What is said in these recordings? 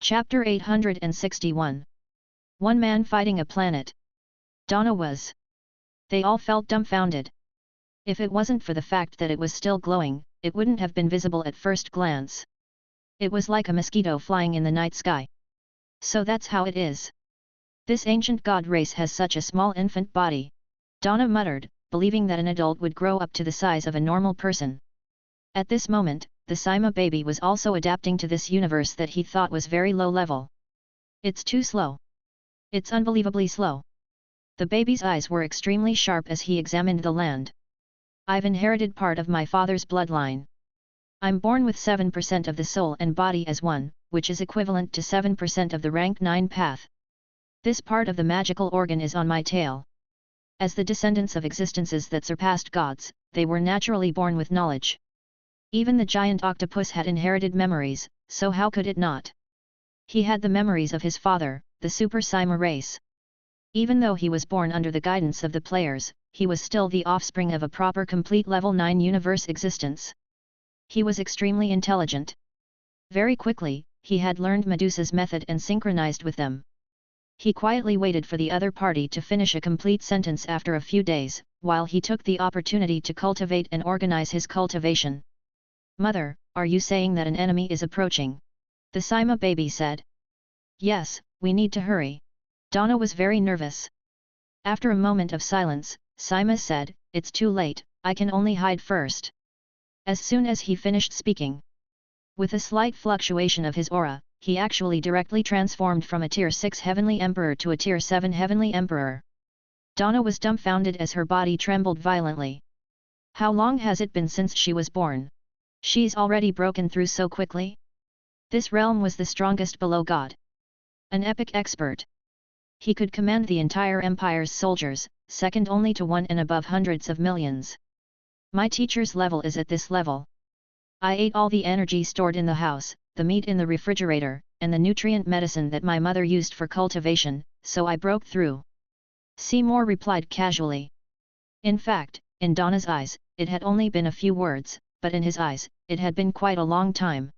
Chapter 861. One man fighting a planet. Donna was. They all felt dumbfounded. If it wasn't for the fact that it was still glowing, it wouldn't have been visible at first glance. It was like a mosquito flying in the night sky. So that's how it is. This ancient god race has such a small infant body. Donna muttered, believing that an adult would grow up to the size of a normal person. At this moment, the Sima baby was also adapting to this universe that he thought was very low level. It's too slow. It's unbelievably slow. The baby's eyes were extremely sharp as he examined the land. I've inherited part of my father's bloodline. I'm born with 7% of the soul and body as one, which is equivalent to 7% of the rank 9 path. This part of the magical organ is on my tail. As the descendants of existences that surpassed gods, they were naturally born with knowledge. Even the giant octopus had inherited memories, so how could it not? He had the memories of his father, the Super Sima race. Even though he was born under the guidance of the players, he was still the offspring of a proper complete level 9 universe existence. He was extremely intelligent. Very quickly, he had learned Medusa's method and synchronized with them. He quietly waited for the other party to finish a complete sentence after a few days, while he took the opportunity to cultivate and organize his cultivation. "Mother, are you saying that an enemy is approaching?" the Sima baby said. "Yes, we need to hurry." Donna was very nervous. After a moment of silence, Sima said, "It's too late, I can only hide first." As soon as he finished speaking, with a slight fluctuation of his aura, he actually directly transformed from a Tier 6 Heavenly Emperor to a Tier 7 Heavenly Emperor. Donna was dumbfounded as her body trembled violently. How long has it been since she was born? She's already broken through so quickly? This realm was the strongest below God. An epic expert. He could command the entire empire's soldiers, second only to one and above hundreds of millions. My teacher's level is at this level. I ate all the energy stored in the house, the meat in the refrigerator, and the nutrient medicine that my mother used for cultivation, so I broke through. Seymour replied casually. In fact, in Donna's eyes, it had only been a few words, but in his eyes, it had been quite a long time.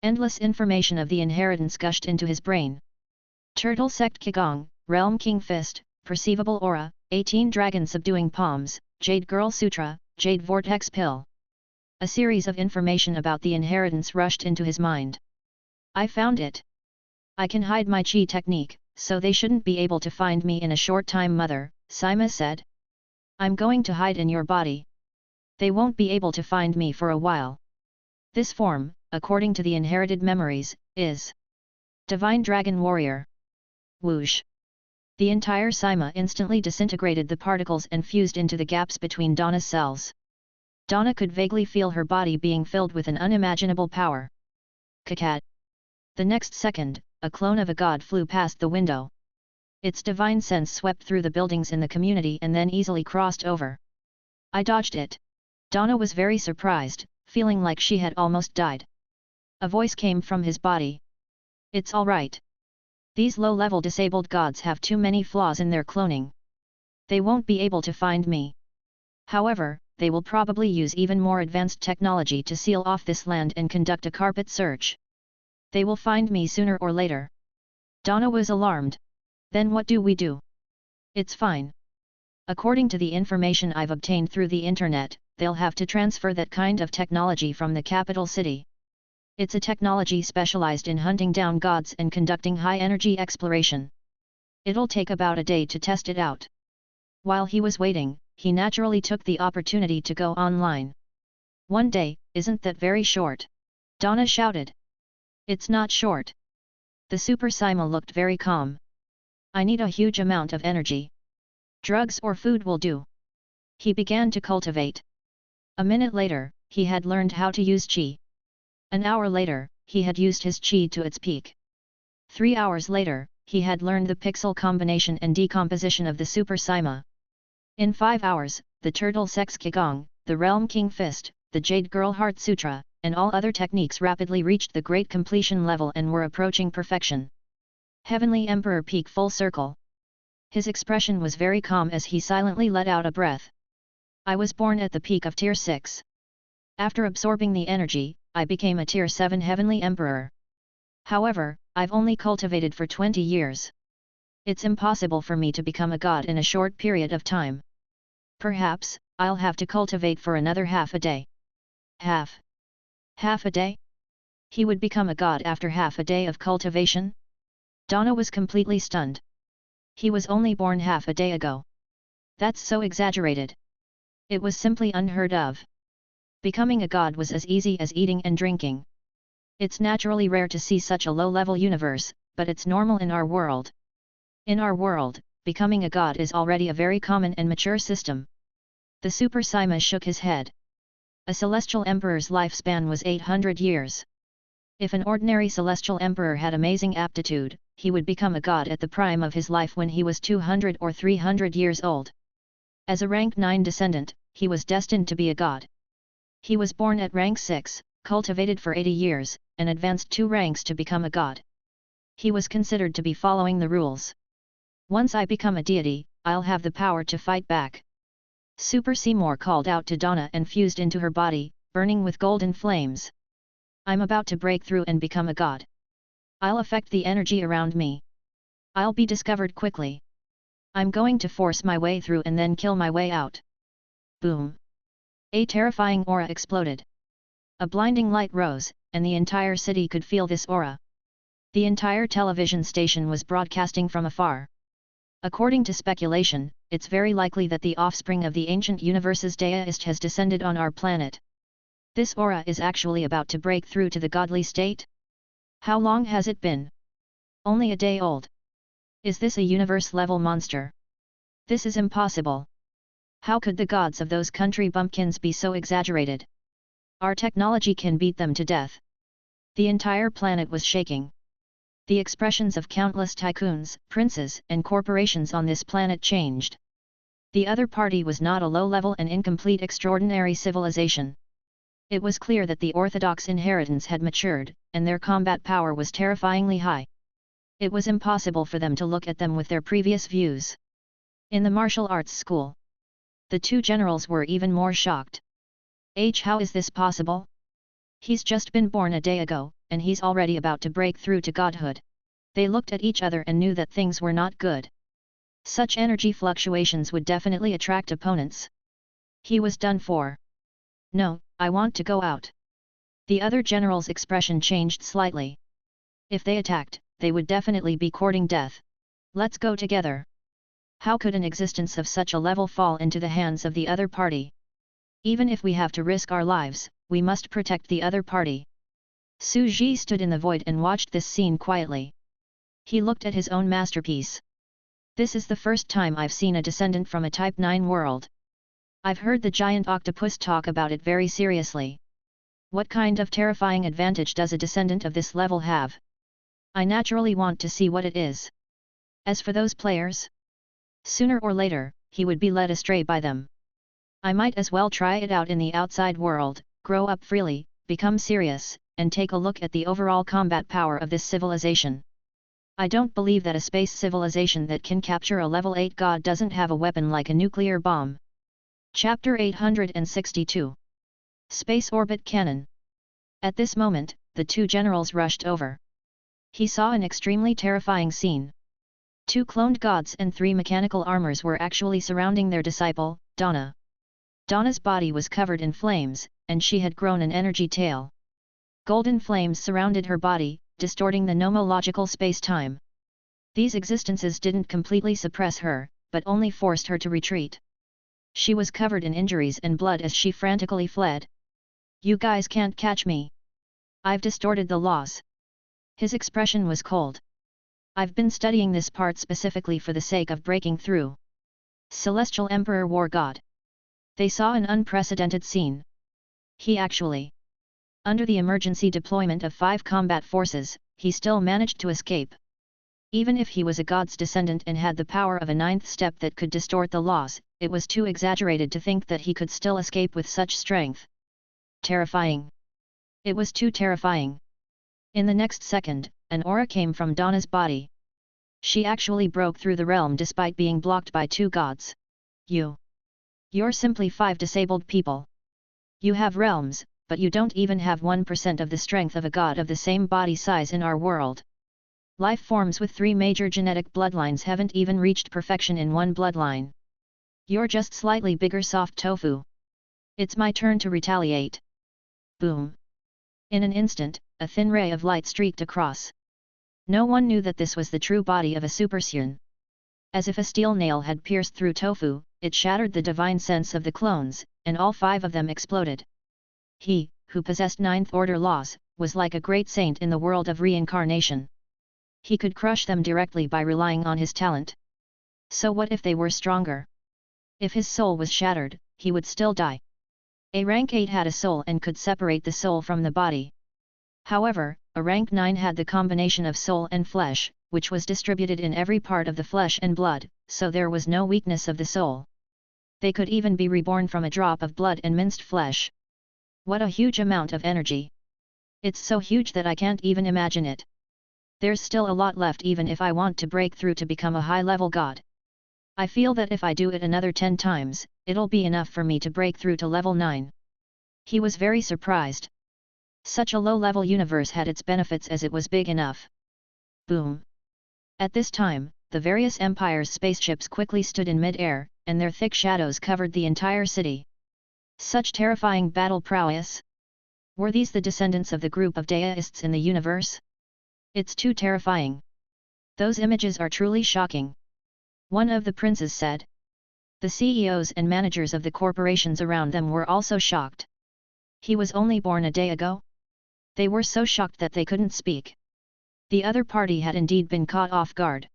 Endless information of the inheritance gushed into his brain. Turtle Sect Qigong, Realm King Fist, Perceivable Aura, 18 Dragon Subduing Palms, Jade Girl Sutra, Jade Vortex Pill. A series of information about the inheritance rushed into his mind. I found it. I can hide my chi technique, so they shouldn't be able to find me in a short time, Mother, Sima said. I'm going to hide in your body. They won't be able to find me for a while. This form, according to the inherited memories, is Divine Dragon Warrior. Whoosh! The entire Sima instantly disintegrated the particles and fused into the gaps between Donna's cells. Donna could vaguely feel her body being filled with an unimaginable power. Kakat! The next second, a clone of a god flew past the window. Its divine sense swept through the buildings in the community and then easily crossed over. I dodged it. Donna was very surprised, feeling like she had almost died. A voice came from his body. It's all right. These low-level disabled gods have too many flaws in their cloning. They won't be able to find me. However, they will probably use even more advanced technology to seal off this land and conduct a carpet search. They will find me sooner or later. Donna was alarmed. Then what do we do? It's fine. According to the information I've obtained through the internet, they'll have to transfer that kind of technology from the capital city. It's a technology specialized in hunting down gods and conducting high-energy exploration. It'll take about a day to test it out. While he was waiting, he naturally took the opportunity to go online. One day, isn't that very short? Donna shouted. It's not short. The Super Sima looked very calm. I need a huge amount of energy. Drugs or food will do. He began to cultivate. A minute later, he had learned how to use chi. An hour later, he had used his chi to its peak. 3 hours later, he had learned the pixel combination and decomposition of the Super Sima. In 5 hours, the Turtle Sex Qigong, the Realm King Fist, the Jade Girl Heart Sutra, and all other techniques rapidly reached the great completion level and were approaching perfection. Heavenly Emperor Peak Full Circle. His expression was very calm as he silently let out a breath. I was born at the peak of Tier 6. After absorbing the energy, I became a Tier 7 Heavenly Emperor. However, I've only cultivated for 20 years. It's impossible for me to become a god in a short period of time. Perhaps, I'll have to cultivate for another half a day. Half a day? He would become a god after half a day of cultivation? Donna was completely stunned. He was only born half a day ago. That's so exaggerated. It was simply unheard of. Becoming a god was as easy as eating and drinking. It's naturally rare to see such a low-level universe, but it's normal in our world. In our world, becoming a god is already a very common and mature system. The Super Sima shook his head. A celestial emperor's lifespan was 800 years. If an ordinary celestial emperor had amazing aptitude, he would become a god at the prime of his life when he was 200 or 300 years old. As a rank 9 descendant, he was destined to be a god. He was born at rank 6, cultivated for 80 years, and advanced 2 ranks to become a god. He was considered to be following the rules. Once I become a deity, I'll have the power to fight back. Super Seymour called out to Donna and fused into her body, burning with golden flames. I'm about to break through and become a god. I'll affect the energy around me. I'll be discovered quickly. I'm going to force my way through and then kill my way out. Boom! A terrifying aura exploded. A blinding light rose, and the entire city could feel this aura. The entire television station was broadcasting from afar. According to speculation, it's very likely that the offspring of the ancient universe's deist has descended on our planet. This aura is actually about to break through to the godly state? How long has it been? Only a day old. Is this a universe-level monster? This is impossible. How could the gods of those country bumpkins be so exaggerated? Our technology can beat them to death. The entire planet was shaking. The expressions of countless tycoons, princes, and corporations on this planet changed. The other party was not a low-level and incomplete extraordinary civilization. It was clear that the orthodox inheritance had matured, and their combat power was terrifyingly high. It was impossible for them to look at them with their previous views. In the martial arts school, the 2 generals were even more shocked. How is this possible? He's just been born a day ago, and he's already about to break through to godhood. They looked at each other and knew that things were not good. Such energy fluctuations would definitely attract opponents. He was done for. No, I want to go out. The other general's expression changed slightly. If they attacked, they would definitely be courting death. Let's go together. How could an existence of such a level fall into the hands of the other party? Even if we have to risk our lives, we must protect the other party. Su Ji stood in the void and watched this scene quietly. He looked at his own masterpiece. This is the first time I've seen a descendant from a Type 9 world. I've heard the giant octopus talk about it very seriously. What kind of terrifying advantage does a descendant of this level have? I naturally want to see what it is. As for those players, sooner or later, he would be led astray by them. I might as well try it out in the outside world, grow up freely, become serious, and take a look at the overall combat power of this civilization. I don't believe that a space civilization that can capture a level 8 god doesn't have a weapon like a nuclear bomb. Chapter 862. Space Orbit Cannon. At this moment, the 2 generals rushed over. He saw an extremely terrifying scene. 2 cloned gods and 3 mechanical armors were actually surrounding their disciple, Donna. Donna's body was covered in flames, and she had grown an energy tail. Golden flames surrounded her body, distorting the nomological space-time. These existences didn't completely suppress her, but only forced her to retreat. She was covered in injuries and blood as she frantically fled. You guys can't catch me. I've distorted the laws. His expression was cold. I've been studying this part specifically for the sake of breaking through. Celestial Emperor War God. They saw an unprecedented scene. He actually. Under the emergency deployment of 5 combat forces, he still managed to escape. Even if he was a god's descendant and had the power of a 9th step that could distort the laws, it was too exaggerated to think that he could still escape with such strength. Terrifying. It was too terrifying. In the next second, an aura came from Donna's body. She actually broke through the realm despite being blocked by 2 gods. You're simply 5 disabled people. You have realms, but you don't even have 1% of the strength of a god of the same body size in our world. Life forms with 3 major genetic bloodlines haven't even reached perfection in one bloodline. You're just slightly bigger soft tofu. It's my turn to retaliate. Boom. In an instant, a thin ray of light streaked across. No one knew that this was the true body of a Supersion. As if a steel nail had pierced through tofu, it shattered the divine sense of the clones, and all 5 of them exploded. He, who possessed Ninth Order laws, was like a great saint in the world of reincarnation. He could crush them directly by relying on his talent. So what if they were stronger? If his soul was shattered, he would still die. A rank 8 had a soul and could separate the soul from the body. However, a rank 9 had the combination of soul and flesh, which was distributed in every part of the flesh and blood, so there was no weakness of the soul. They could even be reborn from a drop of blood and minced flesh. What a huge amount of energy! It's so huge that I can't even imagine it. There's still a lot left even if I want to break through to become a high-level god. I feel that if I do it another 10 times, it'll be enough for me to break through to level 9. He was very surprised. Such a low-level universe had its benefits as it was big enough. Boom! At this time, the various empires' spaceships quickly stood in mid-air, and their thick shadows covered the entire city. Such terrifying battle prowess! Were these the descendants of the group of deists in the universe? It's too terrifying. Those images are truly shocking. One of the princes said. The CEOs and managers of the corporations around them were also shocked. He was only born a day ago? They were so shocked that they couldn't speak. The other party had indeed been caught off guard.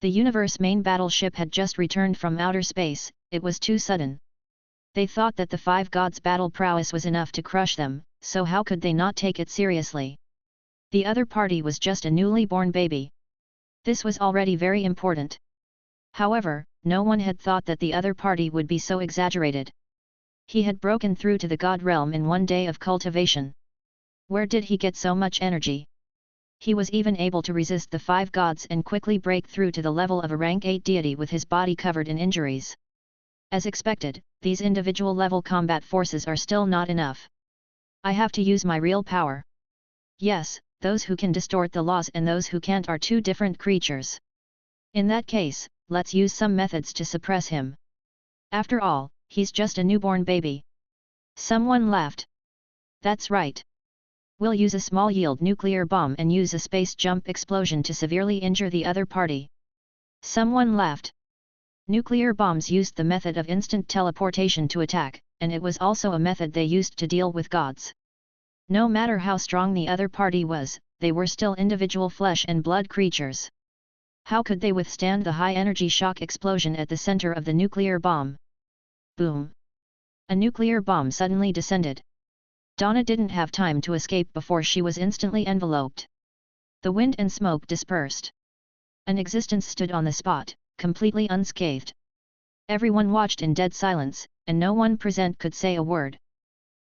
The universe main battleship had just returned from outer space, it was too sudden. They thought that the 5 gods' battle prowess was enough to crush them, so how could they not take it seriously? The other party was just a newly born baby. This was already very important. However, no one had thought that the other party would be so exaggerated. He had broken through to the god realm in 1 day of cultivation. Where did he get so much energy? He was even able to resist the 5 gods and quickly break through to the level of a rank 8 deity with his body covered in injuries. As expected, these individual level combat forces are still not enough. I have to use my real power. Yes, those who can distort the laws and those who can't are 2 different creatures. In that case, let's use some methods to suppress him. After all, he's just a newborn baby. Someone laughed. That's right. We'll use a small yield nuclear bomb and use a space jump explosion to severely injure the other party. Someone laughed. Nuclear bombs used the method of instant teleportation to attack, and it was also a method they used to deal with gods. No matter how strong the other party was, they were still individual flesh and blood creatures. How could they withstand the high-energy shock explosion at the center of the nuclear bomb? Boom! A nuclear bomb suddenly descended. Donna didn't have time to escape before she was instantly enveloped. The wind and smoke dispersed. An existence stood on the spot, completely unscathed. Everyone watched in dead silence, and no one present could say a word.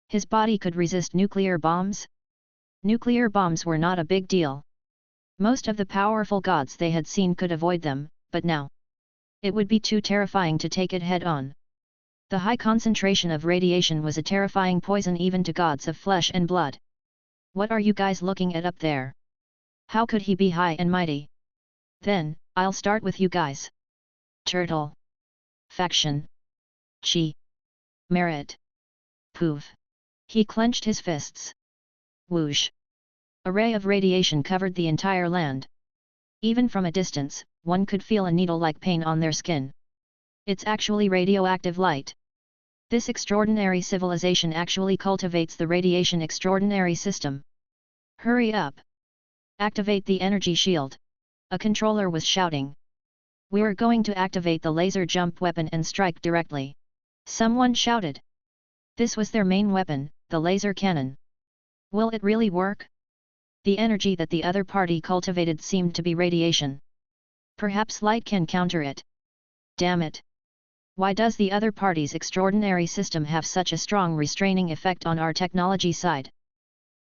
His body could resist nuclear bombs? Nuclear bombs were not a big deal. Most of the powerful gods they had seen could avoid them, but now it would be too terrifying to take it head-on. The high concentration of radiation was a terrifying poison even to gods of flesh and blood. What are you guys looking at up there? How could he be high and mighty? Then, I'll start with you guys. Turtle. Faction. Chi. Merit. Poof. He clenched his fists. Whoosh. A ray of radiation covered the entire land. Even from a distance, one could feel a needle-like pain on their skin. It's actually radioactive light. This extraordinary civilization actually cultivates the radiation extraordinary system. Hurry up! Activate the energy shield. A controller was shouting. We're going to activate the laser jump weapon and strike directly. Someone shouted. This was their main weapon, the laser cannon. Will it really work? The energy that the other party cultivated seemed to be radiation. Perhaps light can counter it. Damn it! Why does the other party's extraordinary system have such a strong restraining effect on our technology side?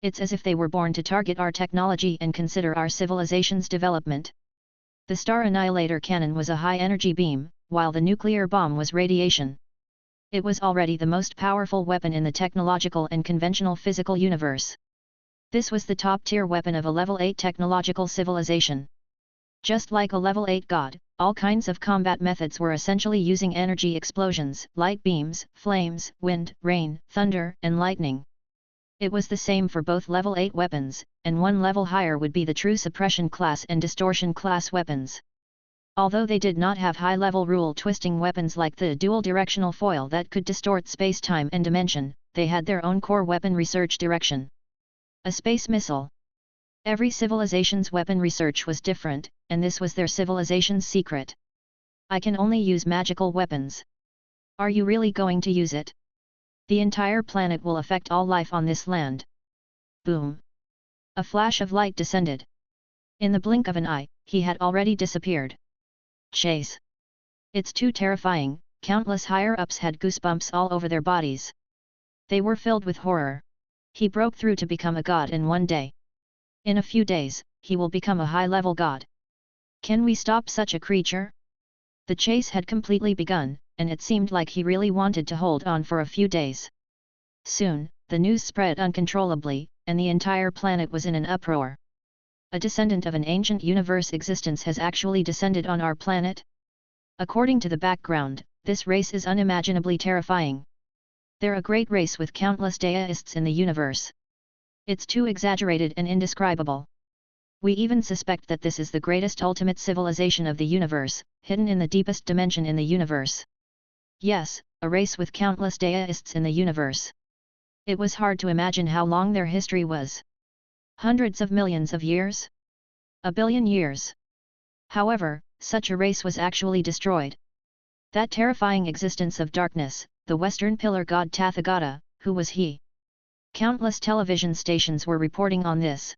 It's as if they were born to target our technology and consider our civilization's development. The Star Annihilator cannon was a high-energy beam, while the nuclear bomb was radiation. It was already the most powerful weapon in the technological and conventional physical universe. This was the top-tier weapon of a level 8 technological civilization. Just like a level 8 god, all kinds of combat methods were essentially using energy explosions, light beams, flames, wind, rain, thunder, and lightning. It was the same for both level 8 weapons, and one level higher would be the true suppression class and distortion class weapons. Although they did not have high-level rule-twisting weapons like the dual-directional foil that could distort space-time and dimension, they had their own core weapon research direction. A space missile. Every civilization's weapon research was different, and this was their civilization's secret. I can only use magical weapons. Are you really going to use it? The entire planet will affect all life on this land. Boom! A flash of light descended. In the blink of an eye, he had already disappeared. Chase! It's too terrifying, countless higher-ups had goosebumps all over their bodies. They were filled with horror. He broke through to become a god in one day. In a few days, he will become a high-level god. Can we stop such a creature? The chase had completely begun, and it seemed like he really wanted to hold on for a few days. Soon, the news spread uncontrollably, and the entire planet was in an uproar. A descendant of an ancient universe existence has actually descended on our planet? According to the background, this race is unimaginably terrifying. They're a great race with countless deists in the universe. It's too exaggerated and indescribable. We even suspect that this is the greatest ultimate civilization of the universe, hidden in the deepest dimension in the universe. Yes, a race with countless deists in the universe. It was hard to imagine how long their history was. Hundreds of millions of years? A billion years. However, such a race was actually destroyed. That terrifying existence of darkness, the Western pillar god Tathagata, who was he? Countless television stations were reporting on this.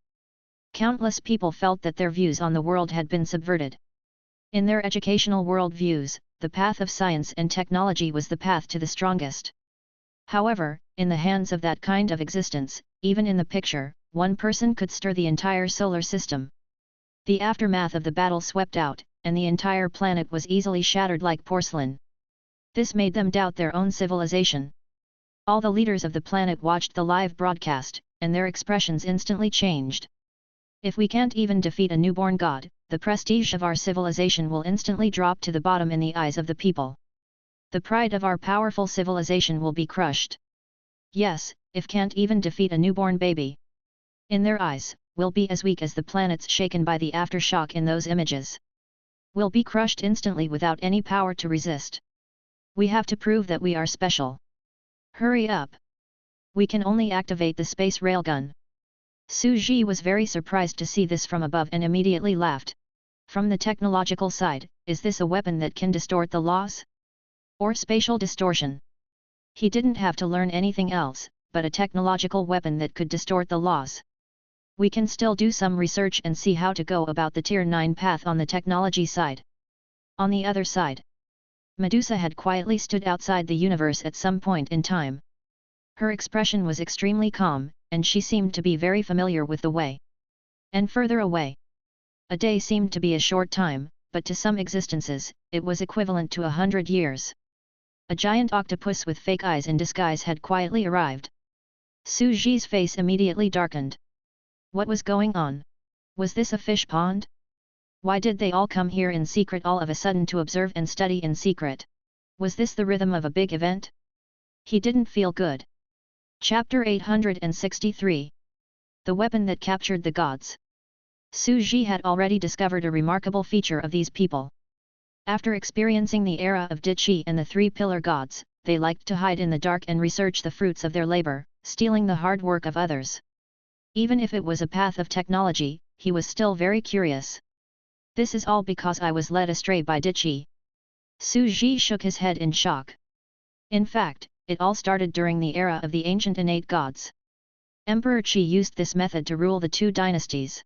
Countless people felt that their views on the world had been subverted. In their educational worldviews, the path of science and technology was the path to the strongest. However, in the hands of that kind of existence, even in the picture, one person could stir the entire solar system. The aftermath of the battle swept out, and the entire planet was easily shattered like porcelain. This made them doubt their own civilization. All the leaders of the planet watched the live broadcast, and their expressions instantly changed. If we can't even defeat a newborn god, the prestige of our civilization will instantly drop to the bottom in the eyes of the people. The pride of our powerful civilization will be crushed. Yes, if can't even defeat a newborn baby. In their eyes, we'll be as weak as the planets shaken by the aftershock in those images. We'll be crushed instantly without any power to resist. We have to prove that we are special. Hurry up! We can only activate the space railgun. Su Ji was very surprised to see this from above and immediately laughed. From the technological side, is this a weapon that can distort the laws? Or spatial distortion? He didn't have to learn anything else, but a technological weapon that could distort the laws. We can still do some research and see how to go about the Tier 9 path on the technology side. On the other side, Medusa had quietly stood outside the universe at some point in time. Her expression was extremely calm, and she seemed to be very familiar with the way. And further away. A day seemed to be a short time, but to some existences, it was equivalent to 100 years. A giant octopus with fake eyes in disguise had quietly arrived. Su Ji's face immediately darkened. What was going on? Was this a fish pond? Why did they all come here in secret all of a sudden to observe and study in secret? Was this the rhythm of a big event? He didn't feel good. Chapter 863. The weapon that captured the gods. Su Ji had already discovered a remarkable feature of these people. After experiencing the era of Dichi and the three pillar gods, they liked to hide in the dark and research the fruits of their labor, stealing the hard work of others. Even if it was a path of technology, he was still very curious. This is all because I was led astray by Dichi. Su Ji shook his head in shock. In fact, it all started during the era of the ancient innate gods. Emperor Qi used this method to rule the two dynasties.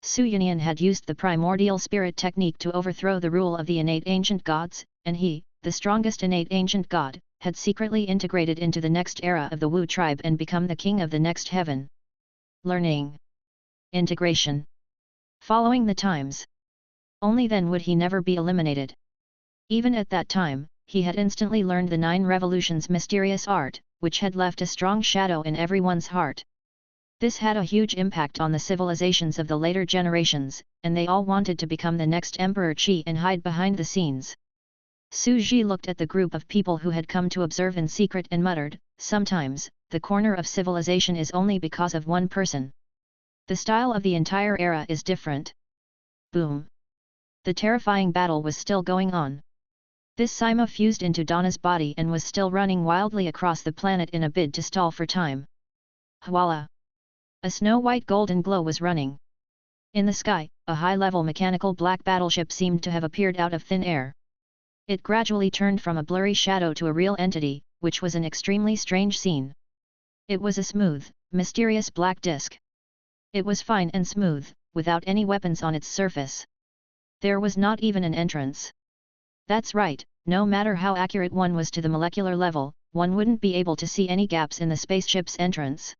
Su Yunyan had used the primordial spirit technique to overthrow the rule of the innate ancient gods, and he, the strongest innate ancient god, had secretly integrated into the next era of the Wu tribe and become the king of the next heaven. Learning. Integration. Following the times. Only then would he never be eliminated. Even at that time, he had instantly learned the 9 revolutions mysterious art, which had left a strong shadow in everyone's heart. This had a huge impact on the civilizations of the later generations, and they all wanted to become the next Emperor Qi and hide behind the scenes. Su Ji looked at the group of people who had come to observe in secret and muttered, "Sometimes, the corner of civilization is only because of one person. The style of the entire era is different." Boom! The terrifying battle was still going on. This Sima fused into Donna's body and was still running wildly across the planet in a bid to stall for time. Voila! A snow-white golden glow was running. In the sky, a high-level mechanical black battleship seemed to have appeared out of thin air. It gradually turned from a blurry shadow to a real entity, which was an extremely strange scene. It was a smooth, mysterious black disk. It was fine and smooth, without any weapons on its surface. There was not even an entrance. That's right, no matter how accurate one was to the molecular level, one wouldn't be able to see any gaps in the spaceship's entrance.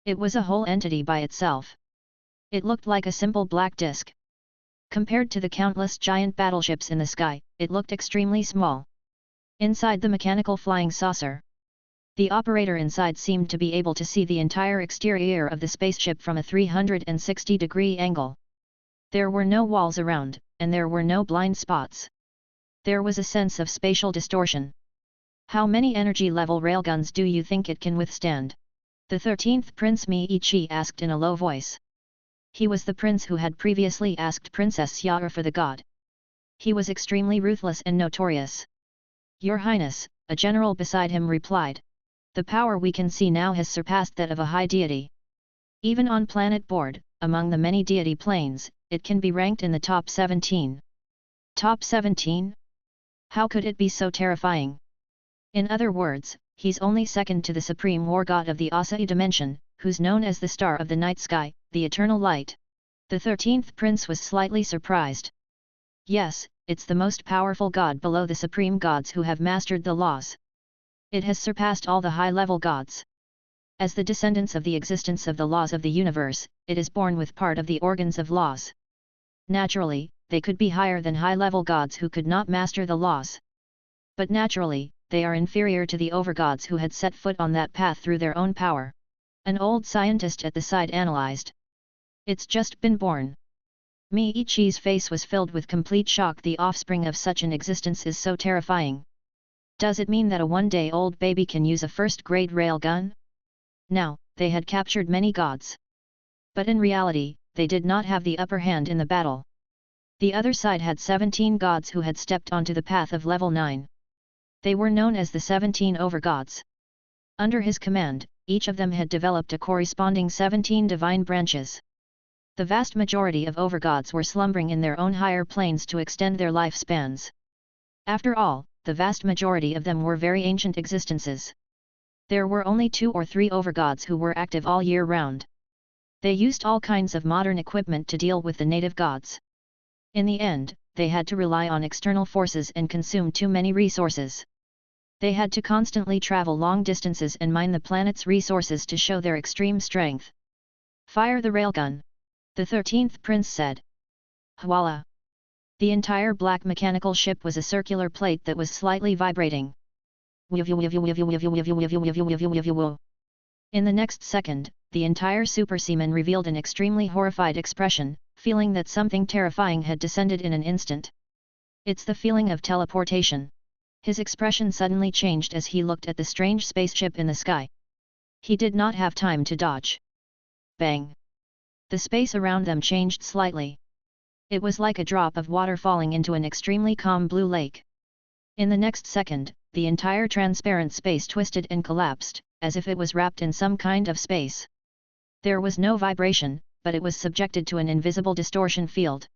It was a whole entity by itself. It looked like a simple black disk. Compared to the countless giant battleships in the sky, it looked extremely small. Inside the mechanical flying saucer, the operator inside seemed to be able to see the entire exterior of the spaceship from a 360-degree angle. There were no walls around, and there were no blind spots. There was a sense of spatial distortion. "How many energy-level railguns do you think it can withstand?" the 13th Prince Mi-Chi asked in a low voice. He was the prince who had previously asked Princess Xiao for the god. He was extremely ruthless and notorious. "Your Highness," a general beside him replied. "The power we can see now has surpassed that of a high deity. Even on planet board, among the many deity planes, it can be ranked in the top 17. Top 17? How could it be so terrifying? In other words, he's only second to the supreme war god of the Asai dimension, who's known as the star of the night sky, the eternal light." The 13th prince was slightly surprised. "Yes, it's the most powerful god below the supreme gods who have mastered the laws. It has surpassed all the high-level gods. As the descendants of the existence of the laws of the universe, it is born with part of the organs of laws. Naturally, they could be higher than high-level gods who could not master the laws. But naturally, they are inferior to the overgods who had set foot on that path through their own power." An old scientist at the side analyzed. "It's just been born." Mi-Chi's face was filled with complete shock. The offspring of such an existence is so terrifying. Does it mean that a one-day-old baby can use a first-grade railgun? Now, they had captured many gods. But in reality, they did not have the upper hand in the battle. The other side had 17 gods who had stepped onto the path of level 9. They were known as the 17 overgods. Under his command, each of them had developed a corresponding 17 divine branches. The vast majority of overgods were slumbering in their own higher planes to extend their lifespans. After all, the vast majority of them were very ancient existences. There were only 2 or 3 overgods who were active all year round. They used all kinds of modern equipment to deal with the native gods. In the end, they had to rely on external forces and consume too many resources. They had to constantly travel long distances and mine the planet's resources to show their extreme strength. "Fire the railgun," the 13th prince said. Voila! The entire black mechanical ship was a circular plate that was slightly vibrating. In the next second, the entire superseaman revealed an extremely horrified expression, feeling that something terrifying had descended in an instant. "It's the feeling of teleportation." His expression suddenly changed as he looked at the strange spaceship in the sky. He did not have time to dodge. Bang! The space around them changed slightly. It was like a drop of water falling into an extremely calm blue lake. In the next second, the entire transparent space twisted and collapsed, as if it was wrapped in some kind of space. There was no vibration, but it was subjected to an invisible distortion field.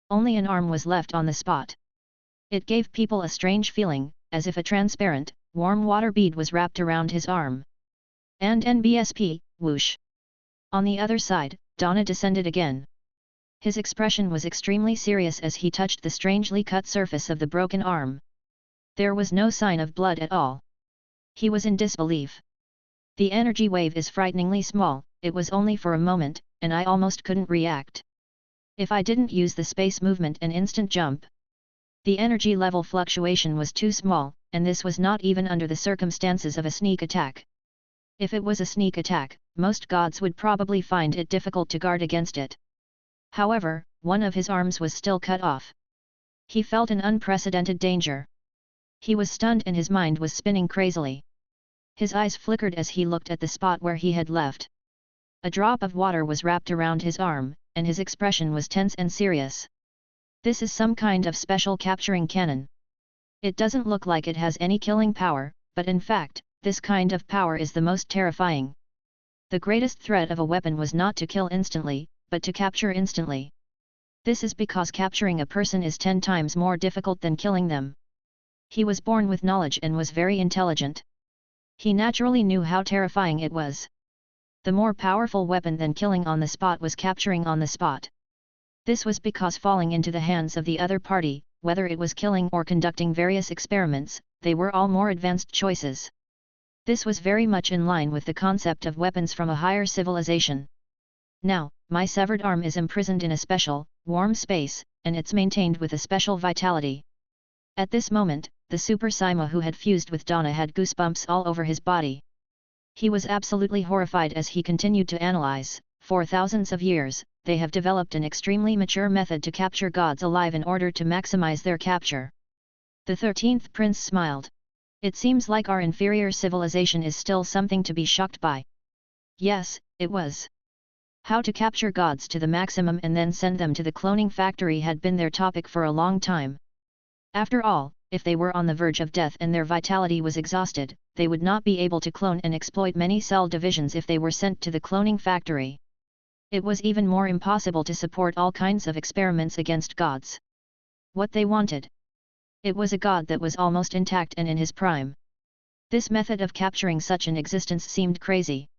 Only an arm was left on the spot. It gave people a strange feeling, as if a transparent, warm water bead was wrapped around his arm. And NBSP, whoosh! On the other side, Donna descended again. His expression was extremely serious as he touched the strangely cut surface of the broken arm. There was no sign of blood at all. He was in disbelief. "The energy wave is frighteningly small, it was only for a moment, and I almost couldn't react. If I didn't use the space movement and instant jump. The energy level fluctuation was too small, and this was not even under the circumstances of a sneak attack. If it was a sneak attack, most gods would probably find it difficult to guard against it. However, one of his arms was still cut off. He felt an unprecedented danger. He was stunned and his mind was spinning crazily. His eyes flickered as he looked at the spot where he had left. A drop of water was wrapped around his arm, and his expression was tense and serious. This is some kind of special capturing cannon. It doesn't look like it has any killing power, but in fact, this kind of power is the most terrifying. The greatest threat of a weapon was not to kill instantly, but to capture instantly. This is because capturing a person is 10 times more difficult than killing them. He was born with knowledge and was very intelligent. He naturally knew how terrifying it was. The more powerful weapon than killing on the spot was capturing on the spot. This was because falling into the hands of the other party, whether it was killing or conducting various experiments, they were all more advanced choices. This was very much in line with the concept of weapons from a higher civilization. Now, my severed arm is imprisoned in a special, warm space, and it's maintained with a special vitality. At this moment, the Super Sima who had fused with Donna had goosebumps all over his body. He was absolutely horrified as he continued to analyze. For thousands of years, they have developed an extremely mature method to capture gods alive in order to maximize their capture. The 13th prince smiled. It seems like our inferior civilization is still something to be shocked by. Yes, it was. How to capture gods to the maximum and then send them to the cloning factory had been their topic for a long time. After all, if they were on the verge of death and their vitality was exhausted, they would not be able to clone and exploit many cell divisions if they were sent to the cloning factory. It was even more impossible to support all kinds of experiments against gods. What they wanted. It was a god that was almost intact and in his prime. This method of capturing such an existence seemed crazy.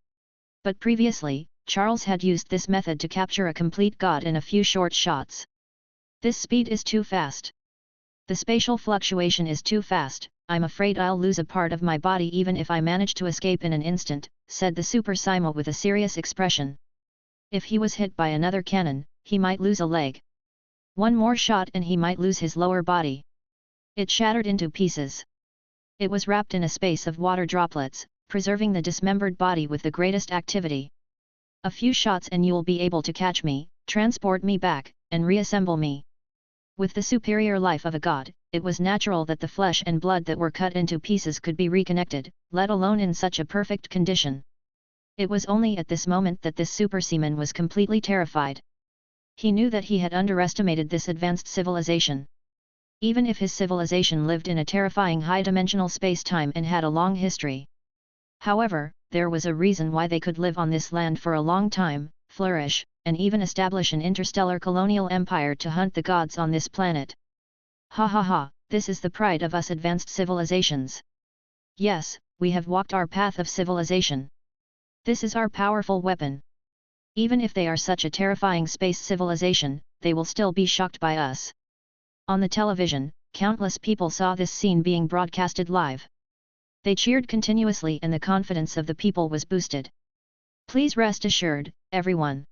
But previously, Charles had used this method to capture a complete god in a few short shots. This speed is too fast. The spatial fluctuation is too fast, I'm afraid I'll lose a part of my body even if I manage to escape in an instant, said the Super Sima with a serious expression. If he was hit by another cannon, he might lose a leg. One more shot and he might lose his lower body. It shattered into pieces. It was wrapped in a space of water droplets, preserving the dismembered body with the greatest activity. A few shots and you'll be able to catch me, transport me back, and reassemble me. With the superior life of a god, it was natural that the flesh and blood that were cut into pieces could be reconnected, let alone in such a perfect condition. It was only at this moment that this super seaman was completely terrified. He knew that he had underestimated this advanced civilization. Even if his civilization lived in a terrifying high-dimensional space-time and had a long history. However, there was a reason why they could live on this land for a long time, flourish, and even establish an interstellar colonial empire to hunt the gods on this planet. Ha ha ha, this is the pride of us advanced civilizations. Yes, we have walked our path of civilization. This is our powerful weapon. Even if they are such a terrifying space civilization, they will still be shocked by us. On the television, countless people saw this scene being broadcasted live. They cheered continuously and the confidence of the people was boosted. Please rest assured, everyone.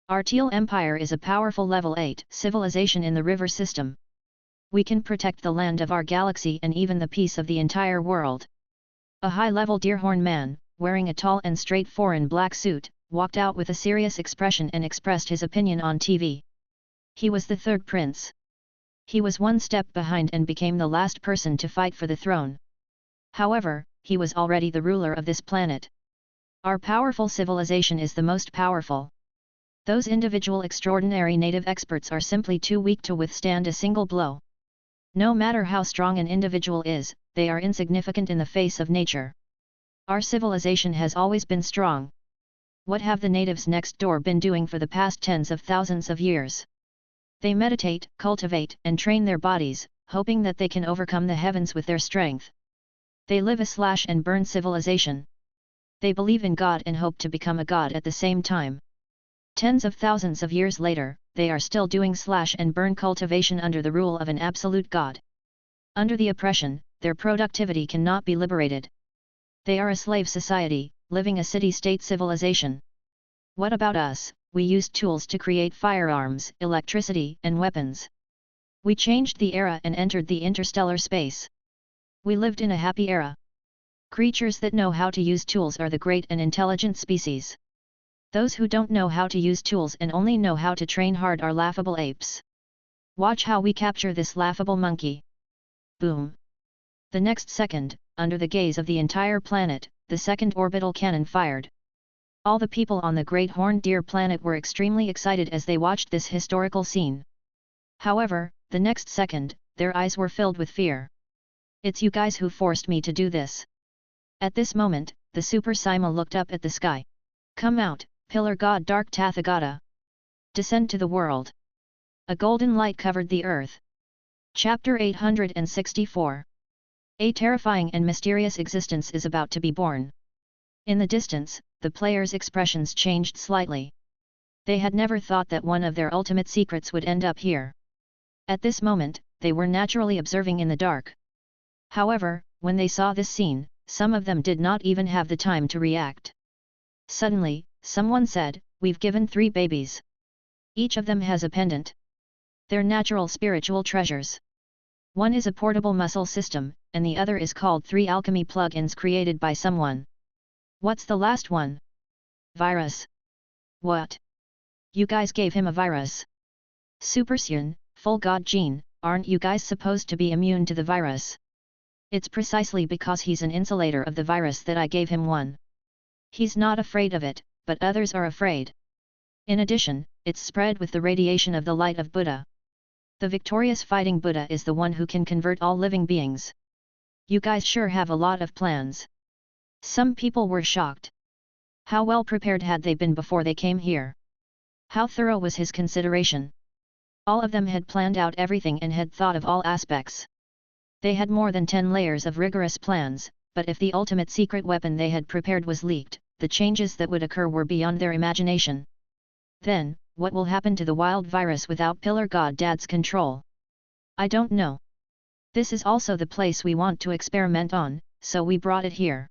Our Teal Empire is a powerful level 8 civilization in the river system. We can protect the land of our galaxy and even the peace of the entire world. A high-level Deerhorn man, wearing a tall and straight foreign black suit, walked out with a serious expression and expressed his opinion on TV. He was the third prince. He was one step behind and became the last person to fight for the throne. However, he was already the ruler of this planet. Our powerful civilization is the most powerful. Those individual extraordinary native experts are simply too weak to withstand a single blow. No matter how strong an individual is, they are insignificant in the face of nature. Our civilization has always been strong. What have the natives next door been doing for the past tens of thousands of years? They meditate, cultivate, and train their bodies, hoping that they can overcome the heavens with their strength. They live a slash-and-burn civilization. They believe in God and hope to become a god at the same time. Tens of thousands of years later, they are still doing slash-and-burn cultivation under the rule of an absolute god. Under the oppression, their productivity cannot be liberated. They are a slave society, living a city-state civilization. What about us? We used tools to create firearms, electricity, and weapons. We changed the era and entered the interstellar space. We lived in a happy era. Creatures that know how to use tools are the great and intelligent species. Those who don't know how to use tools and only know how to train hard are laughable apes. Watch how we capture this laughable monkey. Boom. The next second, under the gaze of the entire planet, the second orbital cannon fired. All the people on the Great Horned Deer planet were extremely excited as they watched this historical scene. However, the next second, their eyes were filled with fear. It's you guys who forced me to do this. At this moment, the Super Sima looked up at the sky. Come out, Pillar God Dark Tathagata. Descend to the world. A golden light covered the earth. Chapter 864. A terrifying and mysterious existence is about to be born. In the distance, the players' expressions changed slightly. They had never thought that one of their ultimate secrets would end up here. At this moment, they were naturally observing in the dark. However, when they saw this scene, some of them did not even have the time to react. Suddenly, someone said, "We've given 3 babies. Each of them has a pendant. They're natural spiritual treasures. One is a portable muscle system, and the other is called 3 alchemy plugins created by someone." What's the last one? Virus. What? You guys gave him a virus? Super Saiyan, full god gene, aren't you guys supposed to be immune to the virus? It's precisely because he's an insulator of the virus that I gave him one. He's not afraid of it, but others are afraid. In addition, it's spread with the radiation of the light of Buddha. The victorious fighting Buddha is the one who can convert all living beings. You guys sure have a lot of plans. Some people were shocked. How well prepared had they been before they came here? How thorough was his consideration? All of them had planned out everything and had thought of all aspects. They had more than 10 layers of rigorous plans, but if the ultimate secret weapon they had prepared was leaked, the changes that would occur were beyond their imagination. Then, what will happen to the wild virus without Pillar God Dad's control? I don't know. This is also the place we want to experiment on, so we brought it here.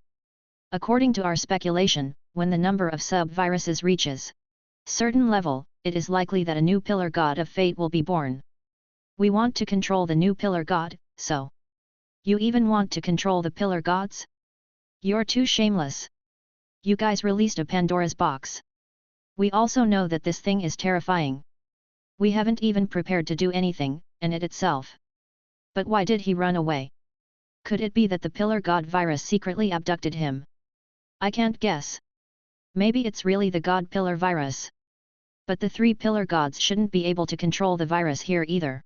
According to our speculation, when the number of sub-viruses reaches certain level, it is likely that a new Pillar God of Fate will be born. We want to control the new Pillar God, so... You even want to control the Pillar Gods? You're too shameless. You guys released a Pandora's box. We also know that this thing is terrifying. We haven't even prepared to do anything, and it itself. But why did he run away? Could it be that the Pillar God virus secretly abducted him? I can't guess. Maybe it's really the God Pillar virus. But the 3 Pillar Gods shouldn't be able to control the virus here either.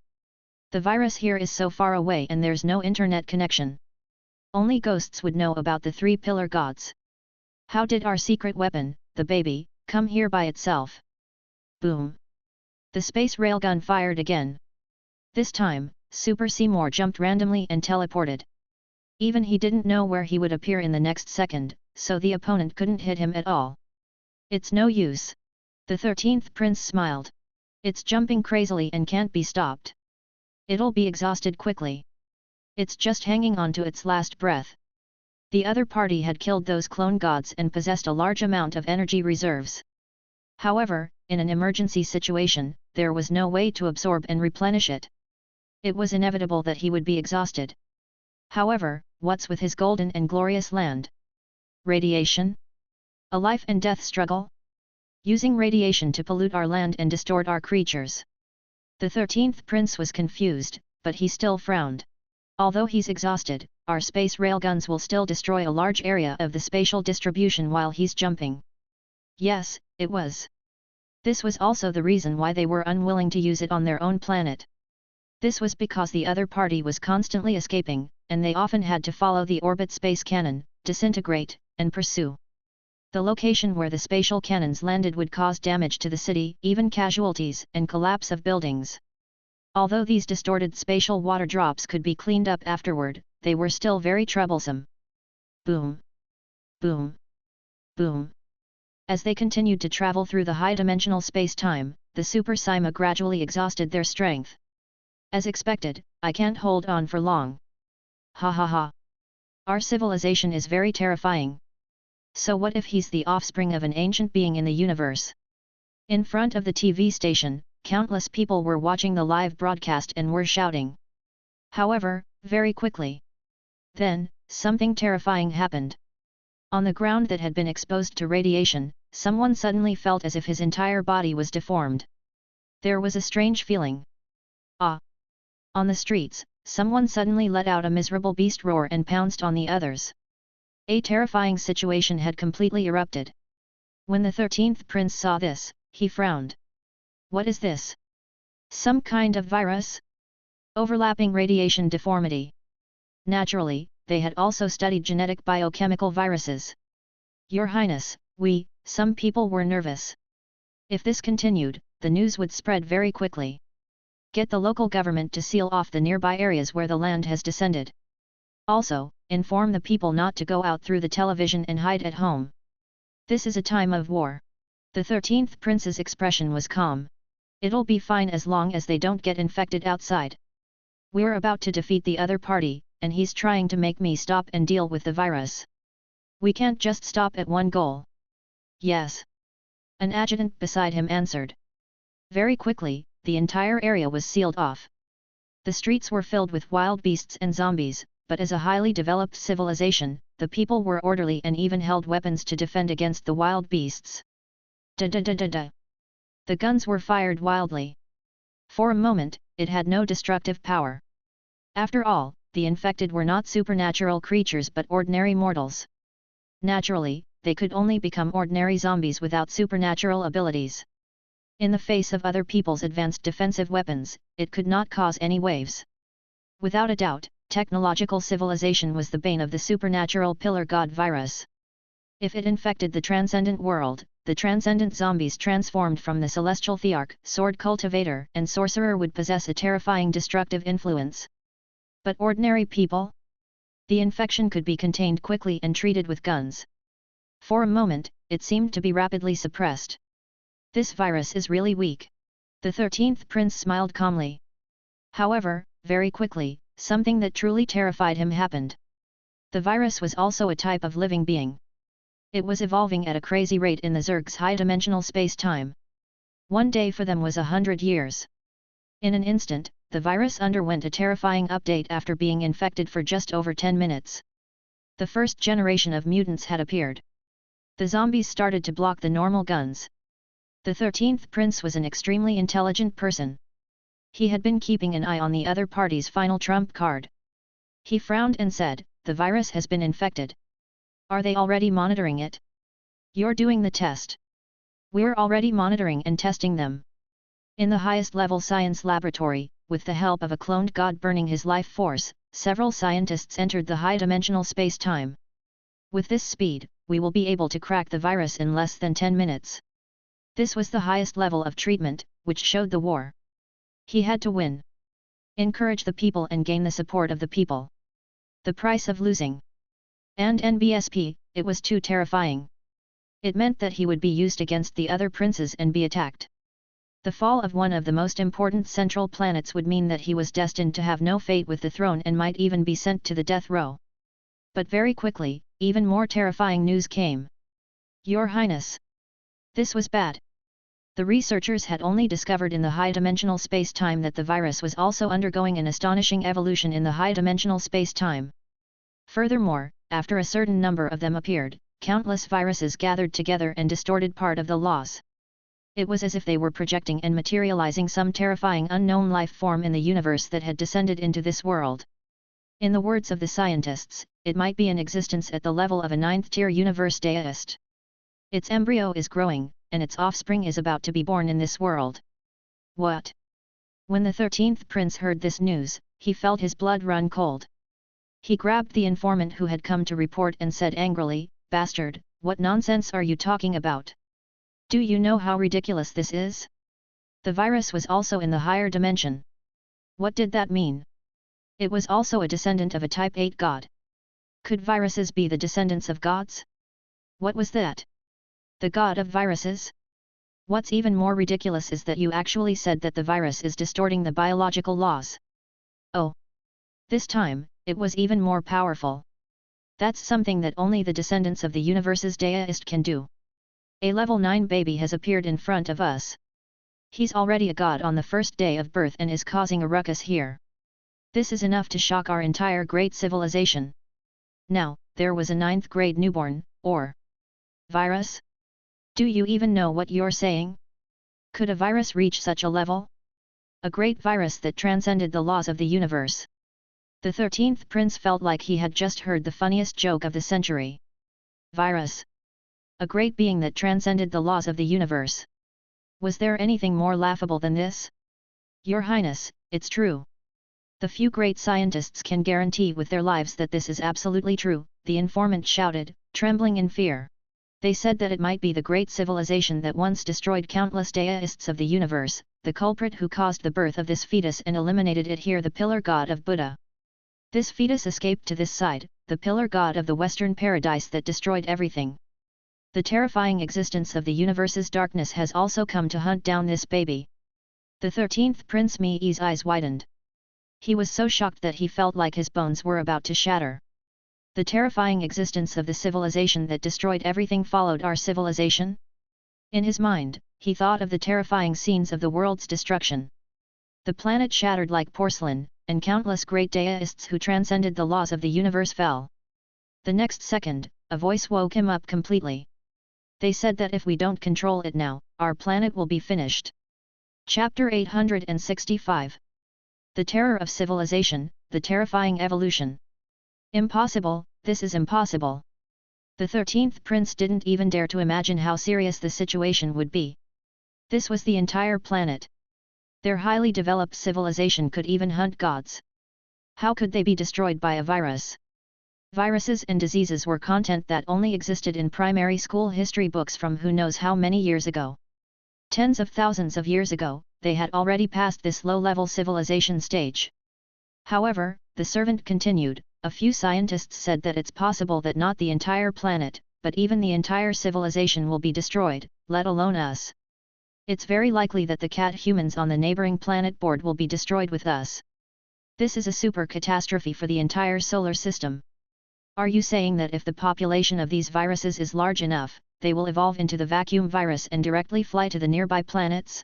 The virus here is so far away and there's no internet connection. Only ghosts would know about the 3 Pillar Gods. How did our secret weapon, the baby, come here by itself? Boom! The space railgun fired again. This time, Super Seymour jumped randomly and teleported. Even he didn't know where he would appear in the next second, so the opponent couldn't hit him at all. It's no use. The 13th prince smiled. It's jumping crazily and can't be stopped. It'll be exhausted quickly. It's just hanging on to its last breath. The other party had killed those clone gods and possessed a large amount of energy reserves. However, in an emergency situation, there was no way to absorb and replenish it. It was inevitable that he would be exhausted. However, what's with his golden and glorious land? Radiation? A life and death struggle? Using radiation to pollute our land and distort our creatures. The 13th prince was confused, but he still frowned. Although he's exhausted, our space railguns will still destroy a large area of the spatial distribution while he's jumping. Yes, it was. This was also the reason why they were unwilling to use it on their own planet. This was because the other party was constantly escaping, and they often had to follow the orbit space cannon, disintegrate, and pursue. The location where the spatial cannons landed would cause damage to the city, even casualties and collapse of buildings. Although these distorted spatial water drops could be cleaned up afterward, they were still very troublesome. Boom! Boom! Boom! As they continued to travel through the high-dimensional space-time, the Super Sima gradually exhausted their strength. As expected, I can't hold on for long. Ha ha ha! Our civilization is very terrifying. So what if he's the offspring of an ancient being in the universe? In front of the TV station, countless people were watching the live broadcast and were shouting. However, very quickly. Then, something terrifying happened. On the ground that had been exposed to radiation, someone suddenly felt as if his entire body was deformed. There was a strange feeling. Ah! On the streets, someone suddenly let out a miserable beast roar and pounced on the others. A terrifying situation had completely erupted. When the 13th prince saw this, he frowned. What is this? Some kind of virus? Overlapping radiation deformity. Naturally, they had also studied genetic biochemical viruses. Your Highness, some people were nervous. If this continued, the news would spread very quickly. Get the local government to seal off the nearby areas where the land has descended. Also, inform the people not to go out through the television and hide at home. This is a time of war. The 13th prince's expression was calm. It'll be fine as long as they don't get infected outside. We're about to defeat the other party, and he's trying to make me stop and deal with the virus. We can't just stop at one goal. Yes. An adjutant beside him answered. Very quickly, the entire area was sealed off. The streets were filled with wild beasts and zombies, but as a highly developed civilization, the people were orderly and even held weapons to defend against the wild beasts. Da-da-da-da-da. The guns were fired wildly. For a moment, it had no destructive power. After all, the infected were not supernatural creatures but ordinary mortals. Naturally, they could only become ordinary zombies without supernatural abilities. In the face of other people's advanced defensive weapons, it could not cause any waves. Without a doubt, technological civilization was the bane of the supernatural pillar god virus. If it infected the transcendent world, the transcendent zombies transformed from the celestial thearch, sword cultivator, and sorcerer would possess a terrifying destructive influence. But ordinary people? The infection could be contained quickly and treated with guns. For a moment, it seemed to be rapidly suppressed. This virus is really weak. The 13th prince smiled calmly. However, very quickly, something that truly terrified him happened. The virus was also a type of living being. It was evolving at a crazy rate in the Zerg's high-dimensional space-time. One day for them was 100 years. In an instant, the virus underwent a terrifying update after being infected for just over 10 minutes. The first generation of mutants had appeared. The zombies started to block the normal guns. The 13th prince was an extremely intelligent person. He had been keeping an eye on the other party's final trump card. He frowned and said, "The virus has been infected. Are they already monitoring it? You're doing the test." "We're already monitoring and testing them." In the highest level science laboratory, with the help of a cloned god burning his life force, several scientists entered the high-dimensional space-time. With this speed, we will be able to crack the virus in less than 10 minutes. This was the highest level of treatment, which showed the war. He had to win. Encourage the people and gain the support of the people. The price of losing. And NBSP, it was too terrifying. It meant that he would be used against the other princes and be attacked. The fall of one of the most important central planets would mean that he was destined to have no fate with the throne and might even be sent to the death row. But very quickly, even more terrifying news came. "Your Highness! This was bad." The researchers had only discovered in the high-dimensional space-time that the virus was also undergoing an astonishing evolution in the high-dimensional space-time. Furthermore, after a certain number of them appeared, countless viruses gathered together and distorted part of the laws. It was as if they were projecting and materializing some terrifying unknown life form in the universe that had descended into this world. In the words of the scientists, it might be in existence at the level of a 9th-tier universe deist. Its embryo is growing, and its offspring is about to be born in this world. What? When the 13th prince heard this news, he felt his blood run cold. He grabbed the informant who had come to report and said angrily, "Bastard, what nonsense are you talking about? Do you know how ridiculous this is? The virus was also in the higher dimension." What did that mean? It was also a descendant of a Type 8 god. Could viruses be the descendants of gods? What was that? The god of viruses? What's even more ridiculous is that you actually said that the virus is distorting the biological laws. Oh! This time, it was even more powerful. That's something that only the descendants of the universe's deist can do. A level 9 baby has appeared in front of us. He's already a god on the first day of birth and is causing a ruckus here. This is enough to shock our entire great civilization. Now, there was a 9th grade newborn, or virus? Do you even know what you're saying? Could a virus reach such a level? A great virus that transcended the laws of the universe. The 13th prince felt like he had just heard the funniest joke of the century. Virus. A great being that transcended the laws of the universe. Was there anything more laughable than this? Your Highness, it's true. The few great scientists can guarantee with their lives that this is absolutely true, the informant shouted, trembling in fear. They said that it might be the great civilization that once destroyed countless deists of the universe, the culprit who caused the birth of this fetus and eliminated it here, the pillar god of Buddha. This fetus escaped to this side, the pillar god of the Western paradise that destroyed everything. The terrifying existence of the universe's darkness has also come to hunt down this baby. The 13th Prince Mi's eyes widened. He was so shocked that he felt like his bones were about to shatter. The terrifying existence of the civilization that destroyed everything followed our civilization? In his mind, he thought of the terrifying scenes of the world's destruction. The planet shattered like porcelain, and countless great deists who transcended the laws of the universe fell. The next second, a voice woke him up completely. They said that if we don't control it now, our planet will be finished. Chapter 865. The Terror of Civilization, the Terrifying Evolution. Impossible, this is impossible. The 13th prince didn't even dare to imagine how serious the situation would be. This was the entire planet. Their highly developed civilization could even hunt gods. How could they be destroyed by a virus? Viruses and diseases were content that only existed in primary school history books from who knows how many years ago. Tens of thousands of years ago, they had already passed this low-level civilization stage. However, the servant continued, a few scientists said that it's possible that not the entire planet, but even the entire civilization will be destroyed, let alone us. It's very likely that the cat humans on the neighboring planet board will be destroyed with us. This is a super catastrophe for the entire solar system. Are you saying that if the population of these viruses is large enough, they will evolve into the vacuum virus and directly fly to the nearby planets?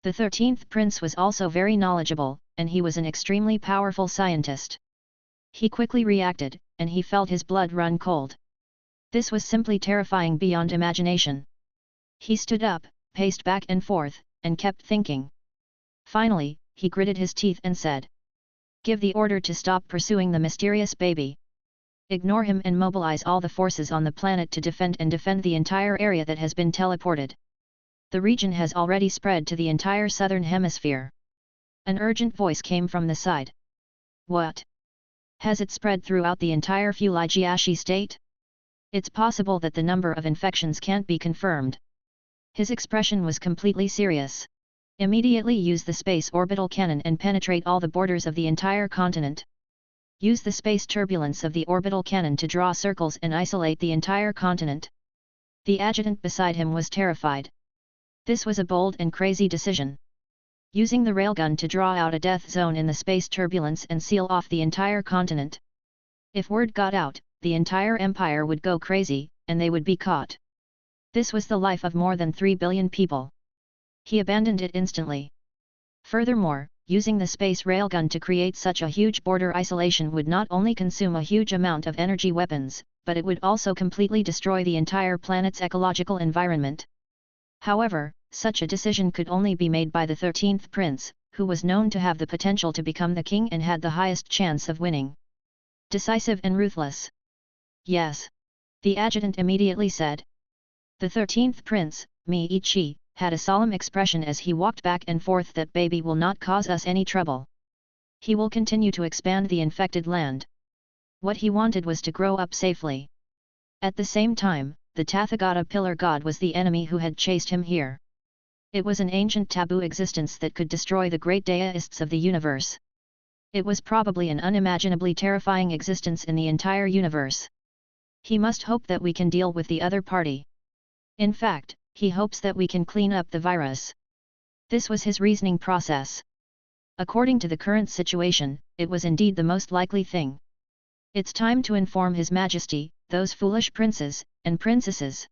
The 13th prince was also very knowledgeable, and he was an extremely powerful scientist. He quickly reacted, and he felt his blood run cold. This was simply terrifying beyond imagination. He stood up, paced back and forth, and kept thinking. Finally, he gritted his teeth and said, "Give the order to stop pursuing the mysterious baby. Ignore him and mobilize all the forces on the planet to defend the entire area that has been teleported. The region has already spread to the entire southern hemisphere." An urgent voice came from the side. What? Has it spread throughout the entire Fuligiashi state? It's possible that the number of infections can't be confirmed. His expression was completely serious. Immediately use the space orbital cannon and penetrate all the borders of the entire continent. Use the space turbulence of the orbital cannon to draw circles and isolate the entire continent. The adjutant beside him was terrified. This was a bold and crazy decision. Using the railgun to draw out a death zone in the space turbulence and seal off the entire continent. If word got out, the entire empire would go crazy, and they would be caught. This was the life of more than 3 billion people. He abandoned it instantly. Furthermore, using the space railgun to create such a huge border isolation would not only consume a huge amount of energy weapons, but it would also completely destroy the entire planet's ecological environment. However, such a decision could only be made by the 13th prince, who was known to have the potential to become the king and had the highest chance of winning. Decisive and ruthless. Yes. The adjutant immediately said. The 13th prince, Miichi, had a solemn expression as he walked back and forth. That baby will not cause us any trouble. He will continue to expand the infected land. What he wanted was to grow up safely. At the same time, the Tathagata pillar god was the enemy who had chased him here. It was an ancient taboo existence that could destroy the great deists of the universe. It was probably an unimaginably terrifying existence in the entire universe. He must hope that we can deal with the other party. In fact, he hopes that we can clean up the virus. This was his reasoning process. According to the current situation, it was indeed the most likely thing. It's time to inform His Majesty, those foolish princes and princesses.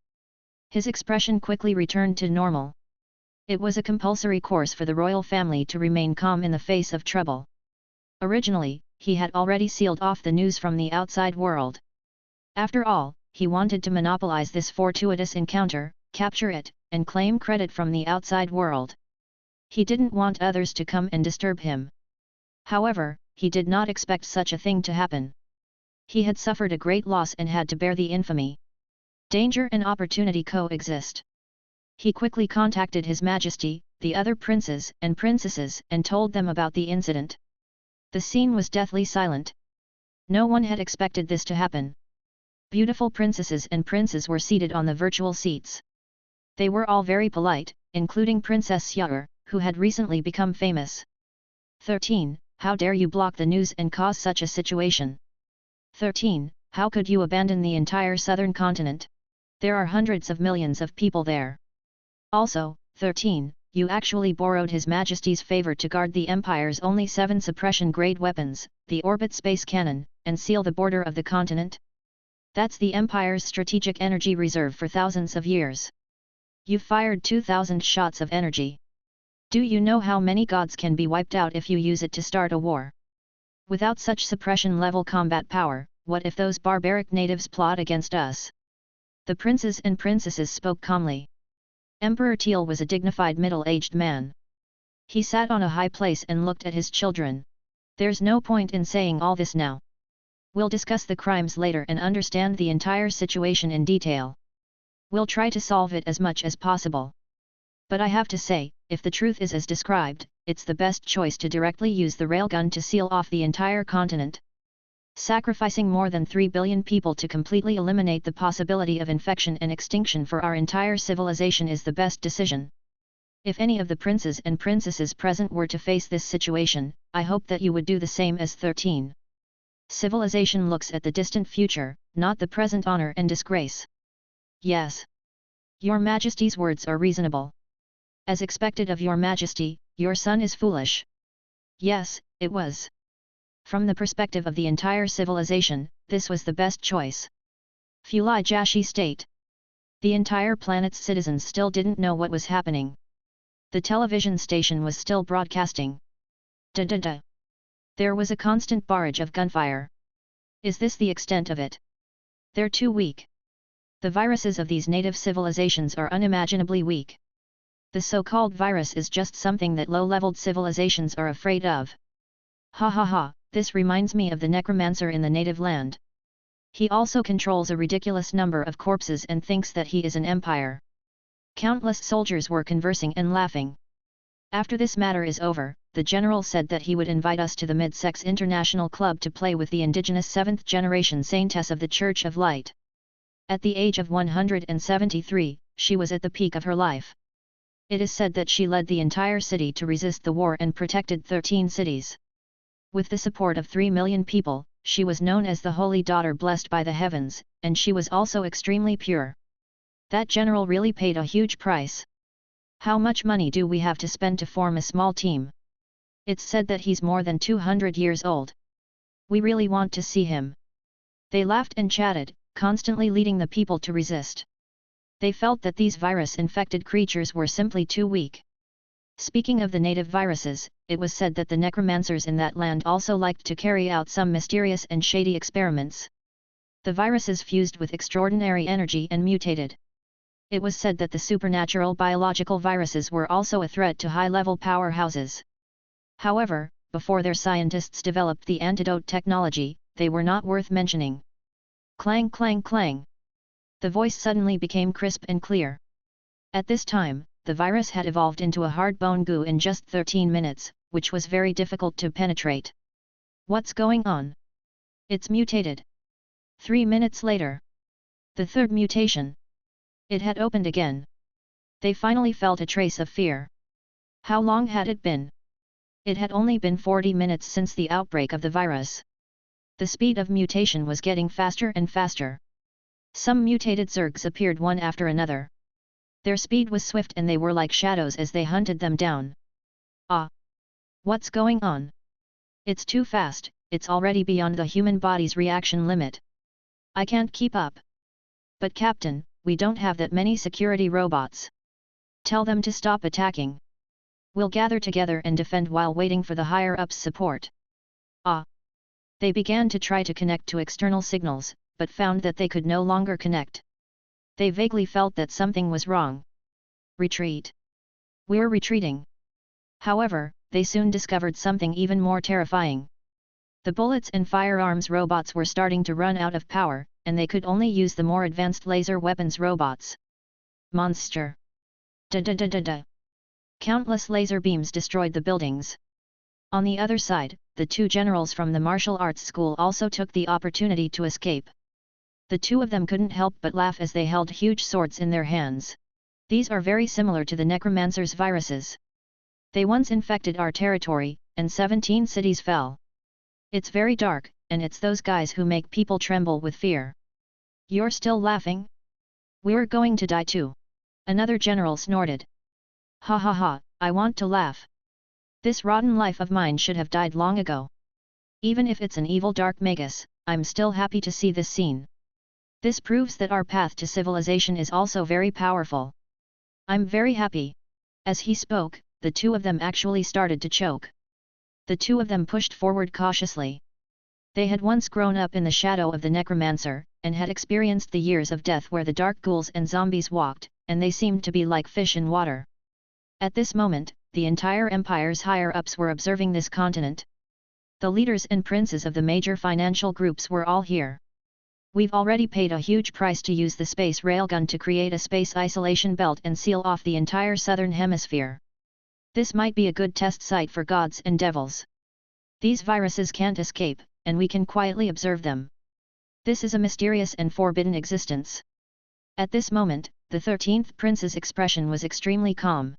His expression quickly returned to normal. It was a compulsory course for the royal family to remain calm in the face of trouble. Originally, he had already sealed off the news from the outside world. After all, he wanted to monopolize this fortuitous encounter, capture it, and claim credit from the outside world. He didn't want others to come and disturb him. However, he did not expect such a thing to happen. He had suffered a great loss and had to bear the infamy. Danger and opportunity coexist. He quickly contacted His Majesty, the other princes and princesses, and told them about the incident. The scene was deathly silent. No one had expected this to happen. Beautiful princesses and princes were seated on the virtual seats. They were all very polite, including Princess Yair, who had recently become famous. 13. How dare you block the news and cause such a situation? 13. How could you abandon the entire southern continent? There are hundreds of millions of people there. Also, 13. You actually borrowed His Majesty's favor to guard the Empire's only 7 suppression-grade weapons, the orbit space cannon, and seal the border of the continent? That's the Empire's strategic energy reserve for thousands of years. You've fired 2,000 shots of energy. Do you know how many gods can be wiped out if you use it to start a war? Without such suppression-level combat power, what if those barbaric natives plot against us? The princes and princesses spoke calmly. Emperor Teal was a dignified middle-aged man. He sat on a high place and looked at his children. There's no point in saying all this now. We'll discuss the crimes later and understand the entire situation in detail. We'll try to solve it as much as possible. But I have to say, if the truth is as described, it's the best choice to directly use the railgun to seal off the entire continent. Sacrificing more than 3 billion people to completely eliminate the possibility of infection and extinction for our entire civilization is the best decision. If any of the princes and princesses present were to face this situation, I hope that you would do the same as 13. Civilization looks at the distant future, not the present honor and disgrace. Yes. Your Majesty's words are reasonable. As expected of Your Majesty, your son is foolish. Yes, it was. From the perspective of the entire civilization, this was the best choice. Fulai Jashi state. The entire planet's citizens still didn't know what was happening. The television station was still broadcasting. Da-da-da. There was a constant barrage of gunfire. Is this the extent of it? They're too weak. The viruses of these native civilizations are unimaginably weak. The so-called virus is just something that low-leveled civilizations are afraid of. Ha ha ha, this reminds me of the necromancer in the native land. He also controls a ridiculous number of corpses and thinks that he is an empire. Countless soldiers were conversing and laughing. After this matter is over, the general said that he would invite us to the Mid-Sex International Club to play with the indigenous 7th-generation saintess of the Church of Light. At the age of 173, she was at the peak of her life. It is said that she led the entire city to resist the war and protected 13 cities. With the support of 3 million people, she was known as the Holy Daughter blessed by the heavens, and she was also extremely pure. That general really paid a huge price. How much money do we have to spend to form a small team? It's said that he's more than 200 years old. We really want to see him. They laughed and chatted, constantly leading the people to resist. They felt that these virus-infected creatures were simply too weak. Speaking of the native viruses, it was said that the necromancers in that land also liked to carry out some mysterious and shady experiments. The viruses fused with extraordinary energy and mutated. It was said that the supernatural biological viruses were also a threat to high-level powerhouses. However, before their scientists developed the antidote technology, they were not worth mentioning. Clang clang clang. The voice suddenly became crisp and clear. At this time, the virus had evolved into a hard bone goo in just 13 minutes, which was very difficult to penetrate. What's going on? It's mutated. 3 minutes later. The third mutation. It had opened again. They finally felt a trace of fear. How long had it been? It had only been 40 minutes since the outbreak of the virus. The speed of mutation was getting faster and faster. Some mutated zergs appeared one after another. Their speed was swift and they were like shadows as they hunted them down. Ah! What's going on? It's too fast, it's already beyond the human body's reaction limit. I can't keep up. But Captain, we don't have that many security robots. Tell them to stop attacking. We'll gather together and defend while waiting for the higher-ups' support. Ah! They began to try to connect to external signals, but found that they could no longer connect. They vaguely felt that something was wrong. Retreat. We're retreating. However, they soon discovered something even more terrifying. The bullets and firearms robots were starting to run out of power, and they could only use the more advanced laser weapons robots. Monster. Da-da-da-da-da. Countless laser beams destroyed the buildings. On the other side, the two generals from the martial arts school also took the opportunity to escape. The two of them couldn't help but laugh as they held huge swords in their hands. These are very similar to the necromancer's viruses. They once infected our territory, and 17 cities fell. It's very dark, and it's those guys who make people tremble with fear. You're still laughing? We're going to die too. Another general snorted. Ha ha ha, I want to laugh. This rotten life of mine should have died long ago. Even if it's an evil dark magus, I'm still happy to see this scene. This proves that our path to civilization is also very powerful. I'm very happy. As he spoke, the two of them actually started to choke. The two of them pushed forward cautiously. They had once grown up in the shadow of the necromancer, and had experienced the years of death where the dark ghouls and zombies walked, and they seemed to be like fish in water. At this moment, the entire empire's higher-ups were observing this continent. The leaders and princes of the major financial groups were all here. We've already paid a huge price to use the space railgun to create a space isolation belt and seal off the entire southern hemisphere. This might be a good test site for gods and devils. These viruses can't escape, and we can quietly observe them. This is a mysterious and forbidden existence. At this moment, the 13th prince's expression was extremely calm.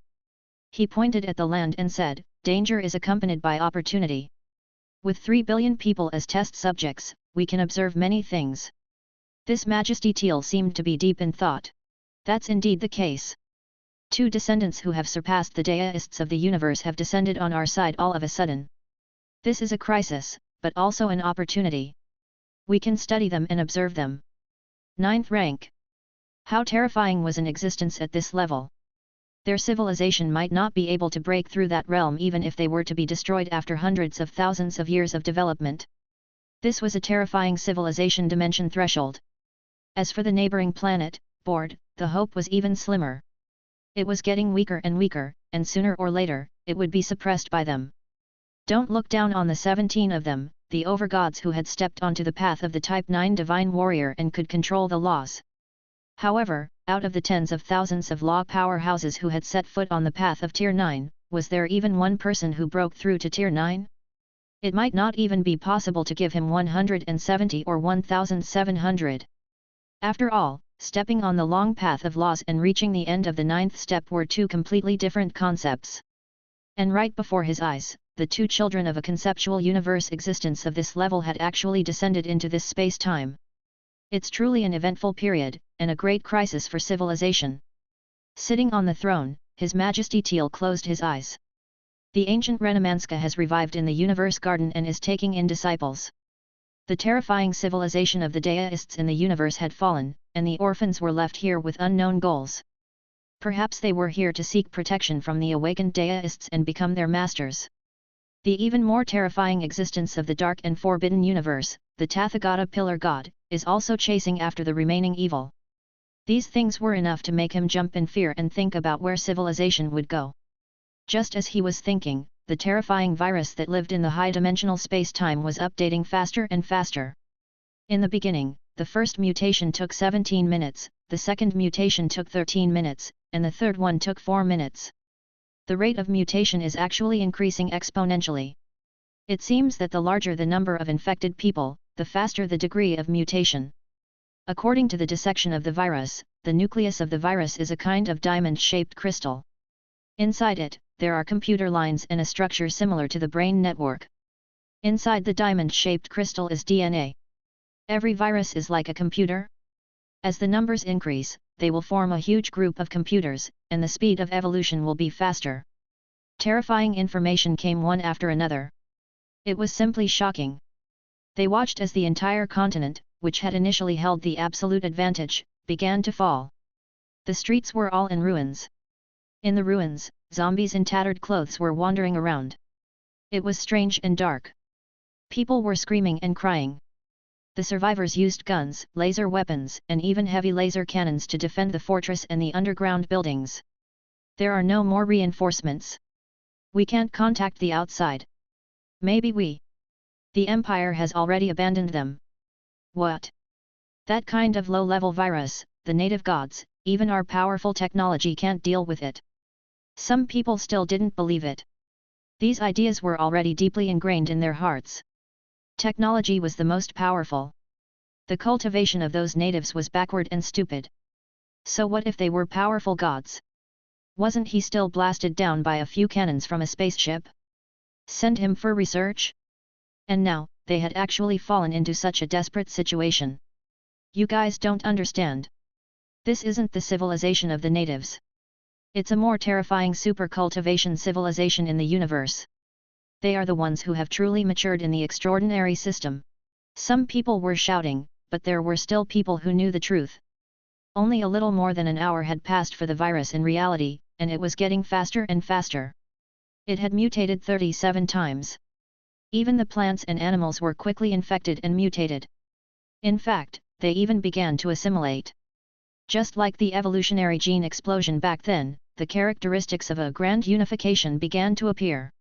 He pointed at the land and said, "Danger is accompanied by opportunity. With 3 billion people as test subjects, we can observe many things." This Majesty Teal seemed to be deep in thought. That's indeed the case. Two descendants who have surpassed the deists of the universe have descended on our side all of a sudden. This is a crisis, but also an opportunity. We can study them and observe them. 9th rank. How terrifying was an existence at this level. Their civilization might not be able to break through that realm even if they were to be destroyed after hundreds of thousands of years of development. This was a terrifying civilization dimension threshold. As for the neighboring planet, Board, the hope was even slimmer. It was getting weaker and weaker, and sooner or later, it would be suppressed by them. Don't look down on the 17 of them, the overgods who had stepped onto the path of the Type 9 Divine Warrior and could control the laws. However, out of the tens of thousands of law powerhouses who had set foot on the path of Tier 9, was there even one person who broke through to Tier 9? It might not even be possible to give him 170 or 1,700. After all, stepping on the long path of laws and reaching the end of the 9th step were two completely different concepts. And right before his eyes, the two children of a conceptual universe existence of this level had actually descended into this space-time. It's truly an eventful period, and a great crisis for civilization. Sitting on the throne, His Majesty Teal closed his eyes. The ancient Renamanska has revived in the universe garden and is taking in disciples. The terrifying civilization of the deists in the universe had fallen, and the orphans were left here with unknown goals. Perhaps they were here to seek protection from the awakened deists and become their masters. The even more terrifying existence of the dark and forbidden universe, the Tathagata Pillar God, is also chasing after the remaining evil. These things were enough to make him jump in fear and think about where civilization would go. Just as he was thinking, the terrifying virus that lived in the high-dimensional space-time was updating faster and faster. In the beginning, the first mutation took 17 minutes, the second mutation took 13 minutes, and the third one took 4 minutes. The rate of mutation is actually increasing exponentially. It seems that the larger the number of infected people, the faster the degree of mutation. According to the dissection of the virus, the nucleus of the virus is a kind of diamond-shaped crystal. Inside it, there are computer lines and a structure similar to the brain network. Inside the diamond-shaped crystal is DNA. Every virus is like a computer. As the numbers increase, they will form a huge group of computers, and the speed of evolution will be faster. Terrifying information came one after another. It was simply shocking. They watched as the entire continent, which had initially held the absolute advantage, began to fall. The streets were all in ruins. In the ruins, zombies in tattered clothes were wandering around. It was strange and dark. People were screaming and crying. The survivors used guns, laser weapons, and even heavy laser cannons to defend the fortress and the underground buildings. There are no more reinforcements. We can't contact the outside. Maybe the Empire has already abandoned them. What? That kind of low-level virus, the native gods, even our powerful technology can't deal with it. Some people still didn't believe it. These ideas were already deeply ingrained in their hearts. Technology was the most powerful. The cultivation of those natives was backward and stupid. So what if they were powerful gods? Wasn't he still blasted down by a few cannons from a spaceship? Send him for research? And now, they had actually fallen into such a desperate situation. You guys don't understand. This isn't the civilization of the natives. It's a more terrifying super-cultivation civilization in the universe. They are the ones who have truly matured in the extraordinary system. Some people were shouting, but there were still people who knew the truth. Only a little more than an hour had passed for the virus in reality, and it was getting faster and faster. It had mutated 37 times. Even the plants and animals were quickly infected and mutated. In fact, they even began to assimilate. Just like the evolutionary gene explosion back then, the characteristics of a grand unification began to appear.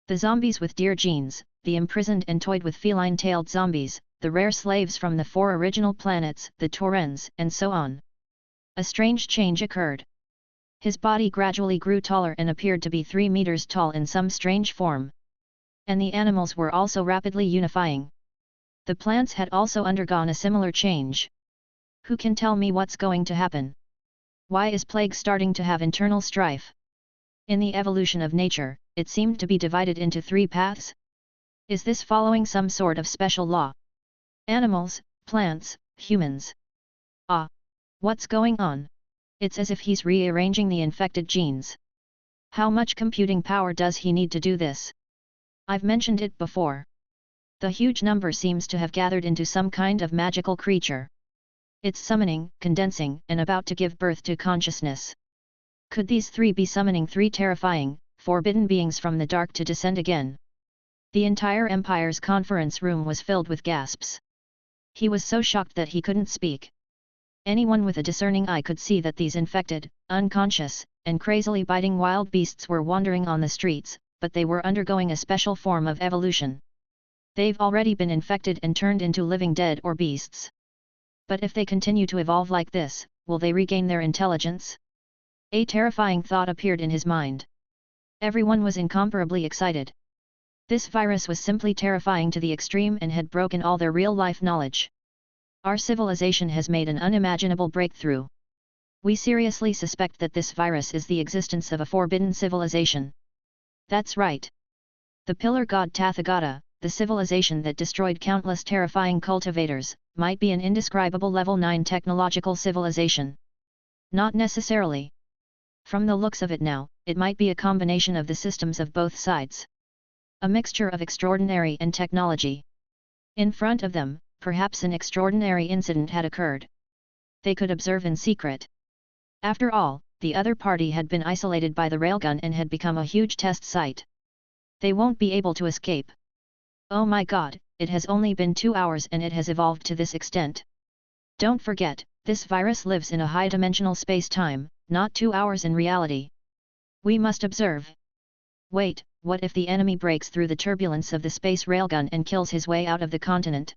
The zombies with deer genes, the imprisoned and toyed with feline-tailed zombies, the rare slaves from the 4 original planets, the Taurens, and so on. A strange change occurred. His body gradually grew taller and appeared to be 3 meters tall in some strange form. And the animals were also rapidly unifying. The plants had also undergone a similar change. Who can tell me what's going to happen? Why is plague starting to have internal strife? In the evolution of nature, it seemed to be divided into 3 paths. Is this following some sort of special law? Animals, plants, humans. Ah! What's going on? It's as if he's rearranging the infected genes. How much computing power does he need to do this? I've mentioned it before. The huge number seems to have gathered into some kind of magical creature. It's summoning, condensing, and about to give birth to consciousness. Could these 3 be summoning 3 terrifying, forbidden beings from the dark to descend again? The entire Empire's conference room was filled with gasps. He was so shocked that he couldn't speak. Anyone with a discerning eye could see that these infected, unconscious, and crazily biting wild beasts were wandering on the streets, but they were undergoing a special form of evolution. They've already been infected and turned into living dead or beasts. But if they continue to evolve like this, will they regain their intelligence? A terrifying thought appeared in his mind. Everyone was incomparably excited. This virus was simply terrifying to the extreme and had broken all their real-life knowledge. Our civilization has made an unimaginable breakthrough. We seriously suspect that this virus is the existence of a forbidden civilization. That's right. The pillar god Tathagata, the civilization that destroyed countless terrifying cultivators, might be an indescribable level 9 technological civilization. Not necessarily. From the looks of it now, it might be a combination of the systems of both sides. A mixture of extraordinary and technology. In front of them, perhaps an extraordinary incident had occurred. They could observe in secret. After all, the other party had been isolated by the railgun and had become a huge test site. They won't be able to escape. Oh my god, it has only been 2 hours and it has evolved to this extent. Don't forget, this virus lives in a high-dimensional space-time, not 2 hours in reality. We must observe. Wait, what if the enemy breaks through the turbulence of the space railgun and kills his way out of the continent?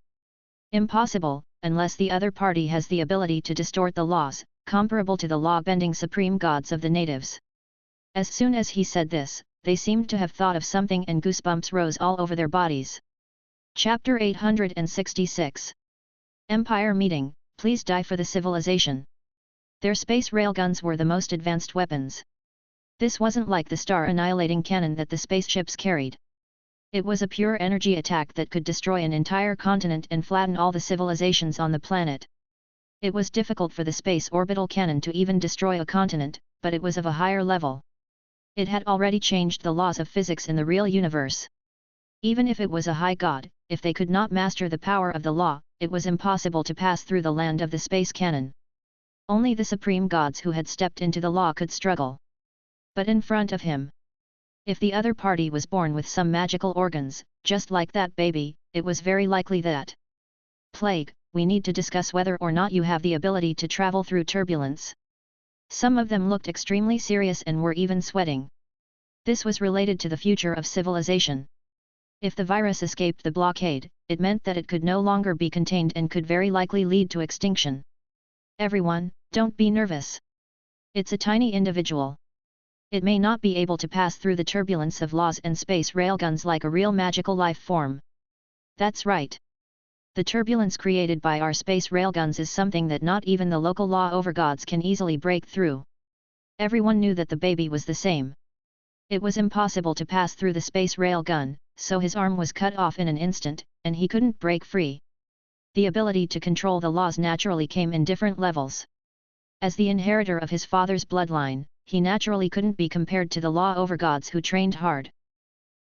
Impossible, unless the other party has the ability to distort the laws, comparable to the law-bending supreme gods of the natives. As soon as he said this, they seemed to have thought of something and goosebumps rose all over their bodies. Chapter 866. Empire Meeting, Please Die for the Civilization. Their space railguns were the most advanced weapons. This wasn't like the star-annihilating cannon that the spaceships carried. It was a pure energy attack that could destroy an entire continent and flatten all the civilizations on the planet. It was difficult for the space orbital cannon to even destroy a continent, but it was of a higher level. It had already changed the laws of physics in the real universe. Even if it was a high god, if they could not master the power of the law, it was impossible to pass through the land of the space cannon. Only the supreme gods who had stepped into the law could struggle. But in front of him, if the other party was born with some magical organs, just like that baby, it was very likely that plague, we need to discuss whether or not you have the ability to travel through turbulence. Some of them looked extremely serious and were even sweating. This was related to the future of civilization. If the virus escaped the blockade, it meant that it could no longer be contained and could very likely lead to extinction. Everyone, don't be nervous. It's a tiny individual. It may not be able to pass through the turbulence of laws and space railguns like a real magical life form. That's right. The turbulence created by our space railguns is something that not even the local law overgods can easily break through. Everyone knew that the baby was the same. It was impossible to pass through the space railgun, so his arm was cut off in an instant, and he couldn't break free. The ability to control the laws naturally came in different levels. As the inheritor of his father's bloodline, he naturally couldn't be compared to the law overgods who trained hard.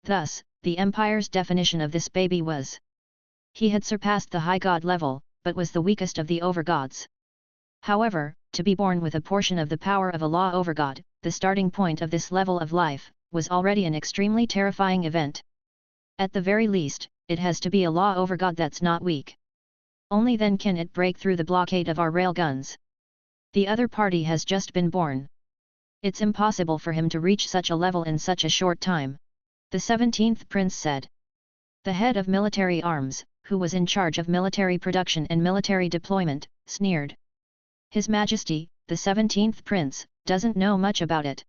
Thus, the Empire's definition of this baby was: he had surpassed the high god level, but was the weakest of the overgods. However, to be born with a portion of the power of a law overgod, the starting point of this level of life, was already an extremely terrifying event. At the very least, it has to be a law overgod that's not weak. Only then can it break through the blockade of our railguns. The other party has just been born. It's impossible for him to reach such a level in such a short time. The 17th prince said. The head of military arms, who was in charge of military production and military deployment, sneered. His Majesty, the 17th prince, doesn't know much about it.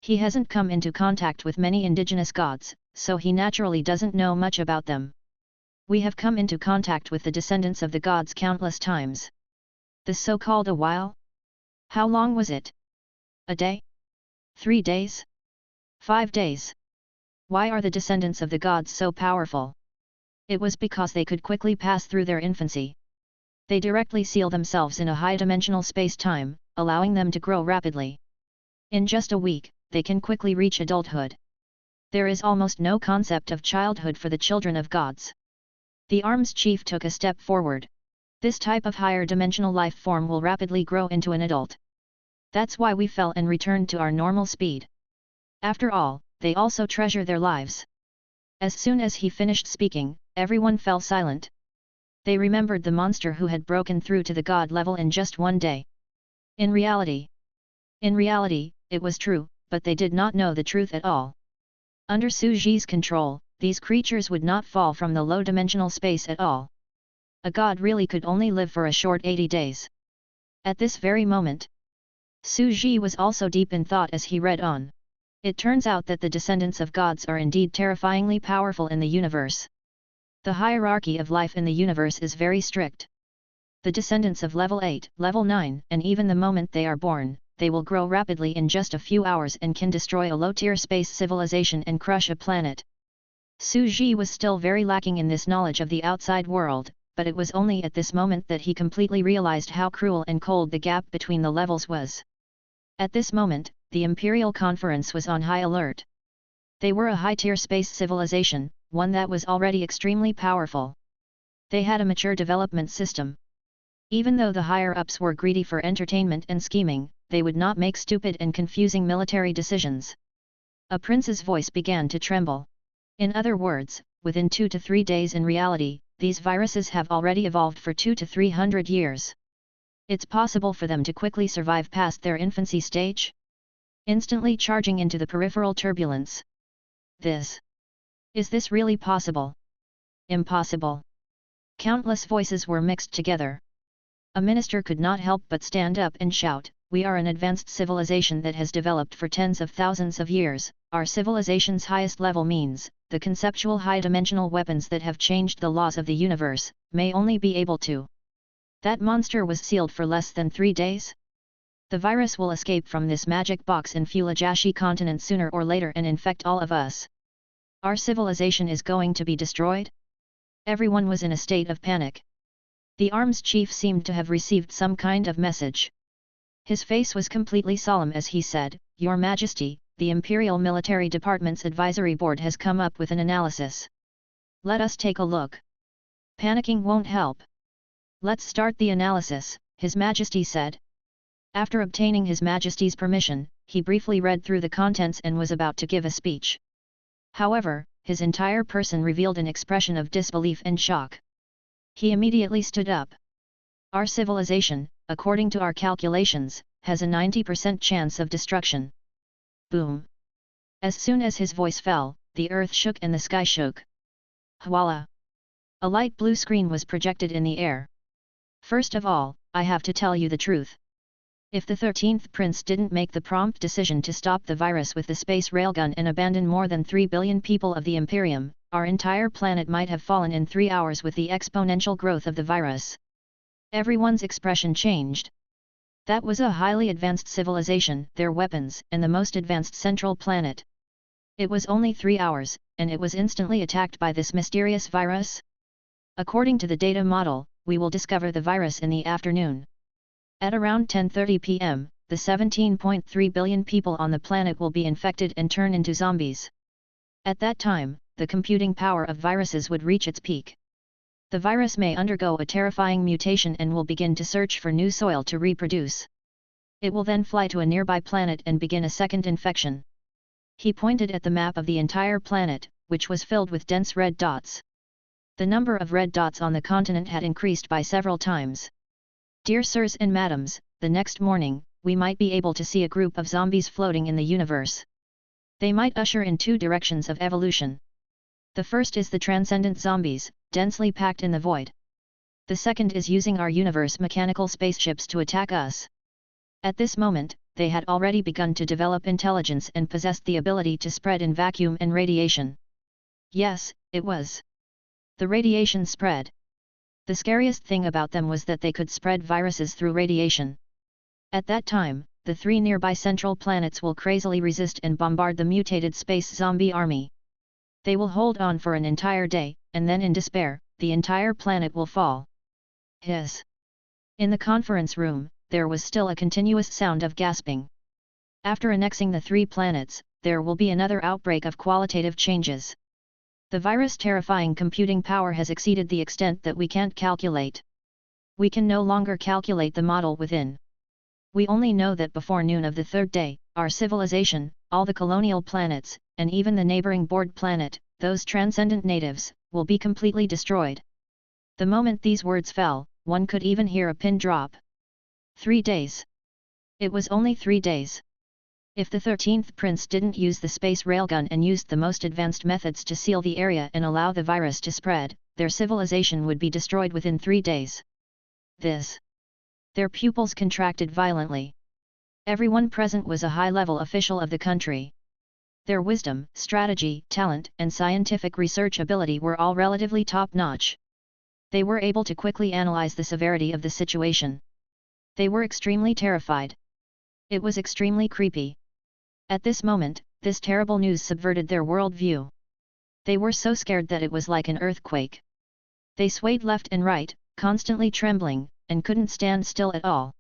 He hasn't come into contact with many indigenous gods, so he naturally doesn't know much about them. We have come into contact with the descendants of the gods countless times. The so-called a while? How long was it? A day? 3 days? 5 days? Why are the descendants of the gods so powerful? It was because they could quickly pass through their infancy. They directly seal themselves in a high-dimensional space-time, allowing them to grow rapidly. In just a week, they can quickly reach adulthood. There is almost no concept of childhood for the children of gods. The arms chief took a step forward. This type of higher dimensional life form will rapidly grow into an adult. That's why we fell and returned to our normal speed. After all, they also treasure their lives. As soon as he finished speaking, everyone fell silent. They remembered the monster who had broken through to the god level in just 1 day. In reality, it was true, but they did not know the truth at all. Under Su Ji's control, these creatures would not fall from the low-dimensional space at all. A god really could only live for a short 80 days. At this very moment, Su Ji was also deep in thought as he read on. It turns out that the descendants of gods are indeed terrifyingly powerful in the universe. The hierarchy of life in the universe is very strict. The descendants of level 8, level 9, and even the moment they are born, they will grow rapidly in just a few hours and can destroy a low-tier space civilization and crush a planet. Su Ji was still very lacking in this knowledge of the outside world, but it was only at this moment that he completely realized how cruel and cold the gap between the levels was. At this moment, the Imperial Conference was on high alert. They were a high-tier space civilization, one that was already extremely powerful. They had a mature development system. Even though the higher-ups were greedy for entertainment and scheming, they would not make stupid and confusing military decisions. A prince's voice began to tremble. In other words, within 2 to 3 days in reality, these viruses have already evolved for 200 to 300 years. It's possible for them to quickly survive past their infancy stage? Instantly charging into the peripheral turbulence. Is this really possible? Impossible. Countless voices were mixed together. A minister could not help but stand up and shout, "We are an advanced civilization that has developed for tens of thousands of years. Our civilization's highest level means, the conceptual high-dimensional weapons that have changed the laws of the universe, may only be able to." That monster was sealed for less than 3 days? The virus will escape from this magic box in Fulajashi continent sooner or later and infect all of us. Our civilization is going to be destroyed? Everyone was in a state of panic. The arms chief seemed to have received some kind of message. His face was completely solemn as he said, "Your Majesty, the Imperial Military Department's Advisory Board has come up with an analysis. Let us take a look." Panicking won't help. "Let's start the analysis," His Majesty said. After obtaining His Majesty's permission, he briefly read through the contents and was about to give a speech. However, his entire person revealed an expression of disbelief and shock. He immediately stood up. Our civilization, according to our calculations, has a 90% chance of destruction. Boom! As soon as his voice fell, the earth shook and the sky shook. Voila! A light blue screen was projected in the air. First of all, I have to tell you the truth. If the 13th Prince didn't make the prompt decision to stop the virus with the space railgun and abandon more than 3 billion people of the Imperium, our entire planet might have fallen in 3 hours with the exponential growth of the virus. Everyone's expression changed. That was a highly advanced civilization, their weapons, and the most advanced central planet. It was only 3 hours, and it was instantly attacked by this mysterious virus? According to the data model, we will discover the virus in the afternoon. At around 10:30 p.m., the 17.3 billion people on the planet will be infected and turn into zombies. At that time, the computing power of viruses would reach its peak. The virus may undergo a terrifying mutation and will begin to search for new soil to reproduce. It will then fly to a nearby planet and begin a second infection. He pointed at the map of the entire planet, which was filled with dense red dots. The number of red dots on the continent had increased by several times. Dear sirs and madams, the next morning, we might be able to see a group of zombies floating in the universe. They might usher in 2 directions of evolution. The first is the transcendent zombies, densely packed in the void. The second is using our universe mechanical spaceships to attack us. At this moment, they had already begun to develop intelligence and possessed the ability to spread in vacuum and radiation. Yes, it was. The radiation spread. The scariest thing about them was that they could spread viruses through radiation. At that time, the 3 nearby central planets will crazily resist and bombard the mutated space zombie army. They will hold on for an entire day, and then in despair, the entire planet will fall. Hiss! In the conference room, there was still a continuous sound of gasping. After annexing the 3 planets, there will be another outbreak of qualitative changes. The virus' terrifying computing power has exceeded the extent that we can't calculate. We can no longer calculate the model within. We only know that before noon of the 3rd day, our civilization, all the colonial planets, and even the neighboring board planet, those transcendent natives, will be completely destroyed. The moment these words fell, one could even hear a pin drop. 3 days. It was only 3 days. If the 13th Prince didn't use the space railgun and used the most advanced methods to seal the area and allow the virus to spread, their civilization would be destroyed within 3 days. Their pupils contracted violently. Everyone present was a high-level official of the country. Their wisdom, strategy, talent, and scientific research ability were all relatively top-notch. They were able to quickly analyze the severity of the situation. They were extremely terrified. It was extremely creepy. At this moment, this terrible news subverted their worldview. They were so scared that it was like an earthquake. They swayed left and right, constantly trembling, and couldn't stand still at all.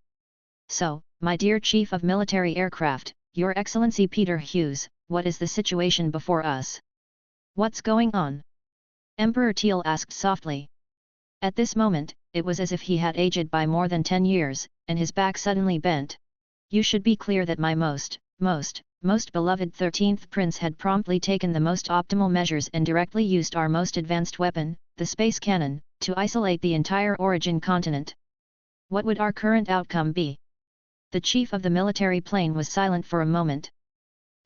So, my dear Chief of Military Aircraft, Your Excellency Peter Hughes, what is the situation before us? What's going on? Emperor Teal asked softly. At this moment, it was as if he had aged by more than 10 years, and his back suddenly bent. You should be clear that my most beloved 13th Prince had promptly taken the most optimal measures and directly used our most advanced weapon, the space cannon, to isolate the entire origin continent. What would our current outcome be? The chief of the military plane was silent for a moment.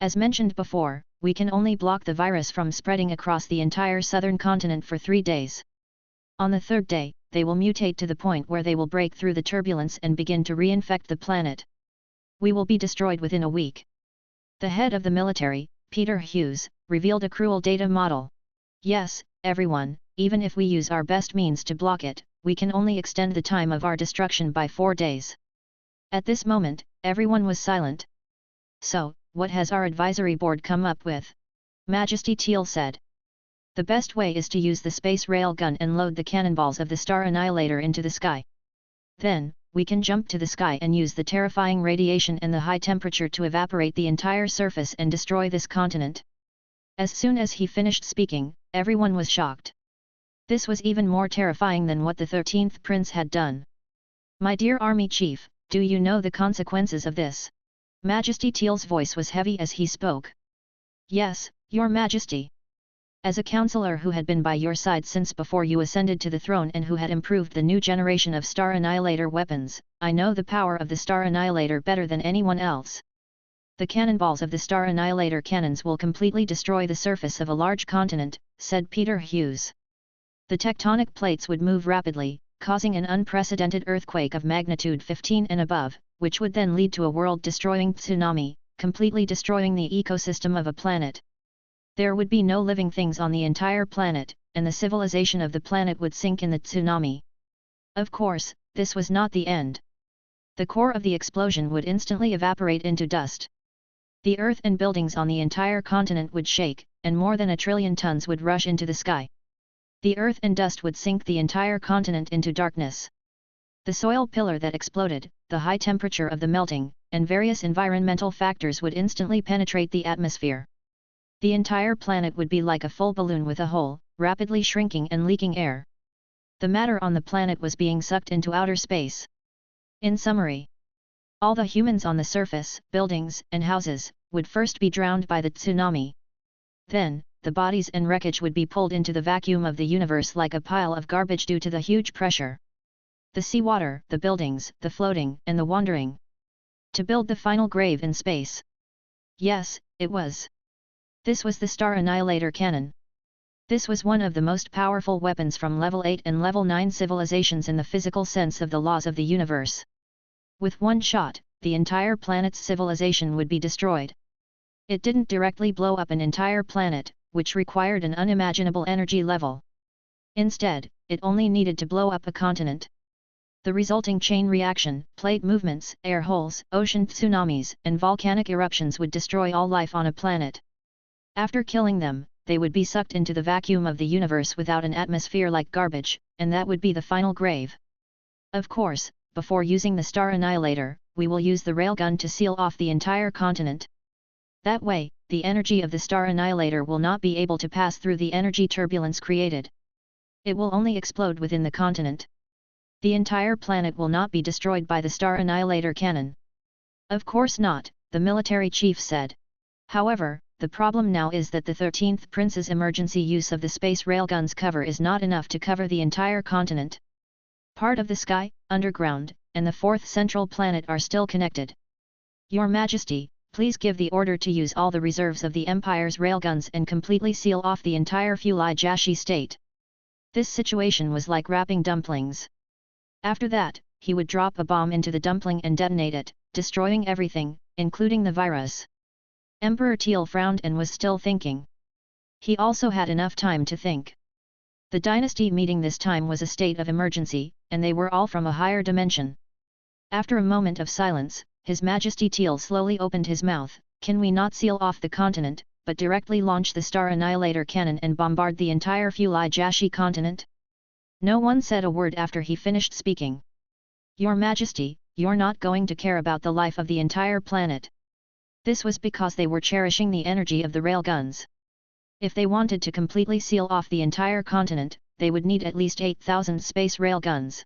As mentioned before, we can only block the virus from spreading across the entire southern continent for 3 days. On the 3rd day, they will mutate to the point where they will break through the turbulence and begin to reinfect the planet. We will be destroyed within a week. The head of the military, Peter Hughes, revealed a cruel data model. Yes, everyone, even if we use our best means to block it, we can only extend the time of our destruction by 4 days. At this moment, everyone was silent. So, what has our advisory board come up with? Majesty Teal said. The best way is to use the space railgun and load the cannonballs of the Star Annihilator into the sky. Then, we can jump to the sky and use the terrifying radiation and the high temperature to evaporate the entire surface and destroy this continent. As soon as he finished speaking, everyone was shocked. This was even more terrifying than what the 13th Prince had done. My dear Army Chief, do you know the consequences of this? Majesty Teal's voice was heavy as he spoke. Yes, Your Majesty. As a counselor who had been by your side since before you ascended to the throne and who had improved the new generation of Star Annihilator weapons, I know the power of the Star Annihilator better than anyone else. The cannonballs of the Star Annihilator cannons will completely destroy the surface of a large continent, said Peter Hughes. The tectonic plates would move rapidly, causing an unprecedented earthquake of magnitude 15 and above, which would then lead to a world-destroying tsunami, completely destroying the ecosystem of a planet. There would be no living things on the entire planet, and the civilization of the planet would sink in the tsunami. Of course, this was not the end. The core of the explosion would instantly evaporate into dust. The earth and buildings on the entire continent would shake, and more than 1 trillion tons would rush into the sky. The earth and dust would sink the entire continent into darkness. The soil pillar that exploded, the high temperature of the melting, and various environmental factors would instantly penetrate the atmosphere. The entire planet would be like a full balloon with a hole, rapidly shrinking and leaking air. The matter on the planet was being sucked into outer space. In summary, all the humans on the surface, buildings, and houses, would first be drowned by the tsunami. Then, the bodies and wreckage would be pulled into the vacuum of the universe like a pile of garbage due to the huge pressure. The seawater, the buildings, the floating, and the wandering. To build the final grave in space. Yes, it was. This was the Star Annihilator cannon. This was one of the most powerful weapons from level 8 and level 9 civilizations in the physical sense of the laws of the universe. With one shot, the entire planet's civilization would be destroyed. It didn't directly blow up an entire planet, which required an unimaginable energy level. Instead, it only needed to blow up a continent. The resulting chain reaction, plate movements, air holes, ocean tsunamis, and volcanic eruptions would destroy all life on a planet. After killing them, they would be sucked into the vacuum of the universe without an atmosphere like garbage, and that would be the final grave. Of course, before using the Star Annihilator, we will use the railgun to seal off the entire continent. That way, the energy of the Star Annihilator will not be able to pass through the energy turbulence created. It will only explode within the continent. The entire planet will not be destroyed by the Star Annihilator cannon. Of course not, the military chief said. However, the problem now is that the 13th Prince's emergency use of the space railgun's cover is not enough to cover the entire continent. Part of the sky, underground, and the 4th central planet are still connected. Your Majesty, please give the order to use all the reserves of the Empire's railguns and completely seal off the entire Fulai Jashi state. This situation was like wrapping dumplings. After that, he would drop a bomb into the dumpling and detonate it, destroying everything, including the virus. Emperor Teal frowned and was still thinking. He also had enough time to think. The dynasty meeting this time was a state of emergency, and they were all from a higher dimension. After a moment of silence, His Majesty Teal slowly opened his mouth. Can we not seal off the continent, but directly launch the Star Annihilator cannon and bombard the entire Fulai Jashi continent? No one said a word after he finished speaking. Your Majesty, you're not going to care about the life of the entire planet. This was because they were cherishing the energy of the railguns. If they wanted to completely seal off the entire continent, they would need at least 8,000 space railguns.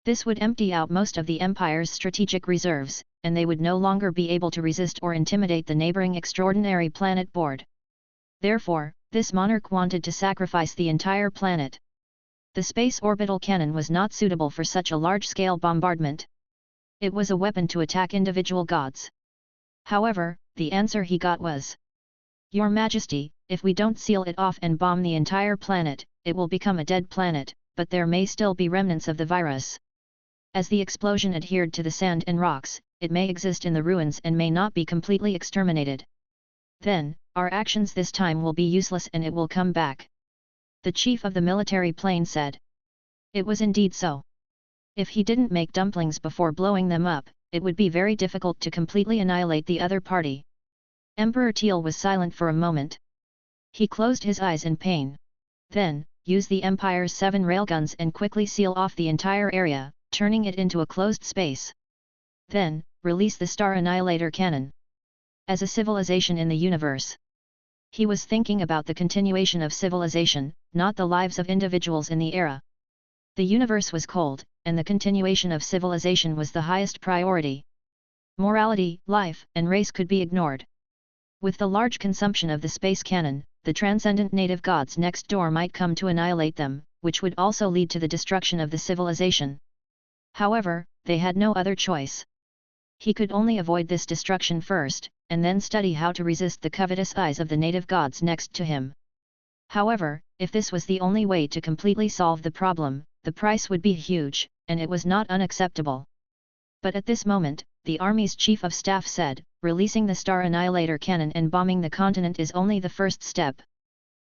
This would empty out most of the Empire's strategic reserves, and they would no longer be able to resist or intimidate the neighboring extraordinary planet board. Therefore, this monarch wanted to sacrifice the entire planet. The space orbital cannon was not suitable for such a large-scale bombardment. It was a weapon to attack individual gods. However, the answer he got was, Your Majesty, if we don't seal it off and bomb the entire planet, it will become a dead planet, but there may still be remnants of the virus. As the explosion adhered to the sand and rocks, it may exist in the ruins and may not be completely exterminated. Then, our actions this time will be useless and it will come back. The chief of the military plane said. It was indeed so. If he didn't make dumplings before blowing them up, it would be very difficult to completely annihilate the other party. Emperor Teal was silent for a moment. He closed his eyes in pain. Then, use the Empire's 7 railguns and quickly seal off the entire area, turning it into a closed space. Then, release the Star Annihilator cannon. As a civilization in the universe. He was thinking about the continuation of civilization, not the lives of individuals in the era. The universe was cold, and the continuation of civilization was the highest priority. Morality, life, and race could be ignored. With the large consumption of the space cannon, the transcendent native gods next door might come to annihilate them, which would also lead to the destruction of the civilization. However, they had no other choice. He could only avoid this destruction first, and then study how to resist the covetous eyes of the native gods next to him. However, if this was the only way to completely solve the problem, the price would be huge, and it was not unacceptable. But at this moment, the army's chief of staff said, releasing the Star Annihilator cannon and bombing the continent is only the first step.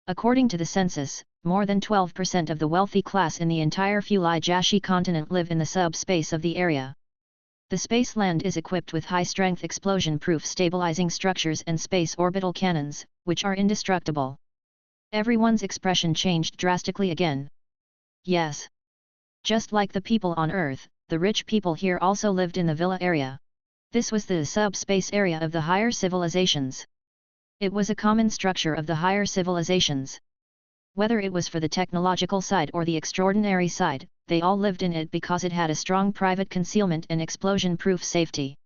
According to the census, more than 12% of the wealthy class in the entire Fulai-Jashi continent live in the subspace of the area. The space land is equipped with high-strength explosion-proof stabilizing structures and space orbital cannons, which are indestructible. Everyone's expression changed drastically again. Yes. Just like the people on Earth, the rich people here also lived in the villa area. This was the subspace area of the higher civilizations. It was a common structure of the higher civilizations. Whether it was for the technological side or the extraordinary side, they all lived in it because it had a strong private concealment and explosion-proof safety.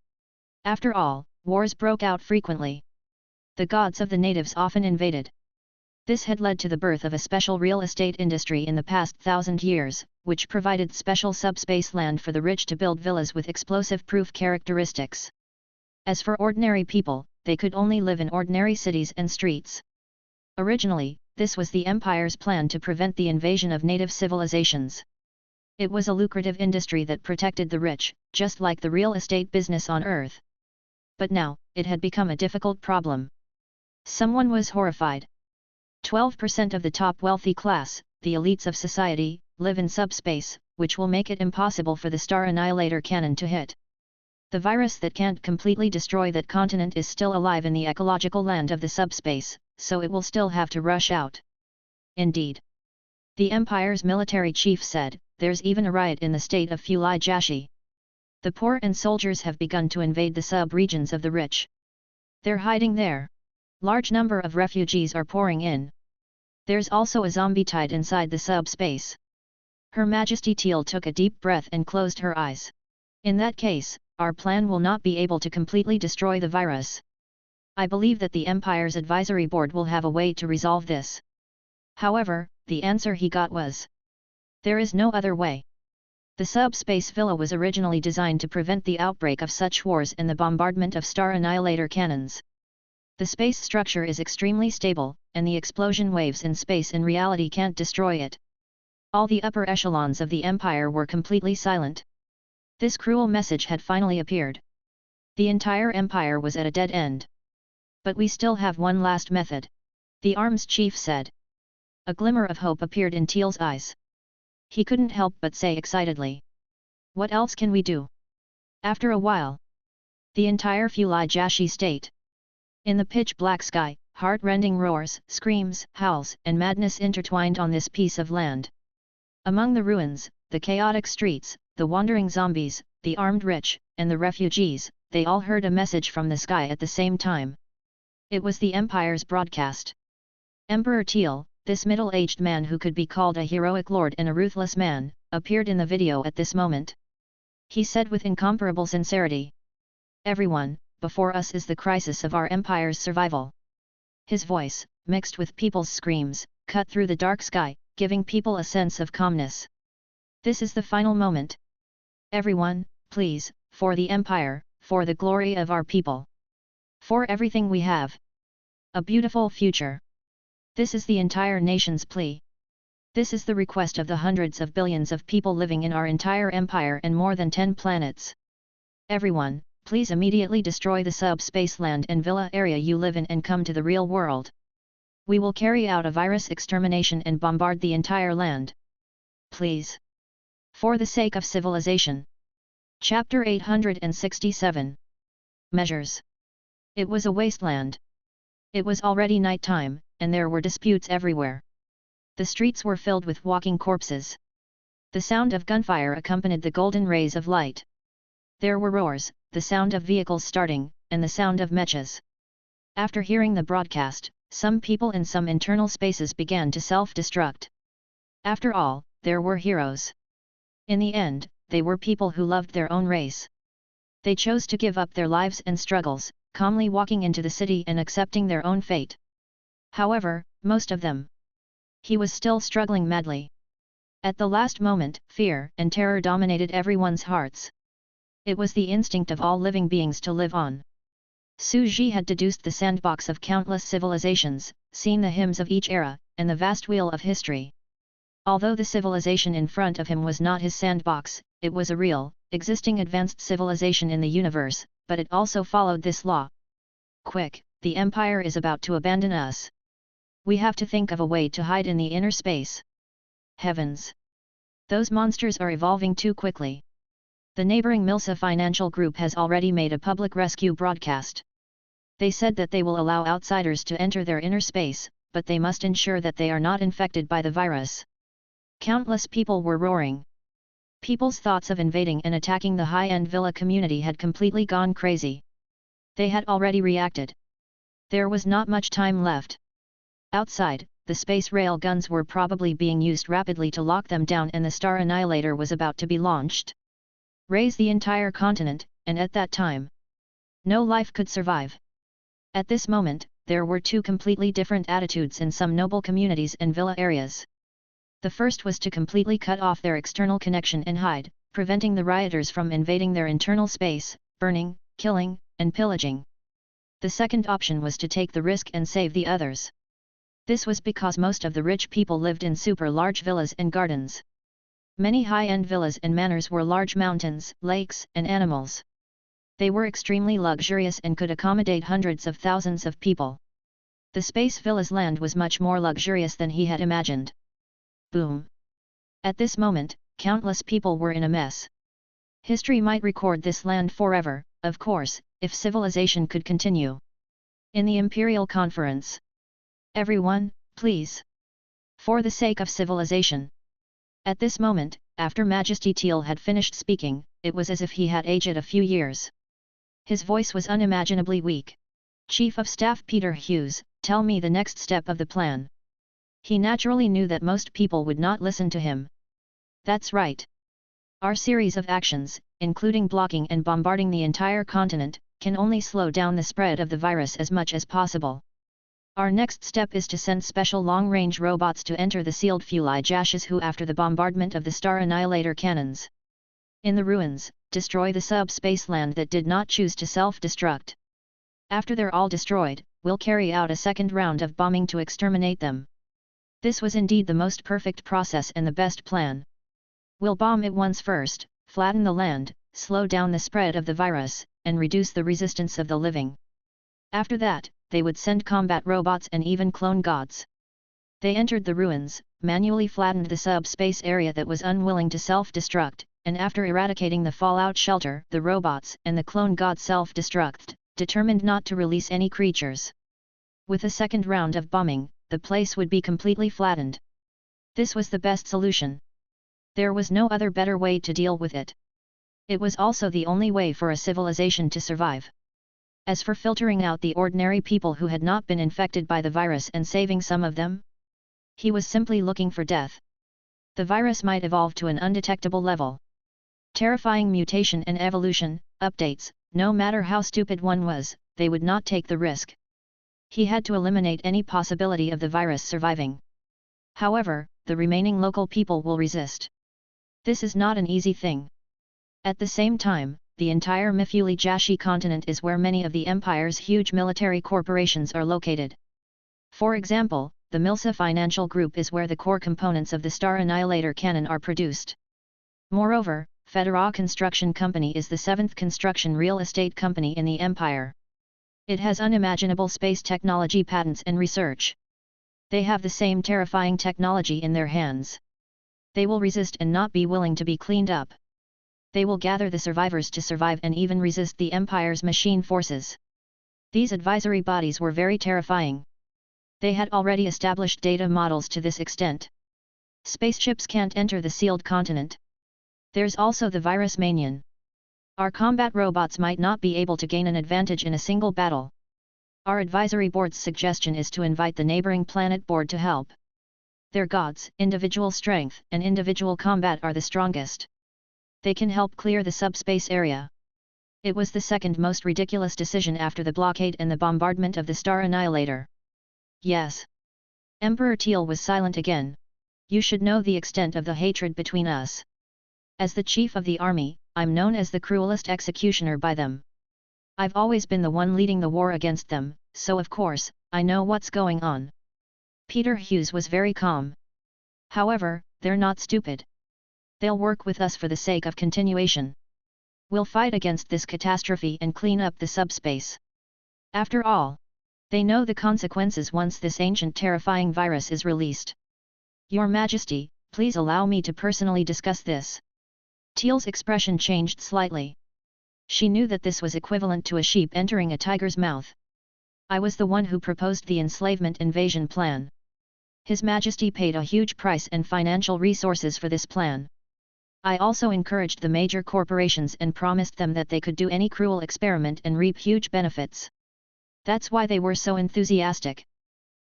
After all, wars broke out frequently. The gods of the natives often invaded. This had led to the birth of a special real estate industry in the past 1,000 years, which provided special subspace land for the rich to build villas with explosive-proof characteristics. As for ordinary people, they could only live in ordinary cities and streets. Originally, this was the Empire's plan to prevent the invasion of native civilizations. It was a lucrative industry that protected the rich, just like the real estate business on Earth. But now, it had become a difficult problem. Someone was horrified. 12% of the top wealthy class, the elites of society, live in subspace, which will make it impossible for the Star Annihilator cannon to hit. The virus that can't completely destroy that continent is still alive in the ecological land of the subspace, so it will still have to rush out. Indeed. The Empire's military chief said, there's even a riot in the state of Fulai-Jashi. The poor and soldiers have begun to invade the sub-regions of the rich. They're hiding there. Large number of refugees are pouring in. There's also a zombie tide inside the subspace. Her Majesty Teal took a deep breath and closed her eyes. In that case, our plan will not be able to completely destroy the virus. I believe that the Empire's advisory board will have a way to resolve this. However, the answer he got was, there is no other way. The subspace villa was originally designed to prevent the outbreak of such wars and the bombardment of Star Annihilator cannons. The space structure is extremely stable, and the explosion waves in space in reality can't destroy it. All the upper echelons of the Empire were completely silent. This cruel message had finally appeared. The entire Empire was at a dead end. But we still have one last method. The arms chief said. A glimmer of hope appeared in Teal's eyes. He couldn't help but say excitedly. What else can we do? After a while. The entire Fulai-Jashi state. In the pitch-black sky, heart-rending roars, screams, howls, and madness intertwined on this piece of land. Among the ruins, the chaotic streets, the wandering zombies, the armed rich, and the refugees, they all heard a message from the sky at the same time. It was the Empire's broadcast. Emperor Teal, this middle-aged man who could be called a heroic lord and a ruthless man, appeared in the video at this moment. He said with incomparable sincerity. Everyone, before us is the crisis of our Empire's survival. His voice, mixed with people's screams, cut through the dark sky, giving people a sense of calmness. This is the final moment. Everyone, please, for the Empire, for the glory of our people. For everything we have. A beautiful future. This is the entire nation's plea. This is the request of the hundreds of billions of people living in our entire empire and more than 10 planets. Everyone, please immediately destroy the subspace land and villa area you live in and come to the real world. We will carry out a virus extermination and bombard the entire land. Please. For the sake of civilization. Chapter 867. Measures. It was a wasteland. It was already nighttime, and there were disputes everywhere. The streets were filled with walking corpses. The sound of gunfire accompanied the golden rays of light. There were roars, the sound of vehicles starting, and the sound of mechas. After hearing the broadcast, some people in some internal spaces began to self-destruct. After all, there were heroes. In the end, they were people who loved their own race. They chose to give up their lives and struggles, calmly walking into the city and accepting their own fate. However, Most of them. He was still struggling madly. At the last moment, fear and terror dominated everyone's hearts. It was the instinct of all living beings to live on. Su Ji had deduced the sandbox of countless civilizations, seen the hymns of each era, and the vast wheel of history. Although the civilization in front of him was not his sandbox, it was a real, existing advanced civilization in the universe, but it also followed this law. Quick, the Empire is about to abandon us. We have to think of a way to hide in the inner space. Heavens! Those monsters are evolving too quickly. The neighboring Milsa Financial Group has already made a public rescue broadcast. They said that they will allow outsiders to enter their inner space, but they must ensure that they are not infected by the virus. Countless people were roaring. People's thoughts of invading and attacking the high-end villa community had completely gone crazy. They had already reacted. There was not much time left. Outside, the space rail guns were probably being used rapidly to lock them down, and the Star Annihilator was about to be launched. Raise the entire continent, and at that time, no life could survive. At this moment, there were two completely different attitudes in some noble communities and villa areas. The first was to completely cut off their external connection and hide, preventing the rioters from invading their internal space, burning, killing, and pillaging. The second option was to take the risk and save the others. This was because most of the rich people lived in super large villas and gardens. Many high-end villas and manors were large mountains, lakes, and animals. They were extremely luxurious and could accommodate hundreds of thousands of people. The space villa's land was much more luxurious than he had imagined. Boom! At this moment, countless people were in a mess. History might record this land forever, of course, if civilization could continue. In the Imperial Conference. Everyone, please. For the sake of civilization. At this moment, after Majesty Teal had finished speaking, it was as if he had aged a few years. His voice was unimaginably weak. Chief of Staff Peter Hughes, tell me the next step of the plan. He naturally knew that most people would not listen to him. That's right. Our series of actions, including blocking and bombarding the entire continent, can only slow down the spread of the virus as much as possible. Our next step is to send special long-range robots to enter the sealed Fulijashi after the bombardment of the Star Annihilator cannons. In the ruins, destroy the subspace land that did not choose to self-destruct. After they're all destroyed, we'll carry out a second round of bombing to exterminate them. This was indeed the most perfect process and the best plan. We'll bomb it once first, flatten the land, slow down the spread of the virus, and reduce the resistance of the living. After that, they would send combat robots and even clone gods. They entered the ruins, manually flattened the subspace area that was unwilling to self-destruct, and after eradicating the fallout shelter, the robots and the clone god self-destruct, determined not to release any creatures. With a second round of bombing, the place would be completely flattened. This was the best solution. There was no other better way to deal with it. It was also the only way for a civilization to survive. As for filtering out the ordinary people who had not been infected by the virus and saving some of them, he was simply looking for death. The virus might evolve to an undetectable level. Terrifying mutation and evolution, updates, no matter how stupid one was, they would not take the risk. He had to eliminate any possibility of the virus surviving. However, the remaining local people will resist. This is not an easy thing. At the same time, the entire Mifulijashi continent is where many of the Empire's huge military corporations are located. For example, the Milsa Financial Group is where the core components of the Star Annihilator cannon are produced. Moreover, Federa Construction Company is the seventh construction real estate company in the Empire. It has unimaginable space technology patents and research. They have the same terrifying technology in their hands. They will resist and not be willing to be cleaned up. They will gather the survivors to survive and even resist the Empire's machine forces. These advisory bodies were very terrifying. They had already established data models to this extent. Spaceships can't enter the sealed continent. There's also the virus manian. Our combat robots might not be able to gain an advantage in a single battle. Our advisory board's suggestion is to invite the neighboring planet board to help. Their gods, individual strength and individual combat are the strongest. They can help clear the subspace area. It was the second most ridiculous decision after the blockade and the bombardment of the Star Annihilator. Yes. Emperor Teal was silent again. You should know the extent of the hatred between us. As the chief of the army, I'm known as the cruelest executioner by them. I've always been the one leading the war against them, so of course, I know what's going on. Peter Hughes was very calm. However, they're not stupid. They'll work with us for the sake of continuation. We'll fight against this catastrophe and clean up the subspace. After all, they know the consequences once this ancient terrifying virus is released. Your Majesty, please allow me to personally discuss this. Teal's expression changed slightly. She knew that this was equivalent to a sheep entering a tiger's mouth. I was the one who proposed the enslavement invasion plan. His Majesty paid a huge price and financial resources for this plan. I also encouraged the major corporations and promised them that they could do any cruel experiment and reap huge benefits. That's why they were so enthusiastic.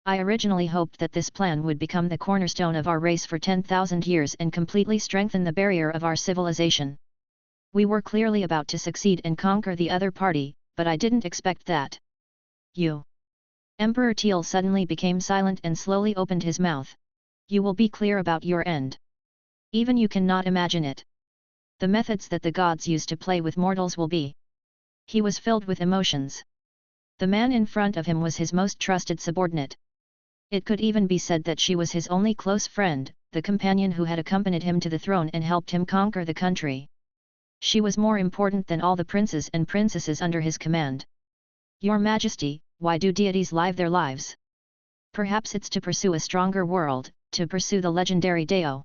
I originally hoped that this plan would become the cornerstone of our race for 10,000 years and completely strengthen the barrier of our civilization. We were clearly about to succeed and conquer the other party, but I didn't expect that. You. Emperor Teal suddenly became silent and slowly opened his mouth. You will be clear about your end. Even you cannot imagine it. The methods that the gods use to play with mortals will be. He was filled with emotions. The man in front of him was his most trusted subordinate. It could even be said that she was his only close friend, the companion who had accompanied him to the throne and helped him conquer the country. She was more important than all the princes and princesses under his command. Your Majesty, why do deities live their lives? Perhaps it's to pursue a stronger world, to pursue the legendary Deo.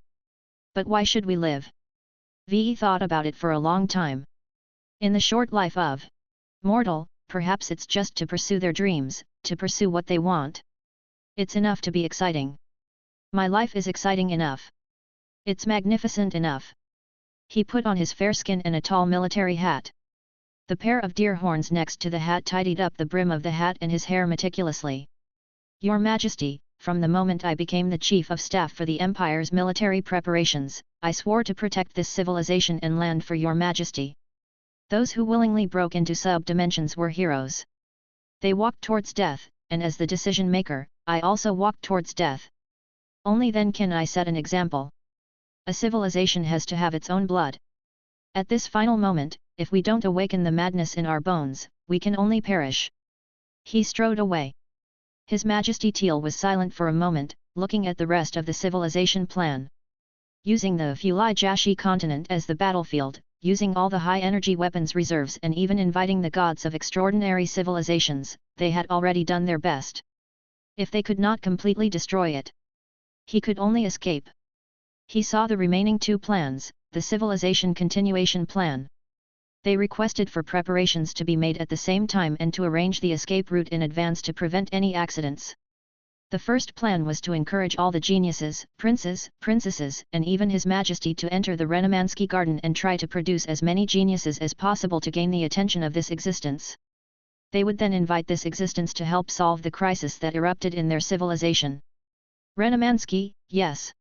But why should we live? Ve thought about it for a long time. In the short life of mortal, perhaps it's just to pursue their dreams, to pursue what they want. It's enough to be exciting. My life is exciting enough. It's magnificent enough. He put on his fair skin and a tall military hat. The pair of deer horns next to the hat tidied up the brim of the hat and his hair meticulously. Your Majesty, from the moment I became the chief of staff for the Empire's military preparations, I swore to protect this civilization and land for your Majesty. Those who willingly broke into sub-dimensions were heroes. They walked towards death, and as the decision-maker, I also walked towards death. Only then can I set an example. A civilization has to have its own blood. At this final moment, if we don't awaken the madness in our bones, we can only perish. He strode away. His Majesty Teal was silent for a moment, looking at the rest of the civilization plan. Using the Fulai Jashi continent as the battlefield, using all the high-energy weapons reserves and even inviting the gods of extraordinary civilizations, they had already done their best. If they could not completely destroy it, he could only escape. He saw the remaining two plans, the civilization continuation plan. They requested for preparations to be made at the same time and to arrange the escape route in advance to prevent any accidents. The first plan was to encourage all the geniuses, princes, princesses, and even His Majesty to enter the Renamansky garden and try to produce as many geniuses as possible to gain the attention of this existence. They would then invite this existence to help solve the crisis that erupted in their civilization. Renamansky, yes.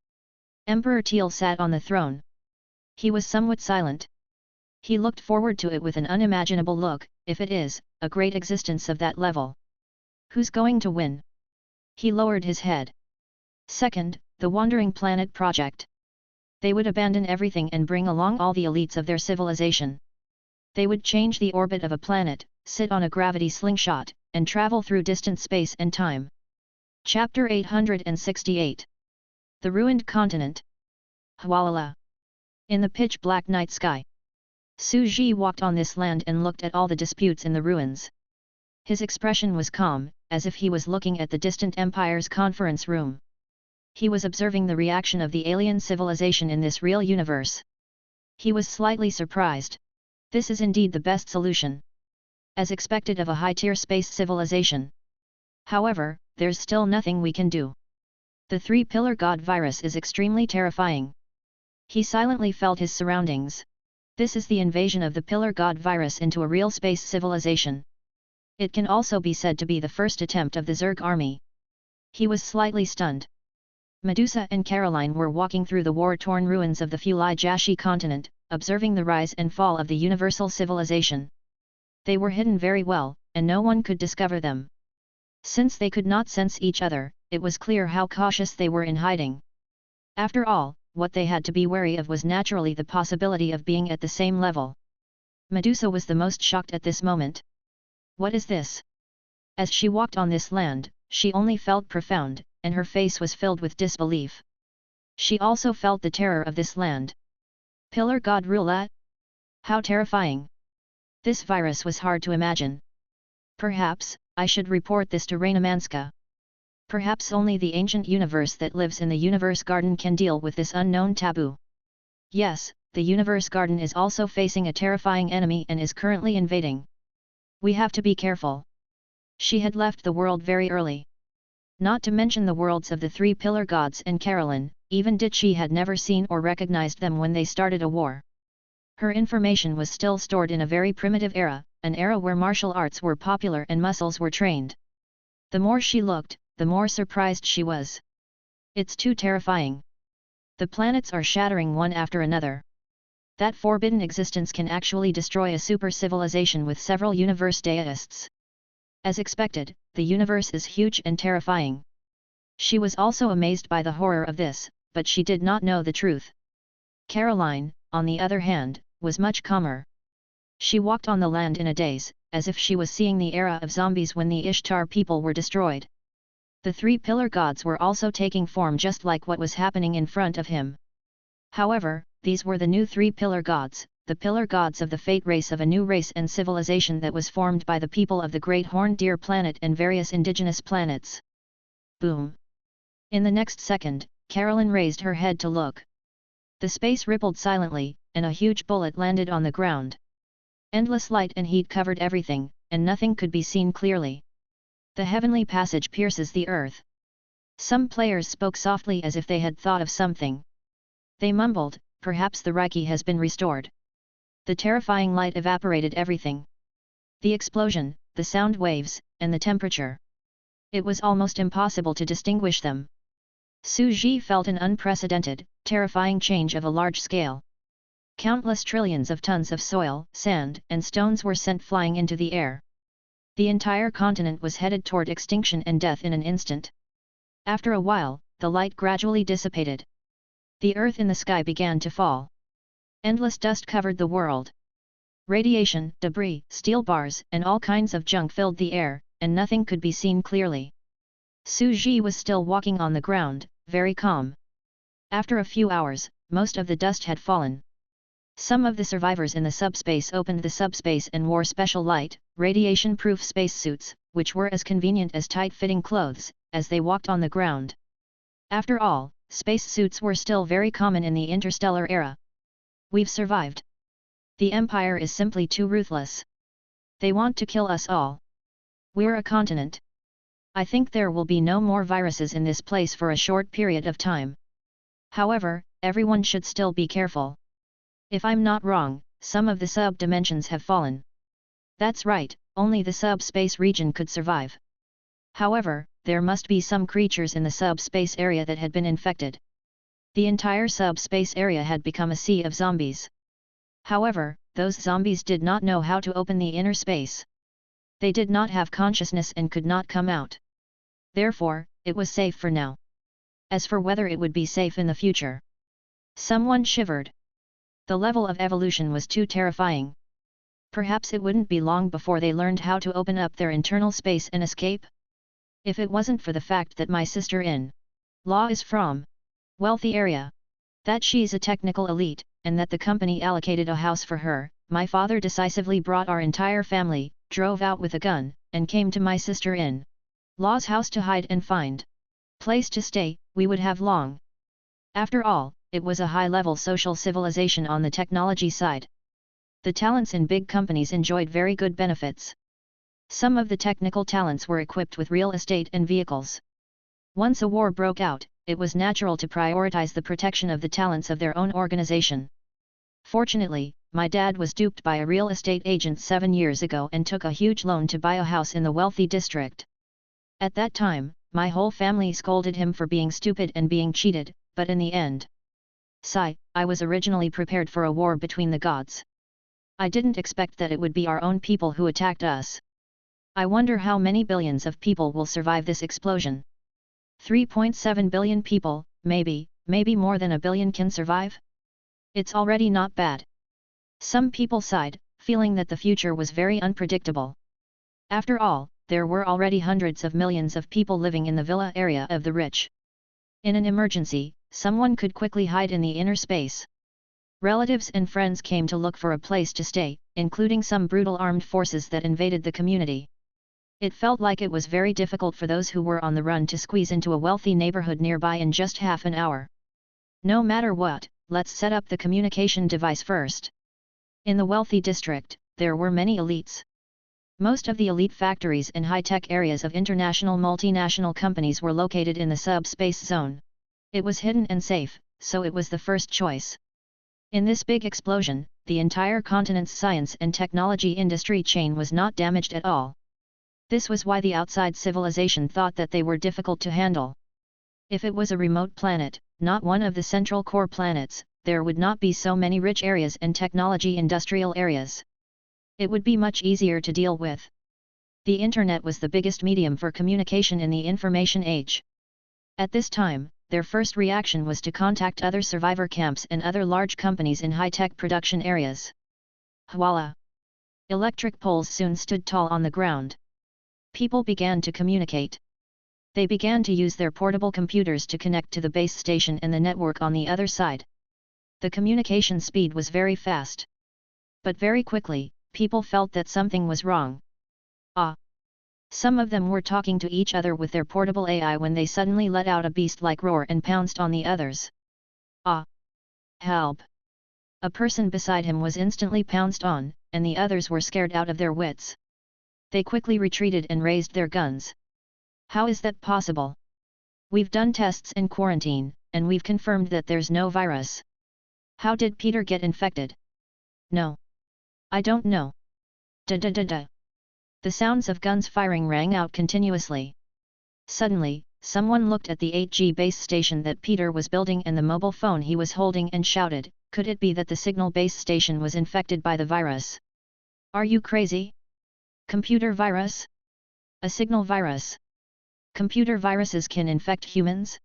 Emperor Teal sat on the throne. He was somewhat silent. He looked forward to it with an unimaginable look, if it is, a great existence of that level. Who's going to win? He lowered his head. Second, the Wandering Planet Project. They would abandon everything and bring along all the elites of their civilization. They would change the orbit of a planet, sit on a gravity slingshot, and travel through distant space and time. Chapter 868. The Ruined Continent. Hualala. In the pitch-black night sky, Su Ji walked on this land and looked at all the disputes in the ruins. His expression was calm, as if he was looking at the distant empire's conference room. He was observing the reaction of the alien civilization in this real universe. He was slightly surprised. This is indeed the best solution. As expected of a high-tier space civilization. However, there's still nothing we can do. The three-pillar god virus is extremely terrifying. He silently felt his surroundings. This is the invasion of the pillar god virus into a real space civilization. It can also be said to be the first attempt of the Zerg army. He was slightly stunned. Medusa and Caroline were walking through the war-torn ruins of the Fulai Jashi continent, observing the rise and fall of the universal civilization. They were hidden very well, and no one could discover them. Since they could not sense each other, it was clear how cautious they were in hiding. After all, what they had to be wary of was naturally the possibility of being at the same level. Medusa was the most shocked at this moment. What is this? As she walked on this land, she only felt profound, and her face was filled with disbelief. She also felt the terror of this land. Pillar god roulette? How terrifying! This virus was hard to imagine. Perhaps, I should report this to Rainamanska. Perhaps only the ancient universe that lives in the universe garden can deal with this unknown taboo. Yes, the universe garden is also facing a terrifying enemy and is currently invading. We have to be careful. She had left the world very early. Not to mention the worlds of the three pillar gods and Carolyn, even she had never seen or recognized them when they started a war. Her information was still stored in a very primitive era, an era where martial arts were popular and muscles were trained. The more she looked, the more surprised she was. It's too terrifying. The planets are shattering one after another. That forbidden existence can actually destroy a super civilization with several universe deists. As expected, the universe is huge and terrifying. She was also amazed by the horror of this, but she did not know the truth. Caroline, on the other hand, was much calmer. She walked on the land in a daze, as if she was seeing the era of zombies when the Ishtar people were destroyed. The three pillar gods were also taking form just like what was happening in front of him. However, these were the new three pillar gods, the pillar gods of the fate race of a new race and civilization that was formed by the people of the Great Horned Deer planet and various indigenous planets. Boom! In the next second, Carolyn raised her head to look. The space rippled silently, and a huge bullet landed on the ground. Endless light and heat covered everything, and nothing could be seen clearly. The heavenly passage pierces the earth. Some players spoke softly as if they had thought of something. They mumbled, perhaps the Reiki has been restored. The terrifying light evaporated everything. The explosion, the sound waves, and the temperature. It was almost impossible to distinguish them. Su Ji felt an unprecedented, terrifying change of a large scale. Countless trillions of tons of soil, sand, and stones were sent flying into the air. The entire continent was headed toward extinction and death in an instant. After a while, the light gradually dissipated. The earth in the sky began to fall. Endless dust covered the world. Radiation, debris, steel bars, and all kinds of junk filled the air, and nothing could be seen clearly. Su Ji was still walking on the ground, very calm. After a few hours, most of the dust had fallen. Some of the survivors in the subspace opened the subspace and wore special light, radiation-proof spacesuits, which were as convenient as tight-fitting clothes, as they walked on the ground. After all, spacesuits were still very common in the interstellar era. We've survived. The Empire is simply too ruthless. They want to kill us all. We're a continent. I think there will be no more viruses in this place for a short period of time. However, everyone should still be careful. If I'm not wrong, some of the sub-dimensions have fallen. That's right, only the subspace region could survive. However, there must be some creatures in the subspace area that had been infected. The entire subspace area had become a sea of zombies. However, those zombies did not know how to open the inner space. They did not have consciousness and could not come out. Therefore, it was safe for now. As for whether it would be safe in the future, someone shivered. The level of evolution was too terrifying. Perhaps it wouldn't be long before they learned how to open up their internal space and escape. If it wasn't for the fact that my sister-in-law is from wealthy area, that she's a technical elite, and that the company allocated a house for her, my father decisively brought our entire family, drove out with a gun, and came to my sister-in-law's house to hide and find place to stay, we would have long. After all, it was a high-level social civilization on the technology side. The talents in big companies enjoyed very good benefits. Some of the technical talents were equipped with real estate and vehicles. Once a war broke out, it was natural to prioritize the protection of the talents of their own organization. Fortunately, my dad was duped by a real estate agent 7 years ago and took a huge loan to buy a house in the wealthy district. At that time, my whole family scolded him for being stupid and being cheated, but in the end, I was originally prepared for a war between the gods. I didn't expect that it would be our own people who attacked us. I wonder how many billions of people will survive this explosion. 3.7 billion people, maybe more than a billion can survive? It's already not bad. Some people sighed, feeling that the future was very unpredictable. After all, there were already hundreds of millions of people living in the villa area of the rich. In an emergency, someone could quickly hide in the inner space. Relatives and friends came to look for a place to stay, including some brutal armed forces that invaded the community. It felt like it was very difficult for those who were on the run to squeeze into a wealthy neighborhood nearby in just half an hour. No matter what, let's set up the communication device first. In the wealthy district, there were many elites. Most of the elite factories and high-tech areas of international multinational companies were located in the subspace zone. It was hidden and safe, so it was the first choice. In this big explosion, the entire continent's science and technology industry chain was not damaged at all. This was why the outside civilization thought that they were difficult to handle. If it was a remote planet, not one of the central core planets, there would not be so many rich areas and technology industrial areas. It would be much easier to deal with. The internet was the biggest medium for communication in the information age. At this time, their first reaction was to contact other survivor camps and other large companies in high-tech production areas. Voila! Electric poles soon stood tall on the ground. People began to communicate. They began to use their portable computers to connect to the base station and the network on the other side. The communication speed was very fast. But very quickly, people felt that something was wrong. Some of them were talking to each other with their portable AI when they suddenly let out a beast-like roar and pounced on the others. Help! A person beside him was instantly pounced on, and the others were scared out of their wits. They quickly retreated and raised their guns. How is that possible? We've done tests in quarantine, and we've confirmed that there's no virus. How did Peter get infected? No. I don't know. Da-da-da-da. The sounds of guns firing rang out continuously. Suddenly, someone looked at the 8G base station that Peter was building and the mobile phone he was holding and shouted, could it be that the signal base station was infected by the virus? Are you crazy? Computer virus? A signal virus? Computer viruses can infect humans?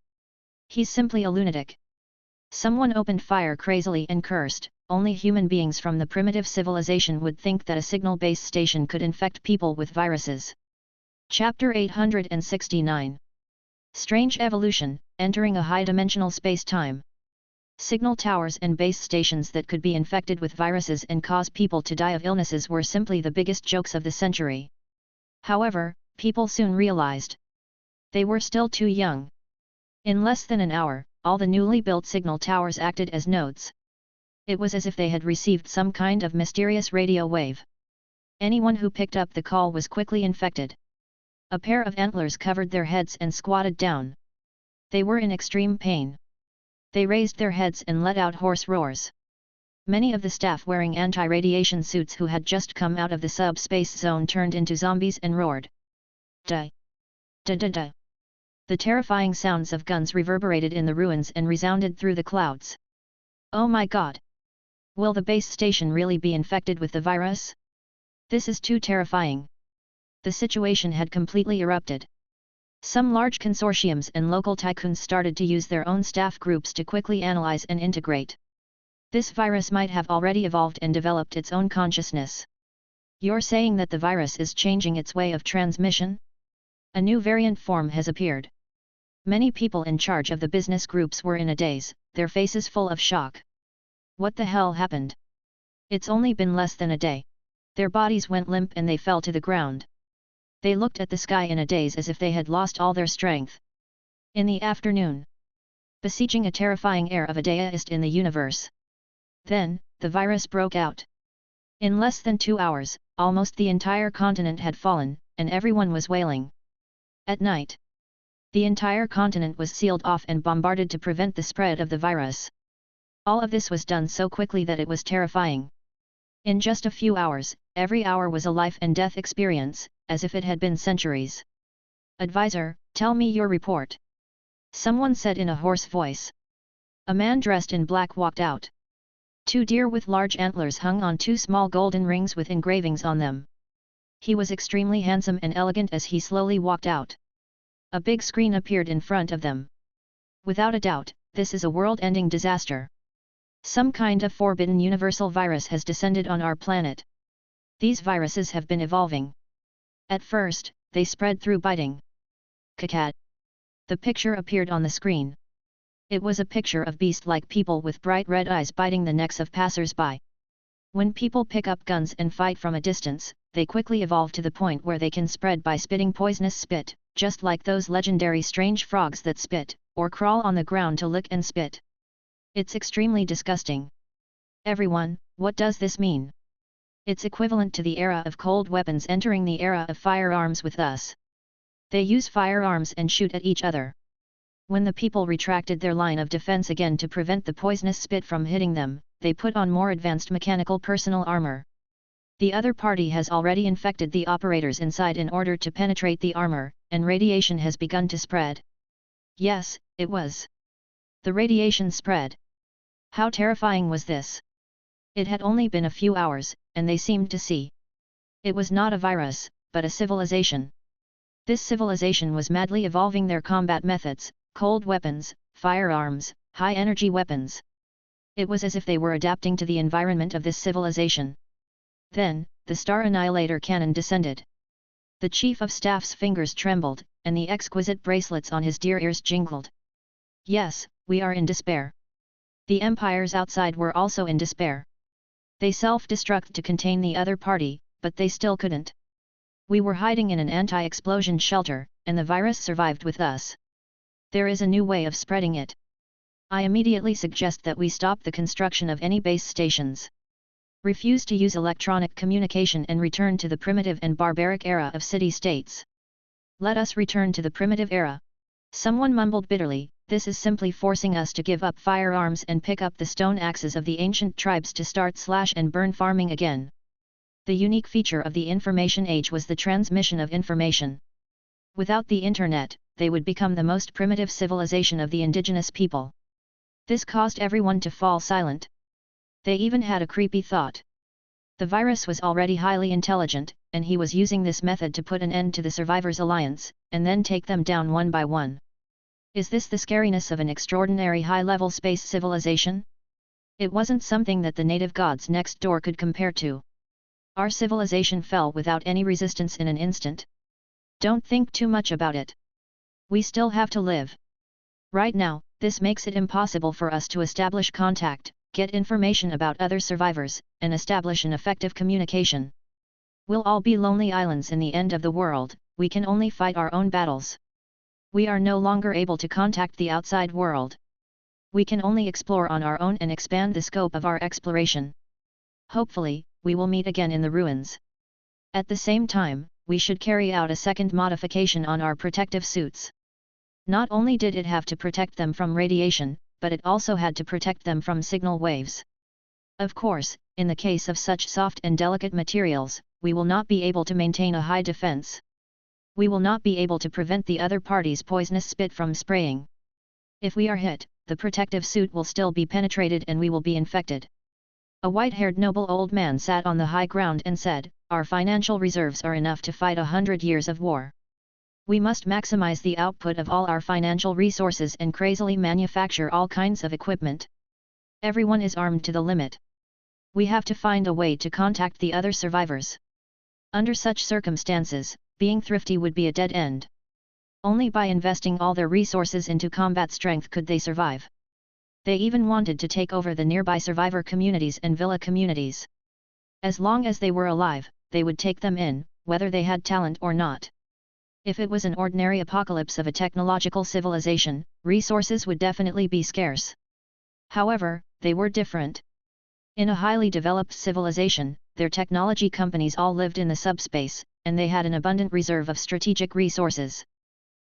He's simply a lunatic. Someone opened fire crazily and cursed. Only human beings from the primitive civilization would think that a signal base station could infect people with viruses. Chapter 869. Strange Evolution, Entering a High-Dimensional Space-Time. Signal towers and base stations that could be infected with viruses and cause people to die of illnesses were simply the biggest jokes of the century. However, people soon realized they were still too young. In less than an hour, all the newly built signal towers acted as nodes. It was as if they had received some kind of mysterious radio wave. Anyone who picked up the call was quickly infected. A pair of antlers covered their heads and squatted down. They were in extreme pain. They raised their heads and let out hoarse roars. Many of the staff wearing anti-radiation suits who had just come out of the subspace zone turned into zombies and roared. Da! Da da da! The terrifying sounds of guns reverberated in the ruins and resounded through the clouds. Oh my God! Will the base station really be infected with the virus? This is too terrifying. The situation had completely erupted. Some large consortiums and local tycoons started to use their own staff groups to quickly analyze and integrate. This virus might have already evolved and developed its own consciousness. You're saying that the virus is changing its way of transmission? A new variant form has appeared. Many people in charge of the business groups were in a daze, their faces full of shock. What the hell happened? It's only been less than a day. Their bodies went limp and they fell to the ground. They looked at the sky in a daze as if they had lost all their strength. In the afternoon, besieging a terrifying air of a deist in the universe. Then, the virus broke out. In less than 2 hours, almost the entire continent had fallen, and everyone was wailing. At night, the entire continent was sealed off and bombarded to prevent the spread of the virus. All of this was done so quickly that it was terrifying. In just a few hours, every hour was a life and death experience, as if it had been centuries. Advisor, tell me your report. Someone said in a hoarse voice. A man dressed in black walked out. 2 deer with large antlers hung on 2 small golden rings with engravings on them. He was extremely handsome and elegant as he slowly walked out. A big screen appeared in front of them. Without a doubt, this is a world-ending disaster. Some kind of forbidden universal virus has descended on our planet. These viruses have been evolving. At first, they spread through biting. Cacat. The picture appeared on the screen. It was a picture of beast-like people with bright red eyes biting the necks of passers-by. When people pick up guns and fight from a distance, they quickly evolve to the point where they can spread by spitting poisonous spit, just like those legendary strange frogs that spit, or crawl on the ground to lick and spit. It's extremely disgusting. Everyone, what does this mean? It's equivalent to the era of cold weapons entering the era of firearms with us. They use firearms and shoot at each other. When the people retracted their line of defense again to prevent the poisonous spit from hitting them, they put on more advanced mechanical personal armor. The other party has already infected the operators inside in order to penetrate the armor, and radiation has begun to spread. Yes, it was. The radiation spread. How terrifying was this? It had only been a few hours, and they seemed to see. It was not a virus, but a civilization. This civilization was madly evolving their combat methods, cold weapons, firearms, high-energy weapons. It was as if they were adapting to the environment of this civilization. Then, the Star Annihilator cannon descended. The Chief of Staff's fingers trembled, and the exquisite bracelets on his dear ears jingled. Yes, we are in despair. The empires outside were also in despair. They self-destruct to contain the other party, but they still couldn't. We were hiding in an anti-explosion shelter, and the virus survived with us. There is a new way of spreading it. I immediately suggest that we stop the construction of any base stations. Refuse to use electronic communication and return to the primitive and barbaric era of city-states. Let us return to the primitive era. Someone mumbled bitterly, this is simply forcing us to give up firearms and pick up the stone axes of the ancient tribes to start slash and burn farming again. The unique feature of the information age was the transmission of information. Without the internet, they would become the most primitive civilization of the indigenous people. This caused everyone to fall silent. They even had a creepy thought. The virus was already highly intelligent, and he was using this method to put an end to the Survivors Alliance, and then take them down one by one. Is this the scariness of an extraordinary high-level space civilization? It wasn't something that the native gods next door could compare to. Our civilization fell without any resistance in an instant. Don't think too much about it. We still have to live. Right now, this makes it impossible for us to establish contact, get information about other survivors, and establish an effective communication. We'll all be lonely islands in the end of the world, we can only fight our own battles. We are no longer able to contact the outside world. We can only explore on our own and expand the scope of our exploration. Hopefully, we will meet again in the ruins. At the same time, we should carry out a second modification on our protective suits. Not only did it have to protect them from radiation, but it also had to protect them from signal waves. Of course, in the case of such soft and delicate materials, we will not be able to maintain a high defense. We will not be able to prevent the other party's poisonous spit from spraying. If we are hit, the protective suit will still be penetrated and we will be infected. A white-haired noble old man sat on the high ground and said, "Our financial reserves are enough to fight 100 years of war. We must maximize the output of all our financial resources and crazily manufacture all kinds of equipment. Everyone is armed to the limit. We have to find a way to contact the other survivors. Under such circumstances, being thrifty would be a dead end. Only by investing all their resources into combat strength could they survive. They even wanted to take over the nearby survivor communities and villa communities. As long as they were alive, they would take them in, whether they had talent or not. If it was an ordinary apocalypse of a technological civilization, resources would definitely be scarce. However, they were different. In a highly developed civilization, their technology companies all lived in the subspace, and they had an abundant reserve of strategic resources.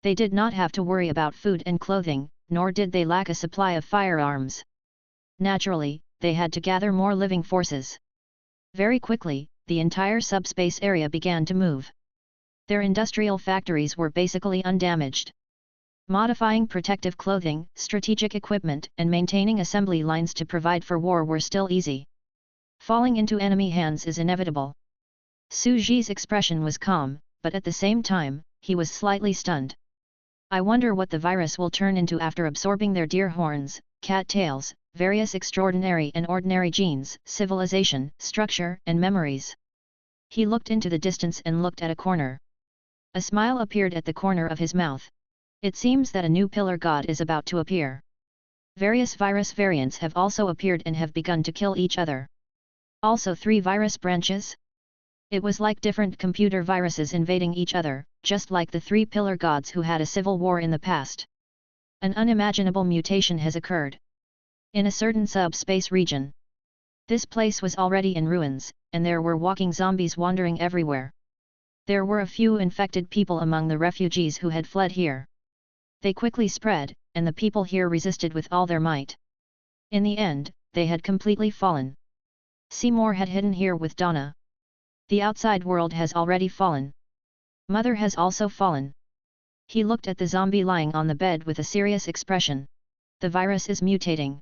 They did not have to worry about food and clothing, nor did they lack a supply of firearms. Naturally, they had to gather more living forces. Very quickly, the entire subspace area began to move. Their industrial factories were basically undamaged. Modifying protective clothing, strategic equipment, and maintaining assembly lines to provide for war were still easy. Falling into enemy hands is inevitable. Su Ji's expression was calm, but at the same time, he was slightly stunned. I wonder what the virus will turn into after absorbing their deer horns, cat tails, various extraordinary and ordinary genes, civilization, structure, and memories. He looked into the distance and looked at a corner. A smile appeared at the corner of his mouth. It seems that a new pillar god is about to appear. Various virus variants have also appeared and have begun to kill each other. Also 3 virus branches? It was like different computer viruses invading each other, just like the 3 pillar gods who had a civil war in the past. An unimaginable mutation has occurred. In a certain subspace region. This place was already in ruins, and there were walking zombies wandering everywhere. There were a few infected people among the refugees who had fled here. They quickly spread, and the people here resisted with all their might. In the end, they had completely fallen. Seymour had hidden here with Donna. The outside world has already fallen. Mother has also fallen. He looked at the zombie lying on the bed with a serious expression. The virus is mutating.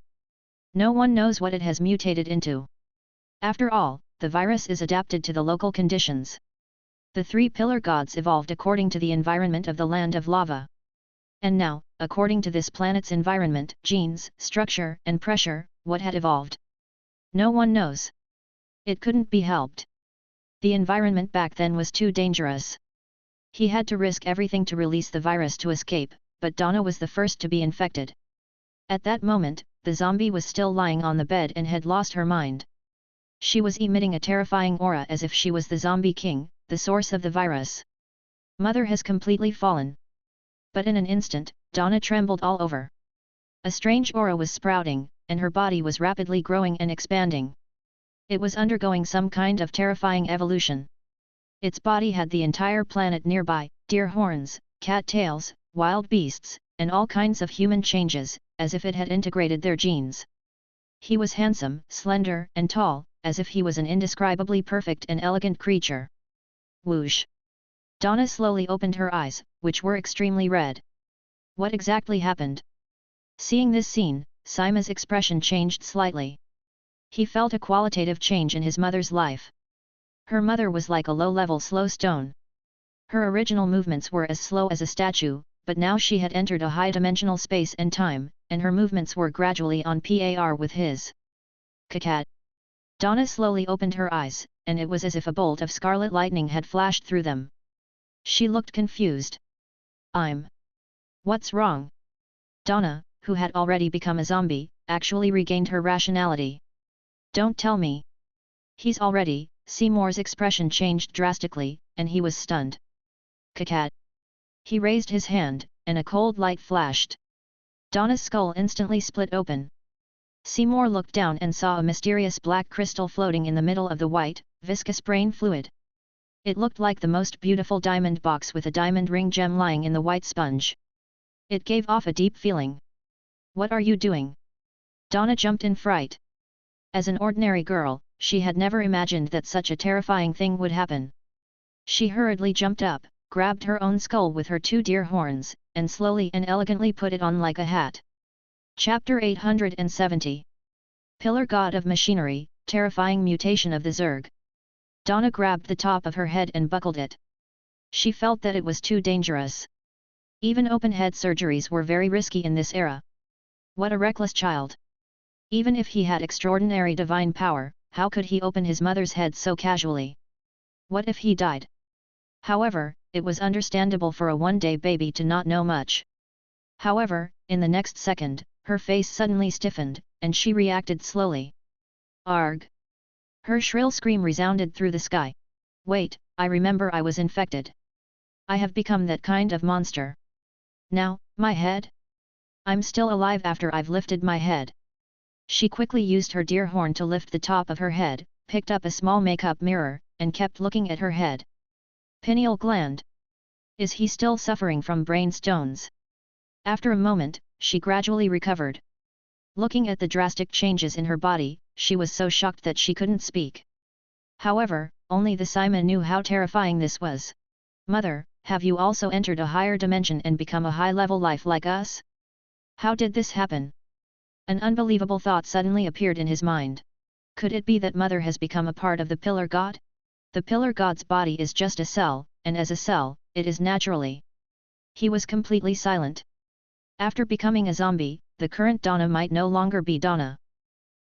No one knows what it has mutated into. After all, the virus is adapted to the local conditions. The 3 pillar gods evolved according to the environment of the land of lava. And now, according to this planet's environment, genes, structure, and pressure, what had evolved? No one knows. It couldn't be helped. The environment back then was too dangerous. He had to risk everything to release the virus to escape, but Donna was the first to be infected. At that moment, the zombie was still lying on the bed and had lost her mind. She was emitting a terrifying aura as if she was the zombie king, the source of the virus. Mother has completely fallen. But in an instant, Donna trembled all over. A strange aura was sprouting, and her body was rapidly growing and expanding. It was undergoing some kind of terrifying evolution. Its body had the entire planet nearby, deer horns, cat tails, wild beasts, and all kinds of human changes, as if it had integrated their genes. He was handsome, slender, and tall, as if he was an indescribably perfect and elegant creature. Whoosh! Donna slowly opened her eyes, which were extremely red. What exactly happened? Seeing this scene, Sima's expression changed slightly. He felt a qualitative change in his mother's life. Her mother was like a low-level slow stone. Her original movements were as slow as a statue, but now she had entered a high-dimensional space and time, and her movements were gradually on par with his. Kakat. Donna slowly opened her eyes, and it was as if a bolt of scarlet lightning had flashed through them. She looked confused. What's wrong? Donna, who had already become a zombie, actually regained her rationality. Don't tell me. He's already. Seymour's expression changed drastically, and he was stunned. Kakat. He raised his hand, and a cold light flashed. Donna's skull instantly split open. Seymour looked down and saw a mysterious black crystal floating in the middle of the white, viscous brain fluid. It looked like the most beautiful diamond box with a diamond ring gem lying in the white sponge. It gave off a deep feeling. What are you doing? Donna jumped in fright. As an ordinary girl, she had never imagined that such a terrifying thing would happen. She hurriedly jumped up, grabbed her own skull with her 2 deer horns, and slowly and elegantly put it on like a hat. Chapter 870. Pillar God of Machinery, Terrifying Mutation of the Zerg. Donna grabbed the top of her head and buckled it. She felt that it was too dangerous. Even open-head surgeries were very risky in this era. What a reckless child! Even if he had extraordinary divine power, how could he open his mother's head so casually? What if he died? However, it was understandable for a one-day baby to not know much. However, in the next second, her face suddenly stiffened, and she reacted slowly. Arg! Her shrill scream resounded through the sky. Wait, I remember I was infected. I have become that kind of monster. Now, my head? I'm still alive after I've lifted my head. She quickly used her deer horn to lift the top of her head, picked up a small makeup mirror, and kept looking at her head. Pineal gland. Is he still suffering from brain stones? After a moment, she gradually recovered. Looking at the drastic changes in her body, she was so shocked that she couldn't speak. However, only the Sima knew how terrifying this was. Mother, have you also entered a higher dimension and become a high-level life like us? How did this happen? An unbelievable thought suddenly appeared in his mind. Could it be that Mother has become a part of the Pillar God? The Pillar God's body is just a cell, and as a cell, it is naturally He was completely silent. After becoming a zombie, the current Donna might no longer be Donna.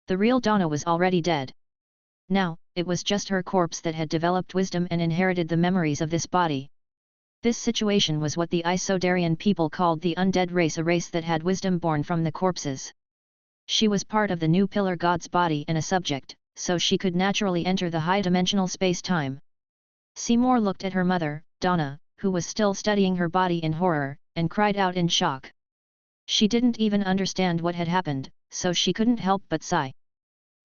The real Donna was already dead. Now, it was just her corpse that had developed wisdom and inherited the memories of this body. This situation was what the Isodarian people called the undead race, a race that had wisdom born from the corpses. She was part of the new pillar god's body and a subject, so she could naturally enter the high-dimensional space-time. Seymour looked at her mother, Donna, who was still studying her body in horror, and cried out in shock. She didn't even understand what had happened, so she couldn't help but sigh.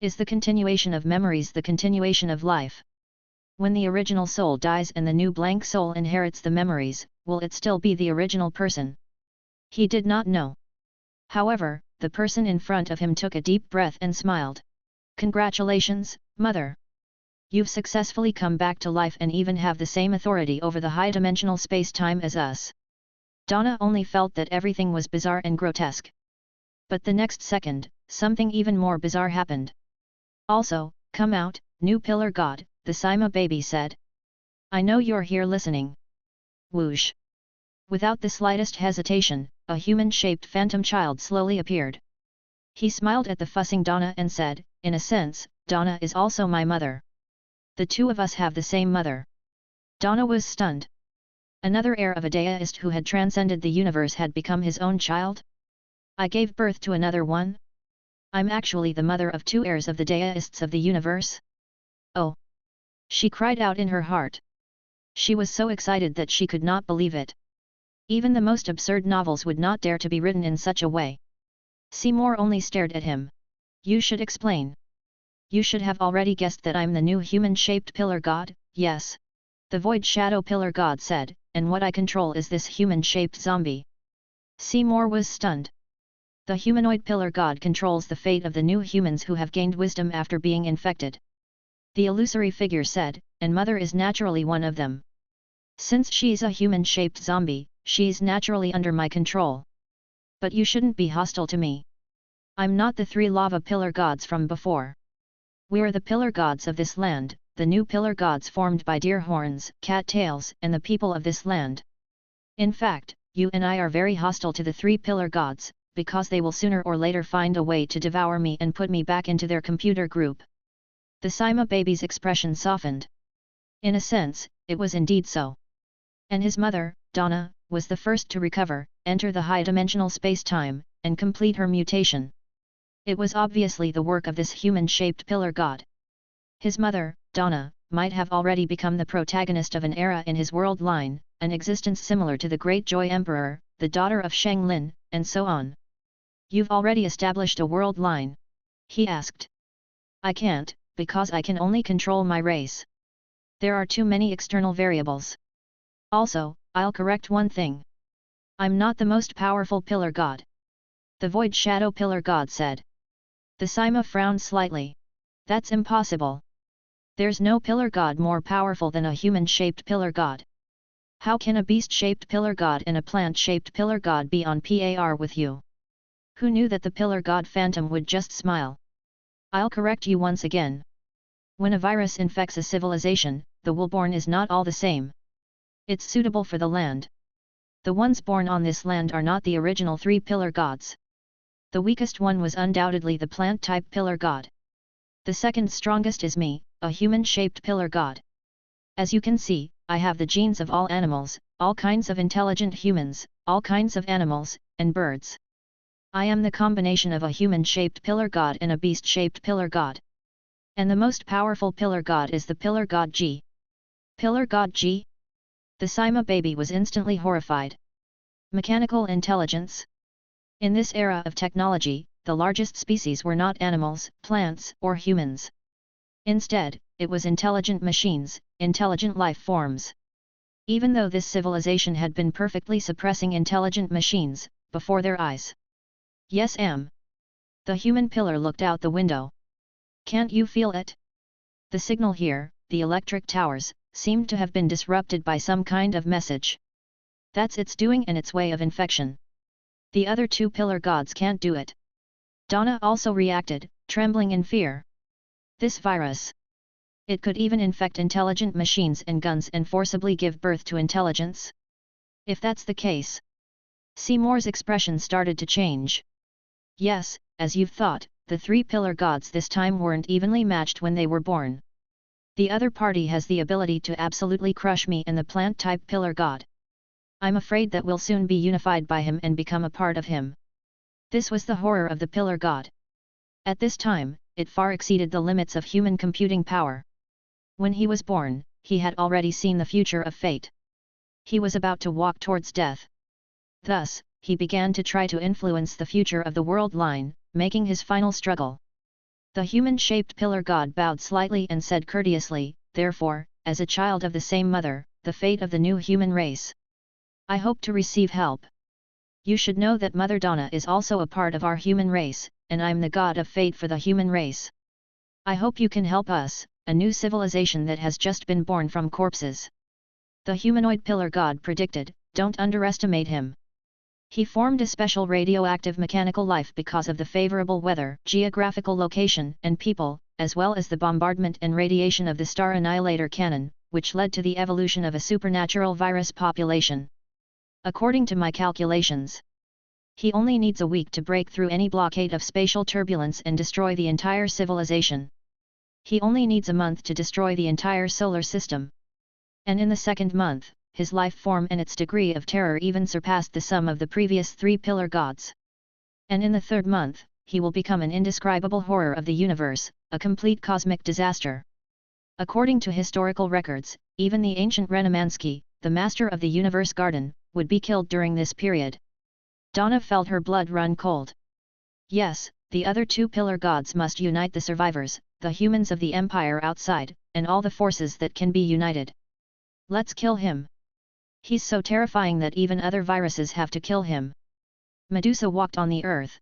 Is the continuation of memories the continuation of life? When the original soul dies and the new blank soul inherits the memories, will it still be the original person? He did not know. However, the person in front of him took a deep breath and smiled. Congratulations, Mother! You've successfully come back to life and even have the same authority over the high-dimensional space-time as us. Donna only felt that everything was bizarre and grotesque. But the next second, something even more bizarre happened. Also, come out, new pillar god, the Sima baby said. I know you're here listening. Whoosh! Without the slightest hesitation, a human-shaped phantom child slowly appeared. He smiled at the fussing Donna and said, in a sense, Donna is also my mother. The two of us have the same mother. Donna was stunned. Another heir of a deist who had transcended the universe had become his own child? I gave birth to another one? I'm actually the mother of two heirs of the deists of the universe? Oh! She cried out in her heart. She was so excited that she could not believe it. Even the most absurd novels would not dare to be written in such a way. Seymour only stared at him. You should explain. You should have already guessed that I'm the new human-shaped pillar god, yes. The Void Shadow Pillar God said, and what I control is this human-shaped zombie. Seymour was stunned. The humanoid pillar god controls the fate of the new humans who have gained wisdom after being infected. The illusory figure said, and Mother is naturally one of them. Since she's a human-shaped zombie, she's naturally under my control. But you shouldn't be hostile to me. I'm not the three lava pillar gods from before. We're the pillar gods of this land, the new pillar gods formed by deer horns, cat tails, and the people of this land. In fact, you and I are very hostile to the three pillar gods, because they will sooner or later find a way to devour me and put me back into their computer group. The Sima baby's expression softened. In a sense, it was indeed so. And his mother, Donna, was the first to recover, enter the high-dimensional space-time, and complete her mutation. It was obviously the work of this human-shaped pillar god. His mother, Donna, might have already become the protagonist of an era in his world line, an existence similar to the Great Joy Emperor, the daughter of Shang Lin, and so on. You've already established a world line? He asked. I can't, because I can only control my race. There are too many external variables. Also, I'll correct one thing. I'm not the most powerful pillar god. The Void Shadow Pillar God said. The Sima frowned slightly. That's impossible. There's no pillar god more powerful than a human-shaped pillar god. How can a beast-shaped pillar god and a plant-shaped pillar god be on par with you? Who knew that the pillar god phantom would just smile? I'll correct you once again. When a virus infects a civilization, the woolborn is not all the same. It's suitable for the land. The ones born on this land are not the original three pillar gods. The weakest one was undoubtedly the plant-type pillar god. The second strongest is me, a human-shaped pillar god. As you can see, I have the genes of all animals, all kinds of intelligent humans, all kinds of animals, and birds. I am the combination of a human-shaped pillar god and a beast-shaped pillar god. And the most powerful pillar god is the pillar god G. Pillar god G? The Sima baby was instantly horrified. Mechanical intelligence? In this era of technology, the largest species were not animals, plants, or humans. Instead, it was intelligent machines, intelligent life forms. Even though this civilization had been perfectly suppressing intelligent machines, before their eyes. Yes, am. The human pillar looked out the window. Can't you feel it? The signal here, the electric towers, seemed to have been disrupted by some kind of message. That's its doing and its way of infection. The other two pillar gods can't do it. Donna also reacted, trembling in fear. This virus. It could even infect intelligent machines and guns and forcibly give birth to intelligence. If that's the case. Seymour's expression started to change. Yes, as you've thought, the three pillar gods this time weren't evenly matched when they were born. The other party has the ability to absolutely crush me and the plant-type pillar god. I'm afraid that we'll soon be unified by him and become a part of him. This was the horror of the pillar god. At this time, it far exceeded the limits of human computing power. When he was born, he had already seen the future of fate. He was about to walk towards death. Thus, he began to try to influence the future of the world line, making his final struggle. The human-shaped pillar god bowed slightly and said courteously, therefore, as a child of the same mother, the fate of the new human race. I hope to receive help. You should know that Mother Donna is also a part of our human race, and I'm the god of fate for the human race. I hope you can help us, a new civilization that has just been born from corpses. The humanoid pillar god predicted, don't underestimate him. He formed a special radioactive mechanical life because of the favorable weather, geographical location, and people, as well as the bombardment and radiation of the Star Annihilator cannon, which led to the evolution of a supernatural virus population. According to my calculations, he only needs a week to break through any blockade of spatial turbulence and destroy the entire civilization. He only needs a month to destroy the entire solar system. And in the second month, his life form and its degree of terror even surpassed the sum of the previous three pillar gods. And in the third month, he will become an indescribable horror of the universe, a complete cosmic disaster. According to historical records, even the ancient Renamansky, the master of the universe garden, would be killed during this period. Donna felt her blood run cold. Yes, the other two pillar gods must unite the survivors, the humans of the empire outside, and all the forces that can be united. Let's kill him. He's so terrifying that even other viruses have to kill him. Medusa walked on the earth.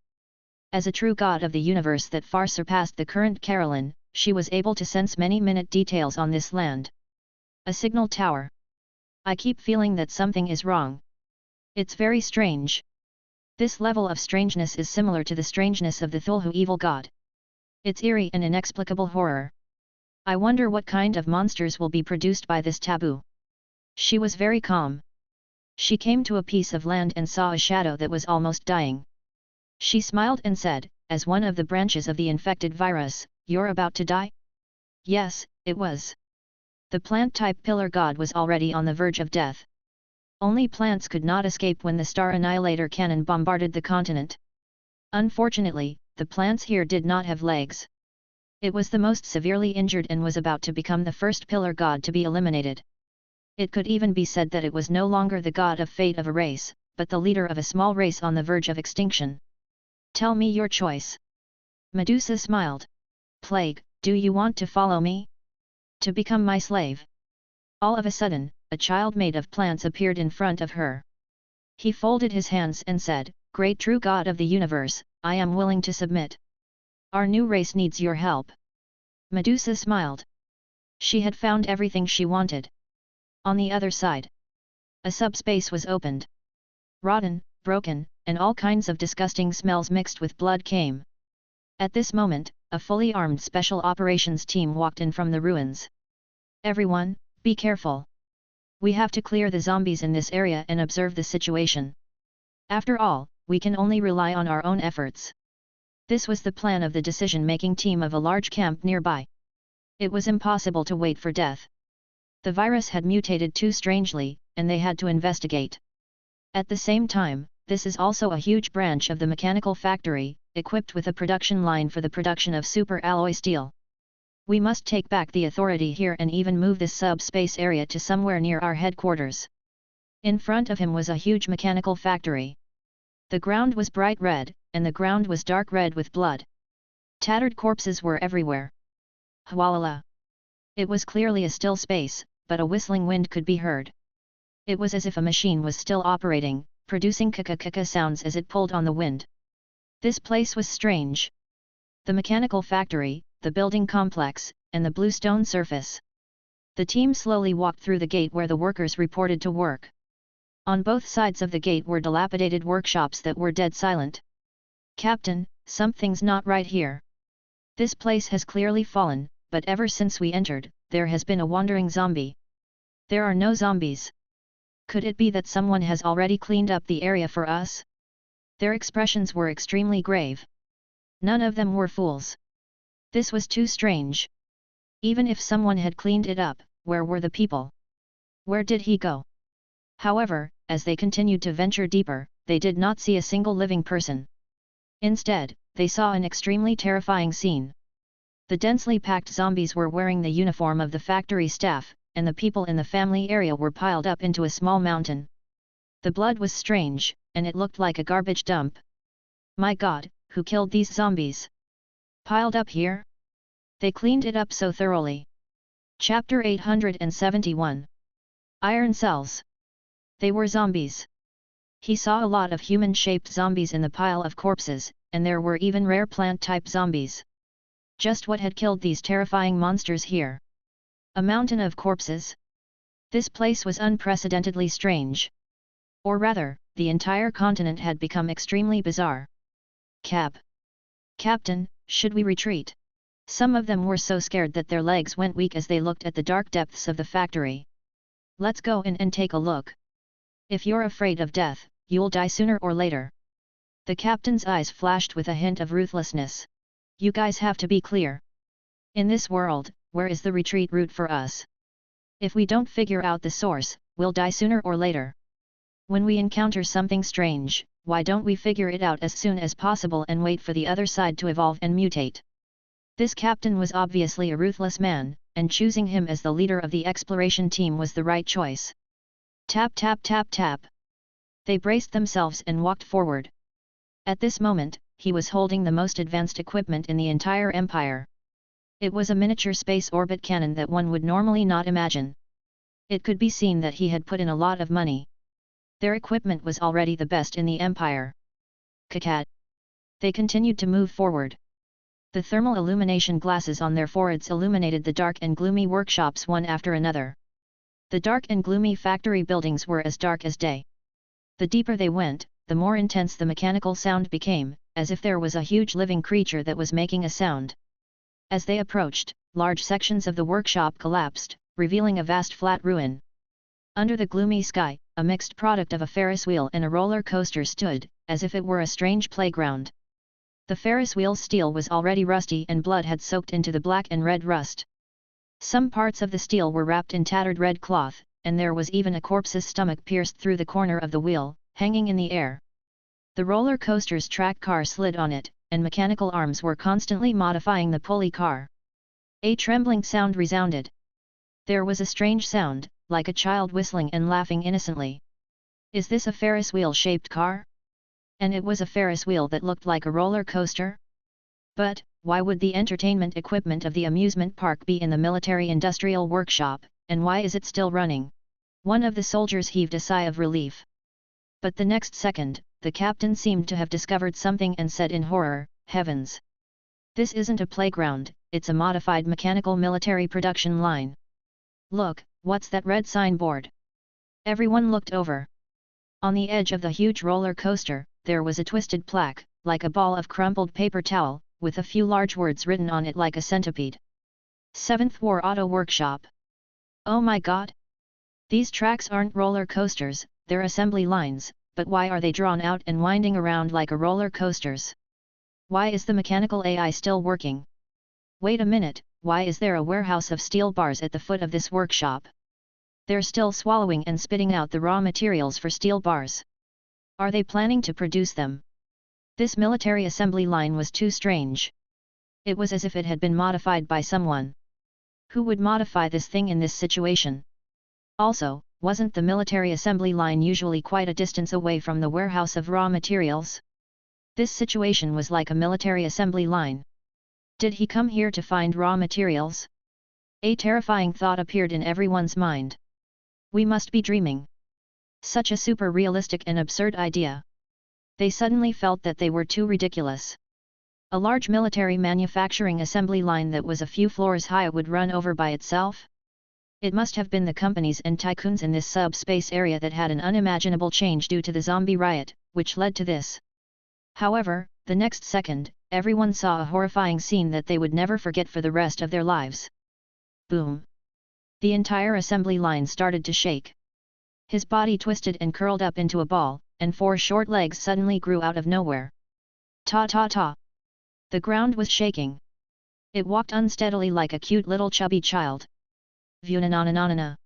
As a true god of the universe that far surpassed the current Carolyn, she was able to sense many minute details on this land. A signal tower. I keep feeling that something is wrong. It's very strange. This level of strangeness is similar to the strangeness of the Thulhu evil god. It's eerie and inexplicable horror. I wonder what kind of monsters will be produced by this taboo. She was very calm. She came to a piece of land and saw a shadow that was almost dying. She smiled and said, as one of the branches of the infected virus, you're about to die? Yes, it was. The plant-type pillar god was already on the verge of death. Only plants could not escape when the Star Annihilator cannon bombarded the continent. Unfortunately, the plants here did not have legs. It was the most severely injured and was about to become the first pillar god to be eliminated. It could even be said that it was no longer the god of fate of a race, but the leader of a small race on the verge of extinction. Tell me your choice. Medusa smiled. Plague, do you want to follow me? To become my slave? All of a sudden, a child made of plants appeared in front of her. He folded his hands and said, Great true God of the universe, I am willing to submit. Our new race needs your help. Medusa smiled. She had found everything she wanted. On the other side, a subspace was opened. Rotten, broken, and all kinds of disgusting smells mixed with blood came. At this moment, a fully armed special operations team walked in from the ruins. Everyone, be careful. We have to clear the zombies in this area and observe the situation. After all, we can only rely on our own efforts. This was the plan of the decision-making team of a large camp nearby. It was impossible to wait for death. The virus had mutated too strangely, and they had to investigate. At the same time, this is also a huge branch of the mechanical factory, equipped with a production line for the production of super alloy steel. We must take back the authority here and even move this subspace area to somewhere near our headquarters. In front of him was a huge mechanical factory. The ground was bright red, and the ground was dark red with blood. Tattered corpses were everywhere. Hwalala! It was clearly a still space, but a whistling wind could be heard. It was as if a machine was still operating, producing kaka-kaka sounds as it pulled on the wind. This place was strange. The mechanical factory, the building complex, and the blue stone surface. The team slowly walked through the gate where the workers reported to work. On both sides of the gate were dilapidated workshops that were dead silent. Captain, something's not right here. This place has clearly fallen, but ever since we entered, there has been a wandering zombie. There are no zombies. Could it be that someone has already cleaned up the area for us? Their expressions were extremely grave. None of them were fools. This was too strange. Even if someone had cleaned it up, where were the people? Where did he go? However, as they continued to venture deeper, they did not see a single living person. Instead, they saw an extremely terrifying scene. The densely packed zombies were wearing the uniform of the factory staff, and the people in the family area were piled up into a small mountain. The blood was strange, and it looked like a garbage dump. My God, who killed these zombies? Piled up here? They cleaned it up so thoroughly. Chapter 871. Iron Cells. They were zombies. He saw a lot of human-shaped zombies in the pile of corpses, and there were even rare plant-type zombies. Just what had killed these terrifying monsters here? A mountain of corpses? This place was unprecedentedly strange. Or rather, the entire continent had become extremely bizarre. Captain, should we retreat? Some of them were so scared that their legs went weak as they looked at the dark depths of the factory. Let's go in and take a look. If you're afraid of death, you'll die sooner or later. The captain's eyes flashed with a hint of ruthlessness. You guys have to be clear. In this world, where is the retreat route for us? If we don't figure out the source, we'll die sooner or later. When we encounter something strange, why don't we figure it out as soon as possible and wait for the other side to evolve and mutate? This captain was obviously a ruthless man, and choosing him as the leader of the exploration team was the right choice. Tap tap tap tap. They braced themselves and walked forward. At this moment, he was holding the most advanced equipment in the entire empire. It was a miniature space orbit cannon that one would normally not imagine. It could be seen that he had put in a lot of money. Their equipment was already the best in the empire. Cacat. They continued to move forward. The thermal illumination glasses on their foreheads illuminated the dark and gloomy workshops one after another. The dark and gloomy factory buildings were as dark as day. The deeper they went, the more intense the mechanical sound became, as if there was a huge living creature that was making a sound. As they approached, large sections of the workshop collapsed, revealing a vast flat ruin. Under the gloomy sky, a mixed product of a Ferris wheel and a roller coaster stood, as if it were a strange playground. The Ferris wheel's steel was already rusty and blood had soaked into the black and red rust. Some parts of the steel were wrapped in tattered red cloth, and there was even a corpse's stomach pierced through the corner of the wheel, hanging in the air. The roller coaster's track car slid on it, and mechanical arms were constantly modifying the pulley car. A trembling sound resounded. There was a strange sound, like a child whistling and laughing innocently. Is this a Ferris wheel-shaped car? And it was a Ferris wheel that looked like a roller coaster? But, why would the entertainment equipment of the amusement park be in the military-industrial workshop, and why is it still running? One of the soldiers heaved a sigh of relief. But the next second, the captain seemed to have discovered something and said in horror, "Heavens! This isn't a playground, it's a modified mechanical military production line. Look, what's that red signboard?" Everyone looked over. On the edge of the huge roller coaster, there was a twisted plaque, like a ball of crumpled paper towel, with a few large words written on it like a centipede. 7th War Auto Workshop. Oh my God! These tracks aren't roller coasters, they're assembly lines, but why are they drawn out and winding around like a roller coasters? Why is the mechanical AI still working? Wait a minute, why is there a warehouse of steel bars at the foot of this workshop? They're still swallowing and spitting out the raw materials for steel bars. Are they planning to produce them? This military assembly line was too strange. It was as if it had been modified by someone. Who would modify this thing in this situation? Also, wasn't the military assembly line usually quite a distance away from the warehouse of raw materials? This situation was like a military assembly line. Did he come here to find raw materials? A terrifying thought appeared in everyone's mind. We must be dreaming. Such a super realistic and absurd idea. They suddenly felt that they were too ridiculous. A large military manufacturing assembly line that was a few floors high would run over by itself? It must have been the companies and tycoons in this subspace area that had an unimaginable change due to the zombie riot, which led to this. However, the next second, everyone saw a horrifying scene that they would never forget for the rest of their lives. Boom! The entire assembly line started to shake. His body twisted and curled up into a ball, and 4 short legs suddenly grew out of nowhere. Ta ta ta! The ground was shaking. It walked unsteadily like a cute little chubby child. Vunanananana.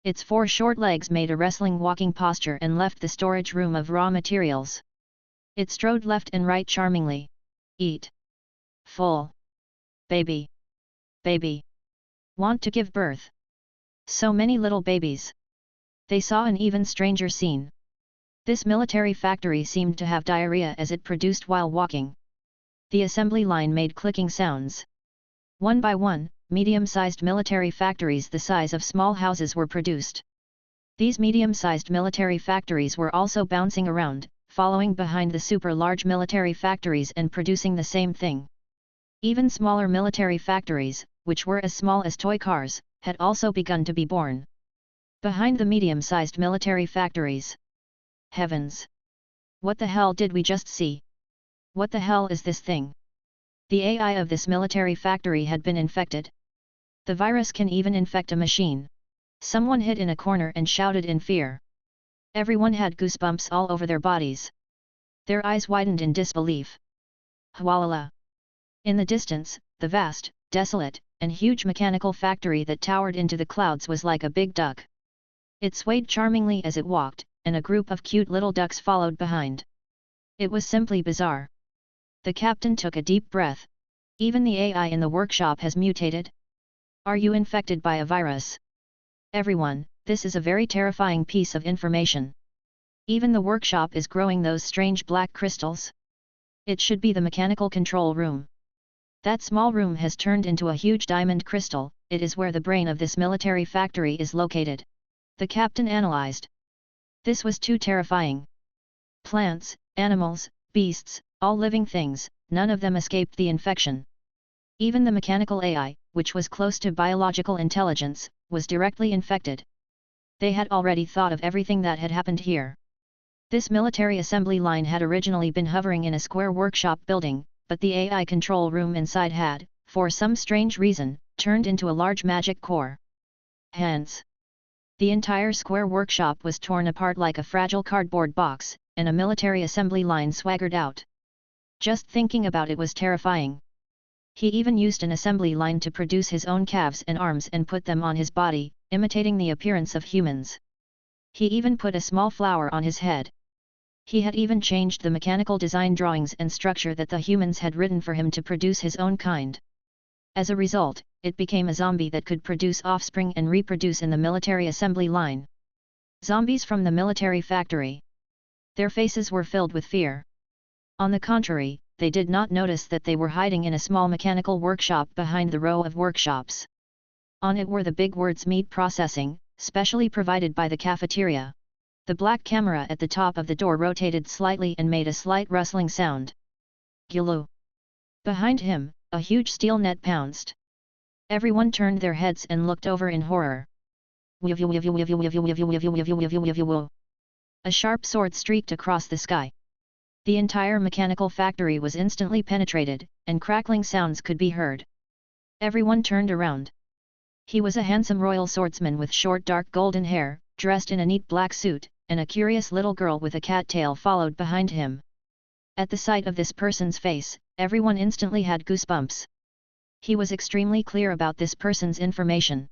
Its 4 short legs made a wrestling walking posture and left the storage room of raw materials. It strode left and right charmingly. Eat. Full. Baby. Baby. Want to give birth. So many little babies. They saw an even stranger scene. This military factory seemed to have diarrhea as it produced while walking. The assembly line made clicking sounds. One by one, medium-sized military factories the size of small houses were produced. These medium-sized military factories were also bouncing around, following behind the super-large military factories and producing the same thing. Even smaller military factories, which were as small as toy cars, had also begun to be born. Behind the medium-sized military factories. Heavens! What the hell did we just see? What the hell is this thing? The AI of this military factory had been infected. The virus can even infect a machine. Someone hid in a corner and shouted in fear. Everyone had goosebumps all over their bodies. Their eyes widened in disbelief. Hwalala! In the distance, the vast, desolate, and huge mechanical factory that towered into the clouds was like a big duck. It swayed charmingly as it walked, and a group of cute little ducks followed behind. It was simply bizarre. The captain took a deep breath. Even the AI in the workshop has mutated? Are you infected by a virus? Everyone, this is a very terrifying piece of information. Even the workshop is growing those strange black crystals. It should be the mechanical control room. That small room has turned into a huge diamond crystal, it is where the brain of this military factory is located. The captain analyzed. This was too terrifying. Plants, animals, beasts, all living things, none of them escaped the infection. Even the mechanical AI, which was close to biological intelligence, was directly infected. They had already thought of everything that had happened here. This military assembly line had originally been hovering in a square workshop building, but the AI control room inside had, for some strange reason, turned into a large magic core. Hence, the entire square workshop was torn apart like a fragile cardboard box, and a military assembly line swaggered out. Just thinking about it was terrifying. He even used an assembly line to produce his own calves and arms and put them on his body, imitating the appearance of humans. He even put a small flower on his head. He had even changed the mechanical design drawings and structure that the humans had written for him to produce his own kind. As a result, it became a zombie that could produce offspring and reproduce in the military assembly line. Zombies from the military factory. Their faces were filled with fear. On the contrary, they did not notice that they were hiding in a small mechanical workshop behind the row of workshops. On it were the big words meat processing, specially provided by the cafeteria. The black camera at the top of the door rotated slightly and made a slight rustling sound. Gilu! Behind him, a huge steel net pounced. Everyone turned their heads and looked over in horror. A sharp sword streaked across the sky. The entire mechanical factory was instantly penetrated, and crackling sounds could be heard. Everyone turned around. He was a handsome royal swordsman with short dark golden hair, dressed in a neat black suit, and a curious little girl with a cat tail followed behind him. At the sight of this person's face, everyone instantly had goosebumps. He was extremely clear about this person's information.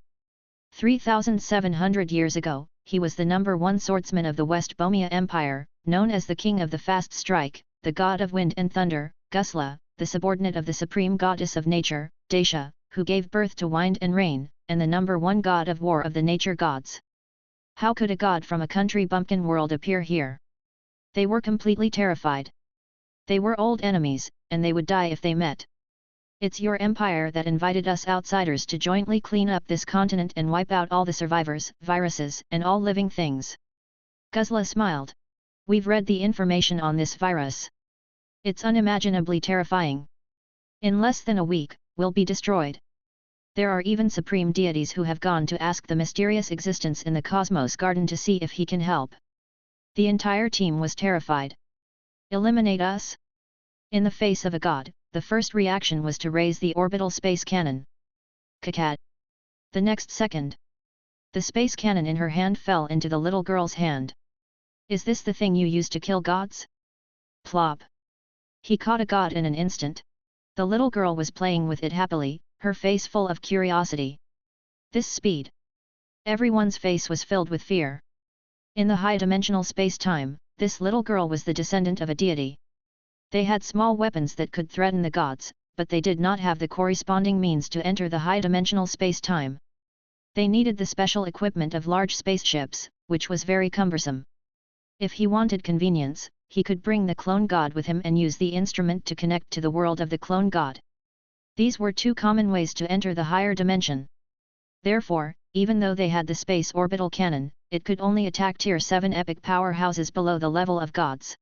3,700 years ago, he was the #1 swordsman of the West Bomia Empire, known as the King of the Fast Strike, the God of Wind and Thunder, Gusla, the subordinate of the Supreme Goddess of Nature, Dacia, who gave birth to wind and rain, and the #1 God of War of the Nature Gods. How could a god from a country bumpkin world appear here? They were completely terrified. They were old enemies, and they would die if they met. It's your empire that invited us outsiders to jointly clean up this continent and wipe out all the survivors, viruses, and all living things. Gusla smiled. We've read the information on this virus. It's unimaginably terrifying. In less than a week, we'll be destroyed. There are even supreme deities who have gone to ask the mysterious existence in the Cosmos Garden to see if he can help. The entire team was terrified. Eliminate us? In the face of a god, the first reaction was to raise the orbital space cannon. Kakat. The next second. The space cannon in her hand fell into the little girl's hand. Is this the thing you use to kill gods? Plop. He caught a god in an instant. The little girl was playing with it happily, her face full of curiosity. This speed. Everyone's face was filled with fear. In the high-dimensional space-time, this little girl was the descendant of a deity. They had small weapons that could threaten the gods, but they did not have the corresponding means to enter the high-dimensional space-time. They needed the special equipment of large spaceships, which was very cumbersome. If he wanted convenience, he could bring the clone god with him and use the instrument to connect to the world of the clone god. These were two common ways to enter the higher dimension. Therefore, even though they had the space orbital cannon, it could only attack Tier 7 epic powerhouses below the level of gods.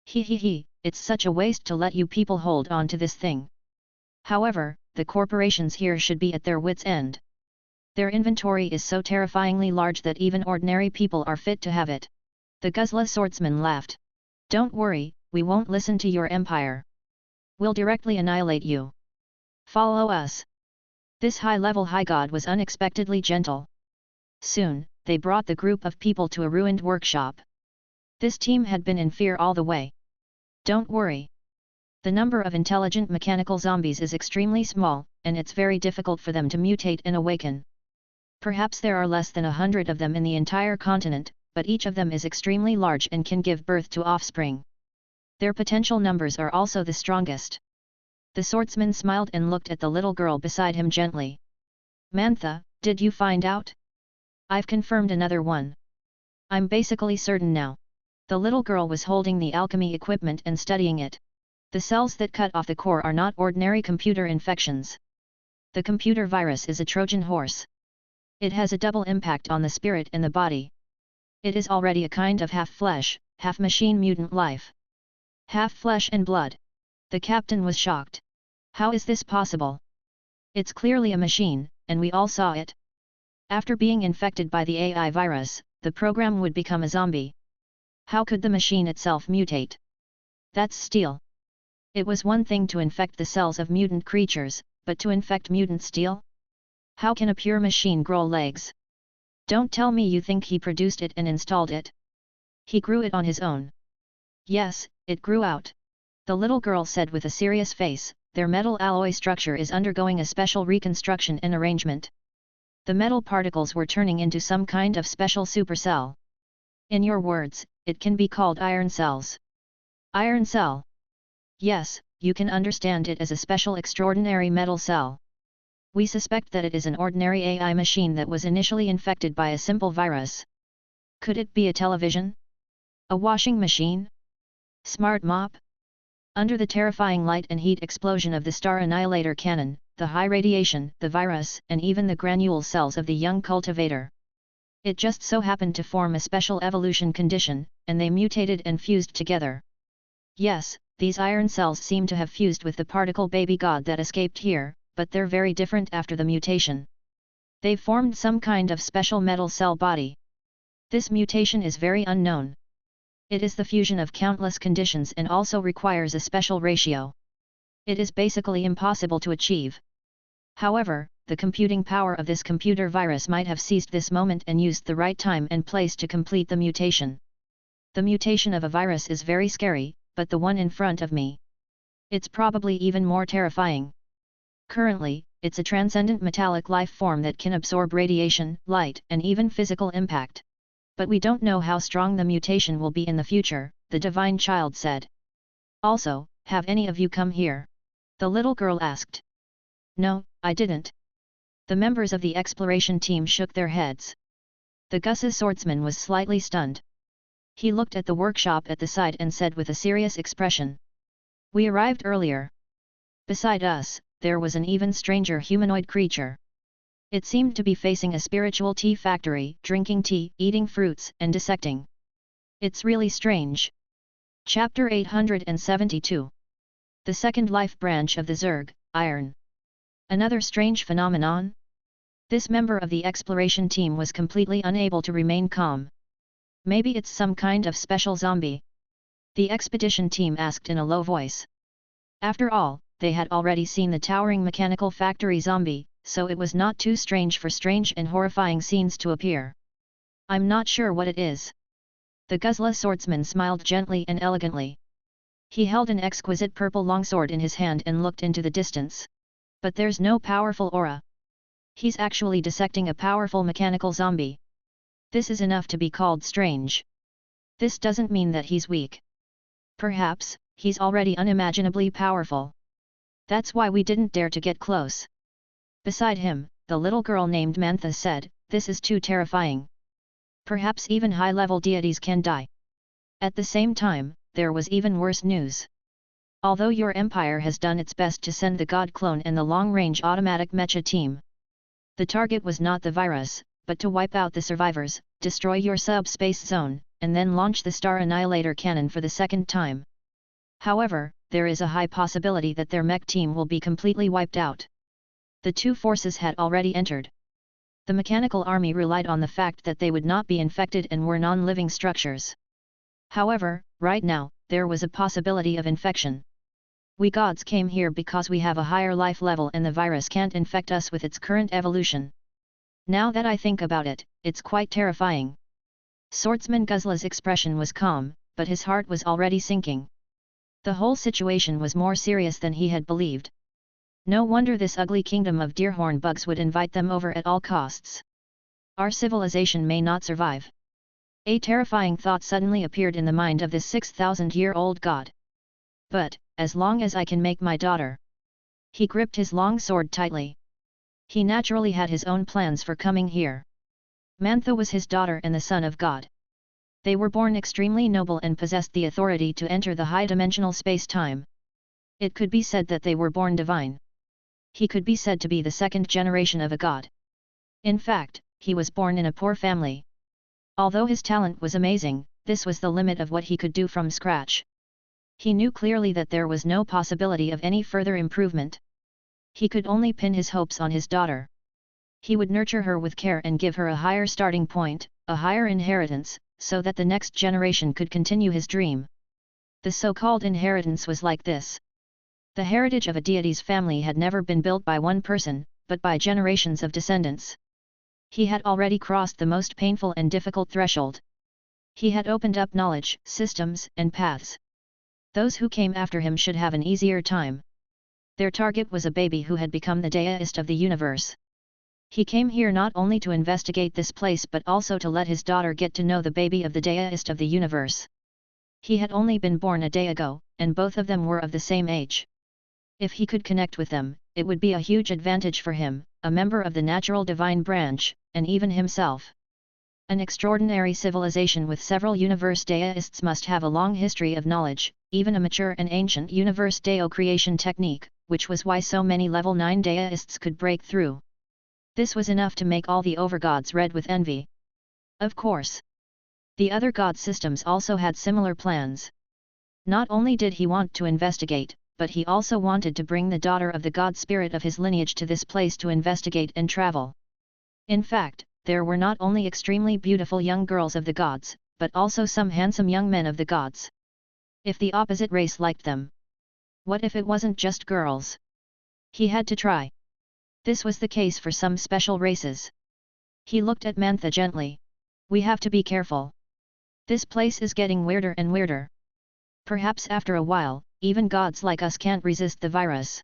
It's such a waste to let you people hold on to this thing. However, the corporations here should be at their wits' end. Their inventory is so terrifyingly large that even ordinary people are fit to have it. The Guzla swordsman laughed. Don't worry, we won't listen to your empire. We'll directly annihilate you. Follow us. This high-level high god was unexpectedly gentle. Soon, they brought the group of people to a ruined workshop. This team had been in fear all the way. Don't worry. The number of intelligent mechanical zombies is extremely small, and it's very difficult for them to mutate and awaken. Perhaps there are less than 100 of them in the entire continent, but each of them is extremely large and can give birth to offspring. Their potential numbers are also the strongest. The swordsman smiled and looked at the little girl beside him gently. Mantha, did you find out? I've confirmed another one. I'm basically certain now. The little girl was holding the alchemy equipment and studying it. The cells that cut off the core are not ordinary computer infections. The computer virus is a Trojan horse. It has a double impact on the spirit and the body. It is already a kind of half-flesh, half-machine mutant life. Half flesh and blood. The captain was shocked. How is this possible? It's clearly a machine, and we all saw it. After being infected by the AI virus, the program would become a zombie. How could the machine itself mutate? That's steel. It was one thing to infect the cells of mutant creatures, but to infect mutant steel? How can a pure machine grow legs? Don't tell me you think he produced it and installed it. He grew it on his own. Yes, it grew out. The little girl said with a serious face, their metal alloy structure is undergoing a special reconstruction and arrangement. The metal particles were turning into some kind of special supercell. In your words, it can be called iron cells. Iron cell. Yes, you can understand it as a special extraordinary metal cell. We suspect that it is an ordinary AI machine that was initially infected by a simple virus. Could it be a television? A washing machine? Smart mop? Under the terrifying light and heat explosion of the Star Annihilator cannon, the high radiation, the virus, and even the granule cells of the young cultivator. It just so happened to form a special evolution condition, and they mutated and fused together. Yes, these iron cells seem to have fused with the particle baby god that escaped here, but they're very different after the mutation. They've formed some kind of special metal cell body. This mutation is very unknown. It is the fusion of countless conditions and also requires a special ratio. It is basically impossible to achieve. However, the computing power of this computer virus might have seized this moment and used the right time and place to complete the mutation. The mutation of a virus is very scary, but the one in front of me. It's probably even more terrifying. Currently, it's a transcendent metallic life form that can absorb radiation, light, and even physical impact. But we don't know how strong the mutation will be in the future, the divine child said. Also, have any of you come here? The little girl asked. No, I didn't. The members of the exploration team shook their heads. The Gus's swordsman was slightly stunned. He looked at the workshop at the side and said with a serious expression. We arrived earlier. Beside us, there was an even stranger humanoid creature. It seemed to be facing a spiritual tea factory, drinking tea, eating fruits, and dissecting. It's really strange. Chapter 872. The second life branch of the Zerg, Iron. Another strange phenomenon? This member of the exploration team was completely unable to remain calm. Maybe it's some kind of special zombie? The expedition team asked in a low voice. After all, they had already seen the towering mechanical factory zombie, so it was not too strange for strange and horrifying scenes to appear. I'm not sure what it is. The Guzla swordsman smiled gently and elegantly. He held an exquisite purple longsword in his hand and looked into the distance. But there's no powerful aura. He's actually dissecting a powerful mechanical zombie. This is enough to be called strange. This doesn't mean that he's weak. Perhaps, he's already unimaginably powerful. That's why we didn't dare to get close. Beside him, the little girl named Mantha said, "This is too terrifying. Perhaps even high-level deities can die." At the same time, there was even worse news. Although your empire has done its best to send the god clone and the long-range automatic mecha team, the target was not the virus, but to wipe out the survivors, destroy your subspace zone, and then launch the Star Annihilator cannon for the second time. However, there is a high possibility that their mech team will be completely wiped out. The two forces had already entered. The mechanical army relied on the fact that they would not be infected and were non-living structures. However, right now, there was a possibility of infection. We gods came here because we have a higher life level and the virus can't infect us with its current evolution. Now that I think about it, it's quite terrifying. Swordsman Guzla's expression was calm, but his heart was already sinking. The whole situation was more serious than he had believed. No wonder this ugly kingdom of deerhorn bugs would invite them over at all costs. Our civilization may not survive. A terrifying thought suddenly appeared in the mind of this 6,000-year-old god. But, as long as I can make my daughter. He gripped his long sword tightly. He naturally had his own plans for coming here. Mantha was his daughter and the son of God. They were born extremely noble and possessed the authority to enter the high-dimensional space-time. It could be said that they were born divine. He could be said to be the second generation of a god. In fact, he was born in a poor family. Although his talent was amazing, this was the limit of what he could do from scratch. He knew clearly that there was no possibility of any further improvement. He could only pin his hopes on his daughter. He would nurture her with care and give her a higher starting point, a higher inheritance, so that the next generation could continue his dream. The so-called inheritance was like this. The heritage of a deity's family had never been built by one person, but by generations of descendants. He had already crossed the most painful and difficult threshold. He had opened up knowledge, systems, and paths. Those who came after him should have an easier time. Their target was a baby who had become the deist of the universe. He came here not only to investigate this place but also to let his daughter get to know the baby of the deist of the universe. He had only been born a day ago, and both of them were of the same age. If he could connect with them, it would be a huge advantage for him, a member of the natural divine branch, and even himself. An extraordinary civilization with several universe deists must have a long history of knowledge, even a mature and ancient universe deo creation technique, which was why so many level 9 deists could break through. This was enough to make all the overgods red with envy. Of course. The other god systems also had similar plans. Not only did he want to investigate, but he also wanted to bring the daughter of the god spirit of his lineage to this place to investigate and travel. In fact, there were not only extremely beautiful young girls of the gods, but also some handsome young men of the gods. If the opposite race liked them. What if it wasn't just girls? He had to try. This was the case for some special races. He looked at Mantha gently. We have to be careful. This place is getting weirder and weirder. Perhaps after a while, even gods like us can't resist the virus.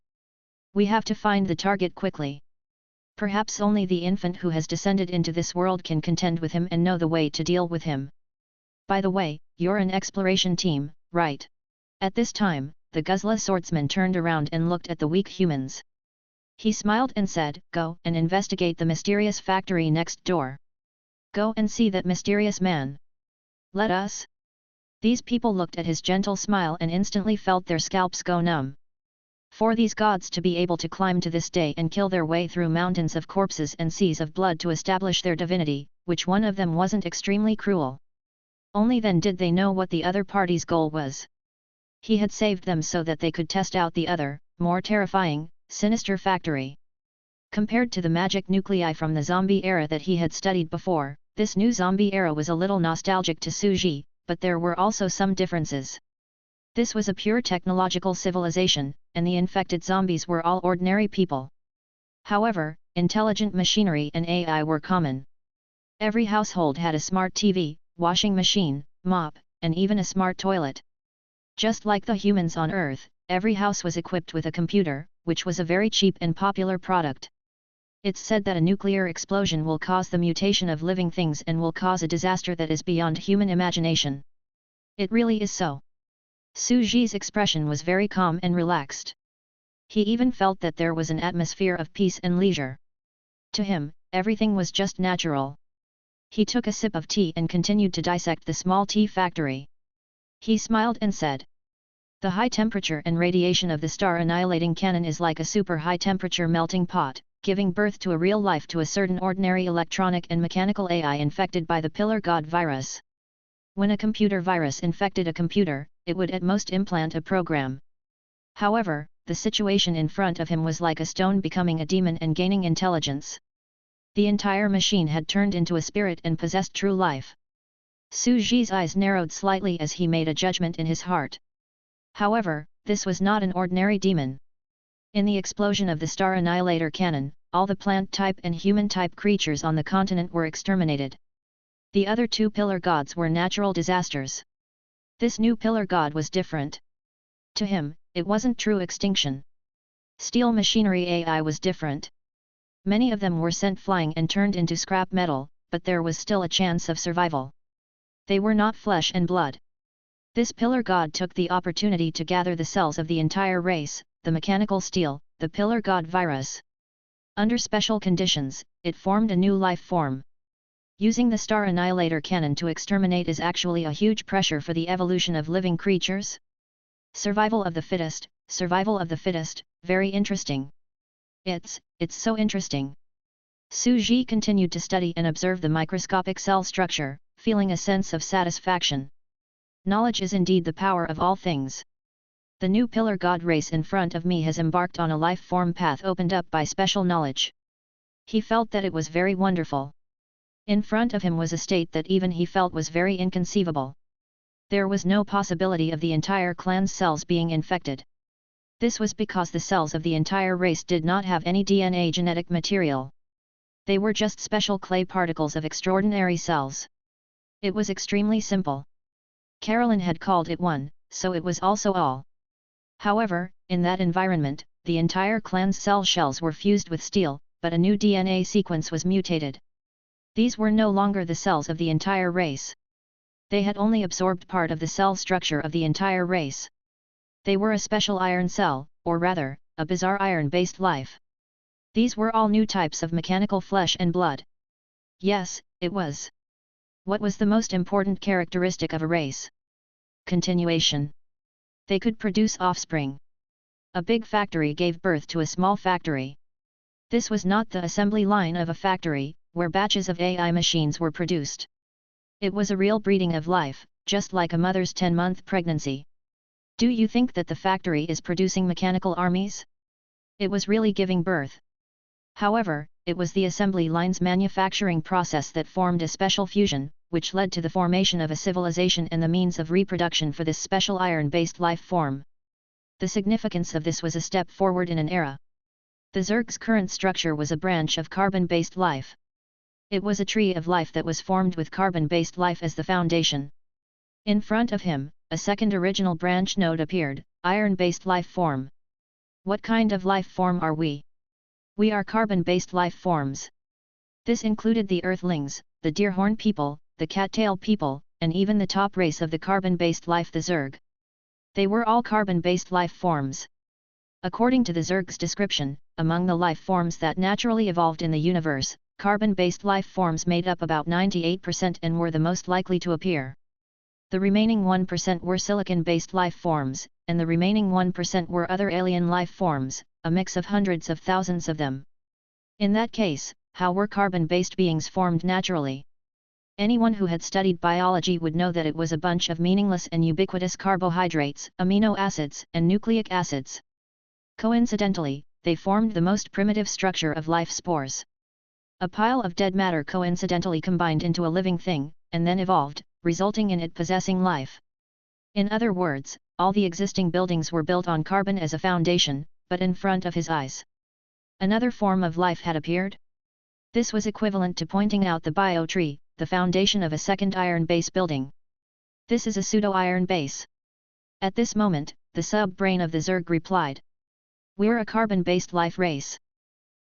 We have to find the target quickly. Perhaps only the infant who has descended into this world can contend with him and know the way to deal with him. By the way, you're an exploration team, right? At this time, the Guzla swordsman turned around and looked at the weak humans. He smiled and said, "Go and investigate the mysterious factory next door. Go and see that mysterious man. Let us." These people looked at his gentle smile and instantly felt their scalps go numb. For these gods to be able to climb to this day and kill their way through mountains of corpses and seas of blood to establish their divinity, which one of them wasn't extremely cruel? Only then did they know what the other party's goal was. He had saved them so that they could test out the other, more terrifying, sinister factory. Compared to the magic nuclei from the zombie era that he had studied before, this new zombie era was a little nostalgic to Suji, but there were also some differences. This was a pure technological civilization, and the infected zombies were all ordinary people. However, intelligent machinery and AI were common. Every household had a smart TV, washing machine, mop, and even a smart toilet. Just like the humans on Earth, every house was equipped with a computer, which was a very cheap and popular product. It's said that a nuclear explosion will cause the mutation of living things and will cause a disaster that is beyond human imagination. It really is so. Su Ji's expression was very calm and relaxed. He even felt that there was an atmosphere of peace and leisure. To him, everything was just natural. He took a sip of tea and continued to dissect the small tea factory. He smiled and said, "The high temperature and radiation of the star-annihilating cannon is like a super high-temperature melting pot, giving birth to a real life to a certain ordinary electronic and mechanical AI infected by the Pillar God virus. When a computer virus infected a computer, it would at most implant a program. However, the situation in front of him was like a stone becoming a demon and gaining intelligence. The entire machine had turned into a spirit and possessed true life." Su Ji's eyes narrowed slightly as he made a judgment in his heart. However, this was not an ordinary demon. In the explosion of the Star Annihilator cannon, all the plant-type and human-type creatures on the continent were exterminated. The other two pillar gods were natural disasters. This new pillar god was different. To him, it wasn't true extinction. Steel machinery AI was different. Many of them were sent flying and turned into scrap metal, but there was still a chance of survival. They were not flesh and blood. This pillar god took the opportunity to gather the cells of the entire race, the mechanical steel, the pillar god virus. Under special conditions, it formed a new life form. Using the Star Annihilator cannon to exterminate is actually a huge pressure for the evolution of living creatures. Survival of the fittest, very interesting. It's so interesting. Su Ji continued to study and observe the microscopic cell structure, feeling a sense of satisfaction. Knowledge is indeed the power of all things. The new pillar god race in front of me has embarked on a life form path opened up by special knowledge. He felt that it was very wonderful. In front of him was a state that even he felt was very inconceivable. There was no possibility of the entire clan's cells being infected. This was because the cells of the entire race did not have any DNA genetic material. They were just special clay particles of extraordinary cells. It was extremely simple. Carolyn had called it one, so it was also all. However, in that environment, the entire clan's cell shells were fused with steel, but a new DNA sequence was mutated. These were no longer the cells of the entire race. They had only absorbed part of the cell structure of the entire race. They were a special iron cell, or rather, a bizarre iron-based life. These were all new types of mechanical flesh and blood. Yes, it was. What was the most important characteristic of a race? Continuation. They could produce offspring. A big factory gave birth to a small factory. This was not the assembly line of a factory, where batches of AI machines were produced. It was a real breeding of life, just like a mother's 10-month pregnancy. Do you think that the factory is producing mechanical armies? It was really giving birth. However, it was the assembly line's manufacturing process that formed a special fusion, which led to the formation of a civilization and the means of reproduction for this special iron-based life form. The significance of this was a step forward in an era. The Zerg's current structure was a branch of carbon-based life. It was a tree of life that was formed with carbon-based life as the foundation. In front of him, a second original branch node appeared, iron-based life form. What kind of life form are we? We are carbon-based life forms. This included the Earthlings, the Deerhorn people, the Cattail people, and even the top race of the carbon-based life, the Zerg. They were all carbon-based life forms. According to the Zerg's description, among the life forms that naturally evolved in the universe, carbon-based life forms made up about 98% and were the most likely to appear. The remaining 1% were silicon-based life forms, and the remaining 1% were other alien life forms, a mix of hundreds of thousands of them. In that case, how were carbon-based beings formed naturally? Anyone who had studied biology would know that it was a bunch of meaningless and ubiquitous carbohydrates, amino acids, and nucleic acids. Coincidentally, they formed the most primitive structure of life spores. A pile of dead matter coincidentally combined into a living thing, and then evolved, resulting in it possessing life. In other words, all the existing buildings were built on carbon as a foundation, but in front of his eyes. Another form of life had appeared? This was equivalent to pointing out the biotree, the foundation of a second iron base building. This is a pseudo-iron base. At this moment, the sub-brain of the Zerg replied. We're a carbon-based life race.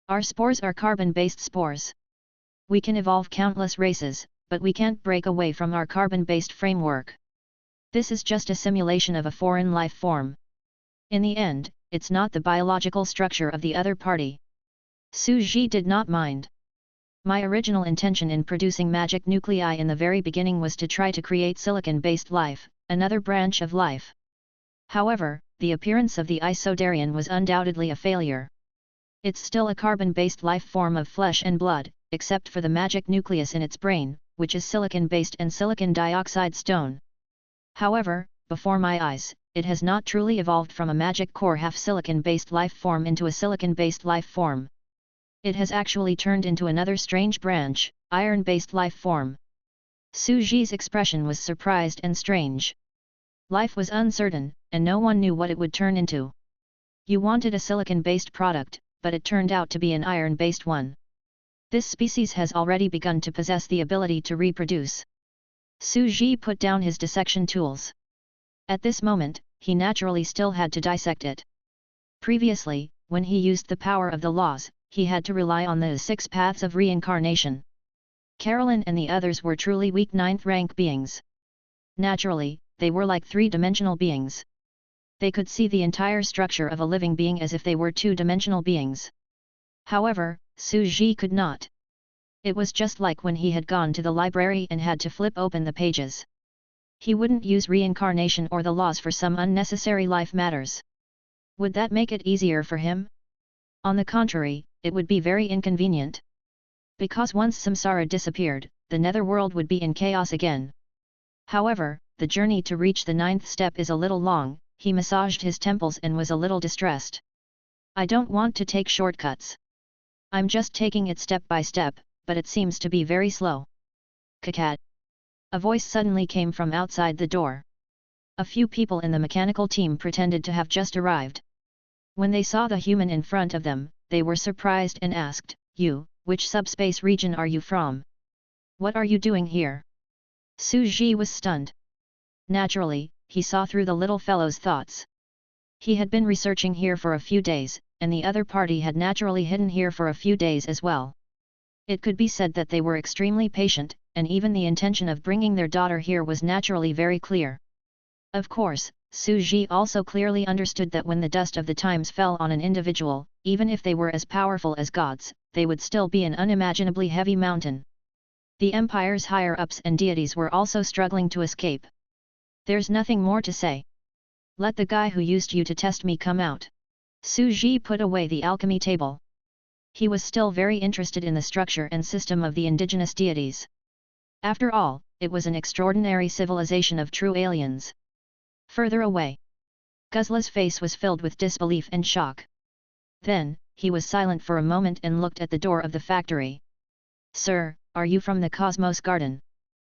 Our spores are carbon-based spores. We can evolve countless races, but we can't break away from our carbon-based framework. This is just a simulation of a foreign life form. In the end, it's not the biological structure of the other party. Su Ji did not mind. My original intention in producing magic nuclei in the very beginning was to try to create silicon-based life, another branch of life. However, the appearance of the Isodarian was undoubtedly a failure. It's still a carbon-based life form of flesh and blood, except for the magic nucleus in its brain, which is silicon-based and silicon dioxide stone. However, before my eyes, it has not truly evolved from a magic core half-silicon-based life form into a silicon-based life form. It has actually turned into another strange branch, iron-based life form. Su Ji's expression was surprised and strange. Life was uncertain, and no one knew what it would turn into. You wanted a silicon-based product, but it turned out to be an iron-based one. This species has already begun to possess the ability to reproduce. Su Ji put down his dissection tools. At this moment, he naturally still had to dissect it. Previously, when he used the power of the laws, he had to rely on the 6 paths of reincarnation. Carolyn and the others were truly weak 9th rank beings. Naturally, they were like 3-dimensional beings. They could see the entire structure of a living being as if they were 2-dimensional beings. However, Su Ji could not. It was just like when he had gone to the library and had to flip open the pages. He wouldn't use reincarnation or the laws for some unnecessary life matters. Would that make it easier for him? On the contrary, it would be very inconvenient. Because once samsara disappeared, the netherworld would be in chaos again. However, the journey to reach the 9th step is a little long. He massaged his temples and was a little distressed. I don't want to take shortcuts. I'm just taking it step by step, but it seems to be very slow. Kakat. A voice suddenly came from outside the door. A few people in the mechanical team pretended to have just arrived. When they saw the human in front of them, they were surprised and asked, "You, which subspace region are you from? What are you doing here?" Su Ji was stunned. Naturally, he saw through the little fellow's thoughts. He had been researching here for a few days, and the other party had naturally hidden here for a few days as well. It could be said that they were extremely patient, and even the intention of bringing their daughter here was naturally very clear. Of course, Su Ji also clearly understood that when the dust of the times fell on an individual, even if they were as powerful as gods, they would still be an unimaginably heavy mountain. The empire's higher-ups and deities were also struggling to escape. There's nothing more to say. Let the guy who used you to test me come out. Su Ji put away the alchemy table. He was still very interested in the structure and system of the indigenous deities. After all, it was an extraordinary civilization of true aliens. Further away, Guzla's face was filled with disbelief and shock. Then, he was silent for a moment and looked at the door of the factory. "Sir, are you from the Cosmos Garden?"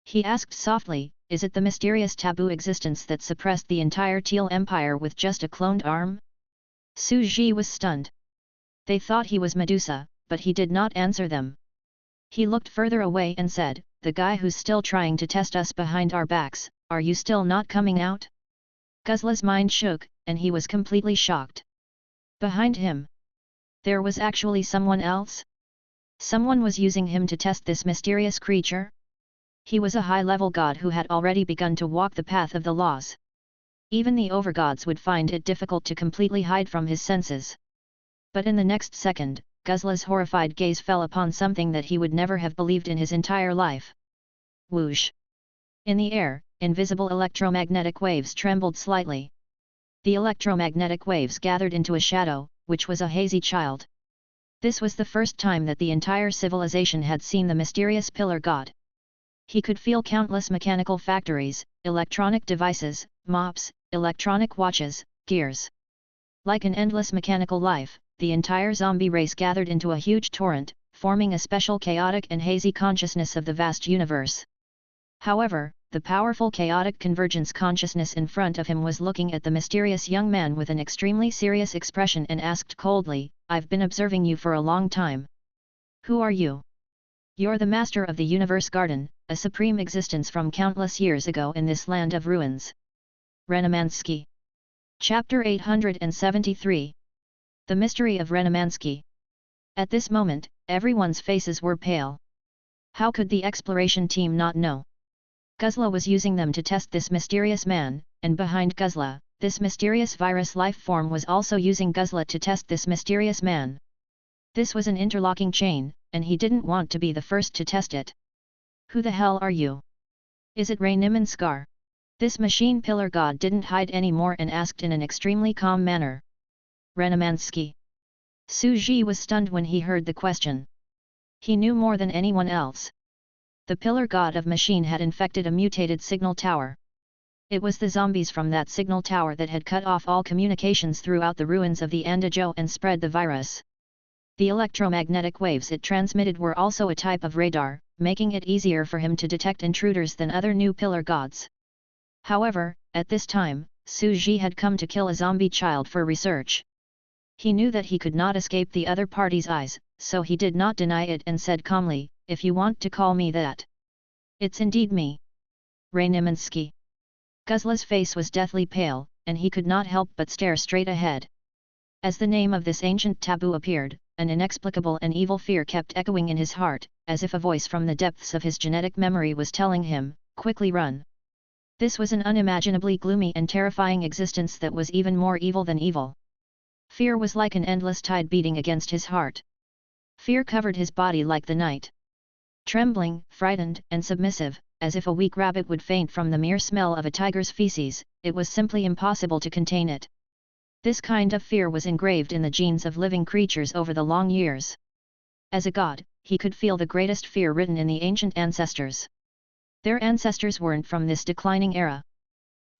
he asked softly. "Is it the mysterious taboo existence that suppressed the entire Teal Empire with just a cloned arm?" Su Ji was stunned. They thought he was Medusa, but he did not answer them. He looked further away and said, "The guy who's still trying to test us behind our backs, are you still not coming out?" Guzla's mind shook, and he was completely shocked. Behind him, there was actually someone else? Someone was using him to test this mysterious creature? He was a high-level god who had already begun to walk the path of the laws. Even the overgods would find it difficult to completely hide from his senses. But in the next second, Guzla's horrified gaze fell upon something that he would never have believed in his entire life. Whoosh! In the air, invisible electromagnetic waves trembled slightly. The electromagnetic waves gathered into a shadow, which was a hazy child. This was the first time that the entire civilization had seen the mysterious pillar god. He could feel countless mechanical factories, electronic devices, mops, electronic watches, gears. Like an endless mechanical life, the entire zombie race gathered into a huge torrent, forming a special chaotic and hazy consciousness of the vast universe. However, the powerful chaotic convergence consciousness in front of him was looking at the mysterious young man with an extremely serious expression and asked coldly, "I've been observing you for a long time. Who are you?" "You're the master of the Universe Garden, a supreme existence from countless years ago in this land of ruins." Renamansky. Chapter 873. The Mystery of Renamansky. At this moment, everyone's faces were pale. How could the exploration team not know? Guzla was using them to test this mysterious man, and behind Guzla, this mysterious virus life form was also using Guzla to test this mysterious man. This was an interlocking chain, and he didn't want to be the first to test it. "Who the hell are you? Is it Renamansky?" This machine pillar god didn't hide any more and asked in an extremely calm manner. "Renamansky." Su Ji was stunned when he heard the question. He knew more than anyone else. The pillar god of machine had infected a mutated signal tower. It was the zombies from that signal tower that had cut off all communications throughout the ruins of the Andazhou and spread the virus. The electromagnetic waves it transmitted were also a type of radar, making it easier for him to detect intruders than other new pillar gods. However, at this time, Su Ji had come to kill a zombie child for research. He knew that he could not escape the other party's eyes, so he did not deny it and said calmly, "If you want to call me that. It's indeed me. Renamansky." Guzla's face was deathly pale, and he could not help but stare straight ahead. As the name of this ancient taboo appeared, an inexplicable and evil fear kept echoing in his heart, as if a voice from the depths of his genetic memory was telling him, "Quickly run." This was an unimaginably gloomy and terrifying existence that was even more evil than evil. Fear was like an endless tide beating against his heart. Fear covered his body like the night. Trembling, frightened, and submissive, as if a weak rabbit would faint from the mere smell of a tiger's feces, it was simply impossible to contain it. This kind of fear was engraved in the genes of living creatures over the long years. As a god, he could feel the greatest fear written in the ancient ancestors. Their ancestors weren't from this declining era.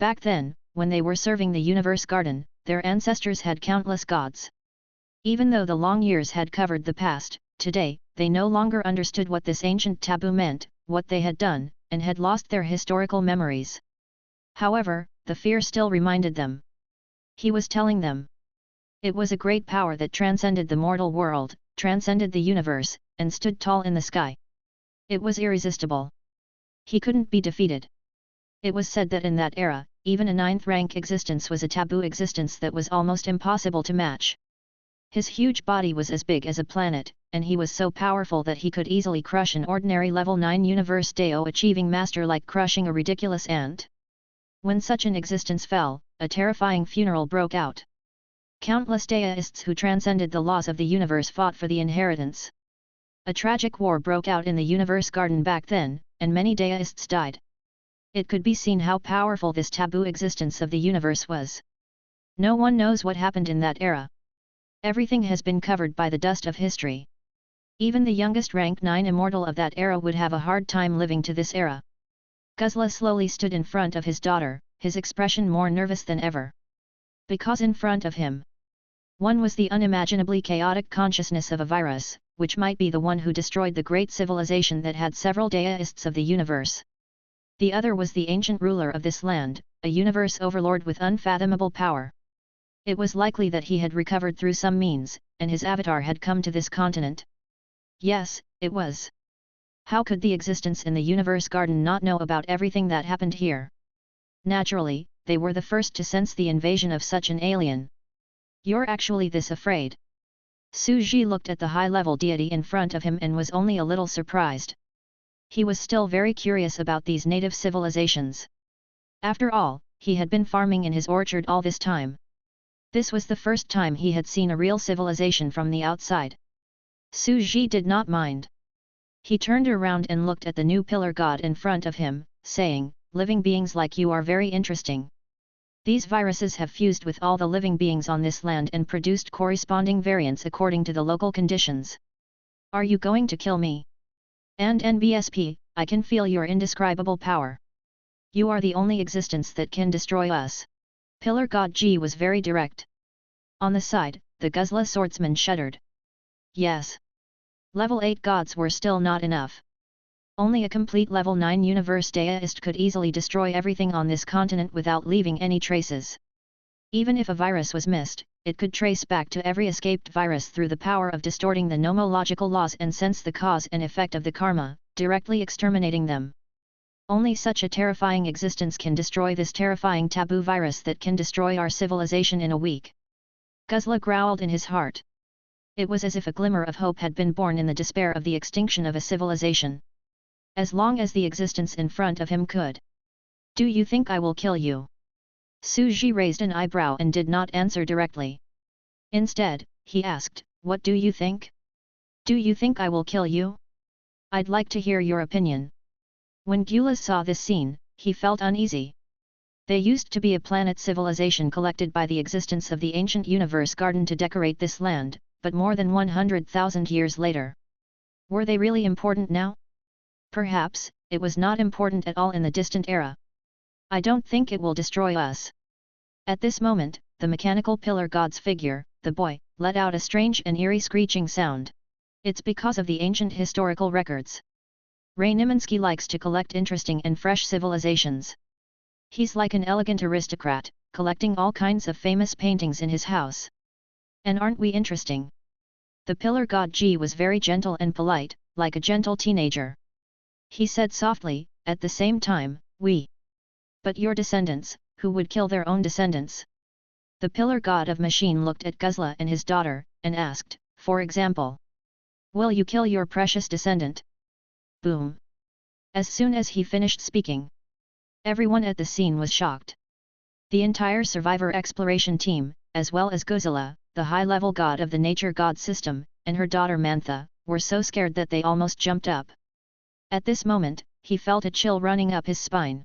Back then, when they were serving the Universe Garden, their ancestors had countless gods. Even though the long years had covered the past, today, they no longer understood what this ancient taboo meant, what they had done, and had lost their historical memories. However, the fear still reminded them. He was telling them. It was a great power that transcended the mortal world, transcended the universe, and stood tall in the sky. It was irresistible. He couldn't be defeated. It was said that in that era, even a ninth-rank existence was a taboo existence that was almost impossible to match. His huge body was as big as a planet, and he was so powerful that he could easily crush an ordinary level 9 Universe Deo achieving master like crushing a ridiculous ant. When such an existence fell, a terrifying funeral broke out. Countless deists who transcended the laws of the universe fought for the inheritance. A tragic war broke out in the Universe Garden back then, and many deists died. It could be seen how powerful this taboo existence of the universe was. No one knows what happened in that era. Everything has been covered by the dust of history. Even the youngest rank 9 immortal of that era would have a hard time living to this era. Guzla slowly stood in front of his daughter, his expression more nervous than ever. Because in front of him, one was the unimaginably chaotic consciousness of a virus, which might be the one who destroyed the great civilization that had several deists of the universe. The other was the ancient ruler of this land, a universe overlord with unfathomable power. It was likely that he had recovered through some means, and his avatar had come to this continent. Yes, it was. How could the existence in the Universe Garden not know about everything that happened here? Naturally, they were the first to sense the invasion of such an alien. "You're actually this afraid?" Su Ji looked at the high-level deity in front of him and was only a little surprised. He was still very curious about these native civilizations. After all, he had been farming in his orchard all this time. This was the first time he had seen a real civilization from the outside. Su Ji did not mind. He turned around and looked at the new pillar god in front of him, saying, "Living beings like you are very interesting. These viruses have fused with all the living beings on this land and produced corresponding variants according to the local conditions. Are you going to kill me? And NBSP, I can feel your indescribable power. You are the only existence that can destroy us." Pillar God Ji was very direct. On the side, the Guzla swordsman shuddered. Yes. Level 8 gods were still not enough. Only a complete level 9 universe deist could easily destroy everything on this continent without leaving any traces. Even if a virus was missed, it could trace back to every escaped virus through the power of distorting the nomological laws and sense the cause and effect of the karma, directly exterminating them. Only such a terrifying existence can destroy this terrifying taboo virus that can destroy our civilization in a week. Guzla growled in his heart. It was as if a glimmer of hope had been born in the despair of the extinction of a civilization. As long as the existence in front of him could. Do you think I will kill you? Suji raised an eyebrow and did not answer directly. Instead, he asked, what do you think? Do you think I will kill you? I'd like to hear your opinion. When Gulas saw this scene, he felt uneasy. They used to be a planet civilization collected by the existence of the ancient universe garden to decorate this land, but more than 100,000 years later. Were they really important now? Perhaps, it was not important at all in the distant era. I don't think it will destroy us. At this moment, the mechanical pillar god's figure, the boy, let out a strange and eerie screeching sound. It's because of the ancient historical records. Ray Neminsky likes to collect interesting and fresh civilizations. He's like an elegant aristocrat, collecting all kinds of famous paintings in his house. And aren't we interesting? The pillar god G was very gentle and polite, like a gentle teenager. He said softly, at the same time, we. But your descendants, who would kill their own descendants? The pillar god of machine looked at Guzla and his daughter, and asked, for example. Will you kill your precious descendant? Boom. As soon as he finished speaking, everyone at the scene was shocked. The entire survivor exploration team, as well as Guzla, the high-level god of the nature god system, and her daughter Mantha, were so scared that they almost jumped up. At this moment, he felt a chill running up his spine.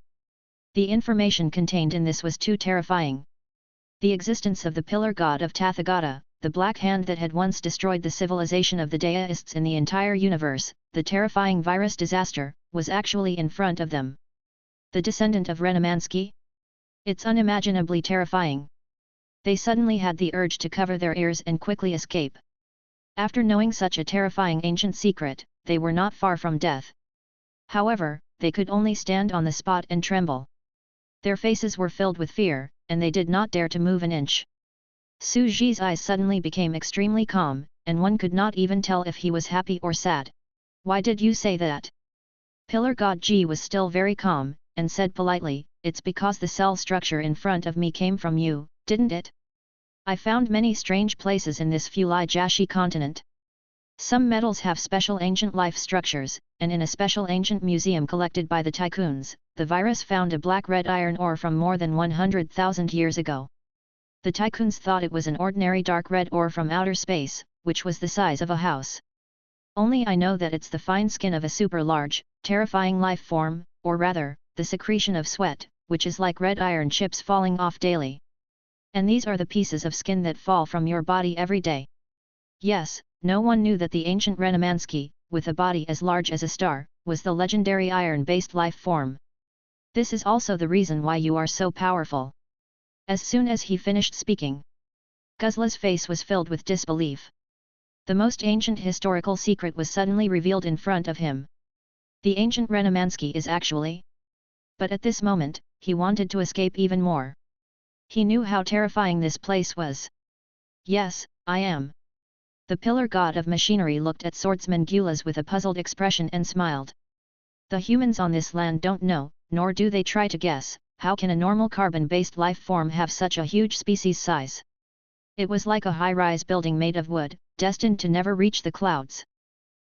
The information contained in this was too terrifying. The existence of the pillar god of Tathagata, the black hand that had once destroyed the civilization of the deists in the entire universe, the terrifying virus disaster, was actually in front of them. The descendant of Renemansky? It's unimaginably terrifying. They suddenly had the urge to cover their ears and quickly escape. After knowing such a terrifying ancient secret, they were not far from death. However, they could only stand on the spot and tremble. Their faces were filled with fear, and they did not dare to move an inch. Suji's eyes suddenly became extremely calm, and one could not even tell if he was happy or sad. Why did you say that? Pillar god G was still very calm, and said politely, it's because the cell structure in front of me came from you, didn't it? I found many strange places in this Fulai Jashi continent. Some metals have special ancient life structures, and in a special ancient museum collected by the tycoons, the virus found a black red iron ore from more than 100,000 years ago. The tycoons thought it was an ordinary dark red ore from outer space, which was the size of a house. Only I know that it's the fine skin of a super large, terrifying life form, or rather, the secretion of sweat, which is like red iron chips falling off daily. And these are the pieces of skin that fall from your body every day. Yes, no one knew that the ancient Renemansky, with a body as large as a star, was the legendary iron-based life form. This is also the reason why you are so powerful. As soon as he finished speaking, Guzla's face was filled with disbelief. The most ancient historical secret was suddenly revealed in front of him. The ancient Renemansky is actually... But at this moment, he wanted to escape even more. He knew how terrifying this place was. Yes, I am. The pillar god of machinery looked at swordsman Gulas with a puzzled expression and smiled. The humans on this land don't know, nor do they try to guess, how can a normal carbon-based life form have such a huge species size? It was like a high-rise building made of wood, destined to never reach the clouds.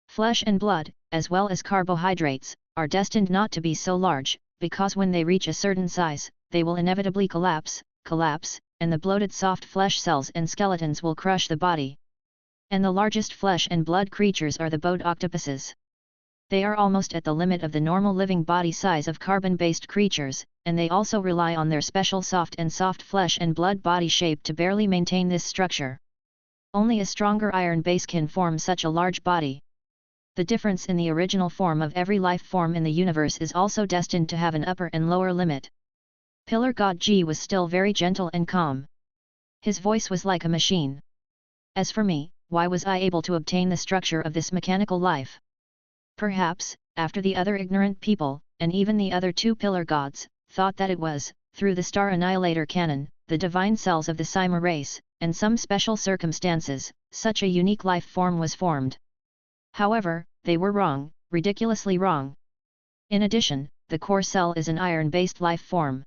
Flesh and blood, as well as carbohydrates, are destined not to be so large, because when they reach a certain size, they will inevitably collapse, and the bloated soft flesh cells and skeletons will crush the body. And the largest flesh and blood creatures are the bowed octopuses. They are almost at the limit of the normal living body size of carbon-based creatures, and they also rely on their special soft flesh and blood body shape to barely maintain this structure. Only a stronger iron base can form such a large body. The difference in the original form of every life form in the universe is also destined to have an upper and lower limit. Pillar god G was still very gentle and calm. His voice was like a machine. As for me, why was I able to obtain the structure of this mechanical life? Perhaps, after the other ignorant people, and even the other two pillar gods, thought that it was, through the Star Annihilator canon, the divine cells of the Sima race, and some special circumstances, such a unique life form was formed. However, they were wrong, ridiculously wrong. In addition, the core cell is an iron-based life form.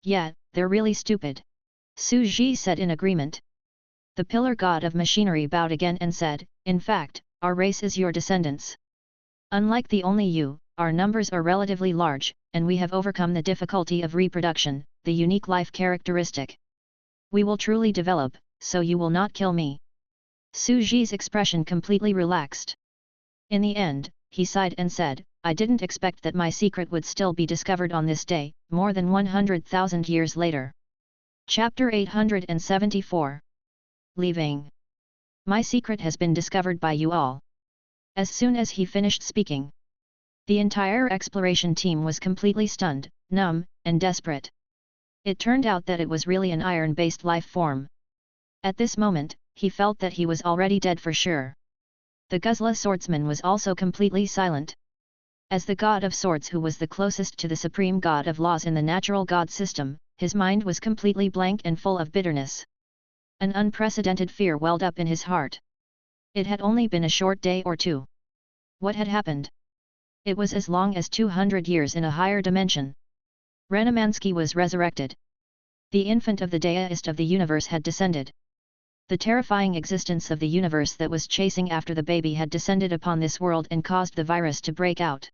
Yeah, they're really stupid. Su Ji said in agreement. The pillar god of machinery bowed again and said, in fact, our race is your descendants. Unlike the only you, our numbers are relatively large, and we have overcome the difficulty of reproduction, the unique life characteristic. We will truly develop, so you will not kill me. Su Ji's expression completely relaxed. In the end, he sighed and said, I didn't expect that my secret would still be discovered on this day, more than 100,000 years later. Chapter 874. Leaving. My secret has been discovered by you all. As soon as he finished speaking, the entire exploration team was completely stunned, numb, and desperate. It turned out that it was really an iron-based life form. At this moment, he felt that he was already dead for sure. The Guzla swordsman was also completely silent. As the god of swords who was the closest to the supreme god of laws in the natural god system, his mind was completely blank and full of bitterness. An unprecedented fear welled up in his heart. It had only been a short day or two. What had happened? It was as long as 200 years in a higher dimension. Renamansky was resurrected. The infant of the deist of the universe had descended. The terrifying existence of the universe that was chasing after the baby had descended upon this world and caused the virus to break out.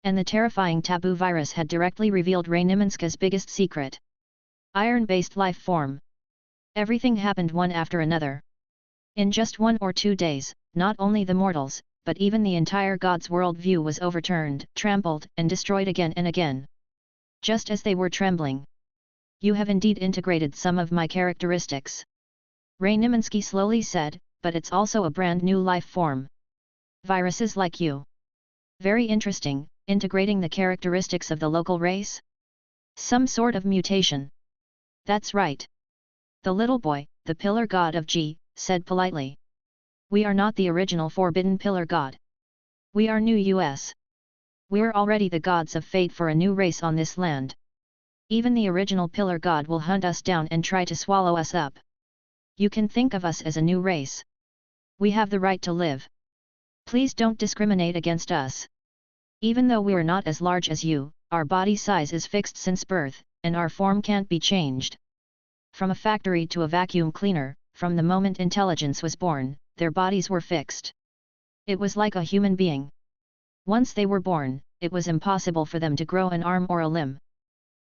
And the terrifying taboo virus had directly revealed Renimanska's biggest secret. Iron-based life form. Everything happened one after another. In just 1 or 2 days, not only the mortals, but even the entire God's world view was overturned, trampled, and destroyed again and again. Just as they were trembling. You have indeed integrated some of my characteristics. Renimansky slowly said, but it's also a brand new life form. Viruses like you. Very interesting, integrating the characteristics of the local race? Some sort of mutation. That's right. The little boy, the pillar god of G, said politely. We are not the original forbidden pillar god. We are new US. We're already the gods of fate for a new race on this land. Even the original pillar god will hunt us down and try to swallow us up. You can think of us as a new race. We have the right to live. Please don't discriminate against us. Even though we're not as large as you, our body size is fixed since birth, and our form can't be changed. From a factory to a vacuum cleaner, from the moment intelligence was born, their bodies were fixed. It was like a human being. Once they were born, it was impossible for them to grow an arm or a limb.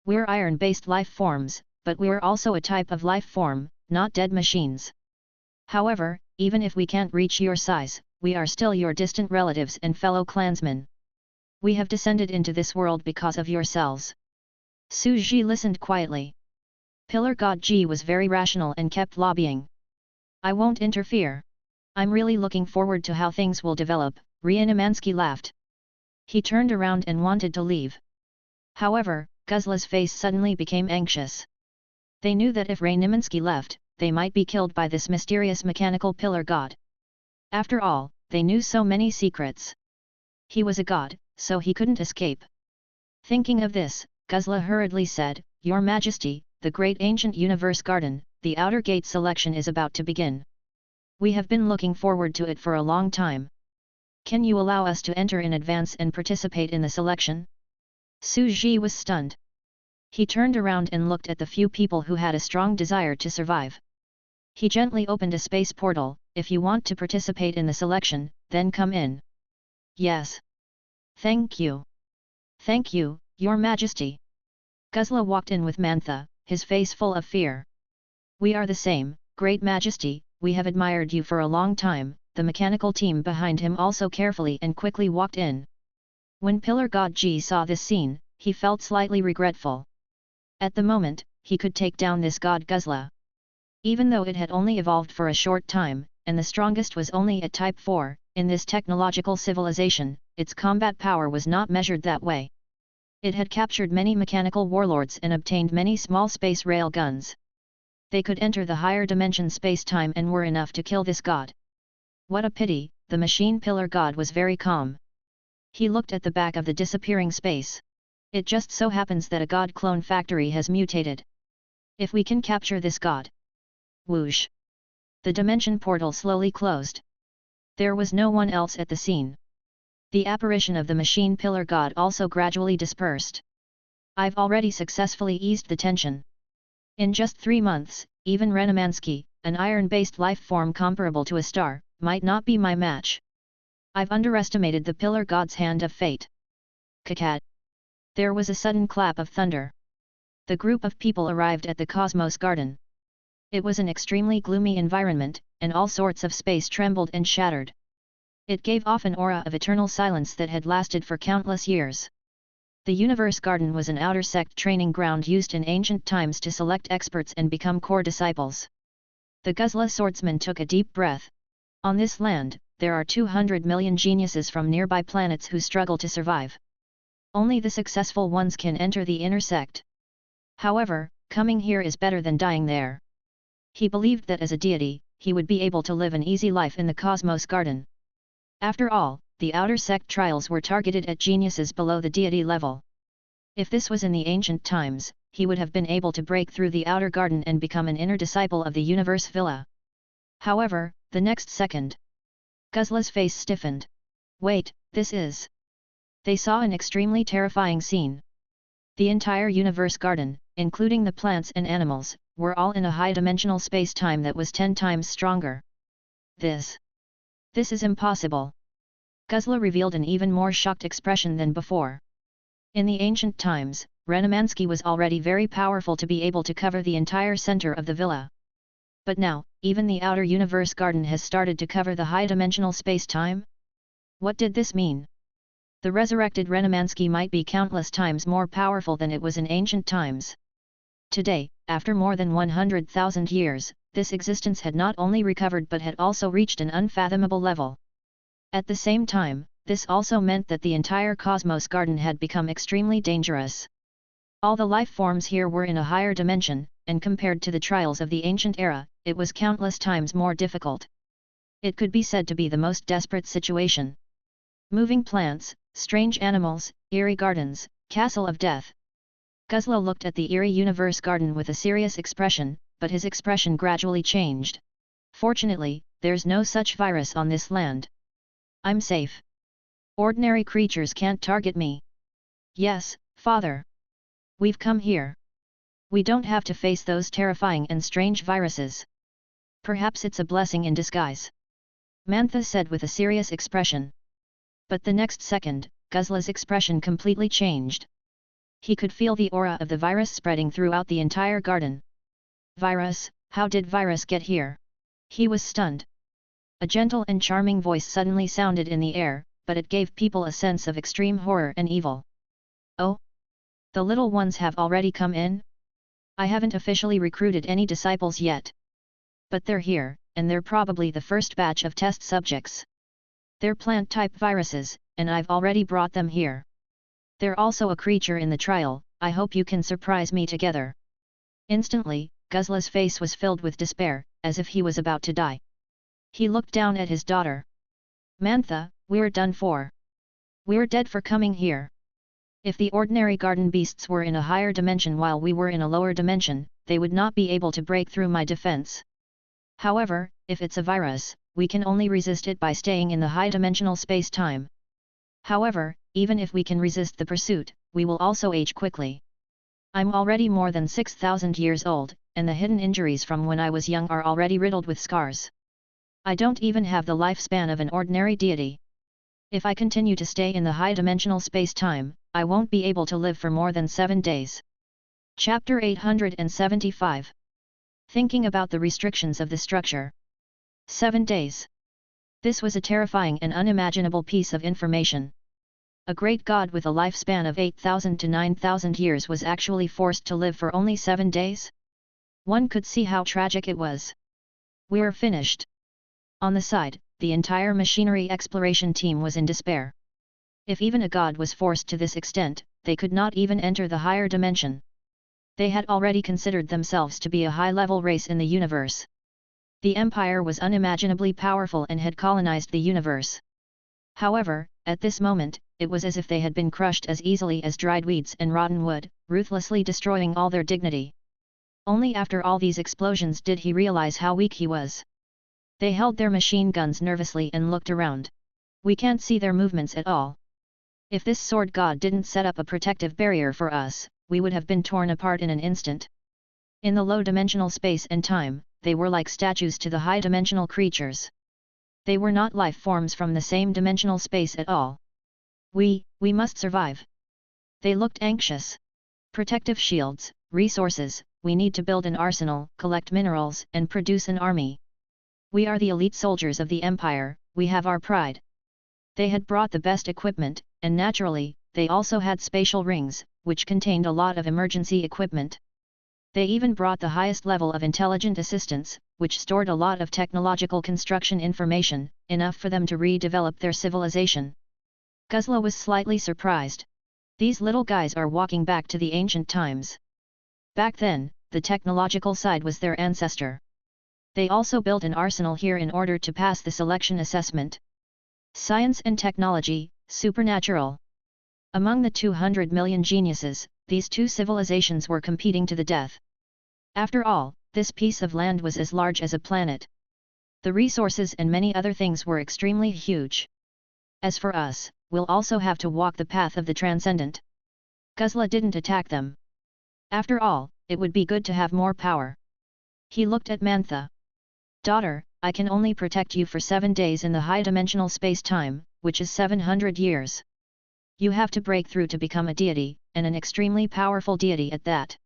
We're iron-based life forms, but we're also a type of life form, not dead machines. However, even if we can't reach your size, we are still your distant relatives and fellow clansmen. We have descended into this world because of your cells. Su Ji listened quietly. Pillar God Ji was very rational and kept lobbying. I won't interfere. I'm really looking forward to how things will develop, Renimansky laughed. He turned around and wanted to leave. However, Guzla's face suddenly became anxious. They knew that if Renimansky left, they might be killed by this mysterious mechanical pillar god. After all, they knew so many secrets. He was a god, so he couldn't escape. Thinking of this, Guzla hurriedly said, Your Majesty, the great ancient universe garden, the outer gate selection is about to begin. We have been looking forward to it for a long time. Can you allow us to enter in advance and participate in the selection? Su Ji was stunned. He turned around and looked at the few people who had a strong desire to survive. He gently opened a space portal. If you want to participate in the selection, then come in. Yes. Thank you. Thank you, Your Majesty. Guzla walked in with Mantha, his face full of fear. We are the same, Great Majesty, we have admired you for a long time. The mechanical team behind him also carefully and quickly walked in. When Pillar God Ji saw this scene, he felt slightly regretful. At the moment, he could take down this god Guzla. Even though it had only evolved for a short time, and the strongest was only at Type 4, in this technological civilization, its combat power was not measured that way. It had captured many mechanical warlords and obtained many small space rail guns. They could enter the higher dimension space-time and were enough to kill this god. What a pity, the machine pillar god was very calm. He looked at the back of the disappearing space. It just so happens that a god clone factory has mutated. If we can capture this god. Whoosh! The dimension portal slowly closed. There was no one else at the scene. The apparition of the machine pillar god also gradually dispersed. I've already successfully eased the tension. In just 3 months, even Renamansky, an iron-based life form comparable to a star, might not be my match. I've underestimated the pillar god's hand of fate. Kakat! There was a sudden clap of thunder. The group of people arrived at the Cosmos Garden. It was an extremely gloomy environment, and all sorts of space trembled and shattered. It gave off an aura of eternal silence that had lasted for countless years. The Universe Garden was an outer sect training ground used in ancient times to select experts and become core disciples. The Guzla swordsman took a deep breath. On this land, there are 200 million geniuses from nearby planets who struggle to survive. Only the successful ones can enter the inner sect. However, coming here is better than dying there. He believed that as a deity, he would be able to live an easy life in the Cosmos Garden. After all, the outer sect trials were targeted at geniuses below the deity level. If this was in the ancient times, he would have been able to break through the outer garden and become an inner disciple of the Universe Villa. However, the next second, Guzla's face stiffened. Wait, this is... They saw an extremely terrifying scene. The entire Universe Garden, including the plants and animals, were all in a high-dimensional space-time that was 10 times stronger. This is impossible. Guzla revealed an even more shocked expression than before. In the ancient times, Renamansky was already very powerful to be able to cover the entire center of the villa. But now, even the outer Universe Garden has started to cover the high-dimensional space-time? What did this mean? The resurrected Renamansky might be countless times more powerful than it was in ancient times. Today, after more than 100,000 years, this existence had not only recovered but had also reached an unfathomable level. At the same time, this also meant that the entire Cosmos Garden had become extremely dangerous. All the life forms here were in a higher dimension, and compared to the trials of the ancient era, it was countless times more difficult. It could be said to be the most desperate situation. Moving plants, strange animals, eerie gardens, castle of death. Guzla looked at the eerie Universe Garden with a serious expression, but his expression gradually changed. Fortunately, there's no such virus on this land. I'm safe. Ordinary creatures can't target me. Yes, Father. We've come here. We don't have to face those terrifying and strange viruses. Perhaps it's a blessing in disguise. Mantha said with a serious expression. But the next second, Guzla's expression completely changed. He could feel the aura of the virus spreading throughout the entire garden. Virus, how did virus get here? He was stunned. A gentle and charming voice suddenly sounded in the air, but it gave people a sense of extreme horror and evil. Oh? The little ones have already come in? I haven't officially recruited any disciples yet. But they're here, and they're probably the first batch of test subjects. They're plant-type viruses, and I've already brought them here. They're also a creature in the trial, I hope you can surprise me together. Instantly, Guzla's face was filled with despair, as if he was about to die. He looked down at his daughter. Mantha, we're done for. We're dead for coming here. If the ordinary garden beasts were in a higher dimension while we were in a lower dimension, they would not be able to break through my defense. However, if it's a virus, we can only resist it by staying in the high-dimensional space-time. However, even if we can resist the pursuit, we will also age quickly. I'm already more than 6,000 years old, and the hidden injuries from when I was young are already riddled with scars. I don't even have the lifespan of an ordinary deity. If I continue to stay in the high-dimensional space-time, I won't be able to live for more than 7 days. Chapter 875. Thinking about the restrictions of the structure. 7 days. This was a terrifying and unimaginable piece of information. A great god with a lifespan of 8,000 to 9,000 years was actually forced to live for only 7 days? One could see how tragic it was. We're finished. On the side, the entire machinery exploration team was in despair. If even a god was forced to this extent, they could not even enter the higher dimension. They had already considered themselves to be a high-level race in the universe. The Empire was unimaginably powerful and had colonized the universe. However, at this moment, it was as if they had been crushed as easily as dried weeds and rotten wood, ruthlessly destroying all their dignity. Only after all these explosions did he realize how weak he was. They held their machine guns nervously and looked around. We can't see their movements at all. If this sword god didn't set up a protective barrier for us, we would have been torn apart in an instant. In the low-dimensional space and time, they were like statues to the high-dimensional creatures. They were not life forms from the same dimensional space at all. We must survive. They looked anxious. Protective shields, resources, we need to build an arsenal, collect minerals, and produce an army. We are the elite soldiers of the Empire, we have our pride. They had brought the best equipment, and naturally, they also had spatial rings, which contained a lot of emergency equipment. They even brought the highest level of intelligent assistance, which stored a lot of technological construction information, enough for them to redevelop their civilization. Guzla was slightly surprised. These little guys are walking back to the ancient times. Back then, the technological side was their ancestor. They also built an arsenal here in order to pass the selection assessment. Science and technology, supernatural. Among the 200 million geniuses, these two civilizations were competing to the death. After all, this piece of land was as large as a planet. The resources and many other things were extremely huge. As for us, we'll also have to walk the path of the transcendent. Guzla didn't attack them. After all, it would be good to have more power. He looked at Mantha. Daughter, I can only protect you for 7 days in the high-dimensional space-time, which is 700 years. You have to break through to become a deity, and an extremely powerful deity at that.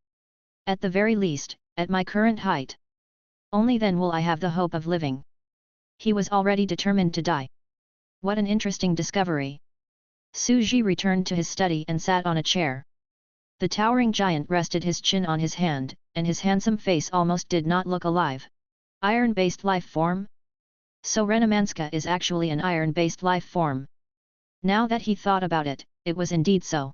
At the very least, at my current height. Only then will I have the hope of living. He was already determined to die. What an interesting discovery. Suji returned to his study and sat on a chair. The towering giant rested his chin on his hand, and his handsome face almost did not look alive. Iron-based life form? So Renamanska is actually an iron-based life form. Now that he thought about it, it was indeed so.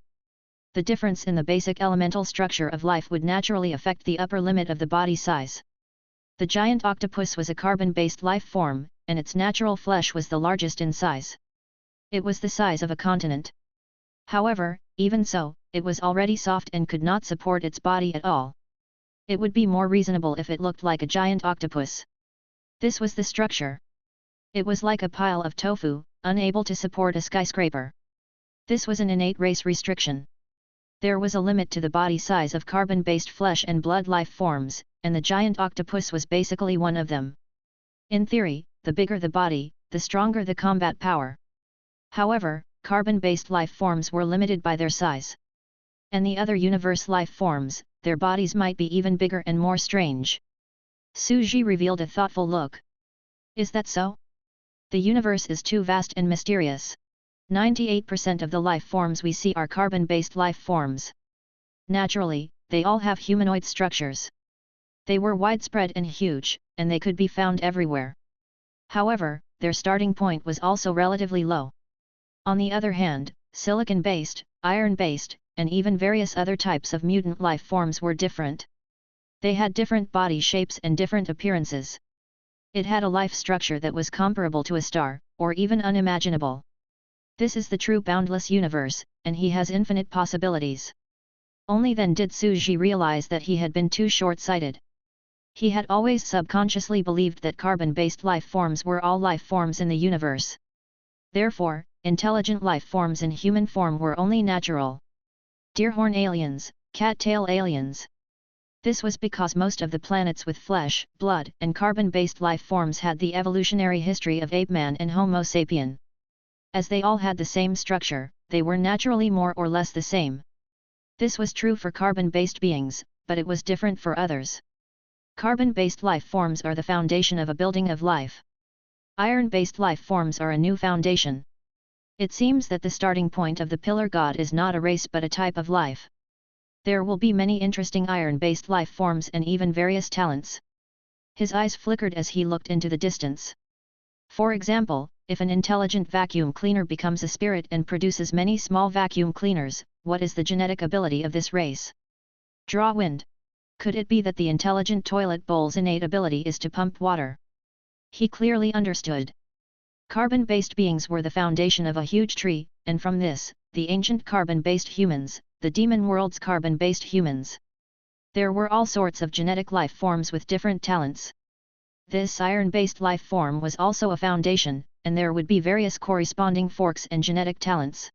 The difference in the basic elemental structure of life would naturally affect the upper limit of the body size. The giant octopus was a carbon-based life form, and its natural flesh was the largest in size. It was the size of a continent. However, even so, it was already soft and could not support its body at all. It would be more reasonable if it looked like a giant octopus. This was the structure. It was like a pile of tofu, unable to support a skyscraper. This was an innate race restriction. There was a limit to the body size of carbon-based flesh and blood life forms, and the giant octopus was basically one of them. In theory, the bigger the body, the stronger the combat power. However, carbon-based life forms were limited by their size. And the other universe life forms, their bodies might be even bigger and more strange. Suji revealed a thoughtful look. Is that so? The universe is too vast and mysterious. 98% of the life forms we see are carbon-based life forms. Naturally, they all have humanoid structures. They were widespread and huge, and they could be found everywhere. However, their starting point was also relatively low. On the other hand, silicon-based, iron-based, and even various other types of mutant life forms were different. They had different body shapes and different appearances. It had a life structure that was comparable to a star, or even unimaginable. This is the true boundless universe, and he has infinite possibilities. Only then did Suji realize that he had been too short-sighted. He had always subconsciously believed that carbon-based life forms were all life forms in the universe. Therefore, intelligent life forms in human form were only natural. Deerhorn aliens, cat-tail aliens. This was because most of the planets with flesh, blood, and carbon-based life forms had the evolutionary history of ape-man and Homo sapien. As they all had the same structure, they were naturally more or less the same. This was true for carbon-based beings, but it was different for others. Carbon-based life forms are the foundation of a building of life. Iron-based life forms are a new foundation. It seems that the starting point of the pillar god is not a race but a type of life. There will be many interesting iron-based life forms and even various talents. His eyes flickered as he looked into the distance. For example, if an intelligent vacuum cleaner becomes a spirit and produces many small vacuum cleaners, what is the genetic ability of this race? Draw wind. Could it be that the intelligent toilet bowl's innate ability is to pump water? He clearly understood. Carbon-based beings were the foundation of a huge tree, and from this, the ancient carbon-based humans, the demon world's carbon-based humans. There were all sorts of genetic life forms with different talents. This iron-based life form was also a foundation, and there would be various corresponding forks and genetic talents.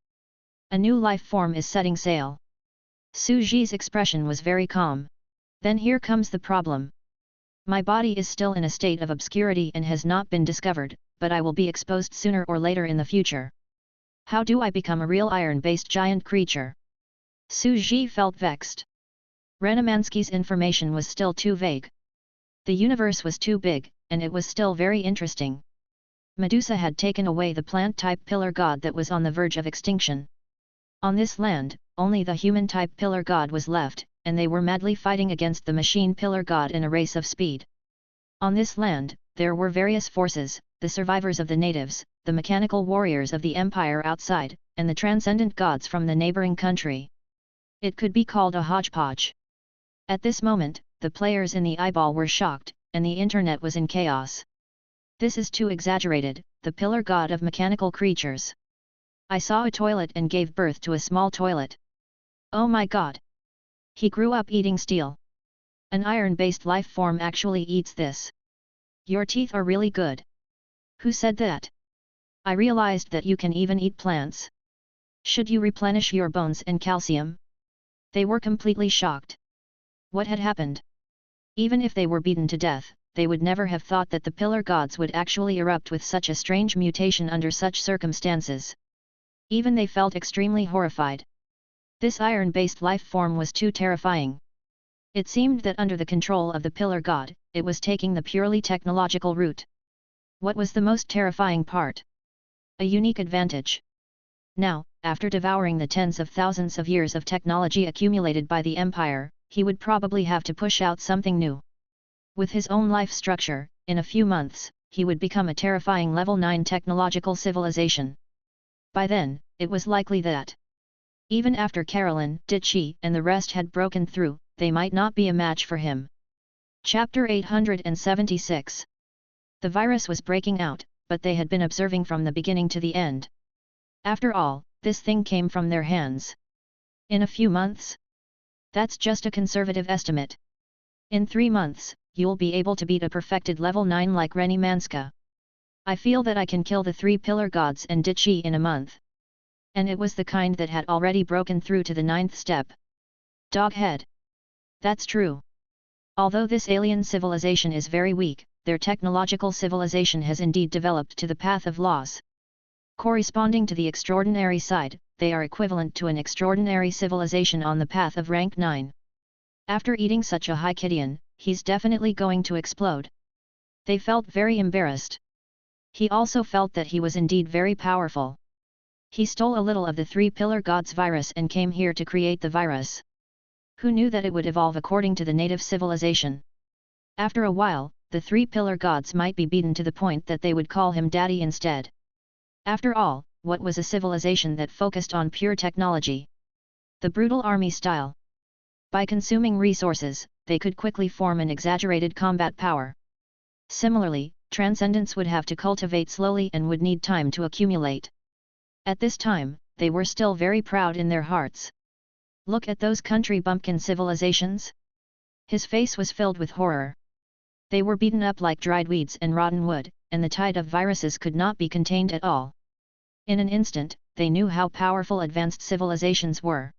A new life form is setting sail. Su Ji's expression was very calm. Then here comes the problem. My body is still in a state of obscurity and has not been discovered, but I will be exposed sooner or later in the future. How do I become a real iron-based giant creature? Su Ji felt vexed. Renemansky's information was still too vague. The universe was too big, and it was still very interesting. Medusa had taken away the plant-type pillar god that was on the verge of extinction. On this land, only the human-type pillar god was left, and they were madly fighting against the machine pillar god in a race of speed. On this land, there were various forces, the survivors of the natives, the mechanical warriors of the empire outside, and the transcendent gods from the neighboring country. It could be called a hodgepodge. At this moment, the players in the eyeball were shocked, and the internet was in chaos. This is too exaggerated, the pillar god of mechanical creatures. I saw a toilet and gave birth to a small toilet. Oh my god! He grew up eating steel. An iron-based life form actually eats this. Your teeth are really good. Who said that? I realized that you can even eat plants. Should you replenish your bones and calcium? They were completely shocked. What had happened? Even if they were beaten to death, they would never have thought that the pillar gods would actually erupt with such a strange mutation under such circumstances. Even they felt extremely horrified. This iron-based life form was too terrifying. It seemed that under the control of the pillar god, it was taking the purely technological route. What was the most terrifying part? A unique advantage. Now, after devouring the tens of thousands of years of technology accumulated by the empire, he would probably have to push out something new. With his own life structure, in a few months, he would become a terrifying level 9 technological civilization. By then, it was likely that, even after Carolyn, Ditchy, and the rest had broken through, they might not be a match for him. Chapter 876. The virus was breaking out, but they had been observing from the beginning to the end. After all, this thing came from their hands. In a few months? That's just a conservative estimate. In 3 months, you'll be able to beat a perfected level 9 like Renimanska. I feel that I can kill the 3 pillar gods and Ditchy in a month. And it was the kind that had already broken through to the 9th step. Doghead. That's true. Although this alien civilization is very weak, their technological civilization has indeed developed to the path of laws. Corresponding to the extraordinary side, they are equivalent to an extraordinary civilization on the path of rank 9. After eating such a high Kidian, he's definitely going to explode. They felt very embarrassed. He also felt that he was indeed very powerful. He stole a little of the 3 pillar gods' virus and came here to create the virus. Who knew that it would evolve according to the native civilization? After a while, the 3 pillar gods might be beaten to the point that they would call him daddy instead. After all, what was a civilization that focused on pure technology? The brutal army style. By consuming resources, they could quickly form an exaggerated combat power. Similarly, transcendence would have to cultivate slowly and would need time to accumulate. At this time, they were still very proud in their hearts. Look at those country bumpkin civilizations. His face was filled with horror. They were beaten up like dried weeds and rotten wood, and the tide of viruses could not be contained at all. In an instant, they knew how powerful advanced civilizations were.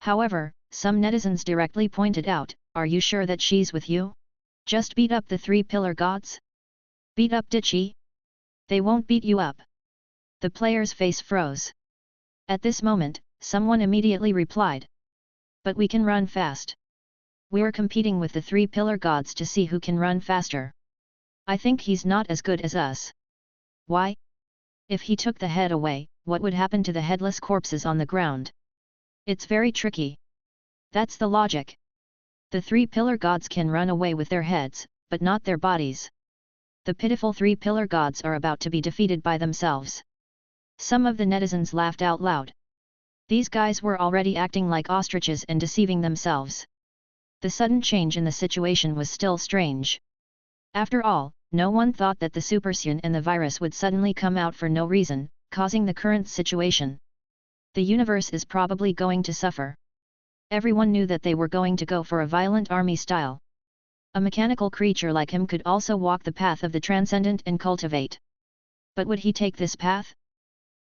However, some netizens directly pointed out, "Are you sure that she's with you? Just beat up the 3 pillar gods? Beat up Ditchy? They won't beat you up." The player's face froze. At this moment, someone immediately replied. "But we can run fast. We're competing with the 3 pillar gods to see who can run faster. I think he's not as good as us." Why? If he took the head away, what would happen to the headless corpses on the ground? It's very tricky. That's the logic. The 3 pillar gods can run away with their heads, but not their bodies. The pitiful 3 pillar gods are about to be defeated by themselves. Some of the netizens laughed out loud. These guys were already acting like ostriches and deceiving themselves. The sudden change in the situation was still strange. After all, no one thought that the supersyn and the virus would suddenly come out for no reason, causing the current situation. The universe is probably going to suffer. Everyone knew that they were going to go for a violent army style. A mechanical creature like him could also walk the path of the transcendent and cultivate. But would he take this path?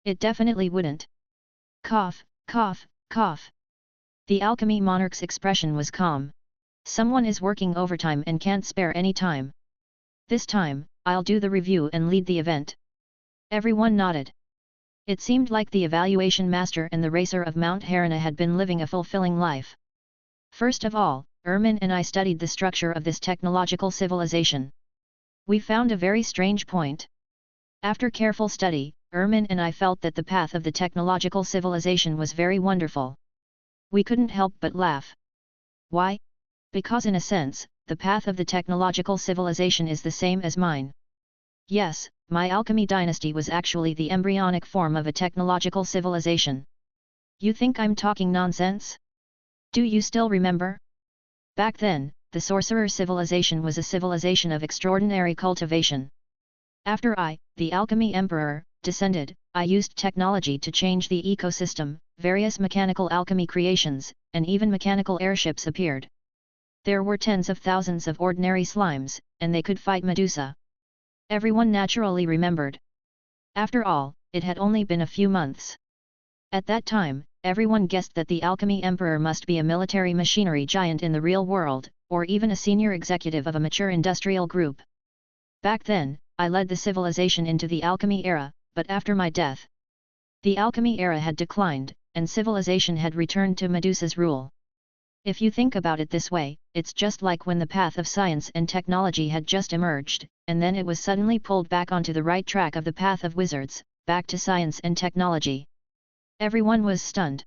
It definitely wouldn't. Cough, cough, cough. The alchemy monarch's expression was calm. Someone is working overtime and can't spare any time. This time, I'll do the review and lead the event. Everyone nodded. It seemed like the evaluation master and the racer of Mount Harana had been living a fulfilling life. First of all, Ermin and I studied the structure of this technological civilization. We found a very strange point. After careful study, Ermin and I felt that the path of the technological civilization was very wonderful. We couldn't help but laugh. Why? Because in a sense, the path of the technological civilization is the same as mine. Yes, my alchemy dynasty was actually the embryonic form of a technological civilization. You think I'm talking nonsense? Do you still remember? Back then, the sorcerer civilization was a civilization of extraordinary cultivation. After I, the alchemy emperor, descended, I used technology to change the ecosystem, various mechanical alchemy creations, and even mechanical airships appeared. There were tens of thousands of ordinary slimes, and they could fight Medusa. Everyone naturally remembered. After all, it had only been a few months. At that time, everyone guessed that the alchemy emperor must be a military machinery giant in the real world, or even a senior executive of a mature industrial group. Back then, I led the civilization into the alchemy era, but after my death, the alchemy era had declined, and civilization had returned to Medusa's rule. If you think about it this way, it's just like when the path of science and technology had just emerged, and then it was suddenly pulled back onto the right track of the path of wizards, back to science and technology. Everyone was stunned.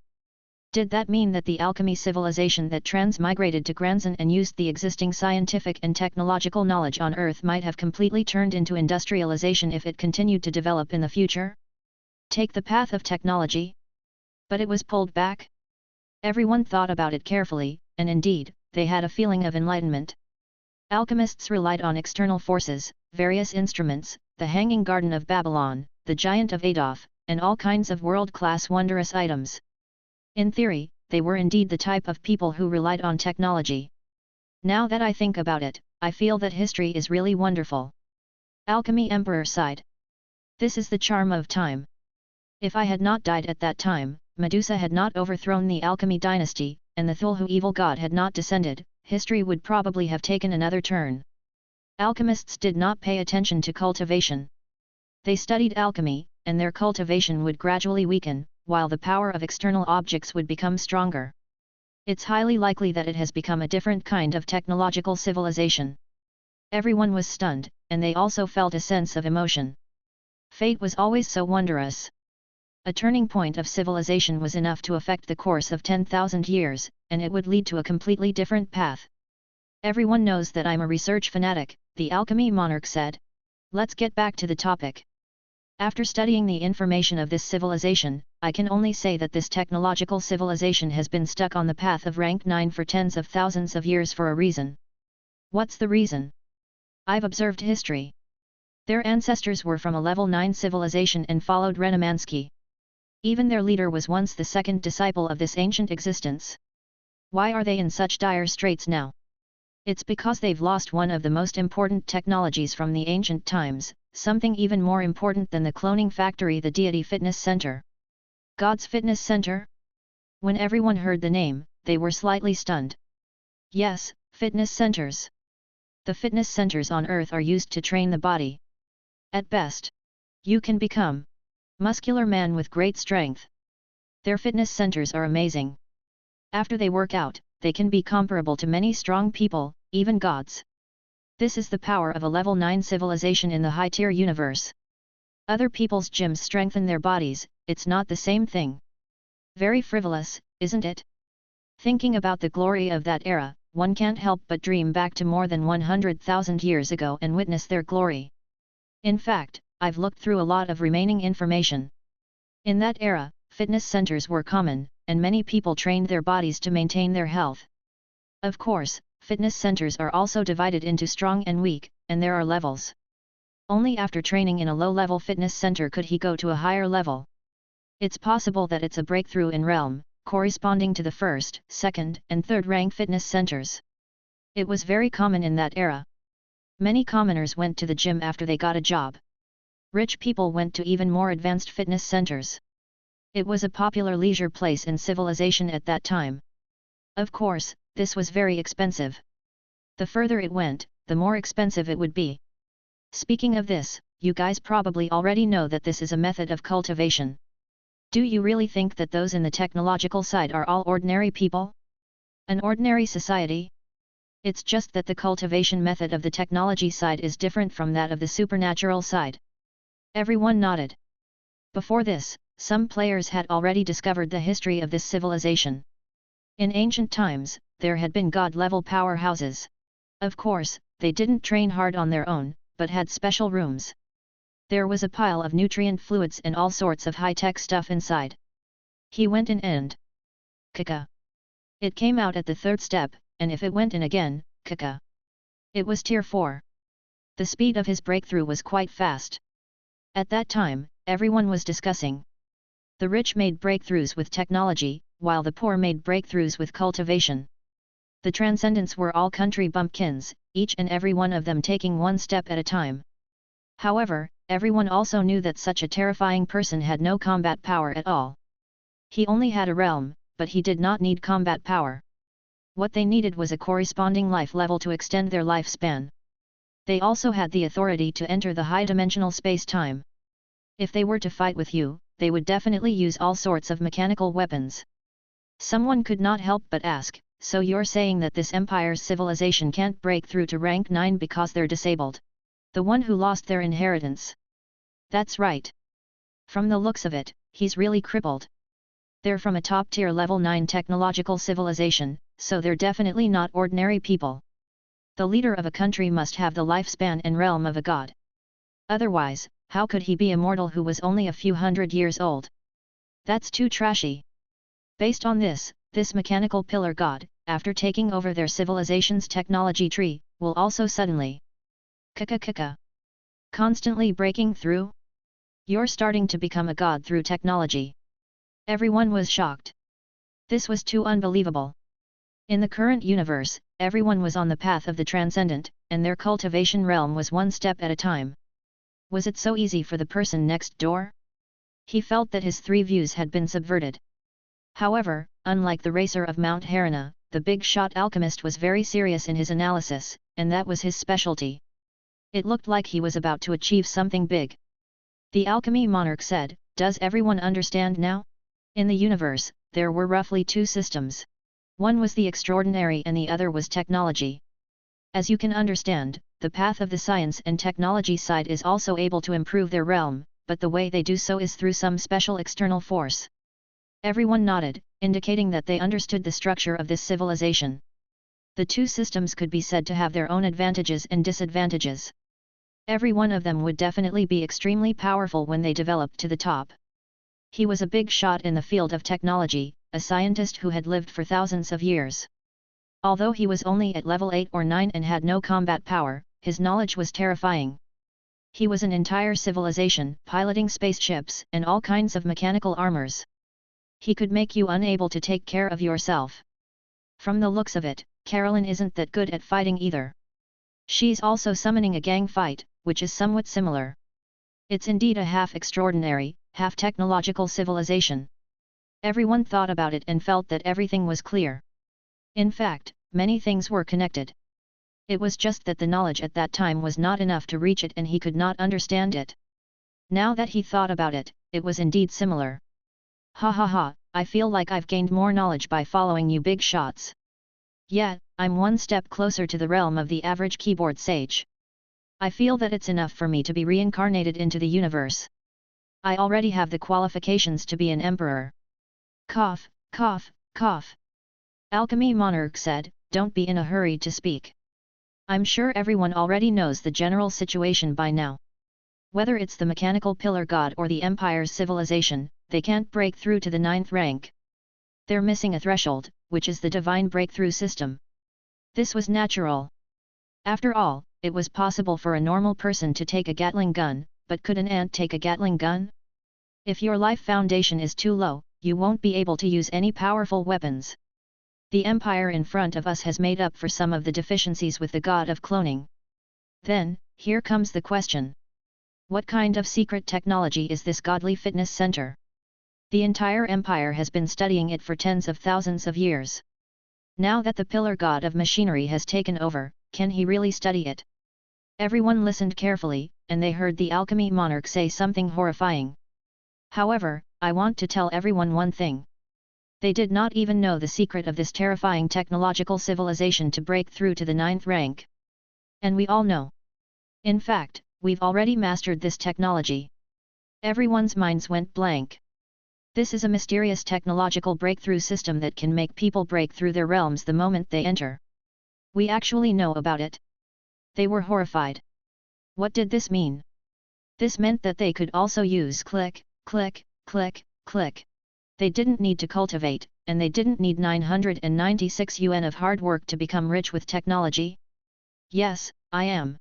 Did that mean that the alchemy civilization that transmigrated to Granzan and used the existing scientific and technological knowledge on Earth might have completely turned into industrialization if it continued to develop in the future? Take the path of technology? But it was pulled back? Everyone thought about it carefully, and indeed, they had a feeling of enlightenment. Alchemists relied on external forces, various instruments, the Hanging Garden of Babylon, the Giant of Adolf, and all kinds of world-class wondrous items. In theory, they were indeed the type of people who relied on technology. Now that I think about it, I feel that history is really wonderful. Alchemy Emperor sighed. This is the charm of time. If I had not died at that time, Medusa had not overthrown the alchemy dynasty, and the Thulhu evil god had not descended, history would probably have taken another turn. Alchemists did not pay attention to cultivation. They studied alchemy, and their cultivation would gradually weaken, while the power of external objects would become stronger. It's highly likely that it has become a different kind of technological civilization. Everyone was stunned, and they also felt a sense of emotion. Fate was always so wondrous. A turning point of civilization was enough to affect the course of 10,000 years, and it would lead to a completely different path. Everyone knows that I'm a research fanatic, the alchemy monarch said. Let's get back to the topic. After studying the information of this civilization, I can only say that this technological civilization has been stuck on the path of rank 9 for tens of thousands of years for a reason. What's the reason? I've observed history. Their ancestors were from a level 9 civilization and followed Renamansky. Even their leader was once the second disciple of this ancient existence. Why are they in such dire straits now? It's because they've lost one of the most important technologies from the ancient times, something even more important than the cloning factory, the deity fitness center. God's fitness center? When everyone heard the name, they were slightly stunned. Yes, fitness centers. The fitness centers on Earth are used to train the body. At best, you can become muscular man with great strength. Their fitness centers are amazing. After they work out, they can be comparable to many strong people, even gods. This is the power of a level 9 civilization in the high-tier universe. Other people's gyms strengthen their bodies, it's not the same thing. Very frivolous, isn't it? Thinking about the glory of that era, one can't help but dream back to more than 100,000 years ago and witness their glory. In fact, I've looked through a lot of remaining information. In that era, fitness centers were common, and many people trained their bodies to maintain their health. Of course, fitness centers are also divided into strong and weak, and there are levels. Only after training in a low-level fitness center could he go to a higher level. It's possible that it's a breakthrough in realm, corresponding to the first, second, and third rank fitness centers. It was very common in that era. Many commoners went to the gym after they got a job. Rich people went to even more advanced fitness centers. It was a popular leisure place in civilization at that time. Of course, this was very expensive. The further it went, the more expensive it would be. Speaking of this, you guys probably already know that this is a method of cultivation. Do you really think that those in the technological side are all ordinary people? An ordinary society? It's just that the cultivation method of the technology side is different from that of the supernatural side. Everyone nodded. Before this, some players had already discovered the history of this civilization. In ancient times, there had been god-level powerhouses. Of course, they didn't train hard on their own, but had special rooms. There was a pile of nutrient fluids and all sorts of high-tech stuff inside. He went in and... Kaka. It came out at the third step, and if it went in again, kaka. It was tier 4. The speed of his breakthrough was quite fast. At that time, everyone was discussing. The rich made breakthroughs with technology, while the poor made breakthroughs with cultivation. The transcendents were all country bumpkins, each and every one of them taking one step at a time. However, everyone also knew that such a terrifying person had no combat power at all. He only had a realm, but he did not need combat power. What they needed was a corresponding life level to extend their lifespan. They also had the authority to enter the high-dimensional space-time. If they were to fight with you, they would definitely use all sorts of mechanical weapons. Someone could not help but ask, so you're saying that this empire's civilization can't break through to rank 9 because they're disabled? The one who lost their inheritance. That's right. From the looks of it, he's really crippled. They're from a top-tier level 9 technological civilization, so they're definitely not ordinary people. The leader of a country must have the lifespan and realm of a god. Otherwise, how could he be a mortal who was only a few hundred years old? That's too trashy. Based on this mechanical pillar god, after taking over their civilization's technology tree, will also suddenly kaka constantly breaking through? You're starting to become a god through technology. Everyone was shocked. This was too unbelievable. In the current universe, everyone was on the path of the transcendent, and their cultivation realm was one step at a time. Was it so easy for the person next door? He felt that his 3 views had been subverted. However, unlike the racer of Mount Harana, the big-shot alchemist was very serious in his analysis, and that was his specialty. It looked like he was about to achieve something big. The alchemy monarch said, "Does everyone understand now? In the universe, there were roughly 2 systems. One was the extraordinary and the other was technology. As you can understand, the path of the science and technology side is also able to improve their realm, but the way they do so is through some special external force." Everyone nodded, indicating that they understood the structure of this civilization. The 2 systems could be said to have their own advantages and disadvantages. Every one of them would definitely be extremely powerful when they developed to the top. He was a big shot in the field of technology, a scientist who had lived for thousands of years. Although he was only at level 8 or 9 and had no combat power, his knowledge was terrifying. He was an entire civilization, piloting spaceships and all kinds of mechanical armors. He could make you unable to take care of yourself. From the looks of it, Carolyn isn't that good at fighting either. She's also summoning a gang fight, which is somewhat similar. It's indeed a half-extraordinary, half-technological civilization. Everyone thought about it and felt that everything was clear. In fact, many things were connected. It was just that the knowledge at that time was not enough to reach it and he could not understand it. Now that he thought about it, it was indeed similar. Ha ha ha, I feel like I've gained more knowledge by following you big shots. Yeah, I'm one step closer to the realm of the average keyboard sage. I feel that it's enough for me to be reincarnated into the universe. I already have the qualifications to be an emperor. Cough, cough, cough. Alchemy Monarch said, "Don't be in a hurry to speak. I'm sure everyone already knows the general situation by now. Whether it's the mechanical pillar god or the empire's civilization, they can't break through to the 9th rank. They're missing a threshold, which is the divine breakthrough system." This was natural. After all, it was possible for a normal person to take a Gatling gun, but could an ant take a Gatling gun? If your life foundation is too low, you won't be able to use any powerful weapons. The empire in front of us has made up for some of the deficiencies with the god of cloning. Then, here comes the question. What kind of secret technology is this godly fitness center? The entire empire has been studying it for tens of thousands of years. Now that the pillar god of machinery has taken over, can he really study it? Everyone listened carefully, and they heard the alchemy monarch say something horrifying. However, I want to tell everyone one thing. They did not even know the secret of this terrifying technological civilization to break through to the 9th rank. And we all know. In fact, we've already mastered this technology. Everyone's minds went blank. This is a mysterious technological breakthrough system that can make people break through their realms the moment they enter. We actually know about it. They were horrified. What did this mean? This meant that they could also use click, click, click, click. They didn't need to cultivate, and they didn't need 996 yuan of hard work to become rich with technology. Yes, I am.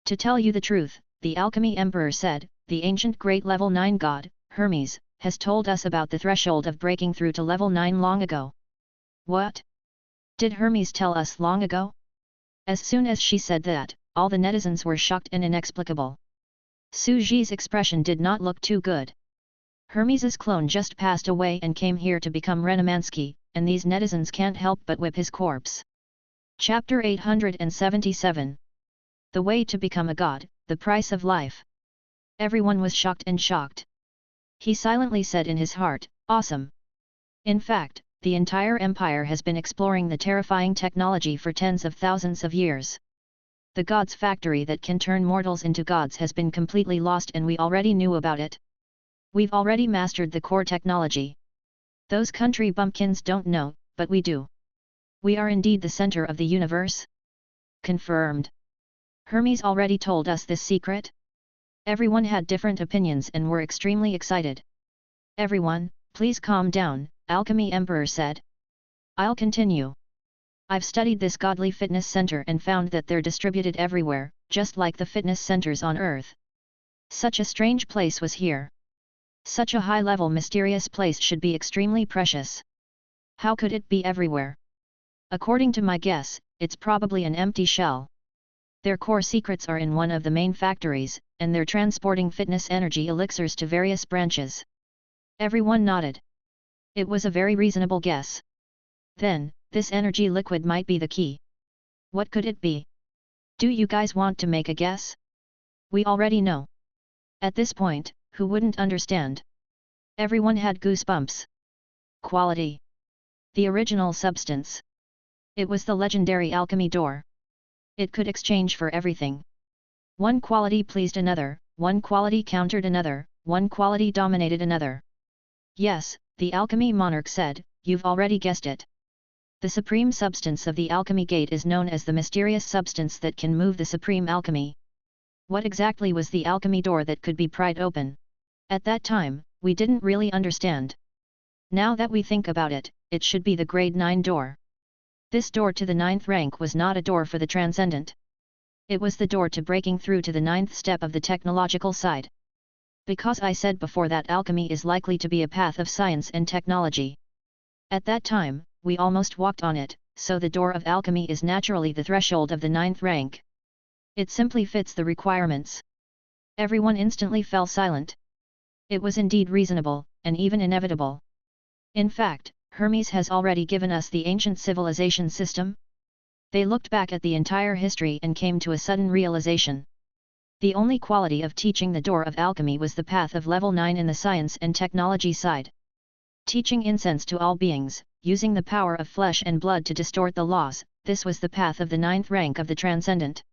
To tell you the truth, the alchemy emperor said, the ancient great level 9 god, Hermes, has told us about the threshold of breaking through to level 9 long ago. What? Did Hermes tell us long ago? As soon as she said that, all the netizens were shocked and inexplicable. Su Ji's expression did not look too good. Hermes's clone just passed away and came here to become Renamansky, and these netizens can't help but whip his corpse. Chapter 877. The way to become a god, the price of life. Everyone was shocked and shocked. He silently said in his heart, awesome. In fact, the entire empire has been exploring the terrifying technology for tens of thousands of years. The god's factory that can turn mortals into gods has been completely lost, and we already knew about it. We've already mastered the core technology. Those country bumpkins don't know, but we do. We are indeed the center of the universe. Confirmed. Hermes already told us this secret. Everyone had different opinions and were extremely excited. Everyone, please calm down, Alchemy Emperor said. I'll continue. I've studied this godly fitness center and found that they're distributed everywhere, just like the fitness centers on Earth. Such a strange place was here. Such a high-level mysterious place should be extremely precious. How could it be everywhere? According to my guess, it's probably an empty shell. Their core secrets are in one of the main factories, and they're transporting fitness energy elixirs to various branches. Everyone nodded. It was a very reasonable guess. Then, this energy liquid might be the key. What could it be? Do you guys want to make a guess? We already know. At this point, who wouldn't understand? Everyone had goosebumps. Quality. The original substance. It was the legendary alchemy door. It could exchange for everything. One quality pleased another, one quality countered another, one quality dominated another. Yes, the alchemy monarch said, you've already guessed it. The supreme substance of the alchemy gate is known as the mysterious substance that can move the supreme alchemy. What exactly was the alchemy door that could be pried open? At that time, we didn't really understand. Now that we think about it, it should be the grade 9 door. This door to the 9th rank was not a door for the transcendent. It was the door to breaking through to the 9th step of the technological side. Because I said before that alchemy is likely to be a path of science and technology. At that time, we almost walked on it, so the door of alchemy is naturally the threshold of the 9th rank. It simply fits the requirements. Everyone instantly fell silent. It was indeed reasonable, and even inevitable. In fact, Hermes has already given us the ancient civilization system. They looked back at the entire history and came to a sudden realization. The only quality of teaching the door of alchemy was the path of level 9 in the science and technology side. Teaching incense to all beings, using the power of flesh and blood to distort the laws, this was the path of the 9th rank of the transcendent.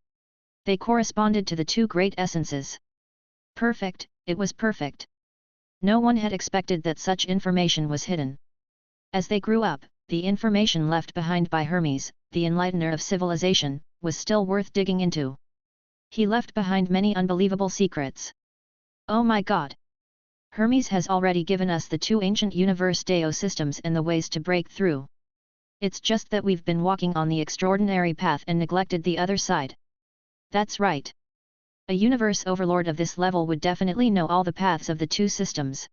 They corresponded to the two great essences. Perfect, it was perfect. No one had expected that such information was hidden. As they grew up, the information left behind by Hermes, the enlightener of civilization, was still worth digging into. He left behind many unbelievable secrets. Oh my God! Hermes has already given us the two ancient universe Deo systems and the ways to break through. It's just that we've been walking on the extraordinary path and neglected the other side. That's right. A universe overlord of this level would definitely know all the paths of the two systems.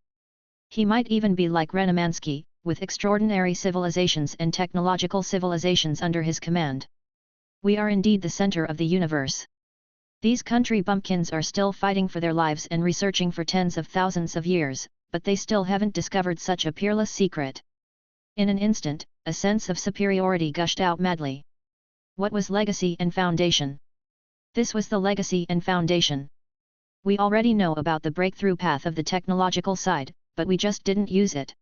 He might even be like Renamansky, with extraordinary civilizations and technological civilizations under his command. We are indeed the center of the universe. These country bumpkins are still fighting for their lives and researching for tens of thousands of years, but they still haven't discovered such a peerless secret. In an instant, a sense of superiority gushed out madly. What was legacy and foundation? This was the legacy and foundation. We already know about the breakthrough path of the technological side, but we just didn't use it.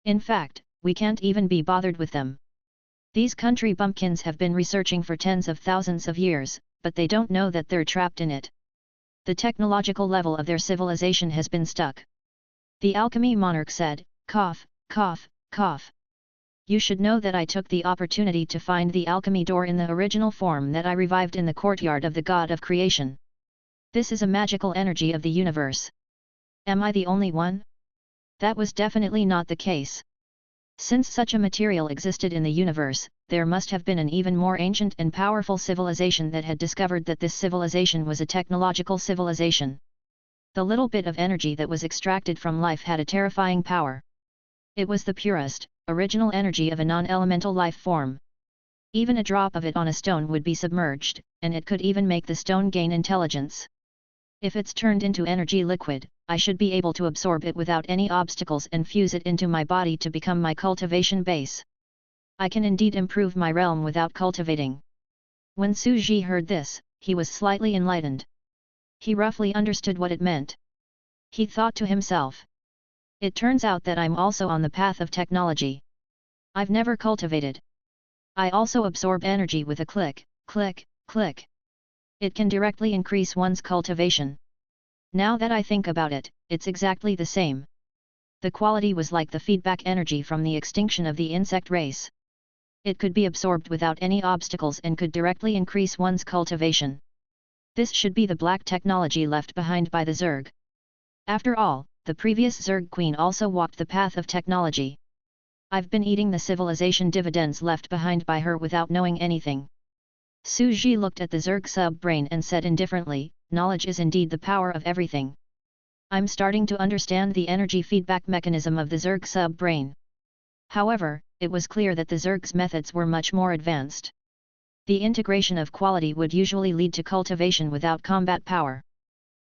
In fact, we can't even be bothered with them. These country bumpkins have been researching for tens of thousands of years, but they don't know that they're trapped in it. The technological level of their civilization has been stuck. The alchemy monarch said, cough, cough, cough. You should know that I took the opportunity to find the alchemy door in the original form that I revived in the courtyard of the god of creation. This is a magical energy of the universe. Am I the only one? That was definitely not the case. Since such a material existed in the universe, there must have been an even more ancient and powerful civilization that had discovered that this civilization was a technological civilization. The little bit of energy that was extracted from life had a terrifying power. It was the purest, original energy of a non-elemental life form. Even a drop of it on a stone would be submerged, and it could even make the stone gain intelligence. If it's turned into energy liquid, I should be able to absorb it without any obstacles and fuse it into my body to become my cultivation base. I can indeed improve my realm without cultivating. When Su Ji heard this, he was slightly enlightened. He roughly understood what it meant. He thought to himself. It turns out that I'm also on the path of technology. I've never cultivated. I also absorb energy with a click, click, click. It can directly increase one's cultivation. Now that I think about it, it's exactly the same. The quality was like the feedback energy from the extinction of the insect race. It could be absorbed without any obstacles and could directly increase one's cultivation. This should be the black technology left behind by the Zerg. After all, the previous Zerg queen also walked the path of technology. I've been eating the civilization dividends left behind by her without knowing anything. Su Ji looked at the Zerg sub-brain and said indifferently, knowledge is indeed the power of everything. I'm starting to understand the energy feedback mechanism of the Zerg sub-brain. However, it was clear that the Zerg's methods were much more advanced. The integration of quality would usually lead to cultivation without combat power.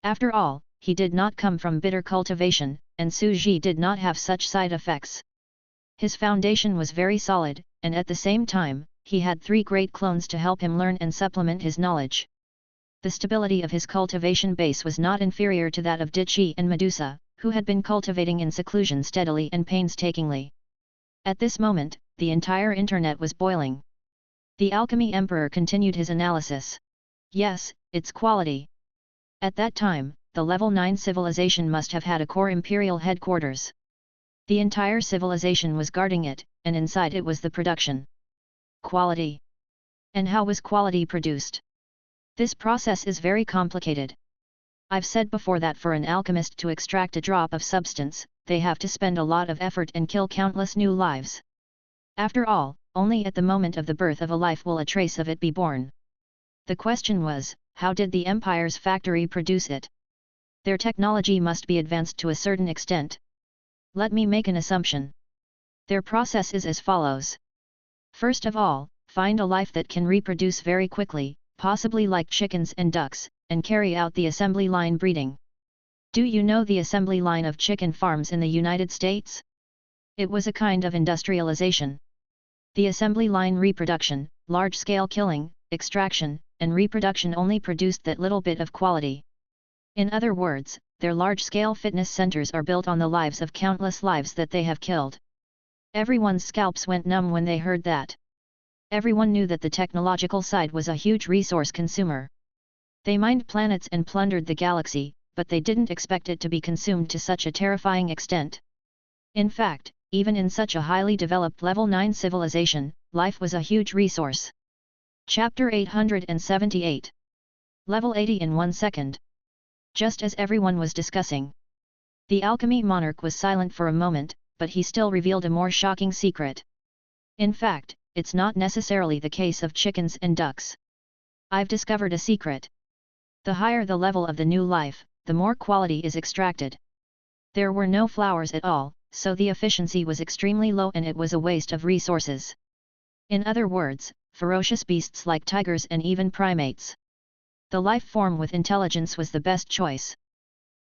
After all, he did not come from bitter cultivation, and Su Ji did not have such side effects. His foundation was very solid, and at the same time, he had 3 great clones to help him learn and supplement his knowledge. The stability of his cultivation base was not inferior to that of Dichi and Medusa, who had been cultivating in seclusion steadily and painstakingly. At this moment, the entire internet was boiling. The alchemy emperor continued his analysis. Yes, it's quality. At that time, the level 9 civilization must have had a core imperial headquarters. The entire civilization was guarding it, and inside it was the production. Quality. And how was quality produced? This process is very complicated. I've said before that for an alchemist to extract a drop of substance, they have to spend a lot of effort and kill countless new lives. After all, only at the moment of the birth of a life will a trace of it be born. The question was, how did the Empire's factory produce it? Their technology must be advanced to a certain extent. Let me make an assumption. Their process is as follows. First of all, find a life that can reproduce very quickly, possibly like chickens and ducks, and carry out the assembly line breeding. Do you know the assembly line of chicken farms in the United States? It was a kind of industrialization. The assembly line reproduction, large-scale killing, extraction, and reproduction only produced that little bit of quality. In other words, their large-scale fitness centers are built on the lives of countless lives that they have killed. Everyone's scalps went numb when they heard that. Everyone knew that the technological side was a huge resource consumer. They mined planets and plundered the galaxy, but they didn't expect it to be consumed to such a terrifying extent. In fact, even in such a highly developed level 9 civilization, life was a huge resource. Chapter 878. Level 80 in 1 second. Just as everyone was discussing. The alchemy monarch was silent for a moment, but he still revealed a more shocking secret. In fact, it's not necessarily the case of chickens and ducks. I've discovered a secret. The higher the level of the new life, the more quality is extracted. There were no flowers at all, so the efficiency was extremely low and it was a waste of resources. In other words, ferocious beasts like tigers and even primates. The life form with intelligence was the best choice.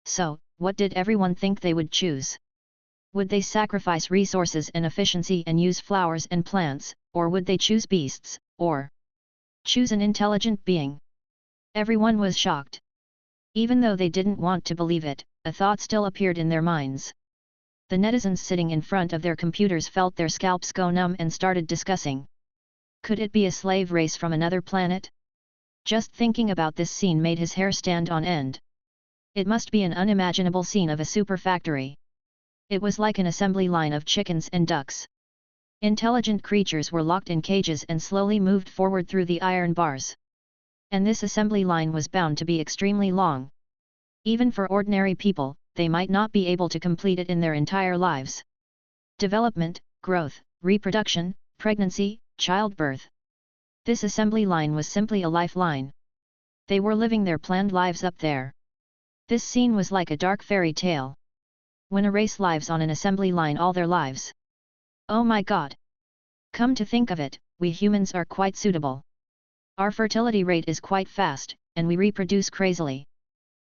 So, what did everyone think they would choose? Would they sacrifice resources and efficiency and use flowers and plants, or would they choose beasts, or choose an intelligent being? Everyone was shocked. Even though they didn't want to believe it, a thought still appeared in their minds. The netizens sitting in front of their computers felt their scalps go numb and started discussing. Could it be a slave race from another planet? Just thinking about this scene made his hair stand on end. It must be an unimaginable scene of a super factory. It was like an assembly line of chickens and ducks. Intelligent creatures were locked in cages and slowly moved forward through the iron bars. And this assembly line was bound to be extremely long. Even for ordinary people, they might not be able to complete it in their entire lives. Development, growth, reproduction, pregnancy, childbirth. This assembly line was simply a lifeline. They were living their planned lives up there. This scene was like a dark fairy tale. When a race lives on an assembly line all their lives. Oh my god! Come to think of it, we humans are quite suitable. Our fertility rate is quite fast, and we reproduce crazily.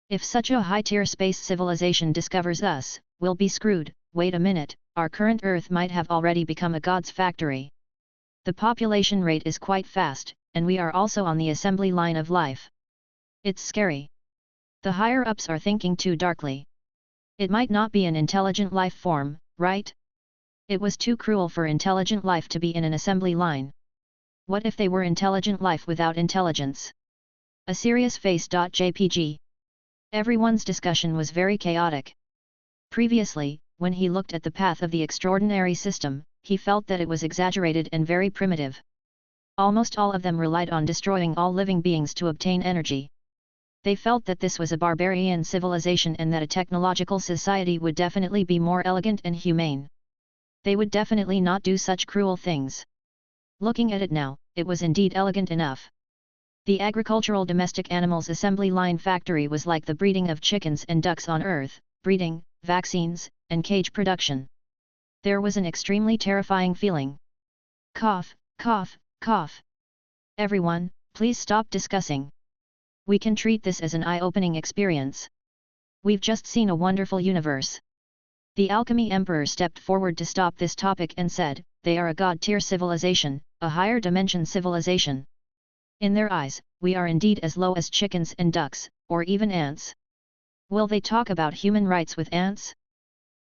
If such a high-tier space civilization discovers us, we'll be screwed. Wait a minute, our current Earth might have already become a god's factory. The population rate is quite fast, and we are also on the assembly line of life. It's scary. The higher-ups are thinking too darkly. It might not be an intelligent life form, right? It was too cruel for intelligent life to be in an assembly line. What if they were intelligent life without intelligence? A serious face.jpg. Everyone's discussion was very chaotic. Previously, when he looked at the path of the extraordinary system, he felt that it was exaggerated and very primitive. Almost all of them relied on destroying all living beings to obtain energy. They felt that this was a barbarian civilization and that a technological society would definitely be more elegant and humane. They would definitely not do such cruel things. Looking at it now, it was indeed elegant enough. The agricultural domestic animals assembly line factory was like the breeding of chickens and ducks on Earth, breeding, vaccines, and cage production. There was an extremely terrifying feeling. Cough, cough, cough. Everyone, please stop discussing. We can treat this as an eye-opening experience. We've just seen a wonderful universe. The Alchemy Emperor stepped forward to stop this topic and said, they are a god-tier civilization, a higher dimension civilization. In their eyes, we are indeed as low as chickens and ducks, or even ants. Will they talk about human rights with ants?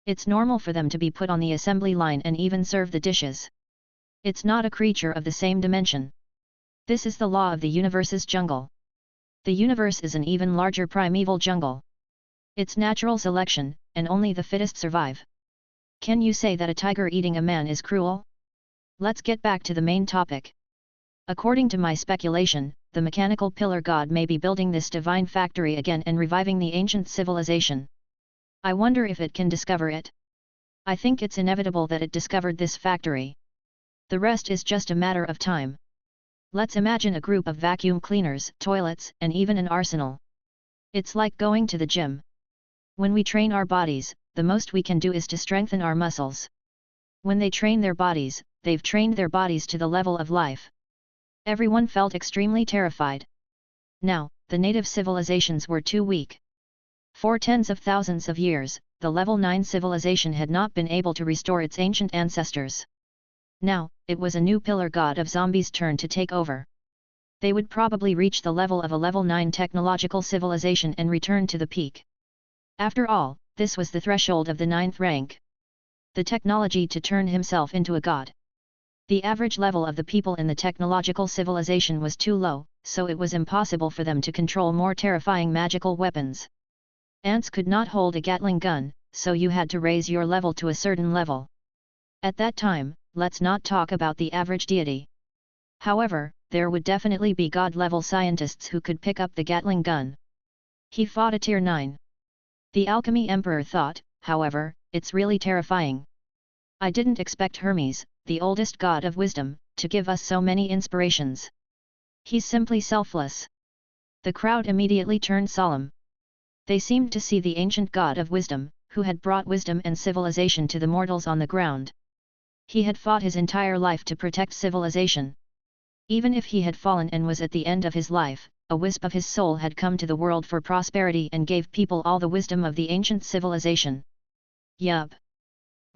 It's normal for them to be put on the assembly line and even serve the dishes. It's not a creature of the same dimension. This is the law of the universe's jungle. The universe is an even larger primeval jungle. It's natural selection, and only the fittest survive. Can you say that a tiger eating a man is cruel? Let's get back to the main topic. According to my speculation, the mechanical pillar god may be building this divine factory again and reviving the ancient civilization. I wonder if it can discover it. I think it's inevitable that it discovered this factory. The rest is just a matter of time. Let's imagine a group of vacuum cleaners, toilets, and even an arsenal. It's like going to the gym. When we train our bodies, the most we can do is to strengthen our muscles. When they train their bodies, they've trained their bodies to the level of life. Everyone felt extremely terrified. Now, the native civilizations were too weak. For tens of thousands of years, the level 9 civilization had not been able to restore its ancient ancestors. Now, it was a new pillar god of zombies' turn to take over. They would probably reach the level of a level 9 technological civilization and return to the peak. After all, this was the threshold of the 9th rank. The technology to turn himself into a god. The average level of the people in the technological civilization was too low, so it was impossible for them to control more terrifying magical weapons. Ants could not hold a Gatling gun, so you had to raise your level to a certain level. At that time, let's not talk about the average deity. However, there would definitely be god-level scientists who could pick up the Gatling gun. He fought a tier 9. The Alchemy Emperor thought, however, it's really terrifying. I didn't expect Hermes, the oldest god of wisdom, to give us so many inspirations. He's simply selfless. The crowd immediately turned solemn. They seemed to see the ancient god of wisdom, who had brought wisdom and civilization to the mortals on the ground. He had fought his entire life to protect civilization. Even if he had fallen and was at the end of his life, a wisp of his soul had come to the world for prosperity and gave people all the wisdom of the ancient civilization. Yup.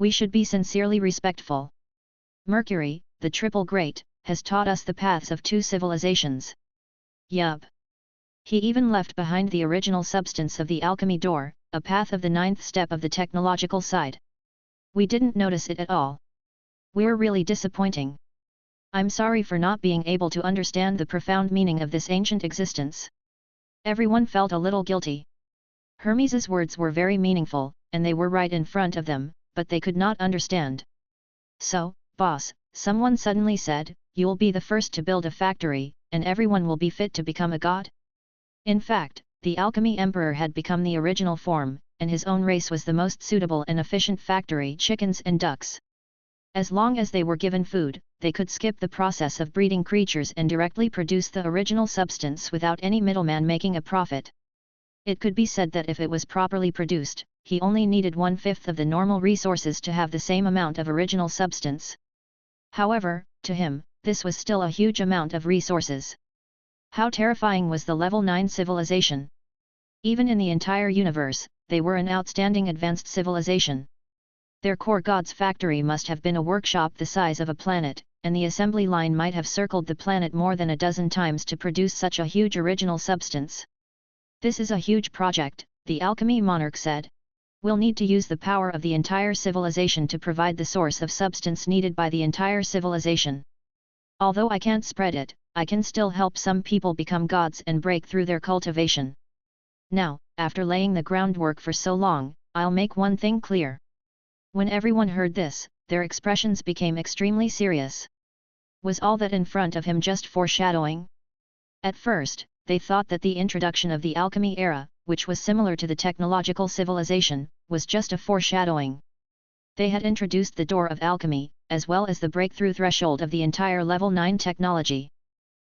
We should be sincerely respectful. Mercury, the triple great, has taught us the paths of two civilizations. Yup. He even left behind the original substance of the alchemy door, a path of the ninth step of the technological side. We didn't notice it at all. We're really disappointing. I'm sorry for not being able to understand the profound meaning of this ancient existence. Everyone felt a little guilty. Hermes's words were very meaningful, and they were right in front of them, but they could not understand. So, boss, someone suddenly said, you'll be the first to build a factory, and everyone will be fit to become a god? In fact, the alchemy emperor had become the original form, and his own race was the most suitable and efficient factory: chickens and ducks. As long as they were given food, they could skip the process of breeding creatures and directly produce the original substance without any middleman making a profit. It could be said that if it was properly produced, he only needed 1/5 of the normal resources to have the same amount of original substance. However, to him, this was still a huge amount of resources. How terrifying was the level 9 civilization! Even in the entire universe, they were an outstanding advanced civilization. Their core god's factory must have been a workshop the size of a planet, and the assembly line might have circled the planet more than a dozen times to produce such a huge original substance. This is a huge project, the alchemy monarch said. We'll need to use the power of the entire civilization to provide the source of substance needed by the entire civilization. Although I can't spread it, I can still help some people become gods and break through their cultivation. Now, after laying the groundwork for so long, I'll make one thing clear. When everyone heard this, their expressions became extremely serious. Was all that in front of him just foreshadowing? At first, they thought that the introduction of the alchemy era, which was similar to the technological civilization, was just a foreshadowing. They had introduced the door of alchemy, as well as the breakthrough threshold of the entire level 9 technology.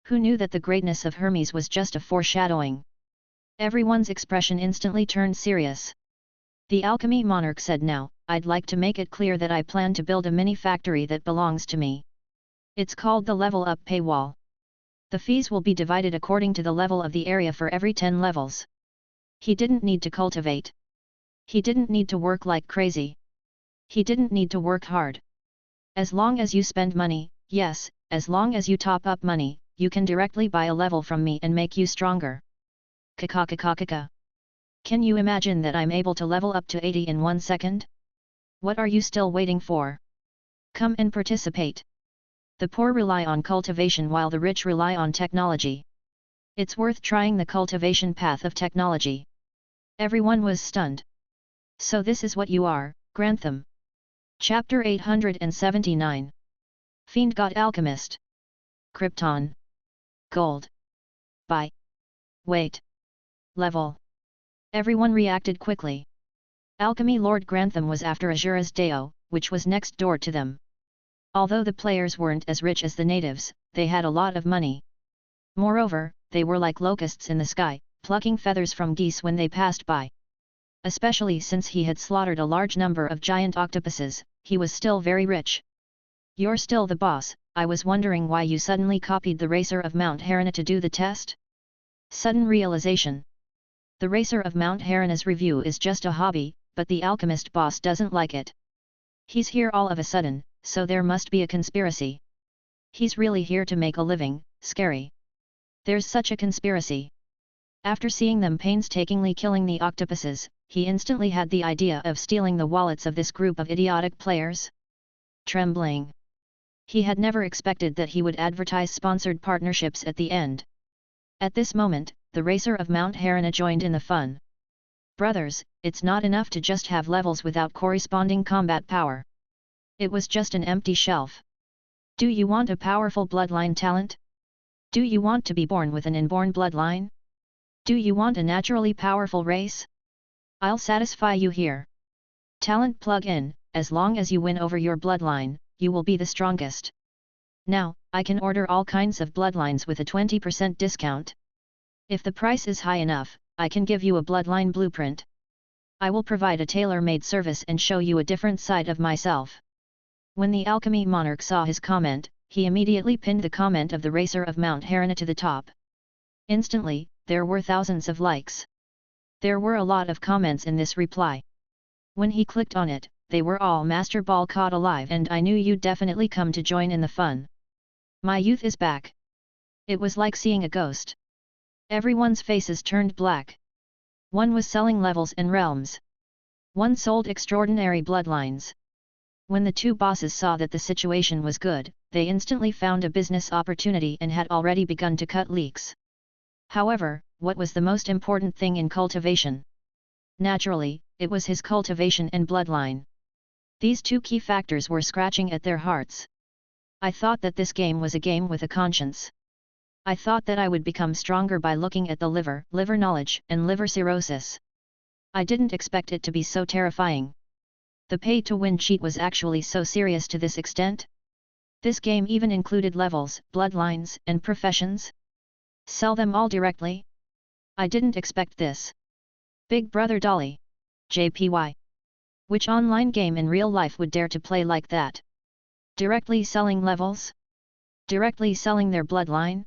Who knew that the greatness of Hermes was just a foreshadowing? Everyone's expression instantly turned serious. The alchemy monarch said, now, I'd like to make it clear that I plan to build a mini factory that belongs to me. It's called the level up paywall. The fees will be divided according to the level of the area for every 10 levels. He didn't need to cultivate. He didn't need to work like crazy. He didn't need to work hard. As long as you spend money, yes, as long as you top up money, you can directly buy a level from me and make you stronger. Kakakakakaka. Can you imagine that I'm able to level up to 80 in 1 second? What are you still waiting for? Come and participate. The poor rely on cultivation while the rich rely on technology. It's worth trying the cultivation path of technology. Everyone was stunned. So this is what you are, Grantham. Chapter 879. Fiend God Alchemist. Krypton. Gold. Buy. Wait. Level. Everyone reacted quickly. Alchemy Lord Grantham was after Azura's Deo, which was next door to them. Although the players weren't as rich as the natives, they had a lot of money. Moreover, they were like locusts in the sky, plucking feathers from geese when they passed by. Especially since he had slaughtered a large number of giant octopuses, he was still very rich. You're still the boss. I was wondering why you suddenly copied the racer of Mount Harana to do the test? Sudden realization. The racer of Mount Harana's review is just a hobby, but the alchemist boss doesn't like it. He's here all of a sudden, so there must be a conspiracy. He's really here to make a living. Scary. There's such a conspiracy. After seeing them painstakingly killing the octopuses, he instantly had the idea of stealing the wallets of this group of idiotic players. Trembling. He had never expected that he would advertise sponsored partnerships at the end. At this moment, the racer of Mount Harana joined in the fun. Brothers, it's not enough to just have levels without corresponding combat power. It was just an empty shelf. Do you want a powerful bloodline talent? Do you want to be born with an inborn bloodline? Do you want a naturally powerful race? I'll satisfy you here. Talent plug in, as long as you win over your bloodline, you will be the strongest. Now, I can order all kinds of bloodlines with a 20% discount. If the price is high enough, I can give you a bloodline blueprint. I will provide a tailor-made service and show you a different side of myself. When the alchemy monarch saw his comment, he immediately pinned the comment of the racer of Mount Harana to the top. Instantly, there were thousands of likes. There were a lot of comments in this reply. When he clicked on it, they were all Master Ball caught alive and I knew you'd definitely come to join in the fun. My youth is back. It was like seeing a ghost. Everyone's faces turned black. One was selling levels and realms. One sold extraordinary bloodlines. When the two bosses saw that the situation was good, they instantly found a business opportunity and had already begun to cut leaks. However, what was the most important thing in cultivation? Naturally, it was his cultivation and bloodline. These two key factors were scratching at their hearts. I thought that this game was a game with a conscience. I thought that I would become stronger by looking at the liver knowledge, and liver cirrhosis. I didn't expect it to be so terrifying. The pay-to-win cheat was actually so serious to this extent? This game even included levels, bloodlines, and professions? Sell them all directly? I didn't expect this. Big Brother Dolly. JPY. Which online game in real life would dare to play like that? Directly selling levels? Directly selling their bloodline?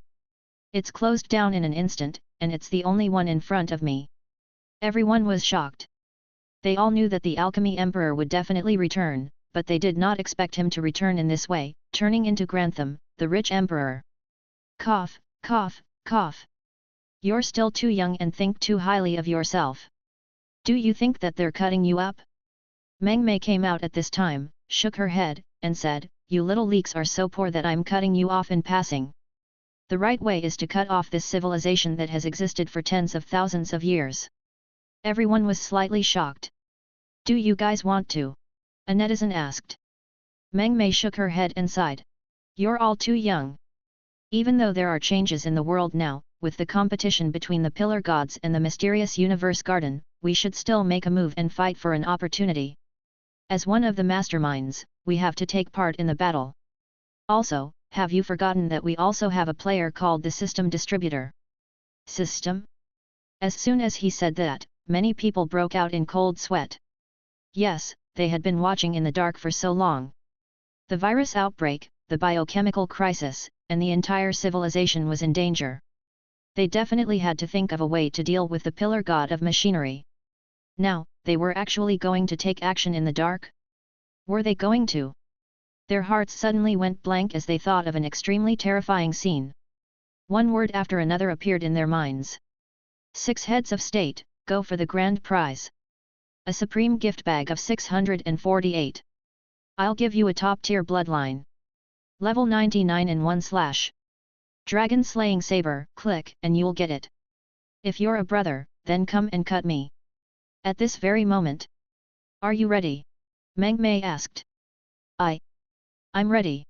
It's closed down in an instant, and it's the only one in front of me. Everyone was shocked. They all knew that the Alchemy Emperor would definitely return, but they did not expect him to return in this way, turning into Grantham, the rich emperor. Cough, cough, cough. You're still too young and think too highly of yourself. Do you think that they're cutting you up? Meng Mei came out at this time, shook her head, and said, "You little leaks are so poor that I'm cutting you off in passing. The right way is to cut off this civilization that has existed for tens of thousands of years." Everyone was slightly shocked. "Do you guys want to?" a netizen asked. Meng Mei shook her head and sighed. "You're all too young. Even though there are changes in the world now, with the competition between the Pillar Gods and the mysterious Universe Garden, we should still make a move and fight for an opportunity. As one of the masterminds, we have to take part in the battle. Also, have you forgotten that we also have a player called the System Distributor?" System? As soon as he said that, many people broke out in cold sweat. Yes, they had been watching in the dark for so long. The virus outbreak, the biochemical crisis, and the entire civilization was in danger. They definitely had to think of a way to deal with the Pillar God of Machinery. Now, they were actually going to take action in the dark? Were they going to? Their hearts suddenly went blank as they thought of an extremely terrifying scene. One word after another appeared in their minds. 6 heads of state, go for the grand prize. A supreme gift bag of 648. I'll give you a top-tier bloodline. Level 99 in 1/. Dragon slaying saber, click, and you'll get it. If you're a brother, then come and cut me. At this very moment. Are you ready? Meng Mei asked. I'm ready.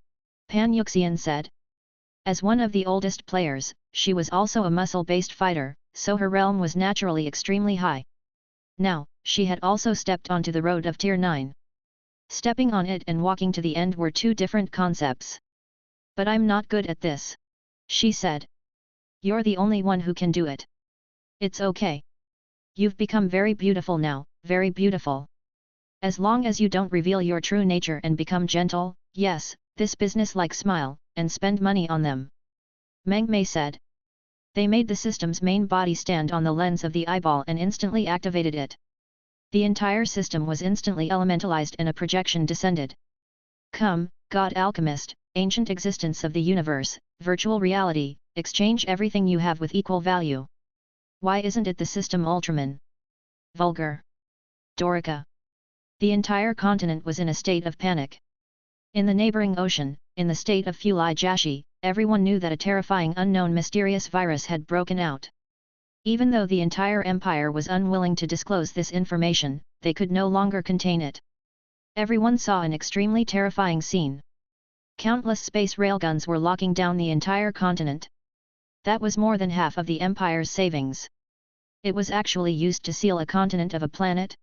Pan Yuxian said. As one of the oldest players, she was also a muscle-based fighter, so her realm was naturally extremely high. Now, she had also stepped onto the road of Tier 9. Stepping on it and walking to the end were two different concepts. But I'm not good at this, she said. You're the only one who can do it. It's okay. You've become very beautiful now, very beautiful. As long as you don't reveal your true nature and become gentle, yes, this business-like smile, and spend money on them. Meng Mei said. They made the system's main body stand on the lens of the eyeball and instantly activated it. The entire system was instantly elementalized and a projection descended. Come, God Alchemist, ancient existence of the universe, virtual reality, exchange everything you have with equal value. Why isn't it the system Ultraman? Vulgar. Dorica. The entire continent was in a state of panic. In the neighboring ocean, in the state of Fulai Jashi, everyone knew that a terrifying unknown mysterious virus had broken out. Even though the entire empire was unwilling to disclose this information, they could no longer contain it. Everyone saw an extremely terrifying scene. Countless space railguns were locking down the entire continent. That was more than half of the empire's savings. It was actually used to seal a continent of a planet.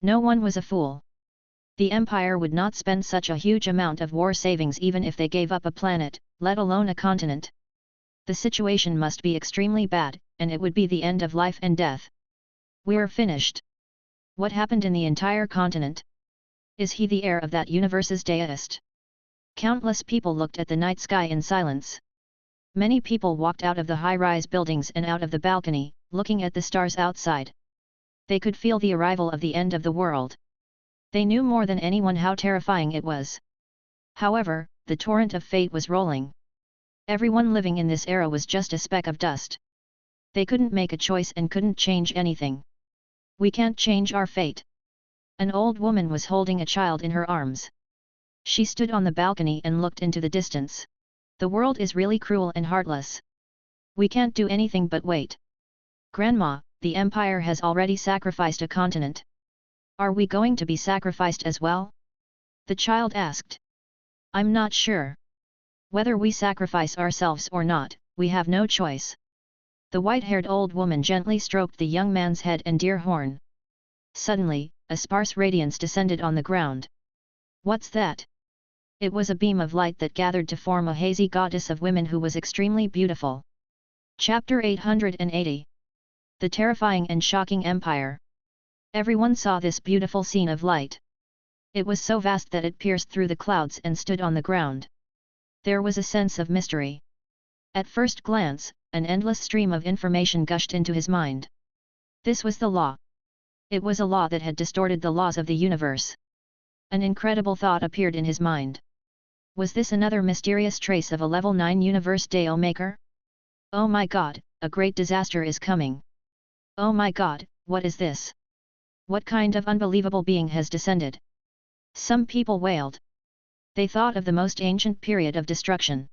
No one was a fool. The empire would not spend such a huge amount of war savings even if they gave up a planet, let alone a continent. The situation must be extremely bad, and it would be the end of life and death. We're finished. What happened in the entire continent? Is he the heir of that universe's deist? Countless people looked at the night sky in silence. Many people walked out of the high-rise buildings and out of the balcony, looking at the stars outside. They could feel the arrival of the end of the world. They knew more than anyone how terrifying it was. However, the torrent of fate was rolling. Everyone living in this era was just a speck of dust. They couldn't make a choice and couldn't change anything. We can't change our fate. An old woman was holding a child in her arms. She stood on the balcony and looked into the distance. The world is really cruel and heartless. We can't do anything but wait. Grandma, the empire has already sacrificed a continent. Are we going to be sacrificed as well? The child asked. I'm not sure. Whether we sacrifice ourselves or not, we have no choice. The white-haired old woman gently stroked the young man's head and deer horn. Suddenly, a sparse radiance descended on the ground. What's that? It was a beam of light that gathered to form a hazy goddess of women who was extremely beautiful. Chapter 880. The terrifying and shocking empire. Everyone saw this beautiful scene of light. It was so vast that it pierced through the clouds and stood on the ground. There was a sense of mystery. At first glance, an endless stream of information gushed into his mind. This was the law. It was a law that had distorted the laws of the universe. An incredible thought appeared in his mind. Was this another mysterious trace of a level 9 universe Deo maker? Oh my god, a great disaster is coming. Oh my god, what is this? What kind of unbelievable being has descended? Some people wailed. They thought of the most ancient period of destruction.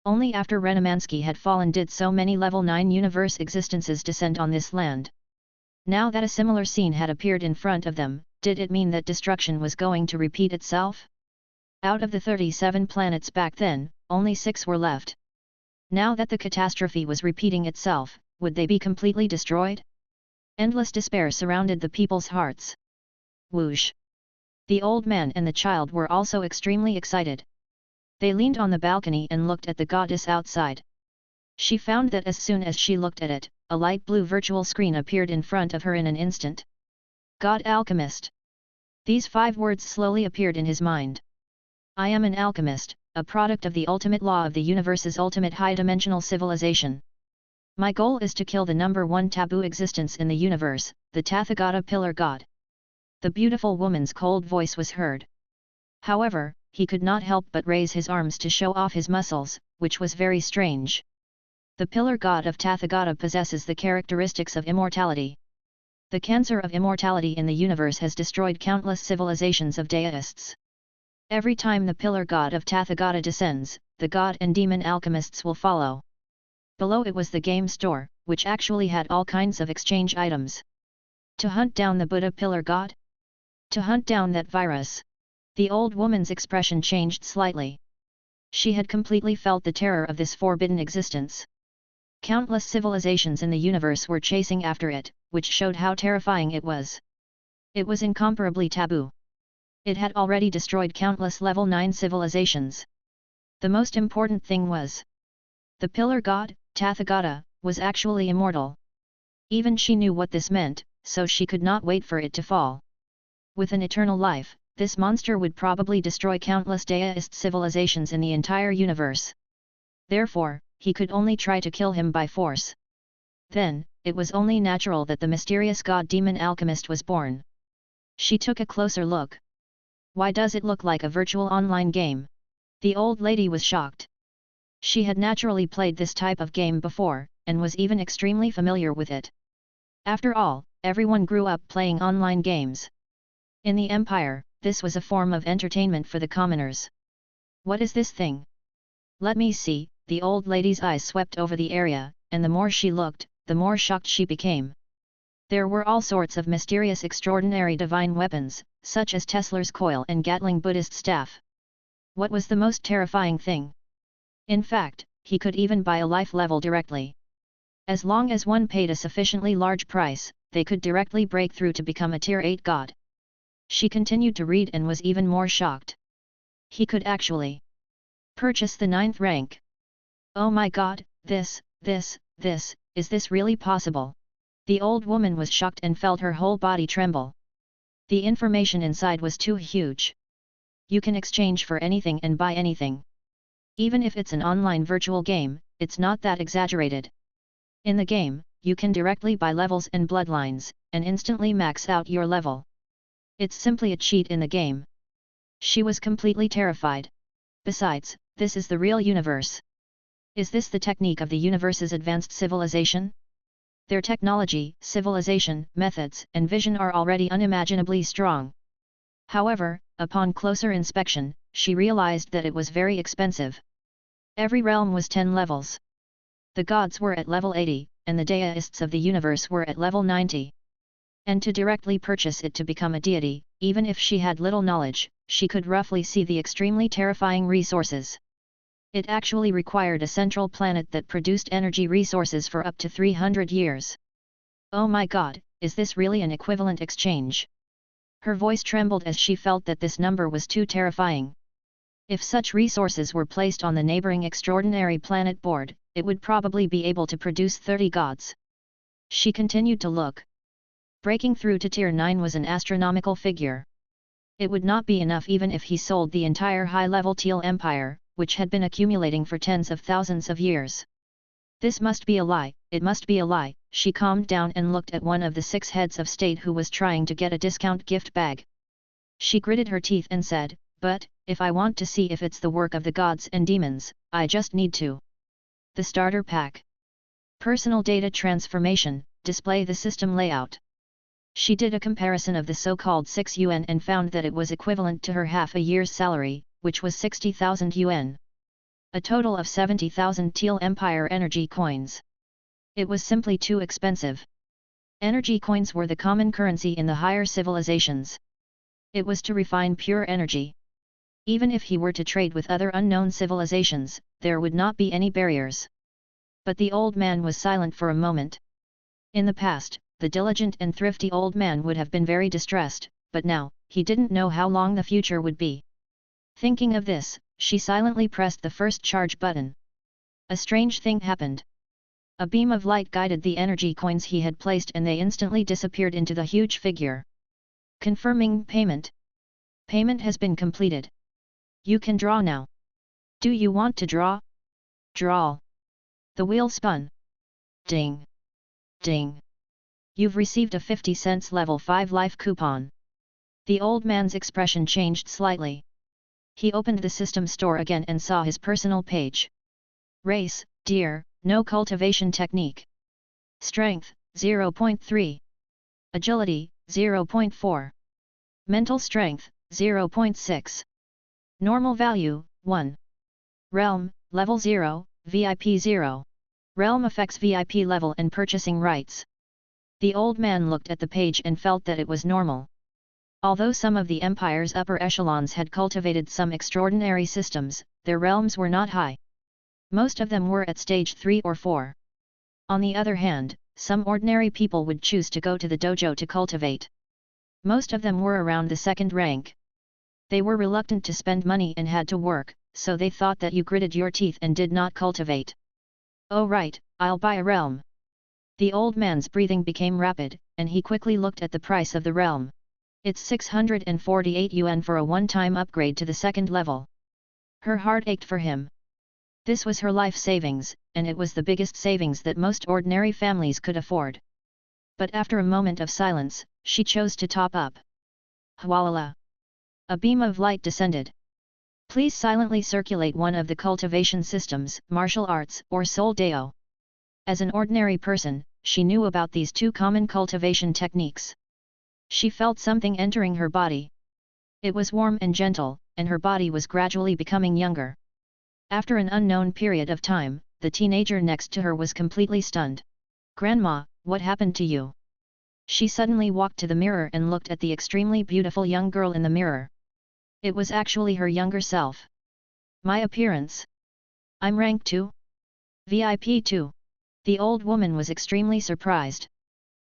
Only after Renamansky had fallen did so many level 9 universe existences descend on this land. Now that a similar scene had appeared in front of them, did it mean that destruction was going to repeat itself? Out of the 37 planets back then, only 6 were left. Now that the catastrophe was repeating itself, would they be completely destroyed? Endless despair surrounded the people's hearts. Whoosh! The old man and the child were also extremely excited. They leaned on the balcony and looked at the goddess outside. She found that as soon as she looked at it, a light blue virtual screen appeared in front of her in an instant. God Alchemist. These 5 words slowly appeared in his mind. I am an alchemist, a product of the ultimate law of the universe's ultimate high-dimensional civilization. My goal is to kill the number 1 taboo existence in the universe, the Tathagata Pillar God. The beautiful woman's cold voice was heard. However, he could not help but raise his arms to show off his muscles, which was very strange. The Pillar God of Tathagata possesses the characteristics of immortality. The cancer of immortality in the universe has destroyed countless civilizations of deists. Every time the Pillar God of Tathagata descends, the god and demon alchemists will follow. Below it was the game store, which actually had all kinds of exchange items. To hunt down the Buddha Pillar God? To hunt down that virus? The old woman's expression changed slightly. She had completely felt the terror of this forbidden existence. Countless civilizations in the universe were chasing after it, which showed how terrifying it was. It was incomparably taboo. It had already destroyed countless level 9 civilizations. The most important thing was, the Pillar God, Tathagata, was actually immortal. Even she knew what this meant, so she could not wait for it to fall. With an eternal life, this monster would probably destroy countless deist civilizations in the entire universe. Therefore, he could only try to kill him by force. Then, it was only natural that the mysterious god-demon alchemist was born. She took a closer look. Why does it look like a virtual online game? The old lady was shocked. She had naturally played this type of game before, and was even extremely familiar with it. After all, everyone grew up playing online games. In the Empire, this was a form of entertainment for the commoners. What is this thing? Let me see. The old lady's eyes swept over the area, and the more she looked, the more shocked she became. There were all sorts of mysterious extraordinary divine weapons, such as Teslar's coil and Gatling Buddhist staff. What was the most terrifying thing? In fact, he could even buy a life level directly. As long as one paid a sufficiently large price, they could directly break through to become a Tier 8 god. She continued to read and was even more shocked. He could actually purchase the 9th rank. Oh my god, is this really possible? The old woman was shocked and felt her whole body tremble. The information inside was too huge. You can exchange for anything and buy anything. Even if it's an online virtual game, it's not that exaggerated. In the game, you can directly buy levels and bloodlines, and instantly max out your level. It's simply a cheat in the game. She was completely terrified. Besides, this is the real universe. Is this the technique of the universe's advanced civilization? Their technology, civilization, methods, and vision are already unimaginably strong. However, upon closer inspection, she realized that it was very expensive. Every realm was 10 levels. The gods were at level 80, and the deists of the universe were at level 90. And to directly purchase it to become a deity, even if she had little knowledge, she could roughly see the extremely terrifying resources. It actually required a central planet that produced energy resources for up to 300 years. Oh my god, is this really an equivalent exchange? Her voice trembled as she felt that this number was too terrifying. If such resources were placed on the neighboring extraordinary planet board, it would probably be able to produce 30 gods. She continued to look. Breaking through to tier 9 was an astronomical figure. It would not be enough even if he sold the entire high-level Teal Empire, which had been accumulating for tens of thousands of years. This must be a lie, it must be a lie. She calmed down and looked at one of the 6 heads of state who was trying to get a discount gift bag. She gritted her teeth and said, "But, if I want to see if it's the work of the gods and demons, I just need to." The starter pack. Personal data transformation, display the system layout. She did a comparison of the so-called 6 yuan and found that it was equivalent to her half a year's salary, which was 60,000 yuan. A total of 70,000 Teal Empire energy coins. It was simply too expensive. Energy coins were the common currency in the higher civilizations. It was to refine pure energy. Even if he were to trade with other unknown civilizations, there would not be any barriers. But the old man was silent for a moment. In the past, the diligent and thrifty old man would have been very distressed, but now, he didn't know how long the future would be. Thinking of this, she silently pressed the first charge button. A strange thing happened. A beam of light guided the energy coins he had placed and they instantly disappeared into the huge figure. Confirming payment. Payment has been completed. You can draw now. Do you want to draw? Draw. The wheel spun. Ding. Ding. You've received a 50 cents level 5 life coupon. The old man's expression changed slightly. He opened the system store again and saw his personal page. Race, deer, no cultivation technique. Strength, 0.3. Agility, 0.4. Mental strength, 0.6. Normal value, 1. Realm, level 0, VIP 0. Realm affects VIP level and purchasing rights. The old man looked at the page and felt that it was normal. Although some of the empire's upper echelons had cultivated some extraordinary systems, their realms were not high. Most of them were at stage 3 or 4. On the other hand, some ordinary people would choose to go to the dojo to cultivate. Most of them were around the 2nd rank. They were reluctant to spend money and had to work, so they thought that you gritted your teeth and did not cultivate. Oh right, I'll buy a realm. The old man's breathing became rapid, and he quickly looked at the price of the realm. It's 648 yuan for a one-time upgrade to the 2nd level. Her heart ached for him. This was her life savings, and it was the biggest savings that most ordinary families could afford. But after a moment of silence, she chose to top up. Hwalala. A beam of light descended. Please silently circulate one of the cultivation systems, martial arts, or soul deo. As an ordinary person, she knew about these 2 common cultivation techniques. She felt something entering her body. It was warm and gentle, and her body was gradually becoming younger. After an unknown period of time, the teenager next to her was completely stunned. "Grandma, what happened to you?" She suddenly walked to the mirror and looked at the extremely beautiful young girl in the mirror. It was actually her younger self. "My appearance? I'm rank 2? VIP 2. The old woman was extremely surprised.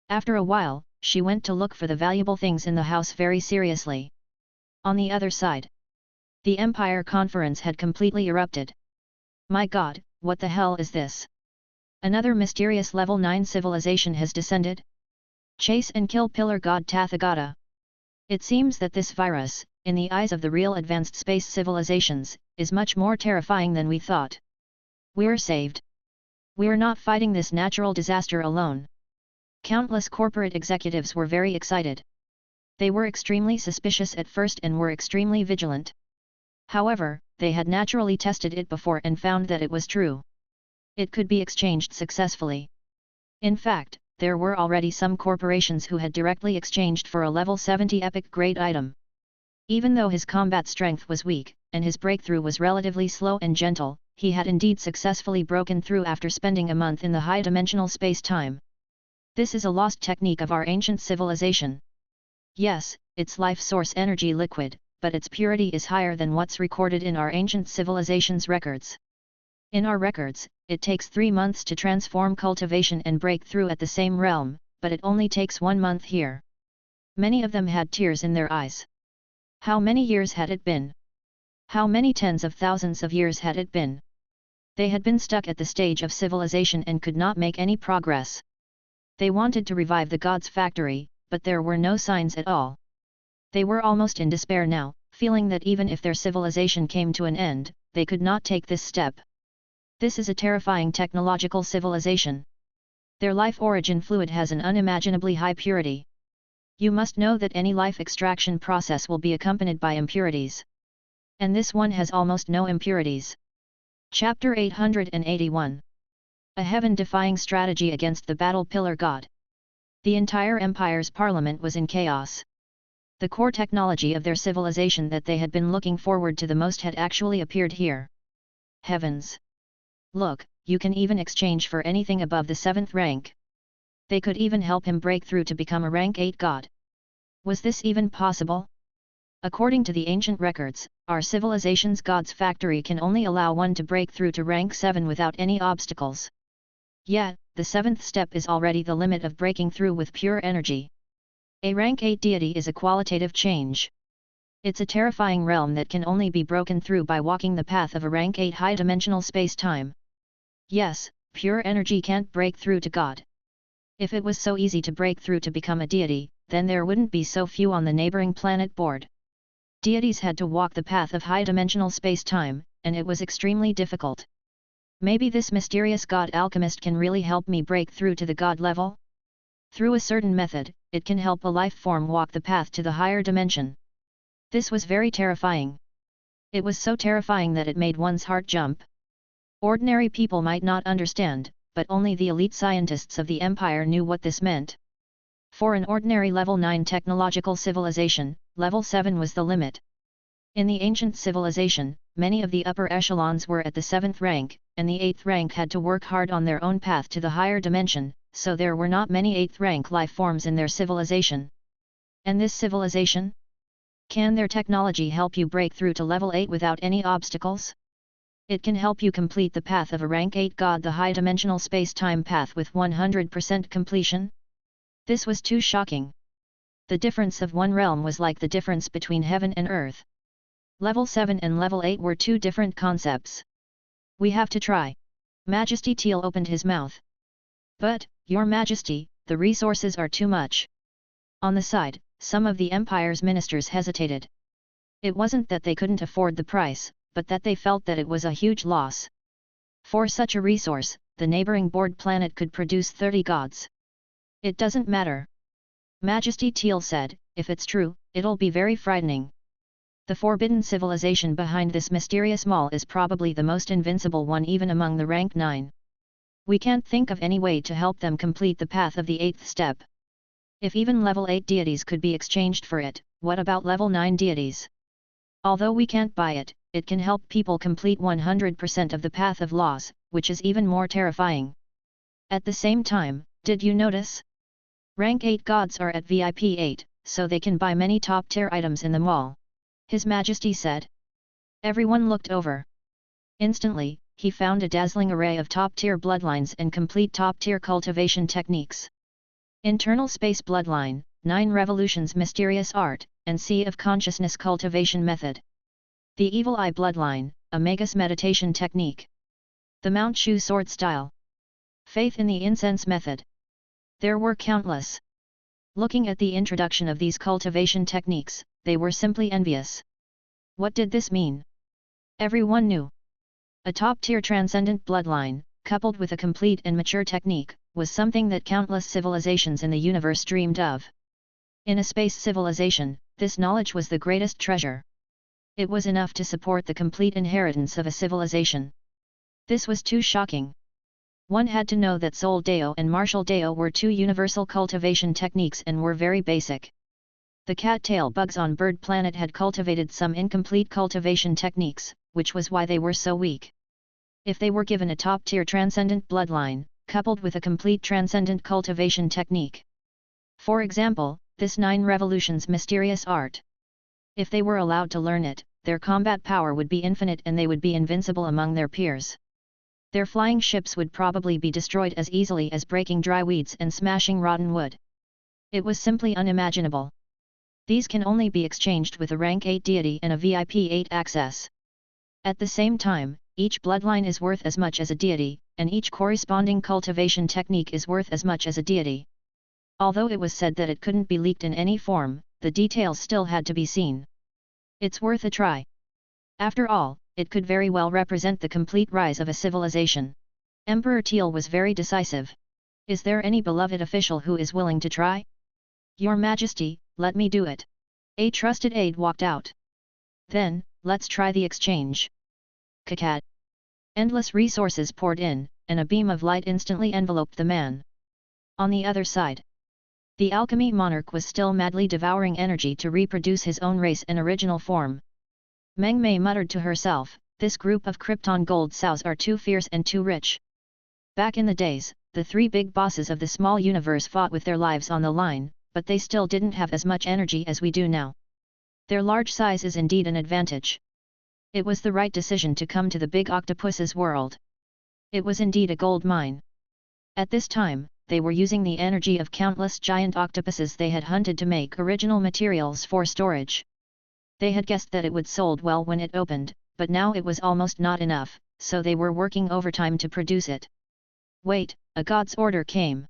After a while, she went to look for the valuable things in the house very seriously. On the other side, the Empire Conference had completely erupted. My God, what the hell is this? Another mysterious level 9 civilization has descended? Chase and kill Pillar God Tathagata. It seems that this virus, in the eyes of the real advanced space civilizations, is much more terrifying than we thought. We're saved. We're not fighting this natural disaster alone. Countless corporate executives were very excited. They were extremely suspicious at first and were extremely vigilant. However, they had naturally tested it before and found that it was true. It could be exchanged successfully. In fact, there were already some corporations who had directly exchanged for a level 70 epic grade item. Even though his combat strength was weak, and his breakthrough was relatively slow and gentle, he had indeed successfully broken through after spending a month in the high-dimensional space-time. This is a lost technique of our ancient civilization. Yes, its life source energy liquid, but its purity is higher than what's recorded in our ancient civilization's records. In our records, it takes 3 months to transform cultivation and break through at the same realm, but it only takes 1 month here. Many of them had tears in their eyes. How many years had it been? How many tens of thousands of years had it been? They had been stuck at the stage of civilization and could not make any progress. They wanted to revive the gods' factory, but there were no signs at all. They were almost in despair now, feeling that even if their civilization came to an end, they could not take this step. This is a terrifying technological civilization. Their life origin fluid has an unimaginably high purity. You must know that any life extraction process will be accompanied by impurities. And this one has almost no impurities. Chapter 881. A heaven-defying strategy against the battle pillar god. The entire empire's parliament was in chaos. The core technology of their civilization that they had been looking forward to the most had actually appeared here. Heavens! Look, you can even exchange for anything above the 7th rank. They could even help him break through to become a rank 8 god. Was this even possible? According to the ancient records, our civilization's god's factory can only allow one to break through to rank 7 without any obstacles. Yet, the 7th step is already the limit of breaking through with pure energy. A rank 8 deity is a qualitative change. It's a terrifying realm that can only be broken through by walking the path of a rank 8 high-dimensional space-time. Yes, pure energy can't break through to God. If it was so easy to break through to become a deity, then there wouldn't be so few on the neighboring planet board. Deities had to walk the path of high-dimensional space-time, and it was extremely difficult. Maybe this mysterious god alchemist can really help me break through to the god level? Through a certain method, it can help a life form walk the path to the higher dimension. This was very terrifying. It was so terrifying that it made one's heart jump. Ordinary people might not understand, but only the elite scientists of the Empire knew what this meant. For an ordinary level 9 technological civilization, level 7 was the limit. In the ancient civilization, many of the upper echelons were at the 7th rank, and the 8th rank had to work hard on their own path to the higher dimension, so there were not many 8th rank life forms in their civilization. And this civilization? Can their technology help you break through to level 8 without any obstacles? It can help you complete the path of a rank 8 god, the high-dimensional space-time path, with 100% completion? This was too shocking. The difference of one realm was like the difference between heaven and earth. Level 7 and level 8 were two different concepts. We have to try. Majesty Teal opened his mouth. But, Your Majesty, the resources are too much. On the side, some of the Empire's ministers hesitated. It wasn't that they couldn't afford the price, but that they felt that it was a huge loss. For such a resource, the neighboring board planet could produce 30 gods. It doesn't matter. Majesty Teal said, if it's true, it'll be very frightening. The forbidden civilization behind this mysterious mall is probably the most invincible one even among the rank 9. We can't think of any way to help them complete the path of the 8th step. If even level 8 deities could be exchanged for it, what about level 9 deities? Although we can't buy it, it can help people complete 100% of the path of laws, which is even more terrifying. At the same time, did you notice? Rank 8 gods are at VIP 8, so they can buy many top-tier items in the mall. His Majesty said. Everyone looked over. Instantly, he found a dazzling array of top-tier bloodlines and complete top-tier cultivation techniques. Internal Space Bloodline, 9 Revolutions Mysterious Art, and Sea of Consciousness Cultivation Method. The Evil Eye Bloodline, a Magus Meditation Technique. The Mount Shu Sword Style. Faith in the Incense Method. There were countless. Looking at the introduction of these cultivation techniques, they were simply envious. What did this mean? Everyone knew. A top-tier transcendent bloodline, coupled with a complete and mature technique, was something that countless civilizations in the universe dreamed of. In a space civilization, this knowledge was the greatest treasure. It was enough to support the complete inheritance of a civilization. This was too shocking. One had to know that Sol Deo and Martial Deo were 2 universal cultivation techniques and were very basic. The cattail bugs on Bird Planet had cultivated some incomplete cultivation techniques, which was why they were so weak. If they were given a top-tier transcendent bloodline, coupled with a complete transcendent cultivation technique. For example, this 9 Revolutions Mysterious Art. If they were allowed to learn it, their combat power would be infinite and they would be invincible among their peers. Their flying ships would probably be destroyed as easily as breaking dry weeds and smashing rotten wood. It was simply unimaginable. These can only be exchanged with a rank 8 deity and a VIP 8 access. At the same time, each bloodline is worth as much as a deity, and each corresponding cultivation technique is worth as much as a deity. Although it was said that it couldn't be leaked in any form, the details still had to be seen. It's worth a try. After all, it could very well represent the complete rise of a civilization. Emperor Teal was very decisive. Is there any beloved official who is willing to try? Your Majesty, let me do it. A trusted aide walked out. Then, let's try the exchange. Kakat. Endless resources poured in, and a beam of light instantly enveloped the man. On the other side, the alchemy monarch was still madly devouring energy to reproduce his own race and original form. Meng Mei muttered to herself, this group of Krypton gold sows are too fierce and too rich. Back in the days, the 3 big bosses of the small universe fought with their lives on the line, but they still didn't have as much energy as we do now. Their large size is indeed an advantage. It was the right decision to come to the big octopus's world. It was indeed a gold mine. At this time, they were using the energy of countless giant octopuses they had hunted to make original materials for storage. They had guessed that it would sold well when it opened, but now it was almost not enough, so they were working overtime to produce it. Wait, a god's order came.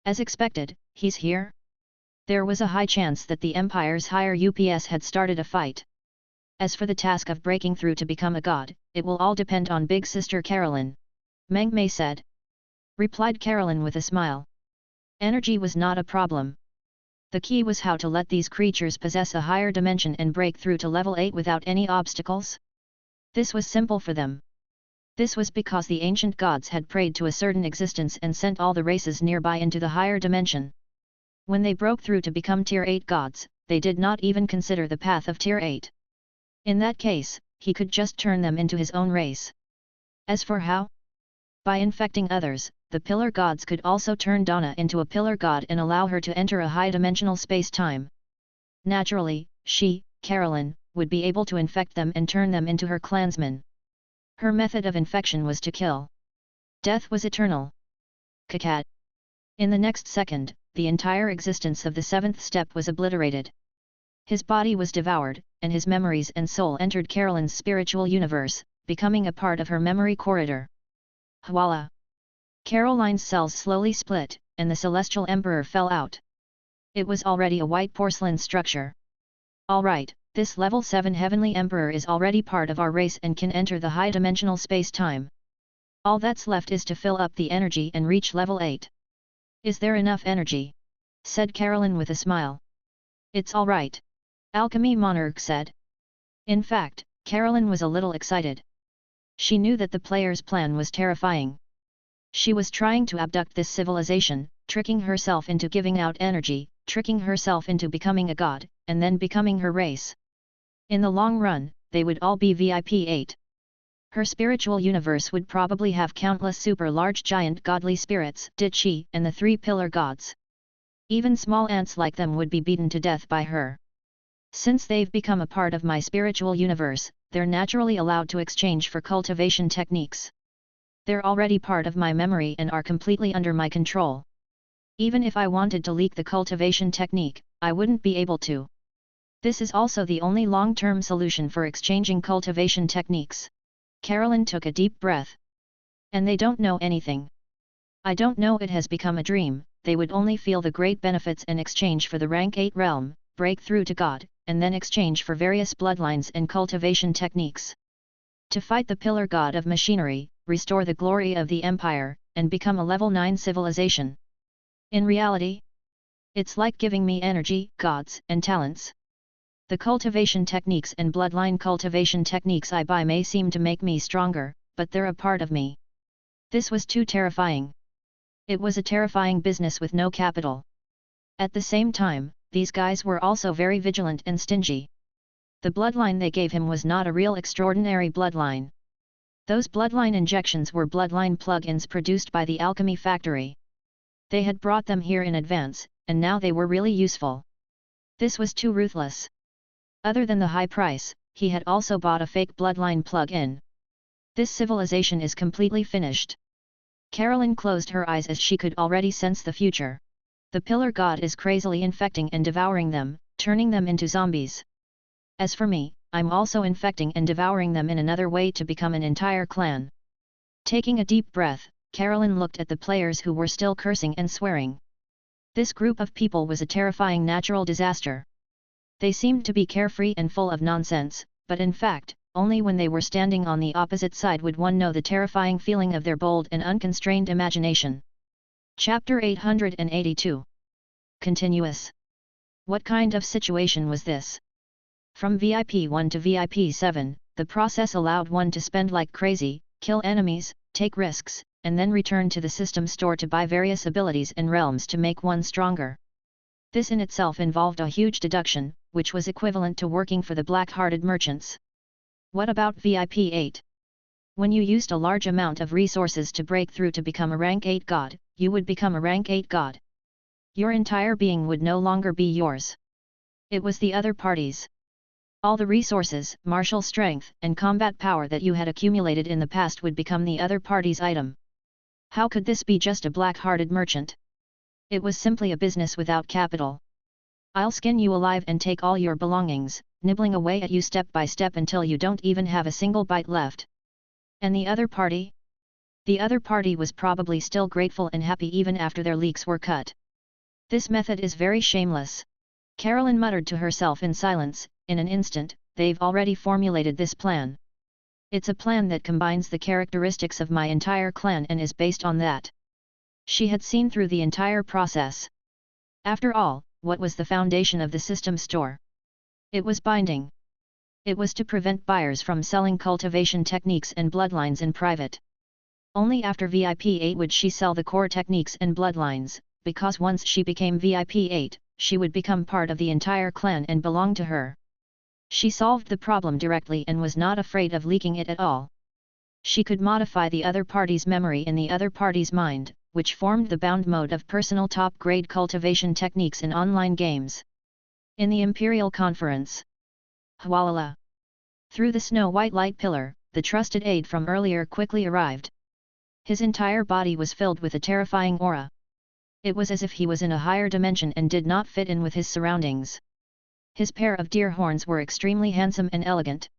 As expected, he's here? There was a high chance that the Empire's higher UPS had started a fight. As for the task of breaking through to become a god, it will all depend on Big Sister Carolyn. Meng Mei said. Replied Carolyn with a smile. Energy was not a problem. The key was how to let these creatures possess a higher dimension and break through to level 8 without any obstacles. This was simple for them. This was because the ancient gods had prayed to a certain existence and sent all the races nearby into the higher dimension. When they broke through to become Tier 8 gods, they did not even consider the path of Tier 8. In that case, he could just turn them into his own race. As for how? By infecting others, the pillar gods could also turn Donna into a pillar god and allow her to enter a high-dimensional space-time. Naturally, she, Carolyn, would be able to infect them and turn them into her clansmen. Her method of infection was to kill. Death was eternal. Kakat. In the next second, the entire existence of the 7th step was obliterated. His body was devoured, and his memories and soul entered Carolyn's spiritual universe, becoming a part of her memory corridor. Voila! Caroline's cells slowly split, and the Celestial Emperor fell out. It was already a white porcelain structure. Alright, this level 7 Heavenly Emperor is already part of our race and can enter the high-dimensional space-time. All that's left is to fill up the energy and reach level 8. Is there enough energy? Said Carolyn with a smile. It's alright. Alchemy Monarch said. In fact, Carolyn was a little excited. She knew that the player's plan was terrifying. She was trying to abduct this civilization, tricking herself into giving out energy, tricking herself into becoming a god, and then becoming her race. In the long run, they would all be VIP 8. Her spiritual universe would probably have countless super-large giant godly spirits, did she, and the 3 pillar gods. Even small ants like them would be beaten to death by her. Since they've become a part of my spiritual universe, they're naturally allowed to exchange for cultivation techniques. They're already part of my memory and are completely under my control. Even if I wanted to leak the cultivation technique, I wouldn't be able to. This is also the only long-term solution for exchanging cultivation techniques. Carolyn took a deep breath. And they don't know anything. I don't know, it has become a dream. They would only feel the great benefits in exchange for the rank 8 realm, break through to God, and then exchange for various bloodlines and cultivation techniques. To fight the pillar god of machinery, restore the glory of the empire, and become a level 9 civilization. In reality, it's like giving me energy, gods, and talents. The cultivation techniques and bloodline cultivation techniques I buy may seem to make me stronger, but they're a part of me. This was too terrifying. It was a terrifying business with no capital. At the same time, these guys were also very vigilant and stingy. The bloodline they gave him was not a real extraordinary bloodline. Those bloodline injections were bloodline plug-ins produced by the alchemy factory. They had brought them here in advance, and now they were really useful. This was too ruthless. Other than the high price, he had also bought a fake bloodline plug-in. This civilization is completely finished. Carolyn closed her eyes as she could already sense the future. The pillar god is crazily infecting and devouring them, turning them into zombies. As for me, I'm also infecting and devouring them in another way to become an entire clan. Taking a deep breath, Carolyn looked at the players who were still cursing and swearing. This group of people was a terrifying natural disaster. They seemed to be carefree and full of nonsense, but in fact, only when they were standing on the opposite side would one know the terrifying feeling of their bold and unconstrained imagination. Chapter 882. Continuous. What kind of situation was this? From VIP 1 to VIP 7, the process allowed one to spend like crazy, kill enemies, take risks, and then return to the system store to buy various abilities and realms to make one stronger. This in itself involved a huge deduction, which was equivalent to working for the black-hearted merchants. What about VIP 8? When you used a large amount of resources to break through to become a rank 8 god, you would become a rank 8 god. Your entire being would no longer be yours. It was the other party's. All the resources, martial strength, and combat power that you had accumulated in the past would become the other party's item. How could this be just a black-hearted merchant? It was simply a business without capital. I'll skin you alive and take all your belongings, nibbling away at you step by step until you don't even have a single bite left. And the other party? The other party was probably still grateful and happy even after their leeks were cut. This method is very shameless. Carolyn muttered to herself in silence. In an instant, they've already formulated this plan. It's a plan that combines the characteristics of my entire clan and is based on that. She had seen through the entire process. After all, what was the foundation of the system store? It was binding. It was to prevent buyers from selling cultivation techniques and bloodlines in private. Only after VIP 8 would she sell the core techniques and bloodlines, because once she became VIP 8, she would become part of the entire clan and belong to her. She solved the problem directly and was not afraid of leaking it at all. She could modify the other party's memory in the other party's mind, which formed the bound mode of personal top-grade cultivation techniques in online games. In the Imperial Conference. Hwalala. Through the snow-white light pillar, the trusted aide from earlier quickly arrived. His entire body was filled with a terrifying aura. It was as if he was in a higher dimension and did not fit in with his surroundings. His pair of deer horns were extremely handsome and elegant.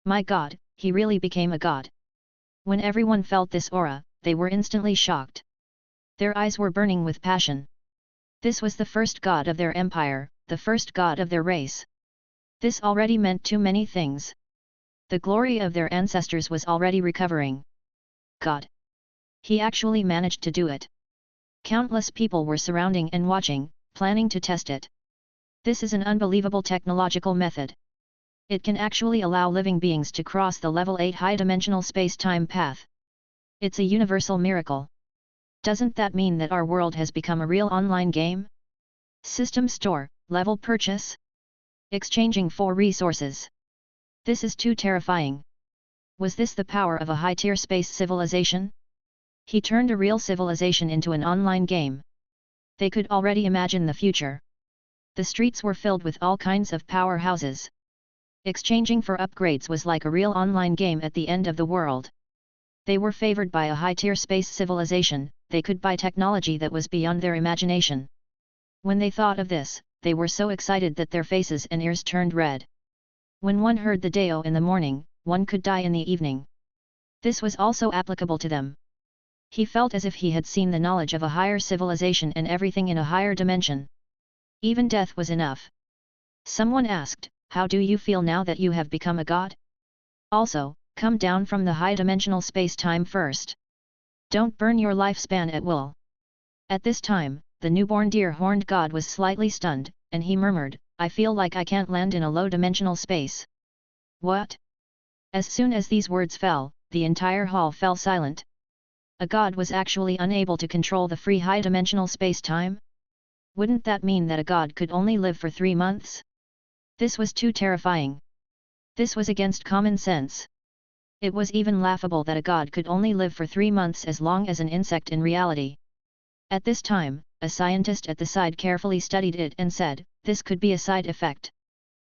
My god, he really became a god. When everyone felt this aura, they were instantly shocked. Their eyes were burning with passion. This was the first god of their empire, the first god of their race. This already meant too many things. The glory of their ancestors was already recovering. God! He actually managed to do it. Countless people were surrounding and watching, planning to test it. This is an unbelievable technological method. It can actually allow living beings to cross the level 8 high-dimensional space-time path. It's a universal miracle. Doesn't that mean that our world has become a real online game? System store, level purchase? Exchanging for resources. This is too terrifying. Was this the power of a high-tier space civilization? He turned a real civilization into an online game. They could already imagine the future. The streets were filled with all kinds of powerhouses. Exchanging for upgrades was like a real online game at the end of the world. They were favored by a high-tier space civilization, they could buy technology that was beyond their imagination. When they thought of this, they were so excited that their faces and ears turned red. When one heard the Deo in the morning, one could die in the evening. This was also applicable to them. He felt as if he had seen the knowledge of a higher civilization and everything in a higher dimension. Even death was enough. Someone asked, "How do you feel now that you have become a god? Also, come down from the high-dimensional space-time first. Don't burn your lifespan at will." At this time, the newborn deer-horned god was slightly stunned, and he murmured, "I feel like I can't land in a low-dimensional space." What? As soon as these words fell, the entire hall fell silent. A god was actually unable to control the free high-dimensional space-time? Wouldn't that mean that a god could only live for 3 months? This was too terrifying. This was against common sense. It was even laughable that a god could only live for 3 months as long as an insect in reality. At this time, a scientist at the side carefully studied it and said, "This could be a side effect."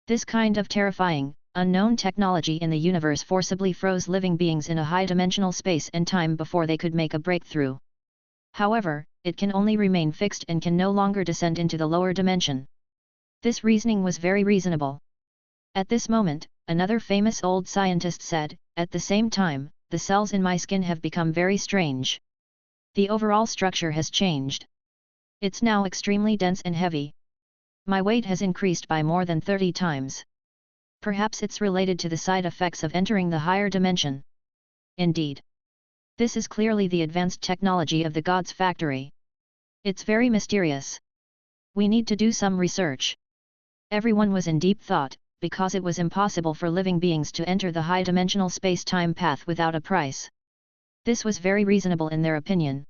This kind of terrifying, unknown technology in the universe forcibly froze living beings in a high-dimensional space and time before they could make a breakthrough. However, it can only remain fixed and can no longer descend into the lower dimension. This reasoning was very reasonable. At this moment, another famous old scientist said, "At the same time, the cells in my skin have become very strange. The overall structure has changed. It's now extremely dense and heavy. My weight has increased by more than 30 times. Perhaps it's related to the side effects of entering the higher dimension." Indeed. This is clearly the advanced technology of the God's factory. It's very mysterious. We need to do some research. Everyone was in deep thought, because it was impossible for living beings to enter the high-dimensional space-time path without a price. This was very reasonable in their opinion.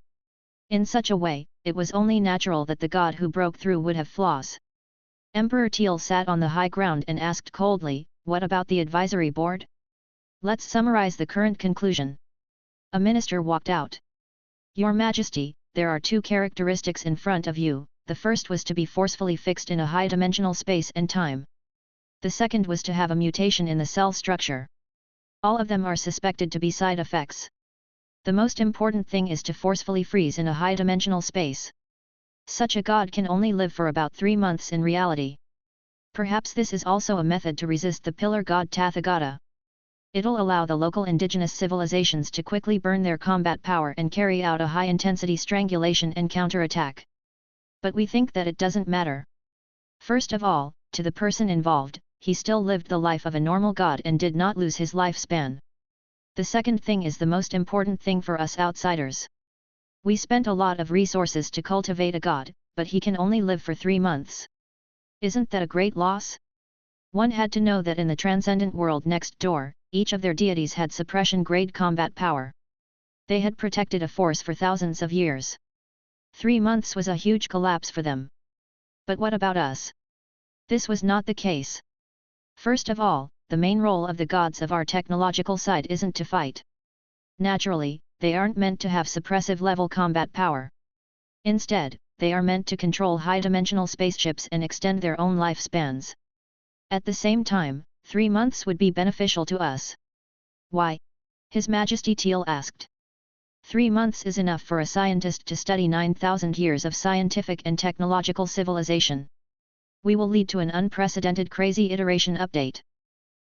In such a way, it was only natural that the God who broke through would have flaws. Emperor Teal sat on the high ground and asked coldly, "What about the advisory board? Let's summarize the current conclusion." A minister walked out. "Your Majesty, there are 2 characteristics in front of you. The first was to be forcefully fixed in a high-dimensional space and time. The second was to have a mutation in the cell structure. All of them are suspected to be side effects. The most important thing is to forcefully freeze in a high-dimensional space. Such a god can only live for about 3 months in reality. Perhaps this is also a method to resist the pillar god Tathagata. It'll allow the local indigenous civilizations to quickly burn their combat power and carry out a high-intensity strangulation and counterattack. But we think that it doesn't matter. First of all, to the person involved, he still lived the life of a normal god and did not lose his lifespan. The second thing is the most important thing for us outsiders. We spent a lot of resources to cultivate a god, but he can only live for 3 months. Isn't that a great loss? One had to know that in the transcendent world next door, each of their deities had suppression-grade combat power. They had protected a force for thousands of years. 3 months was a huge collapse for them. But what about us? This was not the case. First of all, the main role of the gods of our technological side isn't to fight. Naturally, they aren't meant to have suppressive-level combat power. Instead, they are meant to control high-dimensional spaceships and extend their own lifespans. At the same time, 3 months would be beneficial to us. Why? His Majesty Teal asked. 3 months is enough for a scientist to study 9,000 years of scientific and technological civilization. We will lead to an unprecedented crazy iteration update.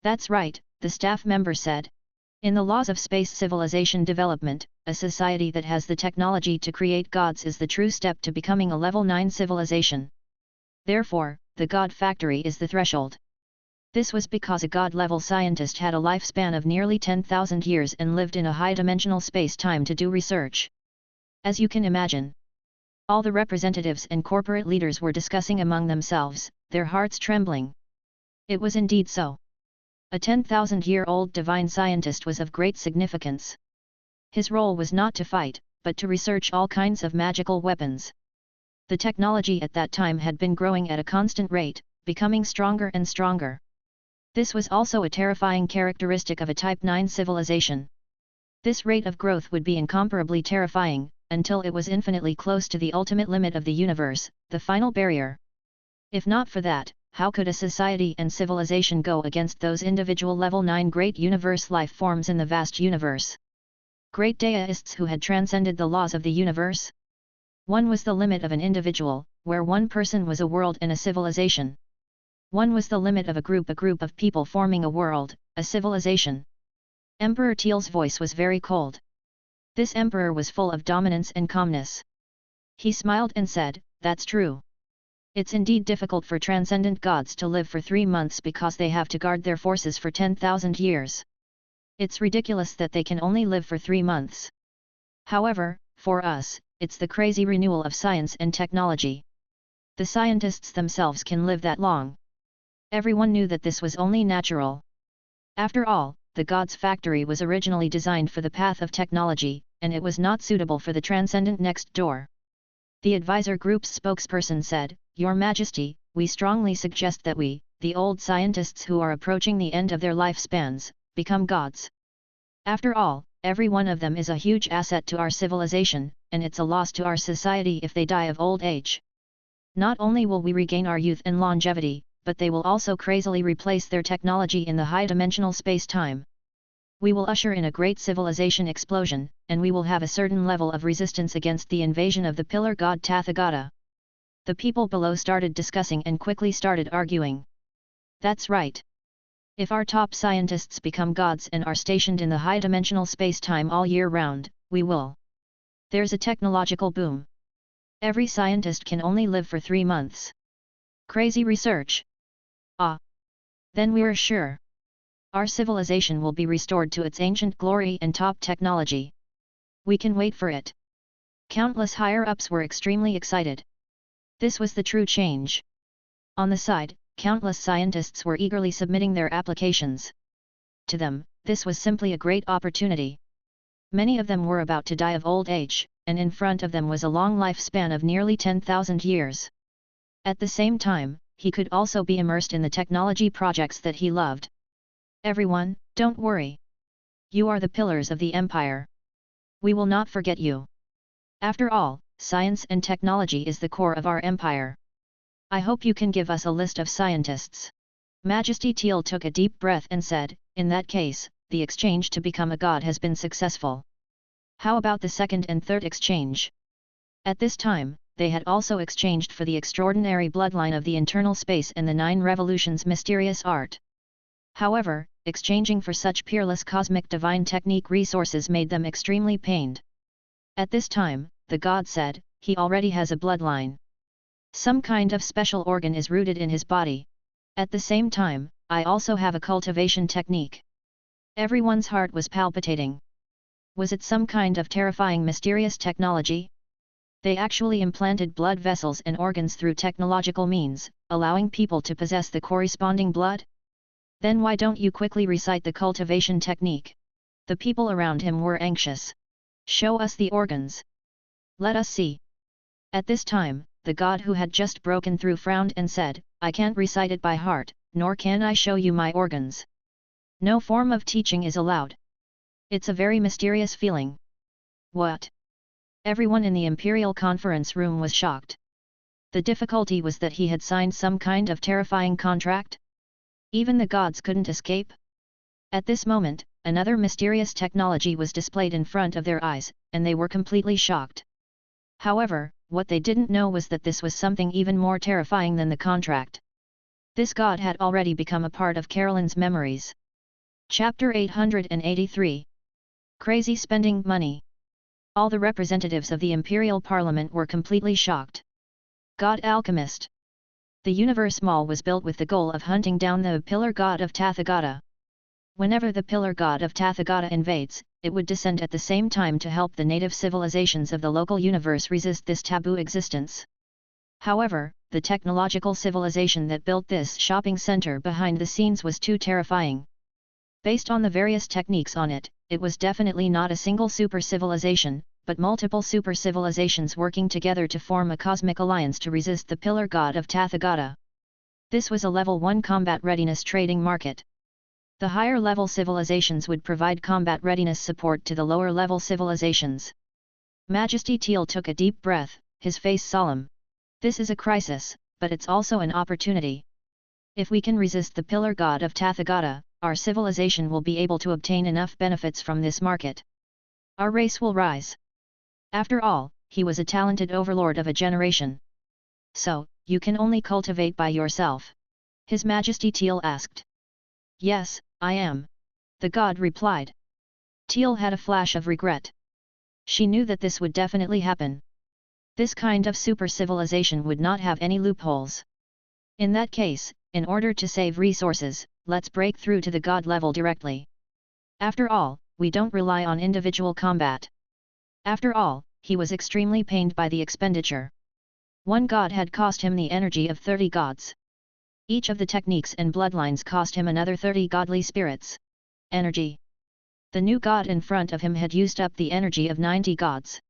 That's right, the staff member said. In the laws of space civilization development, a society that has the technology to create gods is the true step to becoming a level 9 civilization. Therefore, the God Factory is the threshold. This was because a god-level scientist had a lifespan of nearly 10,000 years and lived in a high-dimensional space-time to do research. As you can imagine, all the representatives and corporate leaders were discussing among themselves, their hearts trembling. It was indeed so. A 10,000-year-old divine scientist was of great significance. His role was not to fight, but to research all kinds of magical weapons. The technology at that time had been growing at a constant rate, becoming stronger and stronger. This was also a terrifying characteristic of a Type 9 civilization. This rate of growth would be incomparably terrifying, until it was infinitely close to the ultimate limit of the universe, the final barrier. If not for that, how could a society and civilization go against those individual level 9 great universe life forms in the vast universe? great deists who had transcended the laws of the universe. One was the limit of an individual, where one person was a world and a civilization. One was the limit of a group of people forming a world, a civilization. Emperor Teal's voice was very cold. This emperor was full of dominance and calmness. He smiled and said, "That's true. It's indeed difficult for transcendent gods to live for 3 months because they have to guard their forces for 10,000 years. It's ridiculous that they can only live for 3 months. However, for us, it's the crazy renewal of science and technology. The scientists themselves can live that long." Everyone knew that this was only natural. After all, the God's factory was originally designed for the path of technology, and it was not suitable for the transcendent next door. The advisor group's spokesperson said, "Your Majesty, we strongly suggest that we, the old scientists who are approaching the end of their lifespans, become gods. After all, every one of them is a huge asset to our civilization, and it's a loss to our society if they die of old age. Not only will we regain our youth and longevity, but they will also crazily replace their technology in the high-dimensional space-time. We will usher in a great civilization explosion, and we will have a certain level of resistance against the invasion of the pillar god Tathagata." The people below started discussing and quickly started arguing. "That's right. If our top scientists become gods and are stationed in the high-dimensional space-time all year round, we will. There's a technological boom. Every scientist can only live for 3 months. Crazy research. Ah! Then we're sure. Our civilization will be restored to its ancient glory and top technology. We can wait for it." Countless higher-ups were extremely excited. This was the true change. On the side, countless scientists were eagerly submitting their applications. To them, this was simply a great opportunity. Many of them were about to die of old age, and in front of them was a long lifespan of nearly 10,000 years. At the same time, he could also be immersed in the technology projects that he loved. "Everyone, don't worry. You are the pillars of the empire. We will not forget you. After all, science and technology is the core of our empire. I hope you can give us a list of scientists." Majesty Teal took a deep breath and said, "In that case, the exchange to become a god has been successful. How about the second and third exchange?" At this time, they had also exchanged for the extraordinary bloodline of the internal space and the 9 revolutions mysterious art. However, exchanging for such peerless cosmic divine technique resources made them extremely pained. At this time, the god said, "He already has a bloodline. Some kind of special organ is rooted in his body. At the same time, I also have a cultivation technique." Everyone's heart was palpitating. Was it some kind of terrifying mysterious technology? They actually implanted blood vessels and organs through technological means, allowing people to possess the corresponding blood? Then why don't you quickly recite the cultivation technique? The people around him were anxious. "Show us the organs. Let us see." At this time, the god who had just broken through frowned and said, "I can't recite it by heart, nor can I show you my organs. No form of teaching is allowed. It's a very mysterious feeling." "What?" Everyone in the imperial conference room was shocked. The difficulty was that he had signed some kind of terrifying contract? Even the gods couldn't escape? At this moment, another mysterious technology was displayed in front of their eyes, and they were completely shocked. However, what they didn't know was that this was something even more terrifying than the contract. This god had already become a part of Carolyn's memories. Chapter 883. Crazy spending money. All the representatives of the Imperial Parliament were completely shocked. God Alchemist. The Universe Mall was built with the goal of hunting down the pillar god of Tathagata. Whenever the pillar god of Tathagata invades, it would descend at the same time to help the native civilizations of the local universe resist this taboo existence. However, the technological civilization that built this shopping center behind the scenes was too terrifying. Based on the various techniques on it, it was definitely not a single super civilization, but multiple super civilizations working together to form a cosmic alliance to resist the pillar god of Tathagata. This was a level 1 combat readiness trading market. The higher level civilizations would provide combat readiness support to the lower level civilizations. Majesty Teal took a deep breath, his face solemn. This is a crisis, but it's also an opportunity. If we can resist the pillar god of Tathagata, our civilization will be able to obtain enough benefits from this market. Our race will rise. After all, he was a talented overlord of a generation. So, you can only cultivate by yourself? His Majesty Teal asked. Yes, I am. The god replied. Teal had a flash of regret. She knew that this would definitely happen. This kind of super civilization would not have any loopholes. In that case, in order to save resources, let's break through to the god level directly. After all, we don't rely on individual combat. After all, he was extremely pained by the expenditure. One god had cost him the energy of 30 gods. Each of the techniques and bloodlines cost him another 30 godly spirits. Energy. The new god in front of him had used up the energy of 90 gods.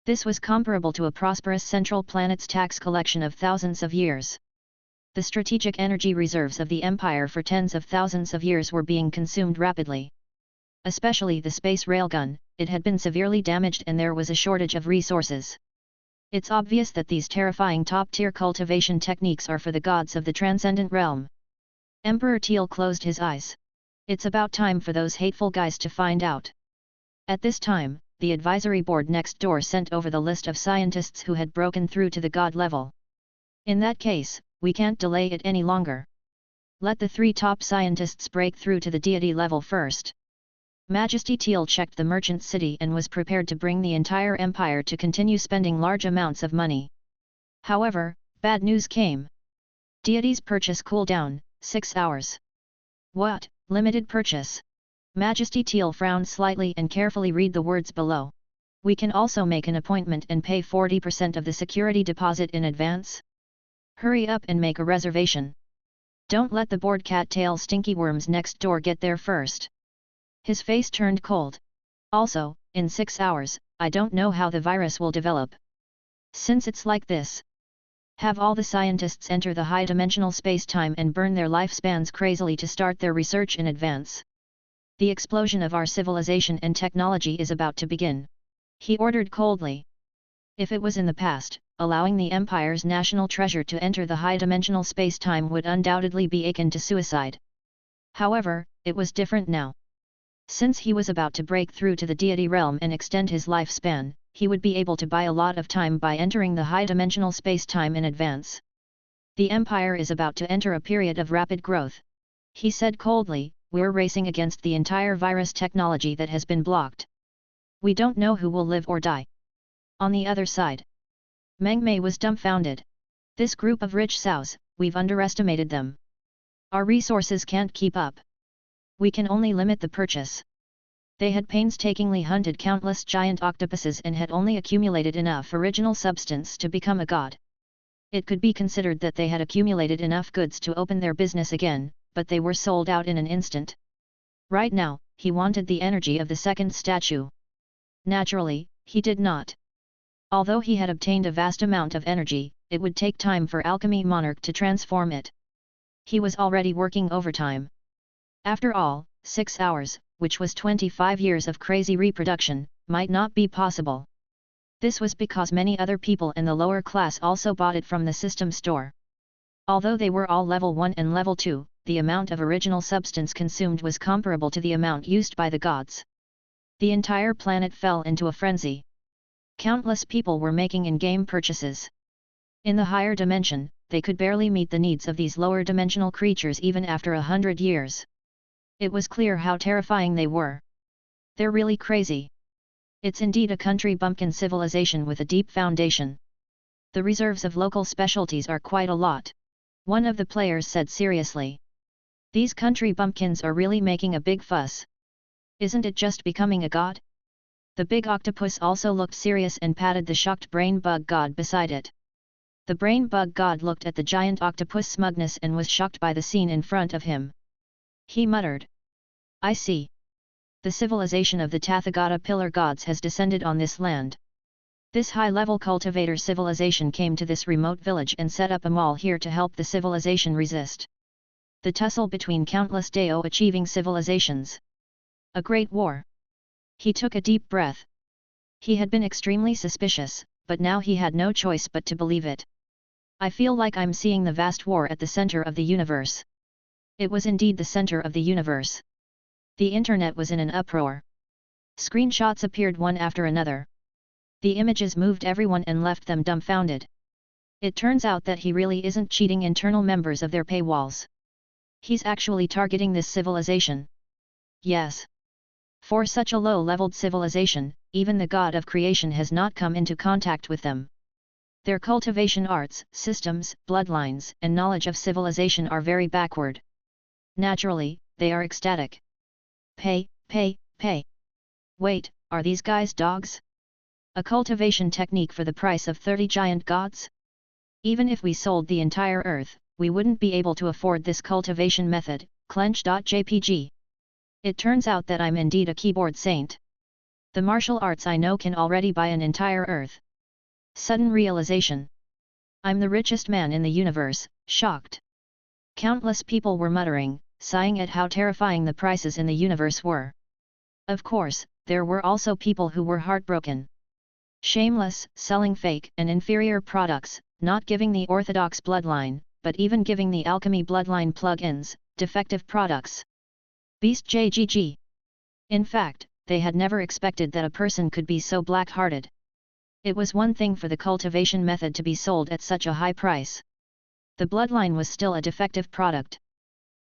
This was comparable to a prosperous central planet's tax collection of thousands of years. The strategic energy reserves of the Empire for tens of thousands of years were being consumed rapidly. Especially the space railgun, it had been severely damaged and there was a shortage of resources. It's obvious that these terrifying top-tier cultivation techniques are for the gods of the transcendent realm. Emperor Teal closed his eyes. It's about time for those hateful guys to find out. At this time, the advisory board next door sent over the list of scientists who had broken through to the god level. In that case, we can't delay it any longer. Let the 3 top scientists break through to the deity level first. Majesty Teal checked the merchant city and was prepared to bring the entire empire to continue spending large amounts of money. However, bad news came. Deity's purchase cooldown, 6 hours. What, limited purchase? Majesty Teal frowned slightly and carefully read the words below. We can also make an appointment and pay 40% of the security deposit in advance. Hurry up and make a reservation. Don't let the bored cat-tail stinky worms next door get there first. His face turned cold. Also, in 6 hours, I don't know how the virus will develop. Since it's like this, have all the scientists enter the high-dimensional space-time and burn their lifespans crazily to start their research in advance. The explosion of our civilization and technology is about to begin. He ordered coldly. If it was in the past, allowing the Empire's national treasure to enter the high-dimensional space-time would undoubtedly be akin to suicide. However, it was different now. Since he was about to break through to the deity realm and extend his lifespan, he would be able to buy a lot of time by entering the high-dimensional space-time in advance. The Empire is about to enter a period of rapid growth. He said coldly, we're racing against the entire virus technology that has been blocked. We don't know who will live or die. On the other side, Meng Mei was dumbfounded. This group of rich sows, we've underestimated them. Our resources can't keep up. We can only limit the purchase. They had painstakingly hunted countless giant octopuses and had only accumulated enough original substance to become a god. It could be considered that they had accumulated enough goods to open their business again, but they were sold out in an instant. Right now, he wanted the energy of the second statue. Naturally, he did not. Although he had obtained a vast amount of energy, it would take time for Alchemy Monarch to transform it. He was already working overtime. After all, 6 hours, which was 25 years of crazy reproduction, might not be possible. This was because many other people in the lower class also bought it from the system store. Although they were all level 1 and level 2, the amount of original substance consumed was comparable to the amount used by the gods. The entire planet fell into a frenzy. Countless people were making in-game purchases. In the higher dimension, they could barely meet the needs of these lower dimensional creatures even after 100 years. It was clear how terrifying they were. They're really crazy. It's indeed a country bumpkin civilization with a deep foundation. The reserves of local specialties are quite a lot. One of the players said seriously. These country bumpkins are really making a big fuss. Isn't it just becoming a god? The big octopus also looked serious and patted the shocked brain bug god beside it. The brain bug god looked at the giant octopus' smugness and was shocked by the scene in front of him. He muttered. I see. The civilization of the Tathagata pillar gods has descended on this land. This high-level cultivator civilization came to this remote village and set up a mall here to help the civilization resist the tussle between countless Dao-achieving civilizations. A great war. He took a deep breath. He had been extremely suspicious, but now he had no choice but to believe it. I feel like I'm seeing the vast war at the center of the universe. It was indeed the center of the universe. The internet was in an uproar. Screenshots appeared one after another. The images moved everyone and left them dumbfounded. It turns out that he really isn't cheating internal members of their paywalls. He's actually targeting this civilization. Yes. For such a low-leveled civilization, even the god of creation has not come into contact with them. Their cultivation arts, systems, bloodlines, and knowledge of civilization are very backward. Naturally, they are ecstatic. Pay, pay, pay. Wait, are these guys dogs? A cultivation technique for the price of 30 giant gods? Even if we sold the entire earth, we wouldn't be able to afford this cultivation method, clench.jpg. It turns out that I'm indeed a keyboard saint. The martial arts I know can already buy an entire earth. Sudden realization. I'm the richest man in the universe, shocked. Countless people were muttering, sighing at how terrifying the prices in the universe were. Of course, there were also people who were heartbroken. Shameless, selling fake and inferior products, not giving the orthodox bloodline, but even giving the alchemy bloodline plug-ins, defective products. Beast JGG. In fact, they had never expected that a person could be so black-hearted. It was one thing for the cultivation method to be sold at such a high price. The bloodline was still a defective product.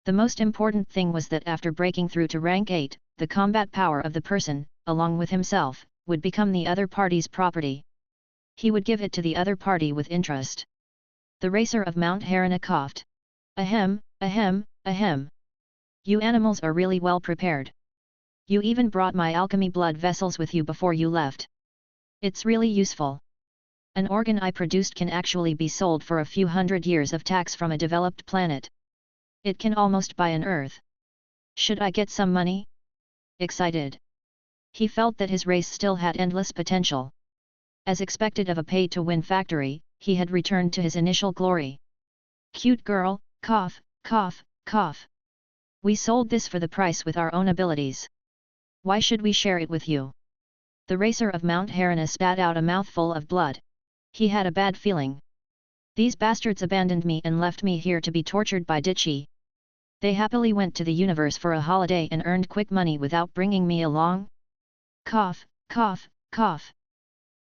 The most important thing was that after breaking through to rank 8, the combat power of the person, along with himself, would become the other party's property. He would give it to the other party with interest. The racer of Mount Harana coughed. Ahem, ahem, ahem. You animals are really well prepared. You even brought my alchemy blood vessels with you before you left. It's really useful. An organ I produced can actually be sold for a few hundred years of tax from a developed planet. It can almost buy an Earth. Should I get some money? Excited. He felt that his race still had endless potential. As expected of a pay-to-win factory, he had returned to his initial glory. Cute girl, cough, cough, cough. We sold this for the price with our own abilities. Why should we share it with you? The racer of Mount Harana spat out a mouthful of blood. He had a bad feeling. These bastards abandoned me and left me here to be tortured by Ditchy. They happily went to the universe for a holiday and earned quick money without bringing me along? Cough, cough, cough.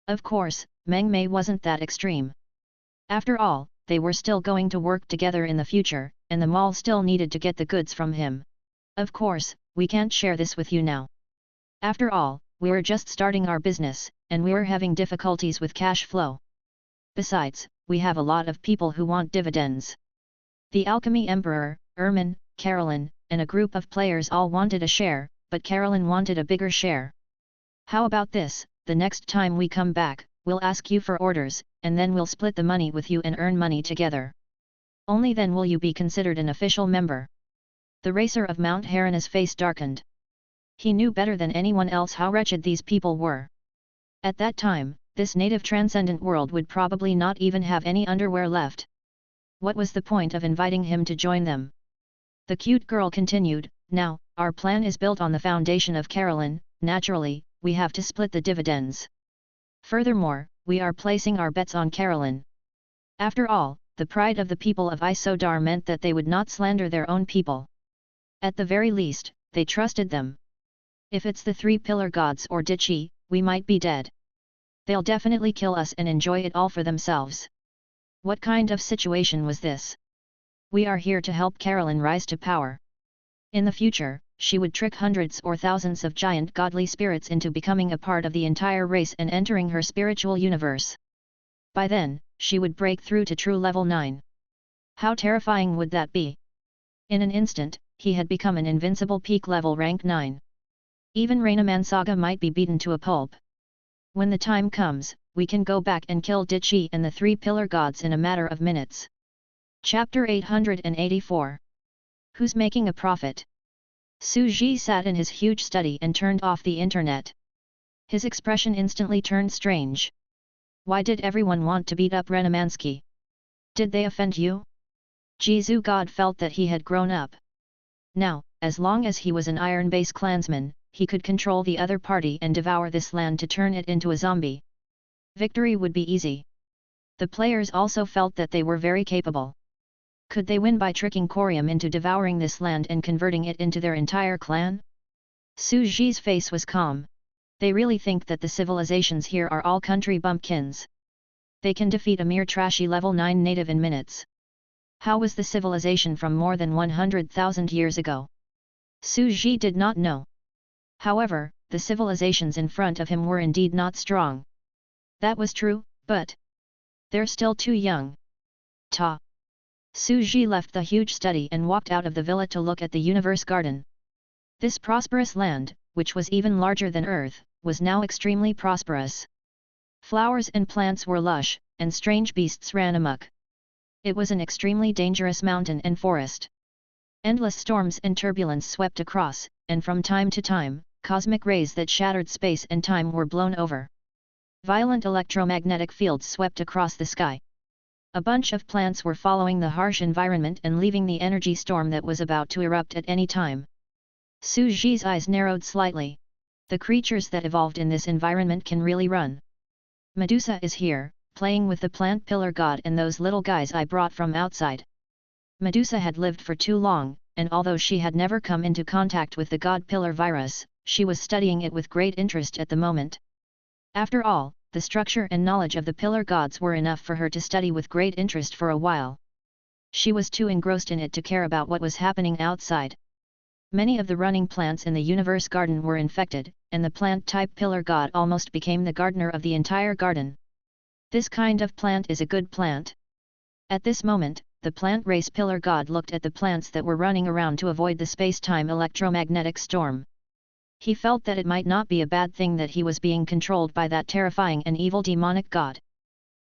Of course, Meng Mei wasn't that extreme. After all, they were still going to work together in the future, and the mall still needed to get the goods from him. Of course, we can't share this with you now. After all, we were just starting our business, and we were having difficulties with cash flow. Besides, we have a lot of people who want dividends. The Alchemy Emperor, Ermin, Carolyn, and a group of players all wanted a share, but Carolyn wanted a bigger share. How about this, the next time we come back, we'll ask you for orders, and then we'll split the money with you and earn money together. Only then will you be considered an official member. The racer of Mount Harana's face darkened. He knew better than anyone else how wretched these people were. At that time, this native transcendent world would probably not even have any underwear left. What was the point of inviting him to join them? The cute girl continued, now, our plan is built on the foundation of Carolyn, naturally, we have to split the dividends. Furthermore, we are placing our bets on Carolyn. After all, the pride of the people of Isodar meant that they would not slander their own people. At the very least, they trusted them. If it's the three pillar gods or Ditchy, we might be dead. They'll definitely kill us and enjoy it all for themselves. What kind of situation was this? We are here to help Carolyn rise to power. In the future, she would trick hundreds or thousands of giant godly spirits into becoming a part of the entire race and entering her spiritual universe. By then, she would break through to true level 9. How terrifying would that be? In an instant, he had become an invincible peak level rank 9. Even Raina Mansaga might be beaten to a pulp. When the time comes, we can go back and kill Ditchy and the three pillar gods in a matter of minutes. Chapter 884. Who's making a profit? Su Ji sat in his huge study and turned off the internet. His expression instantly turned strange. Why did everyone want to beat up Renamansky? Did they offend you? Jizu God felt that he had grown up. Now, as long as he was an Iron Base clansman, he could control the other party and devour this land to turn it into a zombie. Victory would be easy. The players also felt that they were very capable. Could they win by tricking Corium into devouring this land and converting it into their entire clan? Su Ji's face was calm. They really think that the civilizations here are all country bumpkins. They can defeat a mere trashy level 9 native in minutes. How was the civilization from more than 100,000 years ago? Su Ji did not know. However, the civilizations in front of him were indeed not strong. That was true, but they're still too young. Ta. Su Ji left the huge study and walked out of the villa to look at the universe garden. This prosperous land, which was even larger than Earth, was now extremely prosperous. Flowers and plants were lush, and strange beasts ran amok. It was an extremely dangerous mountain and forest. Endless storms and turbulence swept across, and from time to time, cosmic rays that shattered space and time were blown over. Violent electromagnetic fields swept across the sky. A bunch of plants were following the harsh environment and leaving the energy storm that was about to erupt at any time. Su Ji's eyes narrowed slightly. The creatures that evolved in this environment can really run. Medusa is here, playing with the plant pillar god and those little guys I brought from outside. Medusa had lived for too long, and although she had never come into contact with the god pillar virus, she was studying it with great interest at the moment. After all, the structure and knowledge of the pillar gods were enough for her to study with great interest for a while. She was too engrossed in it to care about what was happening outside. Many of the running plants in the universe garden were infected, and the plant-type pillar god almost became the gardener of the entire garden. This kind of plant is a good plant. At this moment, the plant race pillar god looked at the plants that were running around to avoid the space-time electromagnetic storm. He felt that it might not be a bad thing that he was being controlled by that terrifying and evil demonic god.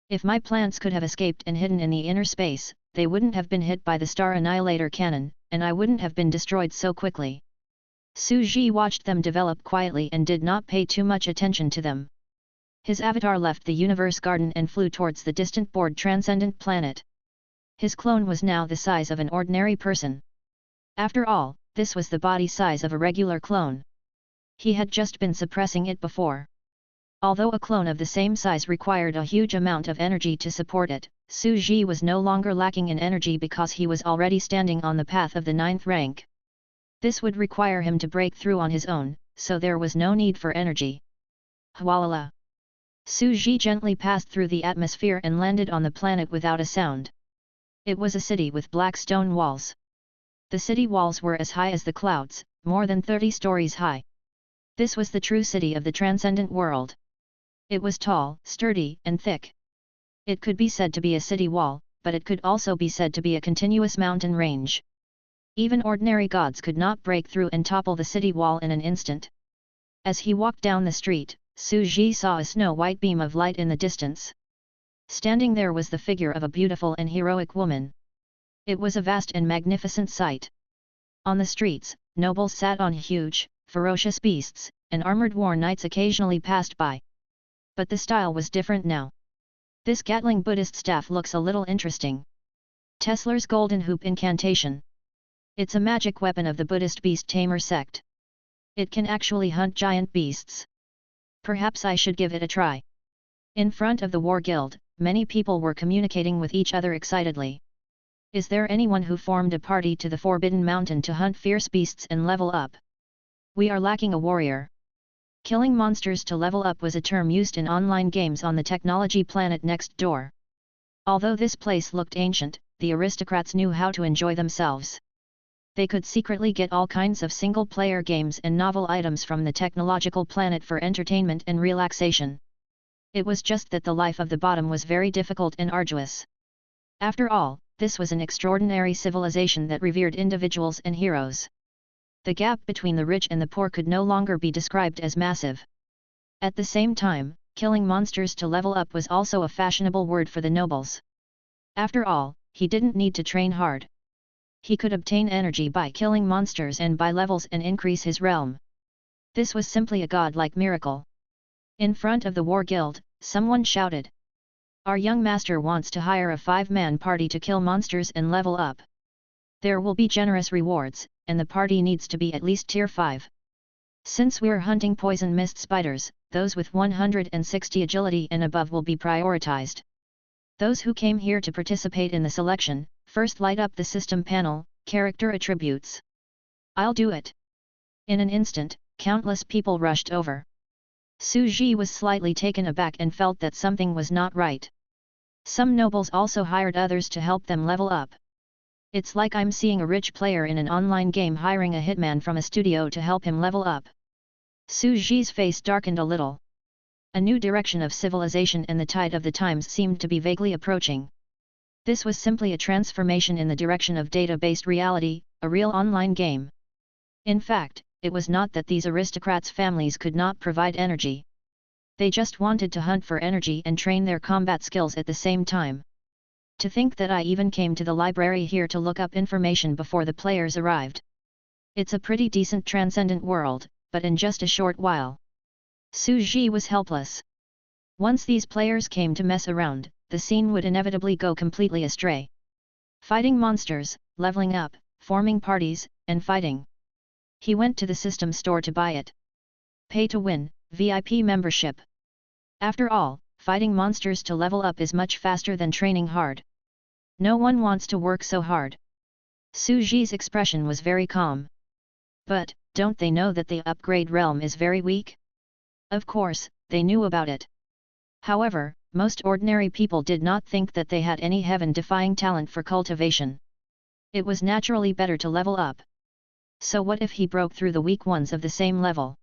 If my plants could have escaped and hidden in the inner space, they wouldn't have been hit by the Star Annihilator cannon, and I wouldn't have been destroyed so quickly. Su Ji watched them develop quietly and did not pay too much attention to them. His avatar left the universe garden and flew towards the distant bored transcendent planet. His clone was now the size of an ordinary person. After all, this was the body size of a regular clone. He had just been suppressing it before. Although a clone of the same size required a huge amount of energy to support it, Su Ji was no longer lacking in energy because he was already standing on the path of the 9th rank. This would require him to break through on his own, so there was no need for energy. Hwalala. Su Ji gently passed through the atmosphere and landed on the planet without a sound. It was a city with black stone walls. The city walls were as high as the clouds, more than 30 stories high. This was the true city of the transcendent world. It was tall, sturdy, and thick. It could be said to be a city wall, but it could also be said to be a continuous mountain range. Even ordinary gods could not break through and topple the city wall in an instant. As he walked down the street, Su Ji saw a snow-white beam of light in the distance. Standing there was the figure of a beautiful and heroic woman. It was a vast and magnificent sight. On the streets, nobles sat on huge, ferocious beasts, and armored war knights occasionally passed by. But the style was different now. This Gatling Buddhist staff looks a little interesting. Teslar's golden hoop incantation. It's a magic weapon of the Buddhist beast tamer sect. It can actually hunt giant beasts. Perhaps I should give it a try. In front of the war guild, many people were communicating with each other excitedly. Is there anyone who formed a party to the Forbidden Mountain to hunt fierce beasts and level up? We are lacking a warrior. Killing monsters to level up was a term used in online games on the technology planet next door. Although this place looked ancient, the aristocrats knew how to enjoy themselves. They could secretly get all kinds of single-player games and novel items from the technological planet for entertainment and relaxation. It was just that the life of the bottom was very difficult and arduous. After all, this was an extraordinary civilization that revered individuals and heroes. The gap between the rich and the poor could no longer be described as massive. At the same time, killing monsters to level up was also a fashionable word for the nobles. After all, he didn't need to train hard. He could obtain energy by killing monsters and by levels and increase his realm. This was simply a godlike miracle. In front of the war guild, someone shouted. Our young master wants to hire a 5-man party to kill monsters and level up. There will be generous rewards, and the party needs to be at least tier 5. Since we're hunting poison mist spiders, those with 160 agility and above will be prioritized. Those who came here to participate in the selection, first light up the system panel, character attributes. I'll do it. In an instant, countless people rushed over. Su Ji was slightly taken aback and felt that something was not right. Some nobles also hired others to help them level up. It's like I'm seeing a rich player in an online game hiring a hitman from a studio to help him level up. Su Ji's face darkened a little. A new direction of civilization and the tide of the times seemed to be vaguely approaching. This was simply a transformation in the direction of data-based reality, a real online game. In fact, it was not that these aristocrats' families could not provide energy. They just wanted to hunt for energy and train their combat skills at the same time. To think that I even came to the library here to look up information before the players arrived. It's a pretty decent transcendent world, but in just a short while. Su Ji was helpless. Once these players came to mess around, the scene would inevitably go completely astray. Fighting monsters, leveling up, forming parties, and fighting. He went to the system store to buy it. Pay to win, VIP membership. After all, fighting monsters to level up is much faster than training hard. No one wants to work so hard. Su Ji's expression was very calm. But, don't they know that the upgrade realm is very weak? Of course, they knew about it. However, most ordinary people did not think that they had any heaven-defying talent for cultivation. It was naturally better to level up. So what if he broke through the weak ones of the same level?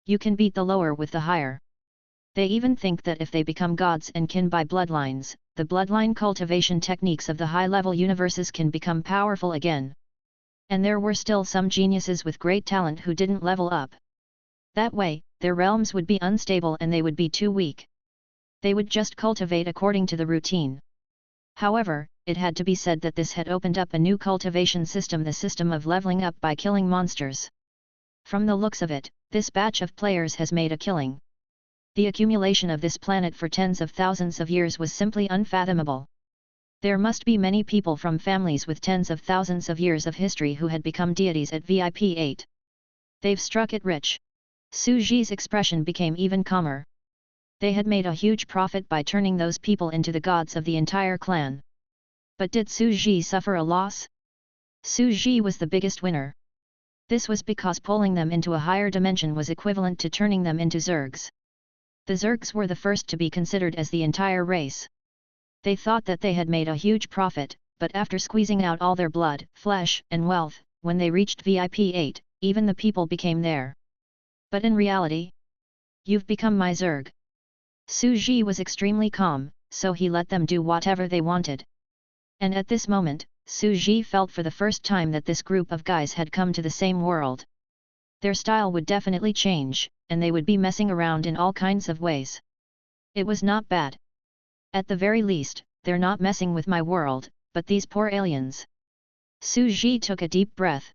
You can beat the lower with the higher. They even think that if they become gods and kin by bloodlines, the bloodline cultivation techniques of the high-level universes can become powerful again. And there were still some geniuses with great talent who didn't level up. That way, their realms would be unstable and they would be too weak. They would just cultivate according to the routine. However, it had to be said that this had opened up a new cultivation system, the system of leveling up by killing monsters. From the looks of it, this batch of players has made a killing. The accumulation of this planet for tens of thousands of years was simply unfathomable. There must be many people from families with tens of thousands of years of history who had become deities at VIP 8. They've struck it rich. Su Ji's expression became even calmer. They had made a huge profit by turning those people into the gods of the entire clan. But did Su Ji suffer a loss? Su Ji was the biggest winner. This was because pulling them into a higher dimension was equivalent to turning them into Zergs. The Zergs were the first to be considered as the entire race. They thought that they had made a huge profit, but after squeezing out all their blood, flesh, and wealth, when they reached VIP 8, even the people became there. But in reality, you've become my Zerg. Su Ji was extremely calm, so he let them do whatever they wanted. And at this moment, Su Ji felt for the first time that this group of guys had come to the same world. Their style would definitely change, and they would be messing around in all kinds of ways. It was not bad. At the very least, they're not messing with my world, but these poor aliens. Su Ji took a deep breath.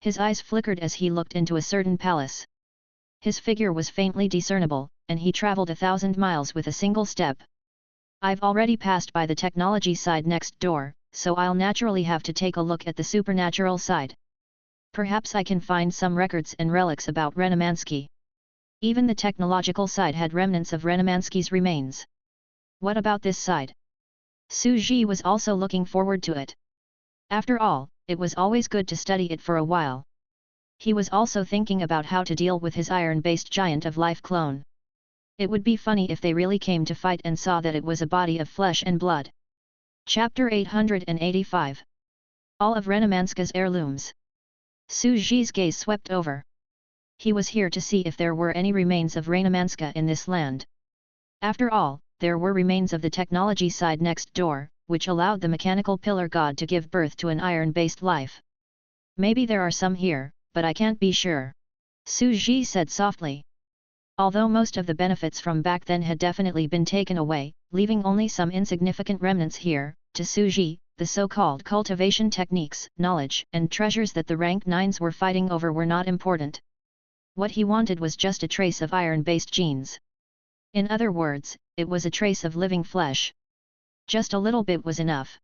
His eyes flickered as he looked into a certain palace. His figure was faintly discernible, and he traveled 1,000 miles with a single step. I've already passed by the technology side next door, so I'll naturally have to take a look at the supernatural side. Perhaps I can find some records and relics about Renamansky. Even the technological side had remnants of Renamansky's remains. What about this side? Su Ji was also looking forward to it. After all, it was always good to study it for a while. He was also thinking about how to deal with his iron-based giant of life clone. It would be funny if they really came to fight and saw that it was a body of flesh and blood. Chapter 885. All of Renamanska's heirlooms. Su Ji's gaze swept over. He was here to see if there were any remains of Renamanska in this land. After all, there were remains of the technology side next door, which allowed the mechanical pillar god to give birth to an iron-based life. Maybe there are some here, but I can't be sure. Su Ji said softly. Although most of the benefits from back then had definitely been taken away, leaving only some insignificant remnants here, to Su Ji, the so-called cultivation techniques, knowledge, and treasures that the rank 9s were fighting over were not important. What he wanted was just a trace of iron-based genes. In other words, it was a trace of living flesh. Just a little bit was enough.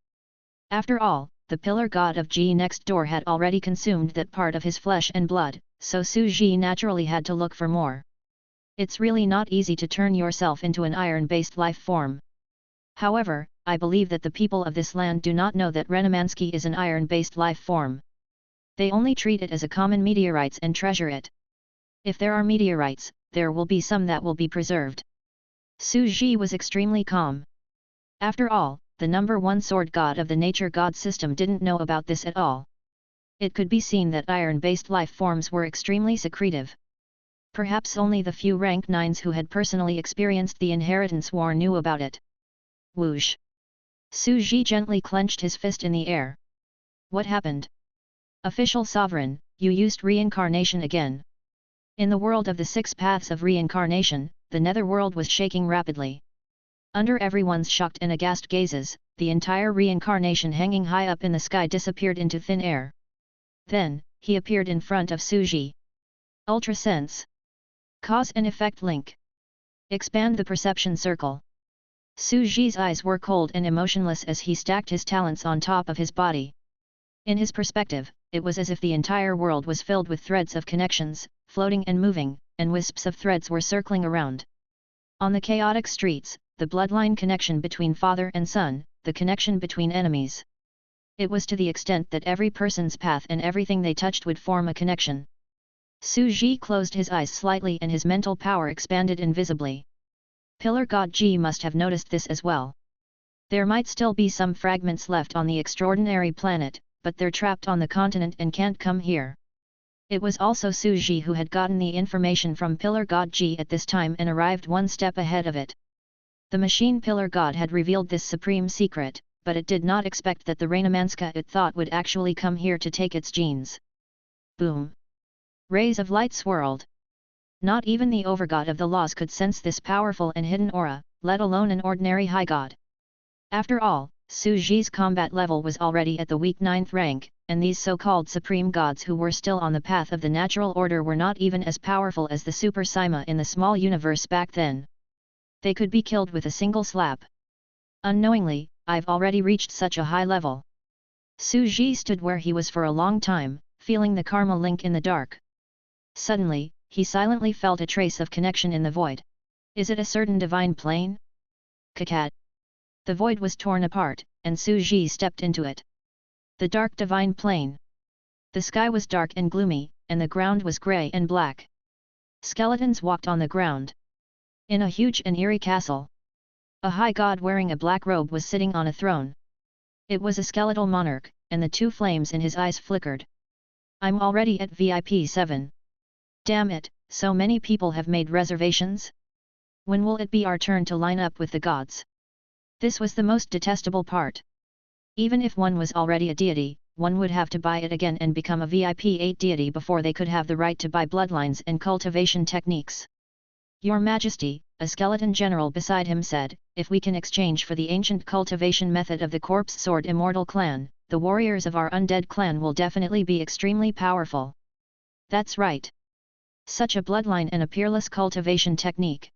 After all, the pillar god of Ji next door had already consumed that part of his flesh and blood, so Su Ji naturally had to look for more. It's really not easy to turn yourself into an iron-based life form. However, I believe that the people of this land do not know that Renamansky is an iron-based life form. They only treat it as a common meteorites and treasure it. If there are meteorites, there will be some that will be preserved. Su Ji was extremely calm. After all, the number one sword god of the nature god system didn't know about this at all. It could be seen that iron-based life forms were extremely secretive. Perhaps only the few rank 9s who had personally experienced the inheritance war knew about it. Whoosh! Su Ji gently clenched his fist in the air. What happened? Official sovereign, you used reincarnation again. In the world of the 6 paths of reincarnation, the netherworld was shaking rapidly. Under everyone's shocked and aghast gazes, the entire reincarnation hanging high up in the sky disappeared into thin air. Then, he appeared in front of Su Ji. Ultra Sense. Cause and effect link. Expand the perception circle. Su Ji's eyes were cold and emotionless as he stacked his talents on top of his body. In his perspective, it was as if the entire world was filled with threads of connections, floating and moving, and wisps of threads were circling around. On the chaotic streets, the bloodline connection between father and son, the connection between enemies. It was to the extent that every person's path and everything they touched would form a connection. Su Ji closed his eyes slightly and his mental power expanded invisibly. Pillar God Ji must have noticed this as well. There might still be some fragments left on the extraordinary planet, but they're trapped on the continent and can't come here. It was also Su Ji who had gotten the information from Pillar God Ji at this time and arrived one step ahead of it. The machine Pillar God had revealed this supreme secret, but it did not expect that the Rainamanska it thought would actually come here to take its genes. Boom! Rays of light swirled. Not even the overgod of the laws could sense this powerful and hidden aura, let alone an ordinary high god. After all, Su Ji's combat level was already at the weak 9th rank, and these so-called supreme gods who were still on the path of the natural order were not even as powerful as the Super Sima in the small universe back then. They could be killed with a single slap. Unknowingly, I've already reached such a high level. Su Ji stood where he was for a long time, feeling the karma link in the dark. Suddenly, he silently felt a trace of connection in the void. Is it a certain divine plane? Kakat. The void was torn apart, and Su Ji stepped into it. The dark divine plane. The sky was dark and gloomy, and the ground was grey and black. Skeletons walked on the ground. In a huge and eerie castle, a high god wearing a black robe was sitting on a throne. It was a skeletal monarch, and the 2 flames in his eyes flickered. I'm already at VIP 7. Damn it, so many people have made reservations? When will it be our turn to line up with the gods? This was the most detestable part. Even if one was already a deity, one would have to buy it again and become a VIP 8 deity before they could have the right to buy bloodlines and cultivation techniques. Your Majesty, a skeleton general beside him said, if we can exchange for the ancient cultivation method of the corpse sword immortal clan, the warriors of our undead clan will definitely be extremely powerful. That's right. Such a bloodline and a peerless cultivation technique.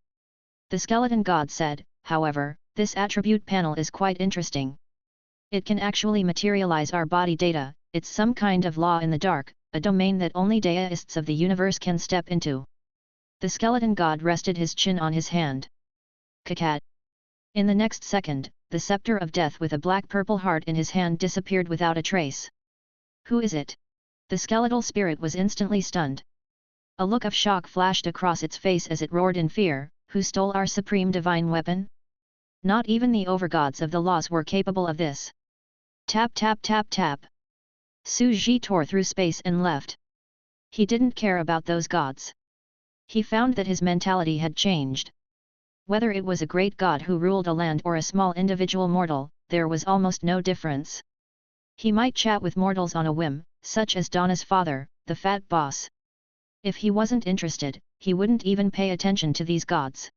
The skeleton god said, however, this attribute panel is quite interesting. It can actually materialize our body data, it's some kind of law in the dark, a domain that only deists of the universe can step into. The skeleton god rested his chin on his hand. Kakat. In the next second, the scepter of death with a black-purple heart in his hand disappeared without a trace. Who is it? The skeletal spirit was instantly stunned. A look of shock flashed across its face as it roared in fear, who stole our supreme divine weapon? Not even the overgods of the laws were capable of this. Tap tap tap tap. Su Ji tore through space and left. He didn't care about those gods. He found that his mentality had changed. Whether it was a great god who ruled a land or a small individual mortal, there was almost no difference. He might chat with mortals on a whim, such as Donna's father, the fat boss. If he wasn't interested, he wouldn't even pay attention to these gods.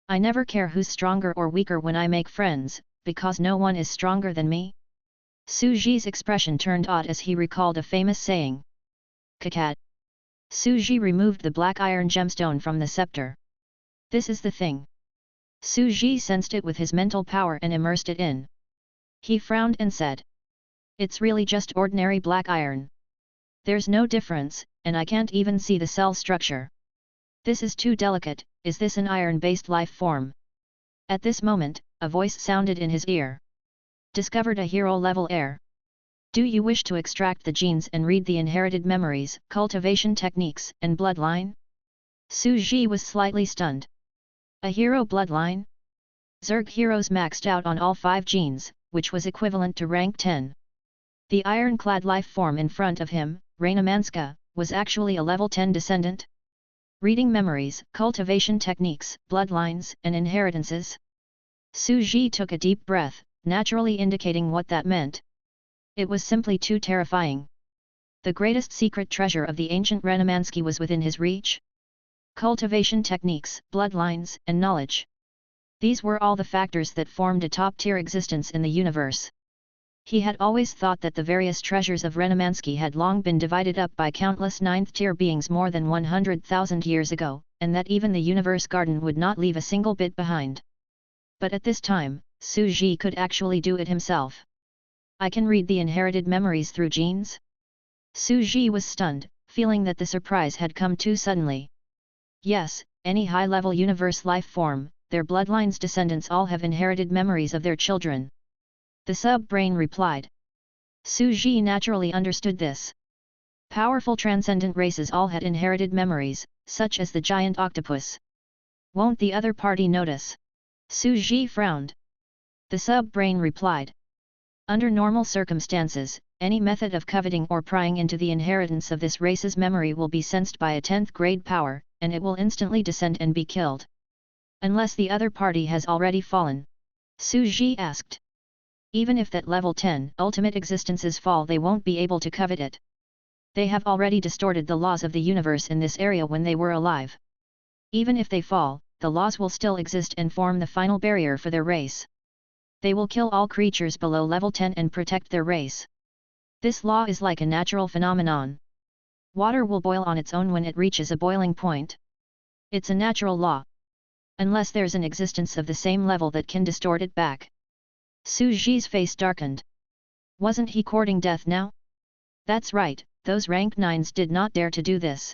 I never care who's stronger or weaker when I make friends, because no one is stronger than me. Su Ji's expression turned odd as he recalled a famous saying. Kakat. Su Ji removed the black iron gemstone from the scepter. This is the thing. Su Ji sensed it with his mental power and immersed it in. He frowned and said. It's really just ordinary black iron. There's no difference, and I can't even see the cell structure. This is too delicate, is this an iron-based life form? At this moment, a voice sounded in his ear. Discovered a hero-level heir. Do you wish to extract the genes and read the inherited memories, cultivation techniques, and bloodline? Su Ji was slightly stunned. A hero bloodline? Zerg heroes maxed out on all 5 genes, which was equivalent to rank 10. The ironclad life form in front of him, Raynamanska, was actually a level 10 descendant. Reading memories, cultivation techniques, bloodlines, and inheritances. Su Ji took a deep breath, naturally indicating what that meant. It was simply too terrifying. The greatest secret treasure of the ancient Raynamanski was within his reach. Cultivation techniques, bloodlines, and knowledge. These were all the factors that formed a top-tier existence in the universe. He had always thought that the various treasures of Raynamanski had long been divided up by countless 9th-tier beings more than 100,000 years ago, and that even the universe garden would not leave a single bit behind. But at this time, Su Ji could actually do it himself. I can read the inherited memories through genes? Su Ji was stunned, feeling that the surprise had come too suddenly. Yes, any high-level universe life form, their bloodline's descendants all have inherited memories of their children. The sub-brain replied. Su Ji naturally understood this. Powerful transcendent races all had inherited memories, such as the giant octopus. Won't the other party notice? Su Ji frowned. The sub-brain replied. Under normal circumstances, any method of coveting or prying into the inheritance of this race's memory will be sensed by a 10th grade power, and it will instantly descend and be killed. Unless the other party has already fallen. Su Ji asked. Even if that level 10 ultimate existences fall, they won't be able to covet it. They have already distorted the laws of the universe in this area when they were alive. Even if they fall, the laws will still exist and form the final barrier for their race. They will kill all creatures below level 10 and protect their race. This law is like a natural phenomenon. Water will boil on its own when it reaches a boiling point. It's a natural law. Unless there's an existence of the same level that can distort it back. Su Ji's face darkened. Wasn't he courting death now? That's right, those rank 9s did not dare to do this.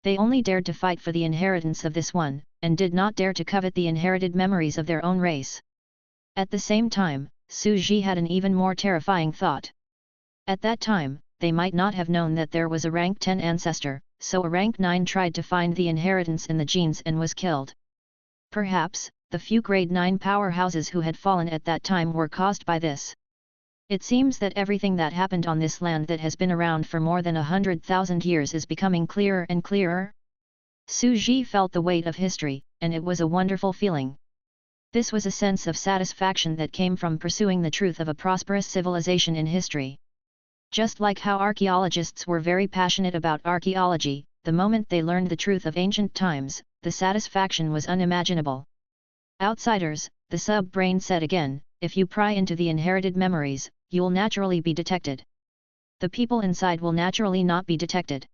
They only dared to fight for the inheritance of this one, and did not dare to covet the inherited memories of their own race. At the same time, Su Ji had an even more terrifying thought. At that time, they might not have known that there was a rank 10 ancestor, so a rank 9 tried to find the inheritance in the genes and was killed. Perhaps, the few grade 9 powerhouses who had fallen at that time were caused by this. It seems that everything that happened on this land that has been around for more than 100,000 years is becoming clearer and clearer. Su Ji felt the weight of history, and it was a wonderful feeling. This was a sense of satisfaction that came from pursuing the truth of a prosperous civilization in history. Just like how archaeologists were very passionate about archaeology, the moment they learned the truth of ancient times, the satisfaction was unimaginable. Outsiders, the sub-brain said again, if you pry into the inherited memories, you'll naturally be detected. The people inside will naturally not be detected.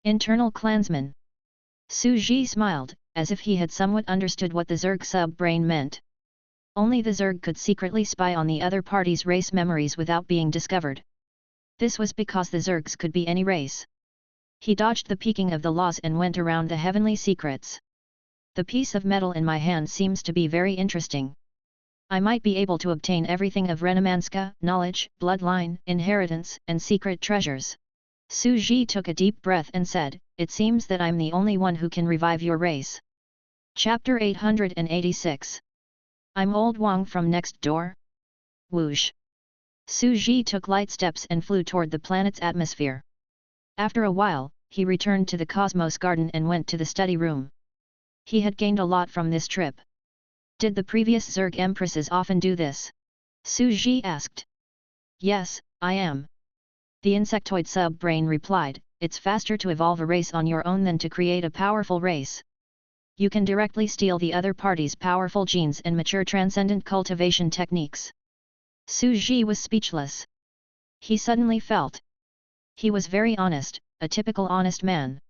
Internal clansmen. Su Ji smiled, as if he had somewhat understood what the Zerg sub-brain meant. Only the Zerg could secretly spy on the other party's race memories without being discovered. This was because the Zergs could be any race. He dodged the peeking of the laws and went around the heavenly secrets. The piece of metal in my hand seems to be very interesting. I might be able to obtain everything of Raynamanska, knowledge, bloodline, inheritance, and secret treasures. Su Ji took a deep breath and said, it seems that I'm the only one who can revive your race. Chapter 886. I'm Old Wang from next door. Whoosh. Su Ji took light steps and flew toward the planet's atmosphere. After a while, he returned to the Cosmos Garden and went to the study room. He had gained a lot from this trip. Did the previous Zerg empresses often do this? Su Ji asked. Yes, I am. The insectoid sub-brain replied, it's faster to evolve a race on your own than to create a powerful race. You can directly steal the other party's powerful genes and mature transcendent cultivation techniques. Su Ji was speechless. He suddenly felt. He was very honest, a typical honest man.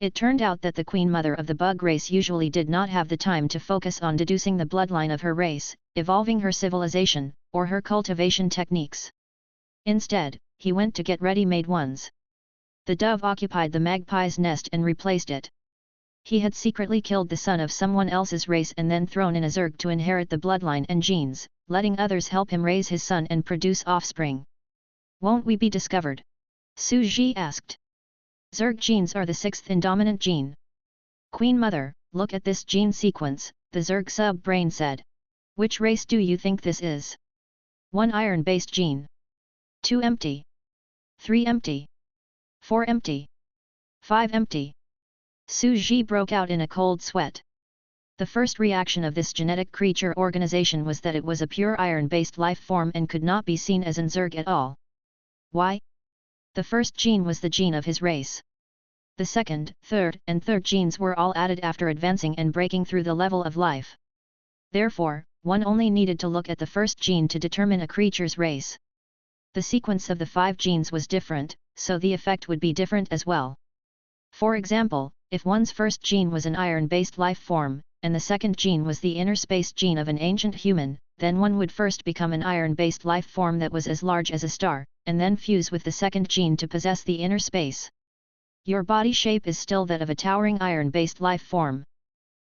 It turned out that the queen mother of the bug race usually did not have the time to focus on deducing the bloodline of her race, evolving her civilization, or her cultivation techniques. Instead, he went to get ready-made ones. The dove occupied the magpie's nest and replaced it. He had secretly killed the son of someone else's race and then thrown in a Zerg to inherit the bloodline and genes, letting others help him raise his son and produce offspring. Won't we be discovered? Su Ji asked. Zerg genes are the 6th indominant gene. Queen Mother, look at this gene sequence, the Zerg sub-brain said. Which race do you think this is? 1 iron-based gene. 2 empty. 3 empty. 4 empty. 5 empty. Su Ji broke out in a cold sweat. The first reaction of this genetic creature organization was that it was a pure iron-based life form and could not be seen as an Zerg at all. Why? The first gene was the gene of his race. The second, third, and third genes were all added after advancing and breaking through the level of life. Therefore, one only needed to look at the first gene to determine a creature's race. The sequence of the 5 genes was different, so the effect would be different as well. For example, if one's first gene was an iron-based life form, and the second gene was the inner space gene of an ancient human, then one would first become an iron-based life form that was as large as a star, and then fuse with the second gene to possess the inner space. Your body shape is still that of a towering iron-based life form.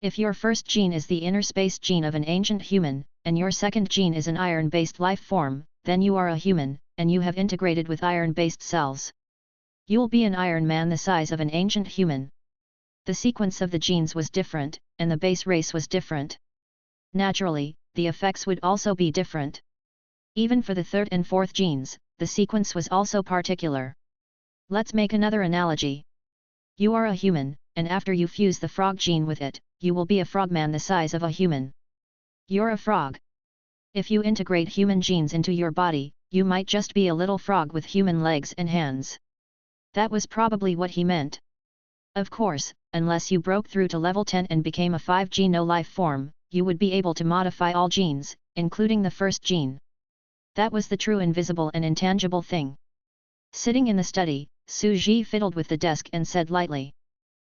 If your first gene is the inner space gene of an ancient human, and your second gene is an iron-based life form, then you are a human, and you have integrated with iron-based cells. You'll be an Iron Man the size of an ancient human. The sequence of the genes was different, and the base race was different. Naturally, the effects would also be different. Even for the third and fourth genes, the sequence was also particular. Let's make another analogy. You are a human, and after you fuse the frog gene with it, you will be a frogman the size of a human. You're a frog. If you integrate human genes into your body, you might just be a little frog with human legs and hands. That was probably what he meant. Of course, unless you broke through to level 10 and became a 5G no-life form, you would be able to modify all genes, including the first gene. That was the true invisible and intangible thing. Sitting in the study, Su Ji fiddled with the desk and said lightly.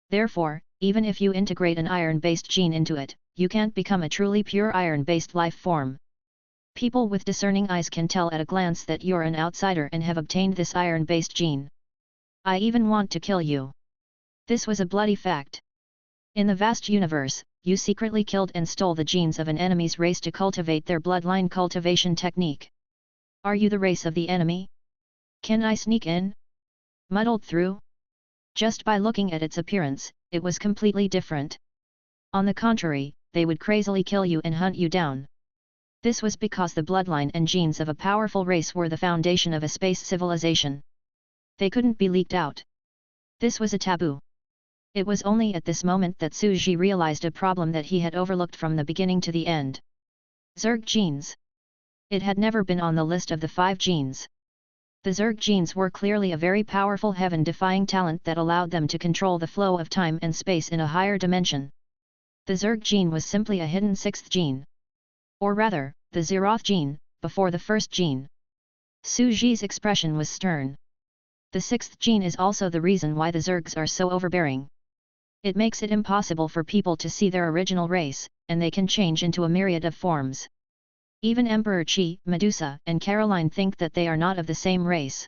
Therefore, even if you integrate an iron-based gene into it, you can't become a truly pure iron-based life form. People with discerning eyes can tell at a glance that you're an outsider and have obtained this iron-based gene. I even want to kill you. This was a bloody fact. In the vast universe, you secretly killed and stole the genes of an enemy's race to cultivate their bloodline cultivation technique. Are you the race of the enemy? Can I sneak in? Muddled through? Just by looking at its appearance, it was completely different. On the contrary, they would crazily kill you and hunt you down. This was because the bloodline and genes of a powerful race were the foundation of a space civilization. They couldn't be leaked out. This was a taboo. It was only at this moment that Su Ji realized a problem that he had overlooked from the beginning to the end. Zerg genes. It had never been on the list of the 5 genes. The Zerg genes were clearly a very powerful heaven-defying talent that allowed them to control the flow of time and space in a higher dimension. The Zerg gene was simply a hidden 6th gene. Or rather, the Zeroth gene, before the first gene. Su Ji's expression was stern. The 6th gene is also the reason why the Zergs are so overbearing. It makes it impossible for people to see their original race, and they can change into a myriad of forms. Even Emperor Qi, Medusa, and Caroline think that they are not of the same race.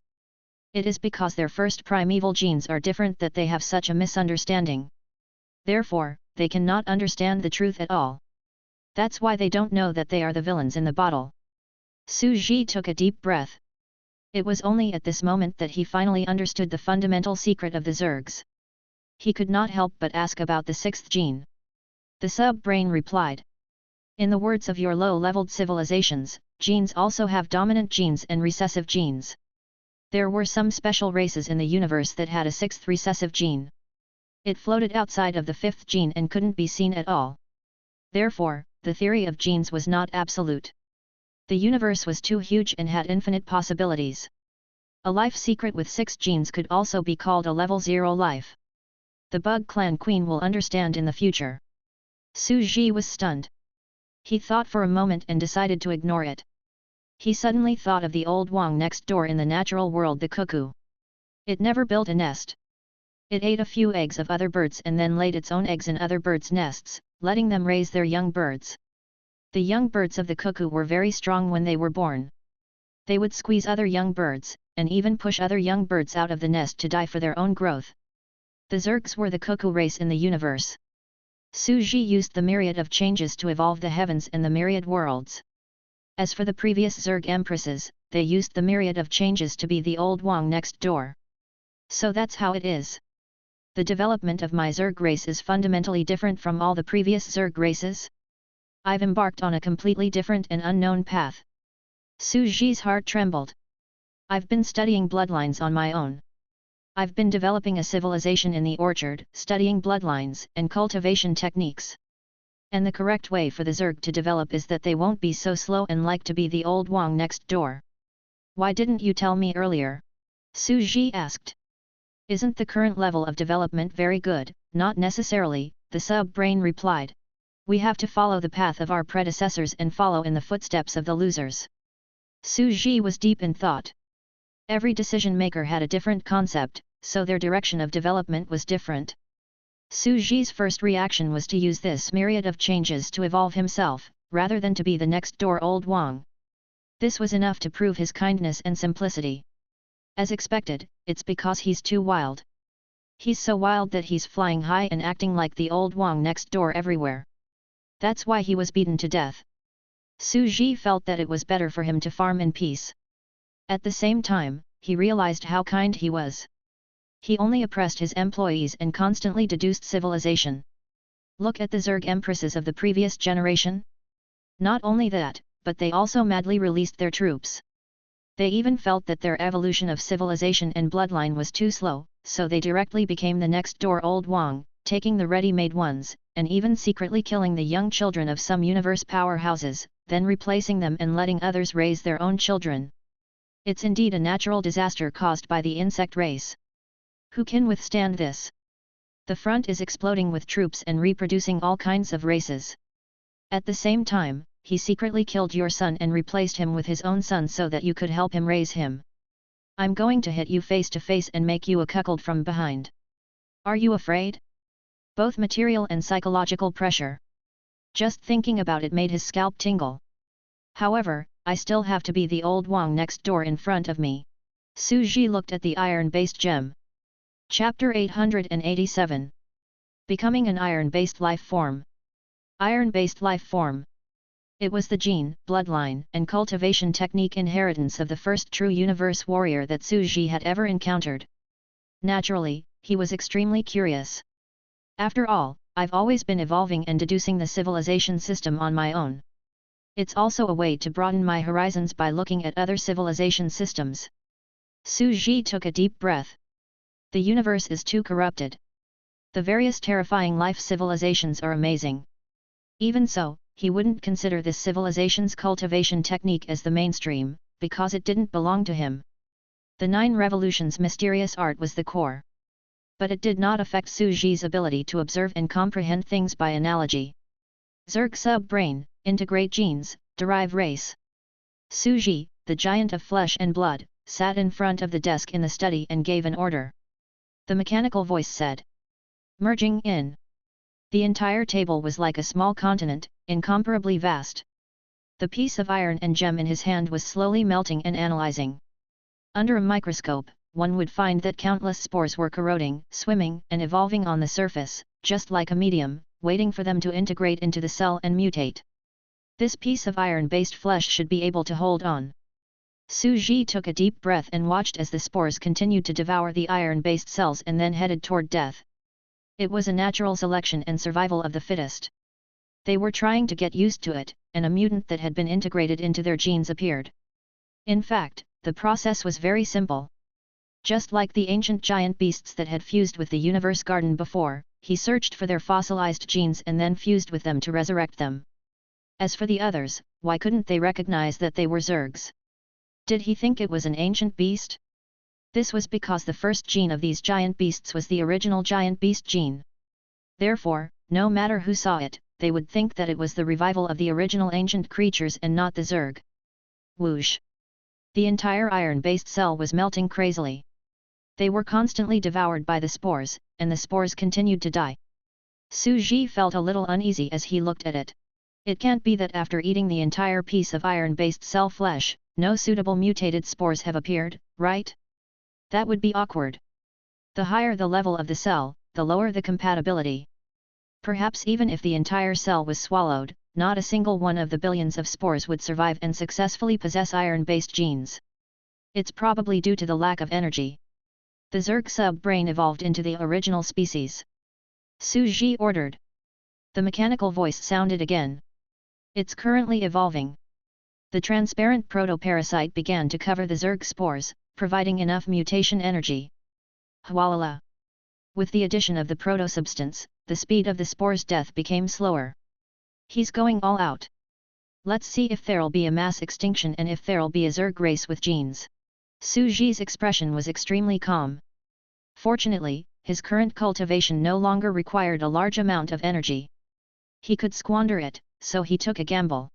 It is because their first primeval genes are different that they have such a misunderstanding. Therefore, they cannot understand the truth at all. That's why they don't know that they are the villains in the bottle. Su Ji took a deep breath. It was only at this moment that he finally understood the fundamental secret of the Zergs. He could not help but ask about the 6th gene. The sub-brain replied. In the words of your low-leveled civilizations, genes also have dominant genes and recessive genes. There were some special races in the universe that had a 6th recessive gene. It floated outside of the 5th gene and couldn't be seen at all. Therefore, the theory of genes was not absolute. The universe was too huge and had infinite possibilities. A life secret with 6 genes could also be called a level 0 life. The Bug Clan Queen will understand in the future. Su Ji was stunned. He thought for a moment and decided to ignore it. He suddenly thought of the old Wang next door in the natural world, the cuckoo. It never built a nest. It ate a few eggs of other birds and then laid its own eggs in other birds' nests, letting them raise their young birds. The young birds of the cuckoo were very strong when they were born. They would squeeze other young birds, and even push other young birds out of the nest to die for their own growth. The Zergs were the cuckoo race in the universe. Su Ji used the myriad of changes to evolve the heavens and the myriad worlds. As for the previous Zerg empresses, they used the myriad of changes to be the old Wang next door. So that's how it is. The development of my Zerg race is fundamentally different from all the previous Zerg races. I've embarked on a completely different and unknown path. Su Ji's heart trembled. I've been studying bloodlines on my own. I've been developing a civilization in the orchard, studying bloodlines and cultivation techniques. And the correct way for the Zerg to develop is that they won't be so slow and like to be the old Wong next door. Why didn't you tell me earlier? Su Ji asked. Isn't the current level of development very good? Not necessarily, the sub-brain replied. We have to follow the path of our predecessors and follow in the footsteps of the losers. Su Ji was deep in thought. Every decision maker had a different concept, so their direction of development was different. Su Ji's first reaction was to use this myriad of changes to evolve himself, rather than to be the next door old Wong. This was enough to prove his kindness and simplicity. As expected, it's because he's too wild. He's so wild that he's flying high and acting like the old Wong next door everywhere. That's why he was beaten to death. Su Ji felt that it was better for him to farm in peace. At the same time, he realized how kind he was. He only oppressed his employees and constantly deduced civilization. Look at the Zerg empresses of the previous generation. Not only that, but they also madly released their troops. They even felt that their evolution of civilization and bloodline was too slow, so they directly became the next door old Wong, taking the ready-made ones, and even secretly killing the young children of some universe powerhouses, then replacing them and letting others raise their own children. It's indeed a natural disaster caused by the insect race. Who can withstand this? The front is exploding with troops and reproducing all kinds of races. At the same time, he secretly killed your son and replaced him with his own son so that you could help him raise him. I'm going to hit you face to face and make you a cuckold from behind. Are you afraid? Both material and psychological pressure. Just thinking about it made his scalp tingle. However, I still have to be the old Wong next door in front of me. Su Ji looked at the iron-based gem. Chapter 887. Becoming an iron-based life form. Iron-based life form. It was the gene, bloodline, and cultivation technique inheritance of the first true universe warrior that Su Ji had ever encountered. Naturally, he was extremely curious. After all, I've always been evolving and deducing the civilization system on my own. It's also a way to broaden my horizons by looking at other civilization systems. Su Ji took a deep breath. The universe is too corrupted. The various terrifying life civilizations are amazing. Even so, he wouldn't consider this civilization's cultivation technique as the mainstream, because it didn't belong to him. The 9 Revolutions' mysterious art was the core. But it did not affect Su Ji's ability to observe and comprehend things by analogy. Zerg sub-brain, integrate genes, derive race. Su Ji, the giant of flesh and blood, sat in front of the desk in the study and gave an order. The mechanical voice said. Merging in. The entire table was like a small continent, incomparably vast. The piece of iron and gem in his hand was slowly melting and analyzing. Under a microscope, one would find that countless spores were corroding, swimming and evolving on the surface, just like a medium, waiting for them to integrate into the cell and mutate. This piece of iron-based flesh should be able to hold on. Su Ji took a deep breath and watched as the spores continued to devour the iron-based cells and then headed toward death. It was a natural selection and survival of the fittest. They were trying to get used to it, and a mutant that had been integrated into their genes appeared. In fact, the process was very simple. Just like the ancient giant beasts that had fused with the universe garden before, he searched for their fossilized genes and then fused with them to resurrect them. As for the others, why couldn't they recognize that they were Zergs? Did he think it was an ancient beast? This was because the first gene of these giant beasts was the original giant beast gene. Therefore, no matter who saw it, they would think that it was the revival of the original ancient creatures and not the Zerg. Whoosh! The entire iron-based cell was melting crazily. They were constantly devoured by the spores, and the spores continued to die. Su Ji felt a little uneasy as he looked at it. It can't be that after eating the entire piece of iron-based cell flesh, no suitable mutated spores have appeared, right? That would be awkward. The higher the level of the cell, the lower the compatibility. Perhaps even if the entire cell was swallowed, not a single one of the billions of spores would survive and successfully possess iron-based genes. It's probably due to the lack of energy. The Zerg sub-brain evolved into the original species. Su Ji ordered. The mechanical voice sounded again. It's currently evolving. The transparent protoparasite began to cover the Zerg spores, providing enough mutation energy. Hualala. With the addition of the proto-substance, the speed of the spore's death became slower. He's going all out. Let's see if there'll be a mass extinction and if there'll be a Zerg race with genes. Su Ji's expression was extremely calm. Fortunately, his current cultivation no longer required a large amount of energy. He could squander it, so he took a gamble.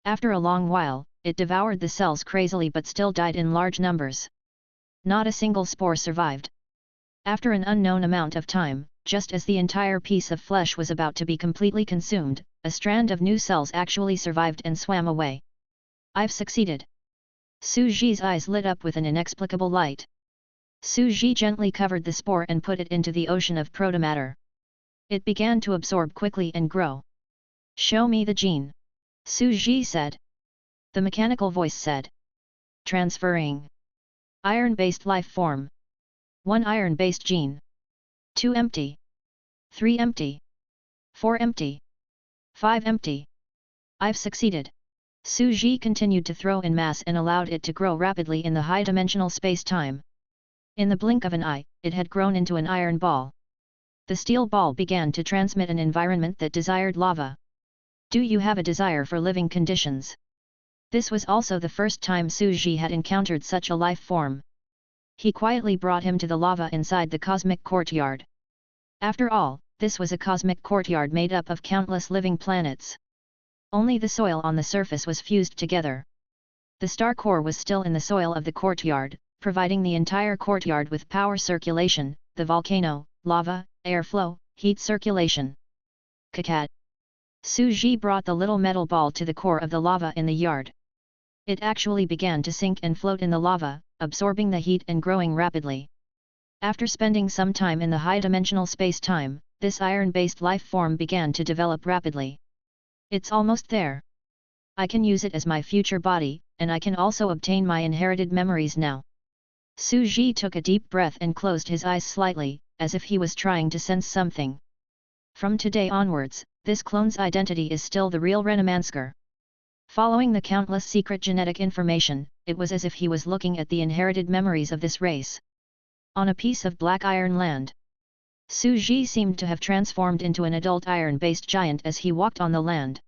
After a long while, it devoured the cells crazily but still died in large numbers. Not a single spore survived. After an unknown amount of time, just as the entire piece of flesh was about to be completely consumed, a strand of new cells actually survived and swam away. I've succeeded. Su Ji's eyes lit up with an inexplicable light. Su Ji gently covered the spore and put it into the ocean of protomatter. It began to absorb quickly and grow. Show me the gene. Su Ji said. The mechanical voice said. Transferring. Iron-based life form. 1 iron-based gene. 2 empty. 3 empty. 4 empty. 5 empty. I've succeeded. Su Ji continued to throw in mass and allowed it to grow rapidly in the high-dimensional space-time. In the blink of an eye, it had grown into an iron ball. The steel ball began to transmit an environment that desired lava. Do you have a desire for living conditions? This was also the first time Su Ji had encountered such a life form. He quietly brought him to the lava inside the cosmic courtyard. After all, this was a cosmic courtyard made up of countless living planets. Only the soil on the surface was fused together. The star core was still in the soil of the courtyard, providing the entire courtyard with power circulation, the volcano, lava, airflow, heat circulation. Kakat. Su Ji brought the little metal ball to the core of the lava in the yard. It actually began to sink and float in the lava, absorbing the heat and growing rapidly. After spending some time in the high-dimensional space-time, this iron-based life form began to develop rapidly. It's almost there. I can use it as my future body, and I can also obtain my inherited memories now. Su Ji took a deep breath and closed his eyes slightly, as if he was trying to sense something. From today onwards, this clone's identity is still the real Renemansker. Following the countless secret genetic information, it was as if he was looking at the inherited memories of this race. On a piece of black iron land. Su Ji seemed to have transformed into an adult iron-based giant as he walked on the land.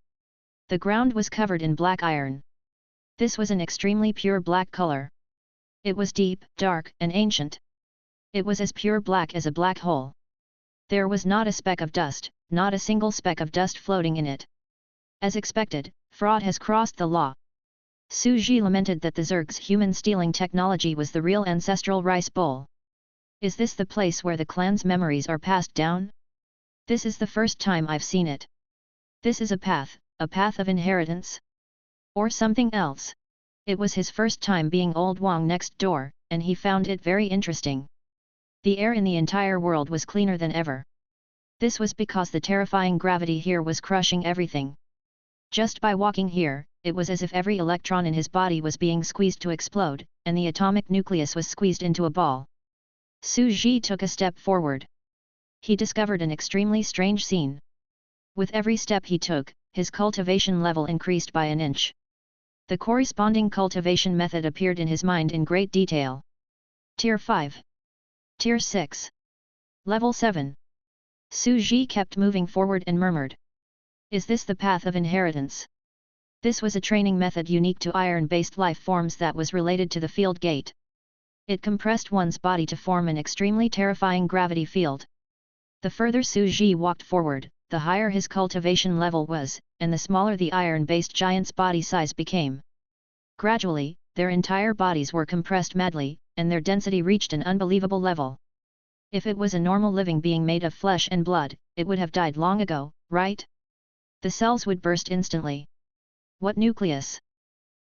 The ground was covered in black iron. This was an extremely pure black color. It was deep, dark, and ancient. It was as pure black as a black hole. There was not a speck of dust, not a single speck of dust floating in it. As expected, fraud has crossed the law. Su Ji lamented that the Zerg's human stealing technology was the real ancestral rice bowl. Is this the place where the clan's memories are passed down? This is the first time I've seen it. This is a path of inheritance? Or something else? It was his first time being Old Wang next door, and he found it very interesting. The air in the entire world was cleaner than ever. This was because the terrifying gravity here was crushing everything. Just by walking here, it was as if every electron in his body was being squeezed to explode, and the atomic nucleus was squeezed into a ball. Su Ji took a step forward. He discovered an extremely strange scene. With every step he took, his cultivation level increased by an inch. The corresponding cultivation method appeared in his mind in great detail. Tier 5. Tier 6. Level 7. Su Ji kept moving forward and murmured. Is this the path of inheritance? This was a training method unique to iron-based life forms that was related to the field gate. It compressed one's body to form an extremely terrifying gravity field. The further Su Ji walked forward, the higher his cultivation level was, and the smaller the iron-based giant's body size became. Gradually, their entire bodies were compressed madly, and their density reached an unbelievable level. If it was a normal living being made of flesh and blood, it would have died long ago, right? The cells would burst instantly. What nucleus?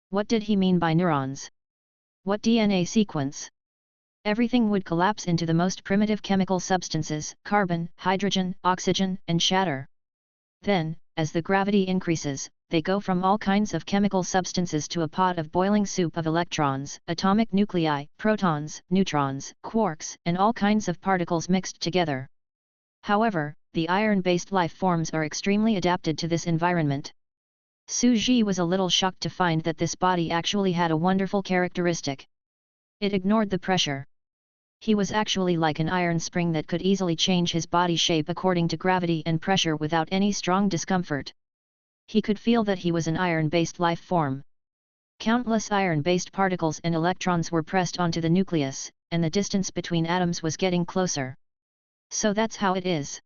What did he mean by neurons? What DNA sequence? Everything would collapse into the most primitive chemical substances, carbon, hydrogen, oxygen, and shatter. Then, as the gravity increases, they go from all kinds of chemical substances to a pot of boiling soup of electrons, atomic nuclei, protons, neutrons, quarks, and all kinds of particles mixed together. However, the iron-based life forms are extremely adapted to this environment. Su Ji was a little shocked to find that this body actually had a wonderful characteristic. It ignored the pressure. He was actually like an iron spring that could easily change his body shape according to gravity and pressure without any strong discomfort. He could feel that he was an iron-based life form. Countless iron-based particles and electrons were pressed onto the nucleus, and the distance between atoms was getting closer. So that's how it is.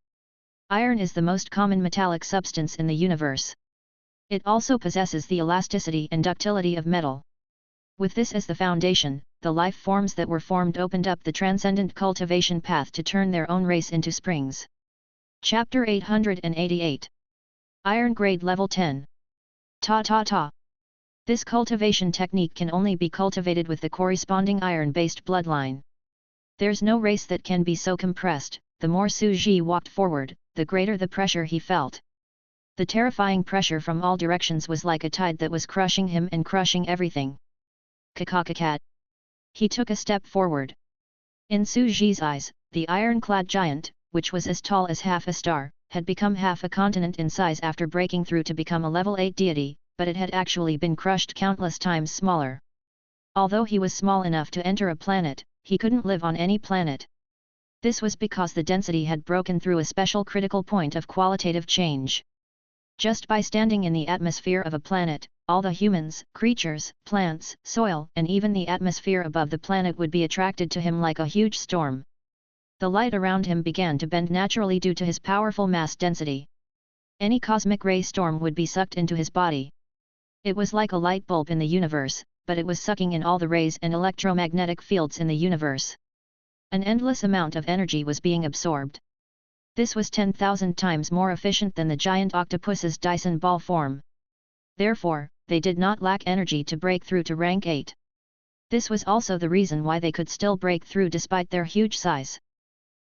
Iron is the most common metallic substance in the universe. It also possesses the elasticity and ductility of metal. With this as the foundation, the life forms that were formed opened up the transcendent cultivation path to turn their own race into springs. Chapter 888. Iron Grade Level 10. Ta. This cultivation technique can only be cultivated with the corresponding iron-based bloodline. There's no race that can be so compressed. The more Su Ji walked forward, the greater the pressure he felt. The terrifying pressure from all directions was like a tide that was crushing him and crushing everything. Kakakakat. He took a step forward. In Su Ji's eyes, the iron-clad giant, which was as tall as half a star, had become half a continent in size after breaking through to become a level 8 deity, but it had actually been crushed countless times smaller. Although he was small enough to enter a planet, he couldn't live on any planet. This was because the density had broken through a special critical point of qualitative change. Just by standing in the atmosphere of a planet, all the humans, creatures, plants, soil, and even the atmosphere above the planet would be attracted to him like a huge storm. The light around him began to bend naturally due to his powerful mass density. Any cosmic ray storm would be sucked into his body. It was like a light bulb in the universe, but it was sucking in all the rays and electromagnetic fields in the universe. An endless amount of energy was being absorbed. This was 10,000 times more efficient than the giant octopus's Dyson ball form. Therefore, they did not lack energy to break through to rank 8. This was also the reason why they could still break through despite their huge size.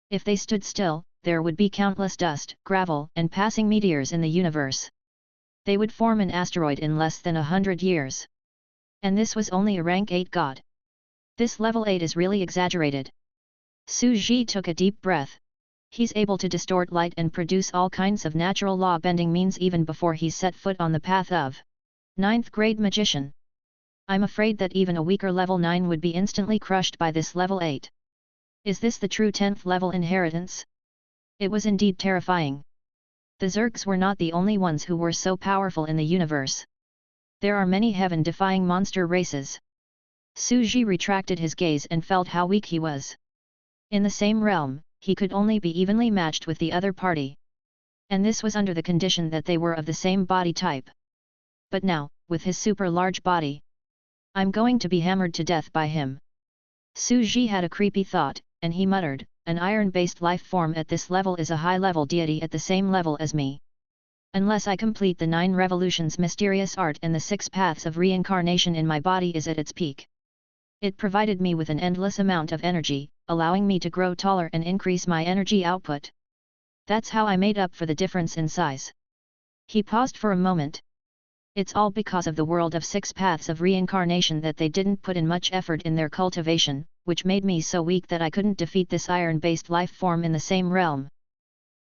If they stood still, there would be countless dust, gravel, and passing meteors in the universe. They would form an asteroid in less than 100 years. And this was only a rank 8 god. This level 8 is really exaggerated. Su Ji took a deep breath. He's able to distort light and produce all kinds of natural law-bending means even before he's set foot on the path of 9th grade magician. I'm afraid that even a weaker level 9 would be instantly crushed by this level 8. Is this the true 10th level inheritance? It was indeed terrifying. The Zergs were not the only ones who were so powerful in the universe. There are many heaven-defying monster races. Su Ji retracted his gaze and felt how weak he was. In the same realm, he could only be evenly matched with the other party. And this was under the condition that they were of the same body type. But now, with his super large body, I'm going to be hammered to death by him. Su Ji had a creepy thought, and he muttered, an iron-based life form at this level is a high-level deity at the same level as me. Unless I complete the 9 revolutions mysterious art and the 6 paths of reincarnation in my body is at its peak. It provided me with an endless amount of energy, allowing me to grow taller and increase my energy output. That's how I made up for the difference in size. He paused for a moment. It's all because of the world of 6 paths of reincarnation that they didn't put in much effort in their cultivation, which made me so weak that I couldn't defeat this iron-based life form in the same realm.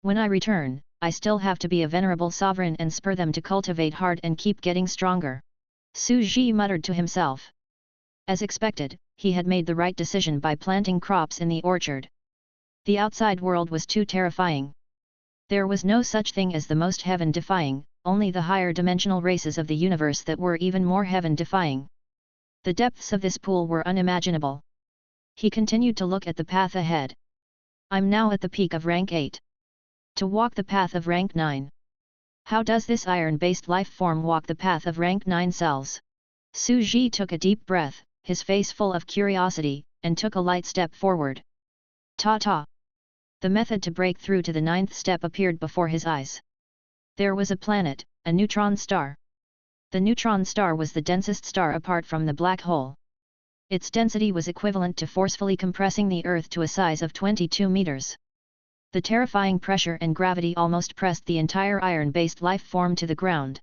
When I return, I still have to be a venerable sovereign and spur them to cultivate hard and keep getting stronger. Su Ji muttered to himself. As expected, he had made the right decision by planting crops in the orchard. The outside world was too terrifying. There was no such thing as the most heaven-defying, only the higher dimensional races of the universe that were even more heaven-defying. The depths of this pool were unimaginable. He continued to look at the path ahead. I'm now at the peak of rank 8. To walk the path of rank 9. How does this iron-based life form walk the path of rank 9 cells? Su Ji took a deep breath, his face full of curiosity, and took a light step forward. Ta. The method to break through to the 9th step appeared before his eyes. There was a planet, a neutron star. The neutron star was the densest star apart from the black hole. Its density was equivalent to forcefully compressing the Earth to a size of 22 meters. The terrifying pressure and gravity almost pressed the entire iron-based life form to the ground.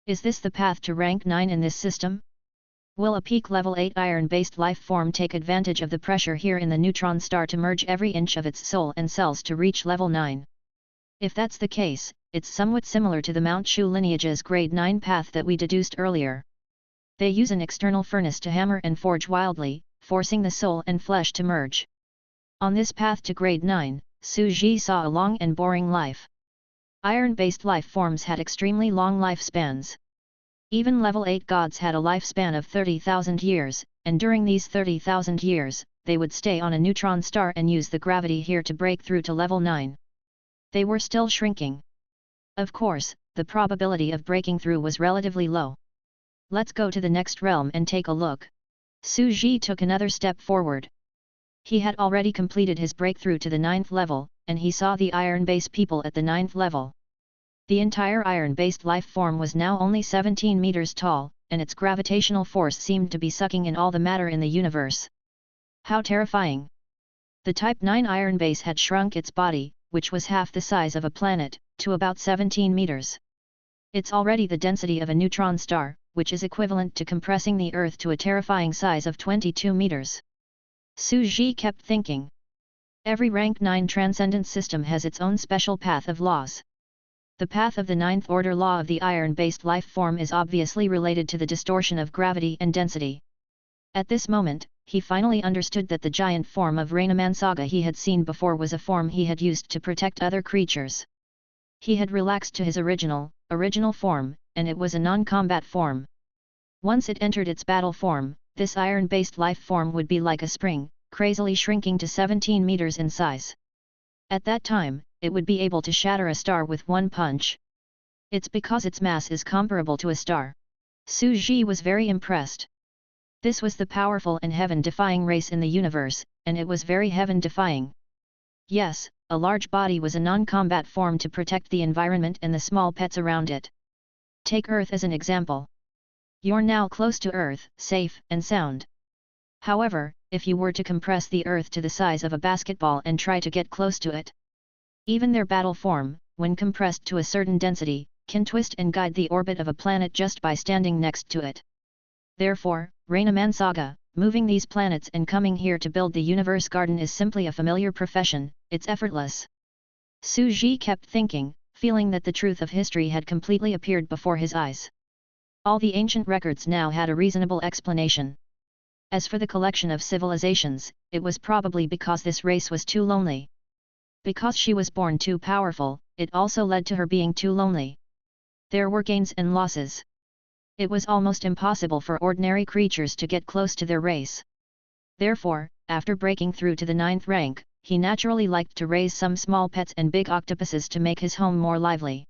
Is this the path to rank 9 in this system? Will a peak level 8 iron-based life form take advantage of the pressure here in the neutron star to merge every inch of its soul and cells to reach level 9? If that's the case, it's somewhat similar to the Mount Shu lineage's grade 9 path that we deduced earlier. They use an external furnace to hammer and forge wildly, forcing the soul and flesh to merge. On this path to grade 9, Su Ji saw a long and boring life. Iron-based life forms had extremely long lifespans. Even level 8 gods had a lifespan of 30,000 years, and during these 30,000 years, they would stay on a neutron star and use the gravity here to break through to level 9. They were still shrinking. Of course, the probability of breaking through was relatively low. Let's go to the next realm and take a look. Su Ji took another step forward. He had already completed his breakthrough to the 9th level, and he saw the iron-based people at the 9th level. The entire iron-based life form was now only 17 meters tall, and its gravitational force seemed to be sucking in all the matter in the universe. How terrifying! The Type 9 iron base had shrunk its body, which was half the size of a planet, to about 17 meters. It's already the density of a neutron star, which is equivalent to compressing the Earth to a terrifying size of 22 meters. Su Ji kept thinking. Every rank 9 transcendent system has its own special path of laws. The path of the 9th order law of the iron-based life form is obviously related to the distortion of gravity and density. At this moment, he finally understood that the giant form of Rainamansaga he had seen before was a form he had used to protect other creatures. He had relaxed to his original form, and it was a non-combat form. Once it entered its battle form, this iron-based life form would be like a spring, crazily shrinking to 17 meters in size. At that time, it would be able to shatter a star with one punch. It's because its mass is comparable to a star. Su Ji was very impressed. This was the powerful and heaven-defying race in the universe, and it was very heaven-defying. Yes, a large body was a non-combat form to protect the environment and the small pets around it. Take Earth as an example. You're now close to Earth, safe and sound. However, if you were to compress the Earth to the size of a basketball and try to get close to it, even their battle form, when compressed to a certain density, can twist and guide the orbit of a planet just by standing next to it. Therefore, Rainamansaga, moving these planets and coming here to build the universe garden is simply a familiar profession, it's effortless. Su Ji kept thinking, feeling that the truth of history had completely appeared before his eyes. All the ancient records now had a reasonable explanation. As for the collection of civilizations, it was probably because this race was too lonely. Because she was born too powerful, it also led to her being too lonely. There were gains and losses. It was almost impossible for ordinary creatures to get close to their race. Therefore, after breaking through to the 9th rank, he naturally liked to raise some small pets and big octopuses to make his home more lively.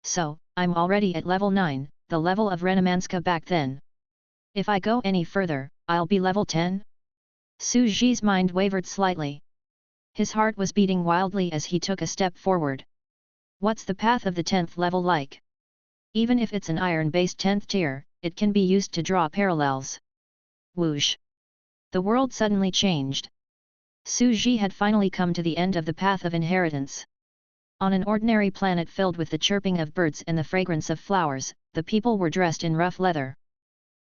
So, I'm already at level 9, the level of Rainamansaga back then. If I go any further, I'll be level 10? Su Ji's mind wavered slightly. His heart was beating wildly as he took a step forward. What's the path of the 10th level like? Even if it's an iron-based 10th tier, it can be used to draw parallels. Whoosh! The world suddenly changed. Su Ji had finally come to the end of the path of inheritance. On an ordinary planet filled with the chirping of birds and the fragrance of flowers, the people were dressed in rough leather.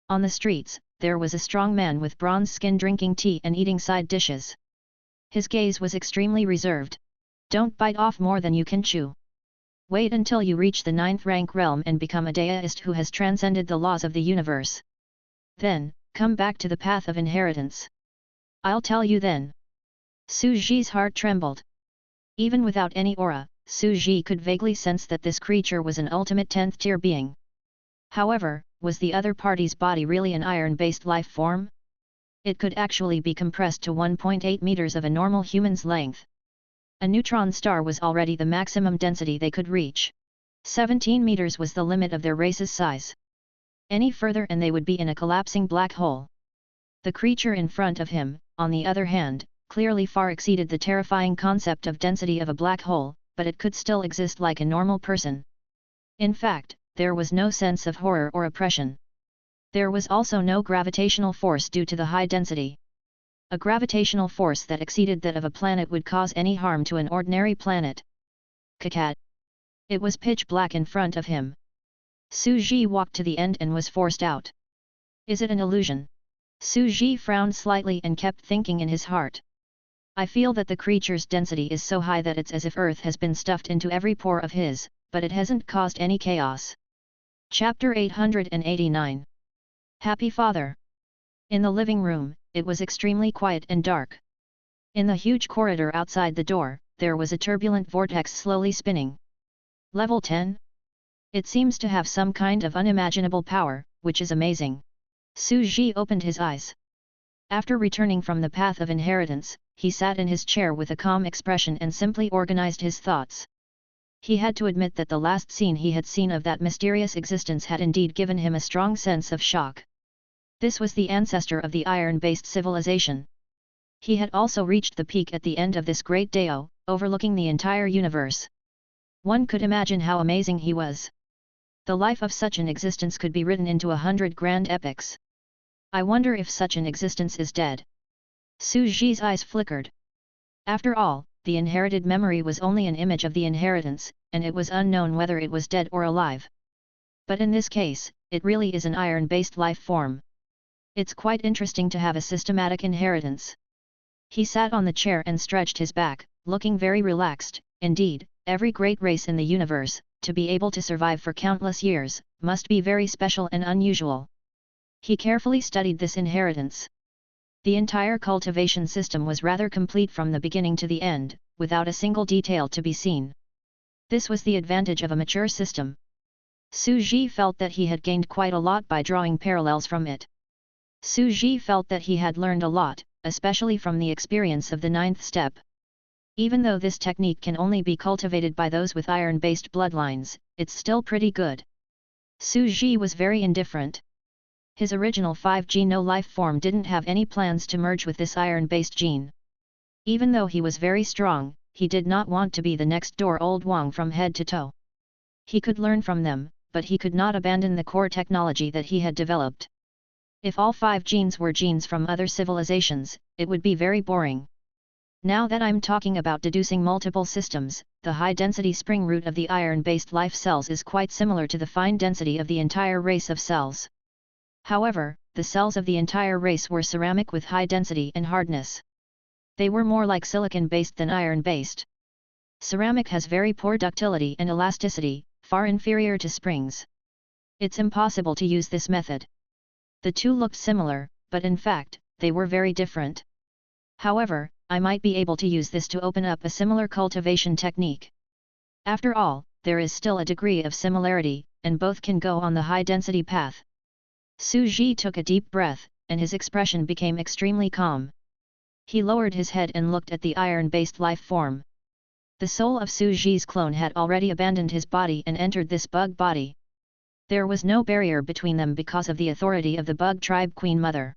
On the streets, there was a strong man with bronze skin drinking tea and eating side dishes. His gaze was extremely reserved. Don't bite off more than you can chew. Wait until you reach the 9th rank realm and become a deist who has transcended the laws of the universe. Then, come back to the path of inheritance. I'll tell you then. Su Ji's heart trembled. Even without any aura, Su Ji could vaguely sense that this creature was an ultimate 10th tier being. However, was the other party's body really an iron-based life form? It could actually be compressed to 1.8 meters of a normal human's length. A neutron star was already the maximum density they could reach. 17 meters was the limit of their race's size. Any further and they would be in a collapsing black hole. The creature in front of him, on the other hand, clearly far exceeded the terrifying concept of density of a black hole, but it could still exist like a normal person. In fact, there was no sense of horror or oppression. There was also no gravitational force due to the high density. A gravitational force that exceeded that of a planet would cause any harm to an ordinary planet. Kakat. It was pitch black in front of him. Su Ji walked to the end and was forced out. Is it an illusion? Su Ji frowned slightly and kept thinking in his heart. I feel that the creature's density is so high that it's as if Earth has been stuffed into every pore of his, but it hasn't caused any chaos. Chapter 889. Happy Father. In the living room, it was extremely quiet and dark. In the huge corridor outside the door, there was a turbulent vortex slowly spinning. Level 10? It seems to have some kind of unimaginable power, which is amazing. Su Ji opened his eyes. After returning from the path of inheritance, he sat in his chair with a calm expression and simply organized his thoughts. He had to admit that the last scene he had seen of that mysterious existence had indeed given him a strong sense of shock. This was the ancestor of the iron-based civilization. He had also reached the peak at the end of this great Dao, overlooking the entire universe. One could imagine how amazing he was. The life of such an existence could be written into 100 grand epics. I wonder if such an existence is dead. Su Ji's eyes flickered. After all, the inherited memory was only an image of the inheritance, and it was unknown whether it was dead or alive. But in this case, it really is an iron-based life form. It's quite interesting to have a systematic inheritance. He sat on the chair and stretched his back, looking very relaxed. Indeed, every great race in the universe, to be able to survive for countless years, must be very special and unusual. He carefully studied this inheritance. The entire cultivation system was rather complete from the beginning to the end, without a single detail to be seen. This was the advantage of a mature system. Su Ji felt that he had gained quite a lot by drawing parallels from it. Su Ji felt that he had learned a lot, especially from the experience of the 9th step. Even though this technique can only be cultivated by those with iron-based bloodlines, it's still pretty good. Su Ji was very indifferent. His original 5G no-life form didn't have any plans to merge with this iron-based gene. Even though he was very strong, he did not want to be the next door old Wang from head to toe. He could learn from them, but he could not abandon the core technology that he had developed. If all 5 genes were genes from other civilizations, it would be very boring. Now that I'm talking about deducing multiple systems, the high-density spring root of the iron-based life cells is quite similar to the fine density of the entire race of cells. However, the cells of the entire race were ceramic with high density and hardness. They were more like silicon-based than iron-based. Ceramic has very poor ductility and elasticity, far inferior to springs. It's impossible to use this method. The two looked similar, but in fact, they were very different. However, I might be able to use this to open up a similar cultivation technique. After all, there is still a degree of similarity, and both can go on the high-density path. Su Ji took a deep breath, and his expression became extremely calm. He lowered his head and looked at the iron-based life form. The soul of Su Ji's clone had already abandoned his body and entered this bug body. There was no barrier between them because of the authority of the bug tribe Queen Mother.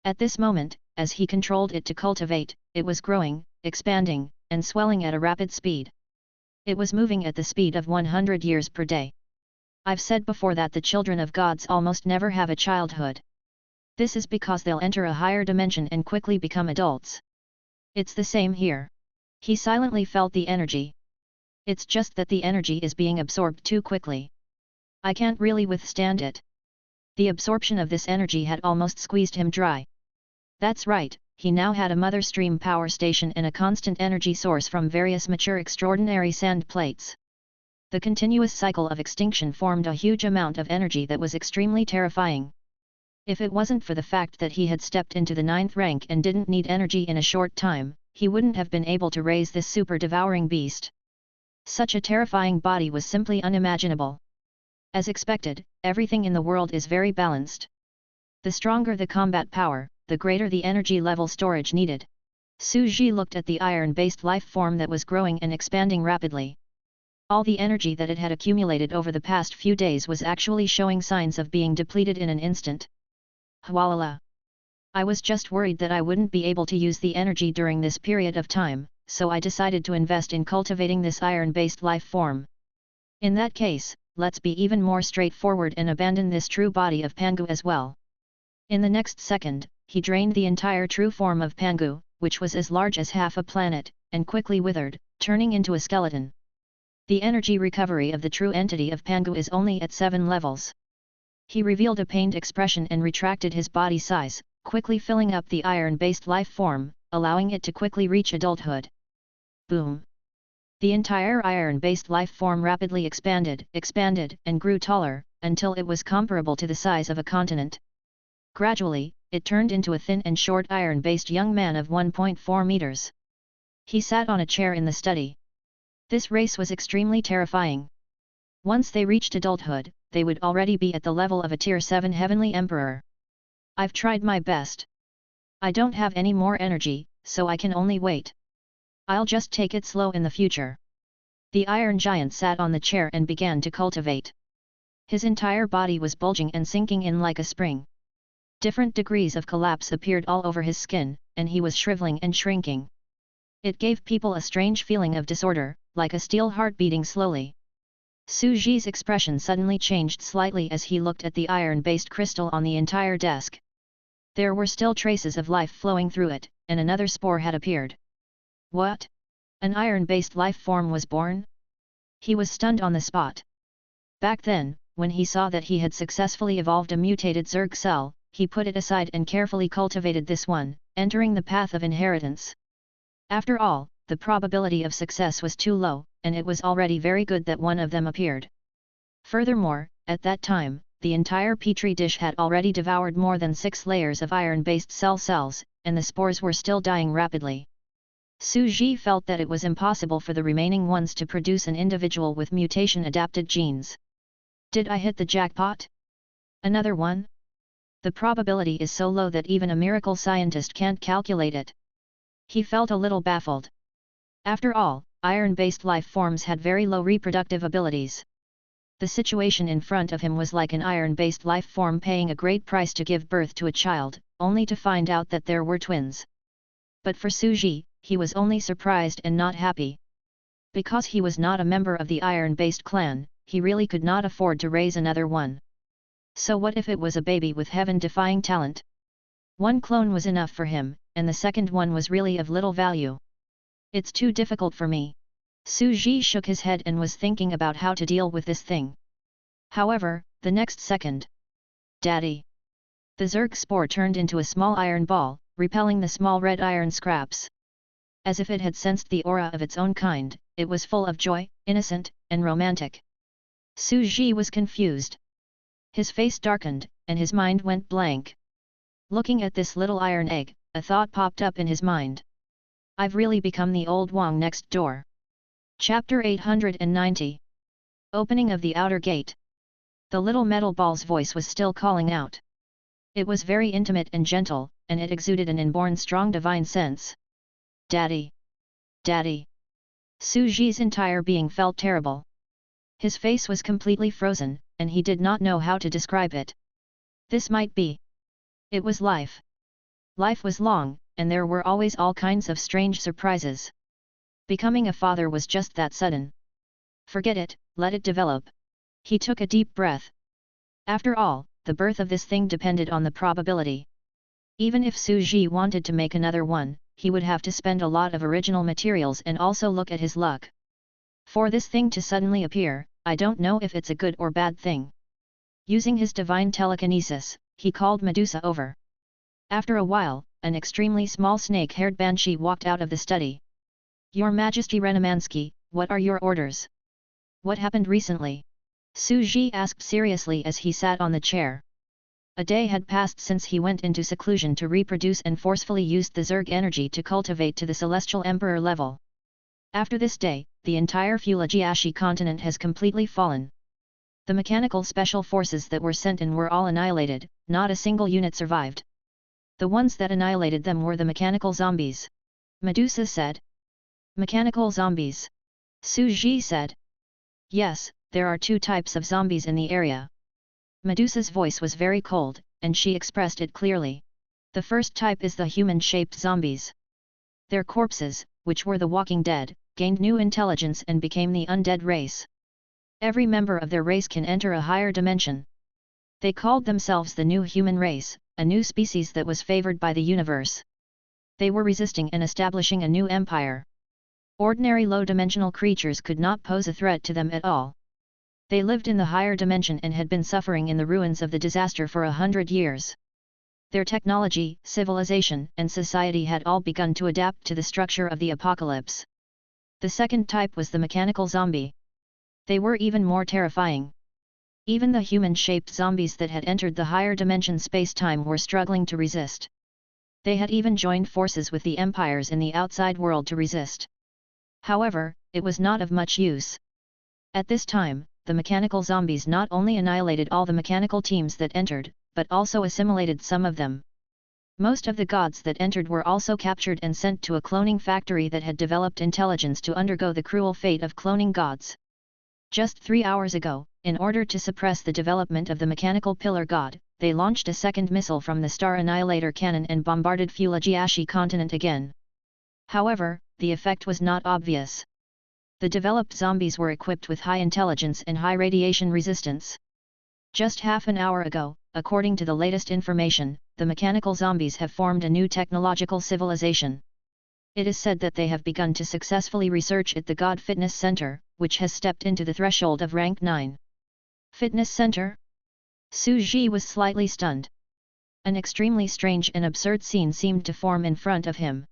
At this moment, as he controlled it to cultivate, it was growing, expanding, and swelling at a rapid speed. It was moving at the speed of 100 years per day. I've said before that the children of gods almost never have a childhood. This is because they'll enter a higher dimension and quickly become adults. It's the same here. He silently felt the energy. It's just that the energy is being absorbed too quickly. I can't really withstand it. The absorption of this energy had almost squeezed him dry. That's right, he now had a mother stream power station and a constant energy source from various mature extraordinary sand plates. The continuous cycle of extinction formed a huge amount of energy that was extremely terrifying. If it wasn't for the fact that he had stepped into the 9th rank and didn't need energy in a short time, he wouldn't have been able to raise this super-devouring beast. Such a terrifying body was simply unimaginable. As expected, everything in the world is very balanced. The stronger the combat power, the greater the energy level storage needed. Su Ji looked at the iron-based life form that was growing and expanding rapidly. All the energy that it had accumulated over the past few days was actually showing signs of being depleted in an instant. Hwalala. I was just worried that I wouldn't be able to use the energy during this period of time, so I decided to invest in cultivating this iron-based life form. In that case, let's be even more straightforward and abandon this true body of Pangu as well. In the next second, he drained the entire true form of Pangu, which was as large as half a planet, and quickly withered, turning into a skeleton. The energy recovery of the true entity of Pangu is only at 7 levels. He revealed a pained expression and retracted his body size, quickly filling up the iron-based life form, allowing it to quickly reach adulthood. Boom! The entire iron-based life form rapidly expanded, and grew taller, until it was comparable to the size of a continent. Gradually, it turned into a thin and short iron-based young man of 1.4 meters. He sat on a chair in the study. This race was extremely terrifying. Once they reached adulthood, they would already be at the level of a Tier 7 Heavenly Emperor. I've tried my best. I don't have any more energy, so I can only wait. I'll just take it slow in the future. The Iron Giant sat on the chair and began to cultivate. His entire body was bulging and sinking in like a spring. Different degrees of collapse appeared all over his skin, and he was shriveling and shrinking. It gave people a strange feeling of disorder, like a steel heart beating slowly. Su Ji's expression suddenly changed slightly as he looked at the iron-based crystal on the entire desk. There were still traces of life flowing through it, and another spore had appeared. What? An iron-based life form was born? He was stunned on the spot. Back then, when he saw that he had successfully evolved a mutated Zerg cell, he put it aside and carefully cultivated this one, entering the path of inheritance. After all, the probability of success was too low, and it was already very good that one of them appeared. Furthermore, at that time, the entire petri dish had already devoured more than 6 layers of iron-based cells, and the spores were still dying rapidly. Su Ji felt that it was impossible for the remaining ones to produce an individual with mutation-adapted genes. Did I hit the jackpot? Another one? The probability is so low that even a miracle scientist can't calculate it. He felt a little baffled. After all, iron-based life forms had very low reproductive abilities. The situation in front of him was like an iron-based life form paying a great price to give birth to a child, only to find out that there were twins. But for Su Ji, he was only surprised and not happy. Because he was not a member of the iron-based clan, he really could not afford to raise another one. So what if it was a baby with heaven-defying talent? One clone was enough for him, and the second one was really of little value. It's too difficult for me. Su Ji shook his head and was thinking about how to deal with this thing. However, the next second. Daddy! The Zerg spore turned into a small iron ball, repelling the small red iron scraps. As if it had sensed the aura of its own kind, it was full of joy, innocent, and romantic. Su Ji was confused. His face darkened, and his mind went blank. Looking at this little iron egg, a thought popped up in his mind. I've really become the old Wang next door. Chapter 890. Opening of the outer gate. The little metal ball's voice was still calling out. It was very intimate and gentle, and it exuded an inborn strong divine sense. Daddy! Daddy! Su Ji's entire being felt terrible. His face was completely frozen, and he did not know how to describe it. This might be. It was life. Life was long, and there were always all kinds of strange surprises. Becoming a father was just that sudden. Forget it, let it develop. He took a deep breath. After all, the birth of this thing depended on the probability. Even if Su Ji wanted to make another one, he would have to spend a lot of original materials and also look at his luck. For this thing to suddenly appear, I don't know if it's a good or bad thing. Using his divine telekinesis, he called Medusa over. After a while, an extremely small snake-haired banshee walked out of the study. Your Majesty Renemansky, what are your orders? What happened recently? Su Ji asked seriously as he sat on the chair. A day had passed since he went into seclusion to reproduce and forcefully used the Zerg energy to cultivate to the Celestial Emperor level. After this day, the entire Fujiashi continent has completely fallen. The mechanical special forces that were sent in were all annihilated, not a single unit survived. The ones that annihilated them were the mechanical zombies. Medusa said. Mechanical zombies. Su Ji said. Yes, there are 2 types of zombies in the area. Medusa's voice was very cold, and she expressed it clearly. The first type is the human-shaped zombies. Their corpses, which were the walking dead, gained new intelligence and became the undead race. Every member of their race can enter a higher dimension. They called themselves the new human race, a new species that was favored by the universe. They were resisting and establishing a new empire. Ordinary low-dimensional creatures could not pose a threat to them at all. They lived in the higher dimension and had been suffering in the ruins of the disaster for 100 years. Their technology, civilization, and society had all begun to adapt to the structure of the apocalypse. The second type was the mechanical zombie. They were even more terrifying. Even the human-shaped zombies that had entered the higher dimension space-time were struggling to resist. They had even joined forces with the empires in the outside world to resist. However, it was not of much use. At this time, the mechanical zombies not only annihilated all the mechanical teams that entered, but also assimilated some of them. Most of the gods that entered were also captured and sent to a cloning factory that had developed intelligence to undergo the cruel fate of cloning gods. Just 3 hours ago, in order to suppress the development of the mechanical pillar god, they launched a second missile from the Star Annihilator cannon and bombarded Fujiashi continent again. However, the effect was not obvious. The developed zombies were equipped with high intelligence and high radiation resistance. Just half an hour ago, according to the latest information, the mechanical zombies have formed a new technological civilization. It is said that they have begun to successfully research at the God Fitness Center, which has stepped into the threshold of rank 9. Fitness Center? Su Ji was slightly stunned. An extremely strange and absurd scene seemed to form in front of him.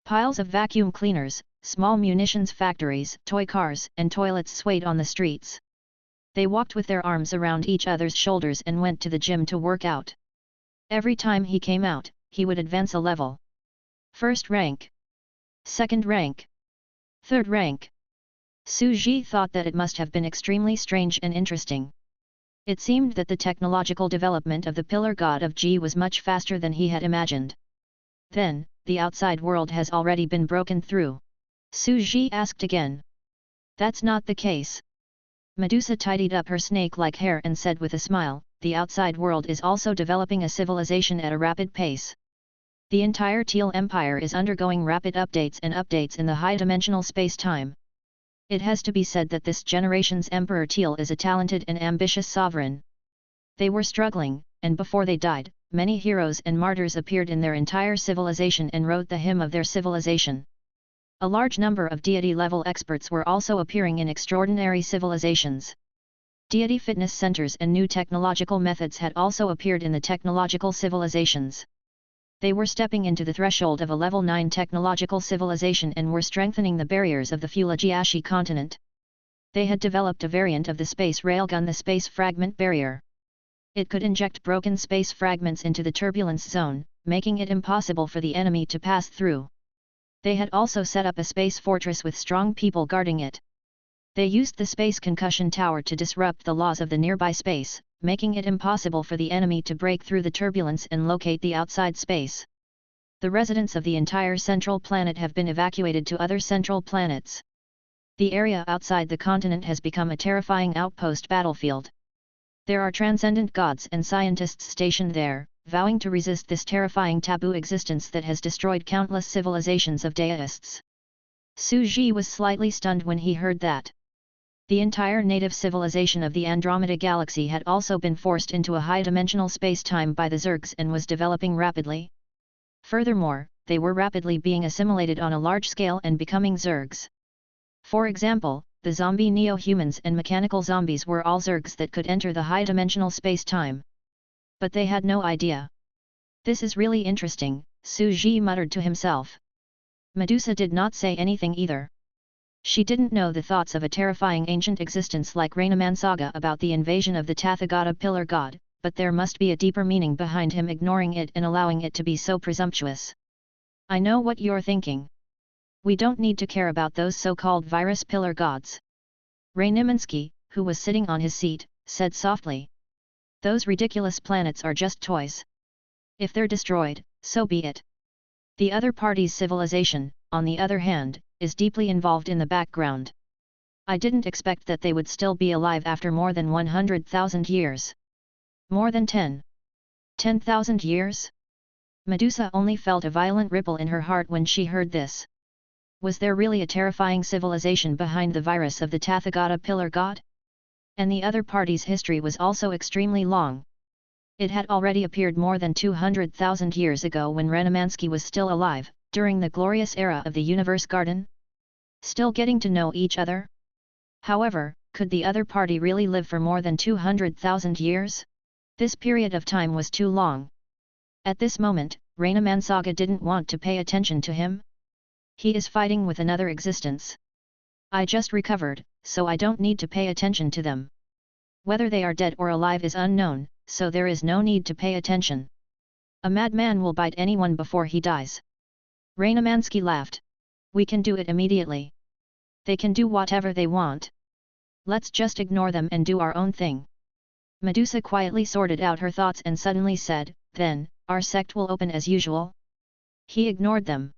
Piles of vacuum cleaners, small munitions factories, toy cars, and toilets swayed on the streets. They walked with their arms around each other's shoulders and went to the gym to work out. Every time he came out, he would advance a level. First rank. Second rank. Third rank. Su Ji thought that it must have been extremely strange and interesting. It seemed that the technological development of the pillar god of Ji was much faster than he had imagined. Then, the outside world has already been broken through? Su Ji asked again. That's not the case. Medusa tidied up her snake-like hair and said with a smile, the outside world is also developing a civilization at a rapid pace. The entire Teal Empire is undergoing rapid updates in the high-dimensional space-time. It has to be said that this generation's Emperor Teal is a talented and ambitious sovereign. They were struggling, and before they died, many heroes and martyrs appeared in their entire civilization and wrote the hymn of their civilization. A large number of deity-level experts were also appearing in extraordinary civilizations. Deity fitness centers and new technological methods had also appeared in the technological civilizations. They were stepping into the threshold of a level 9 technological civilization and were strengthening the barriers of the Fujiashi continent. They had developed a variant of the space railgun, the space fragment barrier. It could inject broken space fragments into the turbulence zone, making it impossible for the enemy to pass through. They had also set up a space fortress with strong people guarding it. They used the space concussion tower to disrupt the laws of the nearby space, making it impossible for the enemy to break through the turbulence and locate the outside space. The residents of the entire central planet have been evacuated to other central planets. The area outside the continent has become a terrifying outpost battlefield. There are transcendent gods and scientists stationed there, vowing to resist this terrifying taboo existence that has destroyed countless civilizations of deists. Su Ji was slightly stunned when he heard that. The entire native civilization of the Andromeda Galaxy had also been forced into a high-dimensional space-time by the Zergs and was developing rapidly. Furthermore, they were rapidly being assimilated on a large scale and becoming Zergs. For example, the zombie neo-humans and mechanical zombies were all Zergs that could enter the high-dimensional space-time. But they had no idea. This is really interesting, Su Ji muttered to himself. Medusa did not say anything either. She didn't know the thoughts of a terrifying ancient existence like Rainaman Saga about the invasion of the Tathagata pillar god, but there must be a deeper meaning behind him ignoring it and allowing it to be so presumptuous. I know what you're thinking. We don't need to care about those so-called virus pillar gods. Rainimansky, who was sitting on his seat, said softly. Those ridiculous planets are just toys. If they're destroyed, so be it. The other party's civilization, on the other hand, is deeply involved in the background. I didn't expect that they would still be alive after more than 100,000 years. More than 10,000 years? Medusa only felt a violent ripple in her heart when she heard this. Was there really a terrifying civilization behind the virus of the Tathagata pillar god? And the other party's history was also extremely long. It had already appeared more than 200,000 years ago when Renamansky was still alive, during the glorious era of the Universe Garden? Still getting to know each other? However, could the other party really live for more than 200,000 years? This period of time was too long. At this moment, Ranamansaga didn't want to pay attention to him. He is fighting with another existence. I just recovered, so I don't need to pay attention to them. Whether they are dead or alive is unknown, so there is no need to pay attention. A madman will bite anyone before he dies. Raynomansky laughed. We can do it immediately. They can do whatever they want. Let's just ignore them and do our own thing. Medusa quietly sorted out her thoughts and suddenly said, then, our sect will open as usual? He ignored them.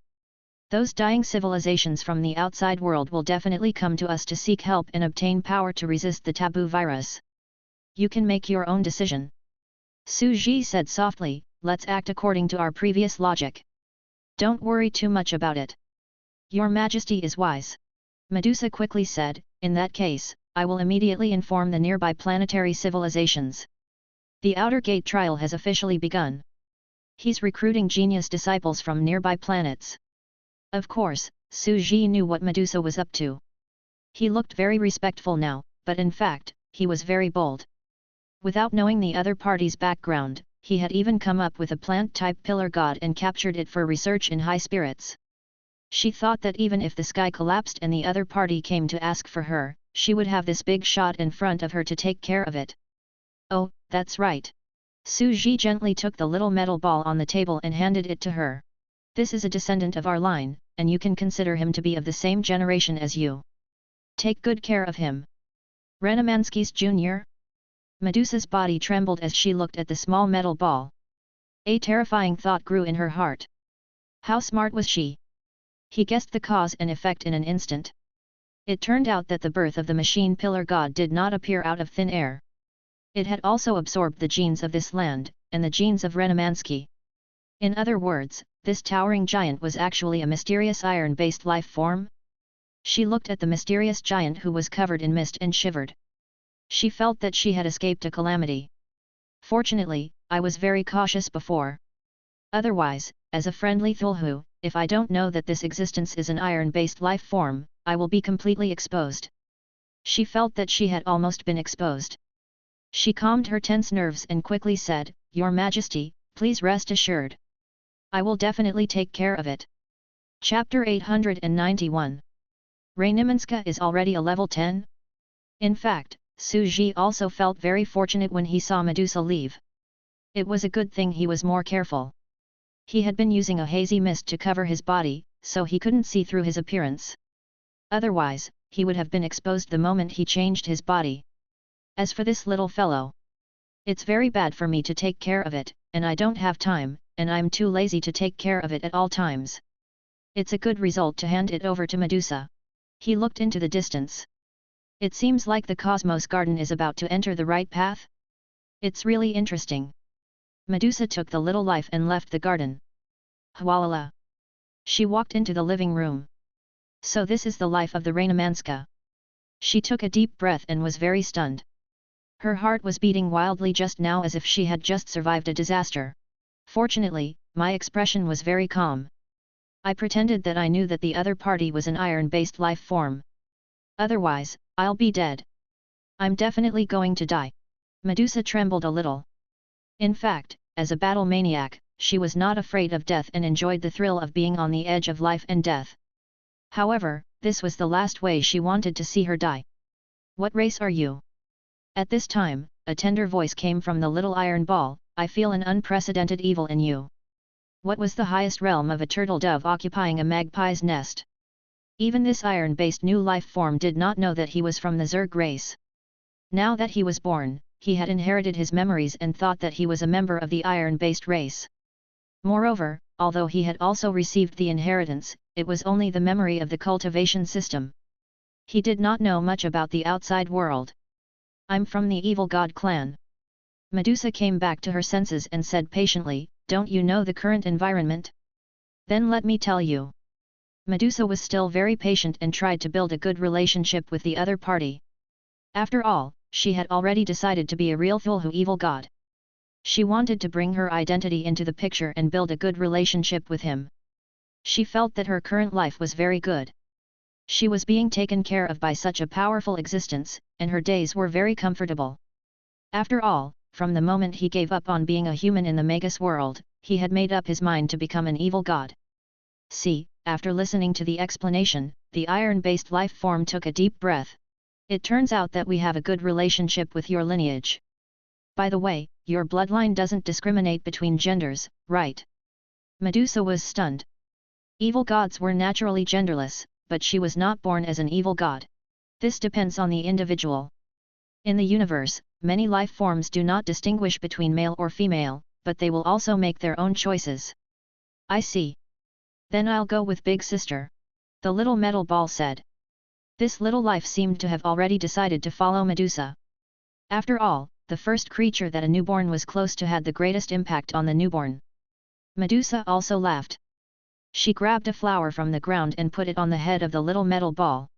Those dying civilizations from the outside world will definitely come to us to seek help and obtain power to resist the taboo virus. You can make your own decision. Su Ji said softly, let's act according to our previous logic. Don't worry too much about it. Your Majesty is wise. Medusa quickly said, in that case, I will immediately inform the nearby planetary civilizations. The Outer Gate trial has officially begun. He's recruiting genius disciples from nearby planets. Of course, Su Ji knew what Medusa was up to. He looked very respectful now, but in fact, he was very bold. Without knowing the other party's background, he had even come up with a plant-type pillar god and captured it for research in high spirits. She thought that even if the sky collapsed and the other party came to ask for her, she would have this big shot in front of her to take care of it. Oh, that's right. Su Ji gently took the little metal ball on the table and handed it to her. This is a descendant of our line, and you can consider him to be of the same generation as you. Take good care of him. Renamansky's Jr.? Medusa's body trembled as she looked at the small metal ball. A terrifying thought grew in her heart. How smart was she? He guessed the cause and effect in an instant. It turned out that the birth of the machine pillar god did not appear out of thin air. It had also absorbed the genes of this land, and the genes of Renamansky. In other words, this towering giant was actually a mysterious iron-based life form? She looked at the mysterious giant who was covered in mist and shivered. She felt that she had escaped a calamity. Fortunately, I was very cautious before. Otherwise, as a friendly Thulhu, if I don't know that this existence is an iron-based life form, I will be completely exposed. She felt that she had almost been exposed. She calmed her tense nerves and quickly said, Your Majesty, please rest assured. I will definitely take care of it. Chapter 891. Raynimanska is already a level 10? In fact, Su Ji also felt very fortunate when he saw Medusa leave. It was a good thing he was more careful. He had been using a hazy mist to cover his body, so he couldn't see through his appearance. Otherwise, he would have been exposed the moment he changed his body. As for this little fellow, it's very bad for me to take care of it, and I don't have time, and I'm too lazy to take care of it at all times. It's a good result to hand it over to Medusa. He looked into the distance. It seems like the Cosmos Garden is about to enter the right path. It's really interesting. Medusa took the little life and left the garden. Hwalala. She walked into the living room. So this is the life of the Raynomanska. She took a deep breath and was very stunned. Her heart was beating wildly just now as if she had just survived a disaster. Fortunately, my expression was very calm. I pretended that I knew that the other party was an iron-based life form. Otherwise, I'll be dead. I'm definitely going to die. Medusa trembled a little. In fact, as a battle maniac, she was not afraid of death and enjoyed the thrill of being on the edge of life and death. However, this was the last way she wanted to see her die. What race are you? At this time, a tender voice came from the little iron ball, I feel an unprecedented evil in you. What was the highest realm of a turtle dove occupying a magpie's nest? Even this iron-based new life form did not know that he was from the Zerg race. Now that he was born, he had inherited his memories and thought that he was a member of the iron-based race. Moreover, although he had also received the inheritance, it was only the memory of the cultivation system. He did not know much about the outside world. I'm from the evil god clan. Medusa came back to her senses and said patiently, don't you know the current environment? Then let me tell you. Medusa was still very patient and tried to build a good relationship with the other party. After all, she had already decided to be a real Thulhu evil god. She wanted to bring her identity into the picture and build a good relationship with him. She felt that her current life was very good. She was being taken care of by such a powerful existence, and her days were very comfortable. After all, from the moment he gave up on being a human in the Magus world, he had made up his mind to become an evil god. See, after listening to the explanation, the iron-based life form took a deep breath. It turns out that we have a good relationship with your lineage. By the way, your bloodline doesn't discriminate between genders, right? Medusa was stunned. Evil gods were naturally genderless, but she was not born as an evil god. This depends on the individual. In the universe, many life forms do not distinguish between male or female, but they will also make their own choices. I see. Then I'll go with Big Sister. The little metal ball said. This little life seemed to have already decided to follow Medusa. After all, the first creature that a newborn was close to had the greatest impact on the newborn. Medusa also laughed. She grabbed a flower from the ground and put it on the head of the little metal ball.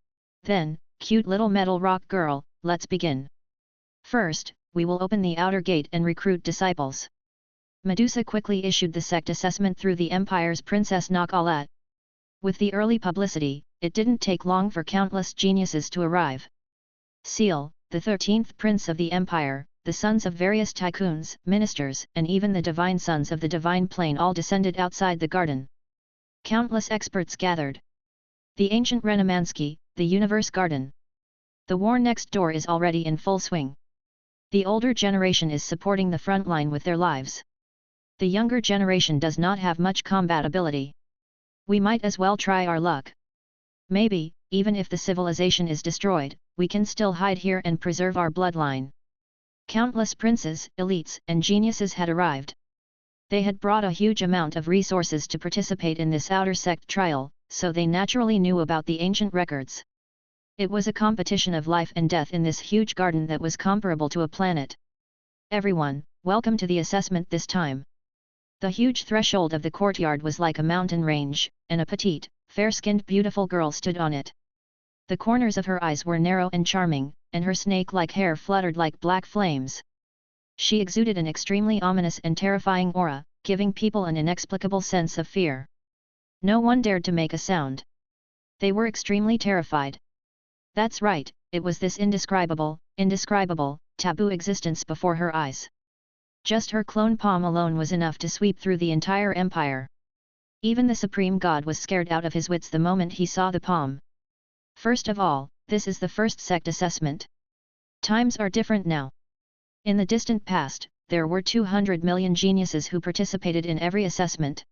Then, cute little metal rock girl, let's begin. First, we will open the outer gate and recruit disciples. Medusa quickly issued the sect assessment through the Empire's Princess Nakalat. With the early publicity, it didn't take long for countless geniuses to arrive. Seal, the 13th prince of the Empire, the sons of various tycoons, ministers, and even the divine sons of the divine plane all descended outside the garden. Countless experts gathered. The ancient Renamansky, the universe garden. The war next door is already in full swing. The older generation is supporting the front line with their lives. The younger generation does not have much combat ability. We might as well try our luck. Maybe, even if the civilization is destroyed, we can still hide here and preserve our bloodline. Countless princes, elites, and geniuses had arrived. They had brought a huge amount of resources to participate in this outer sect trial, so they naturally knew about the ancient records. It was a competition of life and death in this huge garden that was comparable to a planet. Everyone, welcome to the assessment this time. The huge threshold of the courtyard was like a mountain range, and a petite, fair-skinned beautiful girl stood on it. The corners of her eyes were narrow and charming, and her snake-like hair fluttered like black flames. She exuded an extremely ominous and terrifying aura, giving people an inexplicable sense of fear. No one dared to make a sound. They were extremely terrified. That's right, it was this indescribable, taboo existence before her eyes. Just her clone palm alone was enough to sweep through the entire empire. Even the supreme god was scared out of his wits the moment he saw the palm. First of all, this is the first sect assessment. Times are different now. In the distant past, there were 200 million geniuses who participated in every assessment.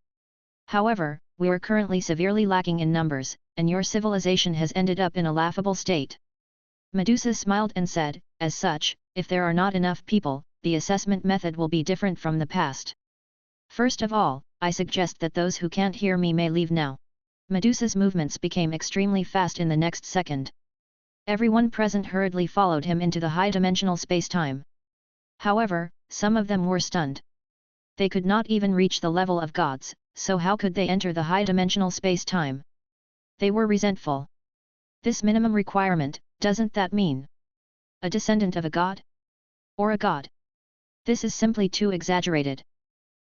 However, we are currently severely lacking in numbers, and your civilization has ended up in a laughable state. Medusa smiled and said, as such, if there are not enough people, the assessment method will be different from the past. First of all, I suggest that those who can't hear me may leave now. Medusa's movements became extremely fast in the next second. Everyone present hurriedly followed him into the high-dimensional space-time. However, some of them were stunned. They could not even reach the level of gods, so how could they enter the high-dimensional space-time? They were resentful. This minimum requirement, doesn't that mean a descendant of a god? Or a god? This is simply too exaggerated.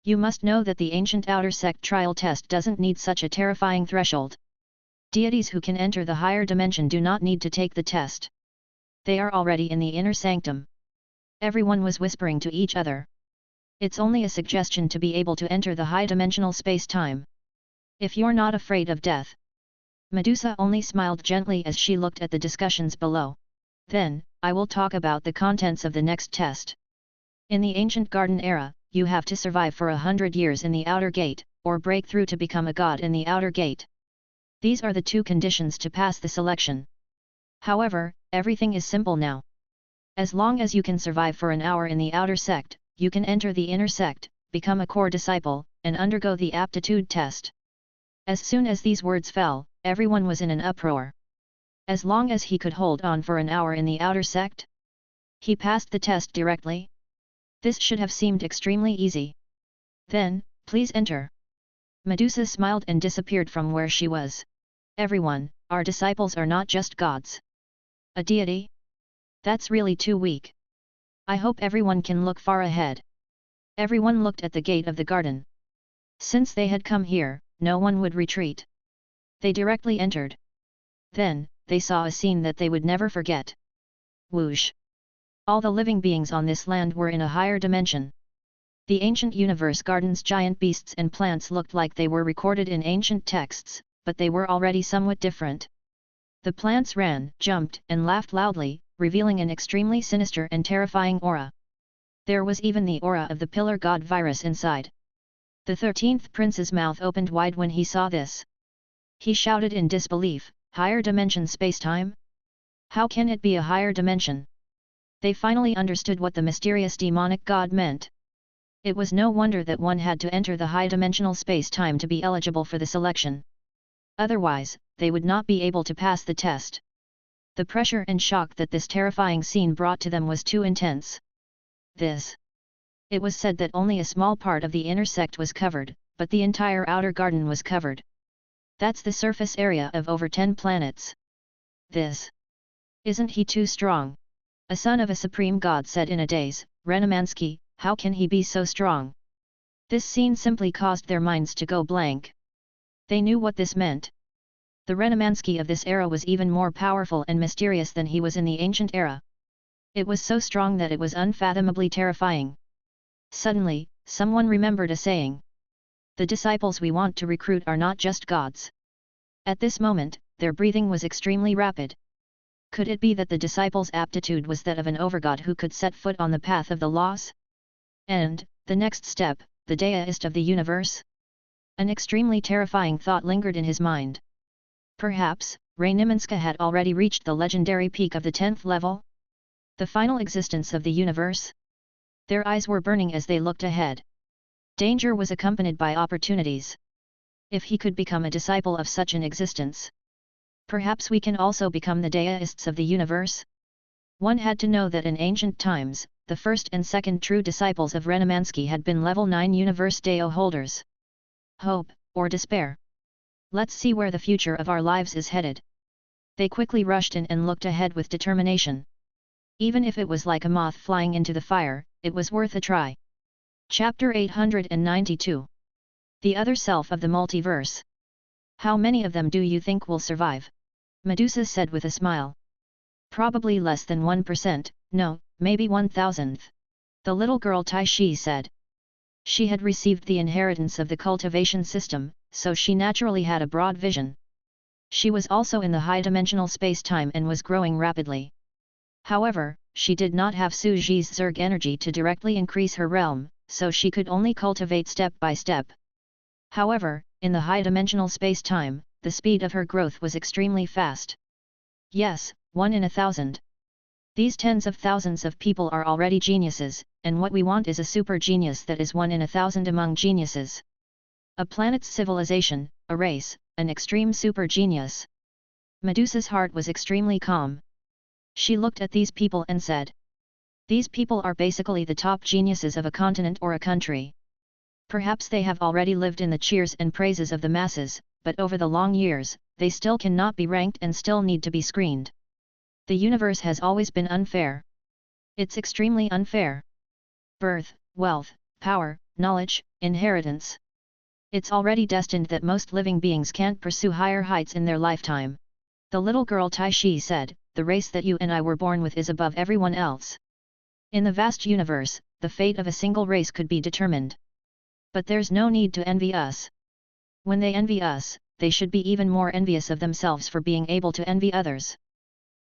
You must know that the ancient outer sect trial test doesn't need such a terrifying threshold. Deities who can enter the higher dimension do not need to take the test. They are already in the inner sanctum. Everyone was whispering to each other. It's only a suggestion to be able to enter the high-dimensional space-time. If you're not afraid of death. Medusa only smiled gently as she looked at the discussions below. Then, I will talk about the contents of the next test. In the ancient garden era, you have to survive for 100 years in the outer gate, or break through to become a god in the outer gate. These are the two conditions to pass the selection. However, everything is simple now. As long as you can survive for an hour in the outer sect, you can enter the inner sect, become a core disciple, and undergo the aptitude test. As soon as these words fell, everyone was in an uproar. As long as he could hold on for an hour in the outer sect, he passed the test directly. This should have seemed extremely easy. Then, please enter. Medusa smiled and disappeared from where she was. Everyone, our disciples are not just gods. A deity? That's really too weak. I hope everyone can look far ahead. Everyone looked at the gate of the garden. Since they had come here, no one would retreat. They directly entered. Then, they saw a scene that they would never forget. Whoosh! All the living beings on this land were in a higher dimension. The ancient universe garden's giant beasts and plants looked like they were recorded in ancient texts, but they were already somewhat different. The plants ran, jumped, and laughed loudly, revealing an extremely sinister and terrifying aura. There was even the aura of the pillar god virus inside. The 13th prince's mouth opened wide when he saw this. He shouted in disbelief, "Higher dimension space-time? How can it be a higher dimension?" They finally understood what the mysterious demonic god meant. It was no wonder that one had to enter the high-dimensional space-time to be eligible for the selection. Otherwise, they would not be able to pass the test. The pressure and shock that this terrifying scene brought to them was too intense. It was said that only a small part of the inner sect was covered, but the entire outer garden was covered. That's the surface area of over 10 planets. Isn't he too strong? A son of a supreme god said in a daze, "Renamansky, how can he be so strong?" This scene simply caused their minds to go blank. They knew what this meant. The Renamansky of this era was even more powerful and mysterious than he was in the ancient era. It was so strong that it was unfathomably terrifying. Suddenly, someone remembered a saying. The disciples we want to recruit are not just gods. At this moment, their breathing was extremely rapid. Could it be that the disciples' aptitude was that of an overgod who could set foot on the path of the laws? And, the next step, the deist of the universe? An extremely terrifying thought lingered in his mind. Perhaps, Raynemanska had already reached the legendary peak of the 10th level? The final existence of the universe? Their eyes were burning as they looked ahead. Danger was accompanied by opportunities. If he could become a disciple of such an existence, perhaps we can also become the deists of the universe? One had to know that in ancient times, the first and second true disciples of Renamansky had been level 9 universe deo holders. Hope, or despair? Let's see where the future of our lives is headed. They quickly rushed in and looked ahead with determination. Even if it was like a moth flying into the fire, it was worth a try. Chapter 892. The Other Self of the Multiverse. How many of them do you think will survive? Medusa said with a smile. Probably less than 1%, no, maybe 1,000th. The little girl Tai Shi said. She had received the inheritance of the cultivation system, so she naturally had a broad vision. She was also in the high-dimensional space-time and was growing rapidly. However, she did not have Su Ji's Zerg energy to directly increase her realm, so she could only cultivate step by step. However, in the high-dimensional space-time, the speed of her growth was extremely fast. Yes, 1 in 1,000. These tens of thousands of people are already geniuses, and what we want is a super genius that is 1 in 1,000 among geniuses. A planet's civilization, a race, an extreme super genius. Medusa's heart was extremely calm. She looked at these people and said, "These people are basically the top geniuses of a continent or a country. Perhaps they have already lived in the cheers and praises of the masses, but over the long years, they still cannot be ranked and still need to be screened. The universe has always been unfair. It's extremely unfair. Birth, wealth, power, knowledge, inheritance. It's already destined that most living beings can't pursue higher heights in their lifetime." The little girl Tai Shi said, "The race that you and I were born with is above everyone else. In the vast universe, the fate of a single race could be determined. But there's no need to envy us. When they envy us, they should be even more envious of themselves for being able to envy others.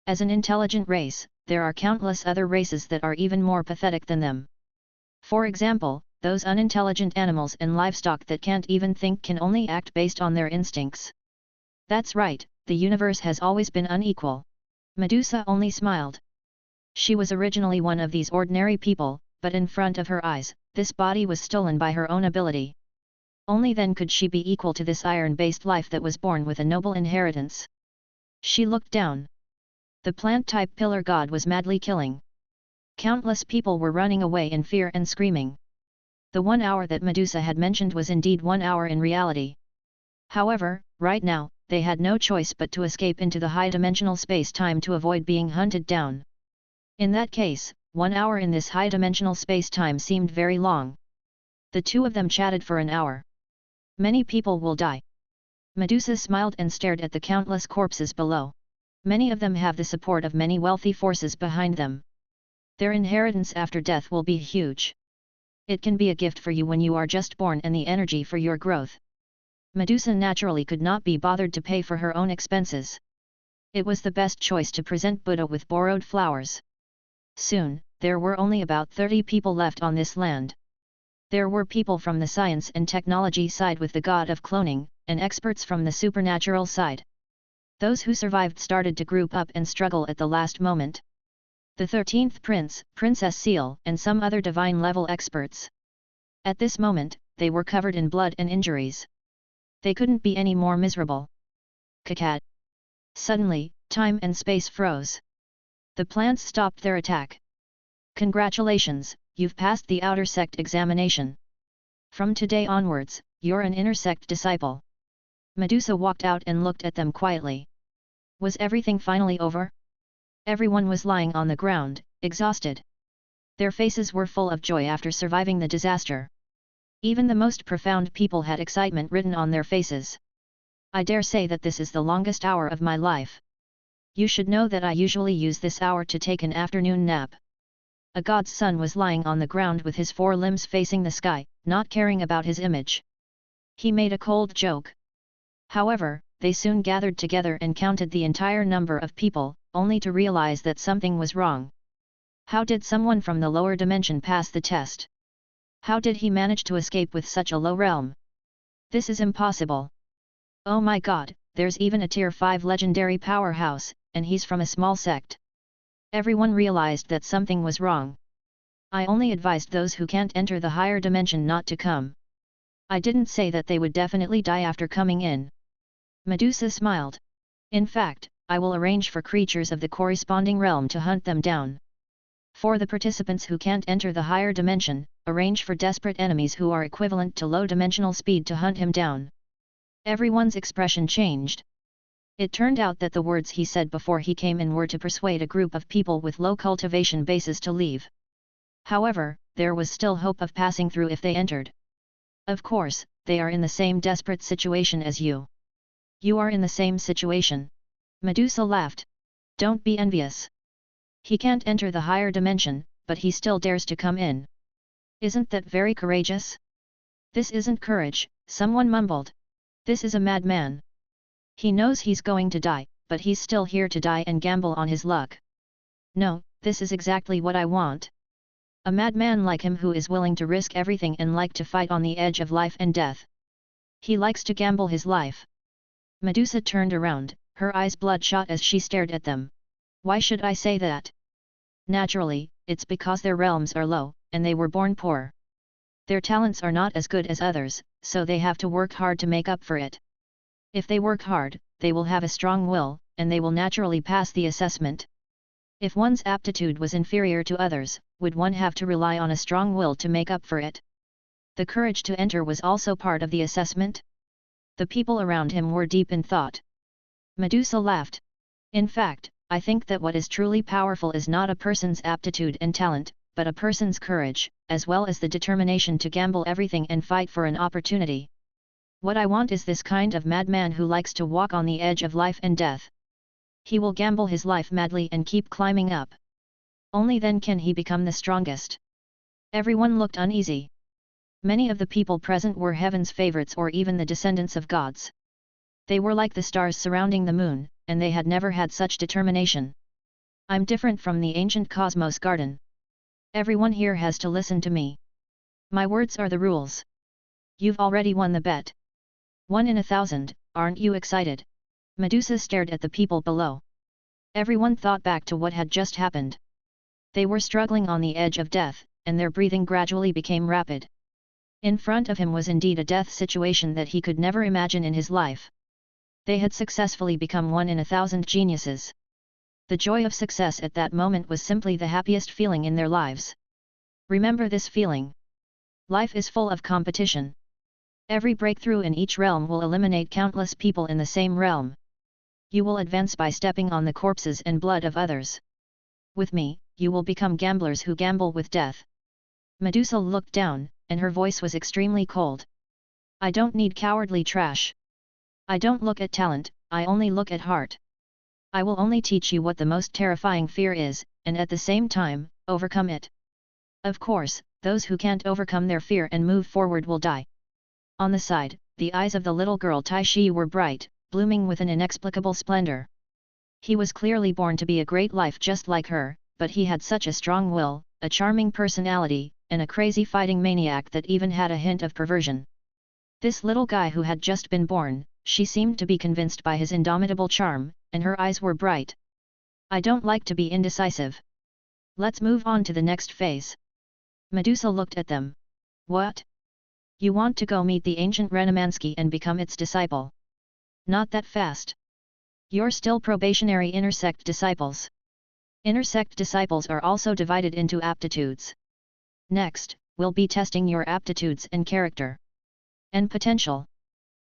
As an intelligent race, there are countless other races that are even more pathetic than them. For example, those unintelligent animals and livestock that can't even think can only act based on their instincts. That's right, the universe has always been unequal." Medusa only smiled. She was originally one of these ordinary people, but in front of her eyes, this body was stolen by her own ability. Only then could she be equal to this iron-based life that was born with a noble inheritance. She looked down. The plant-type pillar god was madly killing. Countless people were running away in fear and screaming. The 1 hour that Medusa had mentioned was indeed 1 hour in reality. However, right now, they had no choice but to escape into the high-dimensional space-time to avoid being hunted down. In that case, 1 hour in this high-dimensional space-time seemed very long. The two of them chatted for an hour. Many people will die. Medusa smiled and stared at the countless corpses below. Many of them have the support of many wealthy forces behind them. Their inheritance after death will be huge. It can be a gift for you when you are just born and the energy for your growth. Medusa naturally could not be bothered to pay for her own expenses. It was the best choice to present Buddha with borrowed flowers. Soon, there were only about 30 people left on this land. There were people from the science and technology side with the god of cloning, and experts from the supernatural side. Those who survived started to group up and struggle at the last moment. The 13th prince, Princess Seal, and some other divine-level experts. At this moment, they were covered in blood and injuries. They couldn't be any more miserable. Kakat. Suddenly, time and space froze. The plants stopped their attack. Congratulations, you've passed the outer sect examination. From today onwards, you're an inner sect disciple. Medusa walked out and looked at them quietly. Was everything finally over? Everyone was lying on the ground, exhausted. Their faces were full of joy after surviving the disaster. Even the most profound people had excitement written on their faces. I dare say that this is the longest hour of my life. You should know that I usually use this hour to take an afternoon nap. A god's son was lying on the ground with his 4 limbs facing the sky, not caring about his image. He made a cold joke. However, they soon gathered together and counted the entire number of people, only to realize that something was wrong. How did someone from the lower dimension pass the test? How did he manage to escape with such a low realm? This is impossible. Oh my god, there's even a tier 5 legendary powerhouse, and he's from a small sect. Everyone realized that something was wrong. I only advised those who can't enter the higher dimension not to come. I didn't say that they would definitely die after coming in. Medusa smiled. In fact, I will arrange for creatures of the corresponding realm to hunt them down. For the participants who can't enter the higher dimension, arrange for desperate enemies who are equivalent to low-dimensional speed to hunt him down. Everyone's expression changed. It turned out that the words he said before he came in were to persuade a group of people with low cultivation bases to leave. However, there was still hope of passing through if they entered. Of course, they are in the same desperate situation as you. You are in the same situation. Medusa laughed. Don't be envious. He can't enter the higher dimension, but he still dares to come in. Isn't that very courageous? This isn't courage, someone mumbled. This is a madman. He knows he's going to die, but he's still here to die and gamble on his luck. No, this is exactly what I want. A madman like him who is willing to risk everything and like to fight on the edge of life and death. He likes to gamble his life. Medusa turned around, her eyes bloodshot as she stared at them. Why should I say that? Naturally, it's because their realms are low, and they were born poor. Their talents are not as good as others, so they have to work hard to make up for it. If they work hard, they will have a strong will, and they will naturally pass the assessment. If one's aptitude was inferior to others, would one have to rely on a strong will to make up for it? The courage to enter was also part of the assessment? The people around him were deep in thought. Medusa laughed. In fact, I think that what is truly powerful is not a person's aptitude and talent, but a person's courage, as well as the determination to gamble everything and fight for an opportunity. What I want is this kind of madman who likes to walk on the edge of life and death. He will gamble his life madly and keep climbing up. Only then can he become the strongest. Everyone looked uneasy. Many of the people present were heaven's favorites or even the descendants of gods. They were like the stars surrounding the moon, and they had never had such determination. I'm different from the ancient cosmos garden. Everyone here has to listen to me. My words are the rules. You've already won the bet. 1 in 1,000, aren't you excited? Medusa stared at the people below. Everyone thought back to what had just happened. They were struggling on the edge of death, and their breathing gradually became rapid. In front of him was indeed a death situation that he could never imagine in his life. They had successfully become 1 in 1,000 geniuses. The joy of success at that moment was simply the happiest feeling in their lives. Remember this feeling. Life is full of competition. Every breakthrough in each realm will eliminate countless people in the same realm. You will advance by stepping on the corpses and blood of others. With me, you will become gamblers who gamble with death. Medusa looked down, and her voice was extremely cold. I don't need cowardly trash. I don't look at talent, I only look at heart. I will only teach you what the most terrifying fear is, and at the same time, overcome it. Of course, those who can't overcome their fear and move forward will die. On the side, the eyes of the little girl Taishi were bright, blooming with an inexplicable splendor. He was clearly born to be a great life just like her, but he had such a strong will, a charming personality, and a crazy fighting maniac that even had a hint of perversion. This little guy who had just been born, she seemed to be convinced by his indomitable charm, and her eyes were bright. I don't like to be indecisive. Let's move on to the next phase. Medusa looked at them. What? You want to go meet the ancient Renamansky and become its disciple? Not that fast. You're still probationary inner sect disciples. Inner sect disciples are also divided into aptitudes. Next, we'll be testing your aptitudes and character. And potential.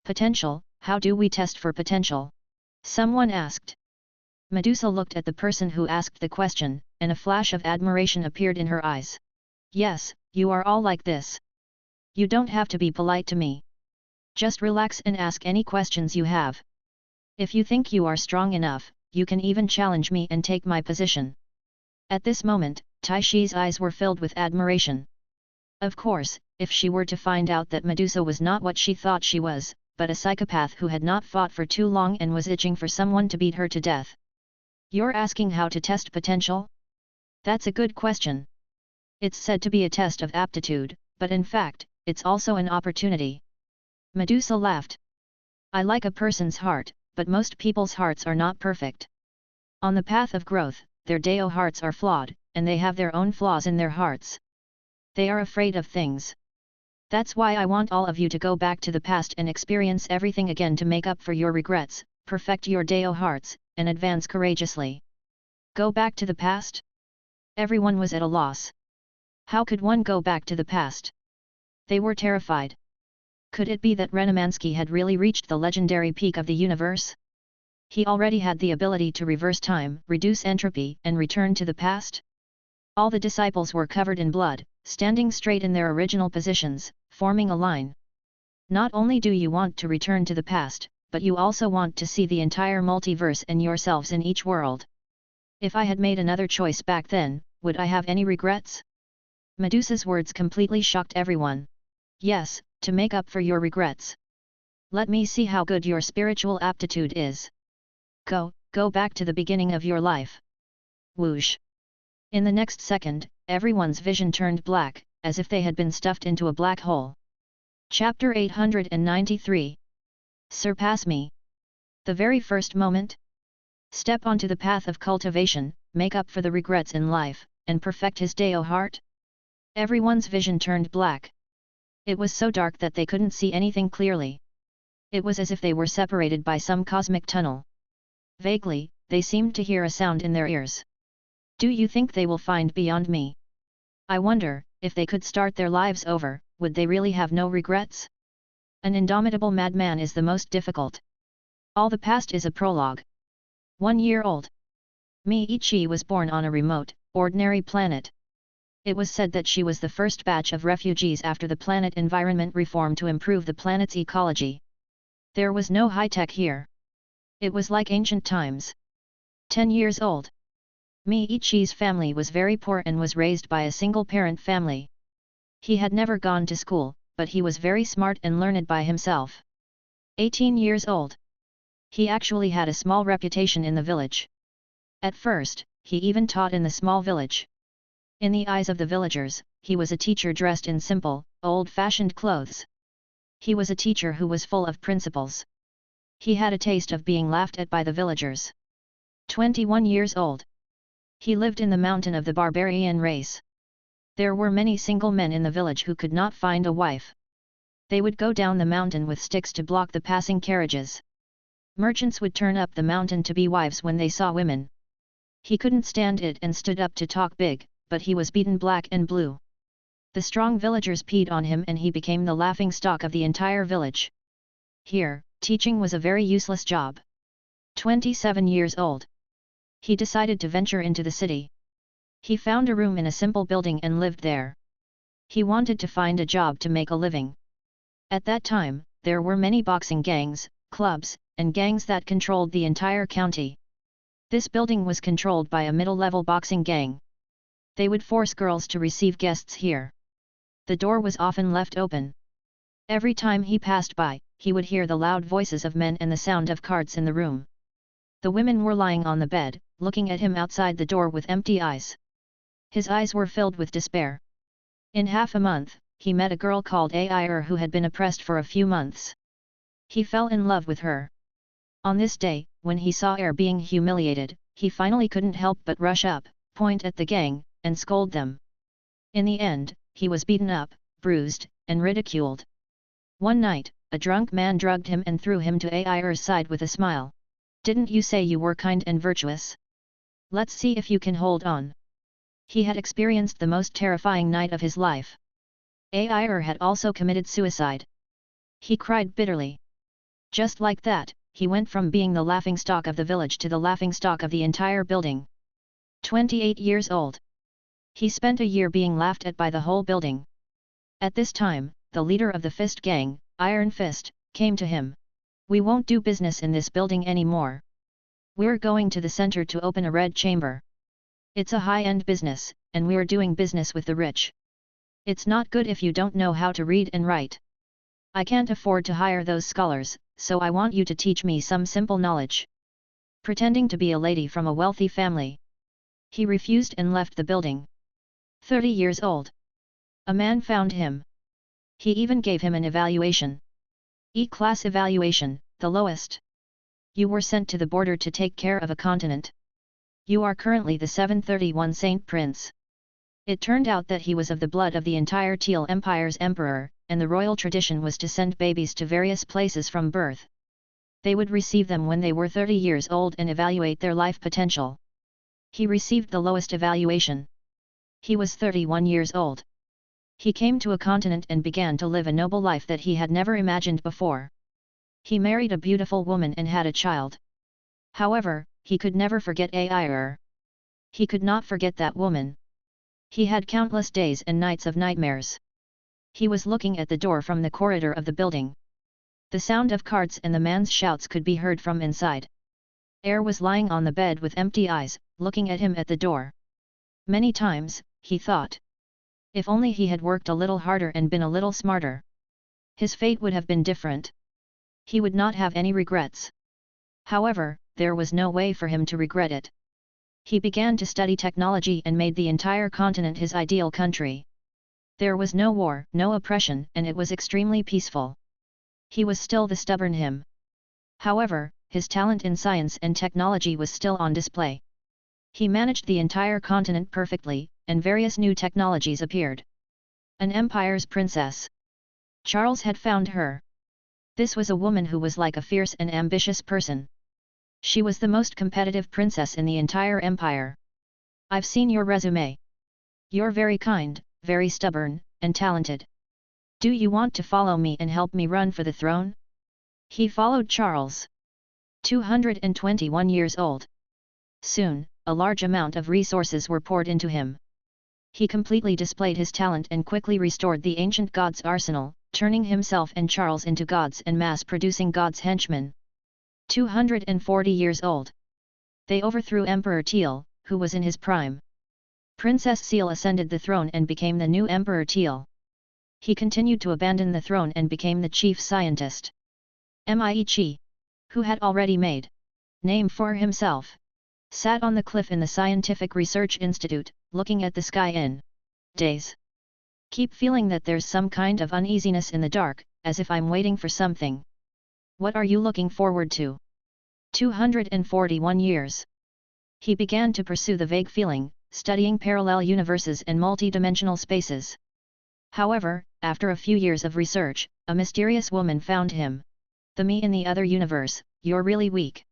Potential, how do we test for potential? Someone asked. Medusa looked at the person who asked the question, and a flash of admiration appeared in her eyes. Yes, you are all like this. You don't have to be polite to me. Just relax and ask any questions you have. If you think you are strong enough, you can even challenge me and take my position. At this moment, Taishi's eyes were filled with admiration. Of course, if she were to find out that Medusa was not what she thought she was, but a psychopath who had not fought for too long and was itching for someone to beat her to death. You're asking how to test potential? That's a good question. It's said to be a test of aptitude, but in fact, it's also an opportunity. Medusa laughed. I like a person's heart, but most people's hearts are not perfect. On the path of growth, their Deo hearts are flawed, and they have their own flaws in their hearts. They are afraid of things. That's why I want all of you to go back to the past and experience everything again to make up for your regrets, perfect your Deo hearts, and advance courageously. Go back to the past? Everyone was at a loss. How could one go back to the past? They were terrified. Could it be that Renamansky had really reached the legendary peak of the universe? He already had the ability to reverse time, reduce entropy, and return to the past? All the disciples were covered in blood, standing straight in their original positions, forming a line. Not only do you want to return to the past, but you also want to see the entire multiverse and yourselves in each world. If I had made another choice back then, would I have any regrets? Medusa's words completely shocked everyone. Yes, to make up for your regrets. Let me see how good your spiritual aptitude is. Go back to the beginning of your life. Whoosh. In the next second, everyone's vision turned black, as if they had been stuffed into a black hole. Chapter 893. Surpass me. The very first moment? Step onto the path of cultivation, make up for the regrets in life, and perfect his Deo heart? Everyone's vision turned black. It was so dark that they couldn't see anything clearly. It was as if they were separated by some cosmic tunnel. Vaguely, they seemed to hear a sound in their ears. Do you think they will find beyond me? I wonder, if they could start their lives over, would they really have no regrets? An indomitable madman is the most difficult. All the past is a prologue. 1 year old. Miichi was born on a remote, ordinary planet. It was said that she was the first batch of refugees after the planet environment reform to improve the planet's ecology. There was no high-tech here. It was like ancient times. 10 years old. Miichi's family was very poor and was raised by a single-parent family. He had never gone to school, but he was very smart and learned by himself. 18 years old. He actually had a small reputation in the village. At first, he even taught in the small village. In the eyes of the villagers, he was a teacher dressed in simple, old-fashioned clothes. He was a teacher who was full of principles. He had a taste of being laughed at by the villagers. 21 years old. He lived in the mountain of the barbarian race. There were many single men in the village who could not find a wife. They would go down the mountain with sticks to block the passing carriages. Merchants would turn up the mountain to be wives when they saw women. He couldn't stand it and stood up to talk big, but he was beaten black and blue. The strong villagers peed on him and he became the laughing stock of the entire village. Here, teaching was a very useless job. 27 years old. He decided to venture into the city. He found a room in a simple building and lived there. He wanted to find a job to make a living. At that time, there were many boxing gangs, clubs, and gangs that controlled the entire county. This building was controlled by a middle-level boxing gang. They would force girls to receive guests here. The door was often left open. Every time he passed by, he would hear the loud voices of men and the sound of cards in the room. The women were lying on the bed, looking at him outside the door with empty eyes. His eyes were filled with despair. In half a month, he met a girl called Air who had been oppressed for a few months. He fell in love with her. On this day, when he saw Air being humiliated, he finally couldn't help but rush up, point at the gang, and scold them. In the end, he was beaten up, bruised, and ridiculed. One night, a drunk man drugged him and threw him to Air's side with a smile. "Didn't you say you were kind and virtuous? Let's see if you can hold on." He had experienced the most terrifying night of his life. Air had also committed suicide. He cried bitterly. Just like that, he went from being the laughingstock of the village to the laughingstock of the entire building. 28 years old. He spent a year being laughed at by the whole building. At this time, the leader of the Fist gang, Iron Fist, came to him. "We won't do business in this building anymore. We're going to the center to open a red chamber. It's a high-end business, and we're doing business with the rich. It's not good if you don't know how to read and write. I can't afford to hire those scholars, so I want you to teach me some simple knowledge." Pretending to be a lady from a wealthy family, he refused and left the building. 30 years old. A man found him. He even gave him an evaluation. E-class evaluation, the lowest. "You were sent to the border to take care of a continent. You are currently the 731 Saint Prince." It turned out that he was of the blood of the entire Teal Empire's emperor, and the royal tradition was to send babies to various places from birth. They would receive them when they were 30 years old and evaluate their life potential. He received the lowest evaluation. He was 31 years old. He came to a continent and began to live a noble life that he had never imagined before. He married a beautiful woman and had a child. However, he could never forget Air. He could not forget that woman. He had countless days and nights of nightmares. He was looking at the door from the corridor of the building. The sound of cards and the man's shouts could be heard from inside. Air was lying on the bed with empty eyes, looking at him at the door. Many times, he thought. If only he had worked a little harder and been a little smarter. His fate would have been different. He would not have any regrets. However, there was no way for him to regret it. He began to study technology and made the entire continent his ideal country. There was no war, no oppression, and it was extremely peaceful. He was still the stubborn him. However, his talent in science and technology was still on display. He managed the entire continent perfectly, and various new technologies appeared. An empire's princess. Charles had found her. This was a woman who was like a fierce and ambitious person. She was the most competitive princess in the entire empire. "I've seen your resume. You're very kind, very stubborn, and talented. Do you want to follow me and help me run for the throne?" He followed Charles. 221 years old. Soon, a large amount of resources were poured into him. He completely displayed his talent and quickly restored the ancient gods' arsenal, turning himself and Charles into gods and mass-producing gods' henchmen. 240 years old. They overthrew Emperor Teal, who was in his prime. Princess Seal ascended the throne and became the new Emperor Teal. He continued to abandon the throne and became the chief scientist. Mie, who had already made name for himself, sat on the cliff in the Scientific Research Institute, looking at the sky in daze. "Keep feeling that there's some kind of uneasiness in the dark, as if I'm waiting for something. What are you looking forward to?" 241 years. He began to pursue the vague feeling, studying parallel universes and multi-dimensional spaces. However, after a few years of research, a mysterious woman found him. "The me in the other universe, you're really weak."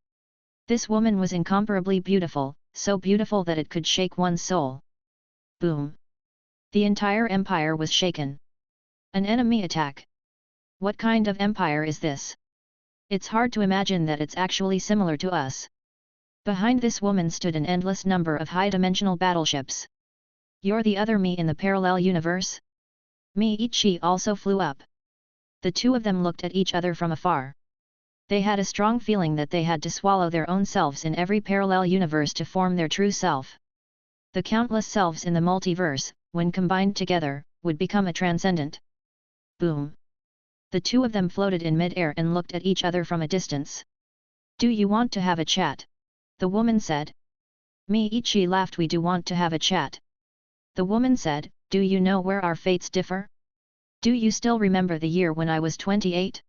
This woman was incomparably beautiful, so beautiful that it could shake one's soul. Boom! The entire empire was shaken. An enemy attack. What kind of empire is this? It's hard to imagine that it's actually similar to us. Behind this woman stood an endless number of high-dimensional battleships. "You're the other me in the parallel universe?" Miichi also flew up. The two of them looked at each other from afar. They had a strong feeling that they had to swallow their own selves in every parallel universe to form their true self. The countless selves in the multiverse, when combined together, would become a transcendent. Boom! The two of them floated in mid-air and looked at each other from a distance. Do you want to have a chat? The woman said. Miichi laughed. We do want to have a chat. The woman said, do you know where our fates differ? Do you still remember the year when I was 28?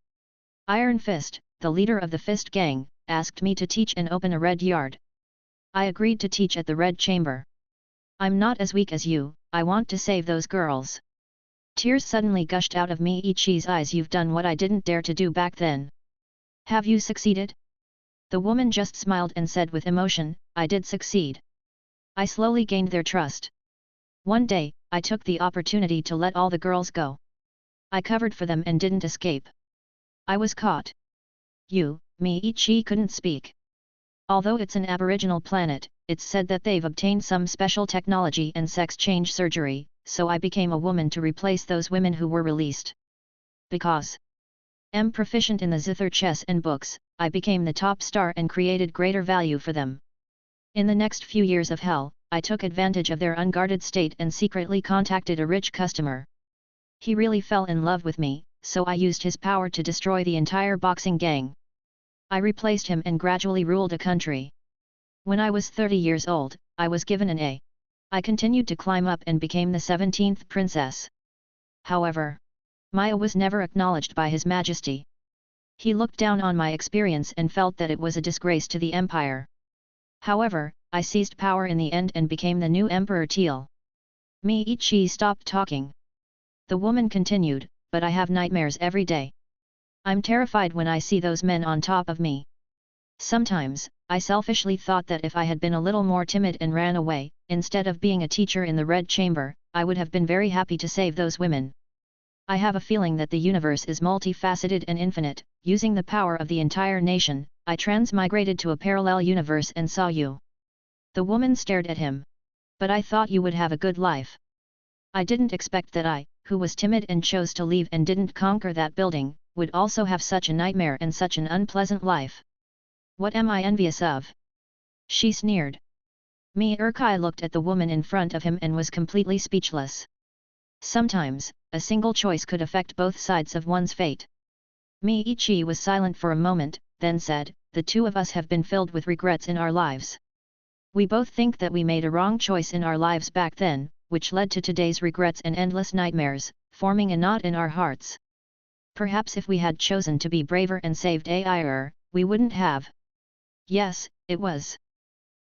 Iron Fist, the leader of the Fist Gang, asked me to teach and open a red yard. I agreed to teach at the Red Chamber. I'm not as weak as you, I want to save those girls. Tears suddenly gushed out of Miichi's eyes. You've done what I didn't dare to do back then. Have you succeeded? The woman just smiled and said with emotion, I did succeed. I slowly gained their trust. One day, I took the opportunity to let all the girls go. I covered for them and didn't escape. I was caught. You, Miichi couldn't speak. Although it's an aboriginal planet, it's said that they've obtained some special technology and sex change surgery, so I became a woman to replace those women who were released. Because I'm proficient in the zither chess and books, I became the top star and created greater value for them. In the next few years of hell, I took advantage of their unguarded state and secretly contacted a rich customer. He really fell in love with me, so I used his power to destroy the entire boxing gang. I replaced him and gradually ruled a country. When I was 30 years old, I was given an A. I continued to climb up and became the 17th princess. However, Maya was never acknowledged by His Majesty. He looked down on my experience and felt that it was a disgrace to the empire. However, I seized power in the end and became the new Emperor Teal. Miichi stopped talking. The woman continued, but I have nightmares every day. I'm terrified when I see those men on top of me. Sometimes, I selfishly thought that if I had been a little more timid and ran away, instead of being a teacher in the Red Chamber, I would have been very happy to save those women. I have a feeling that the universe is multifaceted and infinite. Using the power of the entire nation, I transmigrated to a parallel universe and saw you. The woman stared at him. But I thought you would have a good life. I didn't expect that I, who was timid and chose to leave and didn't conquer that building, would also have such a nightmare and such an unpleasant life. What am I envious of? She sneered. Miichi looked at the woman in front of him and was completely speechless. Sometimes, a single choice could affect both sides of one's fate. Miichi was silent for a moment, then said, the two of us have been filled with regrets in our lives. We both think that we made a wrong choice in our lives back then, which led to today's regrets and endless nightmares, forming a knot in our hearts. Perhaps if we had chosen to be braver and saved Air, we wouldn't have. Yes, it was.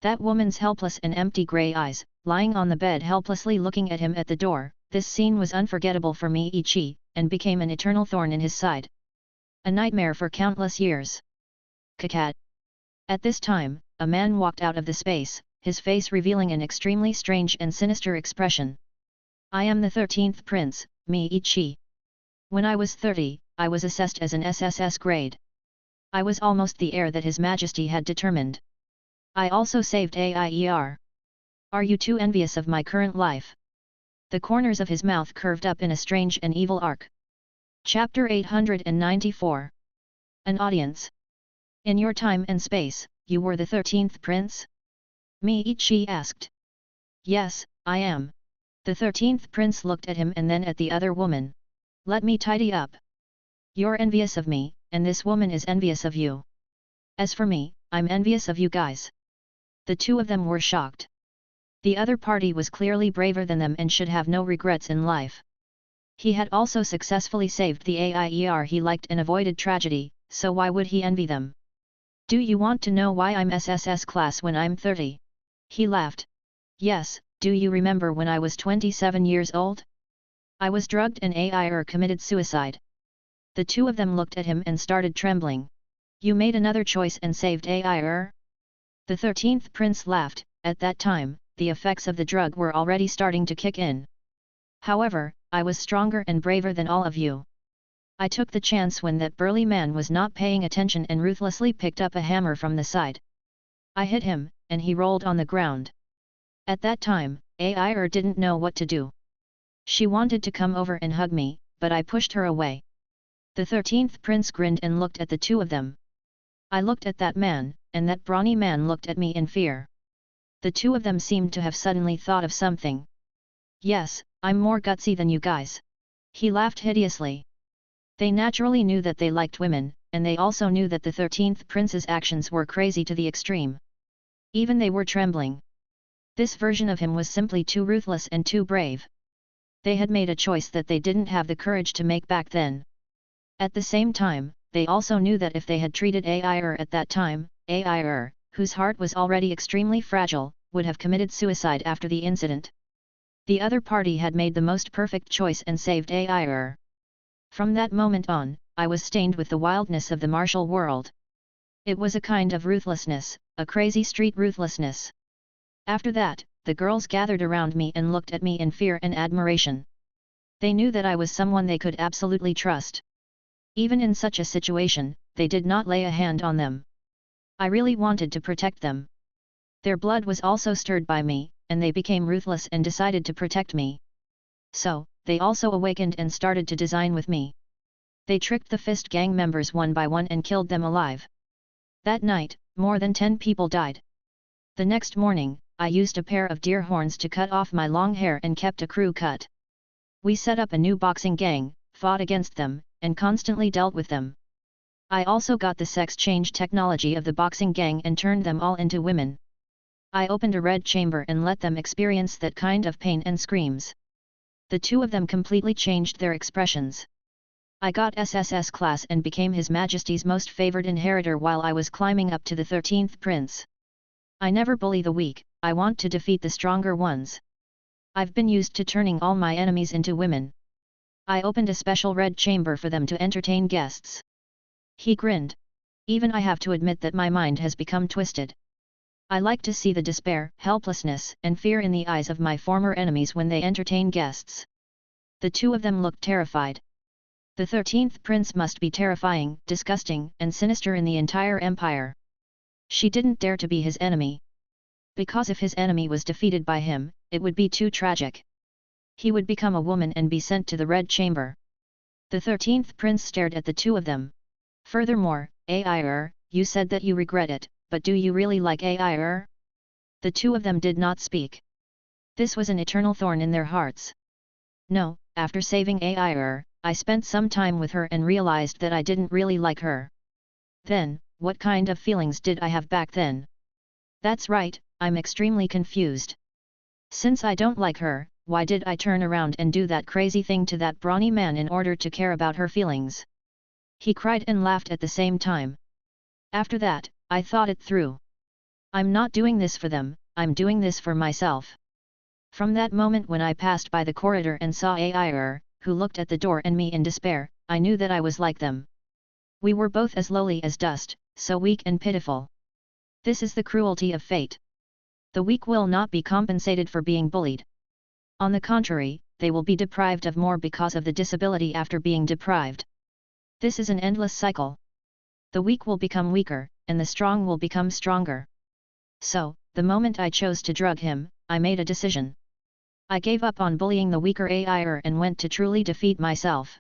That woman's helpless and empty grey eyes, lying on the bed helplessly looking at him at the door, this scene was unforgettable for Miichi, and became an eternal thorn in his side. A nightmare for countless years. Kakat. At this time, a man walked out of the space, his face revealing an extremely strange and sinister expression. I am the 13th prince, Miichi. When I was 30, I was assessed as an SSS grade. I was almost the heir that His Majesty had determined. I also saved Air. Are you too envious of my current life? The corners of his mouth curved up in a strange and evil arc. Chapter 894. An audience. In your time and space, you were the 13th prince? Miichi asked. Yes, I am. The 13th prince looked at him and then at the other woman. Let me tidy up. You're envious of me, and this woman is envious of you. As for me, I'm envious of you guys. The two of them were shocked. The other party was clearly braver than them and should have no regrets in life. He had also successfully saved the Air he liked and avoided tragedy, so why would he envy them? Do you want to know why I'm SSS class when I'm 30? He laughed. Yes, do you remember when I was 27 years old? I was drugged and Air committed suicide. The two of them looked at him and started trembling. You made another choice and saved Air? The 13th prince laughed. At that time, the effects of the drug were already starting to kick in. However, I was stronger and braver than all of you. I took the chance when that burly man was not paying attention and ruthlessly picked up a hammer from the side. I hit him, and he rolled on the ground. At that time, Air didn't know what to do. She wanted to come over and hug me, but I pushed her away. The 13th prince grinned and looked at the two of them. I looked at that man, and that brawny man looked at me in fear. The two of them seemed to have suddenly thought of something. Yes, I'm more gutsy than you guys. He laughed hideously. They naturally knew that they liked women, and they also knew that the 13th prince's actions were crazy to the extreme. Even they were trembling. This version of him was simply too ruthless and too brave. They had made a choice that they didn't have the courage to make back then. At the same time, they also knew that if they had treated Air at that time, Air, whose heart was already extremely fragile, would have committed suicide after the incident. The other party had made the most perfect choice and saved Air. From that moment on, I was stained with the wildness of the martial world. It was a kind of ruthlessness, a crazy street ruthlessness. After that, the girls gathered around me and looked at me in fear and admiration. They knew that I was someone they could absolutely trust. Even in such a situation, they did not lay a hand on them. I really wanted to protect them. Their blood was also stirred by me, and they became ruthless and decided to protect me. So, they also awakened and started to design with me. They tricked the Fist gang members one by one and killed them alive. That night, more than 10 people died. The next morning, I used a pair of deer horns to cut off my long hair and kept a crew cut. We set up a new boxing gang, fought against them, and constantly dealt with them. I also got the sex change technology of the boxing gang and turned them all into women. I opened a red chamber and let them experience that kind of pain and screams. The two of them completely changed their expressions. I got SSS class and became His Majesty's most favored inheritor while I was climbing up to the 13th prince. I never bully the weak, I want to defeat the stronger ones. I've been used to turning all my enemies into women. I opened a special red chamber for them to entertain guests. He grinned. Even I have to admit that my mind has become twisted. I like to see the despair, helplessness, and fear in the eyes of my former enemies when they entertain guests. The two of them looked terrified. The 13th prince must be terrifying, disgusting, and sinister in the entire empire. She didn't dare to be his enemy. Because if his enemy was defeated by him, it would be too tragic. He would become a woman and be sent to the Red Chamber. The 13th prince stared at the two of them. Furthermore, Air, you said that you regret it, but do you really like Air? The two of them did not speak. This was an eternal thorn in their hearts. No, after saving Air, I spent some time with her and realized that I didn't really like her. Then, what kind of feelings did I have back then? That's right, I'm extremely confused. Since I don't like her, why did I turn around and do that crazy thing to that brawny man in order to care about her feelings? He cried and laughed at the same time. After that, I thought it through. I'm not doing this for them, I'm doing this for myself. From that moment when I passed by the corridor and saw Air, who looked at the door and me in despair, I knew that I was like them. We were both as lowly as dust, so weak and pitiful. This is the cruelty of fate. The weak will not be compensated for being bullied. On the contrary, they will be deprived of more because of the disability after being deprived. This is an endless cycle. The weak will become weaker, and the strong will become stronger. So, the moment I chose to drug him, I made a decision. I gave up on bullying the weaker Air and went to truly defeat myself.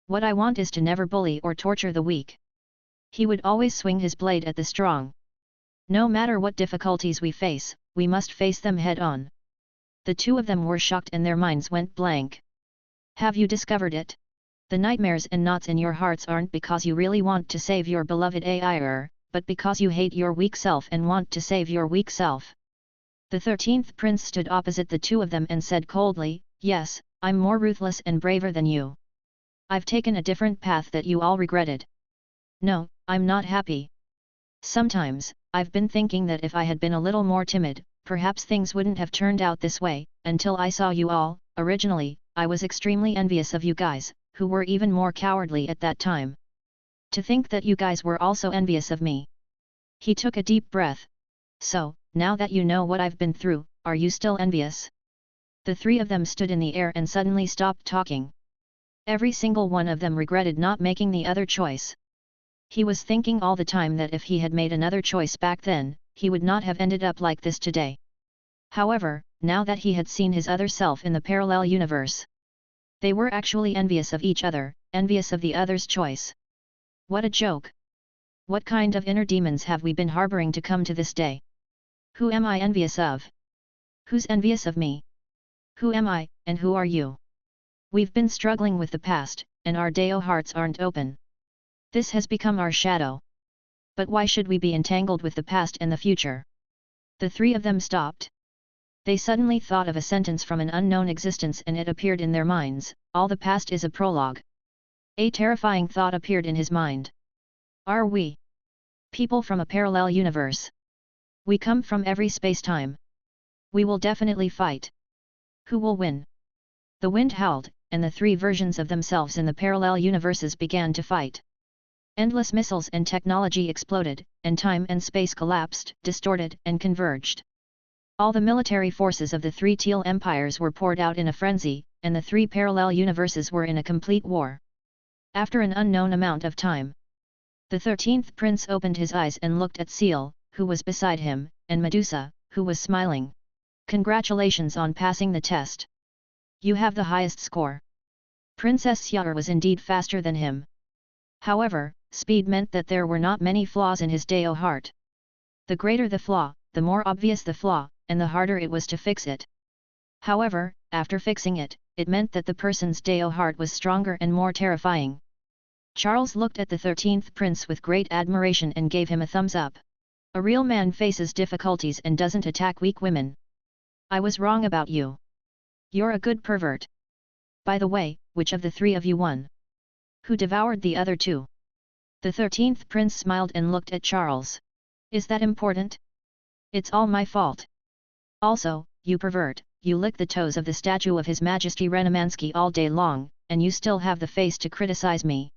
What I want is to never bully or torture the weak. He would always swing his blade at the strong. No matter what difficulties we face, we must face them head on. The two of them were shocked and their minds went blank. Have you discovered it? The nightmares and knots in your hearts aren't because you really want to save your beloved Air, but because you hate your weak self and want to save your weak self. The 13th prince stood opposite the two of them and said coldly, yes, I'm more ruthless and braver than you. I've taken a different path that you all regretted. No, I'm not happy. Sometimes, I've been thinking that if I had been a little more timid, perhaps things wouldn't have turned out this way, until I saw you all. Originally, I was extremely envious of you guys, who were even more cowardly at that time. To think that you guys were also envious of me. He took a deep breath. So, now that you know what I've been through, are you still envious? The three of them stood in the air and suddenly stopped talking. Every single one of them regretted not making the other choice. He was thinking all the time that if he had made another choice back then, he would not have ended up like this today. However, now that he had seen his other self in the parallel universe, They were actually envious of each other, envious of the other's choice. What a joke! What kind of inner demons have we been harboring to come to this day? Who am I envious of? Who's envious of me? Who am I, and who are you? We've been struggling with the past, and our Deo hearts aren't open. This has become our shadow. But why should we be entangled with the past and the future? The three of them stopped. They suddenly thought of a sentence from an unknown existence and it appeared in their minds, all the past is a prologue. A terrifying thought appeared in his mind. Are we people from a parallel universe? We come from every space-time. We will definitely fight. Who will win? The wind howled, and the three versions of themselves in the parallel universes began to fight. Endless missiles and technology exploded, and time and space collapsed, distorted, and converged. All the military forces of the three Teal empires were poured out in a frenzy, and the three parallel universes were in a complete war. After an unknown amount of time, the 13th prince opened his eyes and looked at Seal, who was beside him, and Medusa, who was smiling. Congratulations on passing the test. You have the highest score. Princess Xiao'er was indeed faster than him. However, speed meant that there were not many flaws in his Deo heart. The greater the flaw, the more obvious the flaw, and the harder it was to fix it. However, after fixing it, it meant that the person's Deo heart was stronger and more terrifying. Charles looked at the 13th prince with great admiration and gave him a thumbs up. A real man faces difficulties and doesn't attack weak women. I was wrong about you. You're a good pervert. By the way, which of the three of you won? Who devoured the other two? The 13th prince smiled and looked at Charles. Is that important? It's all my fault. Also, you pervert, you lick the toes of the statue of His Majesty Renamansky all day long, and you still have the face to criticize me.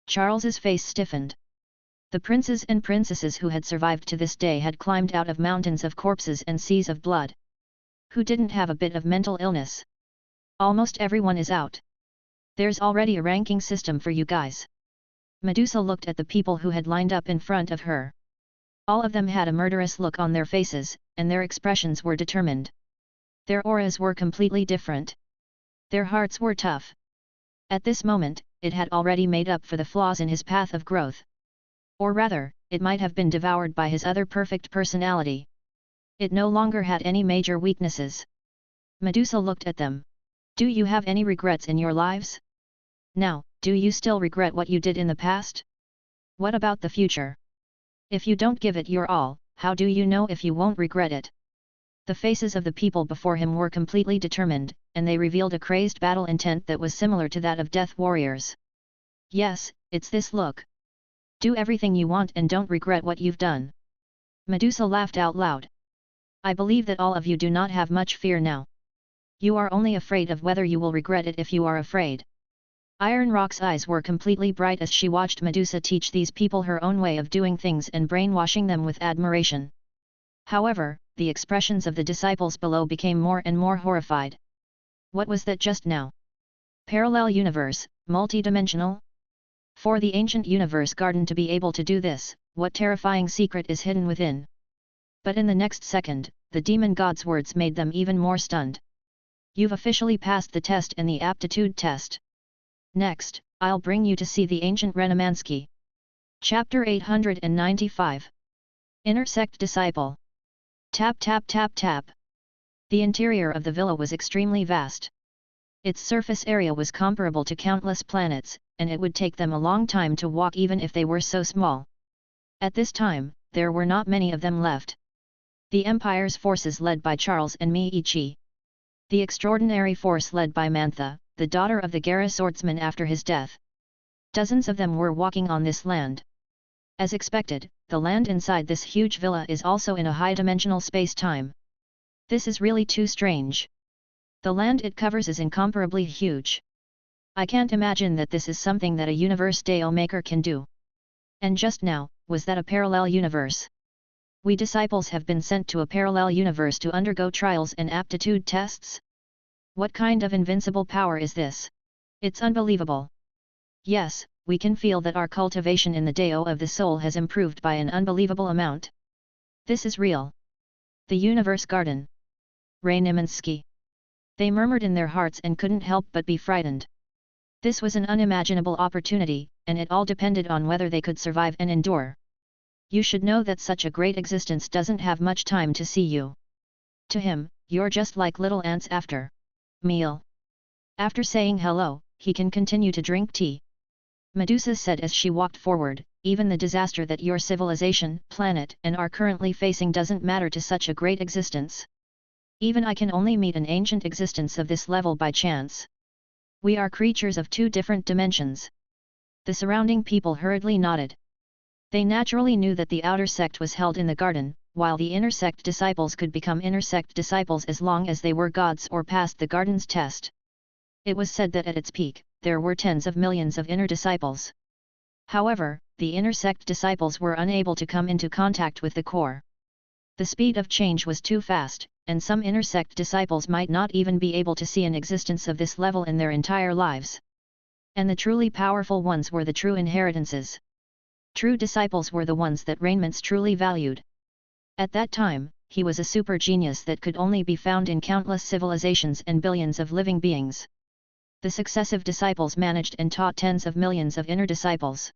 Charles's face stiffened. The princes and princesses who had survived to this day had climbed out of mountains of corpses and seas of blood. Who didn't have a bit of mental illness? Almost everyone is out. There's already a ranking system for you guys. Medusa looked at the people who had lined up in front of her. All of them had a murderous look on their faces, and their expressions were determined. Their auras were completely different. Their hearts were tough. At this moment, it had already made up for the flaws in his path of growth. Or rather, it might have been devoured by his other perfect personality. It no longer had any major weaknesses. Medusa looked at them. Do you have any regrets in your lives? Now, do you still regret what you did in the past? What about the future? If you don't give it your all, how do you know if you won't regret it? The faces of the people before him were completely determined, and they revealed a crazed battle intent that was similar to that of death warriors. Yes, it's this look. Do everything you want and don't regret what you've done. Medusa laughed out loud. I believe that all of you do not have much fear now. You are only afraid of whether you will regret it if you are afraid. Iron Rock's eyes were completely bright as she watched Medusa teach these people her own way of doing things and brainwashing them with admiration. However, the expressions of the disciples below became more and more horrified. What was that just now? Parallel universe, multidimensional? For the ancient universe garden to be able to do this, what terrifying secret is hidden within? But in the next second, the demon god's words made them even more stunned. You've officially passed the test and the aptitude test. Next, I'll bring you to see the ancient Renamansky. Chapter 895. Inner Sect Disciple. Tap tap tap tap. The interior of the villa was extremely vast. Its surface area was comparable to countless planets, and it would take them a long time to walk even if they were so small. At this time, there were not many of them left. The Empire's forces led by Charles and Miichi. The extraordinary force led by Mantha, the daughter of the Gara swordsman after his death. Dozens of them were walking on this land. As expected, the land inside this huge villa is also in a high-dimensional space-time. This is really too strange. The land it covers is incomparably huge. I can't imagine that this is something that a universe Deo maker can do. And just now, was that a parallel universe? We disciples have been sent to a parallel universe to undergo trials and aptitude tests? What kind of invincible power is this? It's unbelievable. Yes, we can feel that our cultivation in the Deo of the soul has improved by an unbelievable amount. This is real. The Universe Garden. Renamansky. They murmured in their hearts and couldn't help but be frightened. This was an unimaginable opportunity, and it all depended on whether they could survive and endure. You should know that such a great existence doesn't have much time to see you. To him, you're just like little ants after meal. After saying hello, he can continue to drink tea. Medusa said as she walked forward, even the disaster that your civilization, planet, and are currently facing doesn't matter to such a great existence. Even I can only meet an ancient existence of this level by chance. We are creatures of two different dimensions. The surrounding people hurriedly nodded. They naturally knew that the outer sect was held in the garden, while the inner sect disciples could become inner sect disciples as long as they were gods or passed the garden's test. It was said that at its peak, there were tens of millions of inner disciples. However, the inner sect disciples were unable to come into contact with the core. The speed of change was too fast, and some inner sect disciples might not even be able to see an existence of this level in their entire lives. And the truly powerful ones were the true inheritances. True disciples were the ones that Rainments truly valued. At that time, he was a super genius that could only be found in countless civilizations and billions of living beings. The successive disciples managed and taught tens of millions of inner disciples.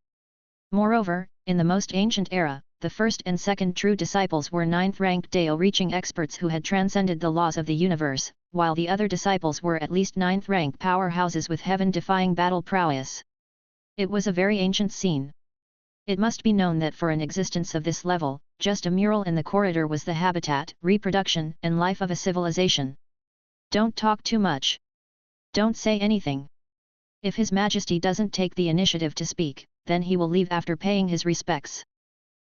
Moreover, in the most ancient era, the first and second true disciples were ninth-ranked Deo-reaching experts who had transcended the laws of the universe, while the other disciples were at least ninth-rank powerhouses with heaven-defying battle prowess. It was a very ancient scene. It must be known that for an existence of this level, just a mural in the corridor was the habitat, reproduction, and life of a civilization. Don't talk too much. Don't say anything. If His Majesty doesn't take the initiative to speak, then he will leave after paying his respects.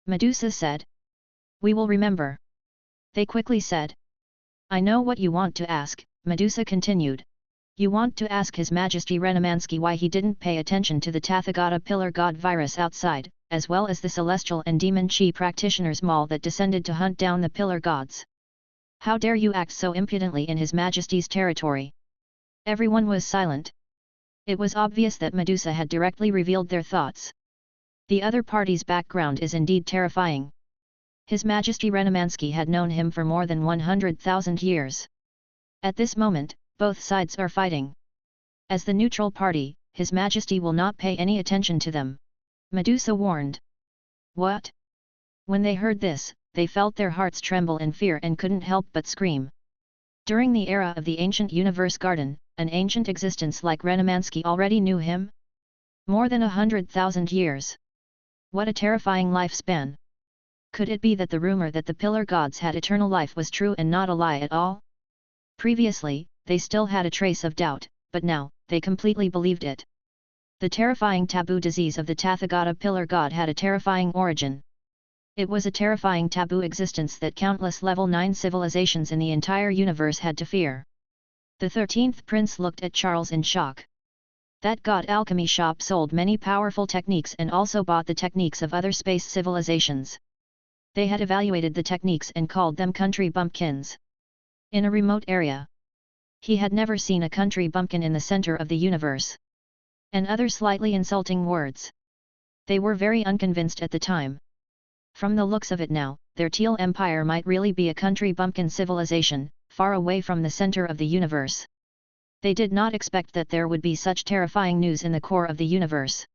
Medusa said. We will remember. They quickly said. I know what you want to ask, Medusa continued. You want to ask His Majesty Renamansky why he didn't pay attention to the Tathagata pillar god virus outside, as well as the celestial and demon chi practitioners' mall that descended to hunt down the pillar gods. How dare you act so impudently in His Majesty's territory? Everyone was silent. It was obvious that Medusa had directly revealed their thoughts. The other party's background is indeed terrifying. His Majesty Renamansky had known him for more than 100,000 years. At this moment, both sides are fighting. As the neutral party, His Majesty will not pay any attention to them. Medusa warned. What? When they heard this, they felt their hearts tremble in fear and couldn't help but scream. During the era of the ancient universe garden, an ancient existence like Renamansky already knew him? More than 100,000 years. What a terrifying lifespan. Could it be that the rumor that the pillar gods had eternal life was true and not a lie at all? Previously, they still had a trace of doubt, but now, they completely believed it. The terrifying taboo disease of the Tathagata pillar god had a terrifying origin. It was a terrifying taboo existence that countless level 9 civilizations in the entire universe had to fear. The 13th prince looked at Charles in shock. That god alchemy shop sold many powerful techniques and also bought the techniques of other space civilizations. They had evaluated the techniques and called them country bumpkins. In a remote area. He had never seen a country bumpkin in the center of the universe. And other slightly insulting words. They were very unconvinced at the time. From the looks of it now, their Teal Empire might really be a country bumpkin civilization, far away from the center of the universe. They did not expect that there would be such terrifying news in the core of the universe.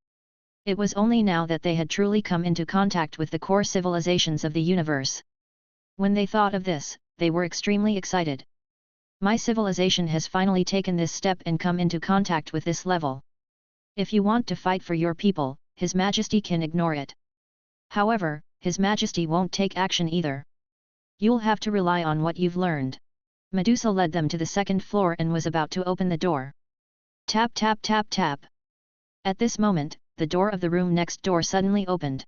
It was only now that they had truly come into contact with the core civilizations of the universe. When they thought of this, they were extremely excited. My civilization has finally taken this step and come into contact with this level. If you want to fight for your people, His Majesty can ignore it. However, His Majesty won't take action either. You'll have to rely on what you've learned. Medusa led them to the second floor and was about to open the door. Tap tap tap tap. At this moment, the door of the room next door suddenly opened.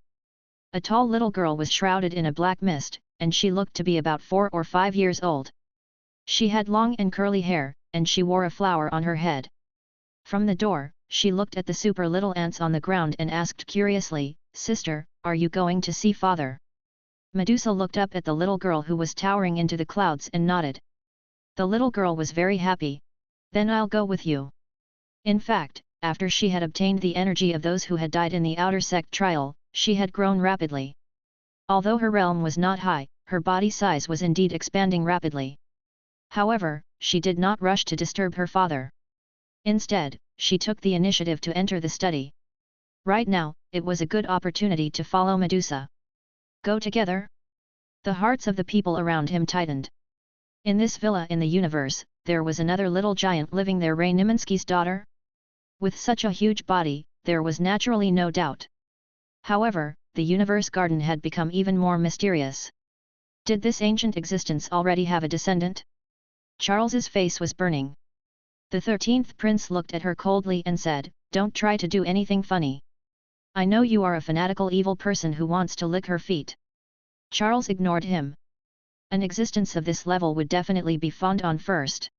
A tall little girl was shrouded in a black mist, and she looked to be about 4 or 5 years old. She had long and curly hair, and she wore a flower on her head. From the door, she looked at the super little ants on the ground and asked curiously, Sister, are you going to see father? Medusa looked up at the little girl who was towering into the clouds and nodded. The little girl was very happy. Then I'll go with you. In fact, after she had obtained the energy of those who had died in the outer sect trial, she had grown rapidly. Although her realm was not high, her body size was indeed expanding rapidly. However, she did not rush to disturb her father. Instead, she took the initiative to enter the study. Right now, it was a good opportunity to follow Medusa. Go together? The hearts of the people around him tightened. In this villa in the universe, there was another little giant living there, Ray Neminsky's daughter? With such a huge body, there was naturally no doubt. However, the universe garden had become even more mysterious. Did this ancient existence already have a descendant? Charles's face was burning. The 13th prince looked at her coldly and said, "Don't try to do anything funny. I know you are a fanatical evil person who wants to lick her feet." Charles ignored him. An existence of this level would definitely be fawned on first.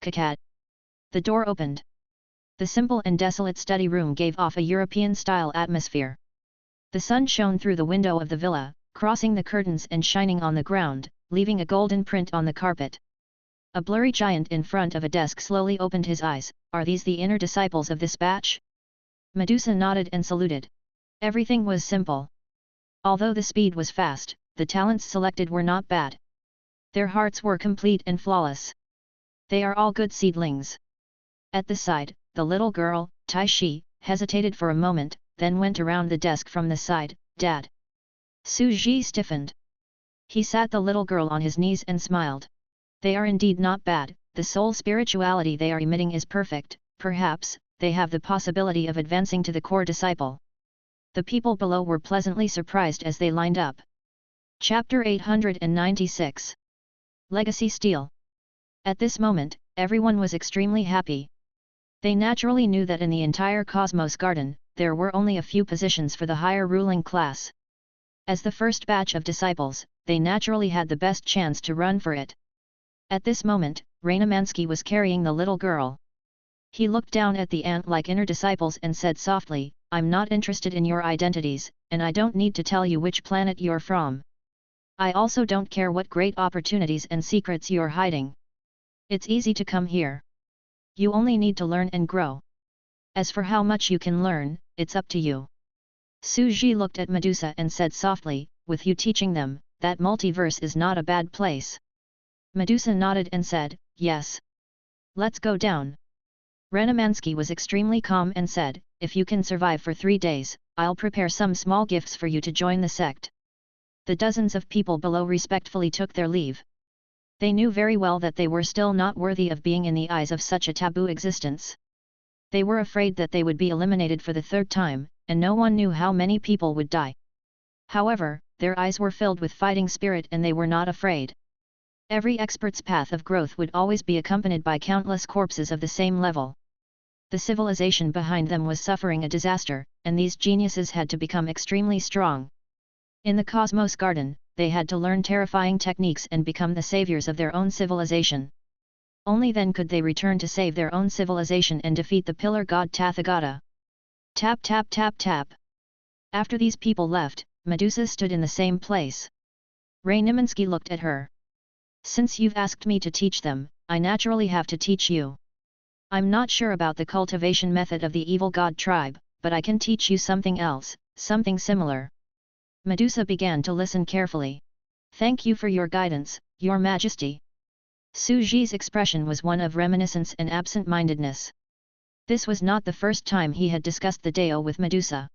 Kakad. The door opened. The simple and desolate study room gave off a European-style atmosphere. The sun shone through the window of the villa, crossing the curtains and shining on the ground, leaving a golden print on the carpet. A blurry giant in front of a desk slowly opened his eyes. Are these the inner disciples of this batch? Medusa nodded and saluted. Everything was simple. Although the speed was fast, the talents selected were not bad. Their hearts were complete and flawless. They are all good seedlings. At the side, the little girl, Tai Shi, hesitated for a moment, then went around the desk from the side. Dad. Su Ji stiffened. He sat the little girl on his knees and smiled. They are indeed not bad, the soul spirituality they are emitting is perfect, perhaps, they have the possibility of advancing to the core disciple. The people below were pleasantly surprised as they lined up. Chapter 896. Legacy Steel. At this moment, everyone was extremely happy. They naturally knew that in the entire Cosmos Garden, there were only a few positions for the higher ruling class. As the first batch of disciples, they naturally had the best chance to run for it. At this moment, Rainamansky was carrying the little girl. He looked down at the ant-like inner disciples and said softly, "I'm not interested in your identities, and I don't need to tell you which planet you're from. I also don't care what great opportunities and secrets you're hiding. It's easy to come here. You only need to learn and grow. As for how much you can learn, it's up to you." Su Ji looked at Medusa and said softly, "With you teaching them, that multiverse is not a bad place." Medusa nodded and said, "Yes. Let's go down." Renamansky was extremely calm and said, "If you can survive for 3 days, I'll prepare some small gifts for you to join the sect." The dozens of people below respectfully took their leave. They knew very well that they were still not worthy of being in the eyes of such a taboo existence. They were afraid that they would be eliminated for the 3rd time, and no one knew how many people would die. However, their eyes were filled with fighting spirit and they were not afraid. Every expert's path of growth would always be accompanied by countless corpses of the same level. The civilization behind them was suffering a disaster, and these geniuses had to become extremely strong. In the Cosmos Garden, they had to learn terrifying techniques and become the saviors of their own civilization. Only then could they return to save their own civilization and defeat the pillar god Tathagata. Tap tap tap tap. After these people left, Medusa stood in the same place. Ray Neminsky looked at her. "Since you've asked me to teach them, I naturally have to teach you. I'm not sure about the cultivation method of the evil god tribe, but I can teach you something else, something similar." Medusa began to listen carefully. "Thank you for your guidance, Your Majesty." Su Ji's expression was one of reminiscence and absent-mindedness. This was not the first time he had discussed the Dao with Medusa.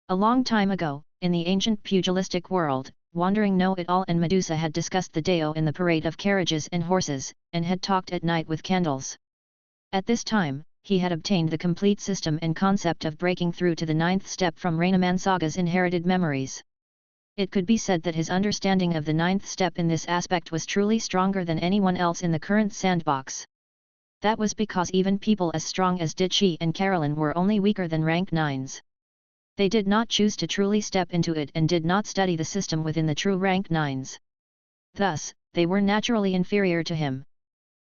A long time ago, in the ancient pugilistic world, Wandering Know-It-All and Medusa had discussed the Dao in the parade of carriages and horses, and had talked at night with candles. At this time, he had obtained the complete system and concept of breaking through to the 9th step from Rainaman-saga's inherited memories. It could be said that his understanding of the 9th step in this aspect was truly stronger than anyone else in the current sandbox. That was because even people as strong as Ditchi and Carolyn were only weaker than rank 9s. They did not choose to truly step into it and did not study the system within the true rank 9s. Thus, they were naturally inferior to him.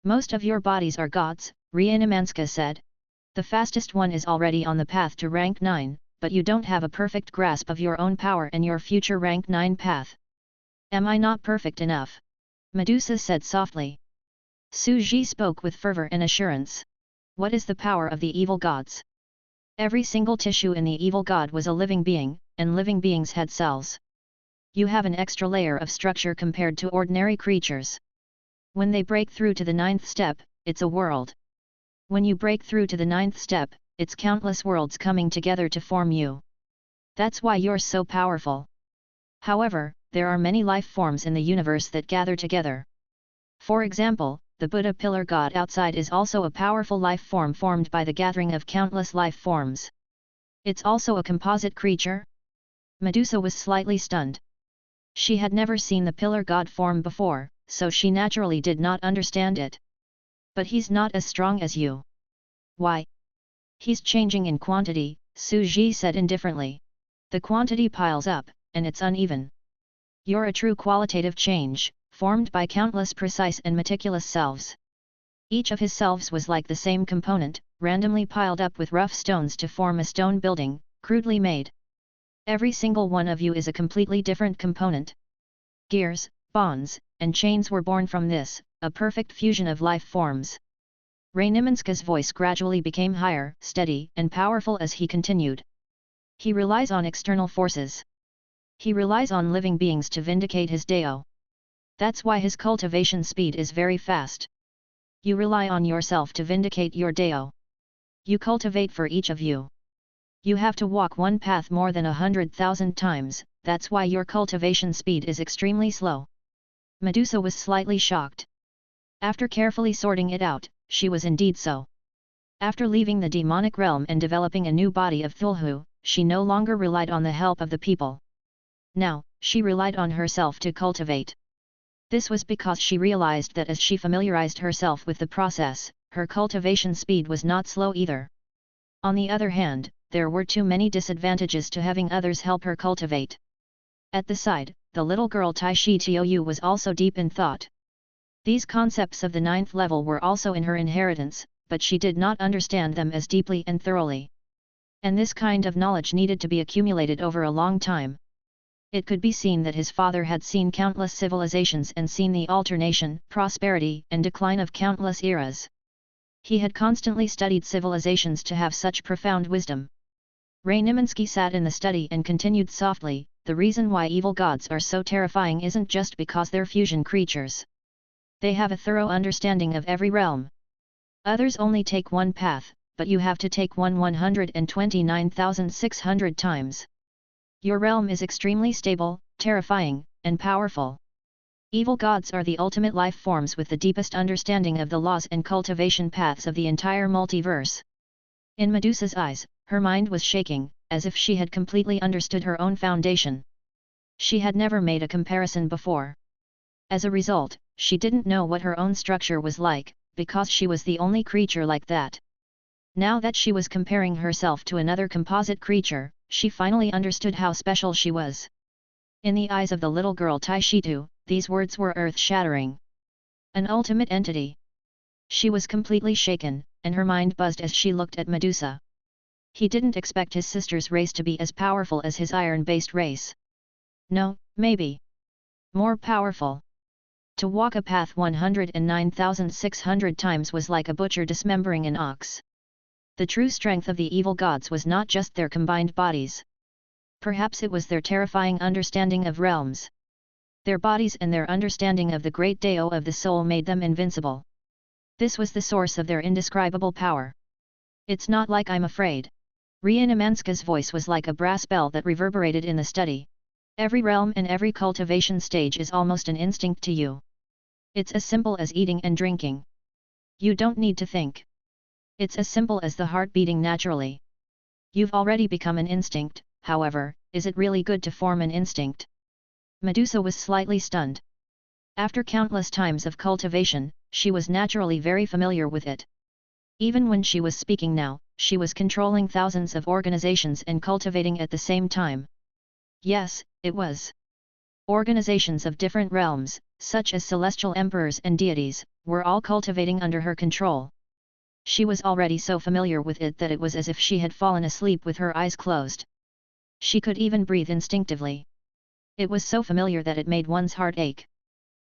"Most of your bodies are gods," Ryanamanska said. "The fastest one is already on the path to rank 9, but you don't have a perfect grasp of your own power and your future rank 9 path." "Am I not perfect enough?" Medusa said softly. Su Ji spoke with fervor and assurance. "What is the power of the evil gods? Every single tissue in the evil god was a living being, and living beings had cells. You have an extra layer of structure compared to ordinary creatures. When they break through to the 9th step, it's a world. When you break through to the 9th step, it's countless worlds coming together to form you. That's why you're so powerful. However, there are many life forms in the universe that gather together. For example, the Buddha pillar god outside is also a powerful life form formed by the gathering of countless life forms. It's also a composite creature? Medusa was slightly stunned. She had never seen the pillar god form before, so she naturally did not understand it. But he's not as strong as you. Why? He's changing in quantity, Su Ji said indifferently. The quantity piles up, and it's uneven. You're a true qualitative change, formed by countless precise and meticulous selves. Each of his selves was like the same component, randomly piled up with rough stones to form a stone building, crudely made. Every single one of you is a completely different component. Gears, bonds, and chains were born from this, a perfect fusion of life forms. Rayniminska's voice gradually became higher, steady, and powerful as he continued. He relies on external forces. He relies on living beings to vindicate his Dao. That's why his cultivation speed is very fast. You rely on yourself to vindicate your Dao. You cultivate for each of you. You have to walk one path more than 100,000 times, that's why your cultivation speed is extremely slow. Medusa was slightly shocked. After carefully sorting it out, she was indeed so. After leaving the demonic realm and developing a new body of Thulhu, she no longer relied on the help of the people. Now, she relied on herself to cultivate. This was because she realized that as she familiarized herself with the process, her cultivation speed was not slow either. On the other hand, there were too many disadvantages to having others help her cultivate. At the side, the little girl Taishi Tou was also deep in thought. These concepts of the 9th level were also in her inheritance, but she did not understand them as deeply and thoroughly. And this kind of knowledge needed to be accumulated over a long time. It could be seen that his father had seen countless civilizations and seen the alternation, prosperity, and decline of countless eras. He had constantly studied civilizations to have such profound wisdom. Rayniminski sat in the study and continued softly, the reason why evil gods are so terrifying isn't just because they're fusion creatures. They have a thorough understanding of every realm. Others only take one path, but you have to take one 129,600 times. Your realm is extremely stable, terrifying, and powerful. Evil gods are the ultimate life forms with the deepest understanding of the laws and cultivation paths of the entire multiverse. In Medusa's eyes, her mind was shaking, as if she had completely understood her own foundation. She had never made a comparison before. As a result, she didn't know what her own structure was like, because she was the only creature like that. Now that she was comparing herself to another composite creature, she finally understood how special she was. In the eyes of the little girl Taishitu, these words were earth-shattering. An ultimate entity. She was completely shaken, and her mind buzzed as she looked at Medusa. He didn't expect his sister's race to be as powerful as his iron-based race. No, maybe more powerful. To walk a path 109,600 times was like a butcher dismembering an ox. The true strength of the evil gods was not just their combined bodies. Perhaps it was their terrifying understanding of realms. Their bodies and their understanding of the great Dao of the soul made them invincible. This was the source of their indescribable power. It's not like I'm afraid. Rayniminska's voice was like a brass bell that reverberated in the study. Every realm and every cultivation stage is almost an instinct to you. It's as simple as eating and drinking. You don't need to think. It's as simple as the heart beating naturally. You've already become an instinct, however, is it really good to form an instinct? Medusa was slightly stunned. After countless times of cultivation, she was naturally very familiar with it. Even when she was speaking now, she was controlling thousands of organizations and cultivating at the same time. Yes, it was. Organizations of different realms, such as celestial emperors and deities, were all cultivating under her control. She was already so familiar with it that it was as if she had fallen asleep with her eyes closed. She could even breathe instinctively. It was so familiar that it made one's heart ache.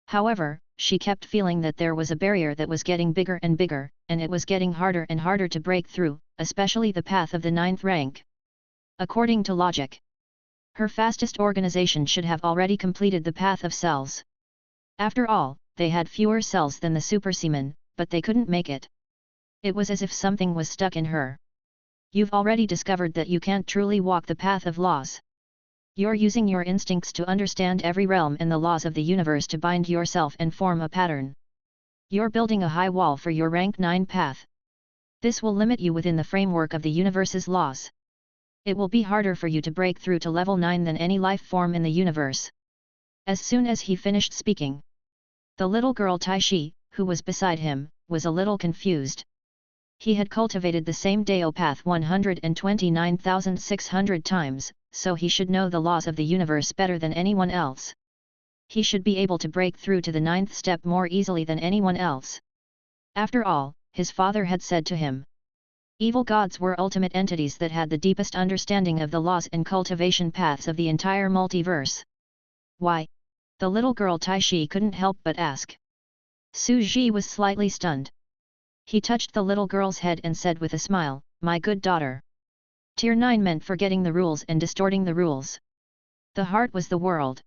However, she kept feeling that there was a barrier that was getting bigger and bigger, and it was getting harder and harder to break through, especially the path of the 9th rank. According to logic, her fastest organization should have already completed the path of cells. After all, they had fewer cells than the supersemen, but they couldn't make it. It was as if something was stuck in her. You've already discovered that you can't truly walk the path of laws. You're using your instincts to understand every realm and the laws of the universe to bind yourself and form a pattern. You're building a high wall for your rank 9 path. This will limit you within the framework of the universe's laws. It will be harder for you to break through to level 9 than any life form in the universe. As soon as he finished speaking, the little girl Taishi, who was beside him, was a little confused. He had cultivated the same Dao path 129,600 times, so he should know the laws of the universe better than anyone else. He should be able to break through to the 9th step more easily than anyone else. After all, his father had said to him, evil gods were ultimate entities that had the deepest understanding of the laws and cultivation paths of the entire multiverse. Why? The little girl Taishi couldn't help but ask. Su Ji was slightly stunned. He touched the little girl's head and said with a smile, my good daughter. Tier 9 meant forgetting the rules and distorting the rules. The heart was the world.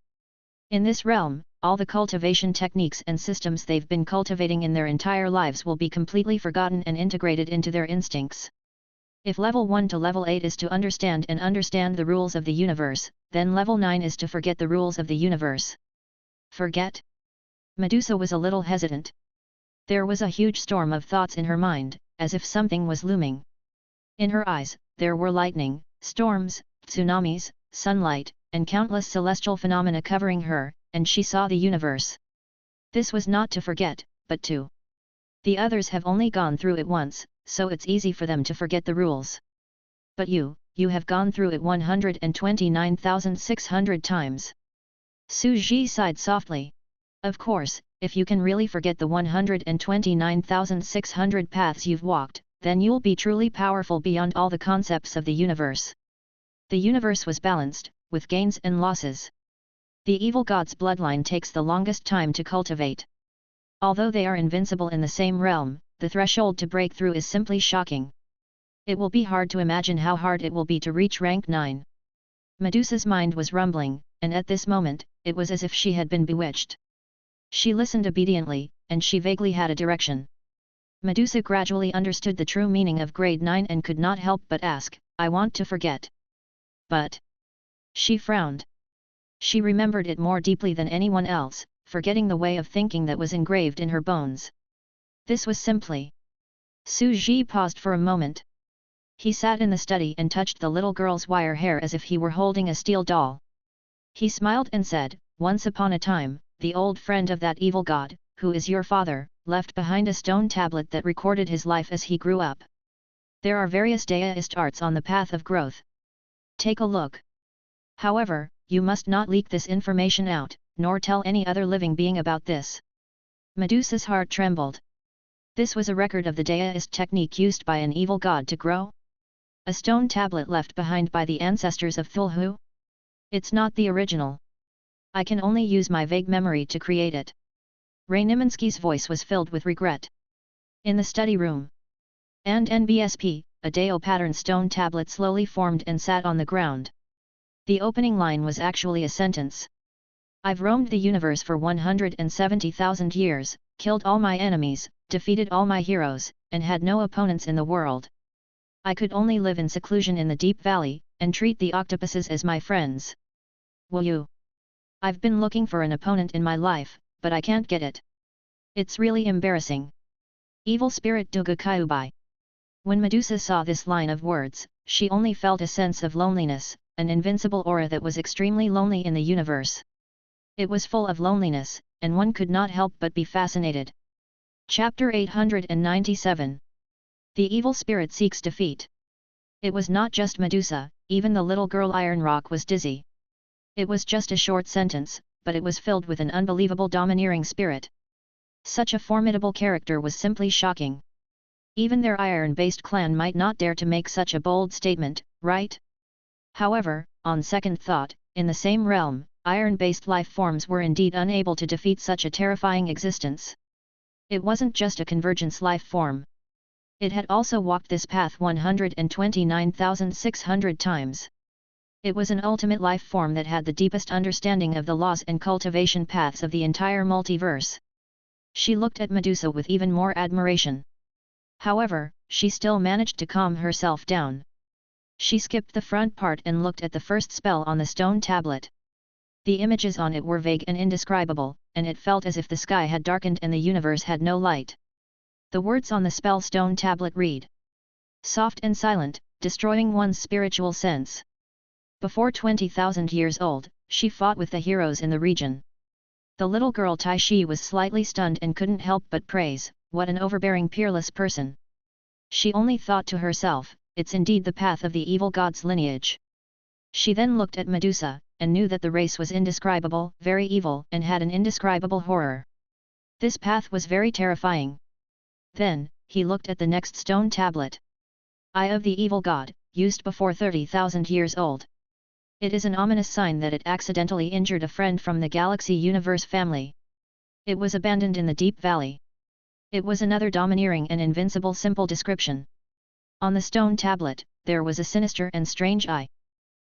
In this realm, all the cultivation techniques and systems they've been cultivating in their entire lives will be completely forgotten and integrated into their instincts. If level 1 to level 8 is to understand the rules of the universe, then level 9 is to forget the rules of the universe. Forget? Medusa was a little hesitant. There was a huge storm of thoughts in her mind, as if something was looming. In her eyes, there were lightning, storms, tsunamis, sunlight, and countless celestial phenomena covering her, and she saw the universe. This was not to forget, but to. The others have only gone through it once, so it's easy for them to forget the rules. But you have gone through it 129,600 times. Su Ji sighed softly. Of course, if you can really forget the 129,600 paths you've walked, then you'll be truly powerful beyond all the concepts of the universe. The universe was balanced, with gains and losses. The evil god's bloodline takes the longest time to cultivate. Although they are invincible in the same realm, the threshold to break through is simply shocking. It will be hard to imagine how hard it will be to reach rank 9. Medusa's mind was rumbling, and at this moment, it was as if she had been bewitched. She listened obediently, and she vaguely had a direction. Medusa gradually understood the true meaning of grade 9 and could not help but ask, I want to forget. But. She frowned. She remembered it more deeply than anyone else, forgetting the way of thinking that was engraved in her bones. This was simply. Su Ji paused for a moment. He sat in the study and touched the little girl's wire hair as if he were holding a steel doll. He smiled and said, once upon a time, the old friend of that evil god, who is your father, left behind a stone tablet that recorded his life as he grew up. There are various Daoist arts on the path of growth. Take a look. However, you must not leak this information out, nor tell any other living being about this. Medusa's heart trembled. This was a record of the Daoist technique used by an evil god to grow? A stone tablet left behind by the ancestors of Thulhu? It's not the original. I can only use my vague memory to create it. Ray Niminsky's voice was filled with regret. In the study room. And NBSP, a Dao pattern stone tablet slowly formed and sat on the ground. The opening line was actually a sentence. I've roamed the universe for 170,000 years, killed all my enemies, defeated all my heroes, and had no opponents in the world. I could only live in seclusion in the deep valley, and treat the octopuses as my friends. Will you? I've been looking for an opponent in my life, but I can't get it. It's really embarrassing. Evil spirit Duga Kyubai. When Medusa saw this line of words, she only felt a sense of loneliness, an invincible aura that was extremely lonely in the universe. It was full of loneliness, and one could not help but be fascinated. Chapter 897. The evil spirit seeks defeat. It was not just Medusa, even the little girl Iron Rock was dizzy. It was just a short sentence, but it was filled with an unbelievable domineering spirit. Such a formidable character was simply shocking. Even their iron-based clan might not dare to make such a bold statement, right? However, on second thought, in the same realm, iron-based life forms were indeed unable to defeat such a terrifying existence. It wasn't just a convergence life form. It had also walked this path 129,600 times. It was an ultimate life form that had the deepest understanding of the laws and cultivation paths of the entire multiverse. She looked at Medusa with even more admiration. However, she still managed to calm herself down. She skipped the front part and looked at the first spell on the stone tablet. The images on it were vague and indescribable, and it felt as if the sky had darkened and the universe had no light. The words on the spell stone tablet read: soft and silent, destroying one's spiritual sense. Before 20,000 years old, she fought with the heroes in the region. The little girl Taishi was slightly stunned and couldn't help but praise, what an overbearing peerless person. She only thought to herself, it's indeed the path of the evil god's lineage. She then looked at Medusa, and knew that the race was indescribable, very evil, and had an indescribable horror. This path was very terrifying. Then, he looked at the next stone tablet. Eye of the evil god, used before 30,000 years old. It is an ominous sign that it accidentally injured a friend from the Galaxy Universe family. It was abandoned in the deep valley. It was another domineering and invincible simple description. On the stone tablet, there was a sinister and strange eye.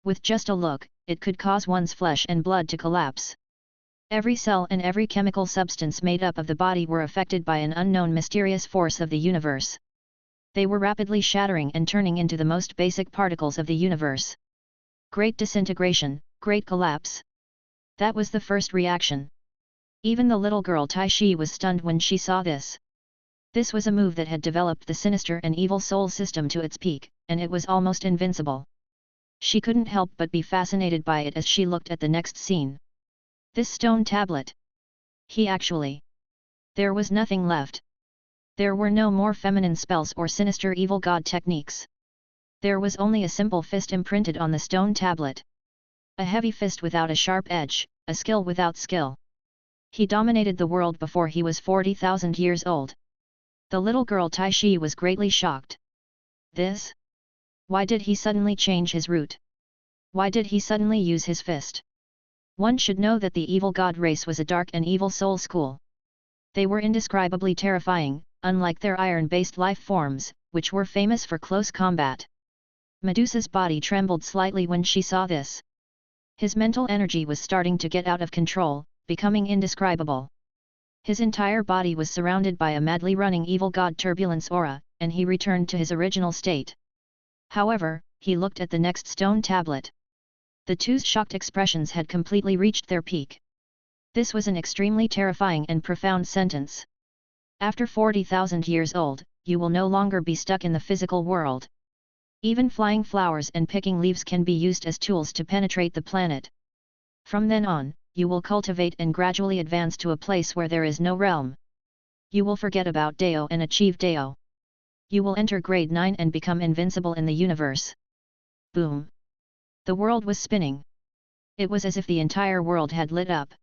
With just a look, it could cause one's flesh and blood to collapse. Every cell and every chemical substance made up of the body were affected by an unknown mysterious force of the universe. They were rapidly shattering and turning into the most basic particles of the universe. Great disintegration, great collapse. That was the first reaction. Even the little girl Taishi was stunned when she saw this. This was a move that had developed the sinister and evil soul system to its peak, and it was almost invincible. She couldn't help but be fascinated by it as she looked at the next scene. This stone tablet. There was nothing left. There were no more feminine spells or sinister evil god techniques. There was only a simple fist imprinted on the stone tablet. A heavy fist without a sharp edge, a skill without skill. He dominated the world before he was 40,000 years old. The little girl Taishi was greatly shocked. This? Why did he suddenly change his route? Why did he suddenly use his fist? One should know that the evil god race was a dark and evil soul school. They were indescribably terrifying, unlike their iron-based life forms, which were famous for close combat. Medusa's body trembled slightly when she saw this. His mental energy was starting to get out of control, becoming indescribable. His entire body was surrounded by a madly running evil god turbulence aura, and he returned to his original state. However, he looked at the next stone tablet. The two's shocked expressions had completely reached their peak. This was an extremely terrifying and profound sentence. After 40,000 years old, you will no longer be stuck in the physical world. Even flying flowers and picking leaves can be used as tools to penetrate the planet. From then on, you will cultivate and gradually advance to a place where there is no realm. You will forget about Deo and achieve Deo. You will enter grade 9 and become invincible in the universe. Boom! The world was spinning. It was as if the entire world had lit up.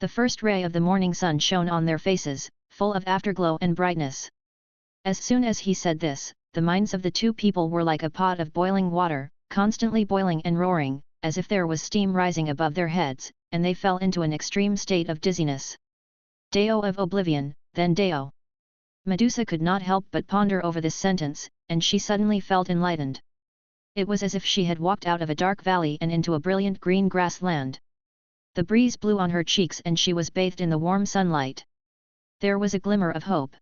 The first ray of the morning sun shone on their faces, full of afterglow and brightness. As soon as he said this, the minds of the two people were like a pot of boiling water, constantly boiling and roaring, as if there was steam rising above their heads, and they fell into an extreme state of dizziness. Deo of Oblivion, then Deo. Medusa could not help but ponder over this sentence, and she suddenly felt enlightened. It was as if she had walked out of a dark valley and into a brilliant green grassland. The breeze blew on her cheeks and she was bathed in the warm sunlight. There was a glimmer of hope.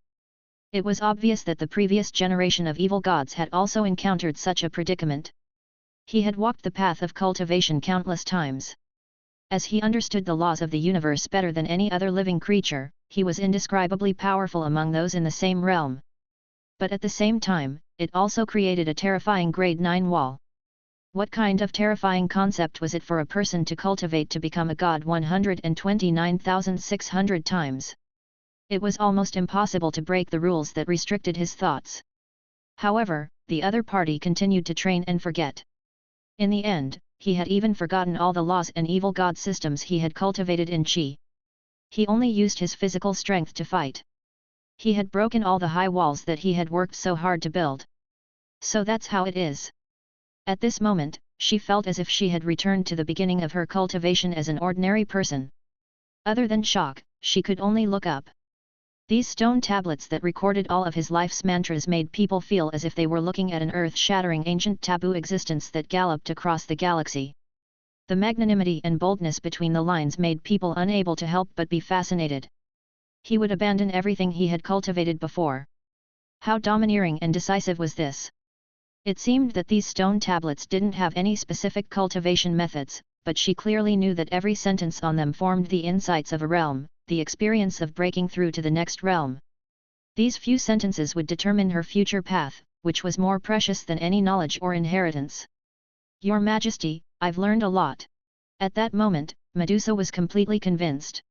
It was obvious that the previous generation of evil gods had also encountered such a predicament. He had walked the path of cultivation countless times. As he understood the laws of the universe better than any other living creature, he was indescribably powerful among those in the same realm. But at the same time, it also created a terrifying grade 9 wall. What kind of terrifying concept was it for a person to cultivate to become a god 129,600 times? It was almost impossible to break the rules that restricted his thoughts. However, the other party continued to train and forget. In the end, he had even forgotten all the laws and evil god systems he had cultivated in Qi. He only used his physical strength to fight. He had broken all the high walls that he had worked so hard to build. So that's how it is. At this moment, she felt as if she had returned to the beginning of her cultivation as an ordinary person. Other than shock, she could only look up. These stone tablets that recorded all of his life's mantras made people feel as if they were looking at an earth-shattering ancient taboo existence that galloped across the galaxy. The magnanimity and boldness between the lines made people unable to help but be fascinated. He would abandon everything he had cultivated before. How domineering and decisive was this! It seemed that these stone tablets didn't have any specific cultivation methods, but she clearly knew that every sentence on them formed the insights of a realm, the experience of breaking through to the next realm. These few sentences would determine her future path, which was more precious than any knowledge or inheritance. Your Majesty, I've learned a lot. At that moment, Medusa was completely convinced.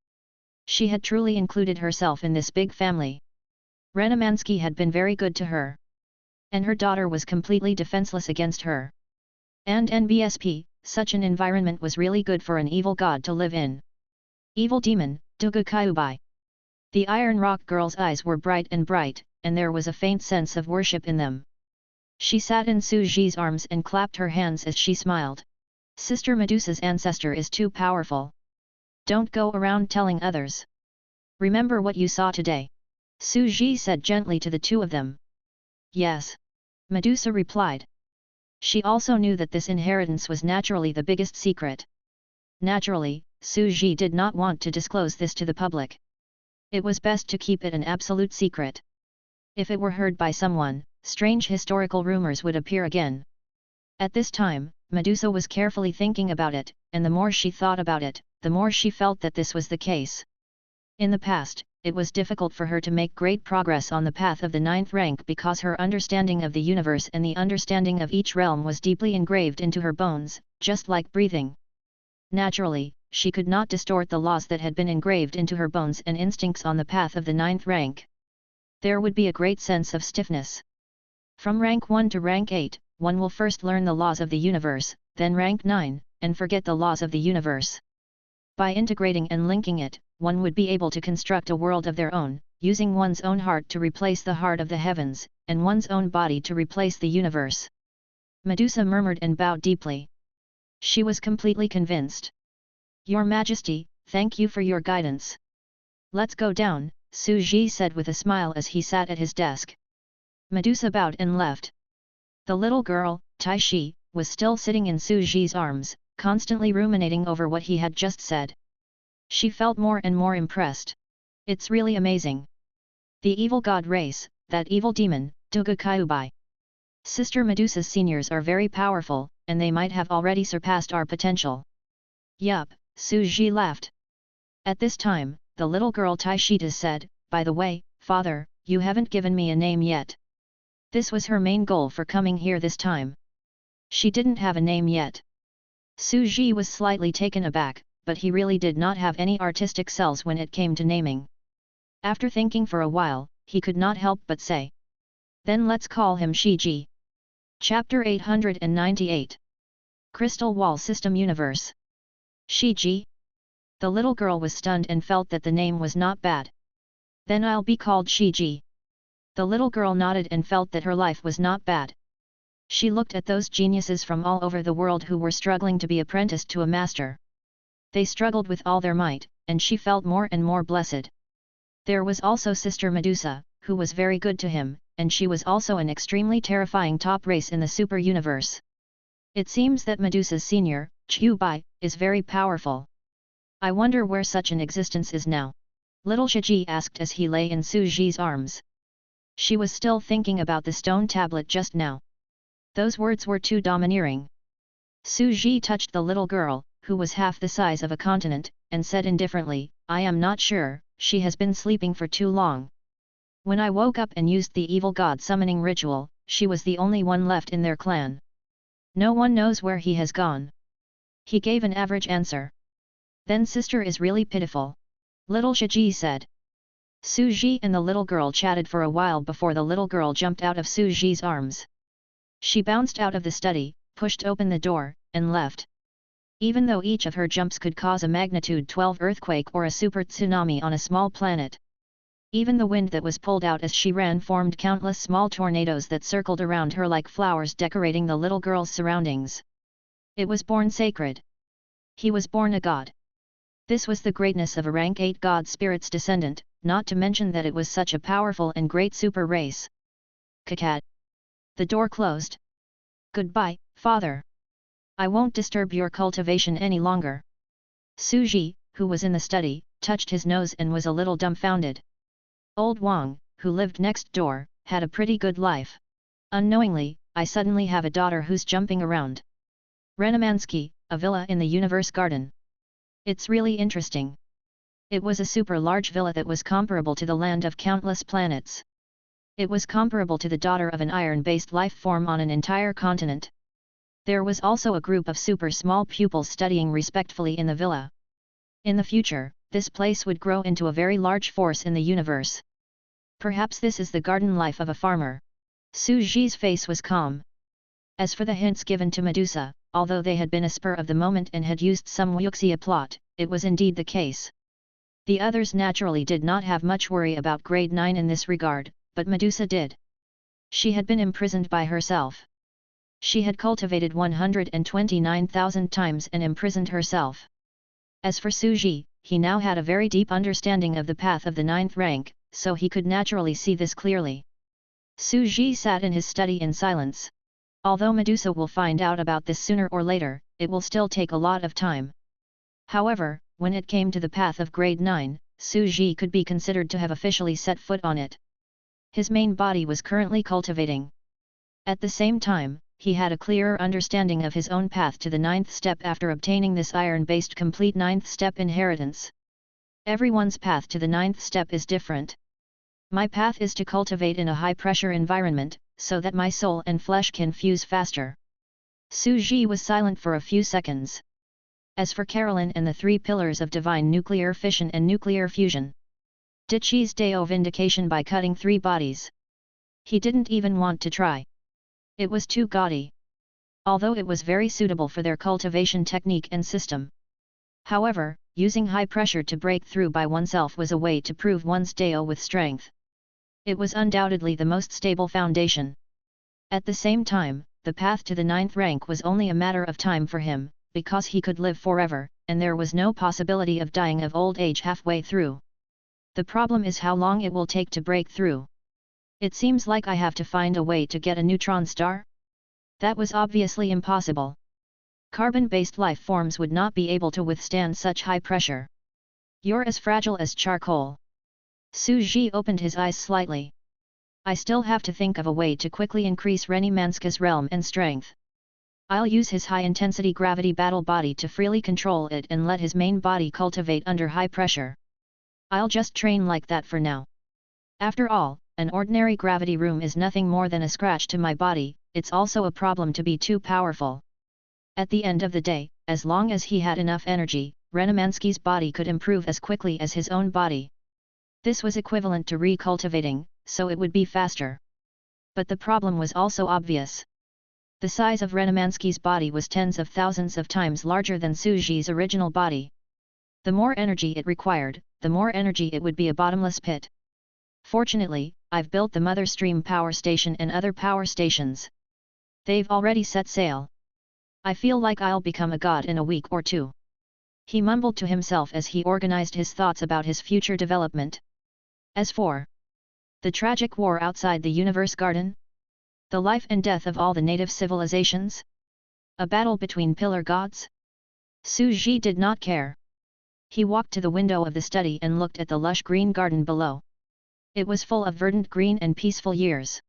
She had truly included herself in this big family. Renamansky had been very good to her. And her daughter was completely defenseless against her. And NBSP, such an environment was really good for an evil god to live in. Evil demon, Duga Kyubai. The Iron Rock girl's eyes were bright, and there was a faint sense of worship in them. She sat in Suji's arms and clapped her hands as she smiled. Sister Medusa's ancestor is too powerful. Don't go around telling others. Remember what you saw today. Suji said gently to the two of them. Yes. Medusa replied. She also knew that this inheritance was naturally the biggest secret. Naturally, Suji did not want to disclose this to the public. It was best to keep it an absolute secret. If it were heard by someone, strange historical rumors would appear again. At this time, Medusa was carefully thinking about it, and the more she thought about it, the more she felt that this was the case. In the past, it was difficult for her to make great progress on the path of the 9th rank because her understanding of the universe and the understanding of each realm was deeply engraved into her bones, just like breathing. Naturally, she could not distort the laws that had been engraved into her bones and instincts on the path of the 9th rank. There would be a great sense of stiffness. From rank 1 to rank 8, one will first learn the laws of the universe, then rank 9, and forget the laws of the universe. By integrating and linking it, one would be able to construct a world of their own, using one's own heart to replace the heart of the heavens, and one's own body to replace the universe. Medusa murmured and bowed deeply. She was completely convinced. Your Majesty, thank you for your guidance. Let's go down, Suji said with a smile as he sat at his desk. Medusa bowed and left. The little girl, Taishi, was still sitting in Suji's arms, constantly ruminating over what he had just said. She felt more and more impressed. It's really amazing. The evil god race, that evil demon, Duga Kyubai. Sister Medusa's seniors are very powerful, and they might have already surpassed our potential. Yup, Suji laughed. At this time, the little girl Taishita said, by the way, father, you haven't given me a name yet. This was her main goal for coming here this time. She didn't have a name yet. Suji was slightly taken aback, but he really did not have any artistic cells when it came to naming. After thinking for a while, he could not help but say. Then let's call him Shiji. Chapter 898. Crystal Wall System Universe. Shiji? The little girl was stunned and felt that the name was not bad. Then I'll be called Shiji. The little girl nodded and felt that her life was not bad. She looked at those geniuses from all over the world who were struggling to be apprenticed to a master. They struggled with all their might, and she felt more and more blessed. There was also Sister Medusa, who was very good to him, and she was also an extremely terrifying top race in the super universe. It seems that Medusa's senior, Kyubai, is very powerful. I wonder where such an existence is now. Little Shiji asked as he lay in Suji's arms. She was still thinking about the stone tablet just now. Those words were too domineering. Suji touched the little girl, who was half the size of a continent, and said indifferently, I am not sure, she has been sleeping for too long. When I woke up and used the evil god summoning ritual, she was the only one left in their clan. No one knows where he has gone. He gave an average answer. Then sister is really pitiful. Little Shiji said. Suji and the little girl chatted for a while before the little girl jumped out of Suji's arms. She bounced out of the study, pushed open the door, and left. Even though each of her jumps could cause a magnitude 12 earthquake or a super tsunami on a small planet. Even the wind that was pulled out as she ran formed countless small tornadoes that circled around her like flowers decorating the little girl's surroundings. It was born sacred. He was born a god. This was the greatness of a rank 8 god spirit's descendant, not to mention that it was such a powerful and great super race. Kakat. The door closed. Goodbye, father. I won't disturb your cultivation any longer. Suji, who was in the study, touched his nose and was a little dumbfounded. Old Wang, who lived next door, had a pretty good life. Unknowingly, I suddenly have a daughter who's jumping around. Renamansky, a villa in the universe garden. It's really interesting. It was a super large villa that was comparable to the land of countless planets. It was comparable to the daughter of an iron-based life form on an entire continent. There was also a group of super small pupils studying respectfully in the villa. In the future, this place would grow into a very large force in the universe. Perhaps this is the garden life of a farmer. Su Ji's face was calm. As for the hints given to Medusa, although they had been a spur of the moment and had used some wuxia plot, it was indeed the case. The others naturally did not have much worry about grade 9 in this regard, but Medusa did. She had been imprisoned by herself. She had cultivated 129,000 times and imprisoned herself. As for Su Ji, he now had a very deep understanding of the path of the 9th rank, so he could naturally see this clearly. Su Ji sat in his study in silence. Although Medusa will find out about this sooner or later, it will still take a lot of time. However, when it came to the path of grade 9, Su Ji could be considered to have officially set foot on it. His main body was currently cultivating. At the same time, he had a clearer understanding of his own path to the 9th step after obtaining this iron-based complete 9th step inheritance. Everyone's path to the 9th step is different. My path is to cultivate in a high-pressure environment, so that my soul and flesh can fuse faster. Su Ji was silent for a few seconds. As for Carolyn and the 3 pillars of divine nuclear fission and nuclear fusion, did Chi's Deo vindication by cutting 3 bodies? He didn't even want to try. It was too gaudy. Although it was very suitable for their cultivation technique and system. However, using high pressure to break through by oneself was a way to prove one's Deo with strength. It was undoubtedly the most stable foundation. At the same time, the path to the 9th rank was only a matter of time for him, because he could live forever, and there was no possibility of dying of old age halfway through. The problem is how long it will take to break through. It seems like I have to find a way to get a neutron star? That was obviously impossible. Carbon-based life forms would not be able to withstand such high pressure. You're as fragile as charcoal. Su Ji opened his eyes slightly. I still have to think of a way to quickly increase Renimanska's realm and strength. I'll use his high-intensity gravity battle body to freely control it and let his main body cultivate under high pressure. I'll just train like that for now. After all, an ordinary gravity room is nothing more than a scratch to my body, it's also a problem to be too powerful. At the end of the day, as long as he had enough energy, Renimanski's body could improve as quickly as his own body. This was equivalent to recultivating, so it would be faster. But the problem was also obvious. The size of Renimanski's body was tens of thousands of times larger than Su Ji's original body. The more energy it required, the more energy it would be a bottomless pit. Fortunately, I've built the Mother Stream power station and other power stations. They've already set sail. I feel like I'll become a god in a week or 2. He mumbled to himself as he organized his thoughts about his future development. As for the tragic war outside the universe garden, the life and death of all the native civilizations, a battle between pillar gods, Su Ji did not care. He walked to the window of the study and looked at the lush green garden below. It was full of verdant green and peaceful years.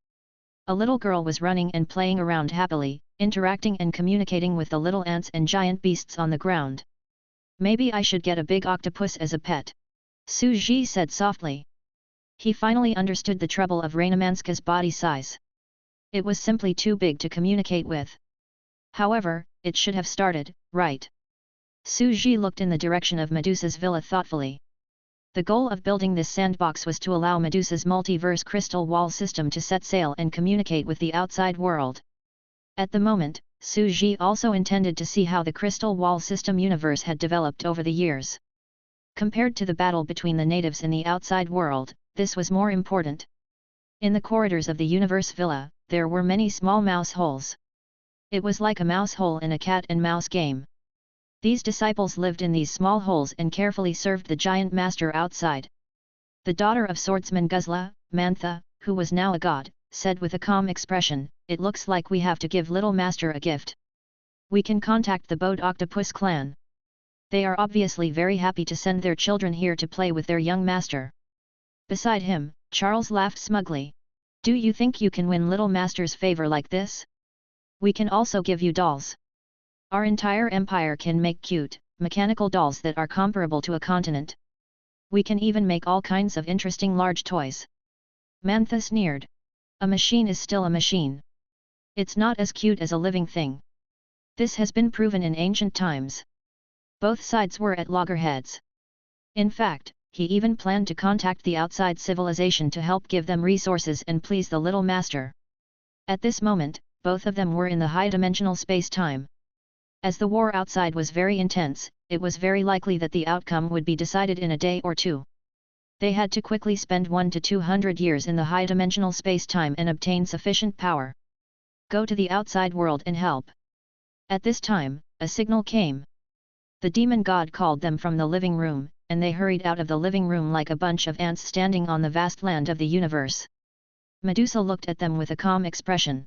A little girl was running and playing around happily, interacting and communicating with the little ants and giant beasts on the ground. Maybe I should get a big octopus as a pet, Su Ji said softly. He finally understood the trouble of Renimanska's body size. It was simply too big to communicate with. However, it should have started, right? Su Ji looked in the direction of Medusa's villa thoughtfully. The goal of building this sandbox was to allow Medusa's multiverse crystal wall system to set sail and communicate with the outside world. At the moment, Su Ji also intended to see how the crystal wall system universe had developed over the years. Compared to the battle between the natives and the outside world, this was more important. In the corridors of the universe villa, there were many small mouse holes. It was like a mouse hole in a cat and mouse game. These disciples lived in these small holes and carefully served the giant master outside. The daughter of swordsman Guzla, Mantha, who was now a god, said with a calm expression, "It looks like we have to give little master a gift. We can contact the Bode Octopus clan. They are obviously very happy to send their children here to play with their young master. Beside him, Charles laughed smugly. Do you think you can win little master's favor like this? We can also give you dolls. Our entire empire can make cute, mechanical dolls that are comparable to a continent. We can even make all kinds of interesting large toys. Mantha sneered. A machine is still a machine. It's not as cute as a living thing. This has been proven in ancient times. Both sides were at loggerheads. In fact, he even planned to contact the outside civilization to help give them resources and please the little master. At this moment, both of them were in the high-dimensional space-time. As the war outside was very intense, it was very likely that the outcome would be decided in a day or two. They had to quickly spend 100 to 200 years in the high-dimensional space-time and obtain sufficient power. Go to the outside world and help. At this time, a signal came. The demon god called them from the living room, and they hurried out of the living room like a bunch of ants standing on the vast land of the universe. Medusa looked at them with a calm expression.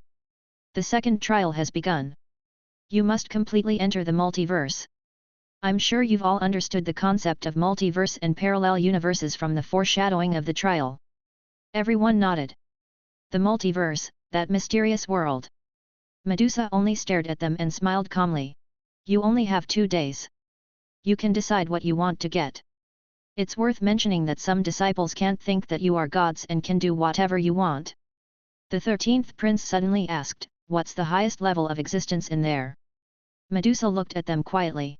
The second trial has begun. You must completely enter the multiverse. I'm sure you've all understood the concept of multiverse and parallel universes from the foreshadowing of the trial. Everyone nodded. The multiverse, that mysterious world. Medusa only stared at them and smiled calmly. You only have 2 days. You can decide what you want to get. It's worth mentioning that some disciples can't think that you are gods and can do whatever you want. The 13th prince suddenly asked, what's the highest level of existence in there? Medusa looked at them quietly.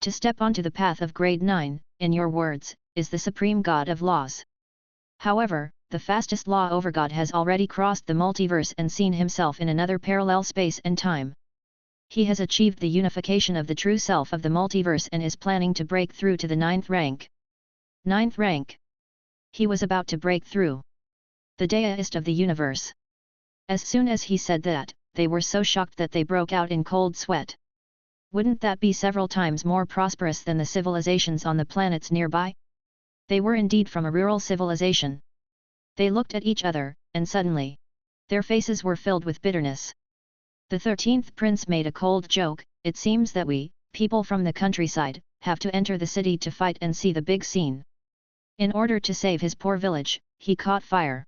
To step onto the path of grade 9, in your words, is the supreme god of laws. However, the fastest law overgod has already crossed the multiverse and seen himself in another parallel space and time. He has achieved the unification of the true self of the multiverse and is planning to break through to the 9th rank. 9th rank. He was about to break through. The deist of the universe. As soon as he said that, they were so shocked that they broke out in cold sweat. Wouldn't that be several times more prosperous than the civilizations on the planets nearby? They were indeed from a rural civilization. They looked at each other, and suddenly, their faces were filled with bitterness. The 13th prince made a cold joke. It seems that we, people from the countryside, have to enter the city to fight and see the big scene. In order to save his poor village, he caught fire.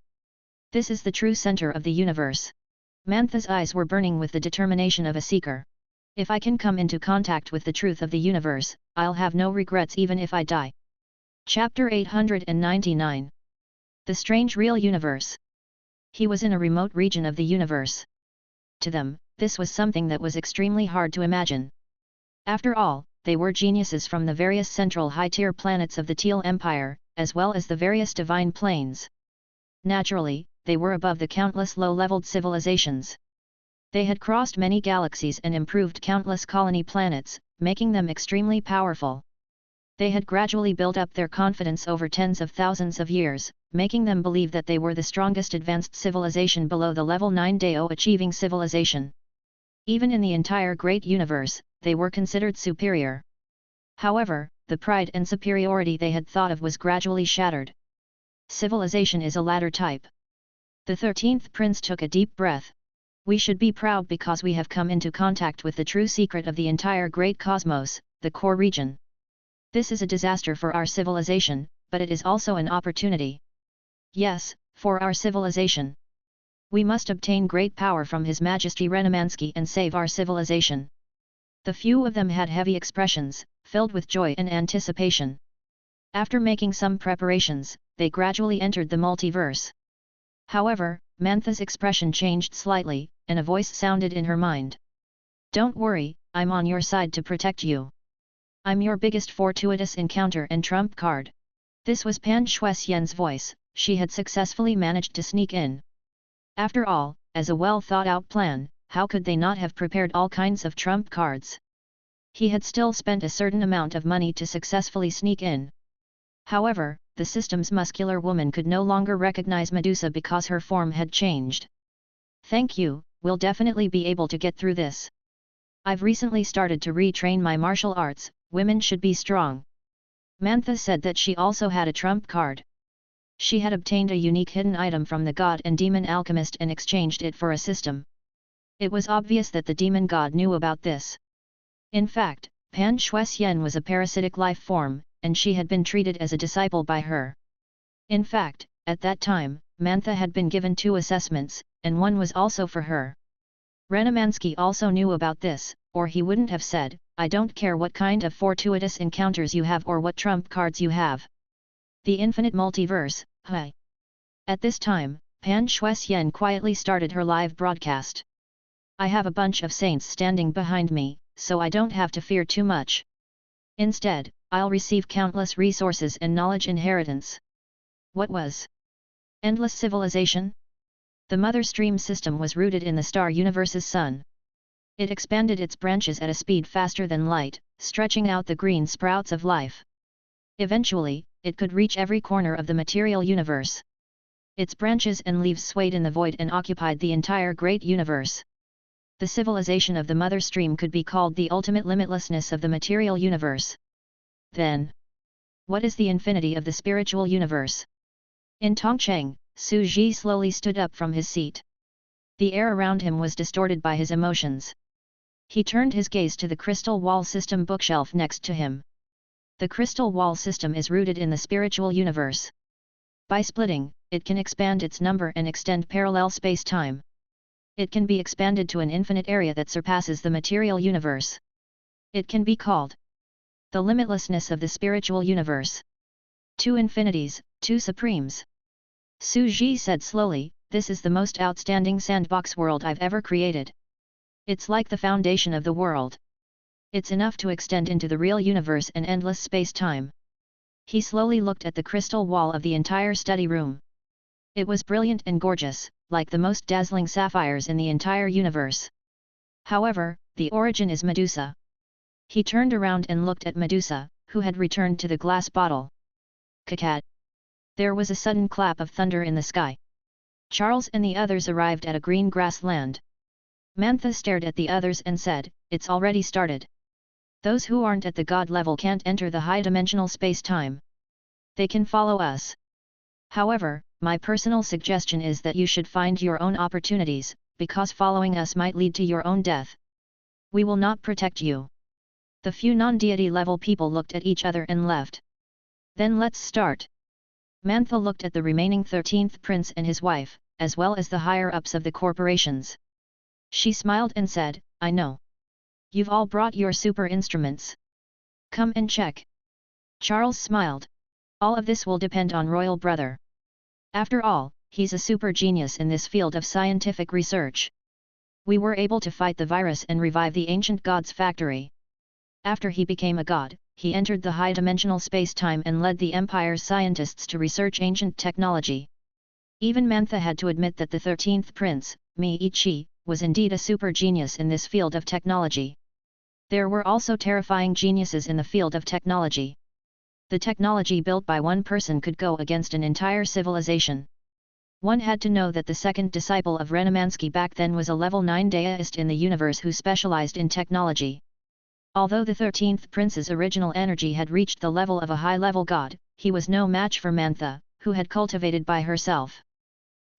This is the true center of the universe. Mantha's eyes were burning with the determination of a seeker. If I can come into contact with the truth of the universe, I'll have no regrets even if I die. Chapter 899. The Strange Real Universe. He was in a remote region of the universe. To them, this was something that was extremely hard to imagine. After all, they were geniuses from the various central high-tier planets of the Teal Empire, as well as the various divine planes. Naturally, they were above the countless low-leveled civilizations. They had crossed many galaxies and improved countless colony planets, making them extremely powerful. They had gradually built up their confidence over tens of thousands of years, making them believe that they were the strongest advanced civilization below the level 9 Deo achieving civilization. Even in the entire great universe, they were considered superior. However, the pride and superiority they had thought of was gradually shattered. Civilization is a ladder type. The 13th prince took a deep breath. We should be proud because we have come into contact with the true secret of the entire great cosmos, the core region. This is a disaster for our civilization, but it is also an opportunity. Yes, for our civilization. We must obtain great power from His Majesty Renamansky and save our civilization. The few of them had heavy expressions, filled with joy and anticipation. After making some preparations, they gradually entered the multiverse. However, Mantha's expression changed slightly, and a voice sounded in her mind. Don't worry, I'm on your side to protect you. I'm your biggest fortuitous encounter and trump card. This was Pan Shuixian's voice. She had successfully managed to sneak in. After all, as a well-thought-out plan, how could they not have prepared all kinds of trump cards? He had still spent a certain amount of money to successfully sneak in. However, the system's muscular woman could no longer recognize Medusa because her form had changed. Thank you, we'll definitely be able to get through this. I've recently started to retrain my martial arts. Women should be strong. Mantha said that she also had a trump card. She had obtained a unique hidden item from the god and demon alchemist and exchanged it for a system. It was obvious that the demon god knew about this. In fact, Pan Shuxian was a parasitic life form, and she had been treated as a disciple by her. In fact, at that time, Mantha had been given 2 assessments, and one was also for her. Renamansky also knew about this, or he wouldn't have said, "I don't care what kind of fortuitous encounters you have or what trump cards you have. The infinite multiverse, hi." At this time, Pan Shuxian quietly started her live broadcast. "I have a bunch of saints standing behind me, so I don't have to fear too much. Instead, I'll receive countless resources and knowledge inheritance." What was endless civilization? The mother stream system was rooted in the star universe's sun. It expanded its branches at a speed faster than light, stretching out the green sprouts of life. Eventually, it could reach every corner of the material universe. Its branches and leaves swayed in the void and occupied the entire great universe. The civilization of the mother stream could be called the ultimate limitlessness of the material universe. Then, what is the infinity of the spiritual universe? In Tongcheng, Su Ji slowly stood up from his seat. The air around him was distorted by his emotions. He turned his gaze to the crystal wall system bookshelf next to him. The crystal wall system is rooted in the spiritual universe. By splitting, it can expand its number and extend parallel space-time. It can be expanded to an infinite area that surpasses the material universe. It can be called the limitlessness of the spiritual universe. 2 infinities, 2 supremes. Su Ji said slowly, "This is the most outstanding sandbox world I've ever created. It's like the foundation of the world. It's enough to extend into the real universe and endless space-time." He slowly looked at the crystal wall of the entire study room. It was brilliant and gorgeous, like the most dazzling sapphires in the entire universe. However, the origin is Medusa. He turned around and looked at Medusa, who had returned to the glass bottle. Kakat. There was a sudden clap of thunder in the sky. Charles and the others arrived at a green grassland. Mantha stared at the others and said, "It's already started. Those who aren't at the god level can't enter the high-dimensional space-time. They can follow us. However, my personal suggestion is that you should find your own opportunities, because following us might lead to your own death. We will not protect you." The few non-deity level people looked at each other and left. "Then let's start." Mantha looked at the remaining 13th prince and his wife, as well as the higher-ups of the corporations. She smiled and said, "I know. You've all brought your super instruments. Come and check." Charles smiled. "All of this will depend on Royal Brother. After all, he's a super genius in this field of scientific research. We were able to fight the virus and revive the ancient god's factory. After he became a god, he entered the high-dimensional space-time and led the Empire's scientists to research ancient technology." Even Mantha had to admit that the 13th prince, Mi-Chi, was indeed a super genius in this field of technology. There were also terrifying geniuses in the field of technology. The technology built by one person could go against an entire civilization. One had to know that the second disciple of Renamansky back then was a level 9 deist in the universe who specialized in technology. Although the 13th prince's original energy had reached the level of a high-level god, he was no match for Mantha, who had cultivated by herself.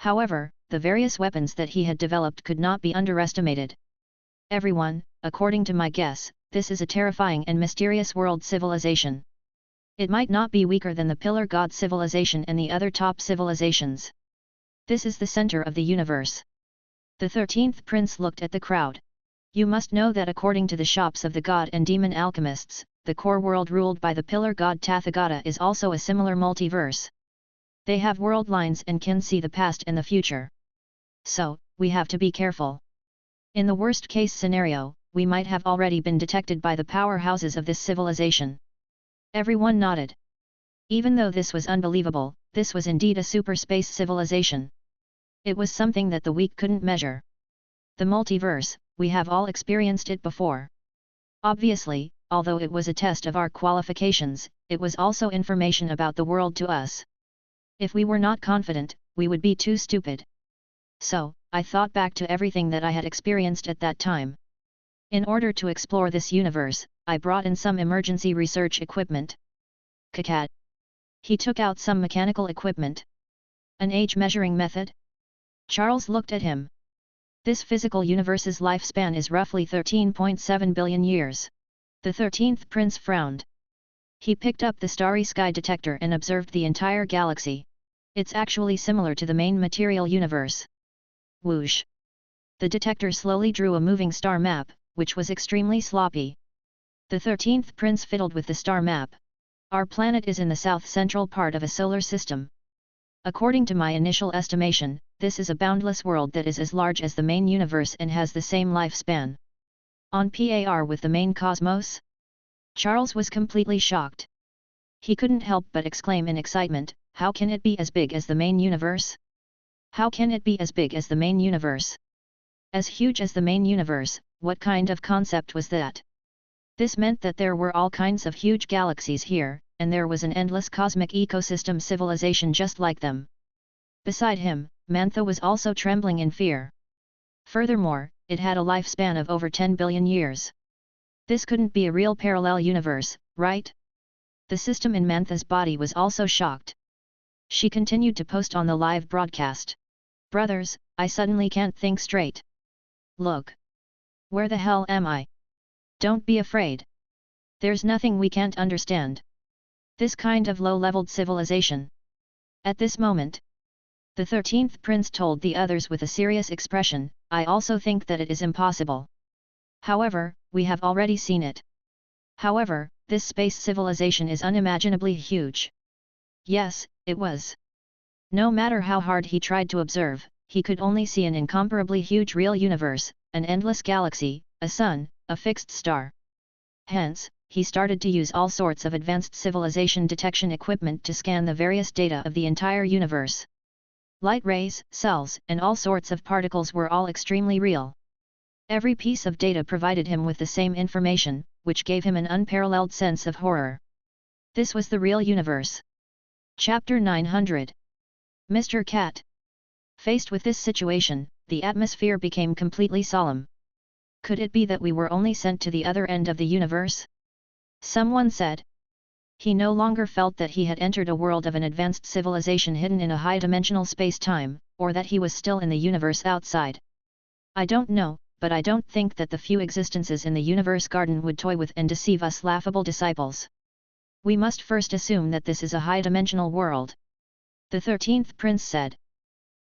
However, the various weapons that he had developed could not be underestimated. "Everyone, according to my guess, this is a terrifying and mysterious world civilization. It might not be weaker than the Pillar God civilization and the other top civilizations. This is the center of the universe." The 13th prince looked at the crowd. "You must know that according to the shops of the god and demon alchemists, the core world ruled by the pillar god Tathagata is also a similar multiverse. They have world lines and can see the past and the future. So, we have to be careful. In the worst case scenario, we might have already been detected by the powerhouses of this civilization." Everyone nodded. Even though this was unbelievable, this was indeed a super space civilization. It was something that the weak couldn't measure. The multiverse, we have all experienced it before. Obviously, although it was a test of our qualifications, it was also information about the world to us. If we were not confident, we would be too stupid. So, I thought back to everything that I had experienced at that time. In order to explore this universe, I brought in some emergency research equipment. Kakat. He took out some mechanical equipment. An age measuring method? Charles looked at him. This physical universe's lifespan is roughly 13.7 billion years. The 13th prince frowned. He picked up the starry sky detector and observed the entire galaxy. It's actually similar to the main material universe. Whoosh! The detector slowly drew a moving star map, which was extremely sloppy. The 13th prince fiddled with the star map. Our planet is in the south-central part of a solar system. According to my initial estimation, this is a boundless world that is as large as the main universe and has the same lifespan. On par with the main cosmos? Charles was completely shocked. He couldn't help but exclaim in excitement, how can it be as big as the main universe? How can it be as big as the main universe? As huge as the main universe, what kind of concept was that? This meant that there were all kinds of huge galaxies here, and there was an endless cosmic ecosystem civilization just like them. Beside him, Mantha was also trembling in fear. Furthermore, it had a lifespan of over 10 billion years. This couldn't be a real parallel universe, right? The system in Mantha's body was also shocked. She continued to post on the live broadcast. Brothers, I suddenly can't think straight. Look. Where the hell am I? Don't be afraid. There's nothing we can't understand. This kind of low-leveled civilization. At this moment, the 13th prince told the others with a serious expression, I also think that it is impossible. However, we have already seen it. However, this space civilization is unimaginably huge. Yes, it was. No matter how hard he tried to observe, he could only see an incomparably huge real universe, an endless galaxy, a sun, a fixed star. Hence, he started to use all sorts of advanced civilization detection equipment to scan the various data of the entire universe. Light rays, cells, and all sorts of particles were all extremely real. Every piece of data provided him with the same information, which gave him an unparalleled sense of horror. This was the real universe. Chapter 900. Mr. Cat. Faced with this situation, the atmosphere became completely solemn. Could it be that we were only sent to the other end of the universe? Someone said. He no longer felt that he had entered a world of an advanced civilization hidden in a high-dimensional space-time, or that he was still in the universe outside. I don't know, but I don't think that the few existences in the universe garden would toy with and deceive us laughable disciples. We must first assume that this is a high-dimensional world. The 13th prince said.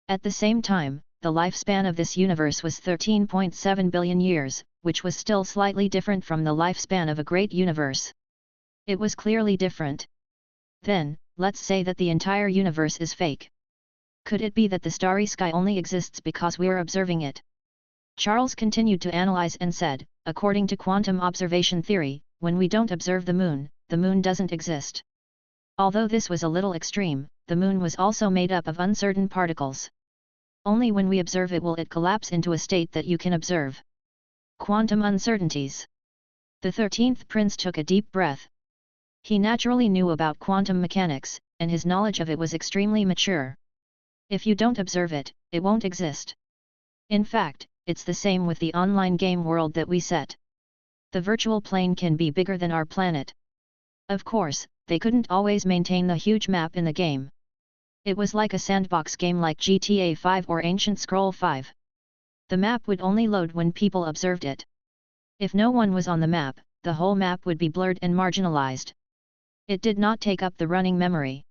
At the same time, the lifespan of this universe was 13.7 billion years, which was still slightly different from the lifespan of a great universe. It was clearly different. Then, let's say that the entire universe is fake. Could it be that the starry sky only exists because we're observing it? Charles continued to analyze and said, according to quantum observation theory, when we don't observe the moon doesn't exist. Although this was a little extreme, the moon was also made up of uncertain particles. Only when we observe it will it collapse into a state that you can observe. Quantum uncertainties. The 13th prince took a deep breath. He naturally knew about quantum mechanics, and his knowledge of it was extremely mature. If you don't observe it, it won't exist. In fact, it's the same with the online game world that we set. The virtual plane can be bigger than our planet. Of course, they couldn't always maintain the huge map in the game. It was like a sandbox game like GTA 5 or Ancient Scroll 5. The map would only load when people observed it. If no one was on the map, the whole map would be blurred and marginalized. It did not take up the running memory.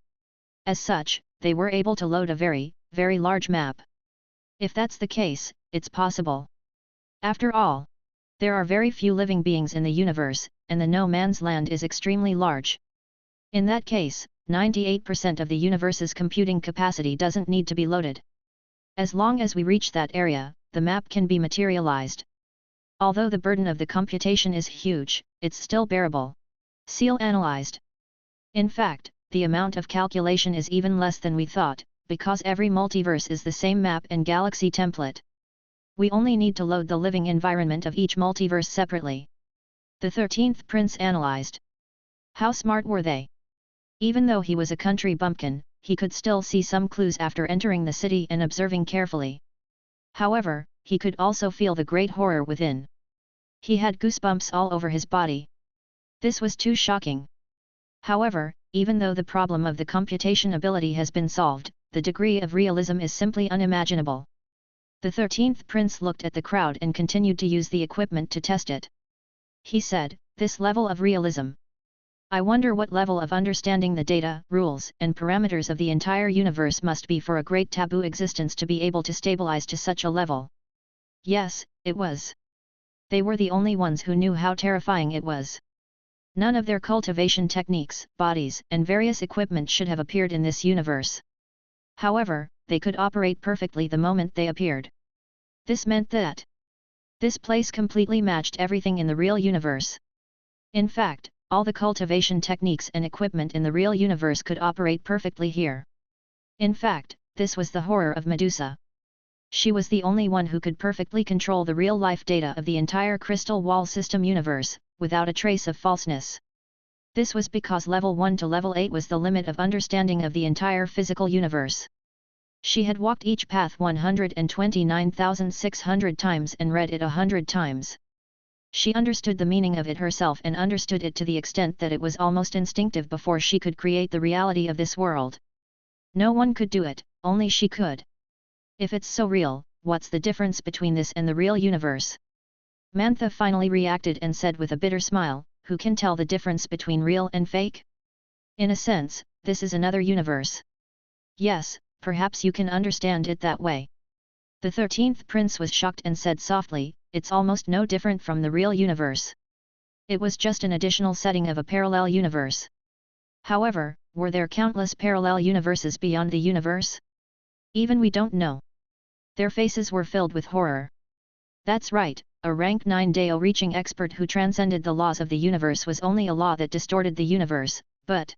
As such, they were able to load a very, very large map. If that's the case, it's possible. After all, there are very few living beings in the universe, and the no man's land is extremely large. In that case, 98% of the universe's computing capacity doesn't need to be loaded. As long as we reach that area, the map can be materialized. Although the burden of the computation is huge, it's still bearable. Seal analyzed. In fact, the amount of calculation is even less than we thought, because every multiverse is the same map and galaxy template. We only need to load the living environment of each multiverse separately. The 13th prince analyzed. How smart were they? Even though he was a country bumpkin, he could still see some clues after entering the city and observing carefully. However, he could also feel the great horror within. He had goosebumps all over his body. This was too shocking. However, even though the problem of the computation ability has been solved, the degree of realism is simply unimaginable. The 13th prince looked at the crowd and continued to use the equipment to test it. He said, This level of realism. I wonder what level of understanding the data, rules, and parameters of the entire universe must be for a great taboo existence to be able to stabilize to such a level. Yes, it was. They were the only ones who knew how terrifying it was. None of their cultivation techniques, bodies, and various equipment should have appeared in this universe. However, they could operate perfectly the moment they appeared. This meant that this place completely matched everything in the real universe. In fact, all the cultivation techniques and equipment in the real universe could operate perfectly here. In fact, this was the horror of Medusa. She was the only one who could perfectly control the real-life data of the entire crystal wall system universe, without a trace of falseness. This was because level 1 to level 8 was the limit of understanding of the entire physical universe. She had walked each path 129,600 times and read it 100 times. She understood the meaning of it herself and understood it to the extent that it was almost instinctive before she could create the reality of this world. No one could do it, only she could. If it's so real, what's the difference between this and the real universe? Mantha finally reacted and said with a bitter smile, who can tell the difference between real and fake? In a sense, this is another universe. Yes, perhaps you can understand it that way. The 13th prince was shocked and said softly, it's almost no different from the real universe. It was just an additional setting of a parallel universe. However, were there countless parallel universes beyond the universe? Even we don't know. Their faces were filled with horror. That's right, a rank 9 Dao reaching expert who transcended the laws of the universe was only a law that distorted the universe, but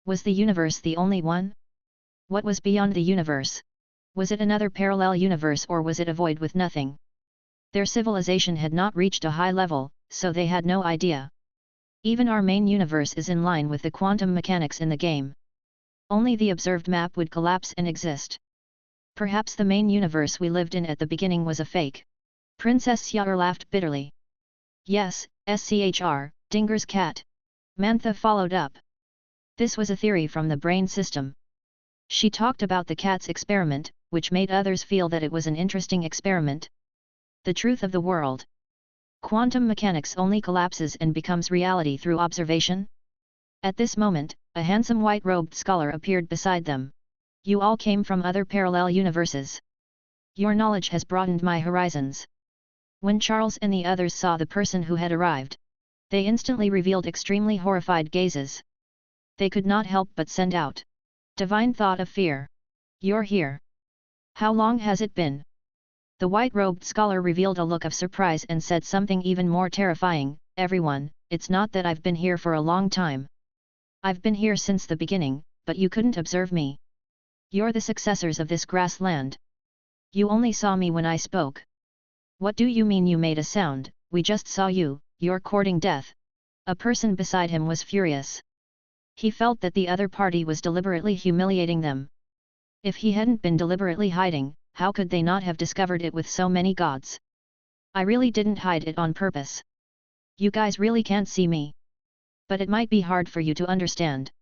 was the universe the only one? What was beyond the universe? Was it another parallel universe or was it a void with nothing? Their civilization had not reached a high level, so they had no idea. Even our main universe is in line with the quantum mechanics in the game. Only the observed map would collapse and exist. Perhaps the main universe we lived in at the beginning was a fake. Princess Xiao'er laughed bitterly. Yes, SCHR, Dinger's cat. Mantha followed up. This was a theory from the brain system. She talked about the cat's experiment, which made others feel that it was an interesting experiment. The truth of the world. Quantum mechanics only collapses and becomes reality through observation. At this moment, a handsome white-robed scholar appeared beside them. You all came from other parallel universes. Your knowledge has broadened my horizons. When Charles and the others saw the person who had arrived, they instantly revealed extremely horrified gazes. They could not help but send out divine thought of fear. You're here. How long has it been? The white-robed scholar revealed a look of surprise and said something even more terrifying, everyone, it's not that I've been here for a long time. I've been here since the beginning, but you couldn't observe me. You're the successors of this grassland. You only saw me when I spoke. What do you mean you made a sound? We just saw you, you're courting death. A person beside him was furious. He felt that the other party was deliberately humiliating them. If he hadn't been deliberately hiding, how could they not have discovered it with so many gods? I really didn't hide it on purpose. You guys really can't see me. But it might be hard for you to understand.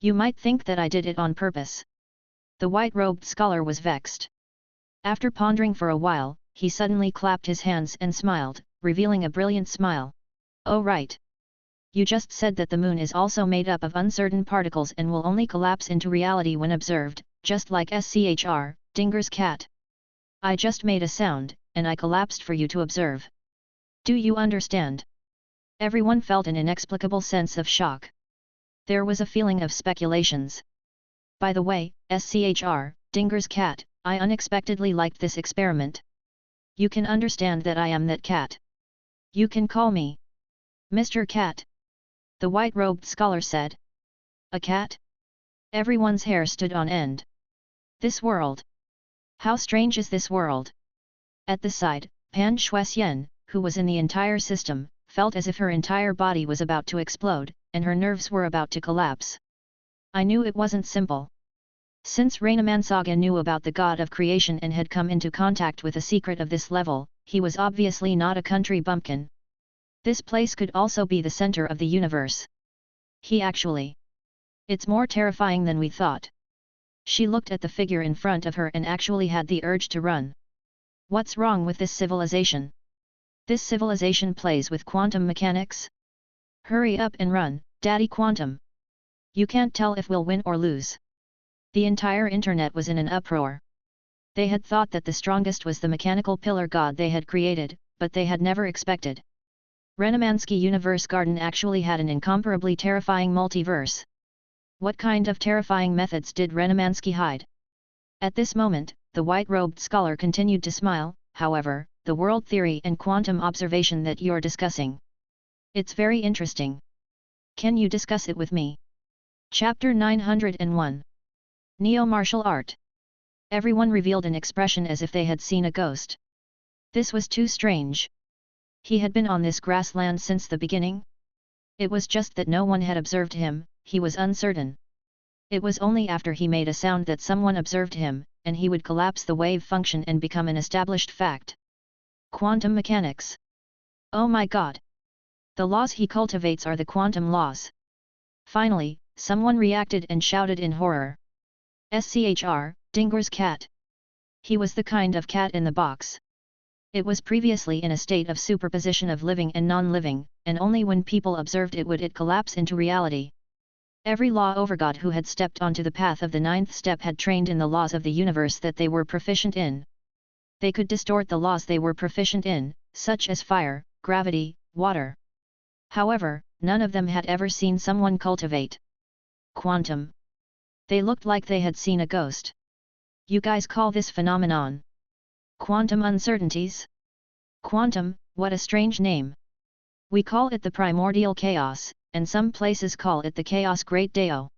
You might think that I did it on purpose. The white-robed scholar was vexed. After pondering for a while, he suddenly clapped his hands and smiled, revealing a brilliant smile. Oh right. You just said that the moon is also made up of uncertain particles and will only collapse into reality when observed, just like SCHR, Dinger's cat. I just made a sound, and I collapsed for you to observe. Do you understand? Everyone felt an inexplicable sense of shock. There was a feeling of speculations. By the way, SCHR, Dinger's cat, I unexpectedly liked this experiment. You can understand that I am that cat. You can call me Mr. Cat. The white-robed scholar said. A cat? Everyone's hair stood on end. This world. How strange is this world? At the side, Pan Shuxian, who was in the entire system, felt as if her entire body was about to explode, and her nerves were about to collapse. I knew it wasn't simple. Since Rainamansaga knew about the god of creation and had come into contact with a secret of this level, he was obviously not a country bumpkin. This place could also be the center of the universe. He actually. It's more terrifying than we thought. She looked at the figure in front of her and actually had the urge to run. What's wrong with this civilization? This civilization plays with quantum mechanics? Hurry up and run, Daddy Quantum! You can't tell if we'll win or lose. The entire internet was in an uproar. They had thought that the strongest was the mechanical pillar god they had created, but they had never expected Renamansky Universe Garden actually had an incomparably terrifying multiverse. What kind of terrifying methods did Renamansky hide? At this moment, the white-robed scholar continued to smile. However, the world theory and quantum observation that you're discussing. It's very interesting. Can you discuss it with me? Chapter 901. Neo-Martial Art. Everyone revealed an expression as if they had seen a ghost. This was too strange. He had been on this grassland since the beginning? It was just that no one had observed him, he was uncertain. It was only after he made a sound that someone observed him, and he would collapse the wave function and become an established fact. Quantum mechanics. Oh my god! The laws he cultivates are the quantum laws. Finally, someone reacted and shouted in horror. SCHR, Dinger's cat. He was the kind of cat in the box. It was previously in a state of superposition of living and non-living, and only when people observed it would it collapse into reality. Every law overgod who had stepped onto the path of the ninth step had trained in the laws of the universe that they were proficient in. They could distort the laws they were proficient in, such as fire, gravity, water. However, none of them had ever seen someone cultivate quantum. They looked like they had seen a ghost. You guys call this phenomenon quantum uncertainties? Quantum, what a strange name. We call it the primordial chaos, and some places call it the chaos great Deo.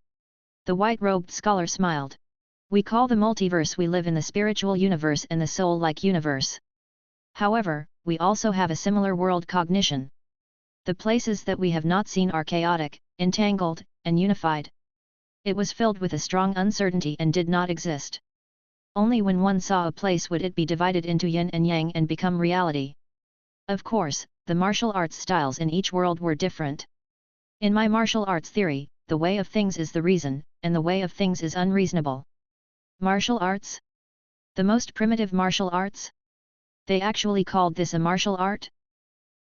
The white-robed scholar smiled. We call the multiverse we live in the spiritual universe and the soul-like universe. However, we also have a similar world cognition. The places that we have not seen are chaotic, entangled, and unified. It was filled with a strong uncertainty and did not exist. Only when one saw a place would it be divided into yin and yang and become reality. Of course, the martial arts styles in each world were different. In my martial arts theory, the way of things is the reason, and the way of things is unreasonable. Martial arts? The most primitive martial arts? They actually called this a martial art?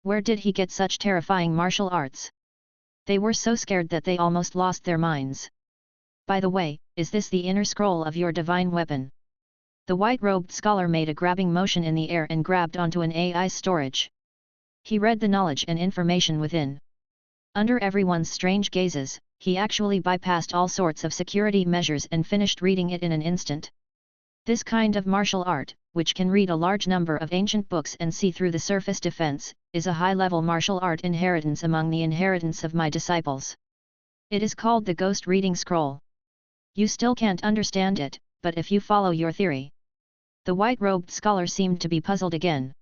Where did he get such terrifying martial arts? They were so scared that they almost lost their minds. By the way, is this the inner scroll of your divine weapon? The white-robed scholar made a grabbing motion in the air and grabbed onto an AI's storage. He read the knowledge and information within. Under everyone's strange gazes, he actually bypassed all sorts of security measures and finished reading it in an instant. This kind of martial art, which can read a large number of ancient books and see through the surface defense, is a high-level martial art inheritance among the inheritance of my disciples. It is called the Ghost Reading Scroll. You still can't understand it, but if you follow your theory. The white-robed scholar seemed to be puzzled again.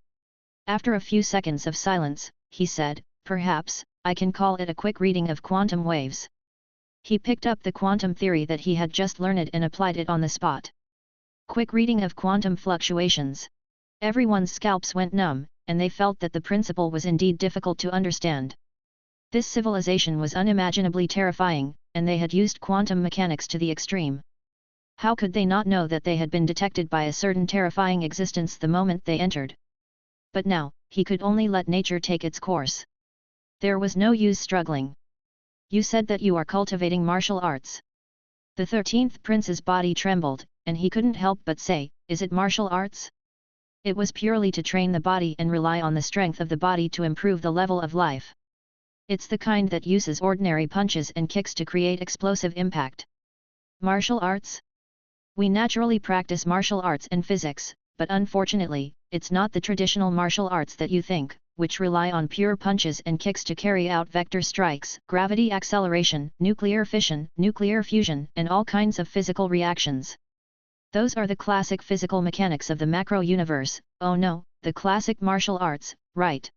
After a few seconds of silence, he said, perhaps, I can call it a quick reading of quantum waves. He picked up the quantum theory that he had just learned and applied it on the spot. Quick reading of quantum fluctuations. Everyone's scalps went numb, and they felt that the principle was indeed difficult to understand. This civilization was unimaginably terrifying, and they had used quantum mechanics to the extreme. How could they not know that they had been detected by a certain terrifying existence the moment they entered? But now, he could only let nature take its course. There was no use struggling. You said that you are cultivating martial arts. The 13th prince's body trembled, and he couldn't help but say, is it martial arts? It was purely to train the body and rely on the strength of the body to improve the level of life. It's the kind that uses ordinary punches and kicks to create explosive impact. Martial arts? We naturally practice martial arts and physics, but unfortunately, it's not the traditional martial arts that you think, which rely on pure punches and kicks to carry out vector strikes, gravity acceleration, nuclear fission, nuclear fusion, and all kinds of physical reactions. Those are the classic physical mechanics of the macro universe. Oh no, the classic martial arts, right?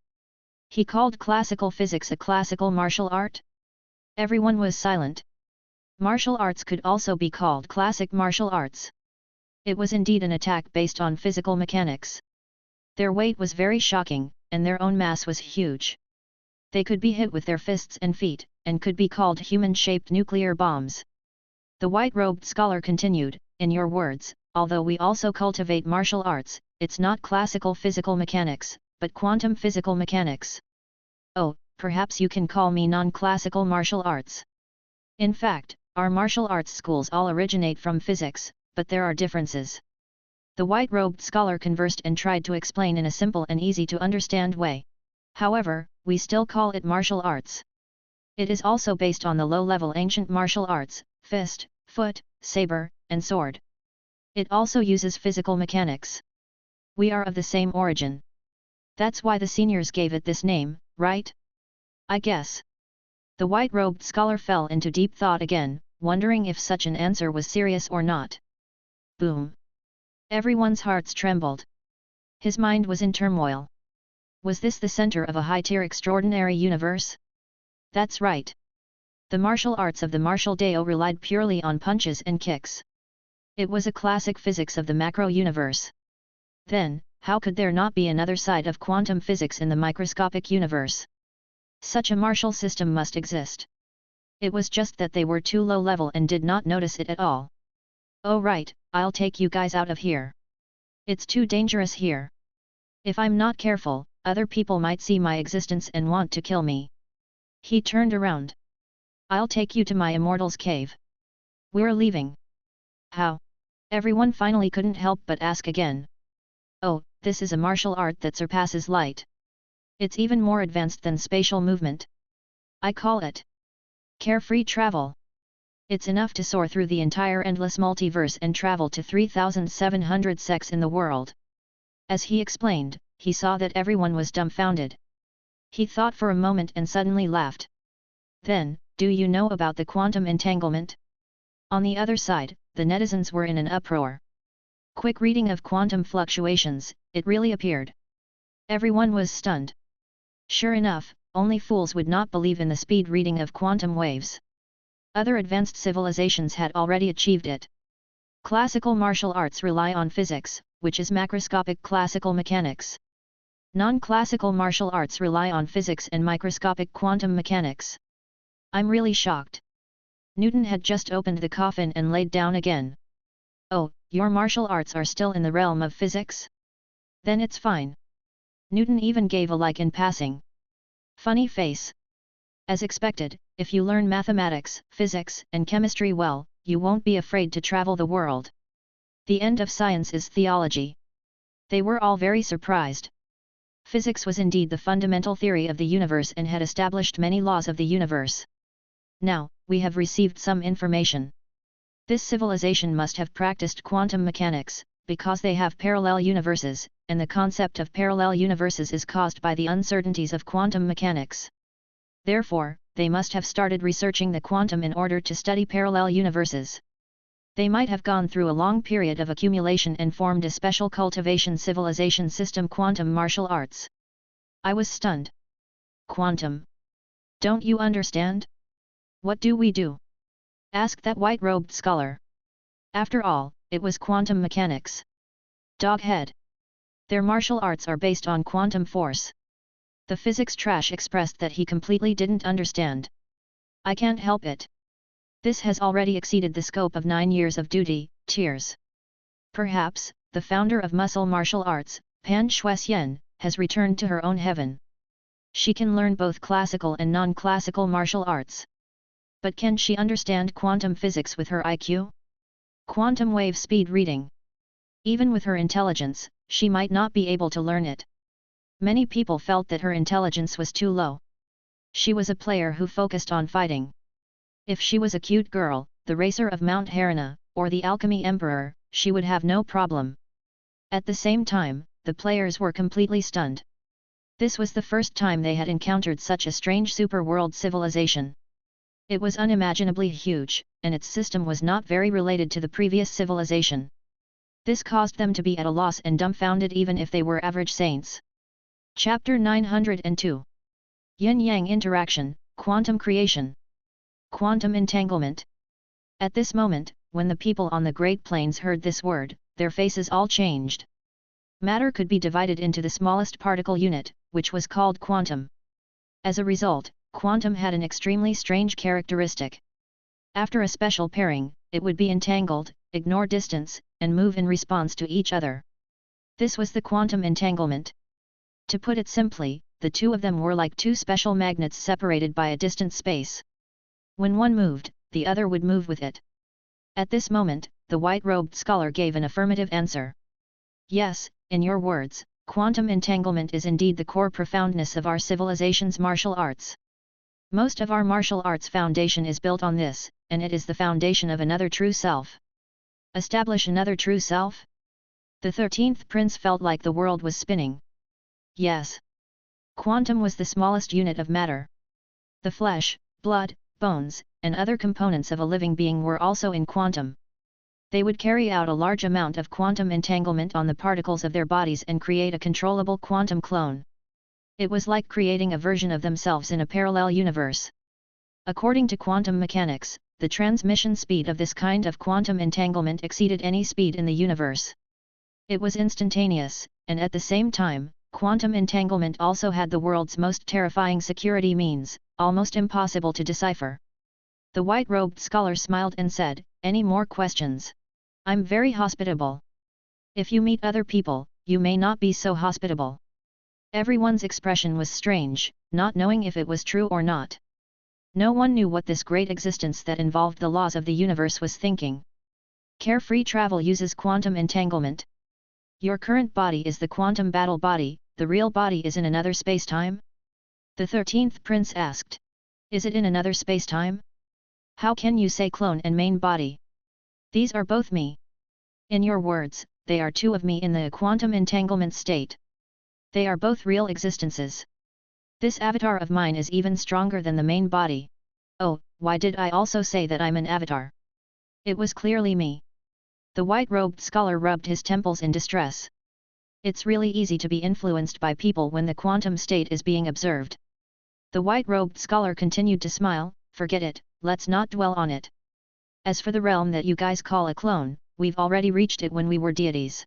He called classical physics a classical martial art? Everyone was silent. Martial arts could also be called classic martial arts. It was indeed an attack based on physical mechanics. Their weight was very shocking, and their own mass was huge. They could be hit with their fists and feet, and could be called human-shaped nuclear bombs. The white-robed scholar continued, in your words, although we also cultivate martial arts, it's not classical physical mechanics, but quantum physical mechanics. Oh, perhaps you can call me non-classical martial arts. In fact, our martial arts schools all originate from physics, but there are differences. The white-robed scholar conversed and tried to explain in a simple and easy-to-understand way. However, we still call it martial arts. It is also based on the low-level ancient martial arts, fist, foot, saber, and sword. It also uses physical mechanics. We are of the same origin. That's why the seniors gave it this name, right? I guess. The white-robed scholar fell into deep thought again, wondering if such an answer was serious or not. Boom! Everyone's hearts trembled. His mind was in turmoil. Was this the center of a high-tier extraordinary universe? That's right. The martial arts of the martial Dao relied purely on punches and kicks. It was a classic physics of the macro universe. Then, how could there not be another side of quantum physics in the microscopic universe? Such a martial system must exist. It was just that they were too low level and did not notice it at all. Oh right, I'll take you guys out of here. It's too dangerous here. If I'm not careful, other people might see my existence and want to kill me. He turned around. I'll take you to my immortal's cave. We're leaving. How? Everyone finally couldn't help but ask again. Oh, this is a martial art that surpasses light. It's even more advanced than spatial movement. I call it carefree travel. It's enough to soar through the entire endless multiverse and travel to 3,700 sects in the world. As he explained, he saw that everyone was dumbfounded. He thought for a moment and suddenly laughed. Then, do you know about the quantum entanglement? On the other side, the netizens were in an uproar. Quick reading of quantum fluctuations, it really appeared. Everyone was stunned. Sure enough, only fools would not believe in the speed reading of quantum waves. Other advanced civilizations had already achieved it. Classical martial arts rely on physics, which is macroscopic classical mechanics. Non-classical martial arts rely on physics and microscopic quantum mechanics. I'm really shocked. Newton had just opened the coffin and laid down again. Oh, your martial arts are still in the realm of physics? Then it's fine. Newton even gave a like in passing. Funny face. As expected, if you learn mathematics, physics, and chemistry well, you won't be afraid to travel the world. The end of science is theology. They were all very surprised. Physics was indeed the fundamental theory of the universe and had established many laws of the universe. Now, we have received some information. This civilization must have practiced quantum mechanics, because they have parallel universes, and the concept of parallel universes is caused by the uncertainties of quantum mechanics. Therefore, they must have started researching the quantum in order to study parallel universes. They might have gone through a long period of accumulation and formed a special cultivation civilization system, quantum martial arts. I was stunned. Quantum. Don't you understand? What do we do? Asked that white-robed scholar. After all, it was quantum mechanics. Doghead. Their martial arts are based on quantum force. The physics trash expressed that he completely didn't understand. I can't help it. This has already exceeded the scope of 9 years of duty, tears. Perhaps, the founder of muscle martial arts, Pan Shuxian, has returned to her own heaven. She can learn both classical and non-classical martial arts. But can she understand quantum physics with her IQ? Quantum wave speed reading. Even with her intelligence, she might not be able to learn it. Many people felt that her intelligence was too low. She was a player who focused on fighting. If she was a cute girl, the racer of Mount Harana, or the alchemy emperor, she would have no problem. At the same time, the players were completely stunned. This was the first time they had encountered such a strange superworld civilization. It was unimaginably huge, and its system was not very related to the previous civilization. This caused them to be at a loss and dumbfounded even if they were average saints. Chapter 902. Yin-Yang Interaction, Quantum Creation. Quantum Entanglement. At this moment, when the people on the Great Plains heard this word, their faces all changed. Matter could be divided into the smallest particle unit, which was called quantum. As a result, quantum had an extremely strange characteristic. After a special pairing, it would be entangled, ignore distance, and move in response to each other. This was the quantum entanglement. To put it simply, the two of them were like two special magnets separated by a distant space. When one moved, the other would move with it. At this moment, the white-robed scholar gave an affirmative answer. Yes, in your words, quantum entanglement is indeed the core profoundness of our civilization's martial arts. Most of our martial arts foundation is built on this, and it is the foundation of another true self. Establish another true self? The 13th prince felt like the world was spinning. Yes. Quantum was the smallest unit of matter. The flesh, blood, bones, and other components of a living being were also in quantum. They would carry out a large amount of quantum entanglement on the particles of their bodies and create a controllable quantum clone. It was like creating a version of themselves in a parallel universe. According to quantum mechanics, the transmission speed of this kind of quantum entanglement exceeded any speed in the universe. It was instantaneous, and at the same time, quantum entanglement also had the world's most terrifying security means, almost impossible to decipher. The white-robed scholar smiled and said, "Any more questions? I'm very hospitable. If you meet other people, you may not be so hospitable." Everyone's expression was strange, not knowing if it was true or not. No one knew what this great existence that involved the laws of the universe was thinking. Carefree travel uses quantum entanglement. Your current body is the quantum battle body, the real body is in another space-time? The 13th prince asked. Is it in another space-time? How can you say clone and main body? These are both me. In your words, they are two of me in the quantum entanglement state. They are both real existences. This avatar of mine is even stronger than the main body. Oh, why did I also say that I'm an avatar? It was clearly me. The white-robed scholar rubbed his temples in distress. It's really easy to be influenced by people when the quantum state is being observed. The white-robed scholar continued to smile, forget it, let's not dwell on it. As for the realm that you guys call a clone, we've already reached it when we were deities.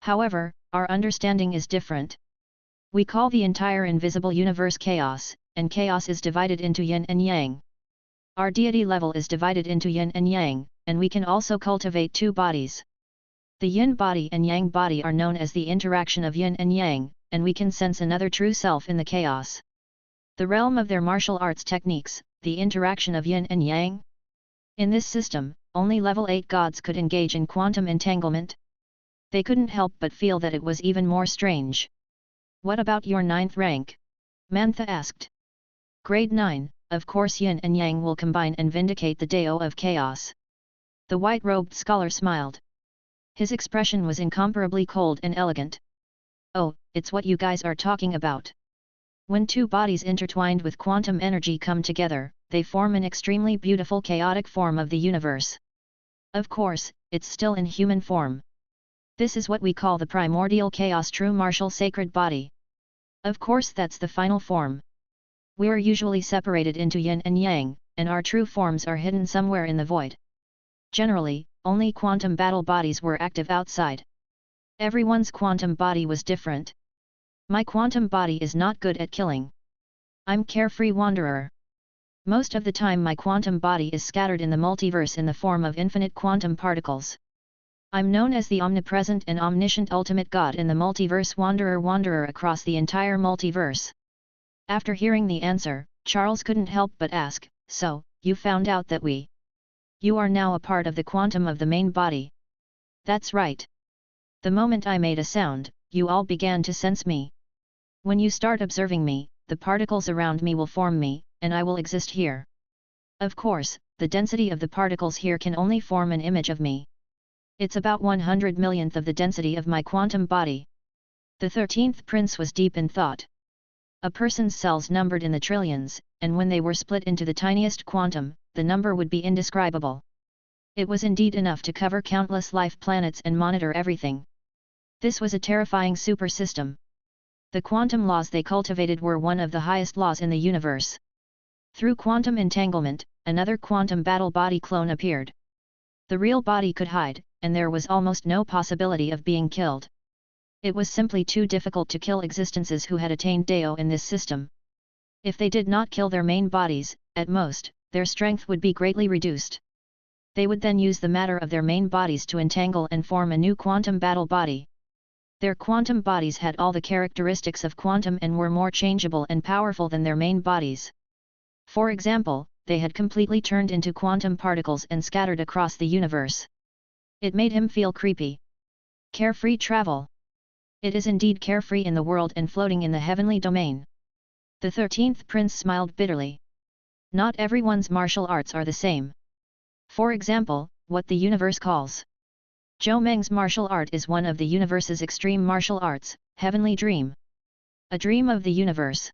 However, our understanding is different. We call the entire invisible universe chaos, and chaos is divided into yin and yang. Our deity level is divided into yin and yang, and we can also cultivate two bodies. The yin body and yang body are known as the interaction of yin and yang, and we can sense another true self in the chaos. The realm of their martial arts techniques, the interaction of yin and yang. In this system, only level 8 gods could engage in quantum entanglement. They couldn't help but feel that it was even more strange. What about your 9th rank? Mantha asked. Grade 9, of course yin and yang will combine and vindicate the Dao of chaos. The white-robed scholar smiled. His expression was incomparably cold and elegant. Oh, it's what you guys are talking about. When two bodies intertwined with quantum energy come together, they form an extremely beautiful chaotic form of the universe. Of course, it's still in human form. This is what we call the primordial chaos true martial sacred body. Of course that's the final form. We are usually separated into yin and yang, and our true forms are hidden somewhere in the void. Generally, only quantum battle bodies were active outside. Everyone's quantum body was different. My quantum body is not good at killing. I'm carefree wanderer. Most of the time my quantum body is scattered in the multiverse in the form of infinite quantum particles. I'm known as the omnipresent and omniscient ultimate God in the multiverse wanderer across the entire multiverse. After hearing the answer, Charles couldn't help but ask, so, you found out that you are now a part of the quantum of the main body. That's right. The moment I made a sound, you all began to sense me. When you start observing me, the particles around me will form me, and I will exist here. Of course, the density of the particles here can only form an image of me. It's about 100 millionth of the density of my quantum body. The 13th prince was deep in thought. A person's cells numbered in the trillions, and when they were split into the tiniest quantum, the number would be indescribable. It was indeed enough to cover countless life planets and monitor everything. This was a terrifying super system. The quantum laws they cultivated were one of the highest laws in the universe. Through quantum entanglement, another quantum battle body clone appeared. The real body could hide, and there was almost no possibility of being killed. It was simply too difficult to kill existences who had attained Dao in this system. If they did not kill their main bodies, at most, their strength would be greatly reduced. They would then use the matter of their main bodies to entangle and form a new quantum battle body. Their quantum bodies had all the characteristics of quantum and were more changeable and powerful than their main bodies. For example, they had completely turned into quantum particles and scattered across the universe. It made him feel creepy. Carefree travel. It is indeed carefree in the world and floating in the heavenly domain. The 13th prince smiled bitterly. Not everyone's martial arts are the same. For example, what the universe calls Zhou Meng's martial art is one of the universe's extreme martial arts, heavenly dream. A dream of the universe.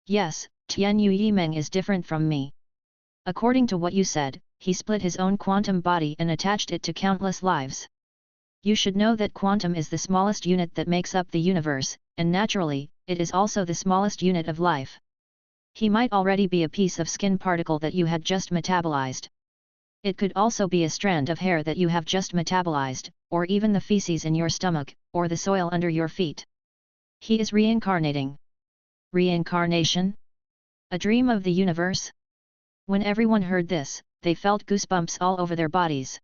Yes, Tian Yu Yimeng is different from me. According to what you said, he split his own quantum body and attached it to countless lives. You should know that quantum is the smallest unit that makes up the universe, and naturally, it is also the smallest unit of life. He might already be a piece of skin particle that you had just metabolized. It could also be a strand of hair that you have just metabolized, or even the feces in your stomach, or the soil under your feet. He is reincarnating. Reincarnation? A dream of the universe? When everyone heard this, they felt goosebumps all over their bodies.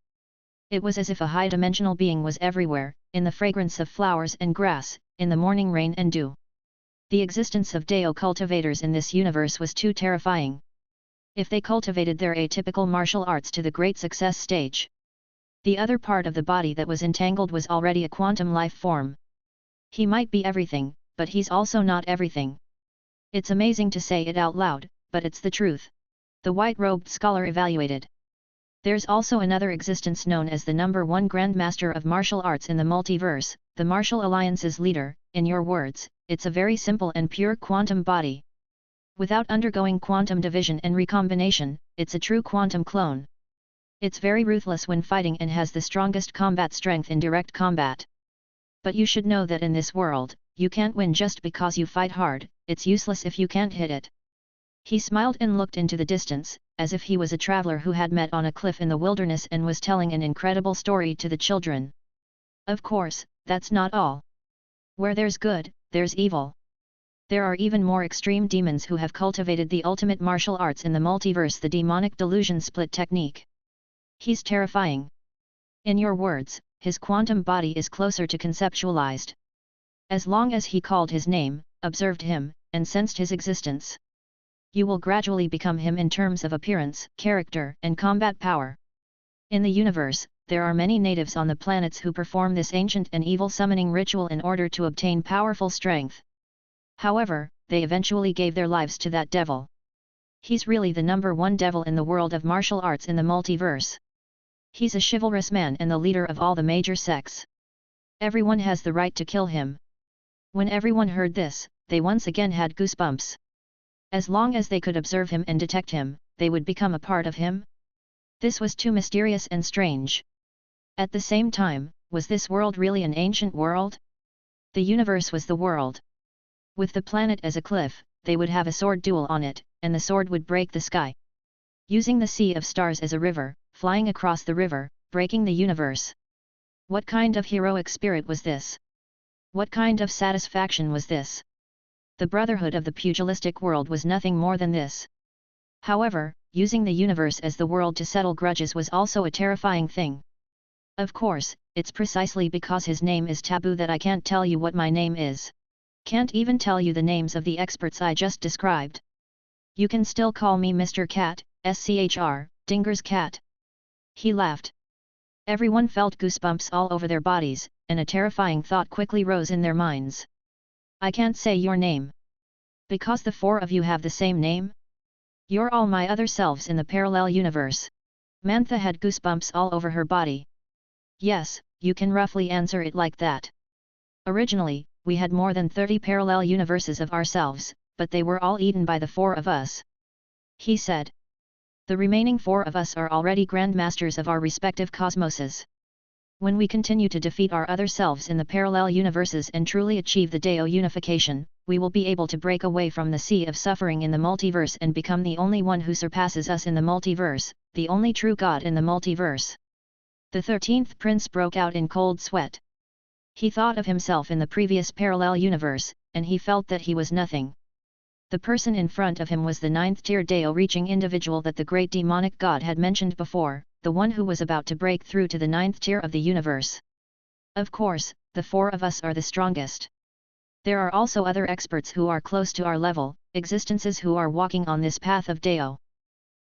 It was as if a high-dimensional being was everywhere, in the fragrance of flowers and grass, in the morning rain and dew. The existence of Dao cultivators in this universe was too terrifying. If they cultivated their atypical martial arts to the great success stage, the other part of the body that was entangled was already a quantum life form. He might be everything, but he's also not everything. It's amazing to say it out loud, but it's the truth. The white-robed scholar evaluated. There's also another existence known as the number one Grandmaster of martial arts in the multiverse, the Martial Alliance's leader. In your words, it's a very simple and pure quantum body. Without undergoing quantum division and recombination, it's a true quantum clone. It's very ruthless when fighting and has the strongest combat strength in direct combat. But you should know that in this world, you can't win just because you fight hard, it's useless if you can't hit it. He smiled and looked into the distance, as if he was a traveler who had met on a cliff in the wilderness and was telling an incredible story to the children. Of course, that's not all. Where there's good, there's evil. There are even more extreme demons who have cultivated the ultimate martial arts in the multiverse, the demonic delusion split technique. He's terrifying. In your words, his quantum body is closer to conceptualized. As long as he called his name, observed him, and sensed his existence, you will gradually become him in terms of appearance, character, and combat power. In the universe, there are many natives on the planets who perform this ancient and evil summoning ritual in order to obtain powerful strength. However, they eventually gave their lives to that devil. He's really the number one devil in the world of martial arts in the multiverse. He's a chivalrous man and the leader of all the major sects. Everyone has the right to kill him. When everyone heard this, they once again had goosebumps. As long as they could observe him and detect him, they would become a part of him. This was too mysterious and strange. At the same time, was this world really an ancient world? The universe was the world. With the planet as a cliff, they would have a sword duel on it, and the sword would break the sky. Using the sea of stars as a river, flying across the river, breaking the universe. What kind of heroic spirit was this? What kind of satisfaction was this? The brotherhood of the pugilistic world was nothing more than this. However, using the universe as the world to settle grudges was also a terrifying thing. Of course, it's precisely because his name is taboo that I can't tell you what my name is. Can't even tell you the names of the experts I just described. You can still call me Mr. Cat, SCHR, Dinger's cat. He laughed. Everyone felt goosebumps all over their bodies, and a terrifying thought quickly rose in their minds. I can't say your name. Because the four of you have the same name? You're all my other selves in the parallel universe. Mantha had goosebumps all over her body. Yes, you can roughly answer it like that. Originally, we had more than 30 parallel universes of ourselves, but they were all eaten by the four of us. He said. The remaining four of us are already grandmasters of our respective cosmoses. When we continue to defeat our other selves in the parallel universes and truly achieve the Dao unification, we will be able to break away from the sea of suffering in the multiverse and become the only one who surpasses us in the multiverse, the only true God in the multiverse. The 13th prince broke out in cold sweat. He thought of himself in the previous parallel universe, and he felt that he was nothing. The person in front of him was the 9th-tier Dao-reaching individual that the great demonic god had mentioned before, the one who was about to break through to the 9th tier of the universe. Of course, the four of us are the strongest. There are also other experts who are close to our level, existences who are walking on this path of Deo.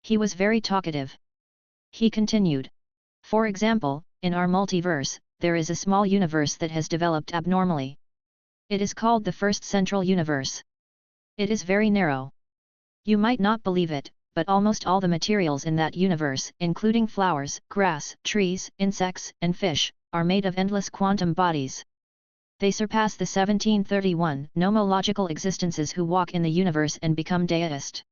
He was very talkative. He continued. For example, in our multiverse, there is a small universe that has developed abnormally. It is called the first central universe. It is very narrow. You might not believe it, but almost all the materials in that universe, including flowers, grass, trees, insects, and fish, are made of endless quantum bodies. They surpass the 1731 nomological existences who walk in the universe and become deist.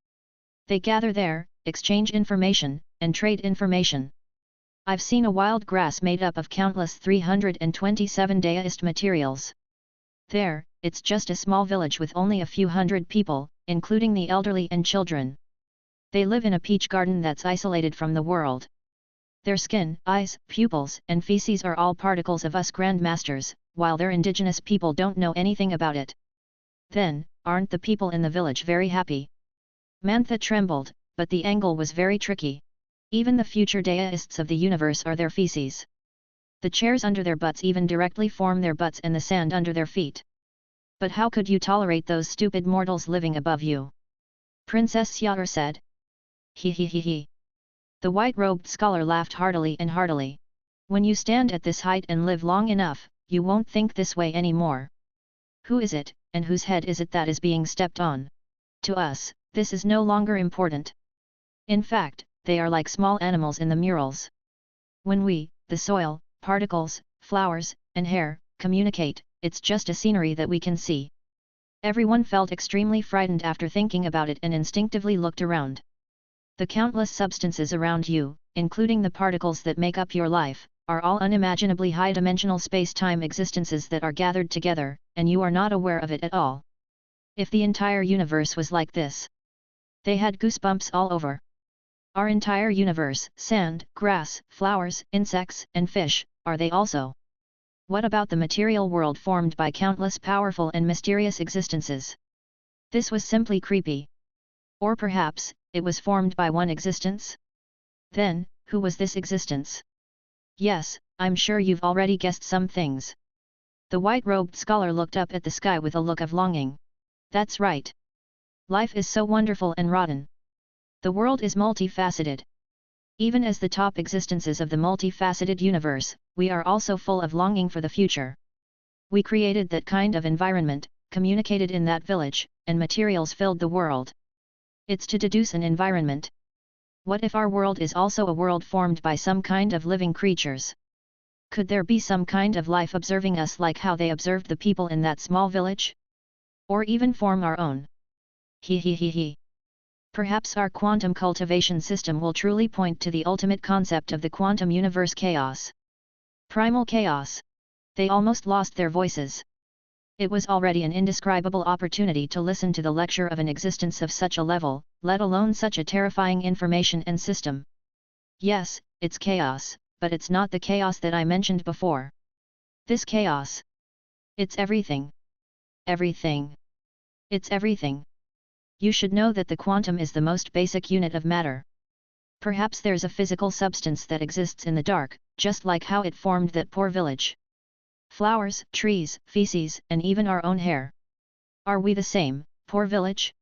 They gather there, exchange information, and trade information. I've seen a wild grass made up of countless 327 deist materials. There, it's just a small village with only a few hundred people, including the elderly and children. They live in a peach garden that's isolated from the world. Their skin, eyes, pupils, and feces are all particles of us grandmasters, while their indigenous people don't know anything about it. Then, aren't the people in the village very happy? Mantha trembled, but the angle was very tricky. Even the future deists of the universe are their feces. The chairs under their butts even directly form their butts and the sand under their feet. But how could you tolerate those stupid mortals living above you? Princess Xiao'er said. He. The white-robed scholar laughed heartily and heartily. When you stand at this height and live long enough, you won't think this way anymore. Who is it, and whose head is it that is being stepped on? To us, this is no longer important. In fact, they are like small animals in the murals. When we, the soil, particles, flowers, and hair, communicate, it's just a scenery that we can see. Everyone felt extremely frightened after thinking about it and instinctively looked around. The countless substances around you, including the particles that make up your life, are all unimaginably high-dimensional space-time existences that are gathered together, and you are not aware of it at all. If the entire universe was like this. They had goosebumps all over. Our entire universe, sand, grass, flowers, insects, and fish, are they also? What about the material world formed by countless powerful and mysterious existences? This was simply creepy. Or perhaps, it was formed by one existence? Then, who was this existence? Yes, I'm sure you've already guessed some things. The white-robed scholar looked up at the sky with a look of longing. That's right. Life is so wonderful and rotten. The world is multifaceted. Even as the top existences of the multifaceted universe, we are also full of longing for the future. We created that kind of environment, communicated in that village, and materials filled the world. It's to deduce an environment. What if our world is also a world formed by some kind of living creatures? Could there be some kind of life observing us like how they observed the people in that small village? Or even form our own? He. Perhaps our quantum cultivation system will truly point to the ultimate concept of the quantum universe chaos. Primal chaos. They almost lost their voices. It was already an indescribable opportunity to listen to the lecture of an existence of such a level, let alone such a terrifying information and system. Yes, it's chaos, but it's not the chaos that I mentioned before. This chaos. It's everything. Everything. It's everything. You should know that the quantum is the most basic unit of matter. Perhaps there's a physical substance that exists in the dark, just like how it formed that poor village. Flowers, trees, feces, and even our own hair. Are we the same, poor village?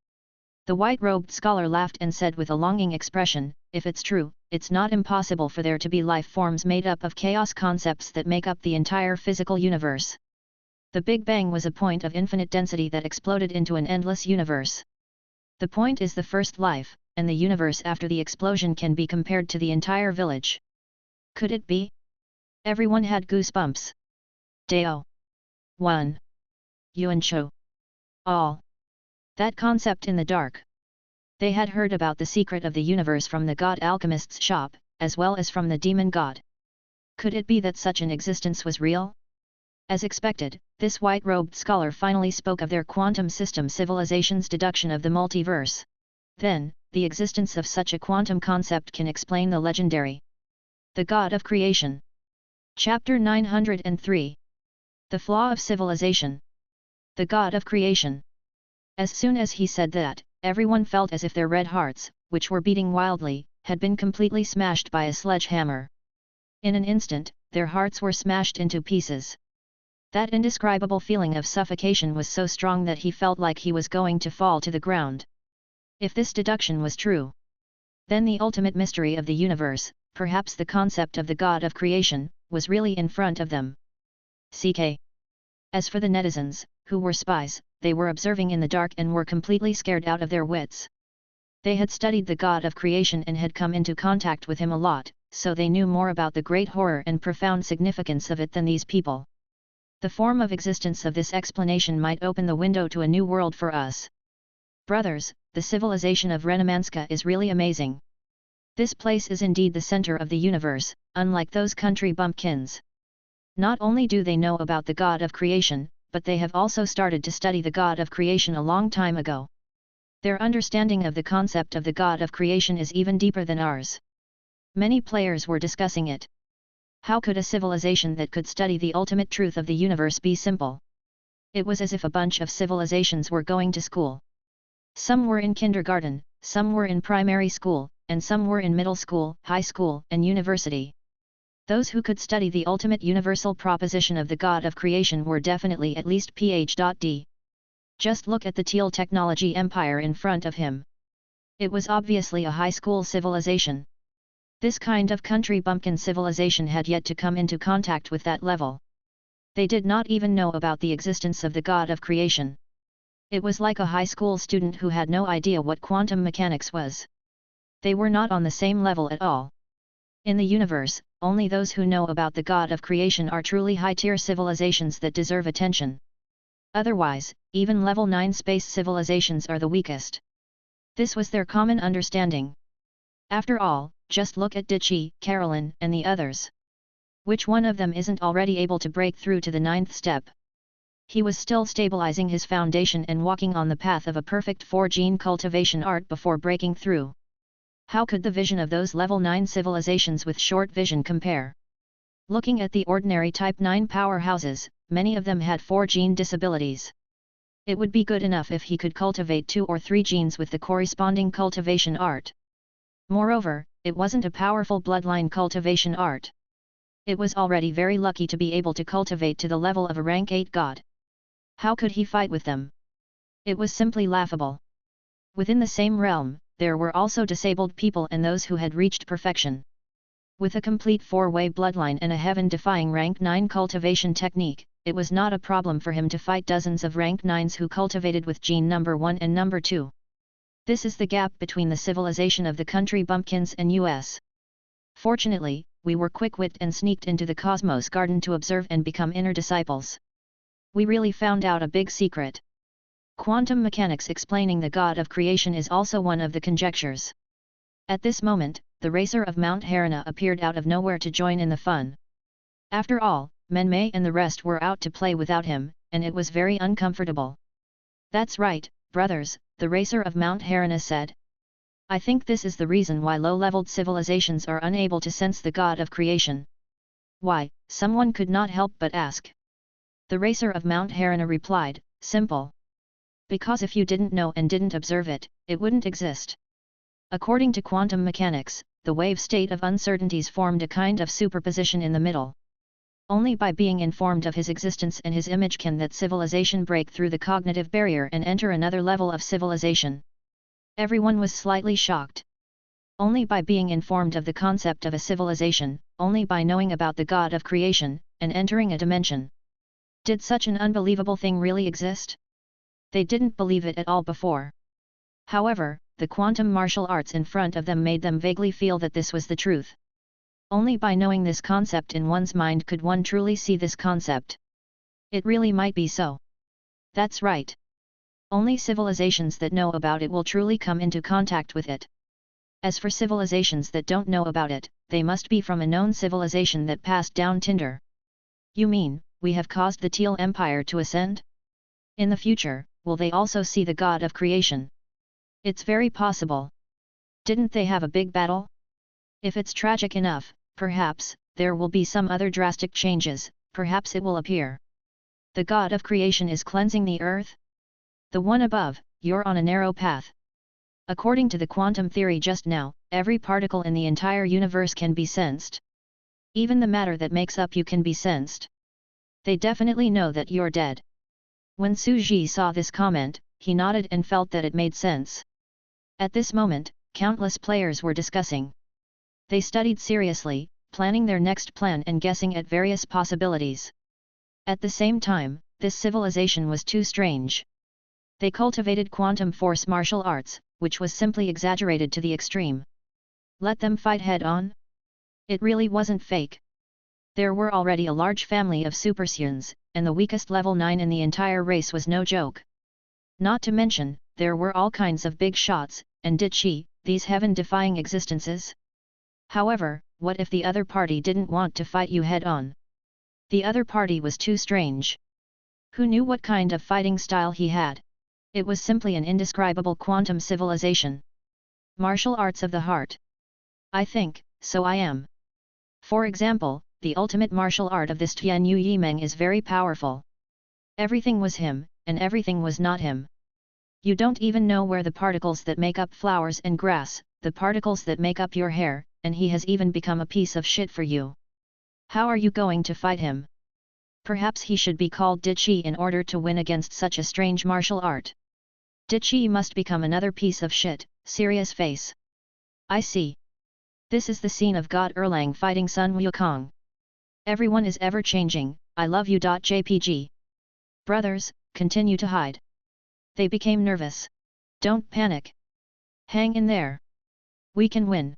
The white-robed scholar laughed and said with a longing expression, if it's true, it's not impossible for there to be life forms made up of chaos concepts that make up the entire physical universe. The Big Bang was a point of infinite density that exploded into an endless universe. The point is the first life, and the universe after the explosion can be compared to the entire village. Could it be? Everyone had goosebumps. Deo. 1. Yuan Cho. All. That concept in the dark. They had heard about the secret of the universe from the god alchemist's shop, as well as from the demon god. Could it be that such an existence was real? As expected, this white-robed scholar finally spoke of their quantum system civilization's deduction of the multiverse. Then, the existence of such a quantum concept can explain the legendary The God of Creation. Chapter 903. The Flaw of Civilization. The God of Creation. As soon as he said that, everyone felt as if their red hearts, which were beating wildly, had been completely smashed by a sledgehammer. In an instant, their hearts were smashed into pieces. That indescribable feeling of suffocation was so strong that he felt like he was going to fall to the ground. If this deduction was true, then the ultimate mystery of the universe, perhaps the concept of the God of creation, was really in front of them. CK. As for the netizens, who were spies, they were observing in the dark and were completely scared out of their wits. They had studied the God of creation and had come into contact with him a lot, so they knew more about the great horror and profound significance of it than these people. The form of existence of this explanation might open the window to a new world for us. Brothers, the civilization of Renemanska is really amazing. This place is indeed the center of the universe, unlike those country bumpkins. Not only do they know about the God of creation, but they have also started to study the God of creation a long time ago. Their understanding of the concept of the God of creation is even deeper than ours. Many players were discussing it. How could a civilization that could study the ultimate truth of the universe be simple? It was as if a bunch of civilizations were going to school. Some were in kindergarten, some were in primary school, and some were in middle school, high school, and university. Those who could study the ultimate universal proposition of the God of creation were definitely at least Ph.D. Just look at the Teal technology empire in front of him. It was obviously a high school civilization. This kind of country bumpkin civilization had yet to come into contact with that level. They did not even know about the existence of the God of creation. It was like a high school student who had no idea what quantum mechanics was. They were not on the same level at all. In the universe, only those who know about the God of creation are truly high-tier civilizations that deserve attention. Otherwise, even level 9 space civilizations are the weakest. This was their common understanding. After all, just look at Ditchy, Carolyn, and the others. Which one of them isn't already able to break through to the 9th step? He was still stabilizing his foundation and walking on the path of a perfect 4-gene cultivation art before breaking through. How could the vision of those level 9 civilizations with short vision compare? Looking at the ordinary Type 9 powerhouses, many of them had 4-gene disabilities. It would be good enough if he could cultivate 2 or 3 genes with the corresponding cultivation art. Moreover, it wasn't a powerful bloodline cultivation art. It was already very lucky to be able to cultivate to the level of a rank 8 god. How could he fight with them? It was simply laughable. Within the same realm, there were also disabled people and those who had reached perfection. With a complete 4-way bloodline and a heaven-defying rank 9 cultivation technique, it was not a problem for him to fight dozens of rank 9s who cultivated with gene number 1 and number 2. This is the gap between the civilization of the country bumpkins and us. Fortunately, we were quick-witted and sneaked into the Cosmos Garden to observe and become inner disciples. We really found out a big secret. Quantum mechanics explaining the God of creation is also one of the conjectures. At this moment, the racer of Mount Harana appeared out of nowhere to join in the fun. After all, Menmei and the rest were out to play without him, and it was very uncomfortable. "That's right, brothers," the racer of Mount Harana said. "I think this is the reason why low-leveled civilizations are unable to sense the God of creation." "Why?" someone could not help but ask. The racer of Mount Harana replied, "Simple. Because if you didn't know and didn't observe it, it wouldn't exist." According to quantum mechanics, the wave state of uncertainties formed a kind of superposition in the middle. Only by being informed of his existence and his image can that civilization break through the cognitive barrier and enter another level of civilization. Everyone was slightly shocked. Only by being informed of the concept of a civilization, only by knowing about the God of creation, and entering a dimension. Did such an unbelievable thing really exist? They didn't believe it at all before. However, the quantum martial arts in front of them made them vaguely feel that this was the truth. Only by knowing this concept in one's mind could one truly see this concept. It really might be so. That's right. Only civilizations that know about it will truly come into contact with it. As for civilizations that don't know about it, they must be from a known civilization that passed down Tinder. You mean, we have caused the Teal Empire to ascend? In the future, will they also see the God of creation? It's very possible. Didn't they have a big battle? If it's tragic enough, perhaps, there will be some other drastic changes, perhaps it will appear. The God of creation is cleansing the earth? The one above, you're on a narrow path. According to the quantum theory just now, every particle in the entire universe can be sensed. Even the matter that makes up you can be sensed. They definitely know that you're dead. When Su Ji saw this comment, he nodded and felt that it made sense. At this moment, countless players were discussing. They studied seriously, planning their next plan and guessing at various possibilities. At the same time, this civilization was too strange. They cultivated quantum force martial arts, which was simply exaggerated to the extreme. Let them fight head-on? It really wasn't fake. There were already a large family of Supersians, and the weakest level 9 in the entire race was no joke. Not to mention, there were all kinds of big shots, and ditchy, these heaven-defying existences. However, what if the other party didn't want to fight you head-on? The other party was too strange. Who knew what kind of fighting style he had? It was simply an indescribable quantum civilization. Martial arts of the heart. I think, so I am. For example, the ultimate martial art of this Tian Yu Yimeng is very powerful. Everything was him, and everything was not him. You don't even know where the particles that make up flowers and grass, the particles that make up your hair, and he has even become a piece of shit for you. How are you going to fight him? Perhaps he should be called Ditchi in order to win against such a strange martial art. Ditchi must become another piece of shit, serious face. I see. This is the scene of God Erlang fighting Sun Wukong. Everyone is ever changing, I love you. JPG. Brothers, continue to hide. They became nervous. Don't panic. Hang in there. We can win.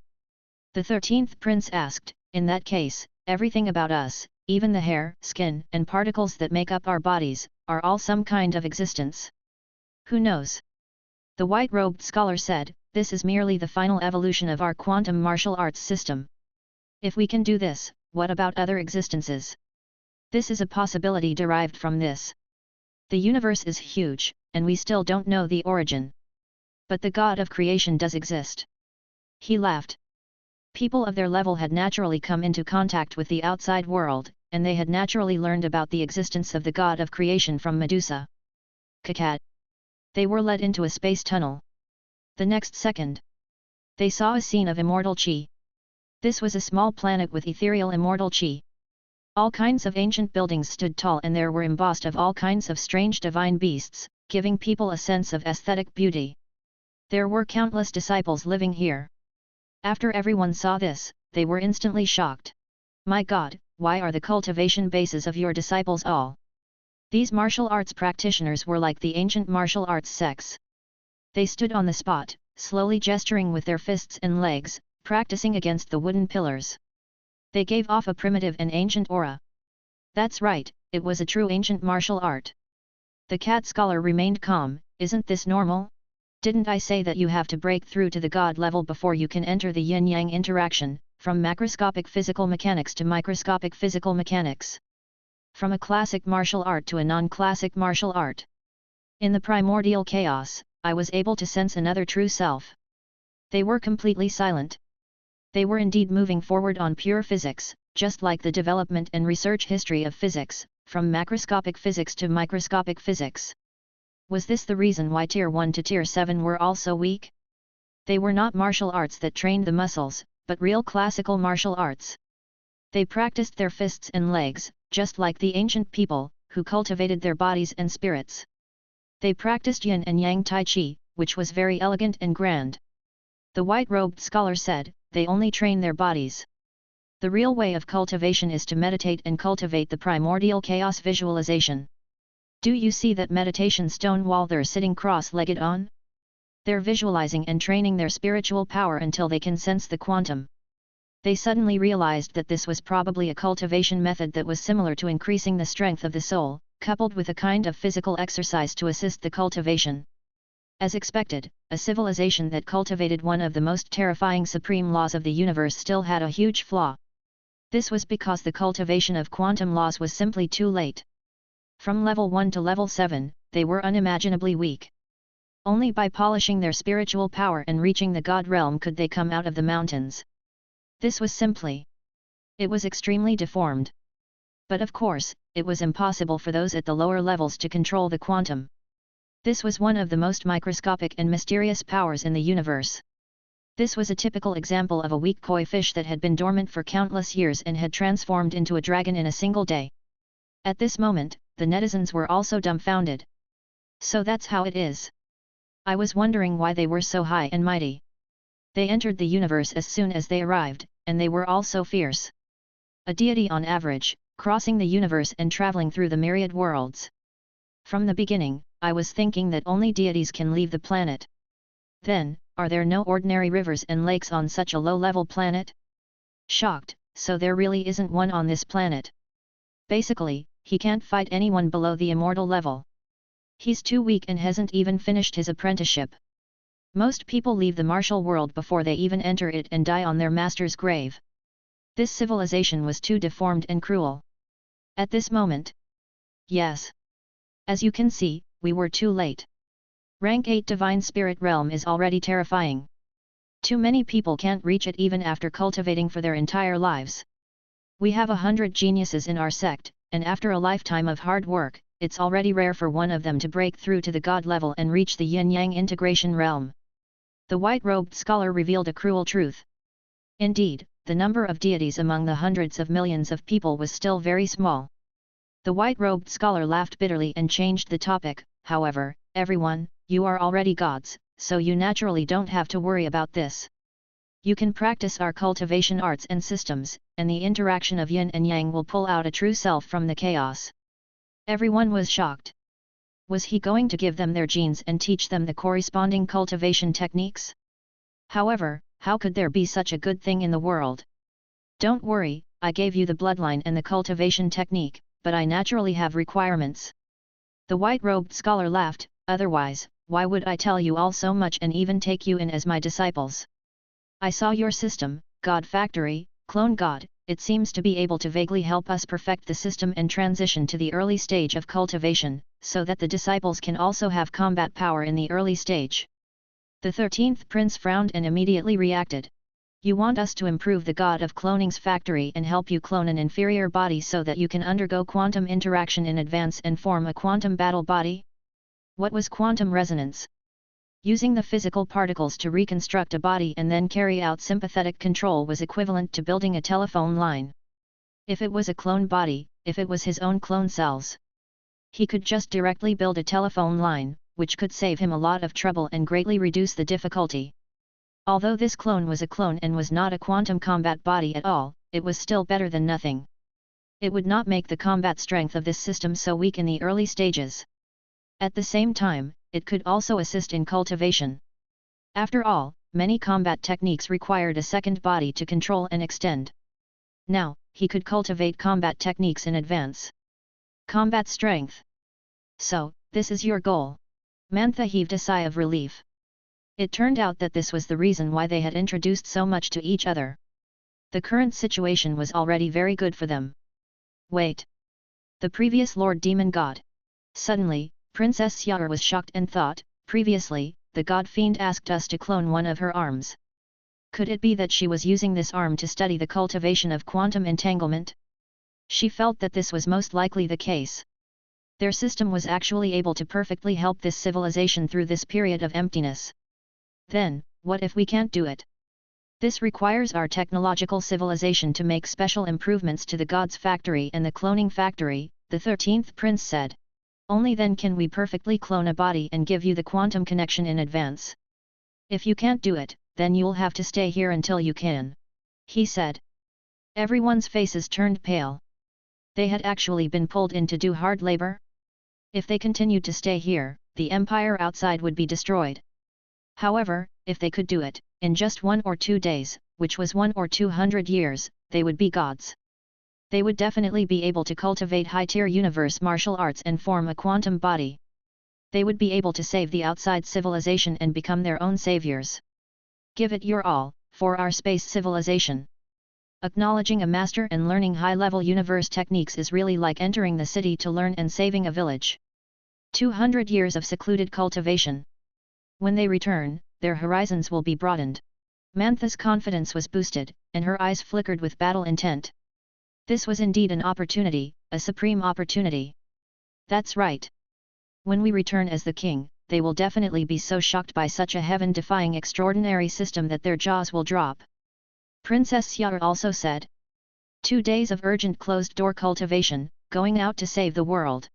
The 13th prince asked, in that case, everything about us, even the hair, skin, and particles that make up our bodies, are all some kind of existence. Who knows? The white-robed scholar said, this is merely the final evolution of our quantum martial arts system. If we can do this, what about other existences? This is a possibility derived from this. The universe is huge, and we still don't know the origin. But the God of creation does exist. He laughed. People of their level had naturally come into contact with the outside world, and they had naturally learned about the existence of the God of creation from Medusa. Kakat. They were led into a space tunnel. The next second, they saw a scene of immortal chi. This was a small planet with ethereal immortal chi. All kinds of ancient buildings stood tall and there were embossed of all kinds of strange divine beasts, giving people a sense of aesthetic beauty. There were countless disciples living here. After everyone saw this, they were instantly shocked. My God, why are the cultivation bases of your disciples all? These martial arts practitioners were like the ancient martial arts sects. They stood on the spot, slowly gesturing with their fists and legs, practicing against the wooden pillars. They gave off a primitive and ancient aura. That's right, it was a true ancient martial art. The cat scholar remained calm. Isn't this normal? Didn't I say that you have to break through to the god level before you can enter the yin-yang interaction, from macroscopic physical mechanics to microscopic physical mechanics? From a classic martial art to a non-classic martial art. In the primordial chaos, I was able to sense another true self. They were completely silent. They were indeed moving forward on pure physics, just like the development and research history of physics, from macroscopic physics to microscopic physics. Was this the reason why Tier 1 to Tier 7 were all so weak? They were not martial arts that trained the muscles, but real classical martial arts. They practiced their fists and legs, just like the ancient people, who cultivated their bodies and spirits. They practiced yin and yang tai chi, which was very elegant and grand. The white-robed scholar said, they only train their bodies. The real way of cultivation is to meditate and cultivate the primordial chaos visualization. Do you see that meditation stone wall they're sitting cross-legged on? They're visualizing and training their spiritual power until they can sense the quantum. They suddenly realized that this was probably a cultivation method that was similar to increasing the strength of the soul, coupled with a kind of physical exercise to assist the cultivation. As expected, a civilization that cultivated one of the most terrifying supreme laws of the universe still had a huge flaw. This was because the cultivation of quantum laws was simply too late. From level 1 to level 7, they were unimaginably weak. Only by polishing their spiritual power and reaching the god realm could they come out of the mountains. This was simply. It was extremely deformed. But of course, it was impossible for those at the lower levels to control the quantum. This was one of the most microscopic and mysterious powers in the universe. This was a typical example of a weak koi fish that had been dormant for countless years and had transformed into a dragon in a single day. At this moment, the netizens were also dumbfounded. So that's how it is. I was wondering why they were so high and mighty. They entered the universe as soon as they arrived, and they were all so fierce. A deity on average, crossing the universe and traveling through the myriad worlds. From the beginning, I was thinking that only deities can leave the planet. Then, are there no ordinary rivers and lakes on such a low-level planet? Shocked, so there really isn't one on this planet. Basically, he can't fight anyone below the immortal level. He's too weak and hasn't even finished his apprenticeship. Most people leave the martial world before they even enter it and die on their master's grave. This civilization was too deformed and cruel. At this moment. Yes. As you can see, we were too late. Rank 8 Divine Spirit Realm is already terrifying. Too many people can't reach it even after cultivating for their entire lives. We have 100 geniuses in our sect, and after a lifetime of hard work, it's already rare for one of them to break through to the god level and reach the yin-yang integration realm. The white-robed scholar revealed a cruel truth. Indeed, the number of deities among the hundreds of millions of people was still very small. The white-robed scholar laughed bitterly and changed the topic. However, everyone, you are already gods, so you naturally don't have to worry about this. You can practice our cultivation arts and systems, and the interaction of yin and yang will pull out a true self from the chaos. Everyone was shocked. Was he going to give them their genes and teach them the corresponding cultivation techniques? However, how could there be such a good thing in the world? Don't worry, I gave you the bloodline and the cultivation technique, but I naturally have requirements. The white-robed scholar laughed. Otherwise, why would I tell you all so much and even take you in as my disciples? I saw your system, God Factory, Clone God, it seems to be able to vaguely help us perfect the system and transition to the early stage of cultivation, so that the disciples can also have combat power in the early stage. The 13th prince frowned and immediately reacted. You want us to improve the god of cloning's factory and help you clone an inferior body so that you can undergo quantum interaction in advance and form a quantum battle body? What was quantum resonance? Using the physical particles to reconstruct a body and then carry out sympathetic control was equivalent to building a telephone line. If it was a clone body, if it was his own clone cells, he could just directly build a telephone line, which could save him a lot of trouble and greatly reduce the difficulty. Although this clone was a clone and was not a quantum combat body at all, it was still better than nothing. It would not make the combat strength of this system so weak in the early stages. At the same time, it could also assist in cultivation. After all, many combat techniques required a second body to control and extend. Now, he could cultivate combat techniques in advance. Combat strength. So, this is your goal. Mantha heaved a sigh of relief. It turned out that this was the reason why they had introduced so much to each other. The current situation was already very good for them. Wait. The previous Lord Demon God. Suddenly, Princess Xiao'er was shocked and thought, previously, the God Fiend asked us to clone one of her arms. Could it be that she was using this arm to study the cultivation of quantum entanglement? She felt that this was most likely the case. Their system was actually able to perfectly help this civilization through this period of emptiness. Then, what if we can't do it? This requires our technological civilization to make special improvements to the God's factory and the cloning factory, the 13th prince said. Only then can we perfectly clone a body and give you the quantum connection in advance. If you can't do it, then you'll have to stay here until you can. He said. Everyone's faces turned pale. They had actually been pulled in to do hard labor? If they continued to stay here, the empire outside would be destroyed. However, if they could do it, in just 1 or 2 days, which was 1 or 200 years, they would be gods. They would definitely be able to cultivate high-tier universe martial arts and form a quantum body. They would be able to save the outside civilization and become their own saviors. Give it your all, for our space civilization. Acknowledging a master and learning high-level universe techniques is really like entering the city to learn and saving a village. 200 years of secluded cultivation. When they return, their horizons will be broadened. Mantha's confidence was boosted, and her eyes flickered with battle intent. This was indeed an opportunity, a supreme opportunity. That's right. When we return as the king, they will definitely be so shocked by such a heaven-defying extraordinary system that their jaws will drop. Princess Xiao'er also said. 2 days of urgent closed-door cultivation, going out to save the world.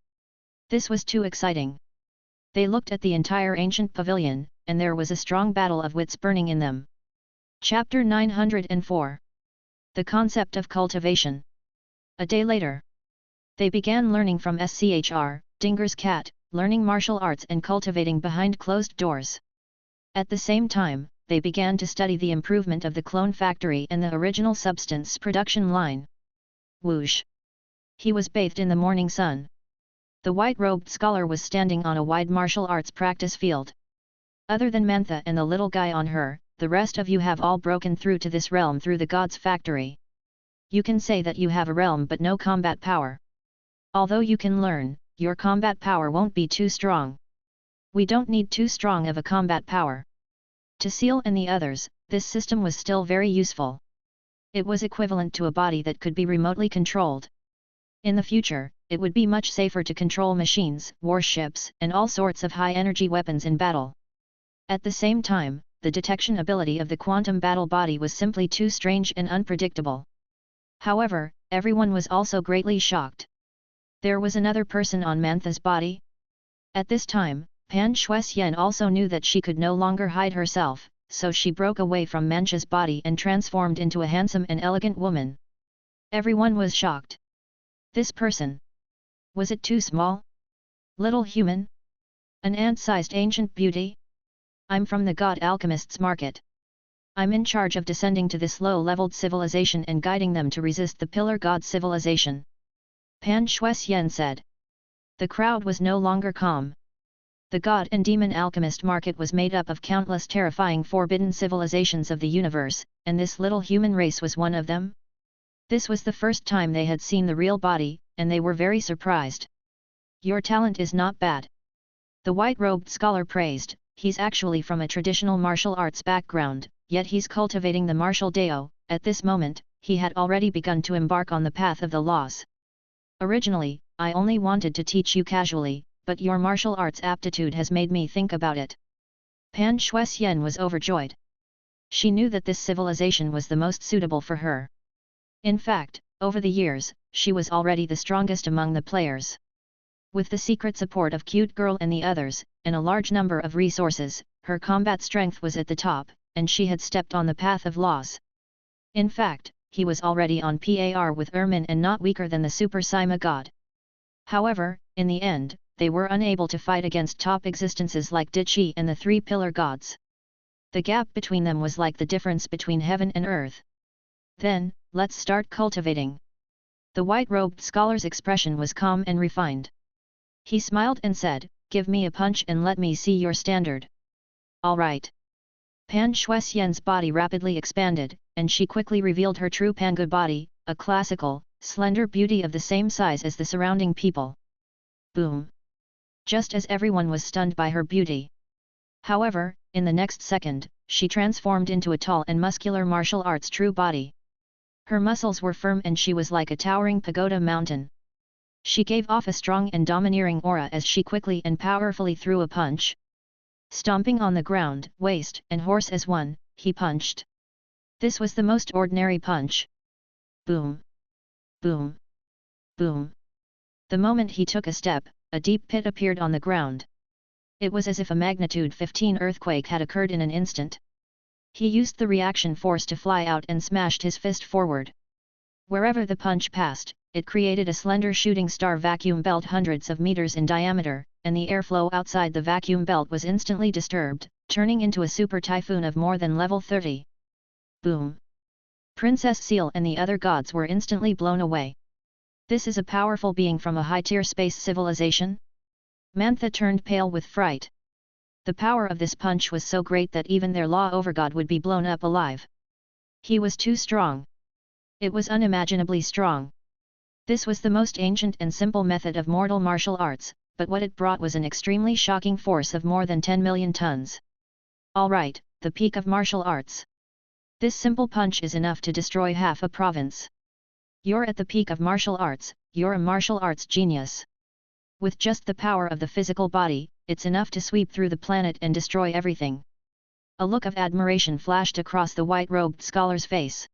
This was too exciting. They looked at the entire ancient pavilion, and there was a strong battle of wits burning in them. Chapter 904. The Concept of Cultivation. A day later, they began learning from Schr, Dinger's cat, learning martial arts and cultivating behind closed doors. At the same time, they began to study the improvement of the clone factory and the original substance production line. Whoosh! He was bathed in the morning sun. The white-robed scholar was standing on a wide martial arts practice field. Other than Mantha and the little guy on her, the rest of you have all broken through to this realm through the god's factory. You can say that you have a realm but no combat power. Although you can learn, your combat power won't be too strong. We don't need too strong of a combat power. To Seal and the others, this system was still very useful. It was equivalent to a body that could be remotely controlled. In the future, it would be much safer to control machines, warships, and all sorts of high-energy weapons in battle. At the same time, the detection ability of the quantum battle body was simply too strange and unpredictable. However, everyone was also greatly shocked. There was another person on Mantha's body. At this time, Pan Shuexian also knew that she could no longer hide herself, so she broke away from Mancha's body and transformed into a handsome and elegant woman. Everyone was shocked. This person. Was it too small? Little human? An ant-sized ancient beauty? I'm from the God Alchemist's market. I'm in charge of descending to this low-leveled civilization and guiding them to resist the Pillar God civilization. Pan Shuexian said. The crowd was no longer calm. The God and Demon Alchemist market was made up of countless terrifying forbidden civilizations of the universe, and this little human race was one of them. This was the first time they had seen the real body, and they were very surprised. Your talent is not bad. The white-robed scholar praised. He's actually from a traditional martial arts background, yet he's cultivating the martial Dao. At this moment, he had already begun to embark on the path of the laws. Originally, I only wanted to teach you casually, but your martial arts aptitude has made me think about it. Pan Shuexian was overjoyed. She knew that this civilization was the most suitable for her. In fact, over the years, she was already the strongest among the players. With the secret support of Cute Girl and the others, and a large number of resources, her combat strength was at the top, and she had stepped on the path of laws. In fact, he was already on par with Ermin and not weaker than the Super Sima God. However, in the end, they were unable to fight against top existences like Dichi and the Three Pillar Gods. The gap between them was like the difference between heaven and earth. Then, let's start cultivating. The white-robed scholar's expression was calm and refined. He smiled and said, give me a punch and let me see your standard. All right. Pan Shuexian's body rapidly expanded, and she quickly revealed her true Panga body, a classical, slender beauty of the same size as the surrounding people. Boom! Just as everyone was stunned by her beauty. However, in the next second, she transformed into a tall and muscular martial arts true body. Her muscles were firm and she was like a towering pagoda mountain. She gave off a strong and domineering aura as she quickly and powerfully threw a punch. Stomping on the ground, waist and horse as one, he punched. This was the most ordinary punch. Boom! Boom! Boom! The moment he took a step, a deep pit appeared on the ground. It was as if a magnitude 15 earthquake had occurred in an instant. He used the reaction force to fly out and smashed his fist forward. Wherever the punch passed, it created a slender shooting star vacuum belt hundreds of meters in diameter, and the airflow outside the vacuum belt was instantly disturbed, turning into a super typhoon of more than level 30. Boom! Princess Seal and the other gods were instantly blown away. This is a powerful being from a high-tier space civilization? Mantha turned pale with fright. The power of this punch was so great that even their law overgod would be blown up alive. He was too strong. It was unimaginably strong. This was the most ancient and simple method of mortal martial arts, but what it brought was an extremely shocking force of more than 10 million tons. All right, the peak of martial arts. This simple punch is enough to destroy half a province. You're at the peak of martial arts, you're a martial arts genius. With just the power of the physical body, it's enough to sweep through the planet and destroy everything. A look of admiration flashed across the white-robed scholar's face.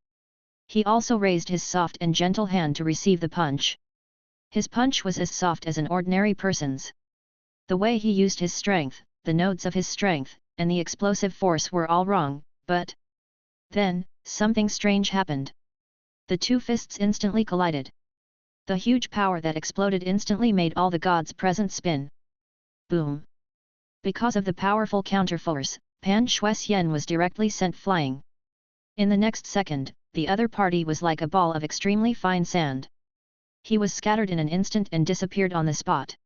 He also raised his soft and gentle hand to receive the punch. His punch was as soft as an ordinary person's. The way he used his strength, the nodes of his strength, and the explosive force were all wrong, but then, something strange happened. The two fists instantly collided. The huge power that exploded instantly made all the gods present spin. Boom! Because of the powerful counterforce, Pan Shuxian was directly sent flying. In the next second, the other party was like a ball of extremely fine sand. He was scattered in an instant and disappeared on the spot.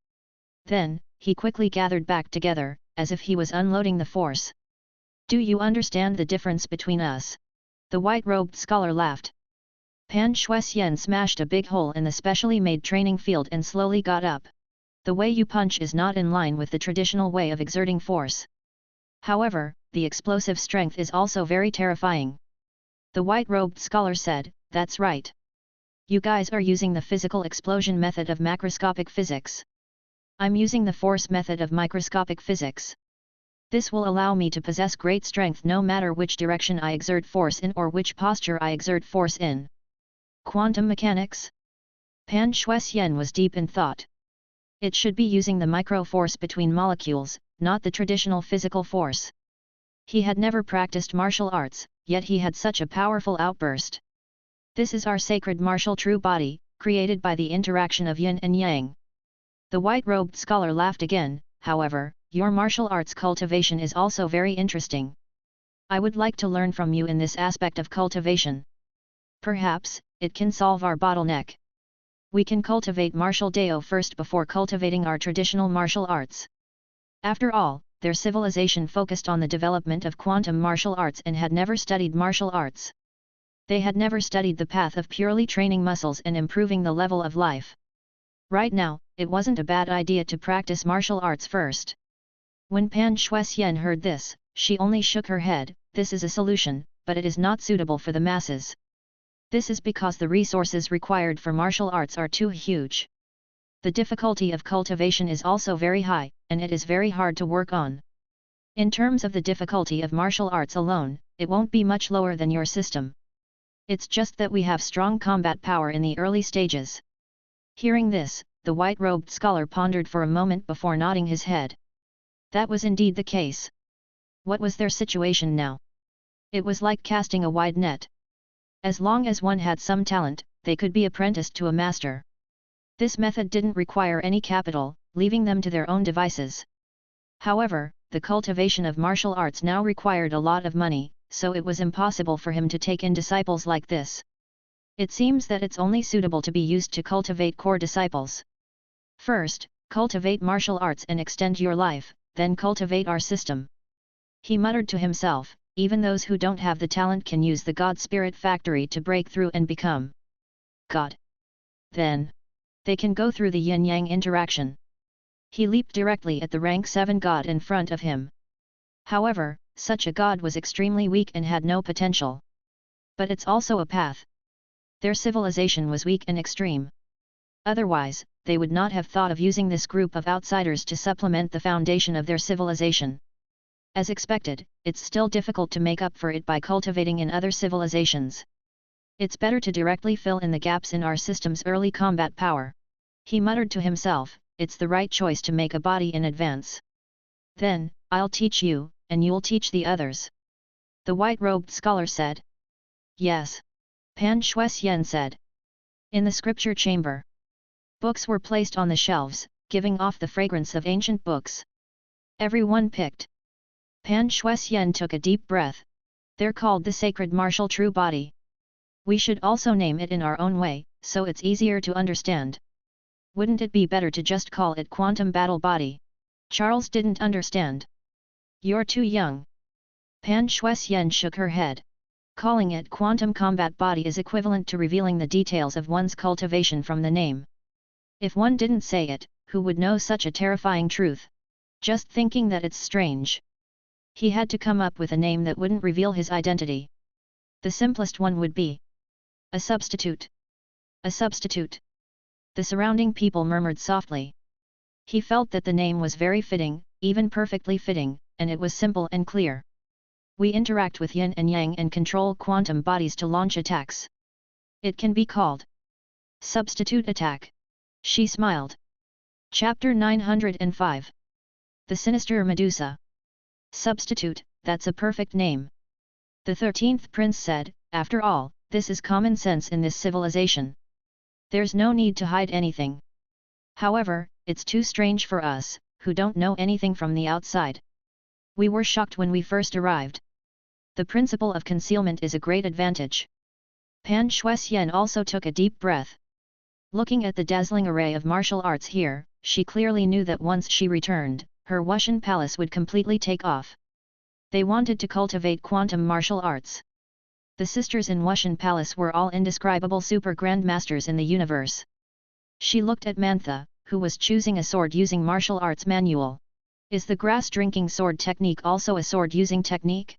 Then, he quickly gathered back together, as if he was unloading the force. Do you understand the difference between us? The white-robed scholar laughed. Pan Shuxian smashed a big hole in the specially made training field and slowly got up. The way you punch is not in line with the traditional way of exerting force. However, the explosive strength is also very terrifying. The white-robed scholar said, that's right. You guys are using the physical explosion method of macroscopic physics. I'm using the force method of microscopic physics. This will allow me to possess great strength no matter which direction I exert force in or which posture I exert force in. Quantum mechanics? Pan Shuxian was deep in thought. It should be using the micro-force between molecules, not the traditional physical force. He had never practiced martial arts, yet he had such a powerful outburst. This is our sacred martial true body, created by the interaction of yin and yang. The white-robed scholar laughed again. However, your martial arts cultivation is also very interesting. I would like to learn from you in this aspect of cultivation. Perhaps, it can solve our bottleneck. We can cultivate martial deo first before cultivating our traditional martial arts. After all, their civilization focused on the development of quantum martial arts and had never studied martial arts. They had never studied the path of purely training muscles and improving the level of life. Right now, it wasn't a bad idea to practice martial arts first. When Pan Shuxian heard this, she only shook her head. This is a solution, but it is not suitable for the masses. This is because the resources required for martial arts are too huge. The difficulty of cultivation is also very high, and it is very hard to work on. In terms of the difficulty of martial arts alone, it won't be much lower than your system. It's just that we have strong combat power in the early stages. Hearing this, the white-robed scholar pondered for a moment before nodding his head. That was indeed the case. What was their situation now? It was like casting a wide net. As long as one had some talent, they could be apprenticed to a master. This method didn't require any capital, leaving them to their own devices. However, the cultivation of martial arts now required a lot of money, so it was impossible for him to take in disciples like this. It seems that it's only suitable to be used to cultivate core disciples. First, cultivate martial arts and extend your life, then cultivate our system. He muttered to himself, even those who don't have the talent can use the God Spirit Factory to break through and become God. Then, they can go through the yin-yang interaction. He leaped directly at the rank 7 God in front of him. However, such a god was extremely weak and had no potential. But it's also a path. Their civilization was weak and extreme. Otherwise, they would not have thought of using this group of outsiders to supplement the foundation of their civilization. As expected, it's still difficult to make up for it by cultivating in other civilizations. It's better to directly fill in the gaps in our system's early combat power. He muttered to himself, it's the right choice to make a body in advance. Then, I'll teach you, and you'll teach the others. The white-robed scholar said. Yes. Pan Shuxian said. In the scripture chamber, books were placed on the shelves, giving off the fragrance of ancient books. Everyone picked. Pan Shuxian took a deep breath. They're called the sacred martial true body. We should also name it in our own way, so it's easier to understand. Wouldn't it be better to just call it quantum battle body? Charles didn't understand. You're too young. Pan Shuxian shook her head. Calling it quantum combat body is equivalent to revealing the details of one's cultivation from the name. If one didn't say it, who would know such a terrifying truth? Just thinking that it's strange. He had to come up with a name that wouldn't reveal his identity. The simplest one would be a substitute. A substitute. The surrounding people murmured softly. He felt that the name was very fitting, even perfectly fitting, and it was simple and clear. We interact with yin and yang and control quantum bodies to launch attacks. It can be called substitute attack. She smiled. Chapter 905. The Sinister Medusa. Substitute, that's a perfect name. The 13th prince said, after all, this is common sense in this civilization. There's no need to hide anything. However, it's too strange for us, who don't know anything from the outside. We were shocked when we first arrived. The principle of concealment is a great advantage. Pan Shuxian also took a deep breath. Looking at the dazzling array of martial arts here, she clearly knew that once she returned, her Wushan palace would completely take off. They wanted to cultivate quantum martial arts. The sisters in Wushan palace were all indescribable super grandmasters in the universe. She looked at Mantha, who was choosing a sword using martial arts manual. Is the grass-drinking sword technique also a sword-using technique?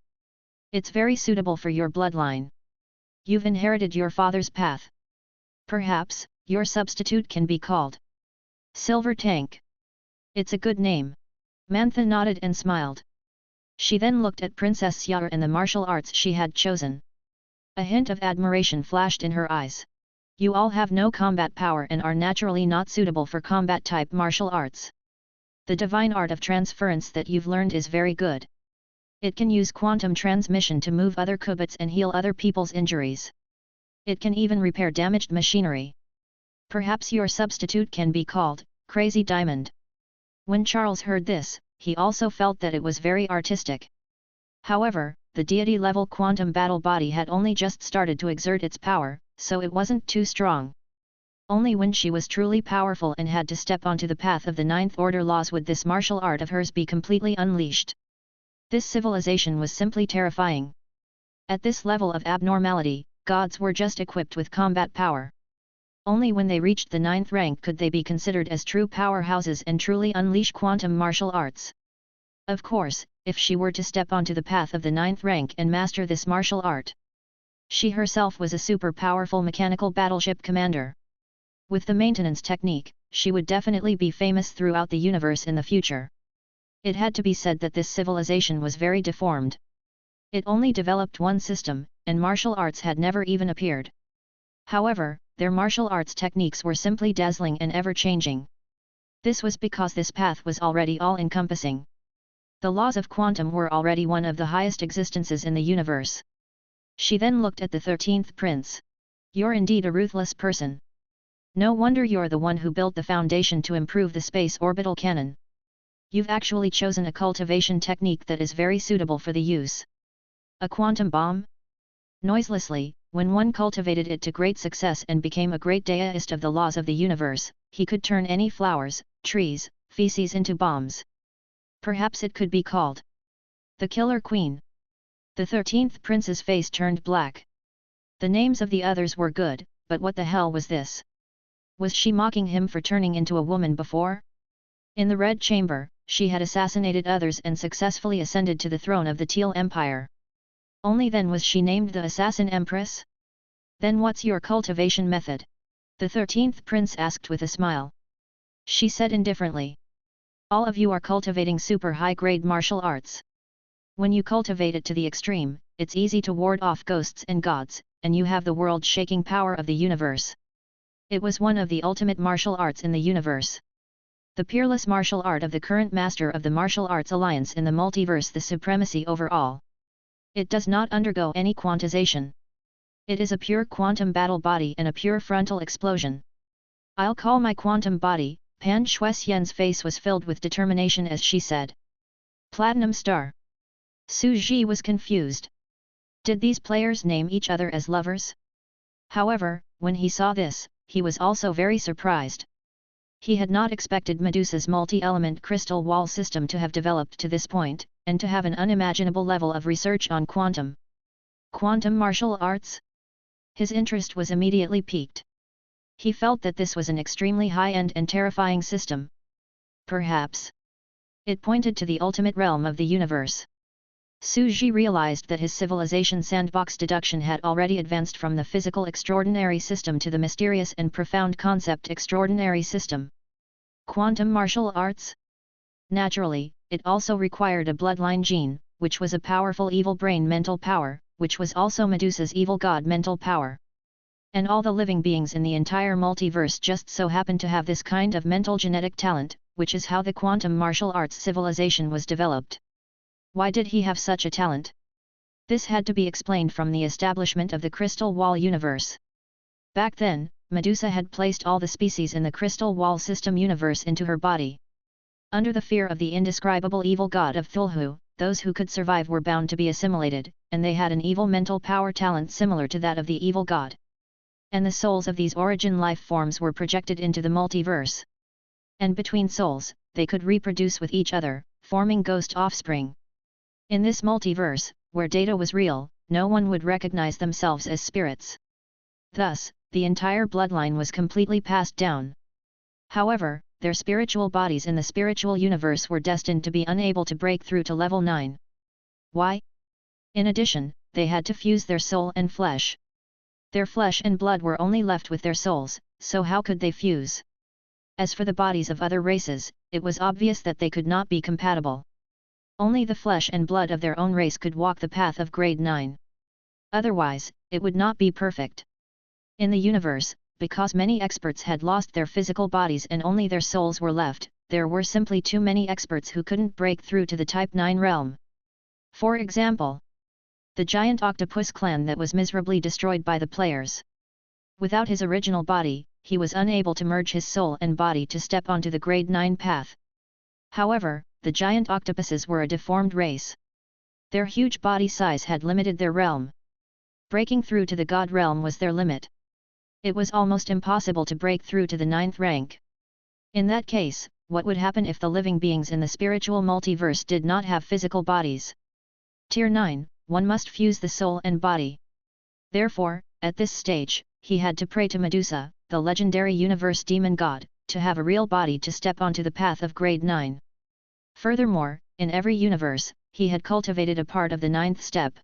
It's very suitable for your bloodline. You've inherited your father's path. Perhaps, your substitute can be called Silver Tank. It's a good name. Mantha nodded and smiled. She then looked at Princess Xiao'er and the martial arts she had chosen. A hint of admiration flashed in her eyes. You all have no combat power and are naturally not suitable for combat-type martial arts. The divine art of transference that you've learned is very good. It can use quantum transmission to move other qubits and heal other people's injuries. It can even repair damaged machinery. Perhaps your substitute can be called Crazy Diamond. When Charles heard this, he also felt that it was very artistic. However, the deity-level quantum battle body had only just started to exert its power, so it wasn't too strong. Only when she was truly powerful and had to step onto the path of the Ninth Order laws would this martial art of hers be completely unleashed. This civilization was simply terrifying. At this level of abnormality, gods were just equipped with combat power. Only when they reached the 9th rank could they be considered as true powerhouses and truly unleash quantum martial arts. Of course, if she were to step onto the path of the 9th rank and master this martial art, she herself was a super powerful mechanical battleship commander. With the maintenance technique, she would definitely be famous throughout the universe in the future. It had to be said that this civilization was very deformed. It only developed one system, and martial arts had never even appeared. However, their martial arts techniques were simply dazzling and ever-changing. This was because this path was already all-encompassing. The laws of quantum were already one of the highest existences in the universe. She then looked at the 13th prince. You're indeed a ruthless person. No wonder you're the one who built the foundation to improve the space orbital cannon. You've actually chosen a cultivation technique that is very suitable for the use. A quantum bomb? Noiselessly, when one cultivated it to great success and became a great deist of the laws of the universe, he could turn any flowers, trees, feces into bombs. Perhaps it could be called the Killer Queen. The 13th prince's face turned black. The names of the others were good, but what the hell was this? Was she mocking him for turning into a woman before? In the Red Chamber, she had assassinated others and successfully ascended to the throne of the Teal Empire. Only then was she named the Assassin Empress? Then what's your cultivation method? The 13th prince asked with a smile. She said indifferently. All of you are cultivating super high-grade martial arts. When you cultivate it to the extreme, it's easy to ward off ghosts and gods, and you have the world-shaking power of the universe. It was one of the ultimate martial arts in the universe. The peerless martial art of the current master of the martial arts alliance in the multiverse, the supremacy over all. It does not undergo any quantization. It is a pure quantum battle body and a pure frontal explosion. I'll call my quantum body. Pan Shuxian's face was filled with determination as she said. Platinum Star. Su Ji was confused. Did these players name each other as lovers? However, when he saw this, he was also very surprised. He had not expected Medusa's multi-element crystal wall system to have developed to this point, and to have an unimaginable level of research on quantum. Quantum martial arts? His interest was immediately piqued. He felt that this was an extremely high-end and terrifying system. Perhaps it pointed to the ultimate realm of the universe. Su Ji realized that his civilization sandbox deduction had already advanced from the physical extraordinary system to the mysterious and profound concept extraordinary system. Quantum martial arts? Naturally, it also required a bloodline gene, which was a powerful evil brain mental power, which was also Medusa's evil god mental power. And all the living beings in the entire multiverse just so happen to have this kind of mental genetic talent, which is how the quantum martial arts civilization was developed. Why did he have such a talent? This had to be explained from the establishment of the Crystal Wall universe. Back then, Medusa had placed all the species in the Crystal Wall system universe into her body. Under the fear of the indescribable evil god of Thulhu, those who could survive were bound to be assimilated, and they had an evil mental power talent similar to that of the evil god. And the souls of these origin life forms were projected into the multiverse. And between souls, they could reproduce with each other, forming ghost offspring. In this multiverse, where data was real, no one would recognize themselves as spirits. Thus, the entire bloodline was completely passed down. However, their spiritual bodies in the spiritual universe were destined to be unable to break through to level 9. Why? In addition, they had to fuse their soul and flesh. Their flesh and blood were only left with their souls, so how could they fuse? As for the bodies of other races, it was obvious that they could not be compatible. Only the flesh and blood of their own race could walk the path of grade 9. Otherwise, it would not be perfect. In the universe, because many experts had lost their physical bodies and only their souls were left, there were simply too many experts who couldn't break through to the Type 9 realm. For example, the giant octopus clan that was miserably destroyed by the players. Without his original body, he was unable to merge his soul and body to step onto the grade 9 path. However, the giant octopuses were a deformed race. Their huge body size had limited their realm. Breaking through to the god realm was their limit. It was almost impossible to break through to the 9th rank. In that case, what would happen if the living beings in the spiritual multiverse did not have physical bodies? Tier 9, one must fuse the soul and body. Therefore, at this stage, he had to pray to Medusa, the legendary universe demon god, to have a real body to step onto the path of grade 9. Furthermore, in every universe, he had cultivated a part of the 9th step.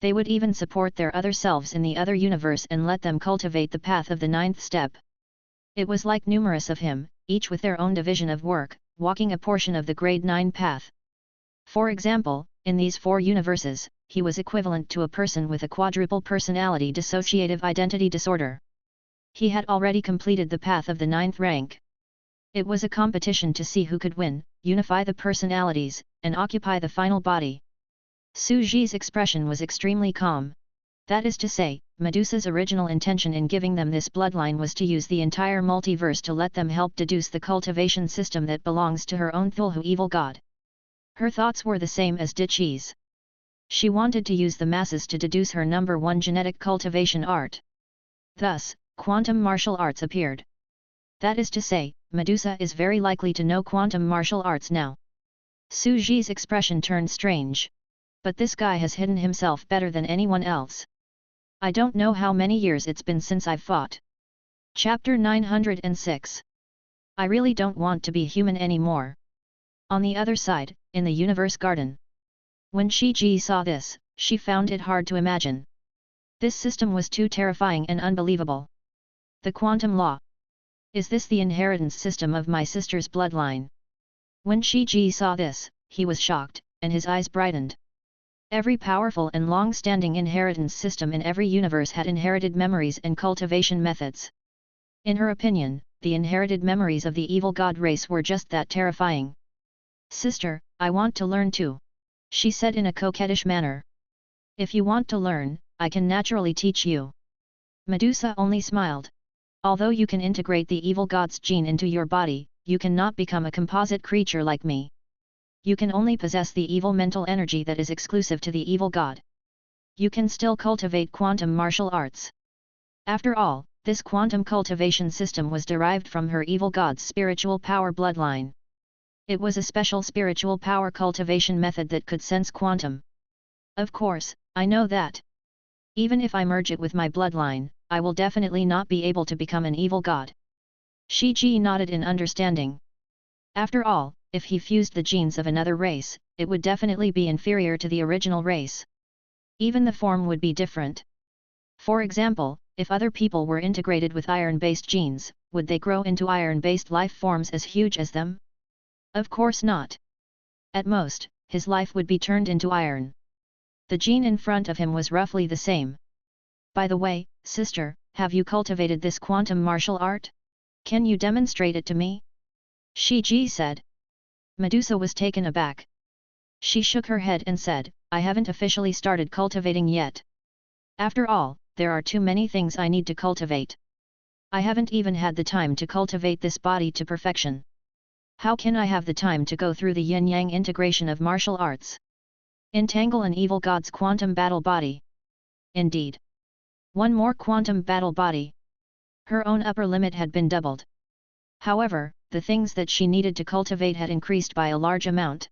They would even support their other selves in the other universe and let them cultivate the path of the 9th step. It was like numerous of him, each with their own division of work, walking a portion of the grade 9 path. For example, in these 4 universes, he was equivalent to a person with a quadruple personality dissociative identity disorder. He had already completed the path of the 9th rank. It was a competition to see who could win, unify the personalities, and occupy the final body. Su Ji's expression was extremely calm. That is to say, Medusa's original intention in giving them this bloodline was to use the entire multiverse to let them help deduce the cultivation system that belongs to her own Thulhu evil god. Her thoughts were the same as Dichi's. She wanted to use the masses to deduce her number 1 genetic cultivation art. Thus, quantum martial arts appeared. That is to say, Medusa is very likely to know quantum martial arts now. Su Ji's expression turned strange. But this guy has hidden himself better than anyone else. I don't know how many years it's been since I've fought. Chapter 906. I really don't want to be human anymore. On the other side, in the universe garden. When Shi-Ji saw this, she found it hard to imagine. This system was too terrifying and unbelievable. The quantum law. Is this the inheritance system of my sister's bloodline? When Shi-Ji saw this, he was shocked, and his eyes brightened. Every powerful and long-standing inheritance system in every universe had inherited memories and cultivation methods. In her opinion, the inherited memories of the evil god race were just that terrifying. Sister, I want to learn too, she said in a coquettish manner. If you want to learn, I can naturally teach you. Medusa only smiled. Although you can integrate the evil god's gene into your body, you cannot become a composite creature like me. You can only possess the evil mental energy that is exclusive to the evil god. You can still cultivate quantum martial arts. After all, this quantum cultivation system was derived from her evil god's spiritual power bloodline. It was a special spiritual power cultivation method that could sense quantum. Of course, I know that. Even if I merge it with my bloodline, I will definitely not be able to become an evil god. Shi-Ji nodded in understanding. After all, if he fused the genes of another race, it would definitely be inferior to the original race. Even the form would be different. For example, if other people were integrated with iron-based genes, would they grow into iron-based life forms as huge as them? Of course not. At most, his life would be turned into iron. The gene in front of him was roughly the same. By the way, sister, have you cultivated this quantum martial art? Can you demonstrate it to me? Shiji said. Medusa was taken aback. She shook her head and said, I haven't officially started cultivating yet. After all, there are too many things I need to cultivate. I haven't even had the time to cultivate this body to perfection. How can I have the time to go through the yin-yang integration of martial arts? Entangle an evil god's quantum battle body. Indeed. One more quantum battle body. Her own upper limit had been doubled. However, the things that she needed to cultivate had increased by a large amount.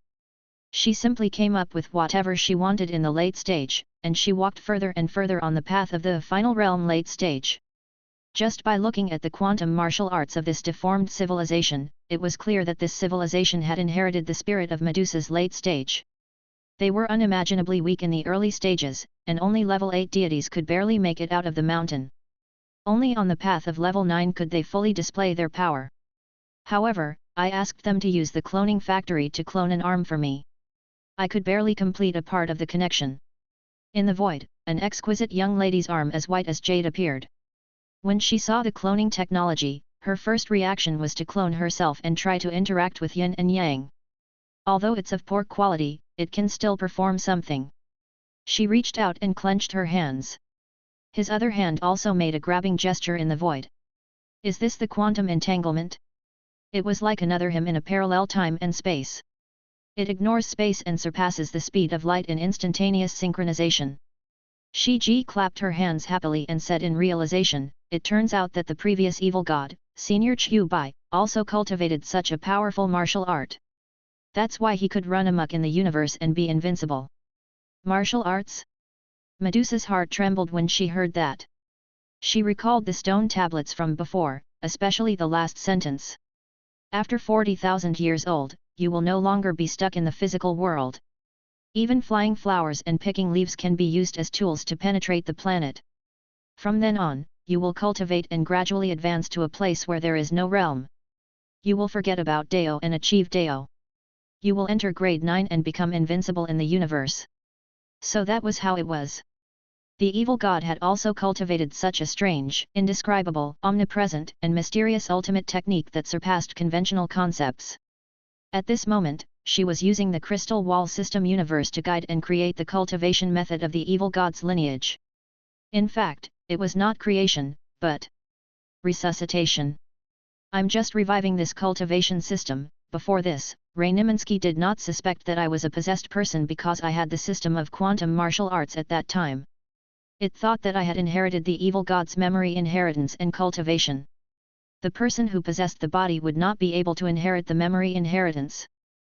She simply came up with whatever she wanted in the late stage, and she walked further and further on the path of the final realm late stage. Just by looking at the quantum martial arts of this deformed civilization, it was clear that this civilization had inherited the spirit of Medusa's late stage. They were unimaginably weak in the early stages, and only level 8 deities could barely make it out of the mountain. Only on the path of level 9 could they fully display their power. However, I asked them to use the cloning factory to clone an arm for me. I could barely complete a part of the connection. In the void, an exquisite young lady's arm as white as jade appeared. When she saw the cloning technology, her first reaction was to clone herself and try to interact with yin and yang. Although it's of poor quality, it can still perform something. She reached out and clenched her hands. His other hand also made a grabbing gesture in the void. Is this the quantum entanglement? It was like another him in a parallel time and space. It ignores space and surpasses the speed of light in instantaneous synchronization. Shiji clapped her hands happily and said in realization, it turns out that the previous evil god, Senior Chu Bai, also cultivated such a powerful martial art. That's why he could run amok in the universe and be invincible. Martial arts? Medusa's heart trembled when she heard that. She recalled the stone tablets from before, especially the last sentence. After 40,000 years old, you will no longer be stuck in the physical world. Even flying flowers and picking leaves can be used as tools to penetrate the planet. From then on, you will cultivate and gradually advance to a place where there is no realm. You will forget about Deo and achieve Deo. You will enter grade 9 and become invincible in the universe. So that was how it was. The evil god had also cultivated such a strange, indescribable, omnipresent, and mysterious ultimate technique that surpassed conventional concepts. At this moment, she was using the crystal wall system universe to guide and create the cultivation method of the evil god's lineage. In fact, it was not creation, but resuscitation. I'm just reviving this cultivation system. Before this, Ray Neminsky did not suspect that I was a possessed person because I had the system of quantum martial arts at that time. It thought that I had inherited the evil god's memory inheritance and cultivation. The person who possessed the body would not be able to inherit the memory inheritance.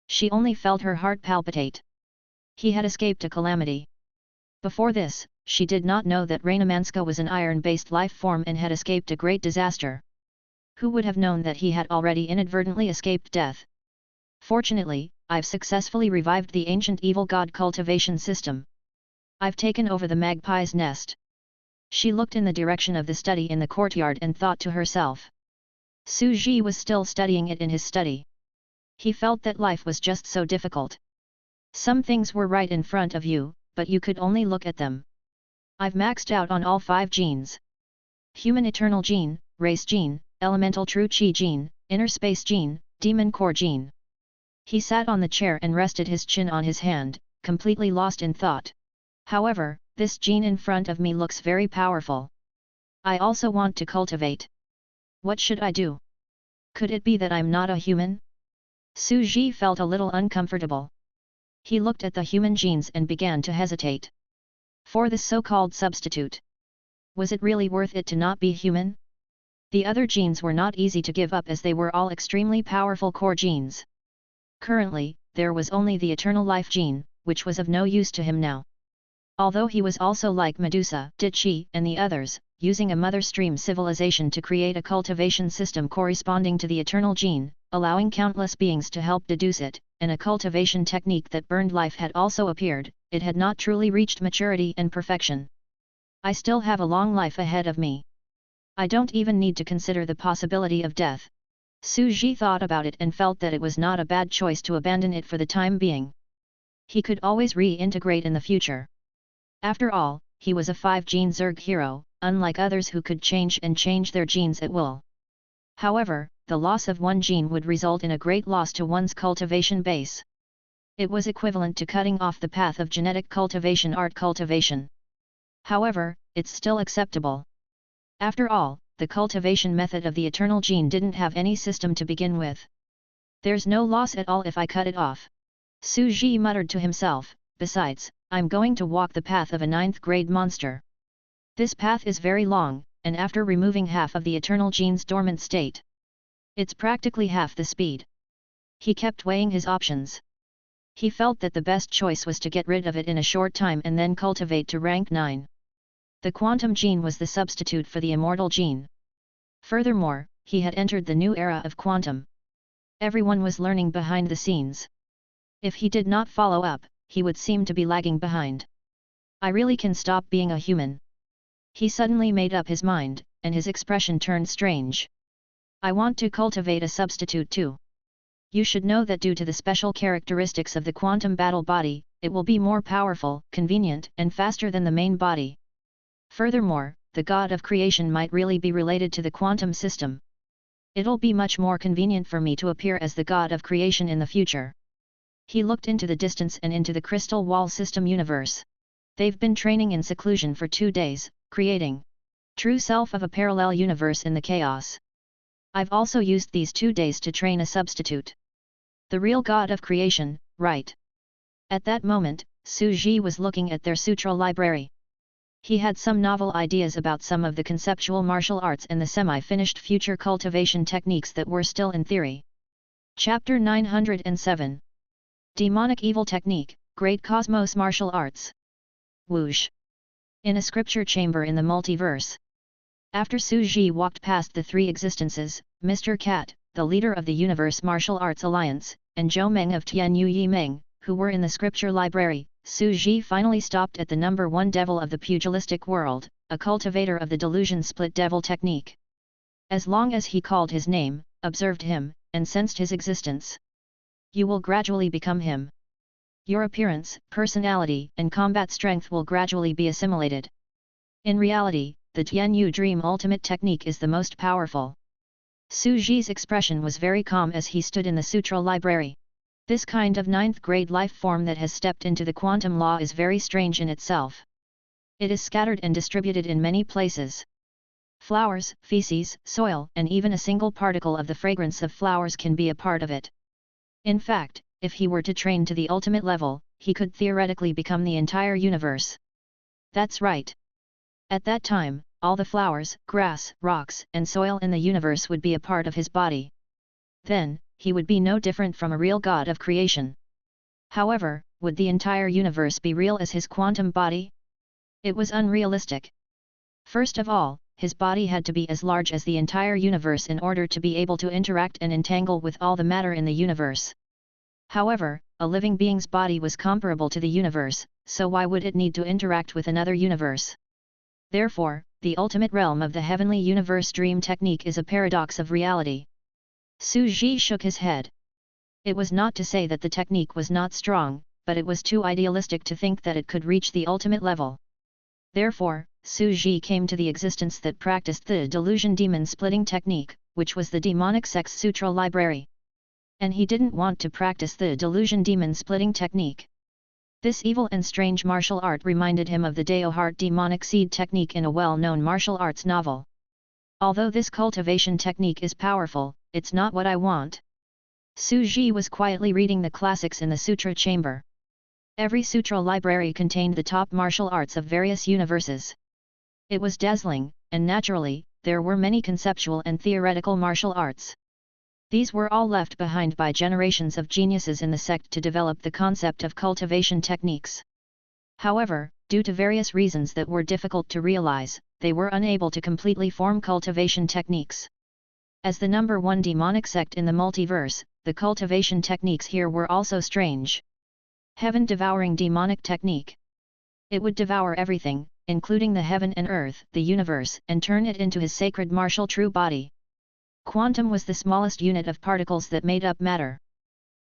She only felt her heart palpitate. He had escaped a calamity. Before this, she did not know that Raynamanska was an iron-based life form and had escaped a great disaster. Who would have known that he had already inadvertently escaped death? Fortunately, I've successfully revived the ancient evil god cultivation system. I've taken over the magpie's nest. She looked in the direction of the study in the courtyard and thought to herself. Su Ji was still studying it in his study. He felt that life was just so difficult. Some things were right in front of you, but you could only look at them. I've maxed out on all 5 genes. Human Eternal Gene, Race Gene, Elemental True Chi Gene, Inner Space Gene, Demon Core Gene. He sat on the chair and rested his chin on his hand, completely lost in thought. However, this gene in front of me looks very powerful. I also want to cultivate. What should I do? Could it be that I'm not a human? Su Ji felt a little uncomfortable. He looked at the human genes and began to hesitate. For this so-called substitute. Was it really worth it to not be human? The other genes were not easy to give up as they were all extremely powerful core genes. Currently, there was only the eternal life gene, which was of no use to him now. Although he was also like Medusa, Dichi, and the others, using a mother stream civilization to create a cultivation system corresponding to the eternal gene, allowing countless beings to help deduce it, and a cultivation technique that burned life had also appeared, it had not truly reached maturity and perfection. I still have a long life ahead of me. I don't even need to consider the possibility of death. Su Ji thought about it and felt that it was not a bad choice to abandon it for the time being. He could always reintegrate in the future. After all, he was a 5-gene Zerg hero, unlike others who could change their genes at will. However, the loss of one gene would result in a great loss to one's cultivation base. It was equivalent to cutting off the path of genetic cultivation, art cultivation. However, it's still acceptable. After all, the cultivation method of the eternal gene didn't have any system to begin with. There's no loss at all if I cut it off. Su Ji muttered to himself, besides, I'm going to walk the path of a 9th grade monster. This path is very long, and after removing half of the eternal gene's dormant state, it's practically half the speed. He kept weighing his options. He felt that the best choice was to get rid of it in a short time and then cultivate to rank 9. The quantum gene was the substitute for the immortal gene. Furthermore, he had entered the new era of quantum. Everyone was learning behind the scenes. If he did not follow up, he would seem to be lagging behind. I really can stop being a human. He suddenly made up his mind, and his expression turned strange. I want to cultivate a substitute too. You should know that due to the special characteristics of the quantum battle body, it will be more powerful, convenient, and faster than the main body. Furthermore, the god of creation might really be related to the quantum system. It'll be much more convenient for me to appear as the god of creation in the future. He looked into the distance and into the crystal wall system universe. They've been training in seclusion for 2 days, creating true self of a parallel universe in the chaos. I've also used these 2 days to train a substitute. The real god of creation, right? At that moment, Su Ji was looking at their sutra library. He had some novel ideas about some of the conceptual martial arts and the semi-finished future cultivation techniques that were still in theory. Chapter 907. Demonic Evil Technique, Great Cosmos Martial Arts. Whoosh! In a scripture chamber in the multiverse. After Su Ji walked past the 3 existences, Mr. Cat, the leader of the Universe Martial Arts Alliance, and Zhou Meng of Tianyu Yimeng, who were in the scripture library, Su Ji finally stopped at the number 1 devil of the pugilistic world, a cultivator of the delusion split devil technique. As long as he called his name, observed him, and sensed his existence, you will gradually become him. Your appearance, personality, and combat strength will gradually be assimilated. In reality, the Tianyu Dream Ultimate Technique is the most powerful. Su Ji's expression was very calm as he stood in the sutra library. This kind of 9th grade life form that has stepped into the quantum law is very strange in itself. It is scattered and distributed in many places. Flowers, feces, soil, and even a single particle of the fragrance of flowers can be a part of it. In fact, if he were to train to the ultimate level, he could theoretically become the entire universe. That's right. At that time, all the flowers, grass, rocks, and soil in the universe would be a part of his body. Then, he would be no different from a real god of creation. However, would the entire universe be real as his quantum body? It was unrealistic. First of all, his body had to be as large as the entire universe in order to be able to interact and entangle with all the matter in the universe. However, a living being's body was comparable to the universe, so why would it need to interact with another universe? Therefore, the ultimate realm of the heavenly universe dream technique is a paradox of reality. Su Ji shook his head. It was not to say that the technique was not strong, but it was too idealistic to think that it could reach the ultimate level. Therefore, Su Ji came to the existence that practiced the delusion demon splitting technique, which was the demonic sex sutra library. And he didn't want to practice the delusion demon splitting technique. This evil and strange martial art reminded him of the Dao Heart demonic seed technique in a well-known martial arts novel. Although this cultivation technique is powerful, it's not what I want. Su Ji was quietly reading the classics in the sutra chamber. Every sutra library contained the top martial arts of various universes. It was dazzling, and naturally, there were many conceptual and theoretical martial arts. These were all left behind by generations of geniuses in the sect to develop the concept of cultivation techniques. However, due to various reasons that were difficult to realize, they were unable to completely form cultivation techniques. As the number 1 demonic sect in the multiverse, the cultivation techniques here were also strange. Heaven-devouring demonic technique. It would devour everything, including the heaven and earth, the universe, and turn it into his sacred martial true body. Quantum was the smallest unit of particles that made up matter.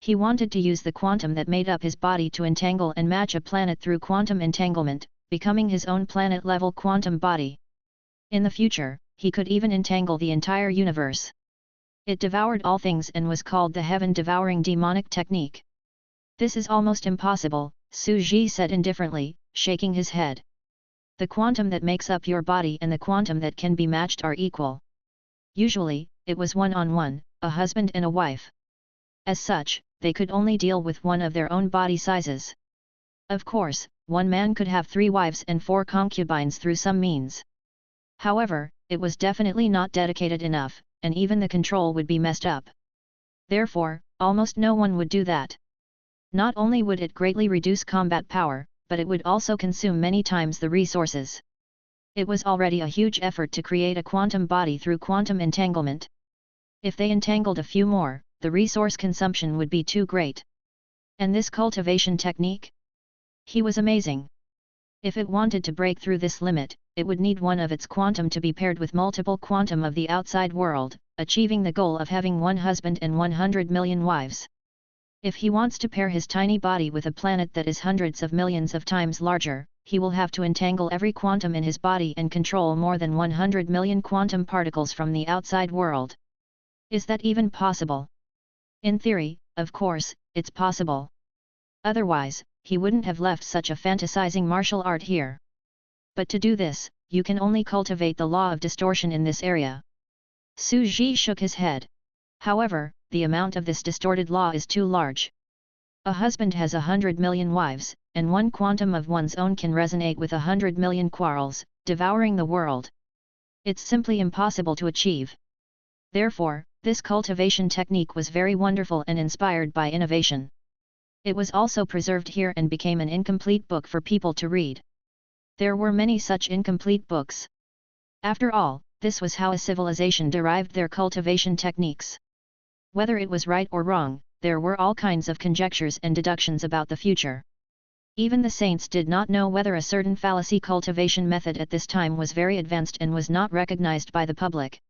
He wanted to use the quantum that made up his body to entangle and match a planet through quantum entanglement, becoming his own planet-level quantum body. In the future, he could even entangle the entire universe. It devoured all things and was called the heaven-devouring demonic technique. This is almost impossible, Su Ji said indifferently, shaking his head. The quantum that makes up your body and the quantum that can be matched are equal. Usually, it was one-on-one, a husband and a wife. As such, they could only deal with one of their own body sizes. Of course, one man could have 3 wives and 4 concubines through some means. However, it was definitely not dedicated enough, and even the control would be messed up. Therefore, almost no one would do that. Not only would it greatly reduce combat power, but it would also consume many times the resources. It was already a huge effort to create a quantum body through quantum entanglement. If they entangled a few more, the resource consumption would be too great. And this cultivation technique? He was amazing. If it wanted to break through this limit, it would need one of its quantum to be paired with multiple quantum of the outside world, achieving the goal of having one husband and 100 million wives. If he wants to pair his tiny body with a planet that is hundreds of millions of times larger, he will have to entangle every quantum in his body and control more than 100 million quantum particles from the outside world. Is that even possible? In theory, of course, it's possible. Otherwise, he wouldn't have left such a fantasizing martial art here. But to do this, you can only cultivate the law of distortion in this area. Su Ji shook his head. However, the amount of this distorted law is too large. A husband has 100 million wives, and one quantum of one's own can resonate with 100 million quarrels, devouring the world. It's simply impossible to achieve. Therefore, this cultivation technique was very wonderful and inspired by innovation. It was also preserved here and became an incomplete book for people to read. There were many such incomplete books. After all, this was how a civilization derived their cultivation techniques. Whether it was right or wrong, there were all kinds of conjectures and deductions about the future. Even the saints did not know whether a certain fallacy cultivation method at this time was very advanced and was not recognized by the public.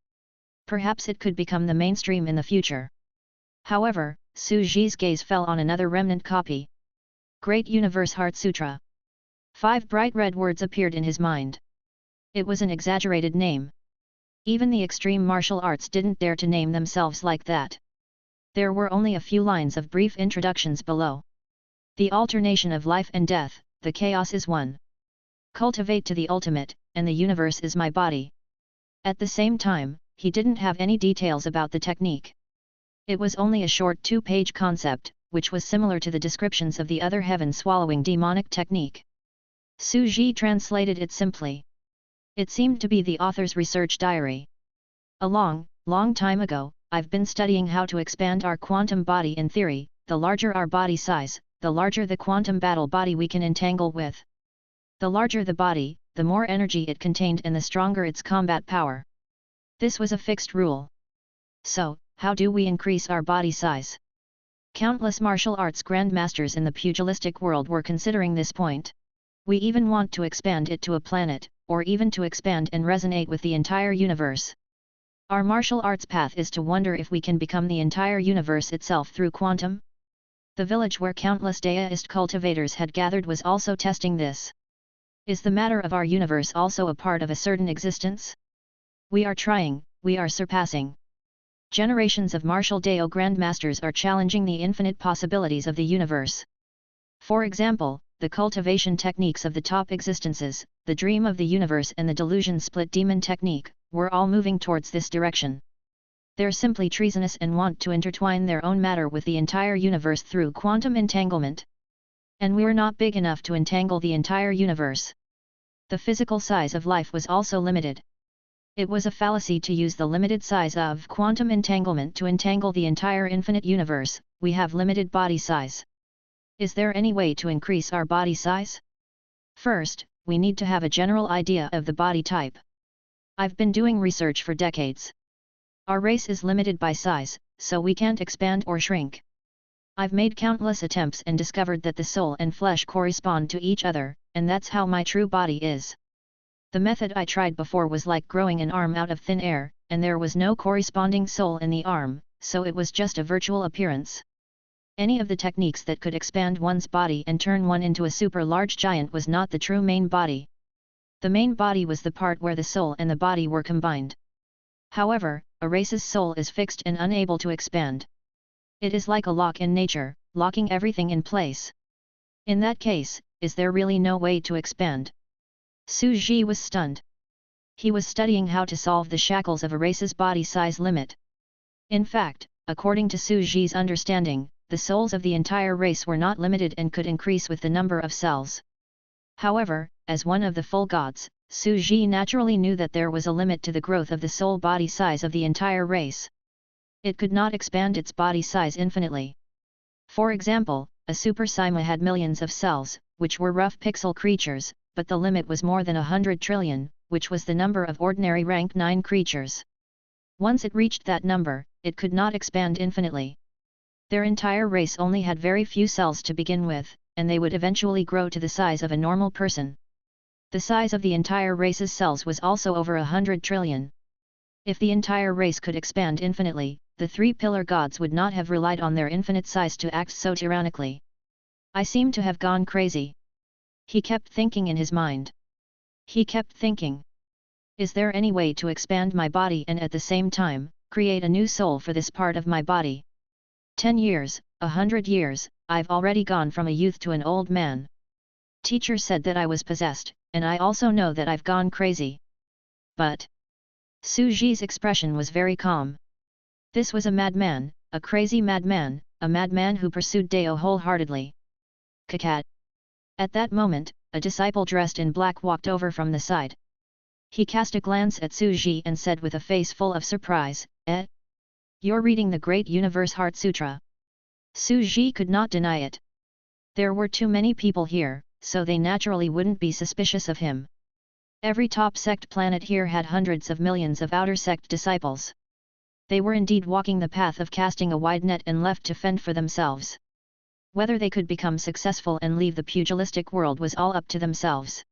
Perhaps it could become the mainstream in the future. However, Su Ji's gaze fell on another remnant copy. Great Universe Heart Sutra. 5 bright red words appeared in his mind. It was an exaggerated name. Even the extreme martial arts didn't dare to name themselves like that. There were only a few lines of brief introductions below. The alternation of life and death, the chaos is one. Cultivate to the ultimate, and the universe is my body. At the same time, he didn't have any details about the technique. It was only a short 2-page concept, which was similar to the descriptions of the other heaven-swallowing demonic technique. Su Ji translated it simply. It seemed to be the author's research diary. A long time ago, I've been studying how to expand our quantum body in theory. The larger our body size, the larger the quantum battle body we can entangle with. The larger the body, the more energy it contained and the stronger its combat power. This was a fixed rule. So, how do we increase our body size? Countless martial arts grandmasters in the pugilistic world were considering this point. We even want to expand it to a planet, or even to expand and resonate with the entire universe. Our martial arts path is to wonder if we can become the entire universe itself through quantum. The village where countless deist cultivators had gathered was also testing this. Is the matter of our universe also a part of a certain existence? We are trying, we are surpassing. Generations of martial Dao grandmasters are challenging the infinite possibilities of the universe. For example, the cultivation techniques of the top existences, the dream of the universe and the delusion split demon technique, were all moving towards this direction. They're simply treasonous and want to intertwine their own matter with the entire universe through quantum entanglement. And we're not big enough to entangle the entire universe. The physical size of life was also limited. It was a fallacy to use the limited size of quantum entanglement to entangle the entire infinite universe. We have limited body size. Is there any way to increase our body size? First, we need to have a general idea of the body type. I've been doing research for decades. Our race is limited by size, so we can't expand or shrink. I've made countless attempts and discovered that the soul and flesh correspond to each other, and that's how my true body is. The method I tried before was like growing an arm out of thin air, and there was no corresponding soul in the arm, so it was just a virtual appearance. Any of the techniques that could expand one's body and turn one into a super large giant was not the true main body. The main body was the part where the soul and the body were combined. However, a race's soul is fixed and unable to expand. It is like a lock in nature, locking everything in place. In that case, is there really no way to expand? Su Ji was stunned. He was studying how to solve the shackles of a race's body size limit. In fact, according to Su Ji's understanding, the souls of the entire race were not limited and could increase with the number of cells. However, as one of the full gods, Su Ji naturally knew that there was a limit to the growth of the soul body size of the entire race. It could not expand its body size infinitely. For example, a Super Sima had millions of cells, which were rough pixel creatures, but the limit was more than 100 trillion, which was the number of ordinary rank 9 creatures. Once it reached that number, it could not expand infinitely. Their entire race only had very few cells to begin with, and they would eventually grow to the size of a normal person. The size of the entire race's cells was also over 100 trillion. If the entire race could expand infinitely, the three pillar gods would not have relied on their infinite size to act so tyrannically. I seem to have gone crazy. He kept thinking in his mind. He kept thinking. Is there any way to expand my body and at the same time, create a new soul for this part of my body? 10 years, 100 years, I've already gone from a youth to an old man. Teacher said that I was possessed, and I also know that I've gone crazy. But Su Ji's expression was very calm. This was a madman, a crazy madman, a madman who pursued Dao wholeheartedly. Kakat. At that moment, a disciple dressed in black walked over from the side. He cast a glance at Su Ji and said with a face full of surprise, "Eh? You're reading the Great Universe Heart Sutra." Su Ji could not deny it. There were too many people here, so they naturally wouldn't be suspicious of him. Every top sect planet here had hundreds of millions of outer sect disciples. They were indeed walking the path of casting a wide net and left to fend for themselves. Whether they could become successful and leave the pugilistic world was all up to themselves.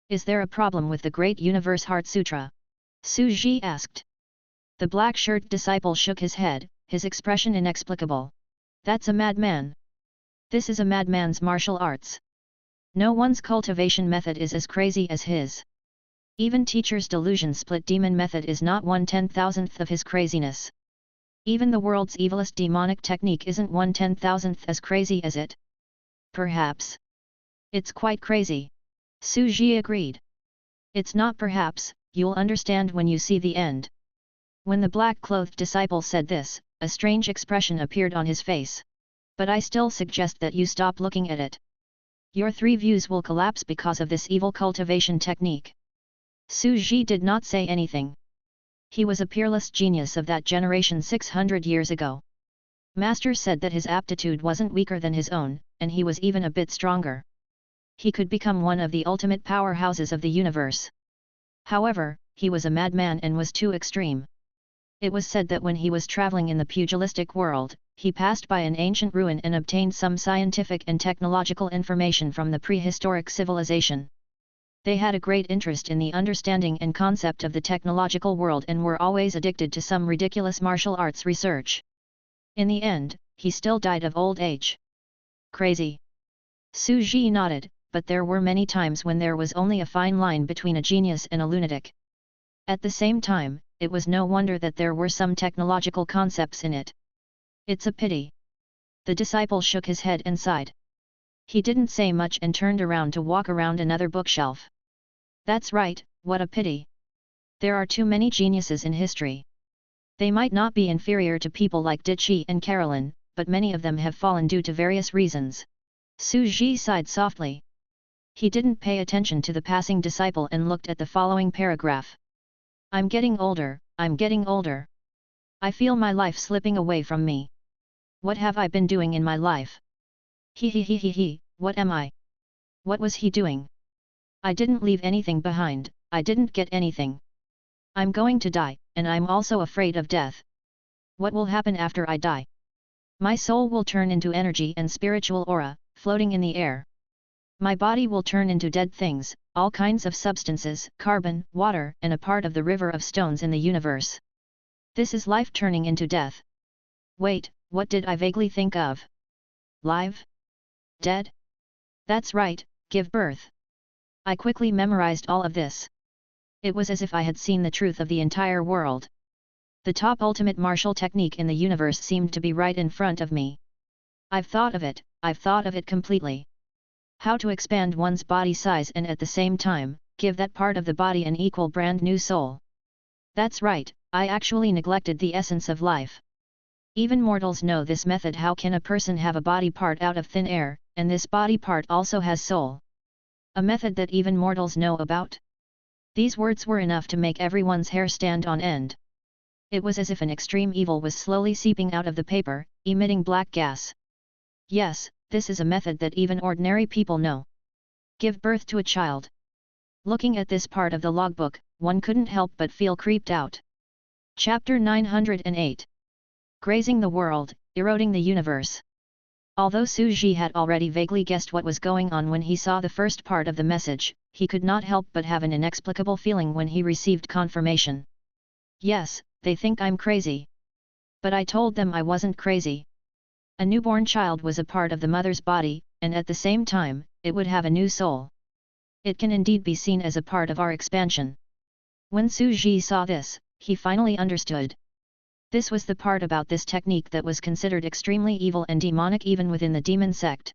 Is there a problem with the Great Universe Heart Sutra? Su Ji asked. The black shirt disciple shook his head, his expression inexplicable. That's a madman. This is a madman's martial arts. No one's cultivation method is as crazy as his. Even teacher's delusion split demon method is not 1/10,000th of his craziness. Even the world's evilest demonic technique isn't 1/10,000th as crazy as it. Perhaps. It's quite crazy. Su Ji agreed. It's not perhaps, you'll understand when you see the end. When the black-clothed disciple said this, a strange expression appeared on his face. But I still suggest that you stop looking at it. Your three views will collapse because of this evil cultivation technique. Su Ji did not say anything. He was a peerless genius of that generation 600 years ago. Master said that his aptitude wasn't weaker than his own, and he was even a bit stronger. He could become one of the ultimate powerhouses of the universe. However, he was a madman and was too extreme. It was said that when he was traveling in the pugilistic world, he passed by an ancient ruin and obtained some scientific and technological information from the prehistoric civilization. They had a great interest in the understanding and concept of the technological world and were always addicted to some ridiculous martial arts research. In the end, he still died of old age. Crazy. Su Ji nodded, but there were many times when there was only a fine line between a genius and a lunatic. At the same time, it was no wonder that there were some technological concepts in it. It's a pity. The disciple shook his head and sighed. He didn't say much and turned around to walk around another bookshelf. That's right, what a pity. There are too many geniuses in history. They might not be inferior to people like Dichi and Carolyn, but many of them have fallen due to various reasons. Su Ji sighed softly. He didn't pay attention to the passing disciple and looked at the following paragraph. I'm getting older, I'm getting older. I feel my life slipping away from me. What have I been doing in my life? He, what am I? What was he doing? I didn't leave anything behind, I didn't get anything. I'm going to die, and I'm also afraid of death. What will happen after I die? My soul will turn into energy and spiritual aura, floating in the air. My body will turn into dead things, all kinds of substances, carbon, water, and a part of the river of stones in the universe. This is life turning into death. Wait, what did I vaguely think of? live? Dead? That's right, give birth. I quickly memorized all of this. It was as if I had seen the truth of the entire world. The top ultimate martial technique in the universe seemed to be right in front of me. I've thought of it completely. How to expand one's body size and at the same time, give that part of the body an equal brand new soul. That's right, I actually neglected the essence of life. Even mortals know this method. How can a person have a body part out of thin air, and this body part also has soul? A method that even mortals know about? These words were enough to make everyone's hair stand on end. It was as if an extreme evil was slowly seeping out of the paper, emitting black gas. Yes, this is a method that even ordinary people know. Give birth to a child. Looking at this part of the logbook, one couldn't help but feel creeped out. Chapter 908. Grazing the world, eroding the universe. Although Su Ji had already vaguely guessed what was going on when he saw the first part of the message, he could not help but have an inexplicable feeling when he received confirmation. Yes, they think I'm crazy. But I told them I wasn't crazy. A newborn child was a part of the mother's body, and at the same time, it would have a new soul. It can indeed be seen as a part of our expansion. When Su Ji saw this, he finally understood. This was the part about this technique that was considered extremely evil and demonic even within the demon sect.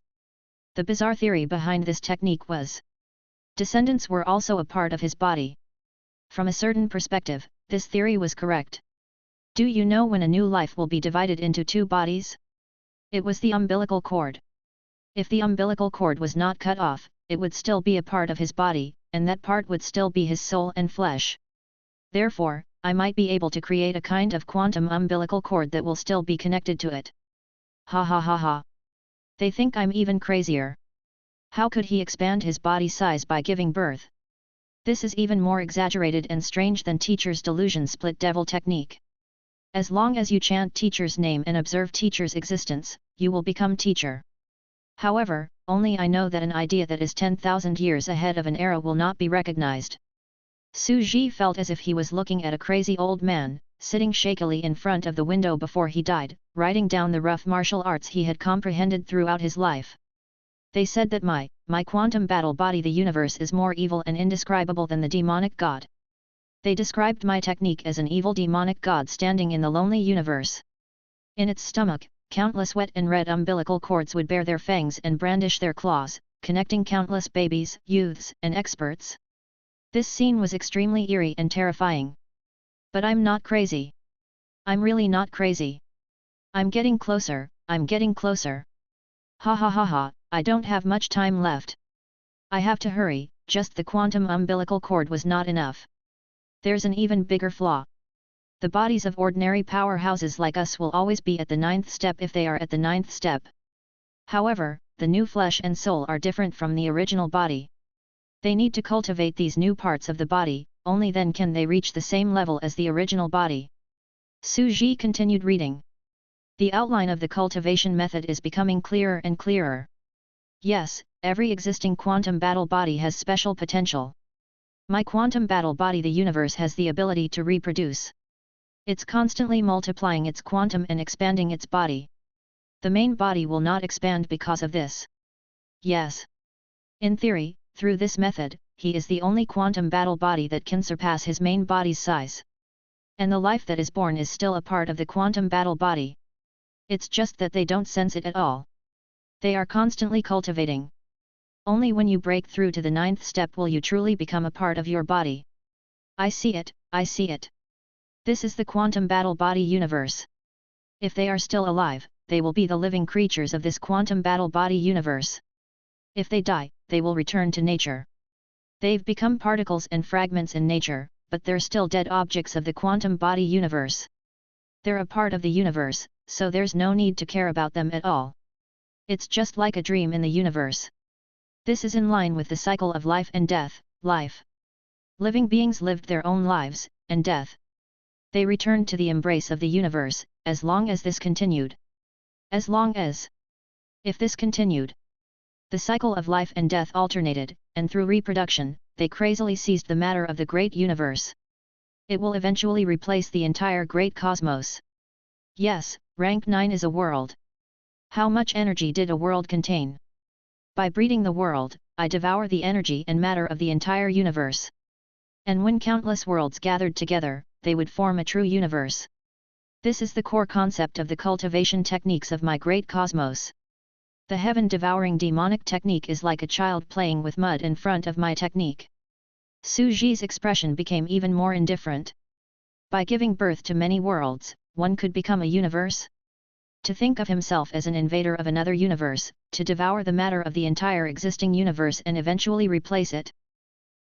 The bizarre theory behind this technique was descendants were also a part of his body. From a certain perspective, this theory was correct. Do you know when a new life will be divided into two bodies? It was the umbilical cord. If the umbilical cord was not cut off, it would still be a part of his body, and that part would still be his soul and flesh. Therefore, I might be able to create a kind of quantum umbilical cord that will still be connected to it. Ha ha ha ha. They think I'm even crazier. How could he expand his body size by giving birth? This is even more exaggerated and strange than teacher's delusion split devil technique. As long as you chant teacher's name and observe teacher's existence, you will become teacher. However, only I know that an idea that is 10,000 years ahead of an era will not be recognized. Su Ji felt as if he was looking at a crazy old man, sitting shakily in front of the window before he died, writing down the rough martial arts he had comprehended throughout his life. They said that my quantum battle body, the universe, is more evil and indescribable than the demonic god. They described my technique as an evil demonic god standing in the lonely universe. In its stomach, countless wet and red umbilical cords would bare their fangs and brandish their claws, connecting countless babies, youths, and experts. This scene was extremely eerie and terrifying. But I'm not crazy. I'm really not crazy. I'm getting closer, I'm getting closer. Ha ha ha ha, I don't have much time left. I have to hurry. Just the quantum umbilical cord was not enough. There's an even bigger flaw. The bodies of ordinary powerhouses like us will always be at the 9th step if they are at the 9th step. However, the new flesh and soul are different from the original body. They need to cultivate these new parts of the body, only then can they reach the same level as the original body. Su Ji continued reading. The outline of the cultivation method is becoming clearer and clearer. Yes, every existing quantum battle body has special potential. My quantum battle body, the universe, has the ability to reproduce. It's constantly multiplying its quantum and expanding its body. The main body will not expand because of this. Yes. In theory, through this method, he is the only quantum battle body that can surpass his main body's size. And the life that is born is still a part of the quantum battle body. It's just that they don't sense it at all. They are constantly cultivating. Only when you break through to the 9th step will you truly become a part of your body. I see it, I see it. This is the quantum battle body universe. If they are still alive, they will be the living creatures of this quantum battle body universe. If they die, they will return to nature. They've become particles and fragments in nature, but they're still dead objects of the quantum body universe. They're a part of the universe, so there's no need to care about them at all. It's just like a dream in the universe. This is in line with the cycle of life and death, life. Living beings lived their own lives, and death. They returned to the embrace of the universe, as long as this continued. As long as. If this continued. The cycle of life and death alternated, and through reproduction, they crazily seized the matter of the great universe. It will eventually replace the entire great cosmos. Yes, rank 9 is a world. How much energy did a world contain? By breeding the world, I devour the energy and matter of the entire universe. And when countless worlds gathered together, they would form a true universe. This is the core concept of the cultivation techniques of my great cosmos. The heaven-devouring demonic technique is like a child playing with mud in front of my technique. Su Ji's expression became even more indifferent. By giving birth to many worlds, one could become a universe? To think of himself as an invader of another universe, to devour the matter of the entire existing universe and eventually replace it.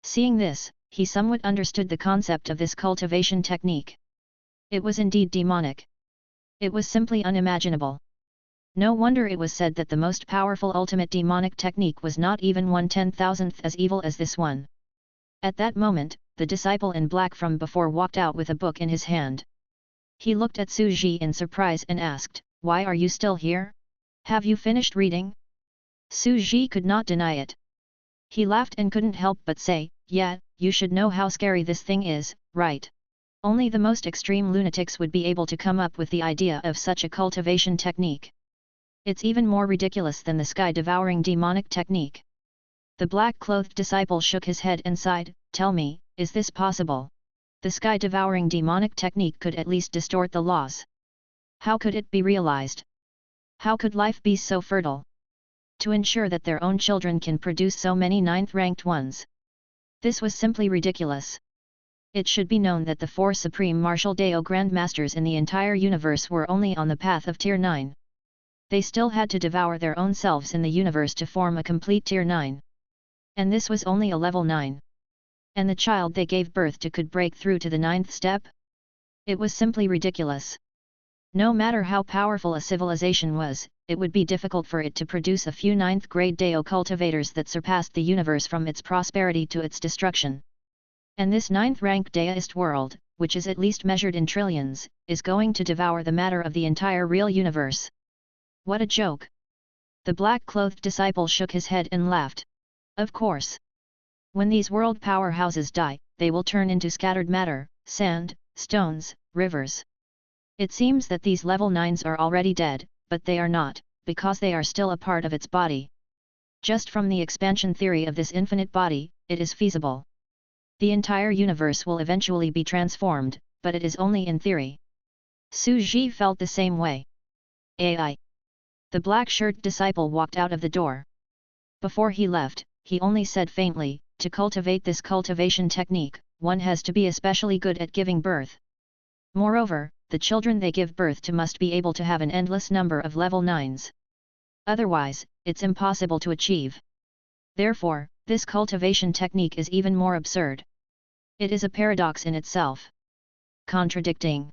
Seeing this, he somewhat understood the concept of this cultivation technique. It was indeed demonic. It was simply unimaginable. No wonder it was said that the most powerful ultimate demonic technique was not even 1/10,000th as evil as this one. At that moment, the disciple in black from before walked out with a book in his hand. He looked at Su Ji in surprise and asked, "Why are you still here? Have you finished reading?" Su Ji could not deny it. He laughed and couldn't help but say, "Yeah, you should know how scary this thing is, right? Only the most extreme lunatics would be able to come up with the idea of such a cultivation technique. It's even more ridiculous than the sky-devouring demonic technique." The black-clothed disciple shook his head and sighed, "Tell me, is this possible? The sky-devouring demonic technique could at least distort the laws. How could it be realized? How could life be so fertile? To ensure that their own children can produce so many ninth-ranked ones. This was simply ridiculous. It should be known that the 4 supreme martial Dao grandmasters in the entire universe were only on the path of Tier 9. They still had to devour their own selves in the universe to form a complete Tier 9. And this was only a level 9. And the child they gave birth to could break through to the 9th step? It was simply ridiculous. No matter how powerful a civilization was, it would be difficult for it to produce a few 9th-grade Dao cultivators that surpassed the universe from its prosperity to its destruction. And this 9th-rank Daoist world, which is at least measured in trillions, is going to devour the matter of the entire real universe. What a joke! The black-clothed disciple shook his head and laughed. Of course. When these world powerhouses die, they will turn into scattered matter, sand, stones, rivers. It seems that these level 9s are already dead, but they are not, because they are still a part of its body. Just from the expansion theory of this infinite body, it is feasible. The entire universe will eventually be transformed, but it is only in theory. Su Ji felt the same way. AI. The black-shirt disciple walked out of the door. Before he left, he only said faintly, to cultivate this cultivation technique, one has to be especially good at giving birth. Moreover, the children they give birth to must be able to have an endless number of level 9s. Otherwise, it's impossible to achieve. Therefore, this cultivation technique is even more absurd. It is a paradox in itself. Contradicting.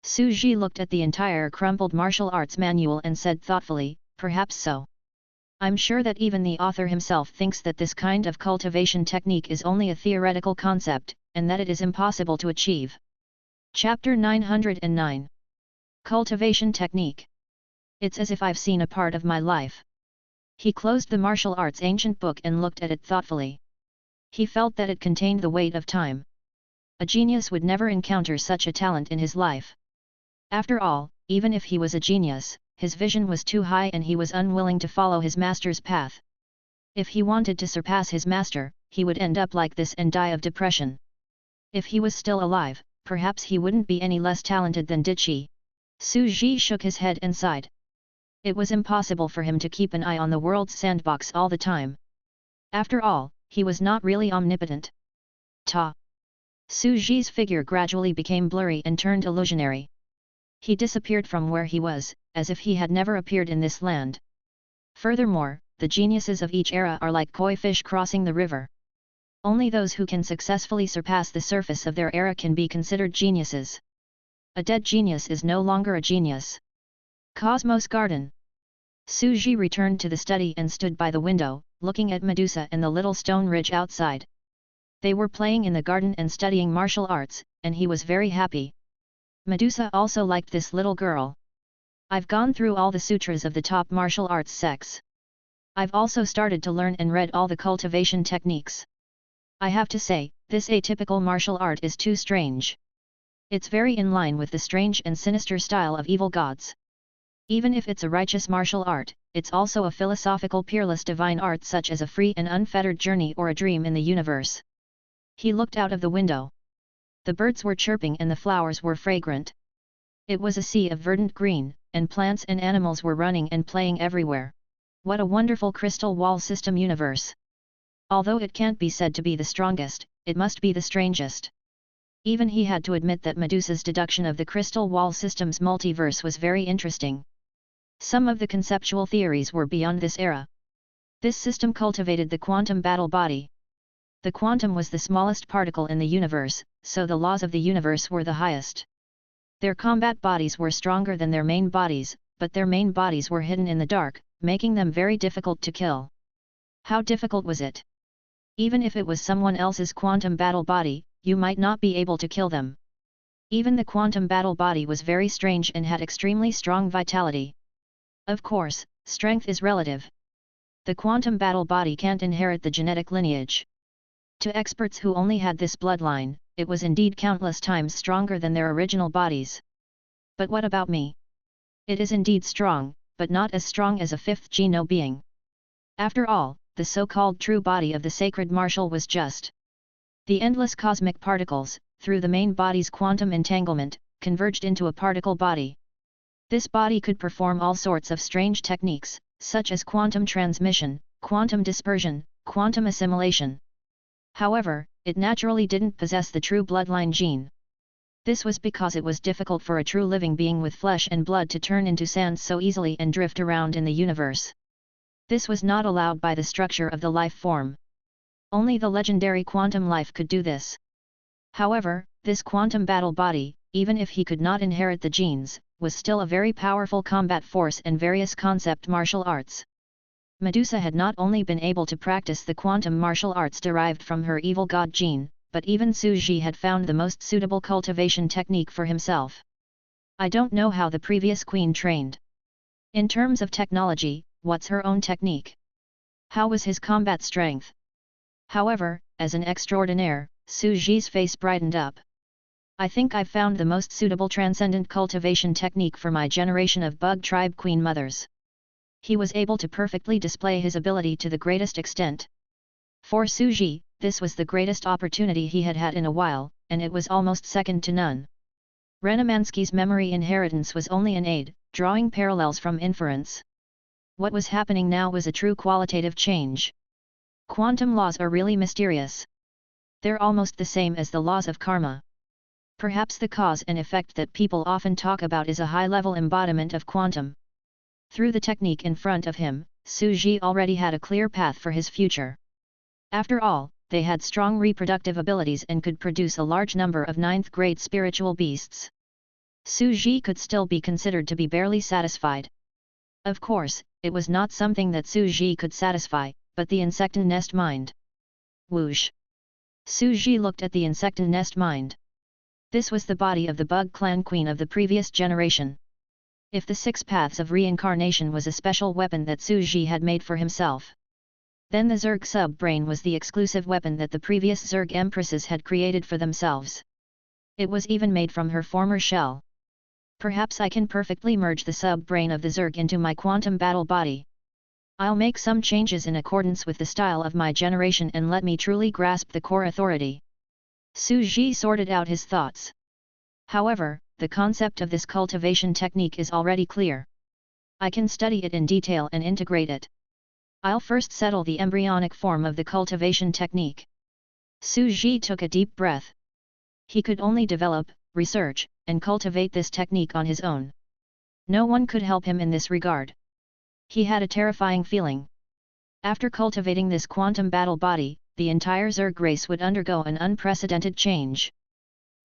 Su Ji looked at the entire crumbled martial arts manual and said thoughtfully, "Perhaps so. I'm sure that even the author himself thinks that this kind of cultivation technique is only a theoretical concept, and that it is impossible to achieve." Chapter 909. Cultivation Technique. It's as if I've seen a part of my life. He closed the martial arts ancient book and looked at it thoughtfully. He felt that it contained the weight of time. A genius would never encounter such a talent in his life. After all, even if he was a genius, his vision was too high and he was unwilling to follow his master's path. If he wanted to surpass his master, he would end up like this and die of depression. If he was still alive, perhaps he wouldn't be any less talented than did she. Su Ji shook his head and sighed. It was impossible for him to keep an eye on the world's sandbox all the time. After all, he was not really omnipotent. Ta! Su Ji's figure gradually became blurry and turned illusionary. He disappeared from where he was, as if he had never appeared in this land. Furthermore, the geniuses of each era are like koi fish crossing the river. Only those who can successfully surpass the surface of their era can be considered geniuses. A dead genius is no longer a genius. Cosmos Garden. Su Ji returned to the study and stood by the window, looking at Medusa and the little stone ridge outside. They were playing in the garden and studying martial arts, and he was very happy. Medusa also liked this little girl. I've gone through all the sutras of the top martial arts sects. I've also started to learn and read all the cultivation techniques. I have to say, this atypical martial art is too strange. It's very in line with the strange and sinister style of evil gods. Even if it's a righteous martial art, it's also a philosophical peerless divine art such as a free and unfettered journey or a dream in the universe. He looked out of the window. The birds were chirping and the flowers were fragrant. It was a sea of verdant green, and plants and animals were running and playing everywhere. What a wonderful crystal wall system universe! Although it can't be said to be the strongest, it must be the strangest. Even he had to admit that Medusa's deduction of the crystal wall system's multiverse was very interesting. Some of the conceptual theories were beyond this era. This system cultivated the quantum battle body. The quantum was the smallest particle in the universe, so the laws of the universe were the highest. Their combat bodies were stronger than their main bodies, but their main bodies were hidden in the dark, making them very difficult to kill. How difficult was it? Even if it was someone else's quantum battle body, you might not be able to kill them. Even the quantum battle body was very strange and had extremely strong vitality. Of course, strength is relative. The quantum battle body can't inherit the genetic lineage. To experts who only had this bloodline, it was indeed countless times stronger than their original bodies. But what about me? It is indeed strong, but not as strong as a fifth Geno being. After all, the so-called true body of the sacred martial was just the endless cosmic particles, through the main body's quantum entanglement, converged into a particle body. This body could perform all sorts of strange techniques, such as quantum transmission, quantum dispersion, quantum assimilation. However, it naturally didn't possess the true bloodline gene. This was because it was difficult for a true living being with flesh and blood to turn into sand so easily and drift around in the universe. This was not allowed by the structure of the life form. Only the legendary quantum life could do this. However, this quantum battle body, even if he could not inherit the genes, was still a very powerful combat force and various concept martial arts. Medusa had not only been able to practice the quantum martial arts derived from her evil god gene, but even Suji had found the most suitable cultivation technique for himself. I don't know how the previous queen trained. In terms of technology, what's her own technique? How was his combat strength? However, as an extraordinaire, Suji's face brightened up. I think I've found the most suitable transcendent cultivation technique for my generation of bug tribe queen mothers. He was able to perfectly display his ability to the greatest extent. For Suji, this was the greatest opportunity he had had in a while, and it was almost second to none. Renamansky's memory inheritance was only an aid, drawing parallels from inference. What was happening now was a true qualitative change. Quantum laws are really mysterious. They're almost the same as the laws of karma. Perhaps the cause and effect that people often talk about is a high-level embodiment of quantum. Through the technique in front of him, Suji already had a clear path for his future. After all, they had strong reproductive abilities and could produce a large number of ninth-grade spiritual beasts. Suji could still be considered to be barely satisfied. Of course, it was not something that Suji could satisfy, but the insectan nest mind. Whoosh! Suji looked at the insectan nest mind. This was the body of the bug clan queen of the previous generation. If the 6 paths of reincarnation was a special weapon that Suji had made for himself, then the Zerg sub-brain was the exclusive weapon that the previous Zerg empresses had created for themselves. It was even made from her former shell. Perhaps I can perfectly merge the sub-brain of the Zerg into my quantum battle body. I'll make some changes in accordance with the style of my generation and let me truly grasp the core authority. Suji sorted out his thoughts. However, the concept of this cultivation technique is already clear. I can study it in detail and integrate it. I'll first settle the embryonic form of the cultivation technique. Suji took a deep breath. He could only develop, research, and cultivate this technique on his own. No one could help him in this regard. He had a terrifying feeling. After cultivating this quantum battle body, the entire Zerg race would undergo an unprecedented change.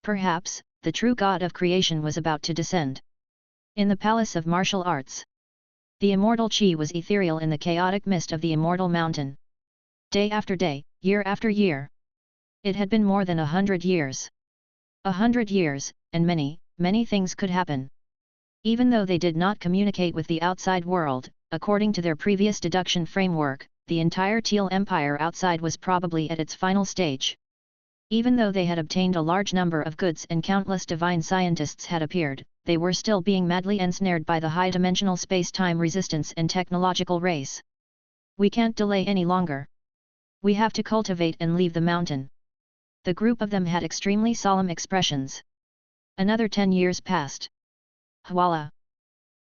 Perhaps, the true god of creation was about to descend. In the palace of martial arts, the immortal chi was ethereal in the chaotic mist of the immortal mountain. Day after day, year after year. It had been more than 100 years. 100 years, and many, many things could happen. Even though they did not communicate with the outside world, according to their previous deduction framework, the entire Teal Empire outside was probably at its final stage. Even though they had obtained a large number of goods and countless divine scientists had appeared, they were still being madly ensnared by the high-dimensional space-time resistance and technological race. We can't delay any longer. We have to cultivate and leave the mountain. The group of them had extremely solemn expressions. Another 10 years passed. Voila!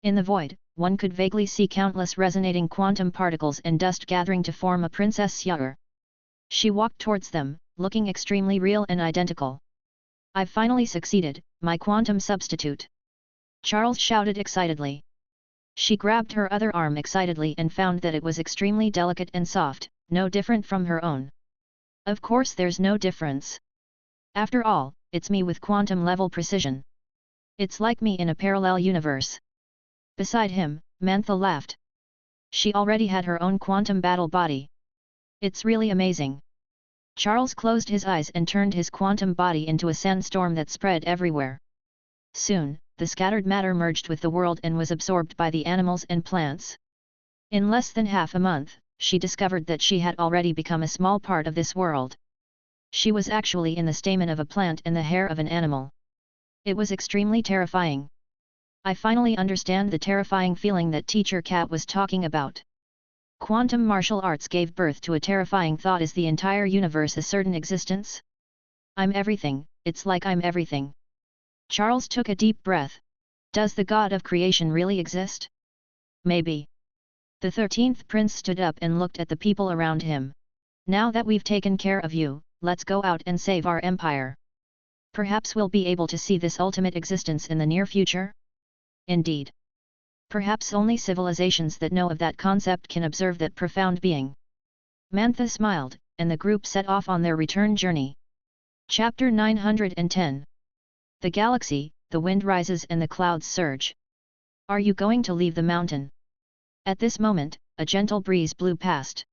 In the void, one could vaguely see countless resonating quantum particles and dust gathering to form a princess sphere. She walked towards them, looking extremely real and identical. I've finally succeeded, my quantum substitute! Charles shouted excitedly. She grabbed her other arm excitedly and found that it was extremely delicate and soft, no different from her own. Of course there's no difference. After all, it's me with quantum-level precision. It's like me in a parallel universe. Beside him, Mantha laughed. She already had her own quantum battle body. It's really amazing. Charles closed his eyes and turned his quantum body into a sandstorm that spread everywhere. Soon, the scattered matter merged with the world and was absorbed by the animals and plants. In less than half a month, she discovered that she had already become a small part of this world. She was actually in the stamen of a plant and the hair of an animal. It was extremely terrifying. I finally understand the terrifying feeling that Teacher Cat was talking about. Quantum martial arts gave birth to a terrifying thought: is the entire universe a certain existence? I'm everything, it's like I'm everything. Charles took a deep breath. Does the god of creation really exist? Maybe. The 13th prince stood up and looked at the people around him. Now that we've taken care of you, let's go out and save our empire. Perhaps we'll be able to see this ultimate existence in the near future? Indeed. Perhaps only civilizations that know of that concept can observe that profound being. Mantha smiled, and the group set off on their return journey. Chapter 910. The galaxy, the wind rises and the clouds surge. Are you going to leave the mountain? At this moment, a gentle breeze blew past.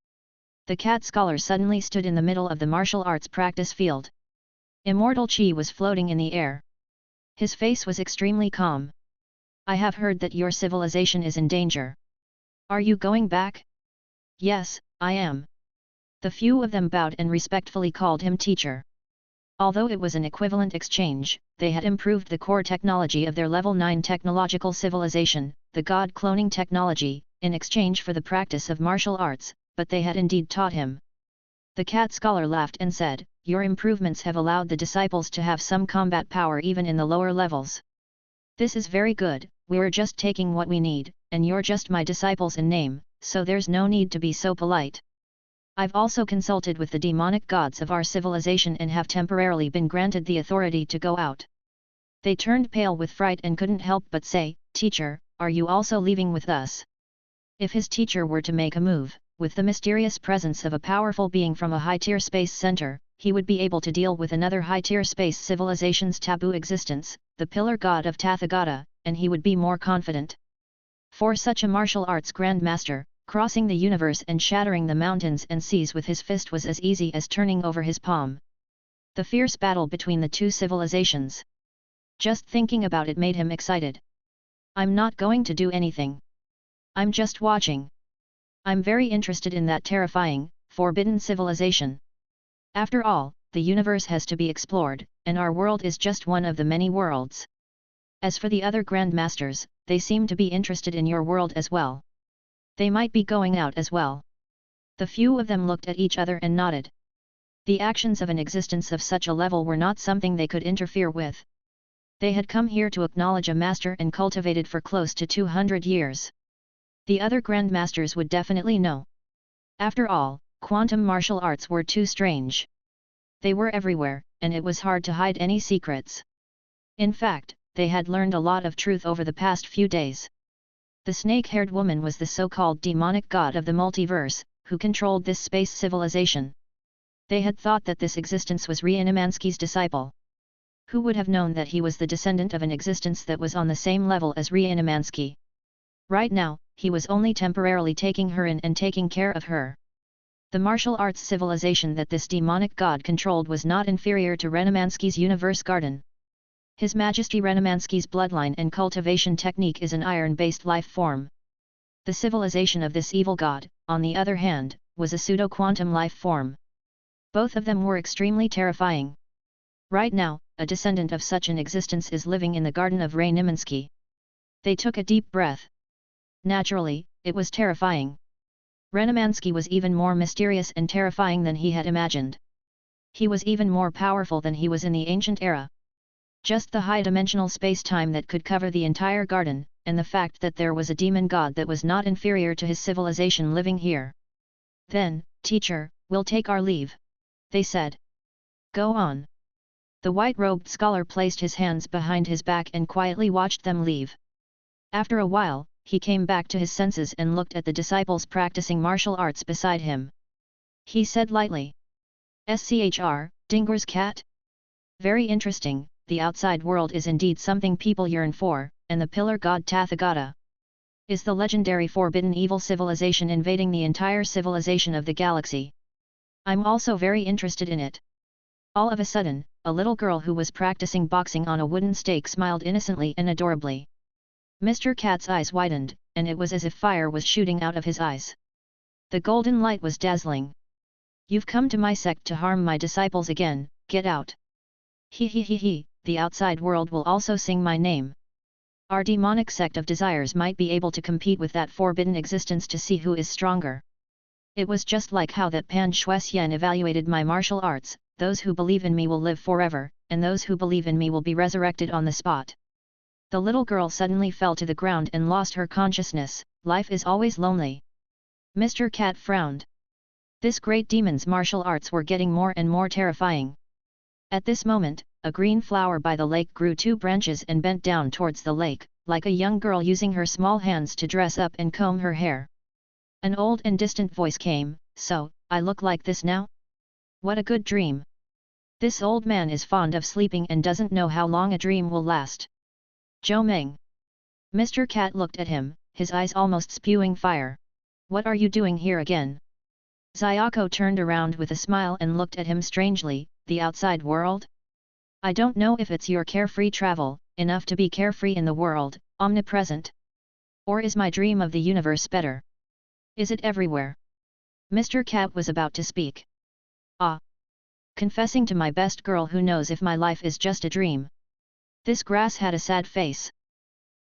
The cat scholar suddenly stood in the middle of the martial arts practice field. Immortal Qi was floating in the air. His face was extremely calm. I have heard that your civilization is in danger. Are you going back? Yes, I am. The few of them bowed and respectfully called him teacher. Although it was an equivalent exchange, they had improved the core technology of their level 9 technological civilization, the god cloning technology, in exchange for the practice of martial arts, but they had indeed taught him. The cat scholar laughed and said, your improvements have allowed the disciples to have some combat power even in the lower levels. This is very good, we're just taking what we need, and you're just my disciples in name, so there's no need to be so polite. I've also consulted with the demonic gods of our civilization and have temporarily been granted the authority to go out. They turned pale with fright and couldn't help but say, Teacher, are you also leaving with us? If his teacher were to make a move, with the mysterious presence of a powerful being from a high-tier space center, he would be able to deal with another high-tier space civilization's taboo existence, the pillar god of Tathagata, and he would be more confident. For such a martial arts grandmaster, crossing the universe and shattering the mountains and seas with his fist was as easy as turning over his palm. The fierce battle between the two civilizations. Just thinking about it made him excited. I'm not going to do anything. I'm just watching. I'm very interested in that terrifying, forbidden civilization. After all, the universe has to be explored, and our world is just one of the many worlds. As for the other grandmasters, they seem to be interested in your world as well. They might be going out as well. The few of them looked at each other and nodded. The actions of an existence of such a level were not something they could interfere with. They had come here to acknowledge a master and cultivated for close to 200 years. The other grandmasters would definitely know. After all, quantum martial arts were too strange. They were everywhere, and it was hard to hide any secrets. In fact, they had learned a lot of truth over the past few days. The snake-haired woman was the so-called demonic god of the multiverse, who controlled this space civilization. They had thought that this existence was Ryanumansky's disciple. Who would have known that he was the descendant of an existence that was on the same level as Ryanumansky? Right now, he was only temporarily taking her in and taking care of her. The martial arts civilization that this demonic god controlled was not inferior to Renumansky's universe garden. His Majesty Renumansky's bloodline and cultivation technique is an iron-based life form. The civilization of this evil god, on the other hand, was a pseudo-quantum life form. Both of them were extremely terrifying. Right now, a descendant of such an existence is living in the garden of Ray Neminsky. They took a deep breath. Naturally, it was terrifying. Renemansky was even more mysterious and terrifying than he had imagined. He was even more powerful than he was in the ancient era. Just the high-dimensional space-time that could cover the entire garden, and the fact that there was a demon god that was not inferior to his civilization living here. Then, teacher, we'll take our leave, they said. Go on. The white-robed scholar placed his hands behind his back and quietly watched them leave. After a while, he came back to his senses and looked at the disciples practicing martial arts beside him. He said lightly. "Schr, Dinger's cat? Very interesting, the outside world is indeed something people yearn for, and the pillar god Tathagata is the legendary forbidden evil civilization invading the entire civilization of the galaxy. I'm also very interested in it." All of a sudden, a little girl who was practicing boxing on a wooden stake smiled innocently and adorably. Mr. Cat's eyes widened, and it was as if fire was shooting out of his eyes. The golden light was dazzling. "You've come to my sect to harm my disciples again, get out." He, the outside world will also sing my name. Our demonic sect of desires might be able to compete with that forbidden existence to see who is stronger. It was just like how that Pan Shuxian evaluated my martial arts, those who believe in me will live forever, and those who believe in me will be resurrected on the spot. The little girl suddenly fell to the ground and lost her consciousness. Life is always lonely. Mr. Cat frowned. This great demon's martial arts were getting more and more terrifying. At this moment, a green flower by the lake grew 2 branches and bent down towards the lake, like a young girl using her small hands to dress up and comb her hair. An old and distant voice came, "So, I look like this now? What a good dream. This old man is fond of sleeping and doesn't know how long a dream will last." Zhou Meng. Mr. Cat looked at him, his eyes almost spewing fire. "What are you doing here again?" Xiaoko turned around with a smile and looked at him strangely. "The outside world? I don't know if it's your carefree travel, enough to be carefree in the world, omnipresent. Or is my dream of the universe better? Is it everywhere?" Mr. Cat was about to speak. "Ah! Confessing to my best girl who knows if my life is just a dream." This grass had a sad face.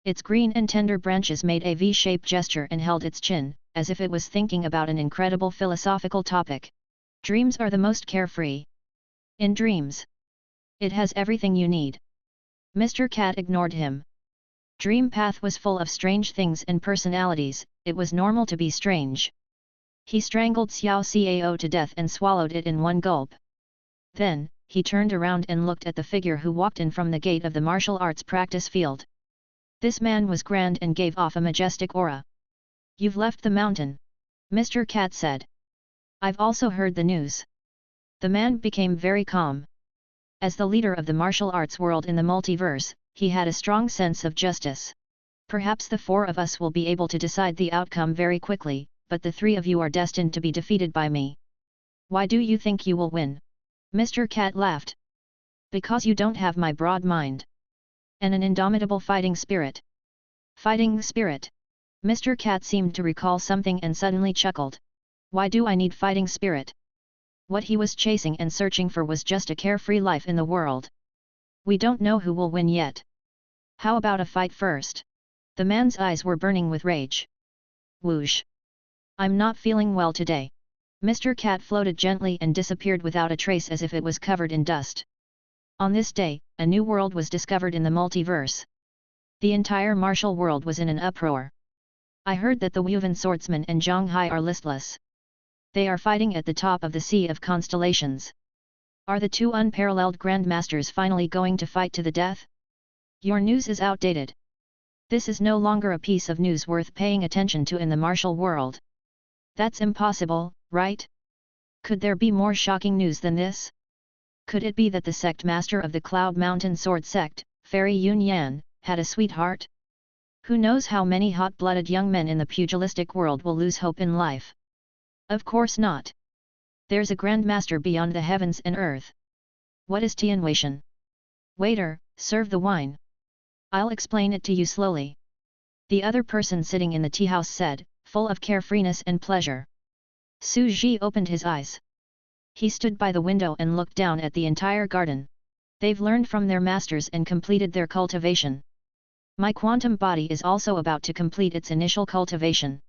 Its green and tender branches made a V-shaped gesture and held its chin, as if it was thinking about an incredible philosophical topic. Dreams are the most carefree. In dreams, it has everything you need. Mr. Cat ignored him. Dream Path was full of strange things and personalities, it was normal to be strange. He strangled Xiao Cao to death and swallowed it in one gulp. Then, he turned around and looked at the figure who walked in from the gate of the martial arts practice field. This man was grand and gave off a majestic aura. "You've left the mountain," Mr. Cat said. "I've also heard the news." The man became very calm. As the leader of the martial arts world in the multiverse, he had a strong sense of justice. "Perhaps the 4 of us will be able to decide the outcome very quickly, but the 3 of you are destined to be defeated by me." "Why do you think you will win?" Mr. Cat laughed. "Because you don't have my broad mind. And an indomitable fighting spirit." "Fighting spirit?" Mr. Cat seemed to recall something and suddenly chuckled. "Why do I need fighting spirit?" What he was chasing and searching for was just a carefree life in the world. "We don't know who will win yet. How about a fight first?" The man's eyes were burning with rage. Whoosh! "I'm not feeling well today." Mr. Cat floated gently and disappeared without a trace as if it was covered in dust. On this day, a new world was discovered in the multiverse. The entire martial world was in an uproar. "I heard that the Wuvan swordsman and Zhang Hai are listless. They are fighting at the top of the Sea of Constellations. Are the 2 unparalleled grandmasters finally going to fight to the death? Your news is outdated. This is no longer a piece of news worth paying attention to in the martial world. That's impossible, right? Could there be more shocking news than this? Could it be that the sect master of the Cloud Mountain Sword Sect, Fairy Yun Yan, had a sweetheart? Who knows how many hot-blooded young men in the pugilistic world will lose hope in life? Of course not. There's a grandmaster beyond the heavens and earth. What is Tianweishan? Waiter, serve the wine. I'll explain it to you slowly." The other person sitting in the tea house said, full of carefreeness and pleasure. Su Ji opened his eyes. He stood by the window and looked down at the entire garden. They've learned from their masters and completed their cultivation. My quantum body is also about to complete its initial cultivation.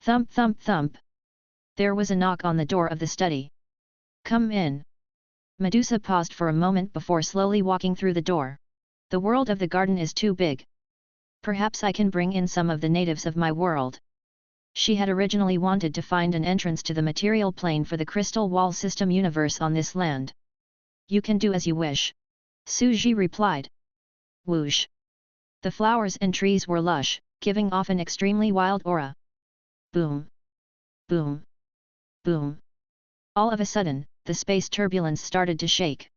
Thump thump thump. There was a knock on the door of the study. Come in. Medusa paused for a moment before slowly walking through the door. The world of the garden is too big. Perhaps I can bring in some of the natives of my world. She had originally wanted to find an entrance to the material plane for the crystal wall system universe on this land. You can do as you wish. Suji replied. Whoosh. The flowers and trees were lush, giving off an extremely wild aura. Boom. Boom. Boom. All of a sudden, the space turbulence started to shake.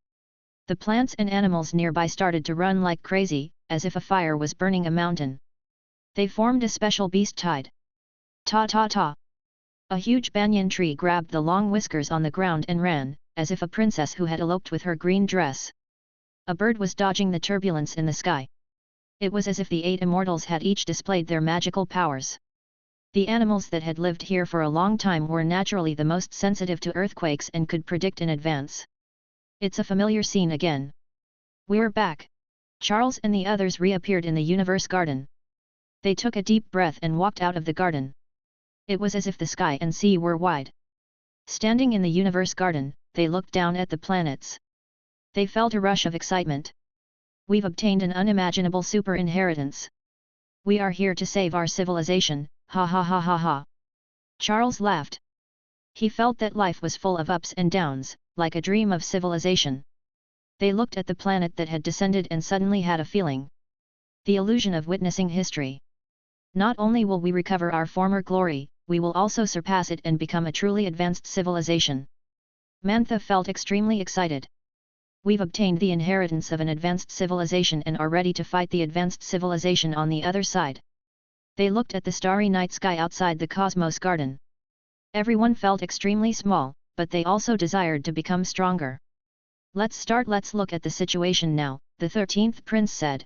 The plants and animals nearby started to run like crazy, as if a fire was burning a mountain. They formed a special beast tide. Ta ta ta! A huge banyan tree grabbed the long whiskers on the ground and ran, as if a princess who had eloped with her green dress. A bird was dodging the turbulence in the sky. It was as if the 8 immortals had each displayed their magical powers. The animals that had lived here for a long time were naturally the most sensitive to earthquakes and could predict in advance. It's a familiar scene again. We're back. Charles and the others reappeared in the universe garden. They took a deep breath and walked out of the garden. It was as if the sky and sea were wide. Standing in the universe garden, they looked down at the planets. They felt a rush of excitement. We've obtained an unimaginable super inheritance. We are here to save our civilization, ha ha ha ha ha. Charles laughed. He felt that life was full of ups and downs, like a dream of civilization. They looked at the planet that had descended and suddenly had a feeling. The illusion of witnessing history. Not only will we recover our former glory, we will also surpass it and become a truly advanced civilization. Mantha felt extremely excited. We've obtained the inheritance of an advanced civilization and are ready to fight the advanced civilization on the other side. They looked at the starry night sky outside the Cosmos Garden. Everyone felt extremely small, but they also desired to become stronger. Let's look at the situation now, the 13th prince said.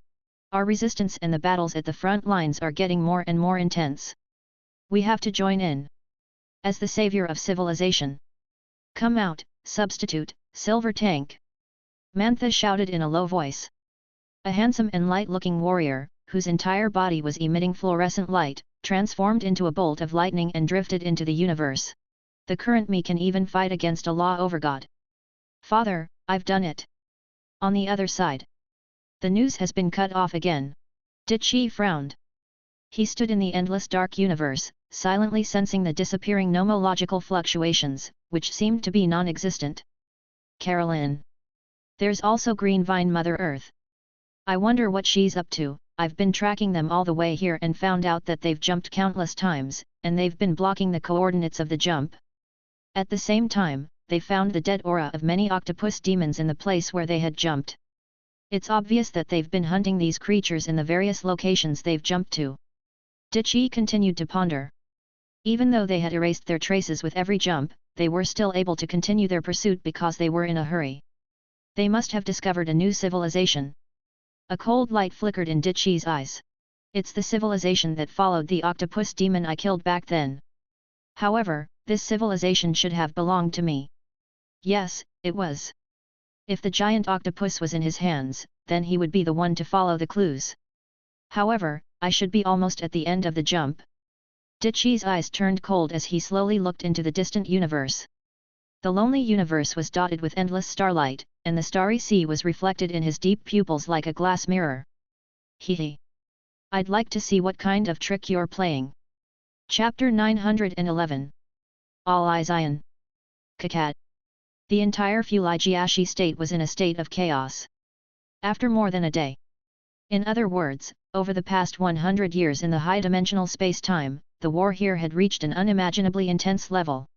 Our resistance and the battles at the front lines are getting more and more intense. We have to join in. As the savior of civilization. Come out, substitute, Silver Tank. Mantha shouted in a low voice. A handsome and light-looking warrior, whose entire body was emitting fluorescent light, transformed into a bolt of lightning and drifted into the universe. The current me can even fight against a law over God. Father, I've done it. On the other side. The news has been cut off again. Dichi frowned. He stood in the endless dark universe, silently sensing the disappearing nomological fluctuations, which seemed to be non-existent. Carolyn. There's also Green Vine Mother Earth. I wonder what she's up to. I've been tracking them all the way here and found out that they've jumped countless times, and they've been blocking the coordinates of the jump. At the same time, they found the dead aura of many octopus demons in the place where they had jumped. It's obvious that they've been hunting these creatures in the various locations they've jumped to. Dichi continued to ponder. Even though they had erased their traces with every jump, they were still able to continue their pursuit because they were in a hurry. They must have discovered a new civilization. A cold light flickered in Dichi's eyes. It's the civilization that followed the octopus demon I killed back then. However, this civilization should have belonged to me. Yes, it was. If the giant octopus was in his hands, then he would be the one to follow the clues. However, I should be almost at the end of the jump. Dichi's eyes turned cold as he slowly looked into the distant universe. The lonely universe was dotted with endless starlight, and the starry sea was reflected in his deep pupils like a glass mirror. Hee. I'd like to see what kind of trick you're playing. Chapter 911. All Eyes Ion. Kakat. The entire Fuligiashi state was in a state of chaos. After more than a day. In other words, over the past 100 years in the high-dimensional space-time, the war here had reached an unimaginably intense level.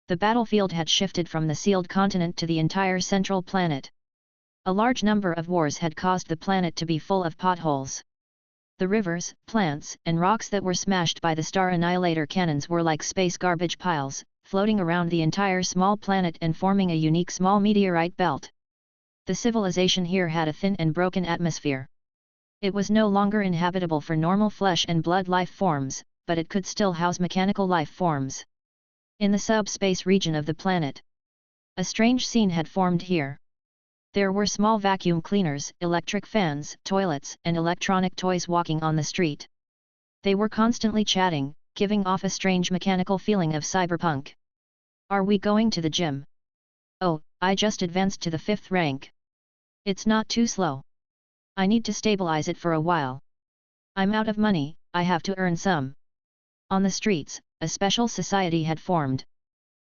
The battlefield had shifted from the sealed continent to the entire central planet. A large number of wars had caused the planet to be full of potholes. The rivers, plants, and rocks that were smashed by the Star Annihilator cannons were like space garbage piles, floating around the entire small planet and forming a unique small meteorite belt. The civilization here had a thin and broken atmosphere. It was no longer inhabitable for normal flesh and blood life forms, but it could still house mechanical life forms. In the subspace region of the planet, a strange scene had formed here. There were small vacuum cleaners, electric fans, toilets, and electronic toys walking on the street. They were constantly chatting, giving off a strange mechanical feeling of cyberpunk. Are we going to the gym? Oh, I just advanced to the 5th rank. It's not too slow. I need to stabilize it for a while. I'm out of money, I have to earn some. On the streets, a special society had formed.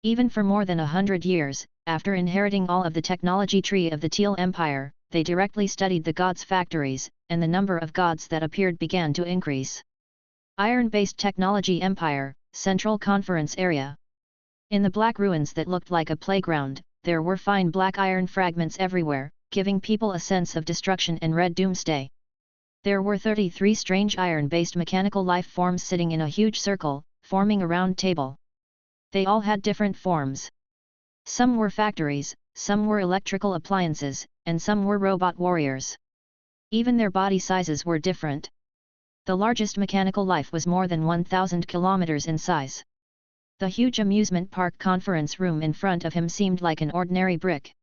Even for more than 100 years, after inheriting all of the technology tree of the Teal Empire, they directly studied the gods' factories, and the number of gods that appeared began to increase. Iron-based technology empire, Central Conference Area. In the black ruins that looked like a playground, there were fine black iron fragments everywhere, giving people a sense of destruction and red doomsday. There were 33 strange iron-based mechanical life forms sitting in a huge circle, forming a round table. They all had different forms. Some were factories, some were electrical appliances, and some were robot warriors. Even their body sizes were different. The largest mechanical life was more than 1,000 kilometers in size. The huge amusement park conference room in front of him seemed like an ordinary brick.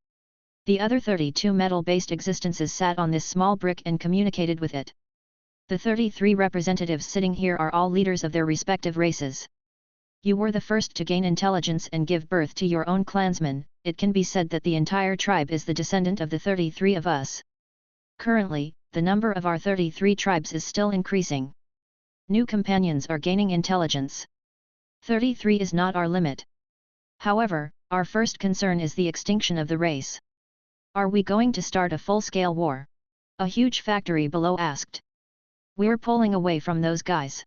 The other 32 metal-based existences sat on this small brick and communicated with it. The 33 representatives sitting here are all leaders of their respective races. You were the first to gain intelligence and give birth to your own clansmen. It can be said that the entire tribe is the descendant of the 33 of us. Currently, the number of our 33 tribes is still increasing. New companions are gaining intelligence. 33 is not our limit. However, our first concern is the extinction of the race. Are we going to start a full-scale war? A huge factory below asked. We're pulling away from those guys.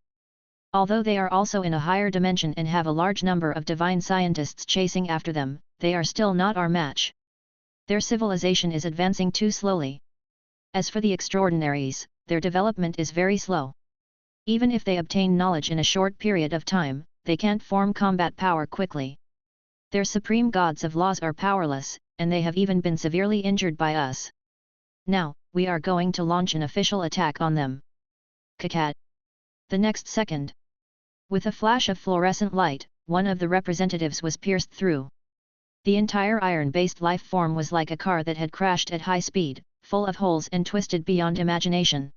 Although they are also in a higher dimension and have a large number of divine scientists chasing after them, they are still not our match. Their civilization is advancing too slowly. As for the extraordinaries, their development is very slow. Even if they obtain knowledge in a short period of time, they can't form combat power quickly. Their supreme gods of laws are powerless, and they have even been severely injured by us. Now, we are going to launch an official attack on them. Kakat. The next second. With a flash of fluorescent light, one of the representatives was pierced through. The entire iron-based life form was like a car that had crashed at high speed, full of holes and twisted beyond imagination.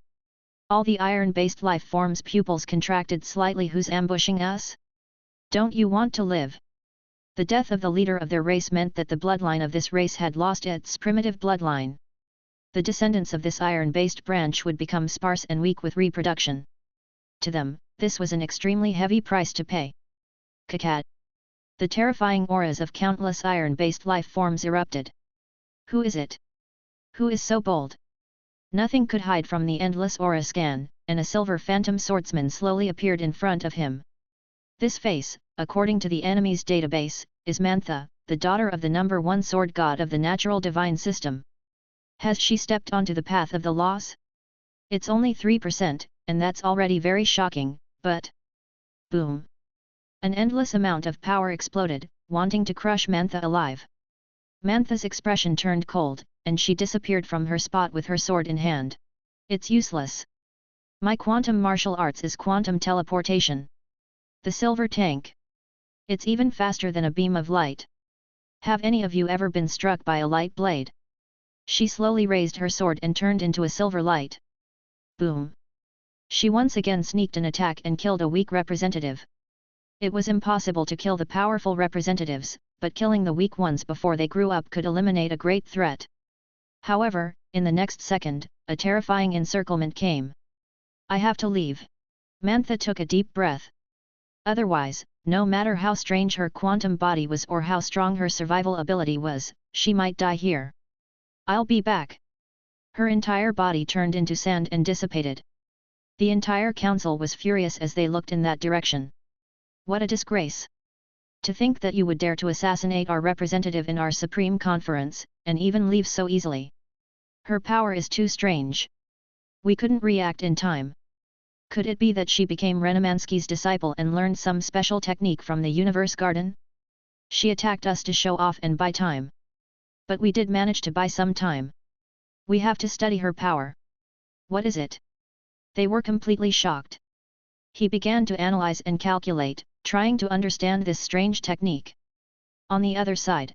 All the iron-based life form's pupils contracted slightly. Who's ambushing us? Don't you want to live? The death of the leader of their race meant that the bloodline of this race had lost its primitive bloodline. The descendants of this iron-based branch would become sparse and weak with reproduction. To them, this was an extremely heavy price to pay. Kakat. The terrifying auras of countless iron-based life forms erupted. Who is it? Who is so bold? Nothing could hide from the endless aura scan, and a silver phantom swordsman slowly appeared in front of him. This face, according to the enemy's database, is Mantha, the daughter of the number 1 sword god of the natural divine system. Has she stepped onto the path of the loss? It's only 3%, and that's already very shocking, but... Boom! An endless amount of power exploded, wanting to crush Mantha alive. Mantha's expression turned cold, and she disappeared from her spot with her sword in hand. It's useless. My quantum martial arts is quantum teleportation. The silver tank. It's even faster than a beam of light. Have any of you ever been struck by a light blade? She slowly raised her sword and turned into a silver light. Boom! She once again sneaked an attack and killed a weak representative. It was impossible to kill the powerful representatives, but killing the weak ones before they grew up could eliminate a great threat. However, in the next second, a terrifying encirclement came. I have to leave. Mantha took a deep breath. Otherwise, no matter how strange her quantum body was or how strong her survival ability was, she might die here. I'll be back. Her entire body turned into sand and dissipated. The entire council was furious as they looked in that direction. What a disgrace! To think that you would dare to assassinate our representative in our Supreme Conference, and even leave so easily. Her power is too strange. We couldn't react in time. Could it be that she became Renemansky's disciple and learned some special technique from the Universe Garden? She attacked us to show off and buy time. But we did manage to buy some time. We have to study her power. What is it? They were completely shocked. He began to analyze and calculate, trying to understand this strange technique. On the other side,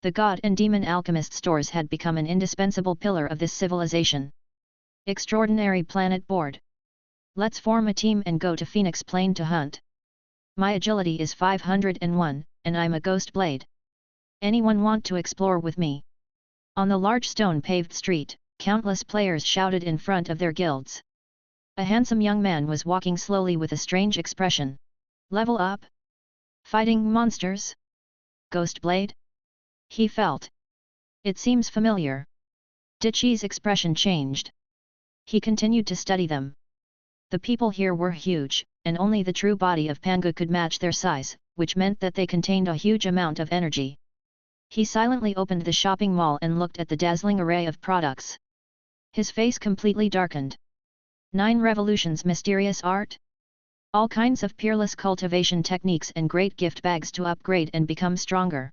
The god and demon alchemist stores had become an indispensable pillar of this civilization. Extraordinary planet board. Let's form a team and go to Phoenix Plain to hunt. My agility is 501, and I'm a ghost blade. Anyone want to explore with me? On the large stone-paved street, countless players shouted in front of their guilds. A handsome young man was walking slowly with a strange expression. Level up? Fighting monsters? Ghost blade? He felt. It seems familiar. Ditchy's expression changed. He continued to study them. The people here were huge, and only the true body of Panga could match their size, which meant that they contained a huge amount of energy. He silently opened the shopping mall and looked at the dazzling array of products. His face completely darkened. 9 revolutions mysterious art? All kinds of peerless cultivation techniques and great gift bags to upgrade and become stronger.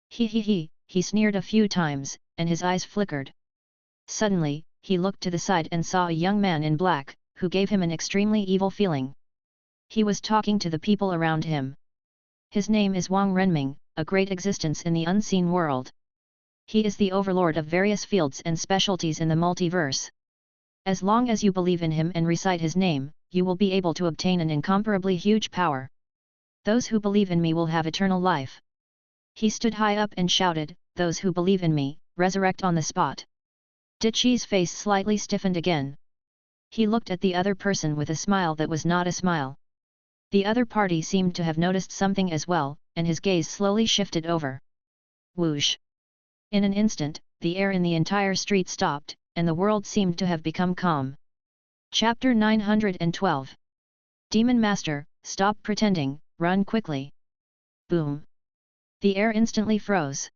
He sneered a few times, and his eyes flickered. Suddenly, he looked to the side and saw a young man in black, who gave him an extremely evil feeling. He was talking to the people around him. His name is Wang Renming, a great existence in the unseen world. He is the overlord of various fields and specialties in the multiverse. As long as you believe in him and recite his name, you will be able to obtain an incomparably huge power. Those who believe in me will have eternal life. He stood high up and shouted, those who believe in me, resurrect on the spot. Ditchy's face slightly stiffened again. He looked at the other person with a smile that was not a smile. The other party seemed to have noticed something as well, and his gaze slowly shifted over. Whoosh! In an instant, the air in the entire street stopped, and the world seemed to have become calm. Chapter 912. Demon Master, stop pretending, run quickly. Boom! The air instantly froze.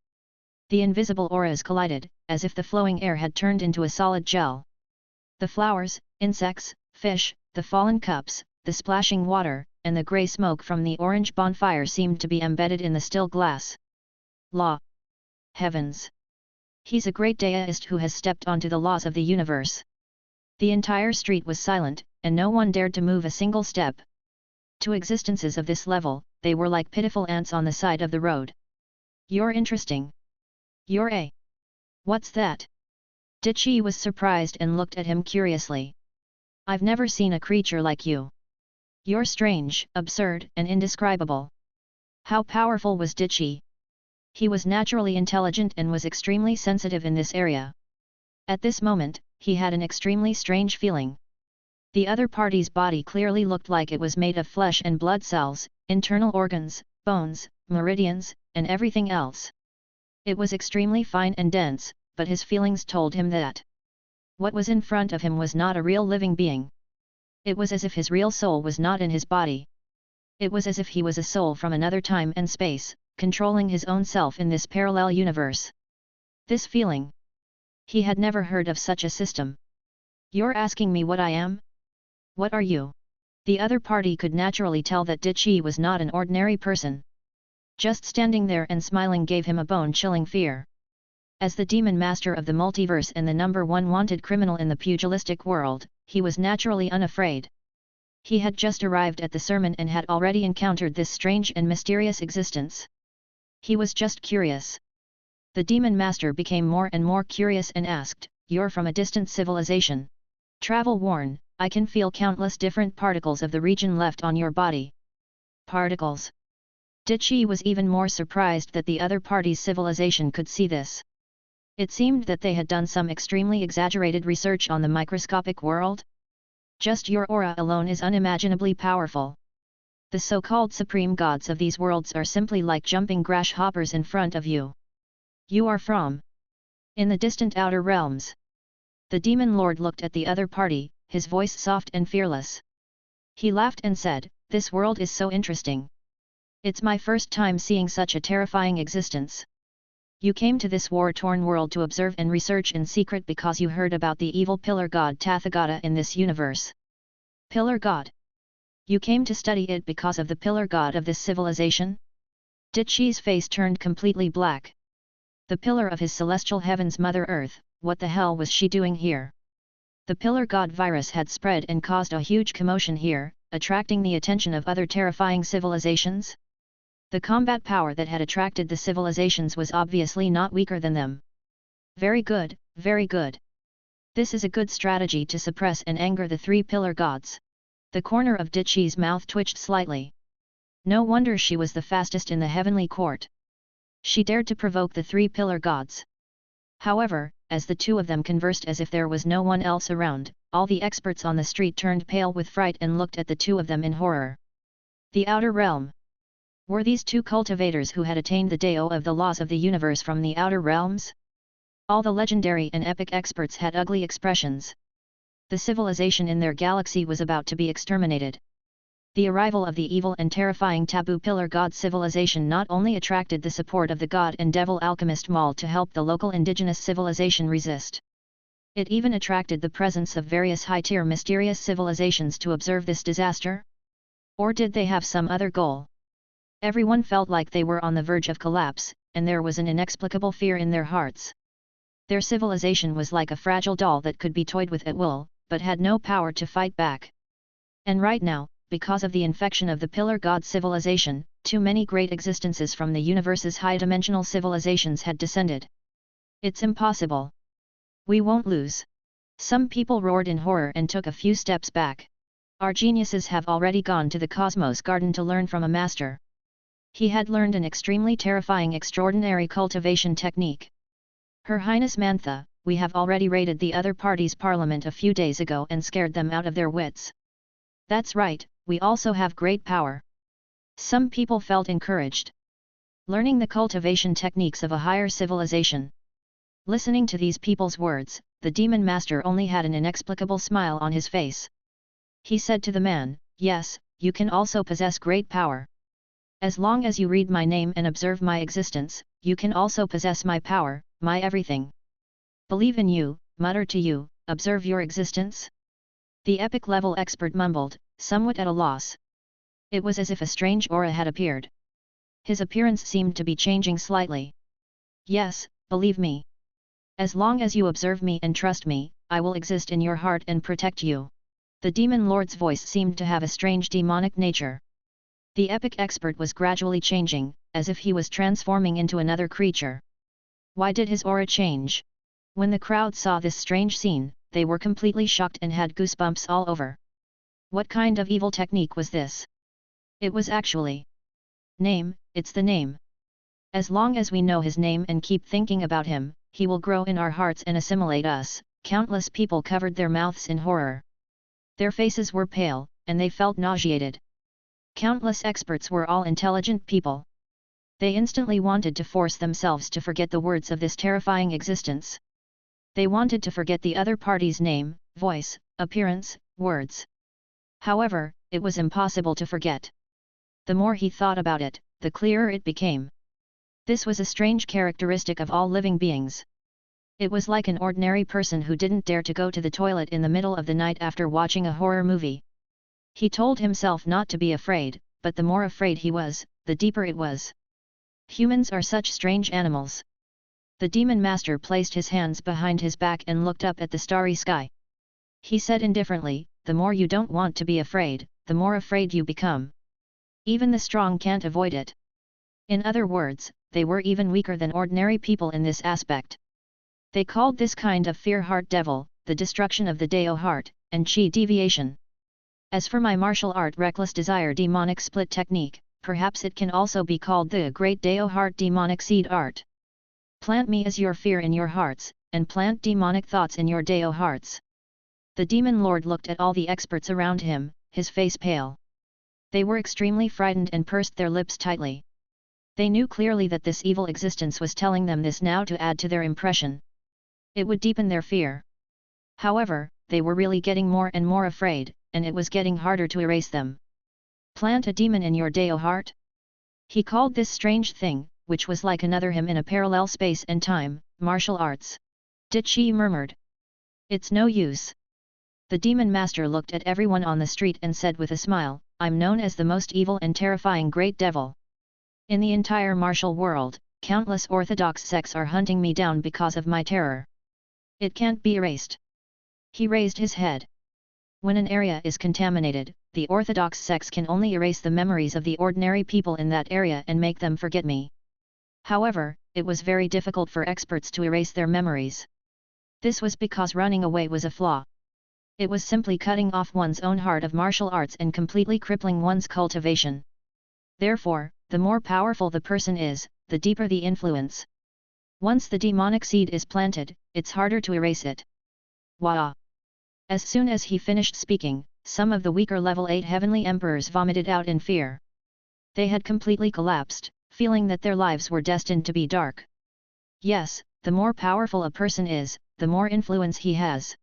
The invisible auras collided, as if the flowing air had turned into a solid gel. The flowers, insects, fish, the fallen cups, the splashing water, and the grey smoke from the orange bonfire seemed to be embedded in the still glass. Law! Heavens! He's a great deist who has stepped onto the laws of the universe. The entire street was silent, and no one dared to move a single step. To existences of this level, they were like pitiful ants on the side of the road. You're interesting. You're a... What's that? Ditchy was surprised and looked at him curiously. I've never seen a creature like you. You're strange, absurd, and indescribable. How powerful was Ditchy? He was naturally intelligent and was extremely sensitive in this area. At this moment, he had an extremely strange feeling. The other party's body clearly looked like it was made of flesh and blood cells, internal organs, bones, meridians, and everything else. It was extremely fine and dense, but his feelings told him that what was in front of him was not a real living being. It was as if his real soul was not in his body. It was as if he was a soul from another time and space, controlling his own self in this parallel universe. This feeling. He had never heard of such a system. You're asking me what I am? What are you? The other party could naturally tell that Ditchy was not an ordinary person. Just standing there and smiling gave him a bone-chilling fear. As the demon master of the multiverse and the #1 wanted criminal in the pugilistic world, he was naturally unafraid. He had just arrived at the sermon and had already encountered this strange and mysterious existence. He was just curious. The demon master became more and more curious and asked, "You're from a distant civilization. Travel worn, I can feel countless different particles of the region left on your body." Particles. Ditchy was even more surprised that the other party's civilization could see this. It seemed that they had done some extremely exaggerated research on the microscopic world. Just your aura alone is unimaginably powerful. The so-called supreme gods of these worlds are simply like jumping grasshoppers in front of you. You are from in the distant outer realms. The demon lord looked at the other party, his voice soft and fearless. He laughed and said, "This world is so interesting. It's my first time seeing such a terrifying existence. You came to this war-torn world to observe and research in secret because you heard about the evil pillar god Tathagata in this universe. Pillar god? You came to study it because of the pillar god of this civilization?" Ditchy's face turned completely black. The pillar of his celestial heavens, Mother Earth, what the hell was she doing here? The pillar god virus had spread and caused a huge commotion here, attracting the attention of other terrifying civilizations. The combat power that had attracted the civilizations was obviously not weaker than them. Very good, very good. This is a good strategy to suppress and anger the three-pillar gods. The corner of Dichi's mouth twitched slightly. No wonder she was the fastest in the heavenly court. She dared to provoke the three-pillar gods. However, as the two of them conversed as if there was no one else around, all the experts on the street turned pale with fright and looked at the two of them in horror. The outer realm. Were these two cultivators who had attained the Dao of the laws of the universe from the outer realms? All the legendary and epic experts had ugly expressions. The civilization in their galaxy was about to be exterminated. The arrival of the evil and terrifying taboo pillar god civilization not only attracted the support of the god and devil alchemist Maul to help the local indigenous civilization resist. It even attracted the presence of various high-tier mysterious civilizations to observe this disaster? Or did they have some other goal? Everyone felt like they were on the verge of collapse, and there was an inexplicable fear in their hearts. Their civilization was like a fragile doll that could be toyed with at will, but had no power to fight back. And right now, because of the infection of the Pillar God civilization, too many great existences from the universe's high-dimensional civilizations had descended. It's impossible. We won't lose. Some people roared in horror and took a few steps back. Our geniuses have already gone to the Cosmos Garden to learn from a master. He had learned an extremely terrifying extraordinary cultivation technique. Her Highness Mantha, we have already raided the other party's parliament a few days ago and scared them out of their wits. That's right, we also have great power. Some people felt encouraged. Learning the cultivation techniques of a higher civilization. Listening to these people's words, the demon master only had an inexplicable smile on his face. He said to the man, "Yes, you can also possess great power. As long as you read my name and observe my existence, you can also possess my power, my everything. Believe in you, mutter to you, observe your existence." The epic level expert mumbled, somewhat at a loss. It was as if a strange aura had appeared. His appearance seemed to be changing slightly. "Yes, believe me. As long as you observe me and trust me, I will exist in your heart and protect you." The demon lord's voice seemed to have a strange demonic nature. The epic expert was gradually changing, as if he was transforming into another creature. Why did his aura change? When the crowd saw this strange scene, they were completely shocked and had goosebumps all over. What kind of evil technique was this? It was actually name, it's the name. As long as we know his name and keep thinking about him, he will grow in our hearts and assimilate us. Countless people covered their mouths in horror. Their faces were pale, and they felt nauseated. Countless experts were all intelligent people. They instantly wanted to force themselves to forget the words of this terrifying existence. They wanted to forget the other party's name, voice, appearance, words. However, it was impossible to forget. The more he thought about it, the clearer it became. This was a strange characteristic of all living beings. It was like an ordinary person who didn't dare to go to the toilet in the middle of the night after watching a horror movie. He told himself not to be afraid, but the more afraid he was, the deeper it was. Humans are such strange animals. The demon master placed his hands behind his back and looked up at the starry sky. He said indifferently, "The more you don't want to be afraid, the more afraid you become. Even the strong can't avoid it." In other words, they were even weaker than ordinary people in this aspect. They called this kind of fear heart devil, the destruction of the Dao heart, and chi deviation. As for my martial art reckless desire demonic split technique, perhaps it can also be called the great Dao heart demonic seed art. Plant me as your fear in your hearts, and plant demonic thoughts in your Dao hearts. The demon lord looked at all the experts around him, his face pale. They were extremely frightened and pursed their lips tightly. They knew clearly that this evil existence was telling them this now to add to their impression. It would deepen their fear. However, they were really getting more and more afraid, and it was getting harder to erase them. Plant a demon in your Dao heart? He called this strange thing, which was like another him in a parallel space and time, martial arts. Dichi murmured. "It's no use." The demon master looked at everyone on the street and said with a smile, "I'm known as the most evil and terrifying great devil. In the entire martial world, countless orthodox sects are hunting me down because of my terror. It can't be erased." He raised his head. When an area is contaminated, the Orthodox sects can only erase the memories of the ordinary people in that area and make them forget me. However, it was very difficult for experts to erase their memories. This was because running away was a flaw. It was simply cutting off one's own heart of martial arts and completely crippling one's cultivation. Therefore, the more powerful the person is, the deeper the influence. Once the demonic seed is planted, it's harder to erase it. Wah! As soon as he finished speaking, some of the weaker level 8 heavenly emperors vomited out in fear. They had completely collapsed, feeling that their lives were destined to be dark. Yes, the more powerful a person is, the more influence he has.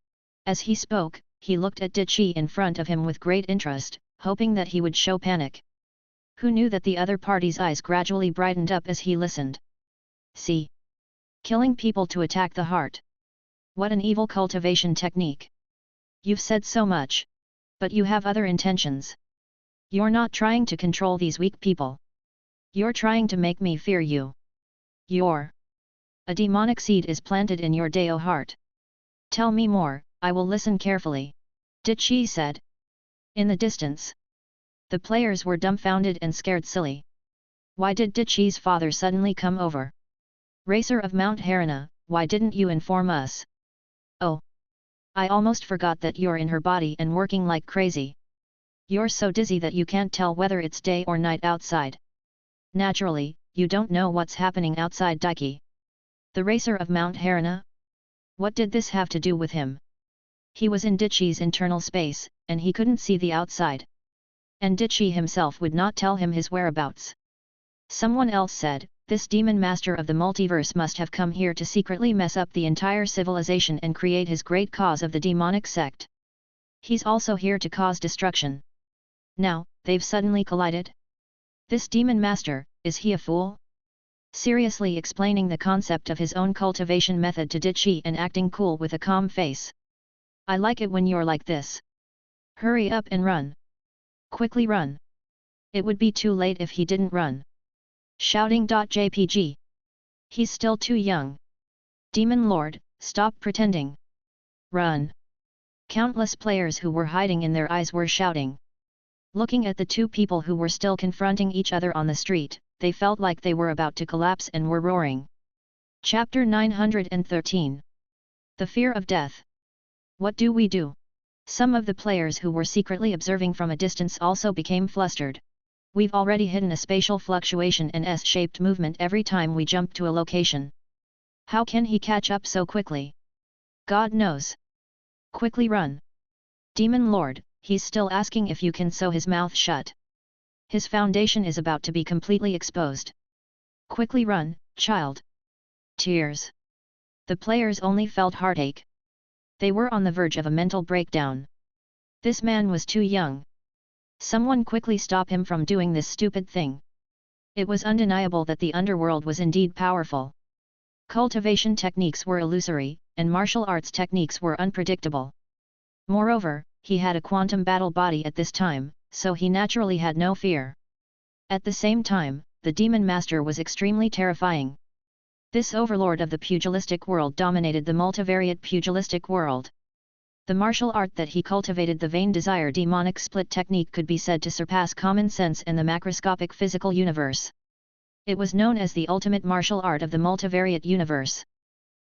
As he spoke, he looked at Dichi in front of him with great interest, hoping that he would show panic. Who knew that the other party's eyes gradually brightened up as he listened? See? Killing people to attack the heart. What an evil cultivation technique. You've said so much. But you have other intentions. You're not trying to control these weak people. You're trying to make me fear you. A demonic seed is planted in your Deo heart. Tell me more, I will listen carefully. Dichi said. In the distance. The players were dumbfounded and scared silly. Why did Dichi's father suddenly come over? Racer of Mount Harana, why didn't you inform us? Oh! I almost forgot that you're in her body and working like crazy. You're so dizzy that you can't tell whether it's day or night outside. Naturally, you don't know what's happening outside Daiki. The racer of Mount Harana? What did this have to do with him? He was in Dichi's internal space, and he couldn't see the outside. And Dichi himself would not tell him his whereabouts. Someone else said, this demon master of the multiverse must have come here to secretly mess up the entire civilization and create his great cause of the demonic sect. He's also here to cause destruction. Now, they've suddenly collided? This demon master, is he a fool? Seriously explaining the concept of his own cultivation method to Dichi and acting cool with a calm face. I like it when you're like this. Hurry up and run. Quickly run. It would be too late if he didn't run. Shouting.jpg. He's still too young. Demon Lord, stop pretending. Run. Countless players who were hiding in their eyes were shouting. Looking at the two people who were still confronting each other on the street, they felt like they were about to collapse and were roaring. Chapter 913. The Fear of Death. What do we do? Some of the players who were secretly observing from a distance also became flustered. We've already hidden a spatial fluctuation and S-shaped movement every time we jump to a location. How can he catch up so quickly? God knows. Quickly run. Demon Lord, he's still asking if you can sew his mouth shut. His foundation is about to be completely exposed. Quickly run, child. Tears. The players only felt heartache. They were on the verge of a mental breakdown. This man was too young. Someone quickly stop him from doing this stupid thing. It was undeniable that the underworld was indeed powerful. Cultivation techniques were illusory, and martial arts techniques were unpredictable. Moreover, he had a quantum battle body at this time, so he naturally had no fear. At the same time, the demon master was extremely terrifying. This overlord of the pugilistic world dominated the multivariate pugilistic world. The martial art that he cultivated, the vain desire demonic split technique, could be said to surpass common sense in the macroscopic physical universe. It was known as the ultimate martial art of the multivariate universe.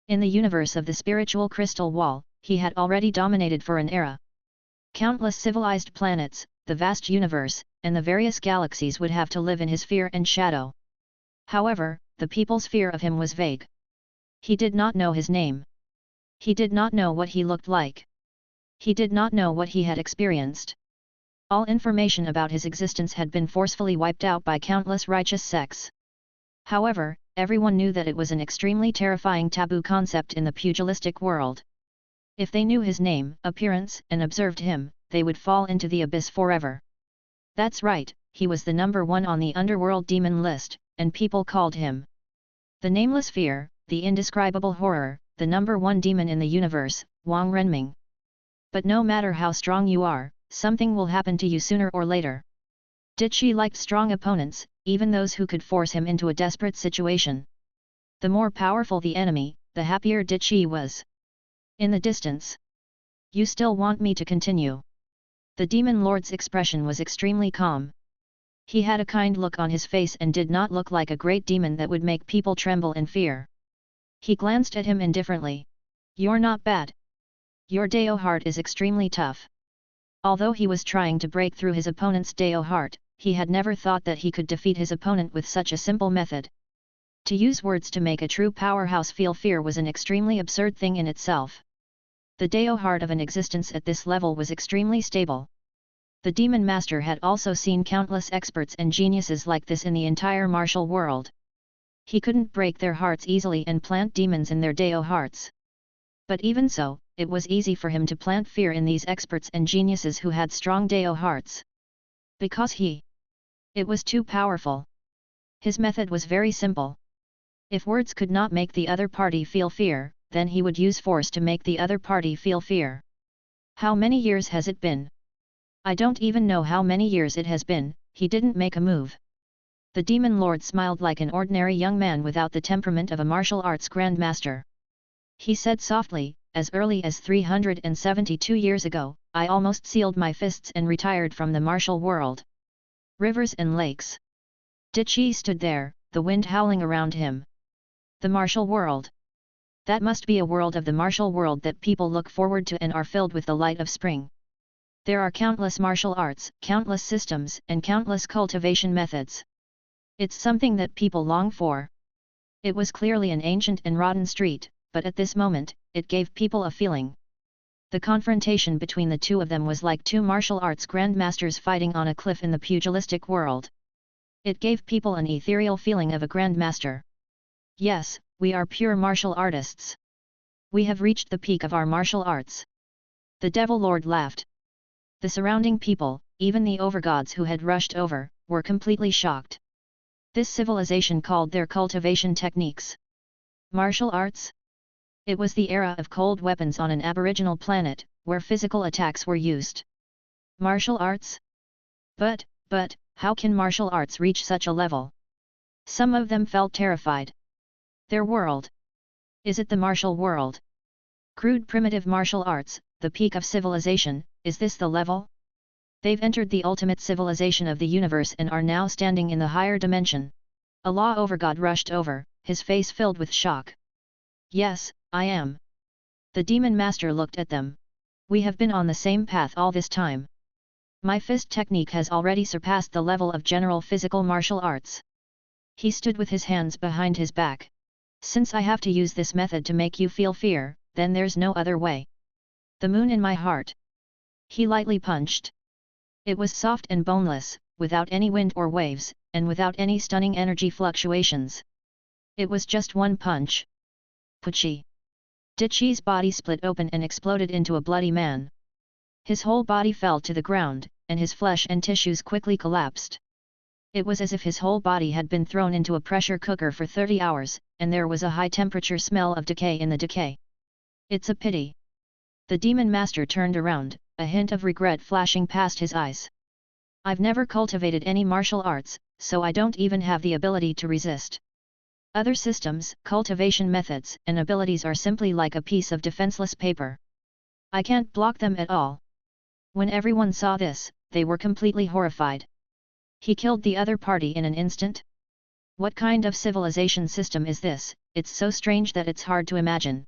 In the universe of the spiritual crystal wall, he had already dominated for an era. Countless civilized planets, the vast universe, and the various galaxies would have to live in his fear and shadow. However, the people's fear of him was vague. He did not know his name. He did not know what he looked like. He did not know what he had experienced. All information about his existence had been forcefully wiped out by countless righteous sects. However, everyone knew that it was an extremely terrifying taboo concept in the pugilistic world. If they knew his name, appearance, and observed him, they would fall into the abyss forever. That's right, he was the number one on the underworld demon list, and people called him the nameless fear, the indescribable horror, the number one demon in the universe, Wang Renming. But no matter how strong you are, something will happen to you sooner or later. Dichi liked strong opponents, even those who could force him into a desperate situation. The more powerful the enemy, the happier Dichi was. In the distance. You still want me to continue? The demon lord's expression was extremely calm. He had a kind look on his face and did not look like a great demon that would make people tremble in fear. He glanced at him indifferently. "You're not bad. Your Dao heart is extremely tough." Although he was trying to break through his opponent's Dao heart, he had never thought that he could defeat his opponent with such a simple method. To use words to make a true powerhouse feel fear was an extremely absurd thing in itself. The Dao heart of an existence at this level was extremely stable. The demon master had also seen countless experts and geniuses like this in the entire martial world. He couldn't break their hearts easily and plant demons in their Dao hearts. But even so, it was easy for him to plant fear in these experts and geniuses who had strong Dao hearts. Because it was too powerful. His method was very simple. If words could not make the other party feel fear, then he would use force to make the other party feel fear. How many years has it been? I don't even know how many years it has been. He didn't make a move. The demon lord smiled like an ordinary young man without the temperament of a martial arts grandmaster. He said softly, "As early as 372 years ago, I almost sealed my fists and retired from the martial world." Rivers and lakes. Dichi stood there, the wind howling around him. The martial world. That must be a world of the martial world that people look forward to and are filled with the light of spring. There are countless martial arts, countless systems, and countless cultivation methods. It's something that people long for. It was clearly an ancient and rotten street, but at this moment, it gave people a feeling. The confrontation between the two of them was like two martial arts grandmasters fighting on a cliff in the pugilistic world. It gave people an ethereal feeling of a grandmaster. Yes, we are pure martial artists. We have reached the peak of our martial arts. The Devil Lord laughed. The surrounding people, even the overgods who had rushed over, were completely shocked. This civilization called their cultivation techniques martial arts? It was the era of cold weapons on an aboriginal planet, where physical attacks were used. Martial arts? But, how can martial arts reach such a level? Some of them felt terrified. Their world? Is it the martial world? Crude primitive martial arts, the peak of civilization, is this the level? They've entered the ultimate civilization of the universe and are now standing in the higher dimension. A law overgod rushed over, his face filled with shock. Yes, I am. The demon master looked at them. We have been on the same path all this time. My fist technique has already surpassed the level of general physical martial arts. He stood with his hands behind his back. Since I have to use this method to make you feel fear, then there's no other way. The moon in my heart. He lightly punched. It was soft and boneless, without any wind or waves, and without any stunning energy fluctuations. It was just one punch. Puchi. Dichi's body split open and exploded into a bloody man. His whole body fell to the ground, and his flesh and tissues quickly collapsed. It was as if his whole body had been thrown into a pressure cooker for 30 hours, and there was a high-temperature smell of decay in the decay. It's a pity. The demon master turned around, a hint of regret flashing past his eyes. I've never cultivated any martial arts, so I don't even have the ability to resist. Other systems, cultivation methods, and abilities are simply like a piece of defenseless paper. I can't block them at all. When everyone saw this, they were completely horrified. He killed the other party in an instant? What kind of civilization system is this? It's so strange that it's hard to imagine.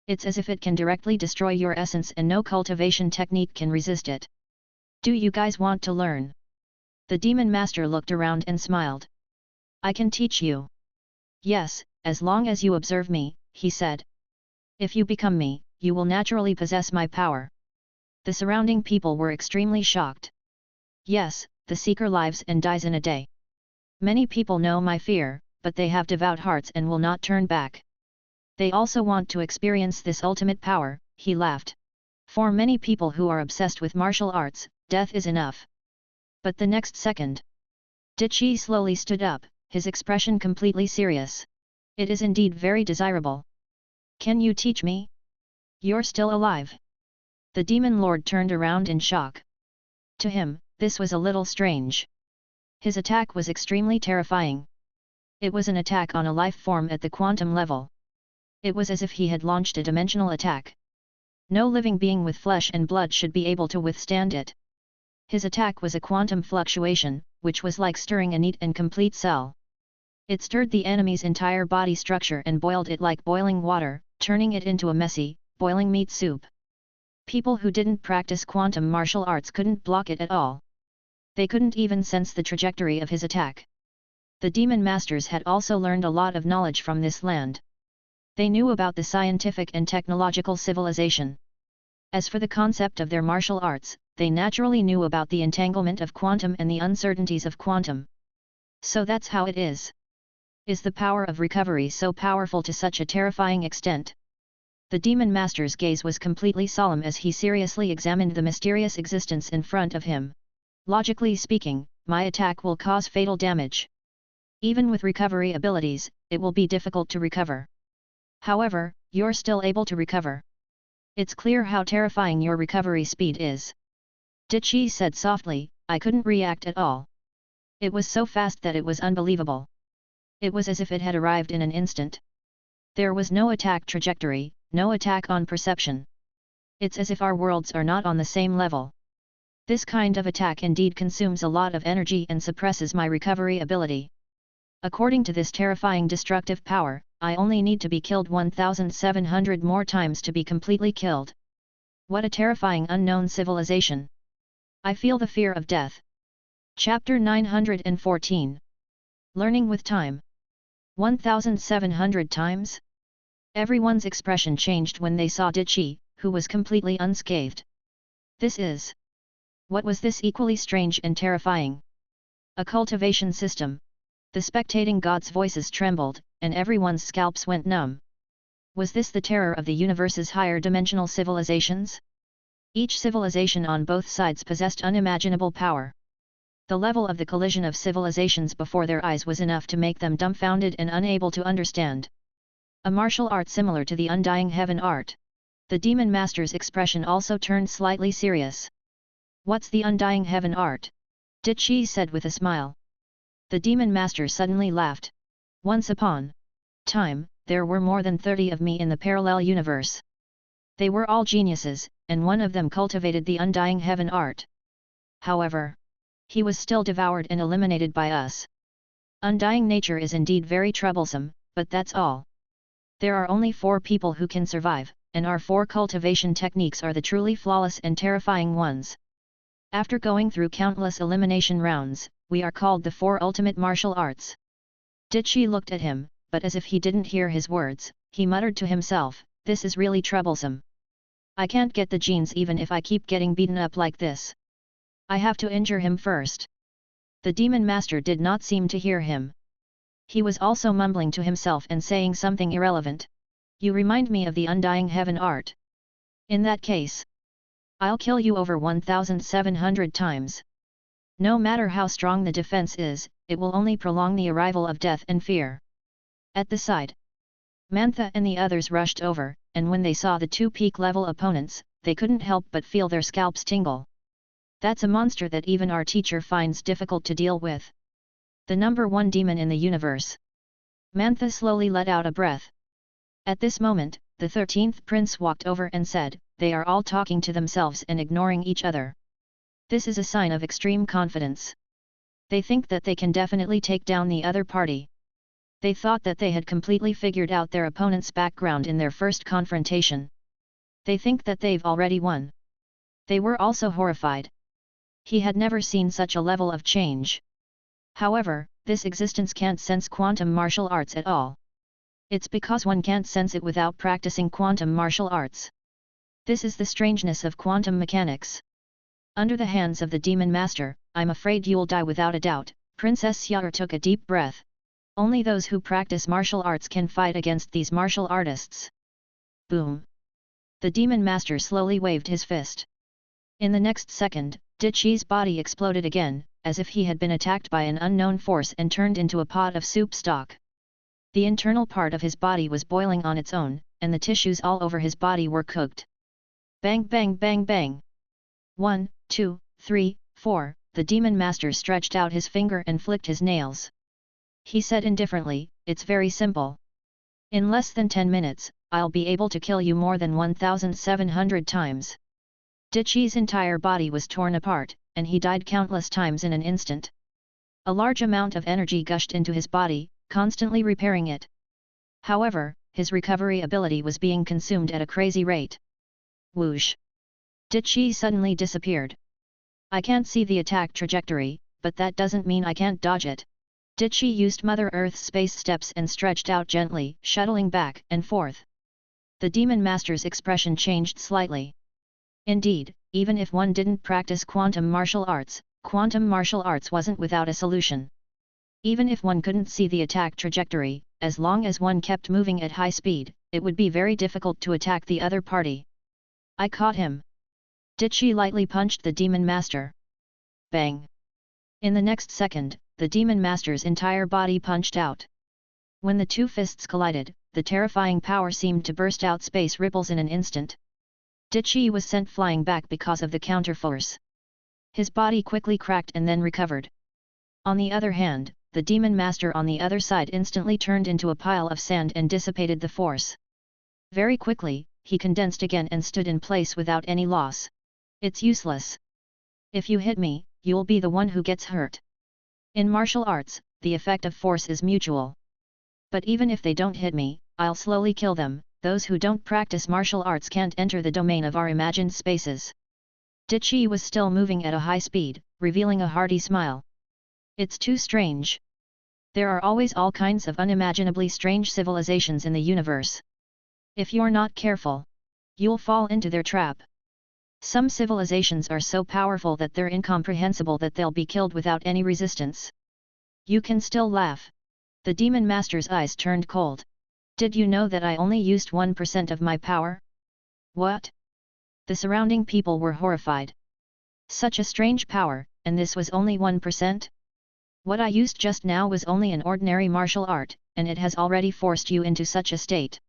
It's as if it can directly destroy your essence and no cultivation technique can resist it. Do you guys want to learn? The demon master looked around and smiled. I can teach you. Yes, as long as you observe me, he said. If you become me, you will naturally possess my power. The surrounding people were extremely shocked. Yes, the seeker lives and dies in a day. Many people know my fear, but they have devout hearts and will not turn back. They also want to experience this ultimate power, he laughed. For many people who are obsessed with martial arts, death is enough. But the next second, Dichi slowly stood up, his expression completely serious. It is indeed very desirable. Can you teach me? You're still alive. The demon lord turned around in shock. To him, this was a little strange. His attack was extremely terrifying. It was an attack on a life form at the quantum level. It was as if he had launched a dimensional attack. No living being with flesh and blood should be able to withstand it. His attack was a quantum fluctuation, which was like stirring a neat and complete cell. It stirred the enemy's entire body structure and boiled it like boiling water, turning it into a messy, boiling meat soup. People who didn't practice quantum martial arts couldn't block it at all. They couldn't even sense the trajectory of his attack. The demon masters had also learned a lot of knowledge from this land. They knew about the scientific and technological civilization. As for the concept of their martial arts, they naturally knew about the entanglement of quantum and the uncertainties of quantum. So that's how it is. Is the power of recovery so powerful to such a terrifying extent? The demon master's gaze was completely solemn as he seriously examined the mysterious existence in front of him. Logically speaking, my attack will cause fatal damage. Even with recovery abilities, it will be difficult to recover. However, you're still able to recover. It's clear how terrifying your recovery speed is. Dichi said softly, I couldn't react at all. It was so fast that it was unbelievable. It was as if it had arrived in an instant. There was no attack trajectory, no attack on perception. It's as if our worlds are not on the same level. This kind of attack indeed consumes a lot of energy and suppresses my recovery ability. According to this terrifying destructive power, I only need to be killed 1,700 more times to be completely killed. What a terrifying unknown civilization! I feel the fear of death. Chapter 914. Learning with time. 1,700 times? Everyone's expression changed when they saw Dichi, who was completely unscathed. This is... What was this equally strange and terrifying? A cultivation system. The spectating gods' voices trembled, and everyone's scalps went numb. Was this the terror of the universe's higher dimensional civilizations? Each civilization on both sides possessed unimaginable power. The level of the collision of civilizations before their eyes was enough to make them dumbfounded and unable to understand. A martial art similar to the Undying Heaven art. The demon master's expression also turned slightly serious. What's the Undying Heaven art? Dichi said with a smile. The demon master suddenly laughed. Once upon time, there were more than 30 of me in the parallel universe. They were all geniuses, and one of them cultivated the Undying Heaven art. However, he was still devoured and eliminated by us. Undying nature is indeed very troublesome, but that's all. There are only 4 people who can survive, and our 4 cultivation techniques are the truly flawless and terrifying ones. After going through countless elimination rounds, we are called the 4 ultimate martial arts. Dichi looked at him, but as if he didn't hear his words, he muttered to himself, this is really troublesome. I can't get the genes even if I keep getting beaten up like this. I have to injure him first. The demon master did not seem to hear him. He was also mumbling to himself and saying something irrelevant. You remind me of the Undying Heaven art. In that case, I'll kill you over 1,700 times. No matter how strong the defense is, it will only prolong the arrival of death and fear. At the side, Mantha and the others rushed over, and when they saw the 2 peak-level opponents, they couldn't help but feel their scalps tingle. That's a monster that even our teacher finds difficult to deal with. The number 1 demon in the universe. Mantha slowly let out a breath. At this moment, the 13th prince walked over and said, they are all talking to themselves and ignoring each other. This is a sign of extreme confidence. They think that they can definitely take down the other party. They thought that they had completely figured out their opponent's background in their first confrontation. They think that they've already won. They were also horrified. He had never seen such a level of change. However, this existence can't sense quantum martial arts at all. It's because one can't sense it without practicing quantum martial arts. This is the strangeness of quantum mechanics. Under the hands of the demon master, I'm afraid you'll die without a doubt. Princess Xiao'er took a deep breath. Only those who practice martial arts can fight against these martial artists. Boom! The demon master slowly waved his fist. In the next second, Dichi's body exploded again, as if he had been attacked by an unknown force and turned into a pot of soup stock. The internal part of his body was boiling on its own, and the tissues all over his body were cooked. Bang bang bang bang! 1, 2, 3, 4, the demon master stretched out his finger and flicked his nails. He said indifferently, it's very simple. In less than 10 minutes, I'll be able to kill you more than 1,700 times. Dichi's entire body was torn apart, and he died countless times in an instant. A large amount of energy gushed into his body, constantly repairing it. However, his recovery ability was being consumed at a crazy rate. Whoosh! Did she suddenly disappeared? I can't see the attack trajectory, but that doesn't mean I can't dodge it. Did she used Mother Earth's space steps and stretched out gently, shuttling back and forth? The Demon Master's expression changed slightly. Indeed, even if one didn't practice quantum martial arts wasn't without a solution. Even if one couldn't see the attack trajectory, as long as one kept moving at high speed, it would be very difficult to attack the other party. I caught him. Did she lightly punched the Demon Master? Bang! In the next second, the Demon Master's entire body punched out. When the two fists collided, the terrifying power seemed to burst out space ripples in an instant. Ditchi was sent flying back because of the counterforce. His body quickly cracked and then recovered. On the other hand, the Demon Master on the other side instantly turned into a pile of sand and dissipated the force. Very quickly, he condensed again and stood in place without any loss. It's useless. If you hit me, you'll be the one who gets hurt. In martial arts, the effect of force is mutual. But even if they don't hit me, I'll slowly kill them. Those who don't practice martial arts can't enter the domain of our imagined spaces. Ditchi was still moving at a high speed, revealing a hearty smile. It's too strange. There are always all kinds of unimaginably strange civilizations in the universe. If you're not careful, you'll fall into their trap. Some civilizations are so powerful that they're incomprehensible that they'll be killed without any resistance. You can still laugh. The Demon Master's eyes turned cold. Did you know that I only used 1% of my power? What? The surrounding people were horrified. Such a strange power, and this was only 1%? What I used just now was only an ordinary martial art, and it has already forced you into such a state.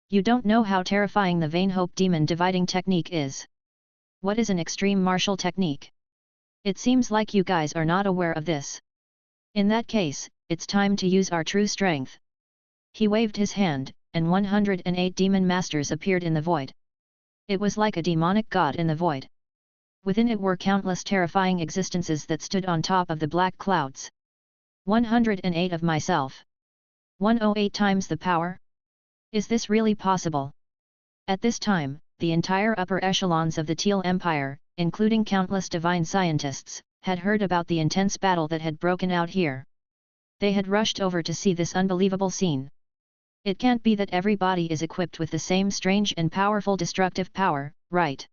You don't know how terrifying the Vain Hope Demon dividing technique is. What is an extreme martial technique? It seems like you guys are not aware of this. In that case, it's time to use our true strength. He waved his hand, and 108 demon masters appeared in the void. It was like a demonic god in the void. Within it were countless terrifying existences that stood on top of the black clouds. 108 of myself. 108 times the power? Is this really possible? At this time, the entire upper echelons of the Teal Empire, including countless divine scientists, had heard about the intense battle that had broken out here. They had rushed over to see this unbelievable scene. It can't be that everybody is equipped with the same strange and powerful destructive power, right?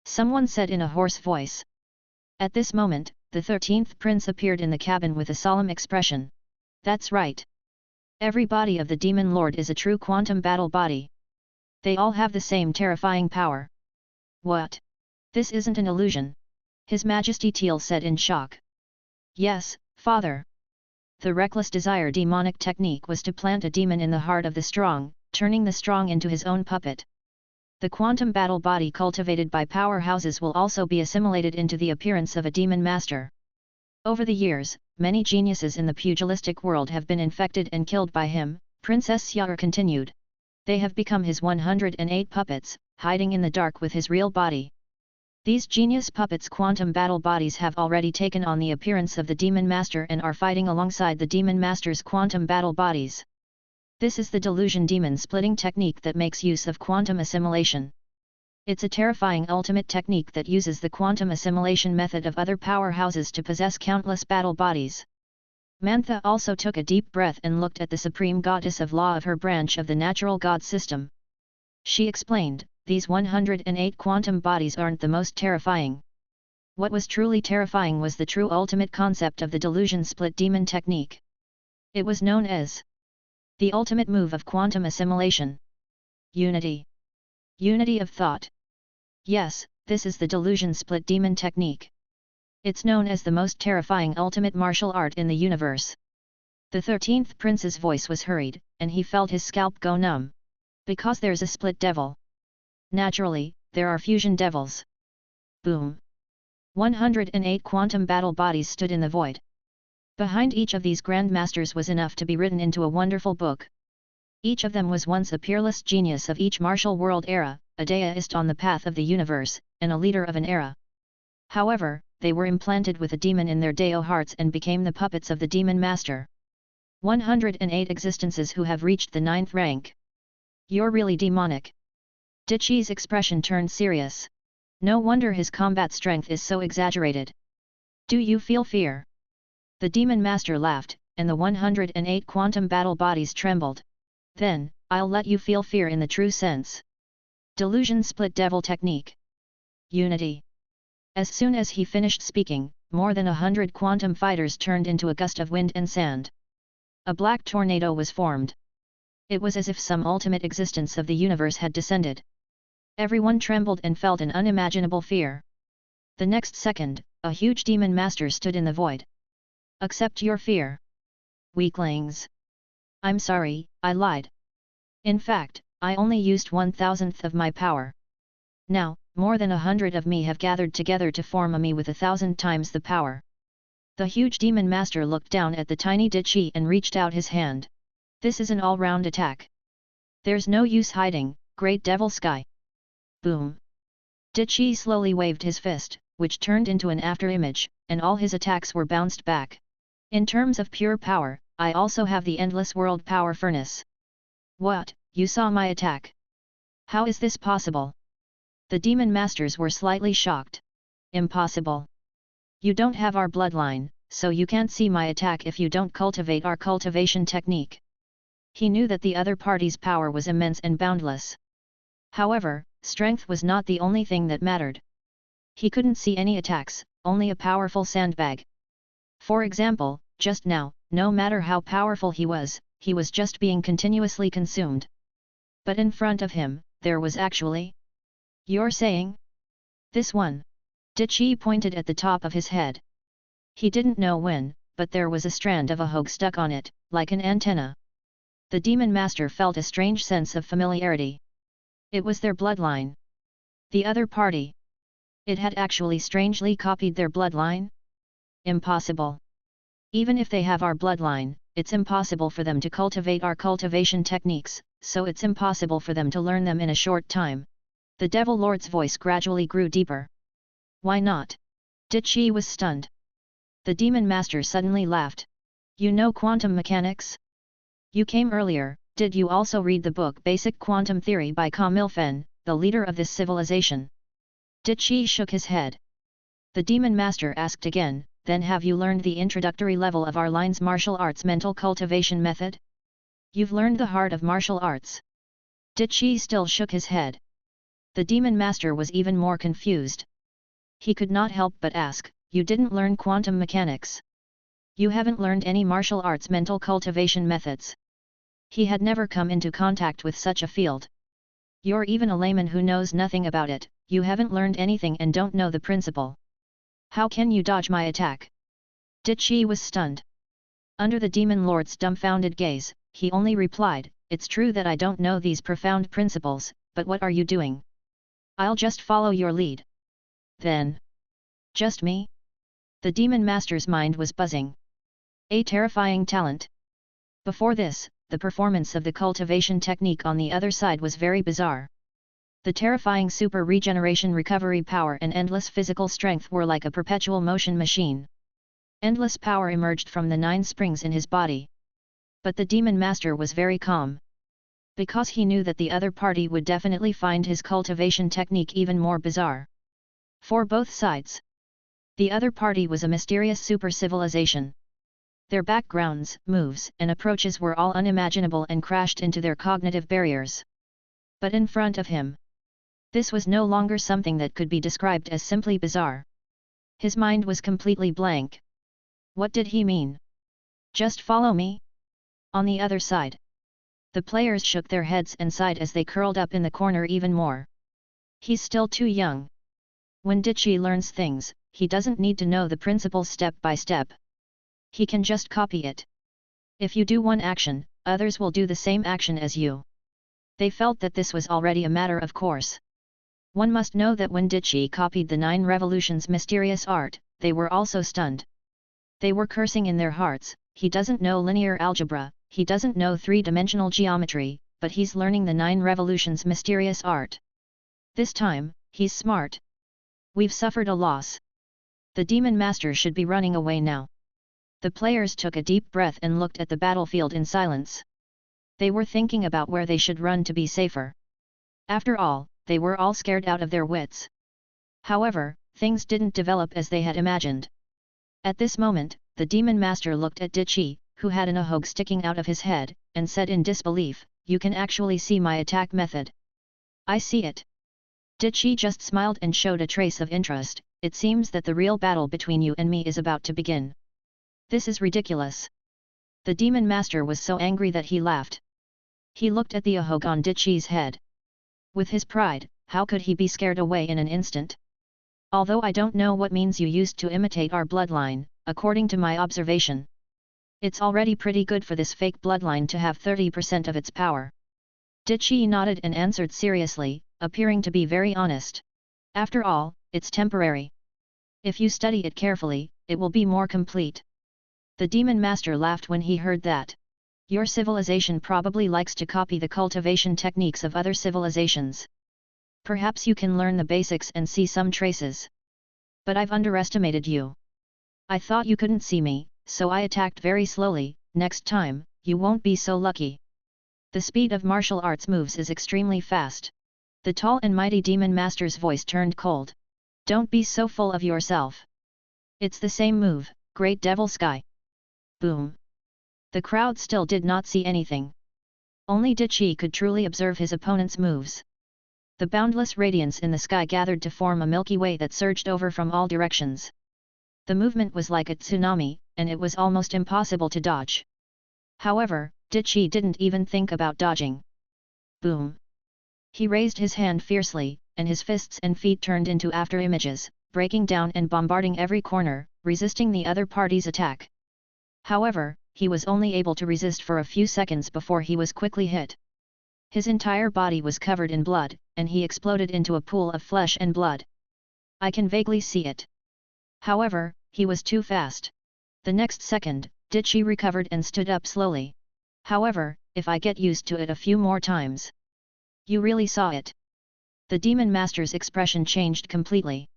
Someone said in a hoarse voice. At this moment, the 13th prince appeared in the cabin with a solemn expression. That's right. Every body of the Demon Lord is a true quantum battle body. They all have the same terrifying power. What? This isn't an illusion. His Majesty Teal said in shock. Yes, Father. The reckless desire demonic technique was to plant a demon in the heart of the strong, turning the strong into his own puppet. The quantum battle body cultivated by powerhouses will also be assimilated into the appearance of a demon master. Over the years, many geniuses in the pugilistic world have been infected and killed by him, Princess Xiao'er continued. They have become his 108 puppets, hiding in the dark with his real body. These genius puppets' quantum battle bodies have already taken on the appearance of the Demon Master and are fighting alongside the Demon Master's quantum battle bodies. This is the delusion demon splitting technique that makes use of quantum assimilation. It's a terrifying ultimate technique that uses the quantum assimilation method of other powerhouses to possess countless battle bodies. Mantha also took a deep breath and looked at the supreme goddess of law of her branch of the natural god system. She explained, these 108 quantum bodies aren't the most terrifying. What was truly terrifying was the true ultimate concept of the delusion split demon technique. It was known as the ultimate move of quantum assimilation. Unity. Unity of thought. Yes, this is the delusion split demon technique. It's known as the most terrifying ultimate martial art in the universe. The 13th prince's voice was hurried, and he felt his scalp go numb. Because there's a split devil. Naturally, there are fusion devils. Boom. 108 quantum battle bodies stood in the void. Behind each of these grandmasters was enough to be written into a wonderful book. Each of them was once a peerless genius of each martial world era, a deist on the path of the universe, and a leader of an era. However, they were implanted with a demon in their Deo hearts and became the puppets of the demon master. 108 existences who have reached the 9th rank. You're really demonic. Dichi's expression turned serious. No wonder his combat strength is so exaggerated. Do you feel fear? The demon master laughed, and the 108 quantum battle bodies trembled. Then, I'll let you feel fear in the true sense. Delusion split devil technique. Unity. As soon as he finished speaking, more than 100 quantum fighters turned into a gust of wind and sand. A black tornado was formed. It was as if some ultimate existence of the universe had descended. Everyone trembled and felt an unimaginable fear. The next second, a huge demon master stood in the void. Accept your fear. Weaklings. I'm sorry, I lied. In fact, I only used 1,000th of my power. Now, more than 100 of me have gathered together to form a me with 1,000 times the power. The huge demon master looked down at the tiny Dichi and reached out his hand. This is an all-round attack. There's no use hiding, great devil sky. Boom. Dichi slowly waved his fist, which turned into an afterimage, and all his attacks were bounced back. In terms of pure power, I also have the endless world power furnace. What, you saw my attack? How is this possible? The demon masters were slightly shocked. Impossible. You don't have our bloodline, so you can't see my attack if you don't cultivate our cultivation technique. He knew that the other party's power was immense and boundless. However, strength was not the only thing that mattered. He couldn't see any attacks, only a powerful sandbag. For example, just now, no matter how powerful he was just being continuously consumed. But in front of him, there was actually... You're saying? This one. Dichi pointed at the top of his head. He didn't know when, but there was a strand of a hog stuck on it, like an antenna. The demon master felt a strange sense of familiarity. It was their bloodline. The other party. It had actually strangely copied their bloodline? Impossible. Even if they have our bloodline, it's impossible for them to cultivate our cultivation techniques, so it's impossible for them to learn them in a short time. The Devil Lord's voice gradually grew deeper. Why not? Dichi was stunned. The demon master suddenly laughed. You know quantum mechanics? You came earlier. Did you also read the book Basic Quantum Theory by Camille Fen, the leader of this civilization? Dichi shook his head. The demon master asked again, then have you learned the introductory level of our line's martial arts mental cultivation method? You've learned the heart of martial arts. Dichi still shook his head. The demon master was even more confused. He could not help but ask, you didn't learn quantum mechanics? You haven't learned any martial arts mental cultivation methods? He had never come into contact with such a field. You're even a layman who knows nothing about it, you haven't learned anything and don't know the principle. How can you dodge my attack? Dichi was stunned. Under the demon lord's dumbfounded gaze, he only replied, it's true that I don't know these profound principles, but what are you doing? I'll just follow your lead. Then. Just me? The demon master's mind was buzzing. A terrifying talent. Before this, the performance of the cultivation technique on the other side was very bizarre. The terrifying super regeneration recovery power and endless physical strength were like a perpetual motion machine. Endless power emerged from the 9 springs in his body. But the demon master was very calm. Because he knew that the other party would definitely find his cultivation technique even more bizarre. For both sides. The other party was a mysterious super civilization. Their backgrounds, moves, and approaches were all unimaginable and crashed into their cognitive barriers. But in front of him, this was no longer something that could be described as simply bizarre. His mind was completely blank. What did he mean? Just follow me? On the other side. The players shook their heads and sighed as they curled up in the corner even more. He's still too young. When Dichi learns things, he doesn't need to know the principles step by step. He can just copy it. If you do one action, others will do the same action as you. They felt that this was already a matter of course. One must know that when Dichi copied the 9 revolutions' mysterious art, they were also stunned. They were cursing in their hearts, he doesn't know linear algebra, he doesn't know 3-dimensional geometry, but he's learning the 9 revolutions' mysterious art. This time, he's smart. We've suffered a loss. The demon master should be running away now. The players took a deep breath and looked at the battlefield in silence. They were thinking about where they should run to be safer. After all, they were all scared out of their wits. However, things didn't develop as they had imagined. At this moment, the demon master looked at Dichi, who had an ahog sticking out of his head, and said in disbelief, "You can actually see my attack method." "I see it." Dichi just smiled and showed a trace of interest. "It seems that the real battle between you and me is about to begin." "This is ridiculous." The demon master was so angry that he laughed. He looked at the ahog on Dichi's head. With his pride, how could he be scared away in an instant? "Although I don't know what means you used to imitate our bloodline, according to my observation, it's already pretty good for this fake bloodline to have 30% of its power." Dichi nodded and answered seriously, appearing to be very honest. "After all, it's temporary. If you study it carefully, it will be more complete." The demon master laughed when he heard that. "Your civilization probably likes to copy the cultivation techniques of other civilizations. Perhaps you can learn the basics and see some traces. But I've underestimated you. I thought you couldn't see me, so I attacked very slowly. Next time, you won't be so lucky." The speed of martial arts moves is extremely fast. The tall and mighty demon master's voice turned cold. "Don't be so full of yourself. It's the same move, Great Devil Sky." Boom. The crowd still did not see anything. Only Dichi could truly observe his opponent's moves. The boundless radiance in the sky gathered to form a Milky Way that surged over from all directions. The movement was like a tsunami, and it was almost impossible to dodge. However, Dichi didn't even think about dodging. Boom! He raised his hand fiercely, and his fists and feet turned into after-images, breaking down and bombarding every corner, resisting the other party's attack. However, he was only able to resist for a few seconds before he was quickly hit. His entire body was covered in blood, and he exploded into a pool of flesh and blood. I can vaguely see it. However, he was too fast. The next second, Dichi recovered and stood up slowly. "However, if I get used to it a few more times." "You really saw it." The demon master's expression changed completely.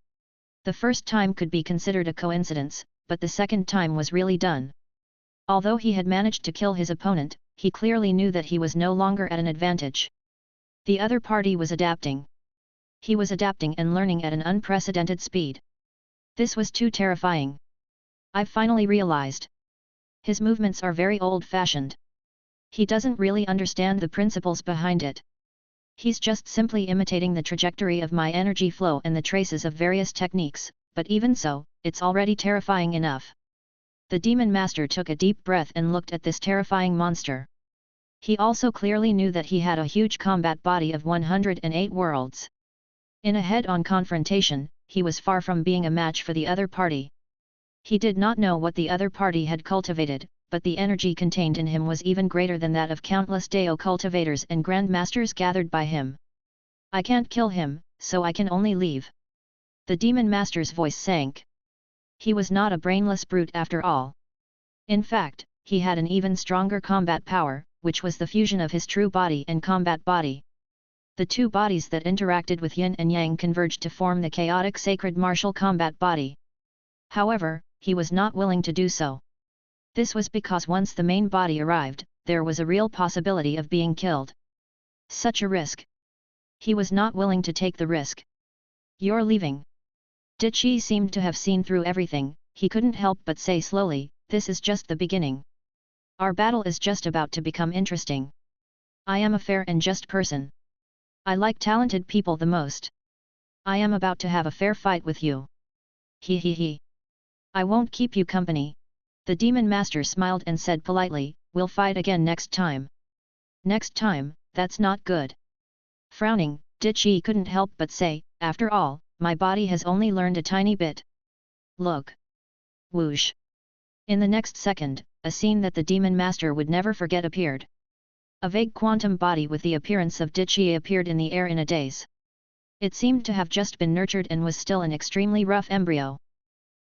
The first time could be considered a coincidence, but the second time was really done. Although he had managed to kill his opponent, he clearly knew that he was no longer at an advantage. The other party was adapting. He was adapting and learning at an unprecedented speed. This was too terrifying. "I've finally realized. His movements are very old-fashioned. He doesn't really understand the principles behind it. He's just simply imitating the trajectory of my energy flow and the traces of various techniques, but even so, it's already terrifying enough." The demon master took a deep breath and looked at this terrifying monster. He also clearly knew that he had a huge combat body of 108 worlds. In a head-on confrontation, he was far from being a match for the other party. He did not know what the other party had cultivated, but the energy contained in him was even greater than that of countless Dao cultivators and grandmasters gathered by him. "I can't kill him, so I can only leave." The demon master's voice sank. He was not a brainless brute after all. In fact, he had an even stronger combat power, which was the fusion of his true body and combat body. The two bodies that interacted with yin and yang converged to form the chaotic sacred martial combat body. However, he was not willing to do so. This was because once the main body arrived, there was a real possibility of being killed. Such a risk. He was not willing to take the risk. "You're leaving." Dichi seemed to have seen through everything. He couldn't help but say slowly, "This is just the beginning. Our battle is just about to become interesting. I am a fair and just person. I like talented people the most. I am about to have a fair fight with you. He he he. I won't keep you company." The demon master smiled and said politely, "We'll fight again next time." "Next time, that's not good." Frowning, Dichi couldn't help but say, "After all, my body has only learned a tiny bit. Look." Whoosh. In the next second, a scene that the demon master would never forget appeared. A vague quantum body with the appearance of Dichi appeared in the air in a daze. It seemed to have just been nurtured and was still an extremely rough embryo.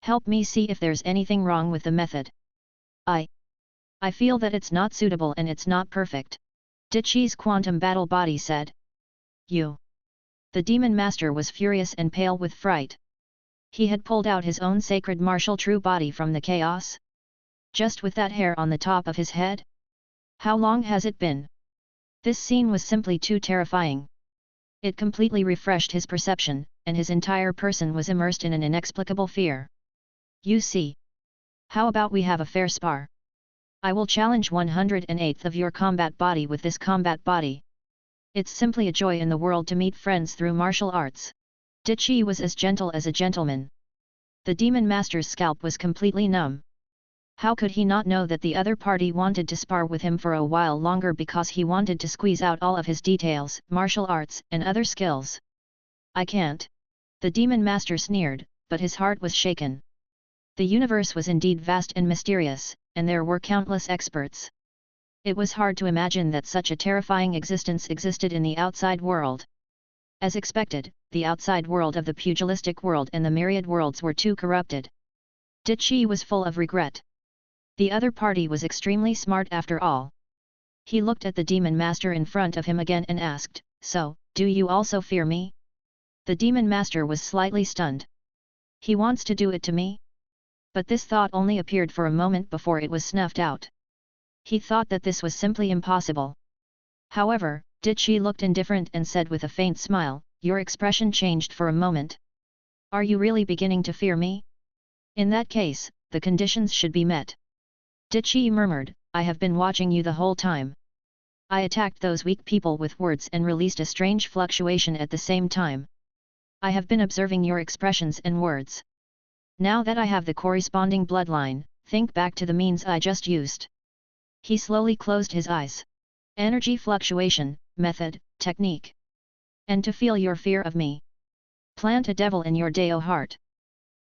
"Help me see if there's anything wrong with the method. I feel that it's not suitable and it's not perfect." Dichi's quantum battle body said. "You." The demon master was furious and pale with fright. He had pulled out his own sacred martial true body from the chaos? Just with that hair on the top of his head? How long has it been? This scene was simply too terrifying. It completely refreshed his perception, and his entire person was immersed in an inexplicable fear. You see. How about we have a fair spar? I will challenge 108th of your combat body with this combat body. It's simply a joy in the world to meet friends through martial arts. Dichi was as gentle as a gentleman. The demon master's scalp was completely numb. How could he not know that the other party wanted to spar with him for a while longer because he wanted to squeeze out all of his details, martial arts, and other skills? I can't. The demon master sneered, but his heart was shaken. The universe was indeed vast and mysterious, and there were countless experts. It was hard to imagine that such a terrifying existence existed in the outside world. As expected, the outside world of the pugilistic world and the myriad worlds were too corrupted. Dichi was full of regret. The other party was extremely smart after all. He looked at the demon master in front of him again and asked, "So, do you also fear me?" The demon master was slightly stunned. He wants to do it to me? But this thought only appeared for a moment before it was snuffed out. He thought that this was simply impossible. However, Dichi looked indifferent and said with a faint smile, "Your expression changed for a moment. Are you really beginning to fear me? In that case, the conditions should be met." Dichi murmured, "I have been watching you the whole time. I attacked those weak people with words and released a strange fluctuation at the same time. I have been observing your expressions and words. Now that I have the corresponding bloodline, think back to the means I just used." He slowly closed his eyes. Energy fluctuation, method, technique. And to feel your fear of me. Plant a devil in your Deo heart.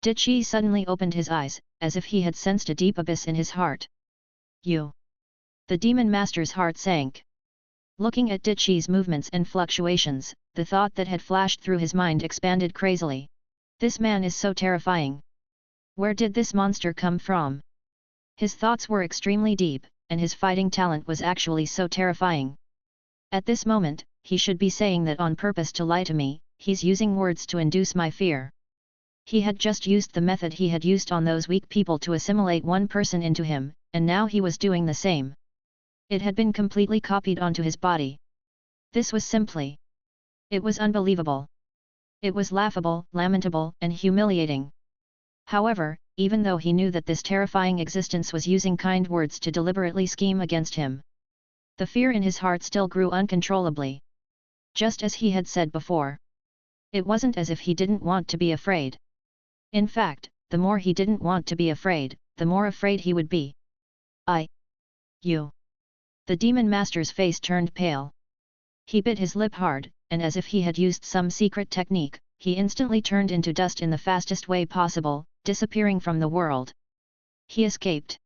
Dichi suddenly opened his eyes, as if he had sensed a deep abyss in his heart. You. The demon master's heart sank. Looking at Dichi's movements and fluctuations, the thought that had flashed through his mind expanded crazily. This man is so terrifying. Where did this monster come from? His thoughts were extremely deep, and his fighting talent was actually so terrifying. At this moment, he should be saying that on purpose to lie to me, he's using words to induce my fear. He had just used the method he had used on those weak people to assimilate one person into him, and now he was doing the same. It had been completely copied onto his body. This was simply... It was unbelievable. It was laughable, lamentable, and humiliating. However, even though he knew that this terrifying existence was using kind words to deliberately scheme against him, the fear in his heart still grew uncontrollably. Just as he had said before. It wasn't as if he didn't want to be afraid. In fact, the more he didn't want to be afraid, the more afraid he would be. You. The demon master's face turned pale. He bit his lip hard, and as if he had used some secret technique, he instantly turned into dust in the fastest way possible, disappearing from the world. He escaped.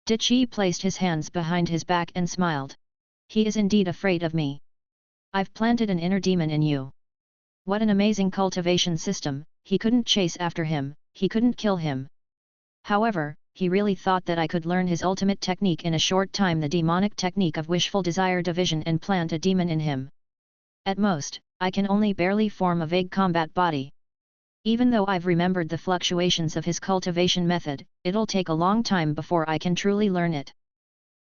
Dichi placed his hands behind his back and smiled. He is indeed afraid of me. I've planted an inner demon in you. What an amazing cultivation system. He couldn't chase after him, he couldn't kill him. However, he really thought that I could learn his ultimate technique in a short time, the demonic technique of wishful desire division, and plant a demon in him. At most, I can only barely form a vague combat body. Even though I've remembered the fluctuations of his cultivation method, it'll take a long time before I can truly learn it.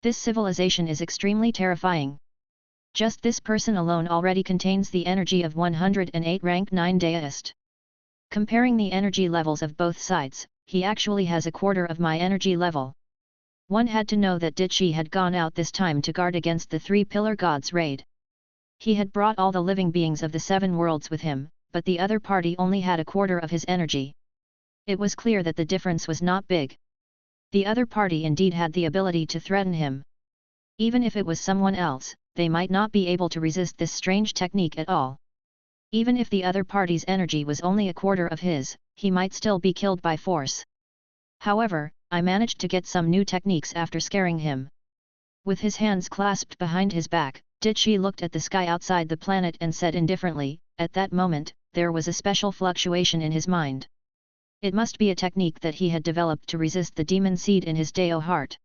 This civilization is extremely terrifying. Just this person alone already contains the energy of 108 rank 9 deist. Comparing the energy levels of both sides, he actually has a quarter of my energy level. One had to know that Dichi had gone out this time to guard against the three-pillar gods' raid. He had brought all the living beings of the 7 worlds with him, but the other party only had a quarter of his energy. It was clear that the difference was not big. The other party indeed had the ability to threaten him. Even if it was someone else, they might not be able to resist this strange technique at all. Even if the other party's energy was only a quarter of his, he might still be killed by force. However, I managed to get some new techniques after scaring him. With his hands clasped behind his back, Dichi looked at the sky outside the planet and said indifferently, at that moment, there was a special fluctuation in his mind. It must be a technique that he had developed to resist the demon seed in his Deo heart.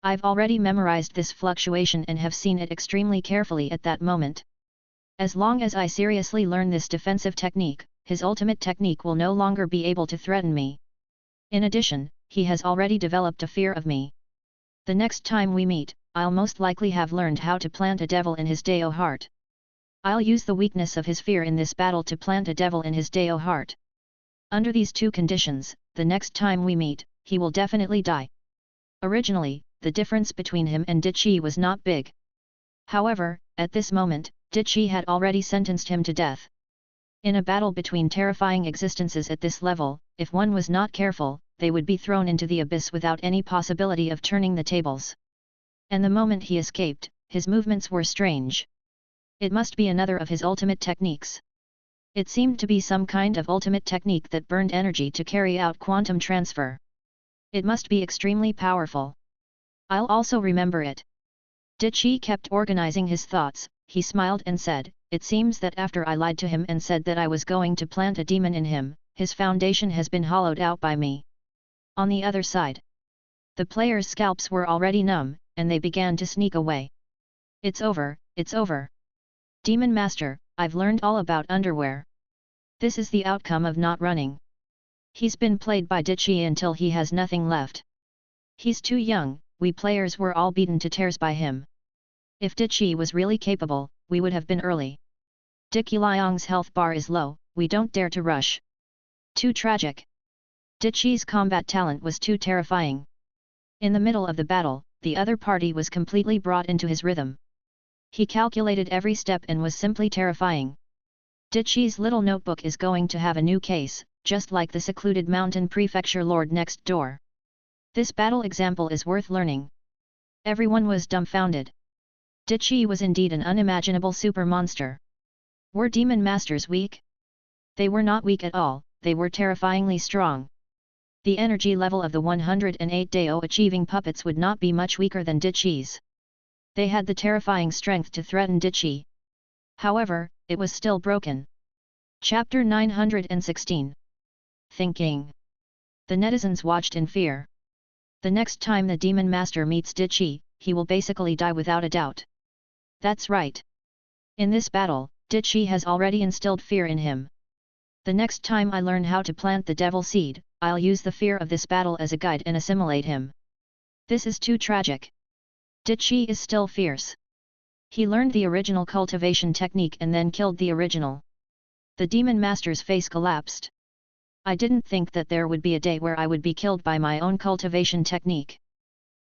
I've already memorized this fluctuation and have seen it extremely carefully at that moment. As long as I seriously learn this defensive technique, his ultimate technique will no longer be able to threaten me. In addition, he has already developed a fear of me. The next time we meet, I'll most likely have learned how to plant a devil in his Dao heart. I'll use the weakness of his fear in this battle to plant a devil in his Dao heart. Under these two conditions, the next time we meet, he will definitely die. Originally, the difference between him and Dichi was not big. However, at this moment, Dichi had already sentenced him to death. In a battle between terrifying existences at this level, if one was not careful, they would be thrown into the abyss without any possibility of turning the tables. And the moment he escaped, his movements were strange. It must be another of his ultimate techniques. It seemed to be some kind of ultimate technique that burned energy to carry out quantum transfer. It must be extremely powerful. I'll also remember it. Dichi kept organizing his thoughts. He smiled and said, "It seems that after I lied to him and said that I was going to plant a demon in him, his foundation has been hollowed out by me." On the other side, the players' scalps were already numb, and they began to sneak away. "It's over, it's over. Demon Master, I've learned all about underwear. This is the outcome of not running. He's been played by Dichi until he has nothing left. He's too young, we players were all beaten to tears by him. If Dichi was really capable, we would have been early. Dichi Liang's health bar is low, we don't dare to rush. Too tragic. Dichi's combat talent was too terrifying." In the middle of the battle, the other party was completely brought into his rhythm. He calculated every step and was simply terrifying. Dichi's little notebook is going to have a new case, just like the secluded mountain prefecture lord next door. This battle example is worth learning. Everyone was dumbfounded. Dichi was indeed an unimaginable super monster. Were demon masters weak? They were not weak at all, they were terrifyingly strong. The energy level of the 108 Dao achieving puppets would not be much weaker than Dichi's. They had the terrifying strength to threaten Dichi. However, it was still broken. Chapter 916. Thinking. The netizens watched in fear. The next time the Demon Master meets Dichi, he will basically die without a doubt. That's right. In this battle, Dichi has already instilled fear in him. The next time I learn how to plant the devil seed, I'll use the fear of this battle as a guide and assimilate him. This is too tragic. Dichi is still fierce. He learned the original cultivation technique and then killed the original. The Demon Master's face collapsed. I didn't think that there would be a day where I would be killed by my own cultivation technique.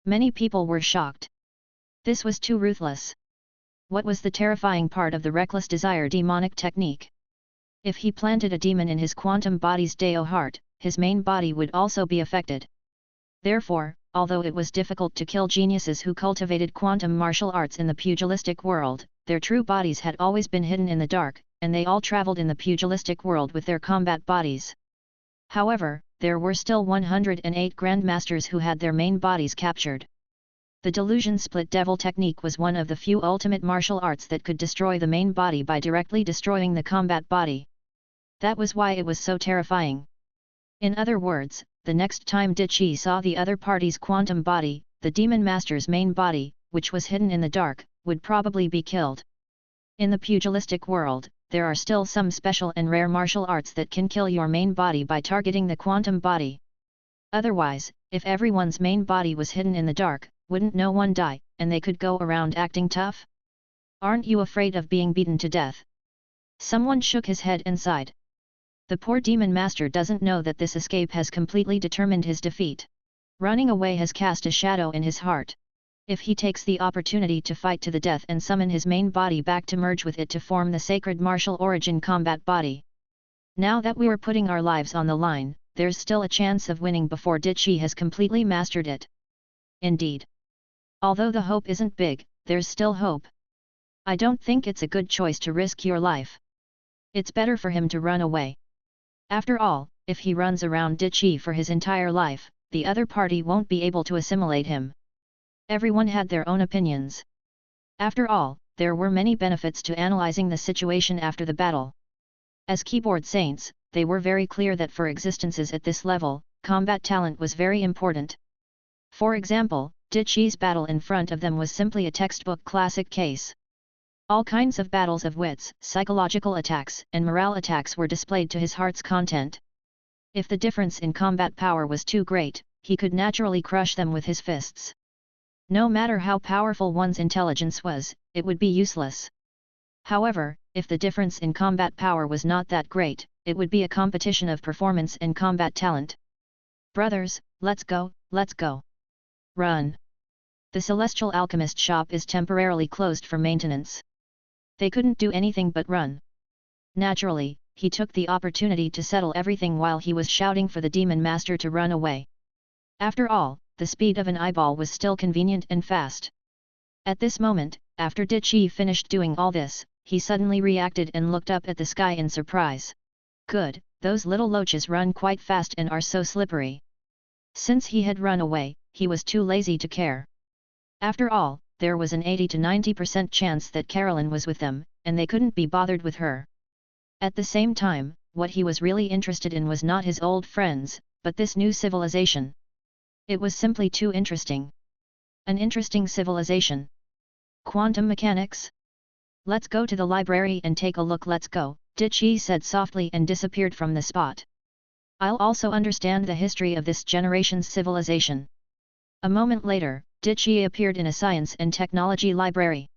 Many people were shocked. This was too ruthless. What was the terrifying part of the reckless desire demonic technique? If he planted a demon in his quantum body's Dao heart, his main body would also be affected. Therefore, although it was difficult to kill geniuses who cultivated quantum martial arts in the pugilistic world, their true bodies had always been hidden in the dark, and they all traveled in the pugilistic world with their combat bodies. However, there were still 108 grandmasters who had their main bodies captured. The delusion split devil technique was one of the few ultimate martial arts that could destroy the main body by directly destroying the combat body. That was why it was so terrifying. In other words, the next time Dichi saw the other party's quantum body, the Demon Master's main body, which was hidden in the dark, would probably be killed. In the pugilistic world, there are still some special and rare martial arts that can kill your main body by targeting the quantum body. Otherwise, if everyone's main body was hidden in the dark, wouldn't no one die, and they could go around acting tough? Aren't you afraid of being beaten to death? Someone shook his head and sighed. The poor Demon Master doesn't know that this escape has completely determined his defeat. Running away has cast a shadow in his heart. If he takes the opportunity to fight to the death and summon his main body back to merge with it to form the sacred martial origin combat body. Now that we are putting our lives on the line, there's still a chance of winning before Dichi has completely mastered it. Indeed. Although the hope isn't big, there's still hope. I don't think it's a good choice to risk your life. It's better for him to run away. After all, if he runs around Dichi for his entire life, the other party won't be able to assimilate him. Everyone had their own opinions. After all, there were many benefits to analyzing the situation after the battle. As keyboard saints, they were very clear that for existences at this level, combat talent was very important. For example, Dichi's battle in front of them was simply a textbook classic case. All kinds of battles of wits, psychological attacks, and morale attacks were displayed to his heart's content. If the difference in combat power was too great, he could naturally crush them with his fists. No matter how powerful one's intelligence was, it would be useless. However, if the difference in combat power was not that great, it would be a competition of performance and combat talent. Brothers, let's go, let's go. Run. The Celestial Alchemist shop is temporarily closed for maintenance. They couldn't do anything but run. Naturally, he took the opportunity to settle everything while he was shouting for the Demon Master to run away. After all, the speed of an eyeball was still convenient and fast. At this moment, after Dichi finished doing all this, he suddenly reacted and looked up at the sky in surprise. Good, those little loaches run quite fast and are so slippery. Since he had run away, he was too lazy to care. After all, there was an 80 to 90% chance that Carolyn was with them, and they couldn't be bothered with her. At the same time, what he was really interested in was not his old friends, but this new civilization. It was simply too interesting. An interesting civilization. Quantum mechanics? Let's go to the library and take a look. Let's go, Dichi said softly and disappeared from the spot. I'll also understand the history of this generation's civilization. A moment later, Dichi appeared in a science and technology library.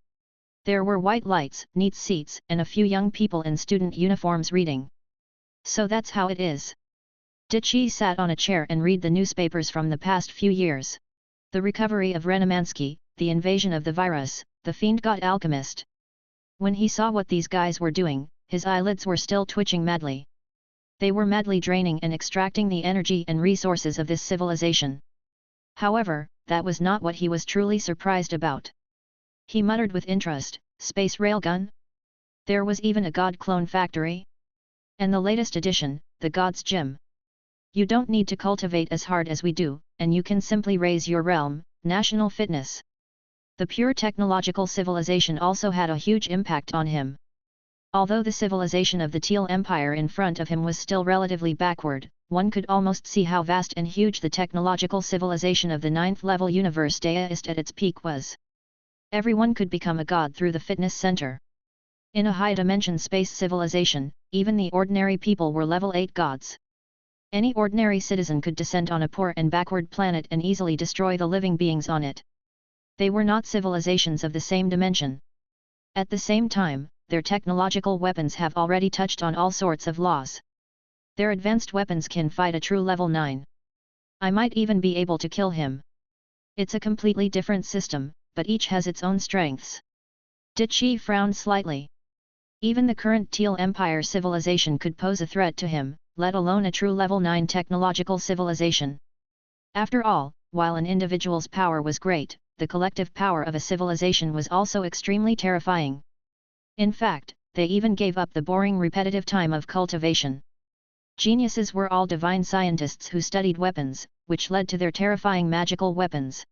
There were white lights, neat seats, and a few young people in student uniforms reading. So that's how it is. Dichi sat on a chair and read the newspapers from the past few years. The recovery of Renamansky, the invasion of the virus, the fiend god alchemist. When he saw what these guys were doing, his eyelids were still twitching madly. They were madly draining and extracting the energy and resources of this civilization. However, that was not what he was truly surprised about. He muttered with interest, space railgun? There was even a god clone factory? And the latest addition, the God's Gym. You don't need to cultivate as hard as we do, and you can simply raise your realm, national fitness. The pure technological civilization also had a huge impact on him. Although the civilization of the Teal Empire in front of him was still relatively backward, one could almost see how vast and huge the technological civilization of the 9th level universe Deist at its peak was. Everyone could become a god through the fitness center. In a high-dimension space civilization, even the ordinary people were level 8 gods. Any ordinary citizen could descend on a poor and backward planet and easily destroy the living beings on it. They were not civilizations of the same dimension. At the same time, their technological weapons have already touched on all sorts of laws. Their advanced weapons can fight a true level 9. I might even be able to kill him. It's a completely different system, but each has its own strengths. Dichi frowned slightly. Even the current Teal Empire civilization could pose a threat to him, let alone a true level 9 technological civilization. After all, while an individual's power was great, the collective power of a civilization was also extremely terrifying. In fact, they even gave up the boring repetitive time of cultivation. Geniuses were all divine scientists who studied weapons, which led to their terrifying magical weapons.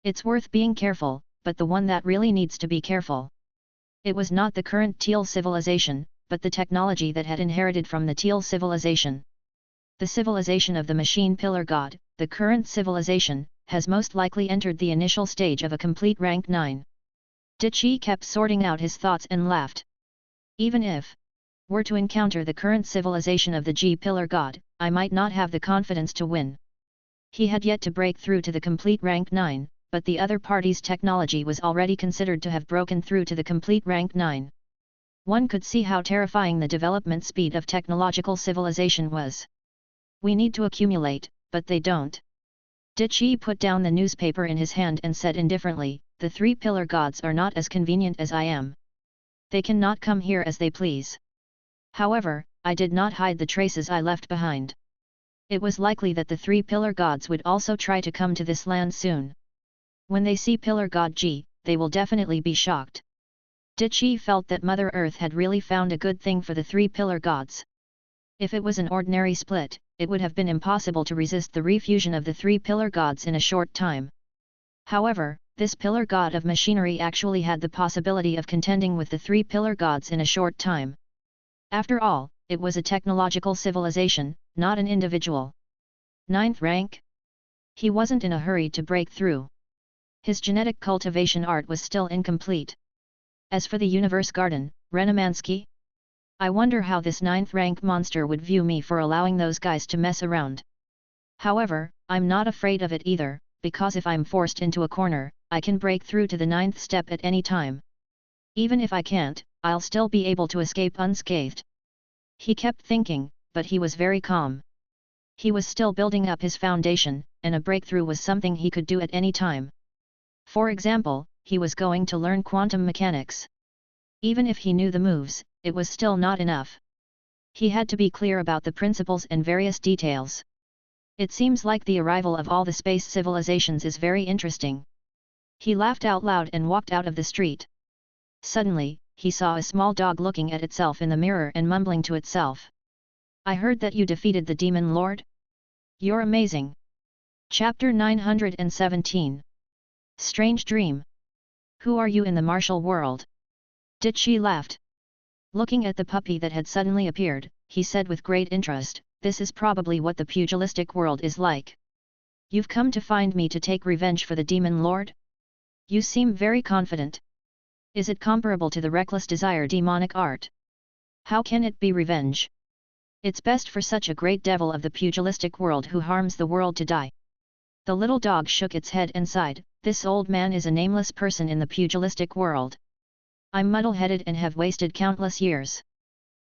It's worth being careful, but the one that really needs to be careful. It was not the current Teal civilization, but the technology that had inherited from the Teal civilization. The civilization of the Machine Pillar God, the current civilization, has most likely entered the initial stage of a complete rank 9. Dichi kept sorting out his thoughts and laughed. Even if were to encounter the current civilization of the G-Pillar God, I might not have the confidence to win. He had yet to break through to the complete rank 9, but the other party's technology was already considered to have broken through to the complete rank 9. One could see how terrifying the development speed of technological civilization was. We need to accumulate, but they don't. Dichi put down the newspaper in his hand and said indifferently, the 3-pillar gods are not as convenient as I am. They cannot come here as they please. However, I did not hide the traces I left behind. It was likely that the 3-pillar gods would also try to come to this land soon. When they see Pillar God G, they will definitely be shocked. Dichi felt that Mother Earth had really found a good thing for the 3-pillar gods. If it was an ordinary split, it would have been impossible to resist the refusion of the 3-pillar gods in a short time. However, this pillar god of machinery actually had the possibility of contending with the 3-pillar gods in a short time. After all, it was a technological civilization, not an individual. 9th rank? He wasn't in a hurry to break through. His genetic cultivation art was still incomplete. As for the universe garden, Renemansky? I wonder how this 9th rank monster would view me for allowing those guys to mess around. However, I'm not afraid of it either, because if I'm forced into a corner, I can break through to the 9th step at any time. Even if I can't, I'll still be able to escape unscathed. He kept thinking, but he was very calm. He was still building up his foundation, and a breakthrough was something he could do at any time. For example, he was going to learn quantum mechanics. Even if he knew the moves, it was still not enough. He had to be clear about the principles and various details. It seems like the arrival of all the space civilizations is very interesting. He laughed out loud and walked out of the street. Suddenly, he saw a small dog looking at itself in the mirror and mumbling to itself. I heard that you defeated the demon lord? You're amazing. Chapter 917. Strange Dream. Who are you in the martial world? Ditchi laughed. Looking at the puppy that had suddenly appeared, he said with great interest, this is probably what the pugilistic world is like. You've come to find me to take revenge for the demon lord? You seem very confident. Is it comparable to the reckless desire demonic art? How can it be revenge? It's best for such a great devil of the pugilistic world who harms the world to die. The little dog shook its head and sighed, this old man is a nameless person in the pugilistic world. I'm muddle-headed and have wasted countless years.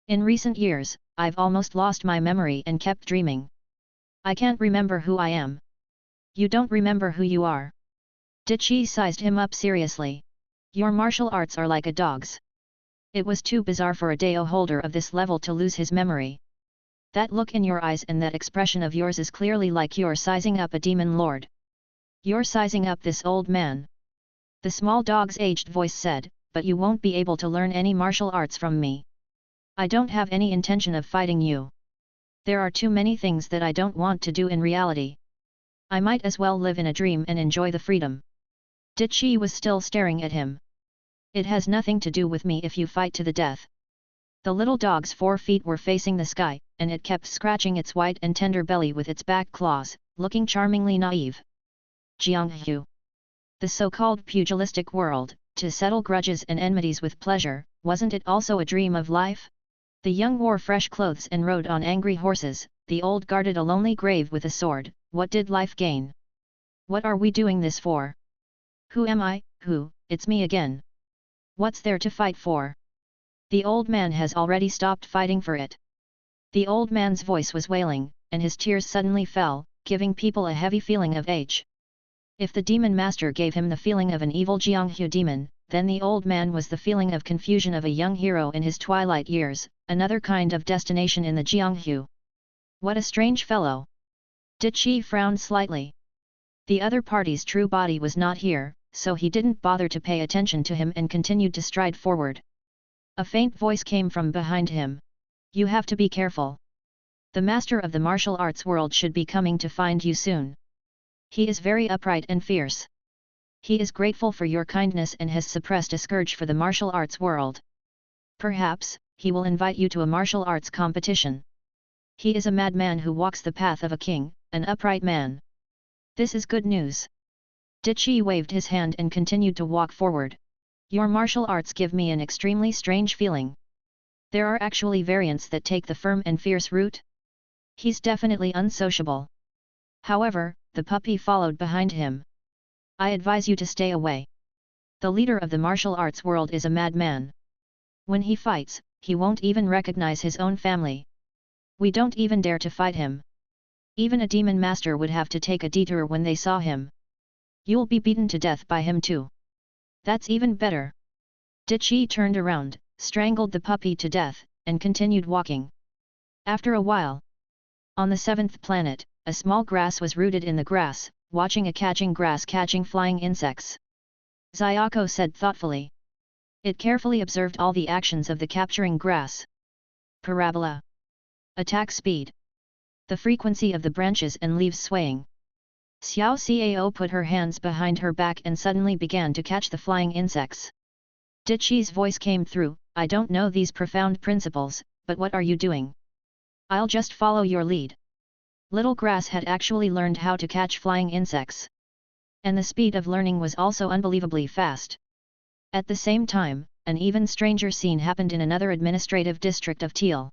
In recent years, I've almost lost my memory and kept dreaming. I can't remember who I am. You don't remember who you are? Ditchi sized him up seriously. Your martial arts are like a dog's. It was too bizarre for a Dao holder of this level to lose his memory. That look in your eyes and that expression of yours is clearly like you're sizing up a demon lord. You're sizing up this old man. The small dog's aged voice said, but you won't be able to learn any martial arts from me. I don't have any intention of fighting you. There are too many things that I don't want to do in reality. I might as well live in a dream and enjoy the freedom. Ditchi was still staring at him. It has nothing to do with me if you fight to the death. The little dog's 4 feet were facing the sky, and it kept scratching its white and tender belly with its back claws, looking charmingly naive. Jianghu. The so-called pugilistic world, to settle grudges and enmities with pleasure, wasn't it also a dream of life? The young wore fresh clothes and rode on angry horses, the old guarded a lonely grave with a sword. What did life gain? What are we doing this for? Who am I? It's me again. What's there to fight for? The old man has already stopped fighting for it. The old man's voice was wailing, and his tears suddenly fell, giving people a heavy feeling of age. If the demon master gave him the feeling of an evil Jianghu demon, then the old man was the feeling of confusion of a young hero in his twilight years, another kind of destination in the Jianghu. What a strange fellow! Ditchi frowned slightly. The other party's true body was not here, so he didn't bother to pay attention to him and continued to stride forward. A faint voice came from behind him. You have to be careful. The master of the martial arts world should be coming to find you soon. He is very upright and fierce. He is grateful for your kindness and has suppressed a scourge for the martial arts world. Perhaps, he will invite you to a martial arts competition. He is a madman who walks the path of a king, an upright man. This is good news. Ditchi waved his hand and continued to walk forward. Your martial arts give me an extremely strange feeling. There are actually variants that take the firm and fierce route. He's definitely unsociable. However, the puppy followed behind him. I advise you to stay away. The leader of the martial arts world is a madman. When he fights, he won't even recognize his own family. We don't even dare to fight him. Even a demon master would have to take a detour when they saw him. You'll be beaten to death by him too. That's even better. Ditchi turned around, strangled the puppy to death, and continued walking. After a while, on the 7th planet, a small grass was rooted in the grass, watching a catching grass catching flying insects. Zyako said thoughtfully. It carefully observed all the actions of the capturing grass. Parabola. Attack speed. The frequency of the branches and leaves swaying. Xiao Cao put her hands behind her back and suddenly began to catch the flying insects. Ditchi's voice came through, I don't know these profound principles, but what are you doing? I'll just follow your lead. Little Grass had actually learned how to catch flying insects. And the speed of learning was also unbelievably fast. At the same time, an even stranger scene happened in another administrative district of Teal.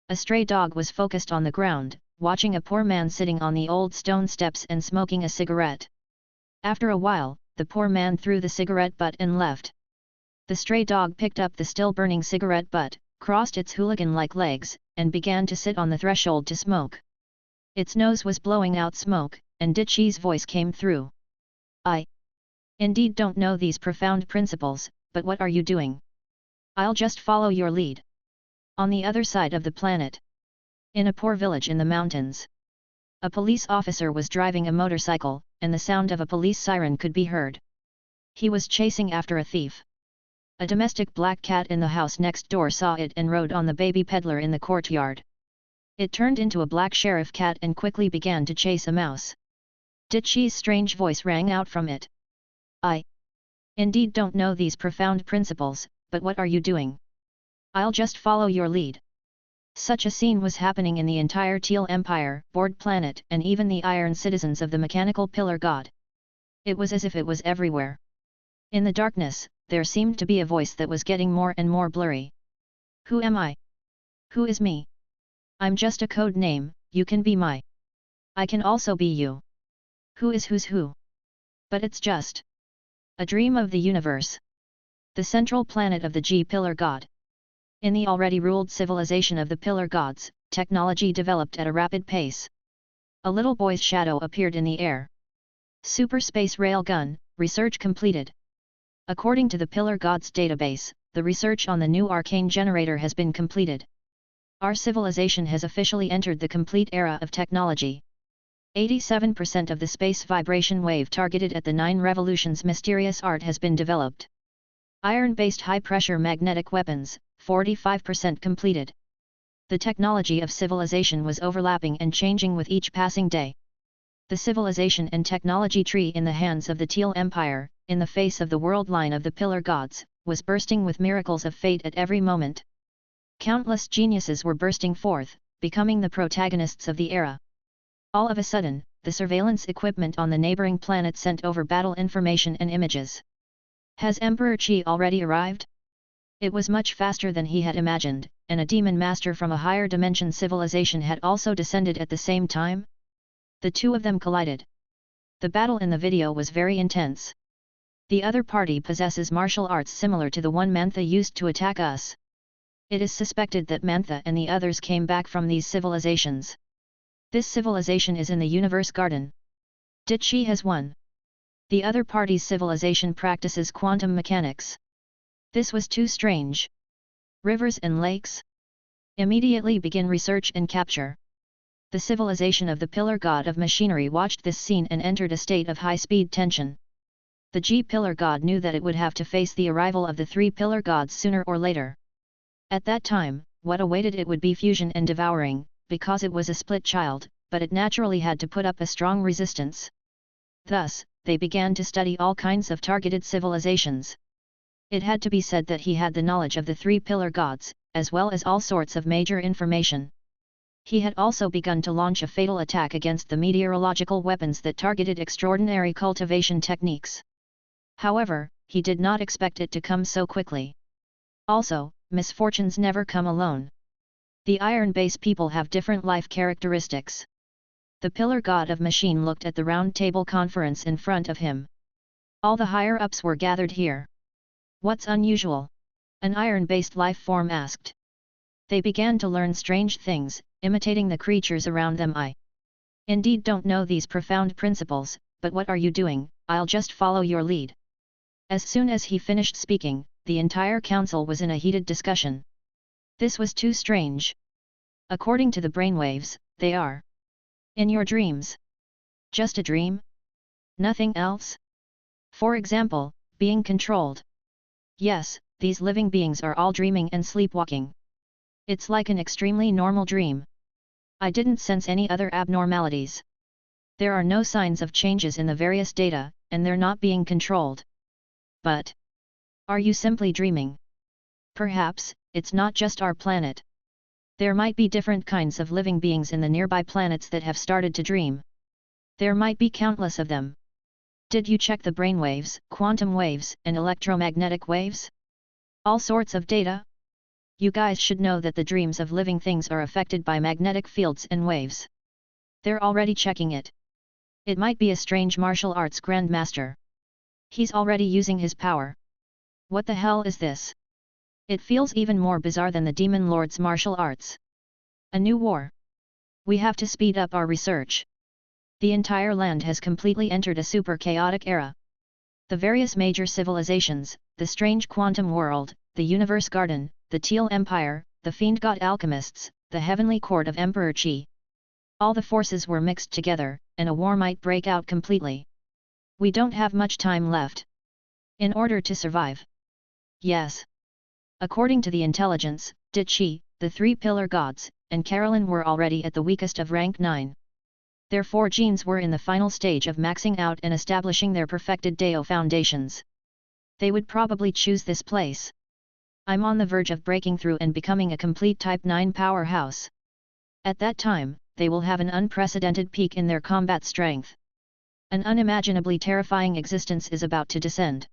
A stray dog was focused on the ground, watching a poor man sitting on the old stone steps and smoking a cigarette. After a while, the poor man threw the cigarette butt and left. The stray dog picked up the still burning cigarette butt, crossed its hooligan-like legs, and began to sit on the threshold to smoke. Its nose was blowing out smoke, and Ditchy's voice came through. I indeed don't know these profound principles, but what are you doing? I'll just follow your lead. On the other side of the planet, in a poor village in the mountains, a police officer was driving a motorcycle, and the sound of a police siren could be heard. He was chasing after a thief. A domestic black cat in the house next door saw it and rode on the baby peddler in the courtyard. It turned into a black sheriff cat and quickly began to chase a mouse. Ditchy's strange voice rang out from it. I indeed don't know these profound principles, but what are you doing? I'll just follow your lead. Such a scene was happening in the entire Teal Empire, Board Planet, and even the iron citizens of the mechanical pillar god. It was as if it was everywhere. In the darkness, there seemed to be a voice that was getting more and more blurry. Who am I? Who is me? I'm just a code name, you can be my. I can also be you. Who is who's who? But it's just a dream of the universe. The central planet of the G-Pillar God. In the already ruled civilization of the Pillar Gods, technology developed at a rapid pace. A little boy's shadow appeared in the air. Super Space Railgun, research completed. According to the Pillar Gods database, the research on the new arcane generator has been completed. Our civilization has officially entered the complete era of technology. 87% of the space vibration wave targeted at the 9 revolutions mysterious art has been developed. Iron-based high-pressure magnetic weapons, 45% completed. The technology of civilization was overlapping and changing with each passing day. The civilization and technology tree in the hands of the Teal Empire, in the face of the world line of the Pillar Gods, was bursting with miracles of fate at every moment. Countless geniuses were bursting forth, becoming the protagonists of the era. All of a sudden, the surveillance equipment on the neighboring planet sent over battle information and images. Has Emperor Qi already arrived? It was much faster than he had imagined, and a demon master from a higher dimension civilization had also descended at the same time. The two of them collided. The battle in the video was very intense. The other party possesses martial arts similar to the one Mantha used to attack us. It is suspected that Mantha and the others came back from these civilizations. This civilization is in the Universe Garden. Ditchy has won. The other party's civilization practices quantum mechanics. This was too strange. Rivers and lakes? Immediately begin research and capture. The civilization of the Pillar God of Machinery watched this scene and entered a state of high-speed tension. The G-Pillar God knew that it would have to face the arrival of the 3 Pillar Gods sooner or later. At that time, what awaited it would be fusion and devouring, because it was a split child, but it naturally had to put up a strong resistance. Thus, they began to study all kinds of targeted civilizations. It had to be said that he had the knowledge of the 3 Pillar Gods, as well as all sorts of major information. He had also begun to launch a fatal attack against the meteorological weapons that targeted extraordinary cultivation techniques. However, he did not expect it to come so quickly. Also, misfortunes never come alone. The Iron Base people have different life characteristics. The Pillar God of Machine looked at the round table conference in front of him. All the higher-ups were gathered here. What's unusual? An iron-based life form asked. They began to learn strange things, imitating the creatures around them. I indeed don't know these profound principles, but what are you doing? I'll just follow your lead. As soon as he finished speaking, the entire council was in a heated discussion. This was too strange. According to the brainwaves, they are in your dreams. Just a dream? Nothing else? For example, being controlled. Yes, these living beings are all dreaming and sleepwalking. It's like an extremely normal dream. I didn't sense any other abnormalities. There are no signs of changes in the various data, and they're not being controlled. But are you simply dreaming? Perhaps, it's not just our planet. There might be different kinds of living beings in the nearby planets that have started to dream. There might be countless of them. Did you check the brainwaves, quantum waves, and electromagnetic waves? All sorts of data? You guys should know that the dreams of living things are affected by magnetic fields and waves. They're already checking it. It might be a strange martial arts grandmaster. He's already using his power. What the hell is this? It feels even more bizarre than the Demon Lord's martial arts. A new war. We have to speed up our research. The entire land has completely entered a super chaotic era. The various major civilizations, the strange quantum world, the universe garden, the Teal Empire, the fiend god alchemists, the heavenly court of Emperor Qi. All the forces were mixed together, and a war might break out completely. We don't have much time left. In order to survive. Yes. According to the intelligence, Qi, the three pillar gods, and Carolyn were already at the weakest of rank 9. Their 4 genes were in the final stage of maxing out and establishing their perfected Dao foundations. They would probably choose this place. I'm on the verge of breaking through and becoming a complete Type 9 powerhouse. At that time, they will have an unprecedented peak in their combat strength. An unimaginably terrifying existence is about to descend.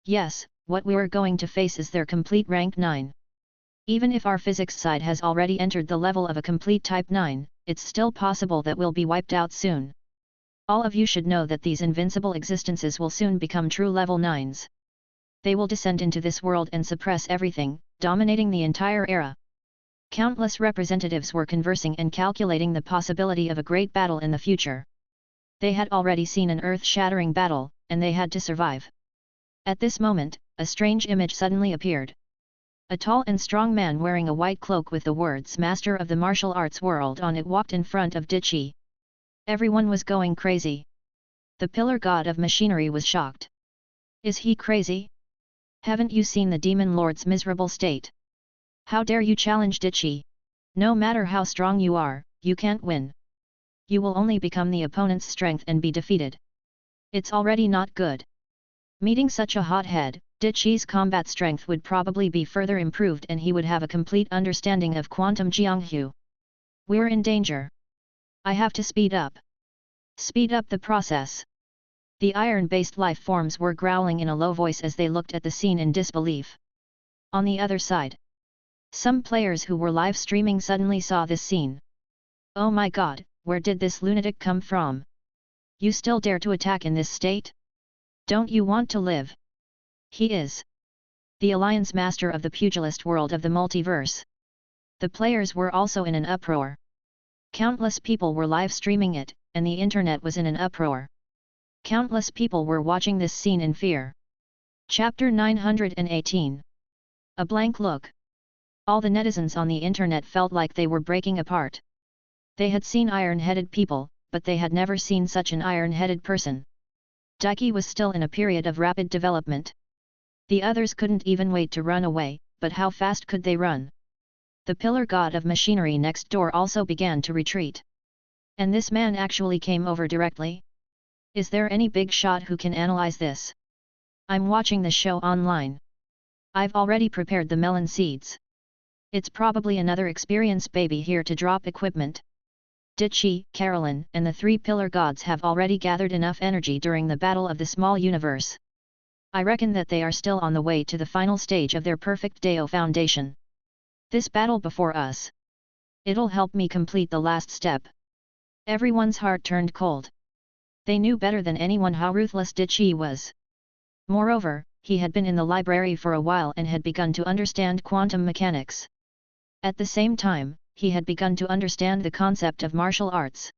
Yes, what we're going to face is their complete rank 9. Even if our physics side has already entered the level of a complete Type 9, it's still possible that we'll be wiped out soon. All of you should know that these invincible existences will soon become true level 9s. They will descend into this world and suppress everything, dominating the entire era. Countless representatives were conversing and calculating the possibility of a great battle in the future. They had already seen an earth-shattering battle, and they had to survive. At this moment, a strange image suddenly appeared. A tall and strong man wearing a white cloak with the words Master of the Martial Arts World on it walked in front of Qi. Everyone was going crazy. The pillar god of machinery was shocked. Is he crazy? Haven't you seen the Demon Lord's miserable state? How dare you challenge Qi? No matter how strong you are, you can't win. You will only become the opponent's strength and be defeated. It's already not good. Meeting such a hothead, Qi's combat strength would probably be further improved and he would have a complete understanding of quantum Jianghu. We're in danger. I have to speed up. Speed up the process. The iron-based life forms were growling in a low voice as they looked at the scene in disbelief. On the other side, some players who were live streaming suddenly saw this scene. Oh my god, where did this lunatic come from? You still dare to attack in this state? Don't you want to live? He is the Alliance Master of the pugilist world of the multiverse. The players were also in an uproar. Countless people were live streaming it, and the internet was in an uproar. Countless people were watching this scene in fear. Chapter 918. A blank look. All the netizens on the internet felt like they were breaking apart. They had seen iron-headed people, but they had never seen such an iron-headed person. Daiki was still in a period of rapid development. The others couldn't even wait to run away, but how fast could they run? The pillar god of machinery next door also began to retreat. And this man actually came over directly? Is there any big shot who can analyze this? I'm watching the show online. I've already prepared the melon seeds. It's probably another experienced baby here to drop equipment. Qi, Carolyn, and the 3 pillar gods have already gathered enough energy during the battle of the small universe. I reckon that they are still on the way to the final stage of their perfect Dao foundation. This battle before us. It'll help me complete the last step. Everyone's heart turned cold. They knew better than anyone how ruthless Qi was. Moreover, he had been in the library for a while and had begun to understand quantum mechanics. At the same time, he had begun to understand the concept of martial arts.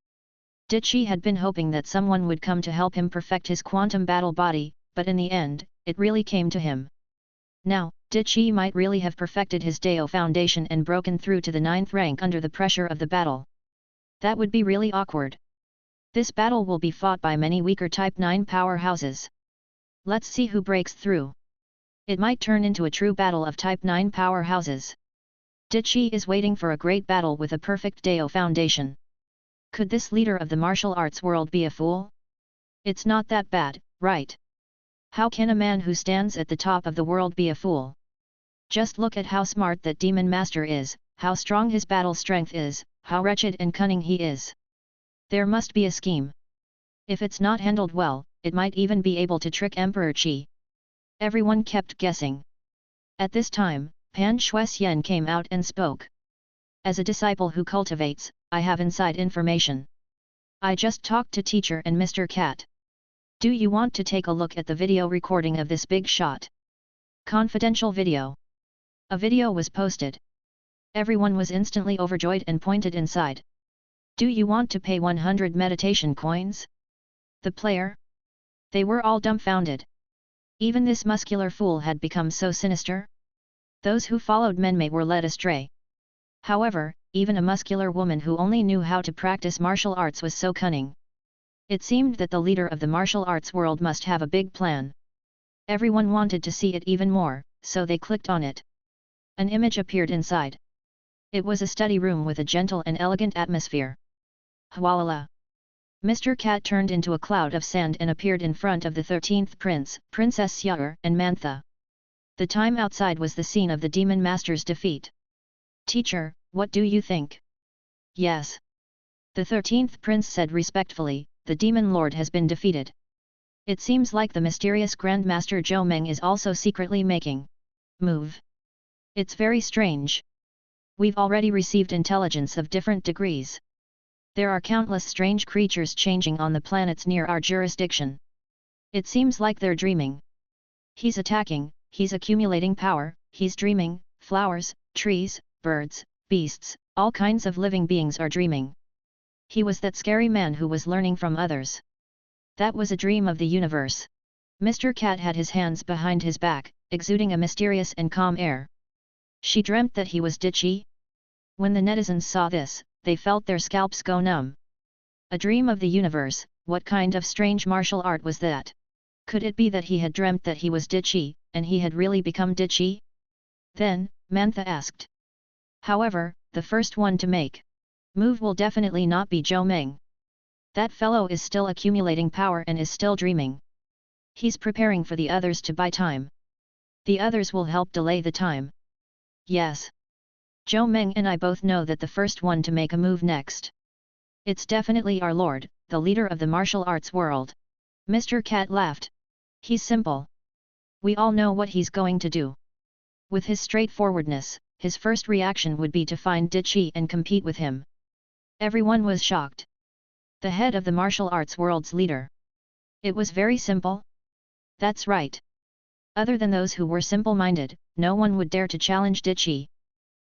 Qi had been hoping that someone would come to help him perfect his quantum battle body, but in the end, it really came to him. Now, Qi might really have perfected his Dao foundation and broken through to the 9th rank under the pressure of the battle. That would be really awkward. This battle will be fought by many weaker Type 9 powerhouses. Let's see who breaks through. It might turn into a true battle of Type 9 powerhouses. Qi is waiting for a great battle with a perfect Dao foundation. Could this leader of the martial arts world be a fool? It's not that bad, right? How can a man who stands at the top of the world be a fool? Just look at how smart that demon master is, how strong his battle strength is, how wretched and cunning he is. There must be a scheme. If it's not handled well, it might even be able to trick Emperor Qi. Everyone kept guessing. At this time, Pan Shuxian came out and spoke. As a disciple who cultivates, I have inside information. I just talked to teacher and Mr. Cat. Do you want to take a look at the video recording of this big shot? Confidential video. A video was posted. Everyone was instantly overjoyed and pointed inside. Do you want to pay 100 meditation coins? The player? They were all dumbfounded. Even this muscular fool had become so sinister? Those who followed Menmei were led astray. However, even a muscular woman who only knew how to practice martial arts was so cunning. It seemed that the leader of the martial arts world must have a big plan. Everyone wanted to see it even more, so they clicked on it. An image appeared inside. It was a study room with a gentle and elegant atmosphere. Hwalala! Mr. Cat turned into a cloud of sand and appeared in front of the 13th prince, Princess Xiao'er, and Mantha. The time outside was the scene of the demon master's defeat. Teacher, what do you think? Yes. The 13th prince said respectfully, the demon lord has been defeated. It seems like the mysterious Grandmaster Zhou Meng is also secretly making move. It's very strange. We've already received intelligence of different degrees. There are countless strange creatures changing on the planets near our jurisdiction. It seems like they're dreaming. He's attacking, he's accumulating power, he's dreaming, flowers, trees, birds, beasts, all kinds of living beings are dreaming. He was that scary man who was learning from others. That was a dream of the universe. Mr. Cat had his hands behind his back, exuding a mysterious and calm air. She dreamt that he was Dichi. When the netizens saw this, they felt their scalps go numb. A dream of the universe, what kind of strange martial art was that? Could it be that he had dreamt that he was Dichi, and he had really become Dichi? Then, Mantha asked. However, the first one to make move will definitely not be Zhou Meng. That fellow is still accumulating power and is still dreaming. He's preparing for the others to buy time. The others will help delay the time. Yes. Zhou Meng and I both know that the first one to make a move next. It's definitely our lord, the leader of the martial arts world. Mr. Cat laughed. He's simple. We all know what he's going to do. With his straightforwardness, his first reaction would be to find Dichi and compete with him. Everyone was shocked. The head of the martial arts world's leader. It was very simple. That's right. Other than those who were simple-minded, no one would dare to challenge Dichi.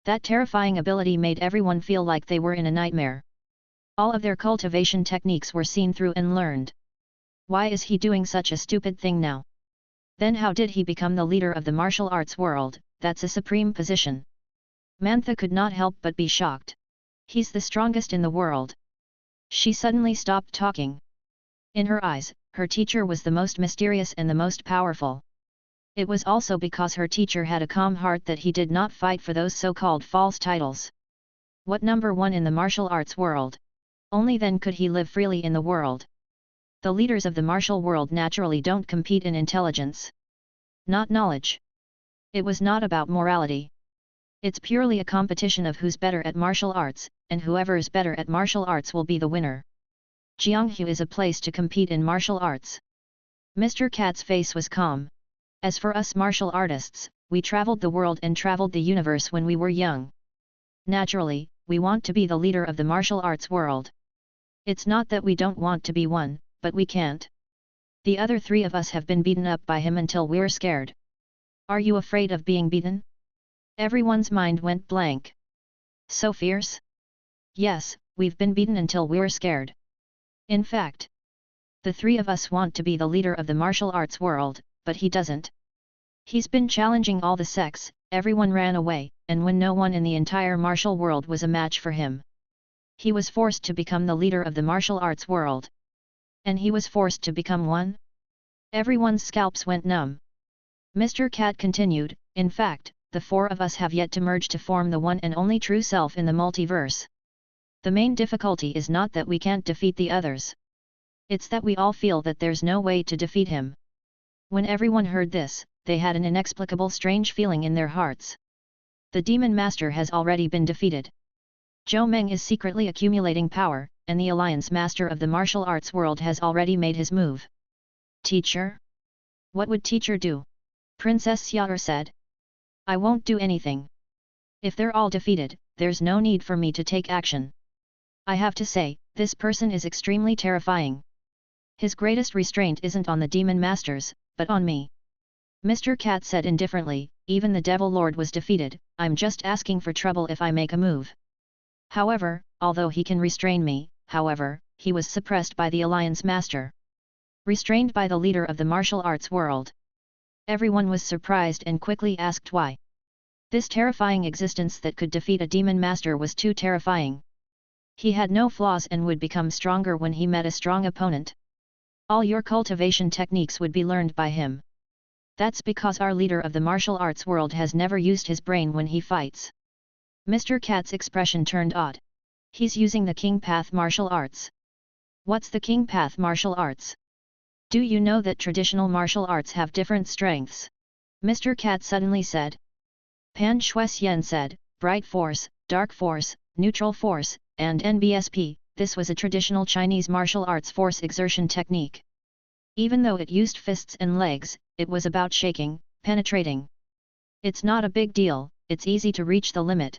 That terrifying ability made everyone feel like they were in a nightmare. All of their cultivation techniques were seen through and learned. Why is he doing such a stupid thing now? Then how did he become the leader of the martial arts world? That's a supreme position. Mantha could not help but be shocked. He's the strongest in the world. She suddenly stopped talking. In her eyes, her teacher was the most mysterious and the most powerful. It was also because her teacher had a calm heart that he did not fight for those so-called false titles. What number one in the martial arts world? Only then could he live freely in the world. The leaders of the martial world naturally don't compete in intelligence. Not knowledge. It was not about morality. It's purely a competition of who's better at martial arts, and whoever is better at martial arts will be the winner. Jianghu is a place to compete in martial arts. Mr. Cat's face was calm. As for us martial artists, we traveled the world and traveled the universe when we were young. Naturally, we want to be the leader of the martial arts world. It's not that we don't want to be one, but we can't. The other three of us have been beaten up by him until we're scared. Are you afraid of being beaten? Everyone's mind went blank. So fierce? Yes, we've been beaten until we're scared. In fact, the three of us want to be the leader of the martial arts world, but he doesn't. He's been challenging all the sects, everyone ran away, and when no one in the entire martial world was a match for him, he was forced to become the leader of the martial arts world. And he was forced to become one? Everyone's scalps went numb. Mr. Cat continued, in fact, the four of us have yet to merge to form the one and only true self in the multiverse. The main difficulty is not that we can't defeat the others. It's that we all feel that there's no way to defeat him. When everyone heard this, they had an inexplicable strange feeling in their hearts. The demon master has already been defeated. Zhou Meng is secretly accumulating power, and the alliance master of the martial arts world has already made his move. Teacher? What would teacher do? Princess Xiao'er said. I won't do anything. If they're all defeated, there's no need for me to take action. I have to say, this person is extremely terrifying. His greatest restraint isn't on the demon masters, but on me. Mr. Cat said indifferently, even the Devil Lord was defeated, I'm just asking for trouble if I make a move. However, although he can restrain me, however, he was suppressed by the Alliance Master. Restrained by the leader of the martial arts world. Everyone was surprised and quickly asked why. This terrifying existence that could defeat a demon master was too terrifying. He had no flaws and would become stronger when he met a strong opponent. All your cultivation techniques would be learned by him. That's because our leader of the martial arts world has never used his brain when he fights. Mr. Cat's expression turned odd. He's using the King Path martial arts. What's the King Path martial arts? Do you know that traditional martial arts have different strengths? Mr. Cat suddenly said. Pan Shuai said, bright force, dark force, neutral force, and NBSP, this was a traditional Chinese martial arts force exertion technique. Even though it used fists and legs, it was about shaking, penetrating. It's not a big deal, it's easy to reach the limit.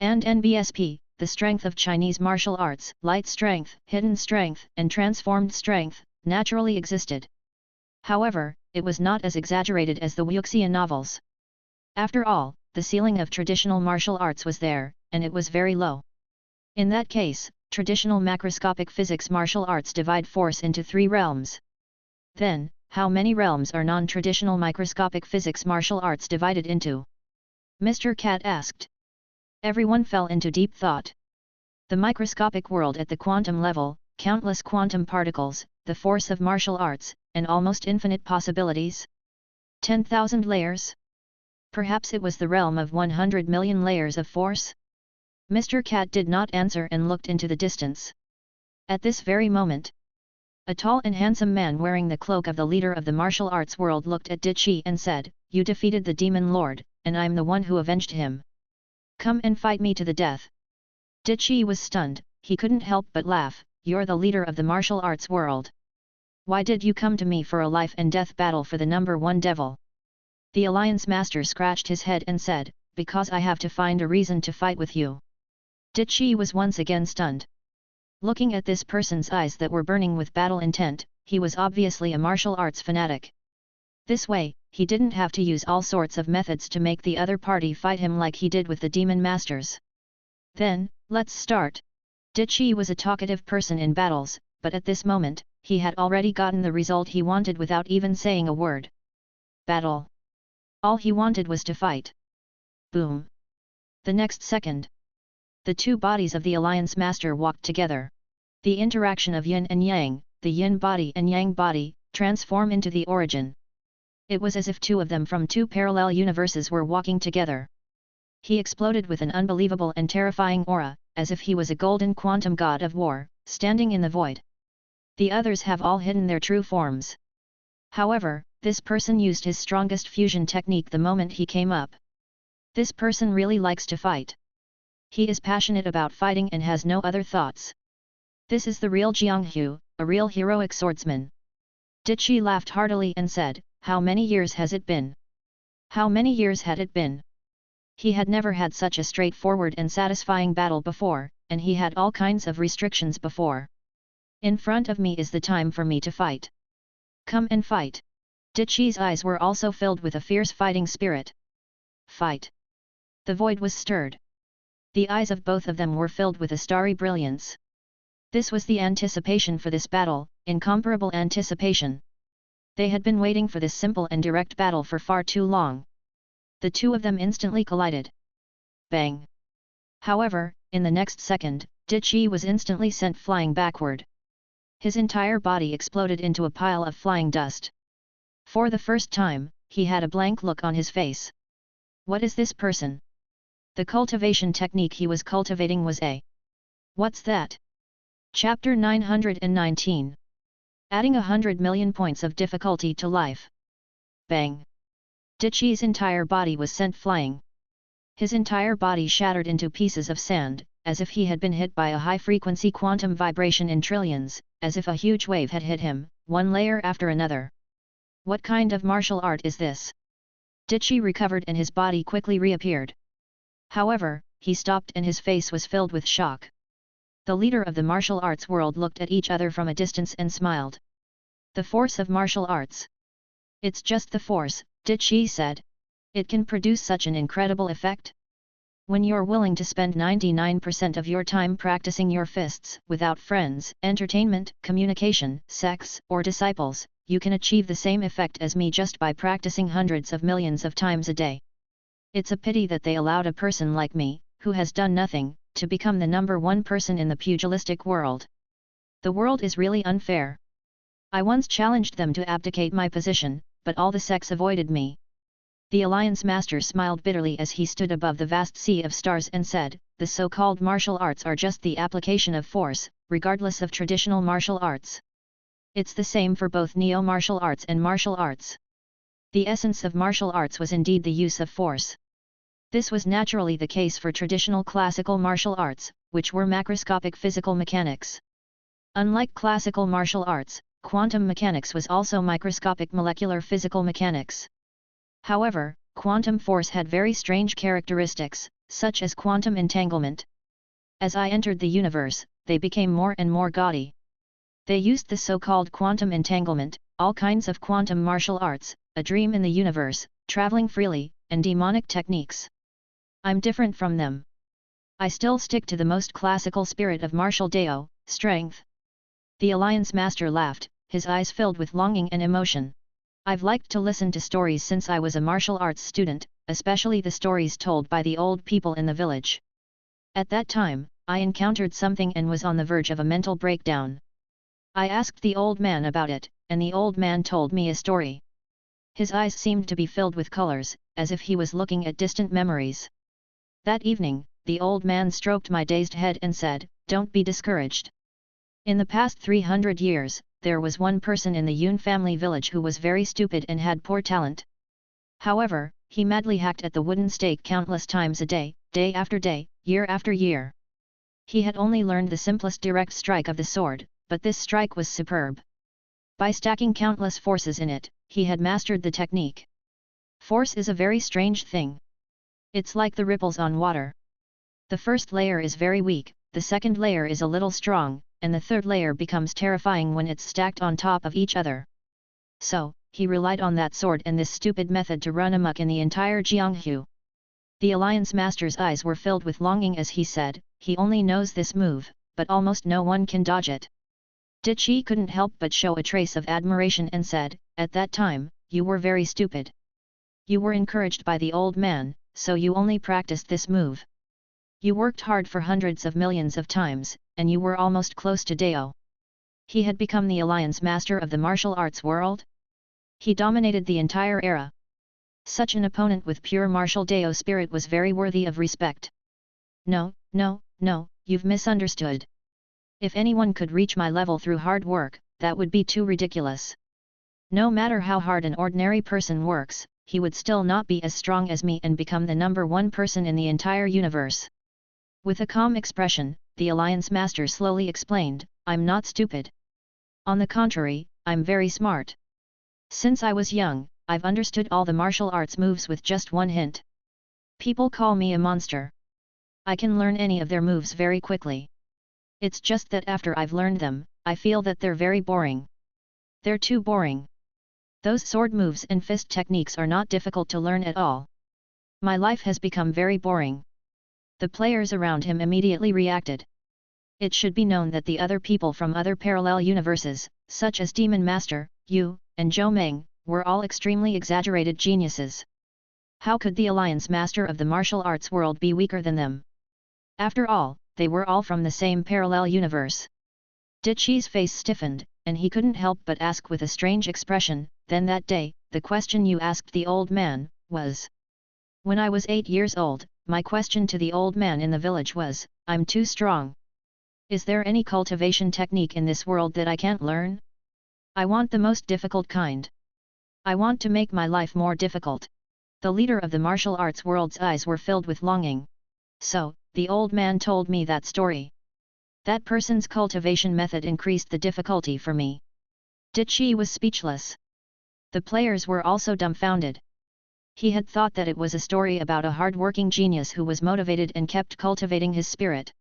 And NBSP, the strength of Chinese martial arts, light strength, hidden strength, and transformed strength, naturally existed. However, it was not as exaggerated as the Wuxia novels. After all, the ceiling of traditional martial arts was there, and it was very low. In that case, traditional macroscopic physics martial arts divide force into 3 realms. Then, how many realms are non-traditional microscopic physics martial arts divided into? Mr. Cat asked. Everyone fell into deep thought. The microscopic world at the quantum level, countless quantum particles, the force of martial arts, and almost infinite possibilities. 10,000 layers? Perhaps it was the realm of 100 million layers of force? Mr. Cat did not answer and looked into the distance. At this very moment, a tall and handsome man wearing the cloak of the leader of the martial arts world looked at Dichi and said, You defeated the demon lord, and I'm the one who avenged him. Come and fight me to the death. Dichi was stunned, he couldn't help but laugh, You're the leader of the martial arts world. Why did you come to me for a life and death battle for the number 1 devil? The Alliance Master scratched his head and said, Because I have to find a reason to fight with you. Dichi was once again stunned. Looking at this person's eyes that were burning with battle intent, he was obviously a martial arts fanatic. This way, he didn't have to use all sorts of methods to make the other party fight him like he did with the demon masters. Then, let's start. Dichi was a talkative person in battles, but at this moment, he had already gotten the result he wanted without even saying a word. Battle. All he wanted was to fight. Boom. The next second, the 2 bodies of the Alliance Master walked together. The interaction of yin and yang, the yin body and yang body, transform into the origin. It was as if 2 of them from 2 parallel universes were walking together. He exploded with an unbelievable and terrifying aura, as if he was a golden quantum god of war, standing in the void. The others have all hidden their true forms. However, this person used his strongest fusion technique the moment he came up. This person really likes to fight. He is passionate about fighting and has no other thoughts. This is the real Jianghu, a real heroic swordsman. Dichi laughed heartily and said, How many years has it been? How many years had it been? He had never had such a straightforward and satisfying battle before, and he had all kinds of restrictions before. In front of me is the time for me to fight. Come and fight. Dichi's eyes were also filled with a fierce fighting spirit. Fight. The void was stirred. The eyes of both of them were filled with a starry brilliance. This was the anticipation for this battle, incomparable anticipation. They had been waiting for this simple and direct battle for far too long. The 2 of them instantly collided. Bang! However, in the next second, Dichi was instantly sent flying backward. His entire body exploded into a pile of flying dust. For the first time, he had a blank look on his face. What is this person? The cultivation technique he was cultivating was a... What's that? Chapter 919. Adding 100 million points of difficulty to life. Bang! Dichi's entire body was sent flying. His entire body shattered into pieces of sand, as if he had been hit by a high-frequency quantum vibration in trillions, as if a huge wave had hit him, one layer after another. What kind of martial art is this? Dichi recovered and his body quickly reappeared. However, he stopped and his face was filled with shock. The leader of the martial arts world looked at each other from a distance and smiled. The force of martial arts. It's just the force, Dichi said. It can produce such an incredible effect. When you're willing to spend 99% of your time practicing your fists, without friends, entertainment, communication, sex, or disciples, you can achieve the same effect as me just by practicing hundreds of millions of times a day. It's a pity that they allowed a person like me, who has done nothing, to become the number one person in the pugilistic world. The world is really unfair. I once challenged them to abdicate my position, but all the sects avoided me. The Alliance Master smiled bitterly as he stood above the vast sea of stars and said, the so-called martial arts are just the application of force, regardless of traditional martial arts. It's the same for both neo-martial arts and martial arts. The essence of martial arts was indeed the use of force. This was naturally the case for traditional classical martial arts, which were macroscopic physical mechanics. Unlike classical martial arts, quantum mechanics was also microscopic molecular physical mechanics. However, quantum force had very strange characteristics, such as quantum entanglement. As I entered the universe, they became more and more gaudy. They used the so-called quantum entanglement, all kinds of quantum martial arts, a dream in the universe, traveling freely, and demonic techniques. I'm different from them. I still stick to the most classical spirit of martial deo, strength. The Alliance Master laughed, his eyes filled with longing and emotion. I've liked to listen to stories since I was a martial arts student, especially the stories told by the old people in the village. At that time, I encountered something and was on the verge of a mental breakdown. I asked the old man about it, and the old man told me a story. His eyes seemed to be filled with colors, as if he was looking at distant memories. That evening, the old man stroked my dazed head and said, "Don't be discouraged. In the past 300 years, there was one person in the Yun family village who was very stupid and had poor talent. However, he madly hacked at the wooden stake countless times a day, day after day, year after year. He had only learned the simplest direct strike of the sword, but this strike was superb. By stacking countless forces in it, he had mastered the technique. Force is a very strange thing. It's like the ripples on water. The first layer is very weak, the second layer is a little strong, and the third layer becomes terrifying when it's stacked on top of each other. So, he relied on that sword and this stupid method to run amok in the entire Jianghu. The Alliance Master's eyes were filled with longing as he said, he only knows this move, but almost no one can dodge it. Dichi couldn't help but show a trace of admiration and said, at that time, you were very stupid. You were encouraged by the old man, so you only practiced this move. You worked hard for hundreds of millions of times, and you were almost close to Deo. He had become the Alliance Master of the martial arts world. He dominated the entire era. Such an opponent with pure martial Deo spirit was very worthy of respect. No, you've misunderstood. If anyone could reach my level through hard work, that would be too ridiculous. No matter how hard an ordinary person works, he would still not be as strong as me and become the number one person in the entire universe. With a calm expression, the Alliance Master slowly explained, I'm not stupid. On the contrary, I'm very smart. Since I was young, I've understood all the martial arts moves with just one hint. People call me a monster. I can learn any of their moves very quickly. It's just that after I've learned them, I feel that they're very boring. They're too boring. Those sword moves and fist techniques are not difficult to learn at all. My life has become very boring. The players around him immediately reacted. It should be known that the other people from other parallel universes, such as Demon Master, Yu, and Zhou Meng, were all extremely exaggerated geniuses. How could the Alliance Master of the martial arts world be weaker than them? After all, they were all from the same parallel universe. Dichi's face stiffened, and he couldn't help but ask with a strange expression, then that day, the question you asked the old man, was. When I was 8 years old, my question to the old man in the village was, I'm too strong. Is there any cultivation technique in this world that I can't learn? I want the most difficult kind. I want to make my life more difficult. The leader of the martial arts world's eyes were filled with longing. So, the old man told me that story. That person's cultivation method increased the difficulty for me. Dichi was speechless. The players were also dumbfounded. He had thought that it was a story about a hard-working genius who was motivated and kept cultivating his spirit.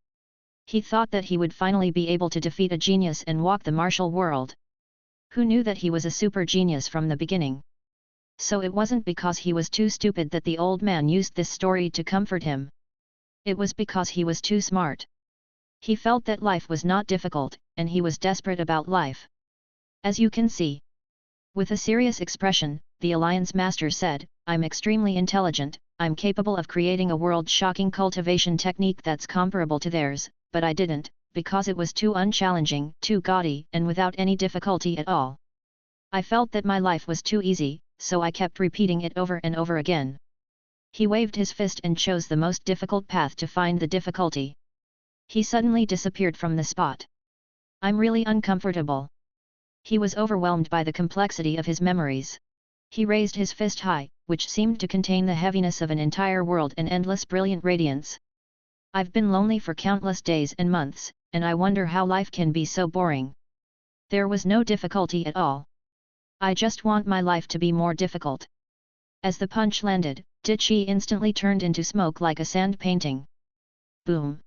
He thought that he would finally be able to defeat a genius and walk the martial world. Who knew that he was a super genius from the beginning? So it wasn't because he was too stupid that the old man used this story to comfort him. It was because he was too smart. He felt that life was not difficult, and he was desperate about life. As you can see. With a serious expression, the Alliance Master said, "I'm extremely intelligent, I'm capable of creating a world-shocking cultivation technique that's comparable to theirs, but I didn't, because it was too unchallenging, too gaudy, and without any difficulty at all. I felt that my life was too easy, so I kept repeating it over and over again." He waved his fist and chose the most difficult path to find the difficulty. He suddenly disappeared from the spot. "I'm really uncomfortable." He was overwhelmed by the complexity of his memories. He raised his fist high, which seemed to contain the heaviness of an entire world and endless brilliant radiance. "I've been lonely for countless days and months, and I wonder how life can be so boring. There was no difficulty at all. I just want my life to be more difficult." As the punch landed, Dichi instantly turned into smoke like a sand painting. Boom!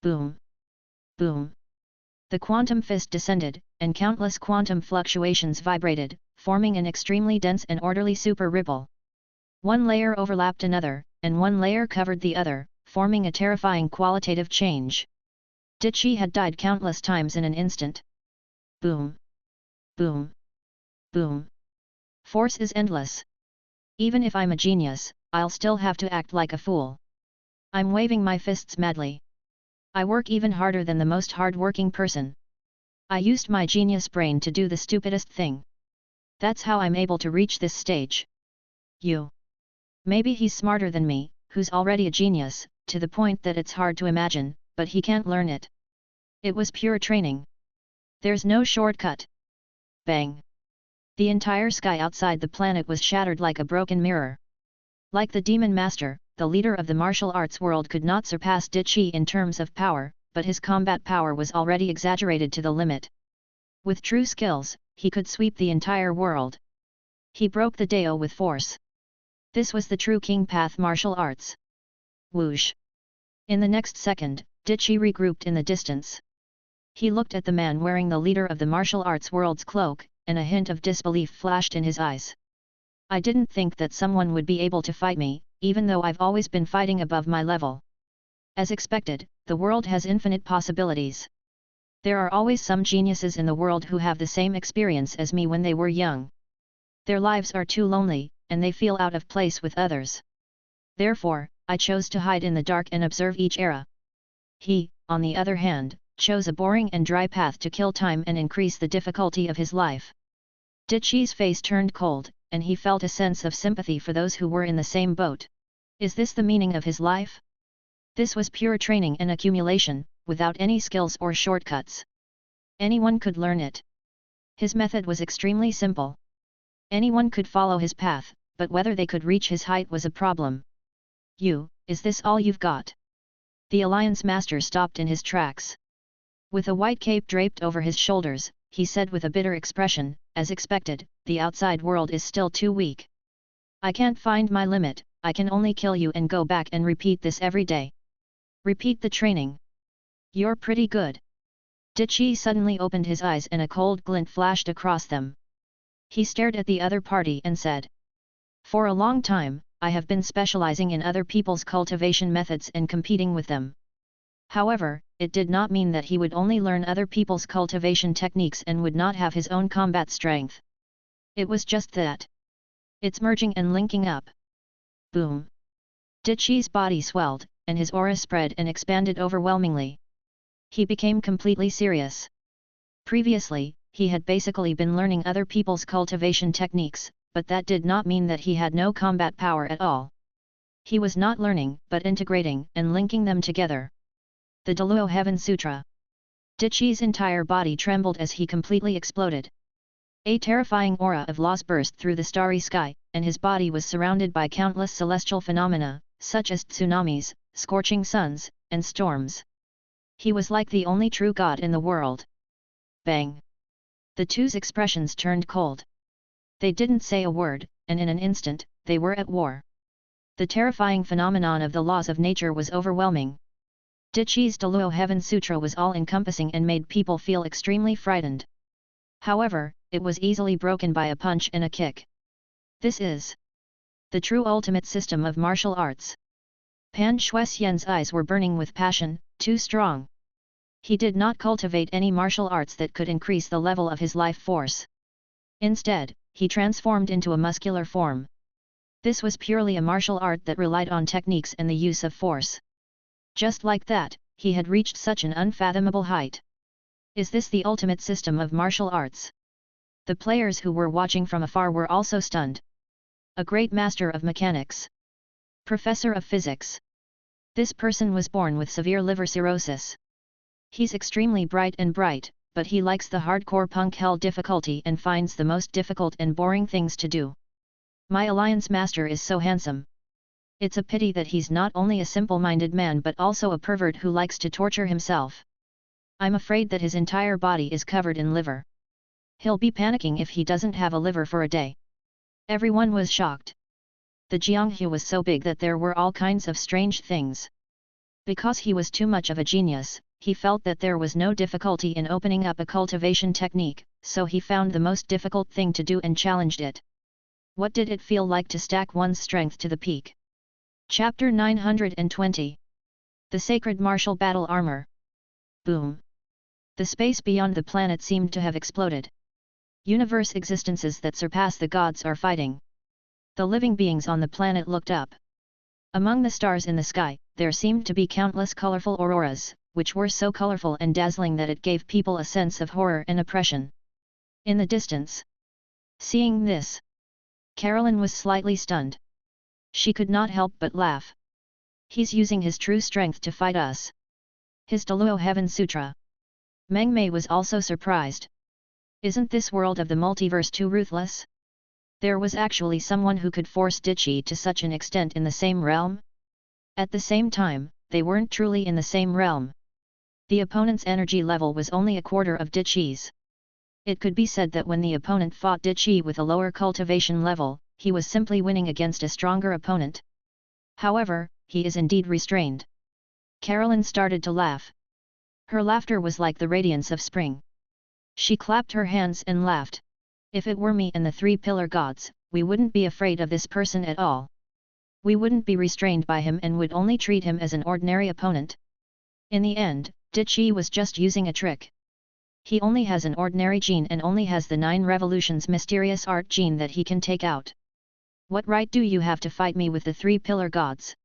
Boom! Boom! The quantum fist descended, and countless quantum fluctuations vibrated, forming an extremely dense and orderly super ripple. One layer overlapped another, and one layer covered the other, forming a terrifying qualitative change. Dichi had died countless times in an instant. Boom! Boom! Boom! Force is endless. Even if I'm a genius, I'll still have to act like a fool. I'm waving my fists madly. I work even harder than the most hard-working person. I used my genius brain to do the stupidest thing. That's how I'm able to reach this stage. You. Maybe he's smarter than me, who's already a genius, to the point that it's hard to imagine, but he can't learn it. It was pure training. There's no shortcut. Bang! The entire sky outside the planet was shattered like a broken mirror. Like the Demon Master, the leader of the martial arts world could not surpass Dichi in terms of power, but his combat power was already exaggerated to the limit. With true skills, he could sweep the entire world. He broke the Dao with force. This was the true King Path martial arts. Whoosh! In the next second, Dichi regrouped in the distance. He looked at the man wearing the leader of the martial arts world's cloak, and a hint of disbelief flashed in his eyes. "I didn't think that someone would be able to fight me, even though I've always been fighting above my level. As expected, the world has infinite possibilities. There are always some geniuses in the world who have the same experience as me when they were young. Their lives are too lonely, and they feel out of place with others. Therefore, I chose to hide in the dark and observe each era." He, on the other hand, chose a boring and dry path to kill time and increase the difficulty of his life. Dichi's face turned cold, and he felt a sense of sympathy for those who were in the same boat. Is this the meaning of his life? This was pure training and accumulation, without any skills or shortcuts. Anyone could learn it. His method was extremely simple. Anyone could follow his path, but whether they could reach his height was a problem. Is this all you've got?" The Alliance Master stopped in his tracks. With a white cape draped over his shoulders, he said with a bitter expression, "As expected, the outside world is still too weak. I can't find my limit, I can only kill you and go back and repeat this every day. Repeat the training. You're pretty good." Dichi suddenly opened his eyes and a cold glint flashed across them. He stared at the other party and said, "For a long time, I have been specializing in other people's cultivation methods and competing with them." However, it did not mean that he would only learn other people's cultivation techniques and would not have his own combat strength. It was just that. It's merging and linking up. Boom! Dichi's body swelled, and his aura spread and expanded overwhelmingly. He became completely serious. Previously, he had basically been learning other people's cultivation techniques, but that did not mean that he had no combat power at all. He was not learning, but integrating and linking them together. The Deluo Heaven Sutra. Dichi's entire body trembled as he completely exploded. A terrifying aura of loss burst through the starry sky, and his body was surrounded by countless celestial phenomena, such as tsunamis, scorching suns, and storms. He was like the only true god in the world. Bang! The two's expressions turned cold. They didn't say a word, and in an instant, they were at war. The terrifying phenomenon of the laws of nature was overwhelming. Dichi's Deluo Heaven Sutra was all-encompassing and made people feel extremely frightened. However, it was easily broken by a punch and a kick. This is the true ultimate system of martial arts. Pan Shuixian's eyes were burning with passion, too strong. He did not cultivate any martial arts that could increase the level of his life force. Instead, he transformed into a muscular form. This was purely a martial art that relied on techniques and the use of force. Just like that, he had reached such an unfathomable height. Is this the ultimate system of martial arts? The players who were watching from afar were also stunned. A great master of mechanics. Professor of physics. This person was born with severe liver cirrhosis. He's extremely bright, but he likes the hardcore punk hell difficulty and finds the most difficult and boring things to do. My alliance master is so handsome. It's a pity that he's not only a simple-minded man but also a pervert who likes to torture himself. I'm afraid that his entire body is covered in liver. He'll be panicking if he doesn't have a liver for a day. Everyone was shocked. The Jianghu was so big that there were all kinds of strange things. Because he was too much of a genius, he felt that there was no difficulty in opening up a cultivation technique, so he found the most difficult thing to do and challenged it. What did it feel like to stack one's strength to the peak? Chapter 920. The Sacred Martial Battle Armor. Boom! The space beyond the planet seemed to have exploded. Universe existences that surpass the gods are fighting. The living beings on the planet looked up. Among the stars in the sky, there seemed to be countless colorful auroras, which were so colorful and dazzling that it gave people a sense of horror and oppression. In the distance. Seeing this, Carolyn was slightly stunned. She could not help but laugh. He's using his true strength to fight us. His Deluo Heaven Sutra. Meng Mei was also surprised. Isn't this world of the multiverse too ruthless? There was actually someone who could force Dichi to such an extent in the same realm? At the same time, they weren't truly in the same realm. The opponent's energy level was only a quarter of Dichi's. It could be said that when the opponent fought Dichi with a lower cultivation level, he was simply winning against a stronger opponent. However, he is indeed restrained. Carolyn started to laugh. Her laughter was like the radiance of spring. She clapped her hands and laughed. If it were me and the three pillar gods, we wouldn't be afraid of this person at all. We wouldn't be restrained by him and would only treat him as an ordinary opponent. In the end, Dichi was just using a trick. He only has an ordinary gene and only has the 9 revolutions mysterious art gene that he can take out. What right do you have to fight me with the 3 pillar gods?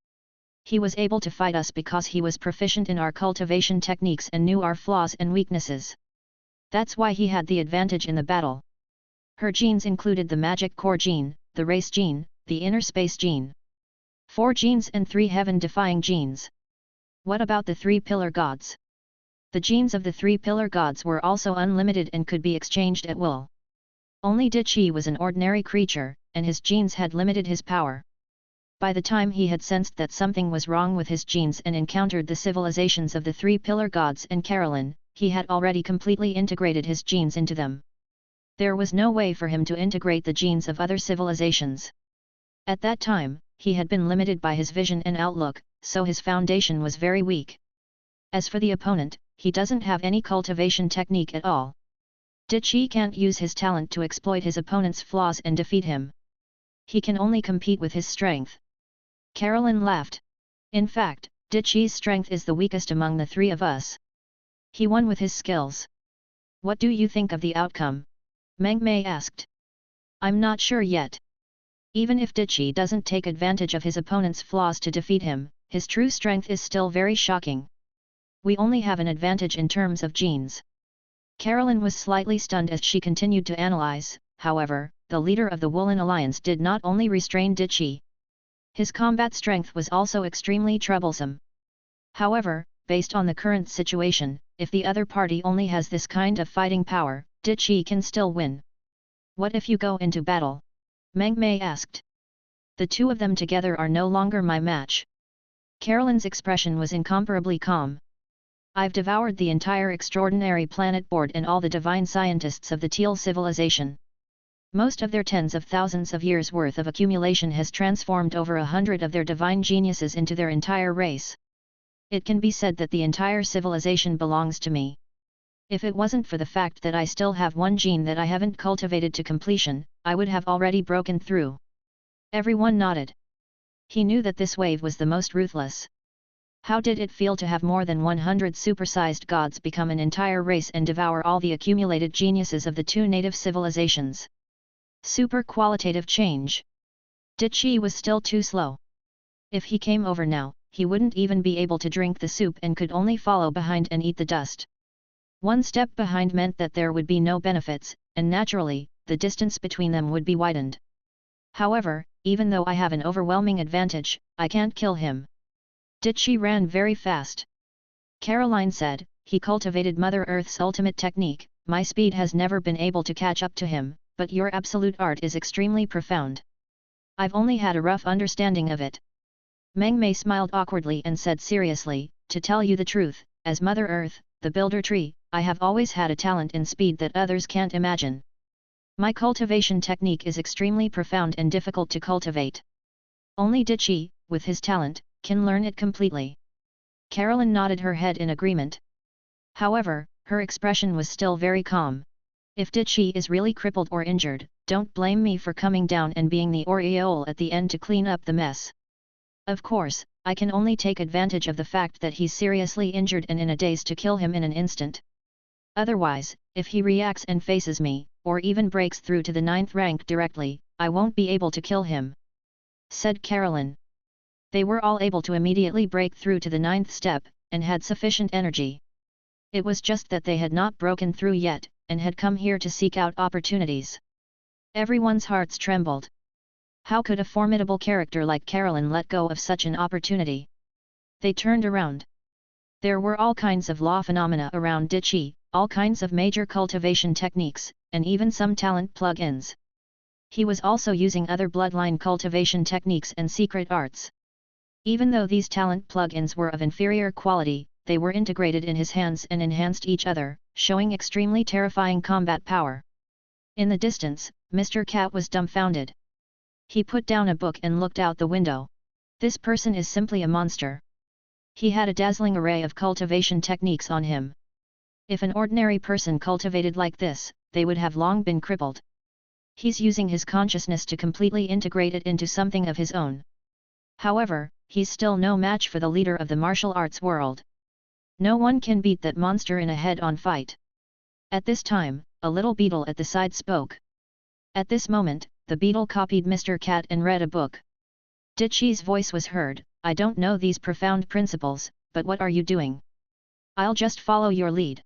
He was able to fight us because he was proficient in our cultivation techniques and knew our flaws and weaknesses. That's why he had the advantage in the battle. Her genes included the magic core gene, the race gene, the inner space gene. 4 genes and 3 heaven-defying genes. What about the 3 pillar gods? The genes of the 3 pillar gods were also unlimited and could be exchanged at will. Only Dichi was an ordinary creature, and his genes had limited his power. By the time he had sensed that something was wrong with his genes and encountered the civilizations of the 3 pillar gods and Carolyn, he had already completely integrated his genes into them. There was no way for him to integrate the genes of other civilizations. At that time, he had been limited by his vision and outlook, so his foundation was very weak. As for the opponent, he doesn't have any cultivation technique at all. Dichi can't use his talent to exploit his opponent's flaws and defeat him. He can only compete with his strength. Carolyn laughed. In fact, Dichi's strength is the weakest among the 3 of us. He won with his skills. What do you think of the outcome? Meng Mei asked. I'm not sure yet. Even if Dichi doesn't take advantage of his opponent's flaws to defeat him, his true strength is still very shocking. We only have an advantage in terms of genes. Carolyn was slightly stunned as she continued to analyze. However, the leader of the Woolen Alliance did not only restrain Dichi. His combat strength was also extremely troublesome. However, based on the current situation, if the other party only has this kind of fighting power, Dichi can still win. What if you go into battle? Meng Mei asked. The 2 of them together are no longer my match. Carolyn's expression was incomparably calm. I've devoured the entire extraordinary planet board and all the divine scientists of the Teal civilization. Most of their tens of thousands of years' worth of accumulation has transformed over 100 of their divine geniuses into their entire race. It can be said that the entire civilization belongs to me. If it wasn't for the fact that I still have one gene that I haven't cultivated to completion, I would have already broken through. Everyone nodded. He knew that this wave was the most ruthless. How did it feel to have more than 100 supersized gods become an entire race and devour all the accumulated geniuses of the two native civilizations? Super qualitative change. Dichi was still too slow. If he came over now, he wouldn't even be able to drink the soup and could only follow behind and eat the dust. One step behind meant that there would be no benefits, and naturally, the distance between them would be widened. However, even though I have an overwhelming advantage, I can't kill him. Dichi ran very fast. Caroline said, he cultivated Mother Earth's ultimate technique, my speed has never been able to catch up to him, but your absolute art is extremely profound. I've only had a rough understanding of it. Meng Mei smiled awkwardly and said seriously, to tell you the truth, as Mother Earth, the builder tree, I have always had a talent in speed that others can't imagine. My cultivation technique is extremely profound and difficult to cultivate. Only Dichi, with his talent, can learn it completely. Caroline nodded her head in agreement. However, her expression was still very calm. If Dichi is really crippled or injured, don't blame me for coming down and being the aureole at the end to clean up the mess. Of course, I can only take advantage of the fact that he's seriously injured and in a daze to kill him in an instant. Otherwise, if he reacts and faces me, or even breaks through to the 9th rank directly, I won't be able to kill him," said Caroline. They were all able to immediately break through to the 9th step, and had sufficient energy. It was just that they had not broken through yet, and had come here to seek out opportunities. Everyone's hearts trembled. How could a formidable character like Caroline let go of such an opportunity? They turned around. There were all kinds of law phenomena around Dichi, all kinds of major cultivation techniques, and even some talent plug-ins. He was also using other bloodline cultivation techniques and secret arts. Even though these talent plug-ins were of inferior quality, they were integrated in his hands and enhanced each other, showing extremely terrifying combat power. In the distance, Mr. Cat was dumbfounded. He put down a book and looked out the window. This person is simply a monster. He had a dazzling array of cultivation techniques on him. If an ordinary person cultivated like this, they would have long been crippled. He's using his consciousness to completely integrate it into something of his own. However, he's still no match for the leader of the martial arts world. No one can beat that monster in a head-on fight. At this time, a little beetle at the side spoke. At this moment, the beetle copied Mr. Cat and read a book. Dichi's voice was heard, I don't know these profound principles, but what are you doing? I'll just follow your lead.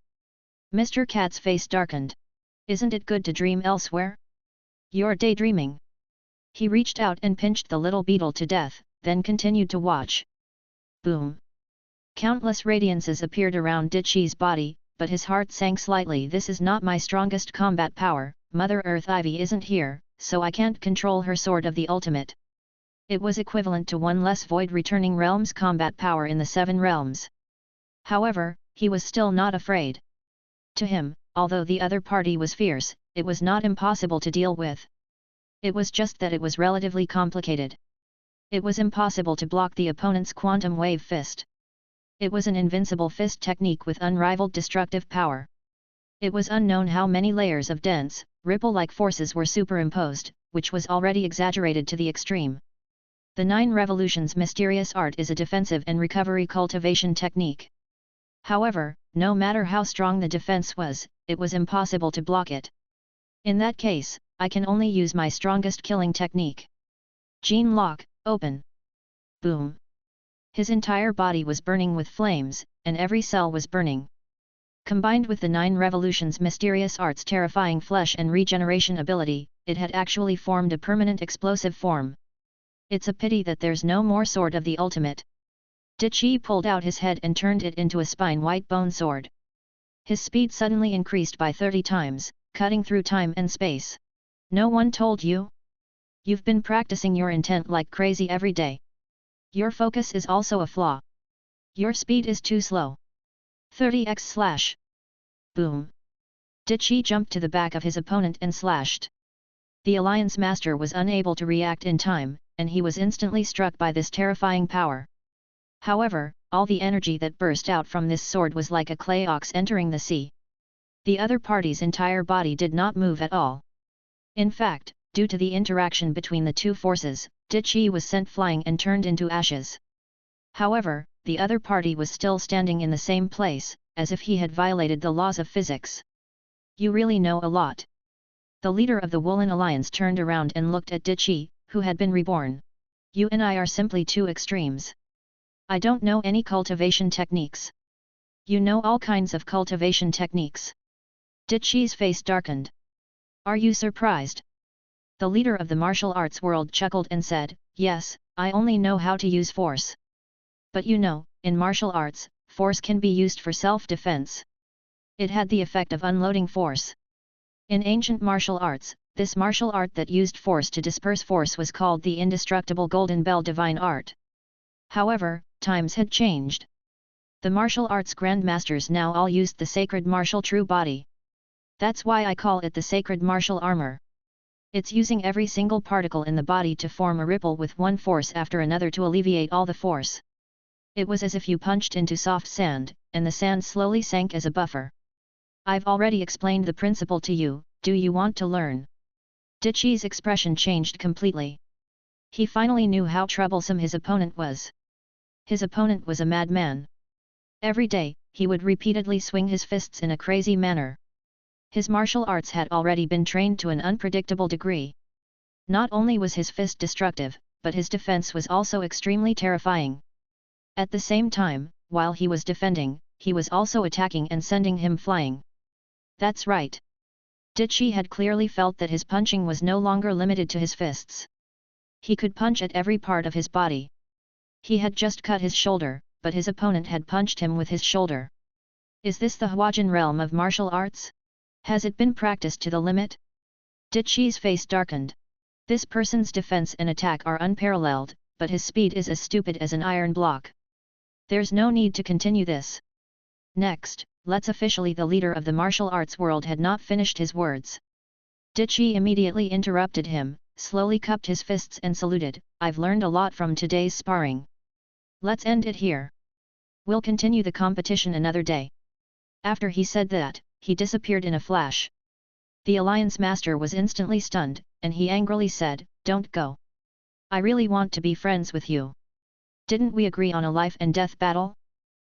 Mr. Cat's face darkened. Isn't it good to dream elsewhere? You're daydreaming. He reached out and pinched the little beetle to death, then continued to watch. Boom! Countless radiances appeared around Dichi's body, but his heart sank slightly. This is not my strongest combat power, Mother Earth Ivy isn't here, so I can't control her sword of the ultimate. It was equivalent to one less Void Returning Realm's combat power in the 7 realms. However, he was still not afraid. To him, although the other party was fierce, it was not impossible to deal with. It was just that it was relatively complicated. It was impossible to block the opponent's quantum wave fist. It was an invincible fist technique with unrivaled destructive power. It was unknown how many layers of dense, ripple-like forces were superimposed, which was already exaggerated to the extreme. The 9 Revolutions mysterious art is a defensive and recovery cultivation technique. However, no matter how strong the defense was, it was impossible to block it. In that case, I can only use my strongest killing technique. Gene lock, open. Boom. His entire body was burning with flames, and every cell was burning. Combined with the 9 Revolutions mysterious art's terrifying flesh and regeneration ability, it had actually formed a permanent explosive form. It's a pity that there's no more sword of the ultimate. Dichi pulled out his head and turned it into a spine-white bone sword. His speed suddenly increased by 30 times, cutting through time and space. No one told you? You've been practicing your intent like crazy every day. Your focus is also a flaw. Your speed is too slow. 30x slash. Boom. Dichi jumped to the back of his opponent and slashed. The Alliance Master was unable to react in time, and he was instantly struck by this terrifying power. However, all the energy that burst out from this sword was like a clay ox entering the sea. The other party's entire body did not move at all. In fact, due to the interaction between the two forces, Dichi was sent flying and turned into ashes. However, the other party was still standing in the same place, as if he had violated the laws of physics. You really know a lot. The leader of the Woolen Alliance turned around and looked at Dichi, who had been reborn. You and I are simply two extremes. I don't know any cultivation techniques. You know all kinds of cultivation techniques. Dichi's face darkened. Are you surprised? The leader of the martial arts world chuckled and said, yes, I only know how to use force. But you know, in martial arts, force can be used for self-defense. It had the effect of unloading force. In ancient martial arts, this martial art that used force to disperse force was called the indestructible Golden Bell divine art. However, times had changed. The martial arts grandmasters now all used the sacred martial true body. That's why I call it the sacred martial armor. It's using every single particle in the body to form a ripple with one force after another to alleviate all the force. It was as if you punched into soft sand, and the sand slowly sank as a buffer. I've already explained the principle to you, do you want to learn? Dichi's expression changed completely. He finally knew how troublesome his opponent was. His opponent was a madman. Every day, he would repeatedly swing his fists in a crazy manner. His martial arts had already been trained to an unpredictable degree. Not only was his fist destructive, but his defense was also extremely terrifying. At the same time, while he was defending, he was also attacking and sending him flying. That's right. Dichi had clearly felt that his punching was no longer limited to his fists. He could punch at every part of his body. He had just cut his shoulder, but his opponent had punched him with his shoulder. Is this the Huajin realm of martial arts? Has it been practiced to the limit? Dichi's face darkened. This person's defense and attack are unparalleled, but his speed is as stupid as an iron block. There's no need to continue this. Next, let's officially. The leader of the martial arts world had not finished his words. Dichi immediately interrupted him, slowly cupped his fists and saluted, I've learned a lot from today's sparring. Let's end it here. We'll continue the competition another day. After he said that, he disappeared in a flash. The Alliance Master was instantly stunned, and he angrily said, don't go. I really want to be friends with you. Didn't we agree on a life and death battle?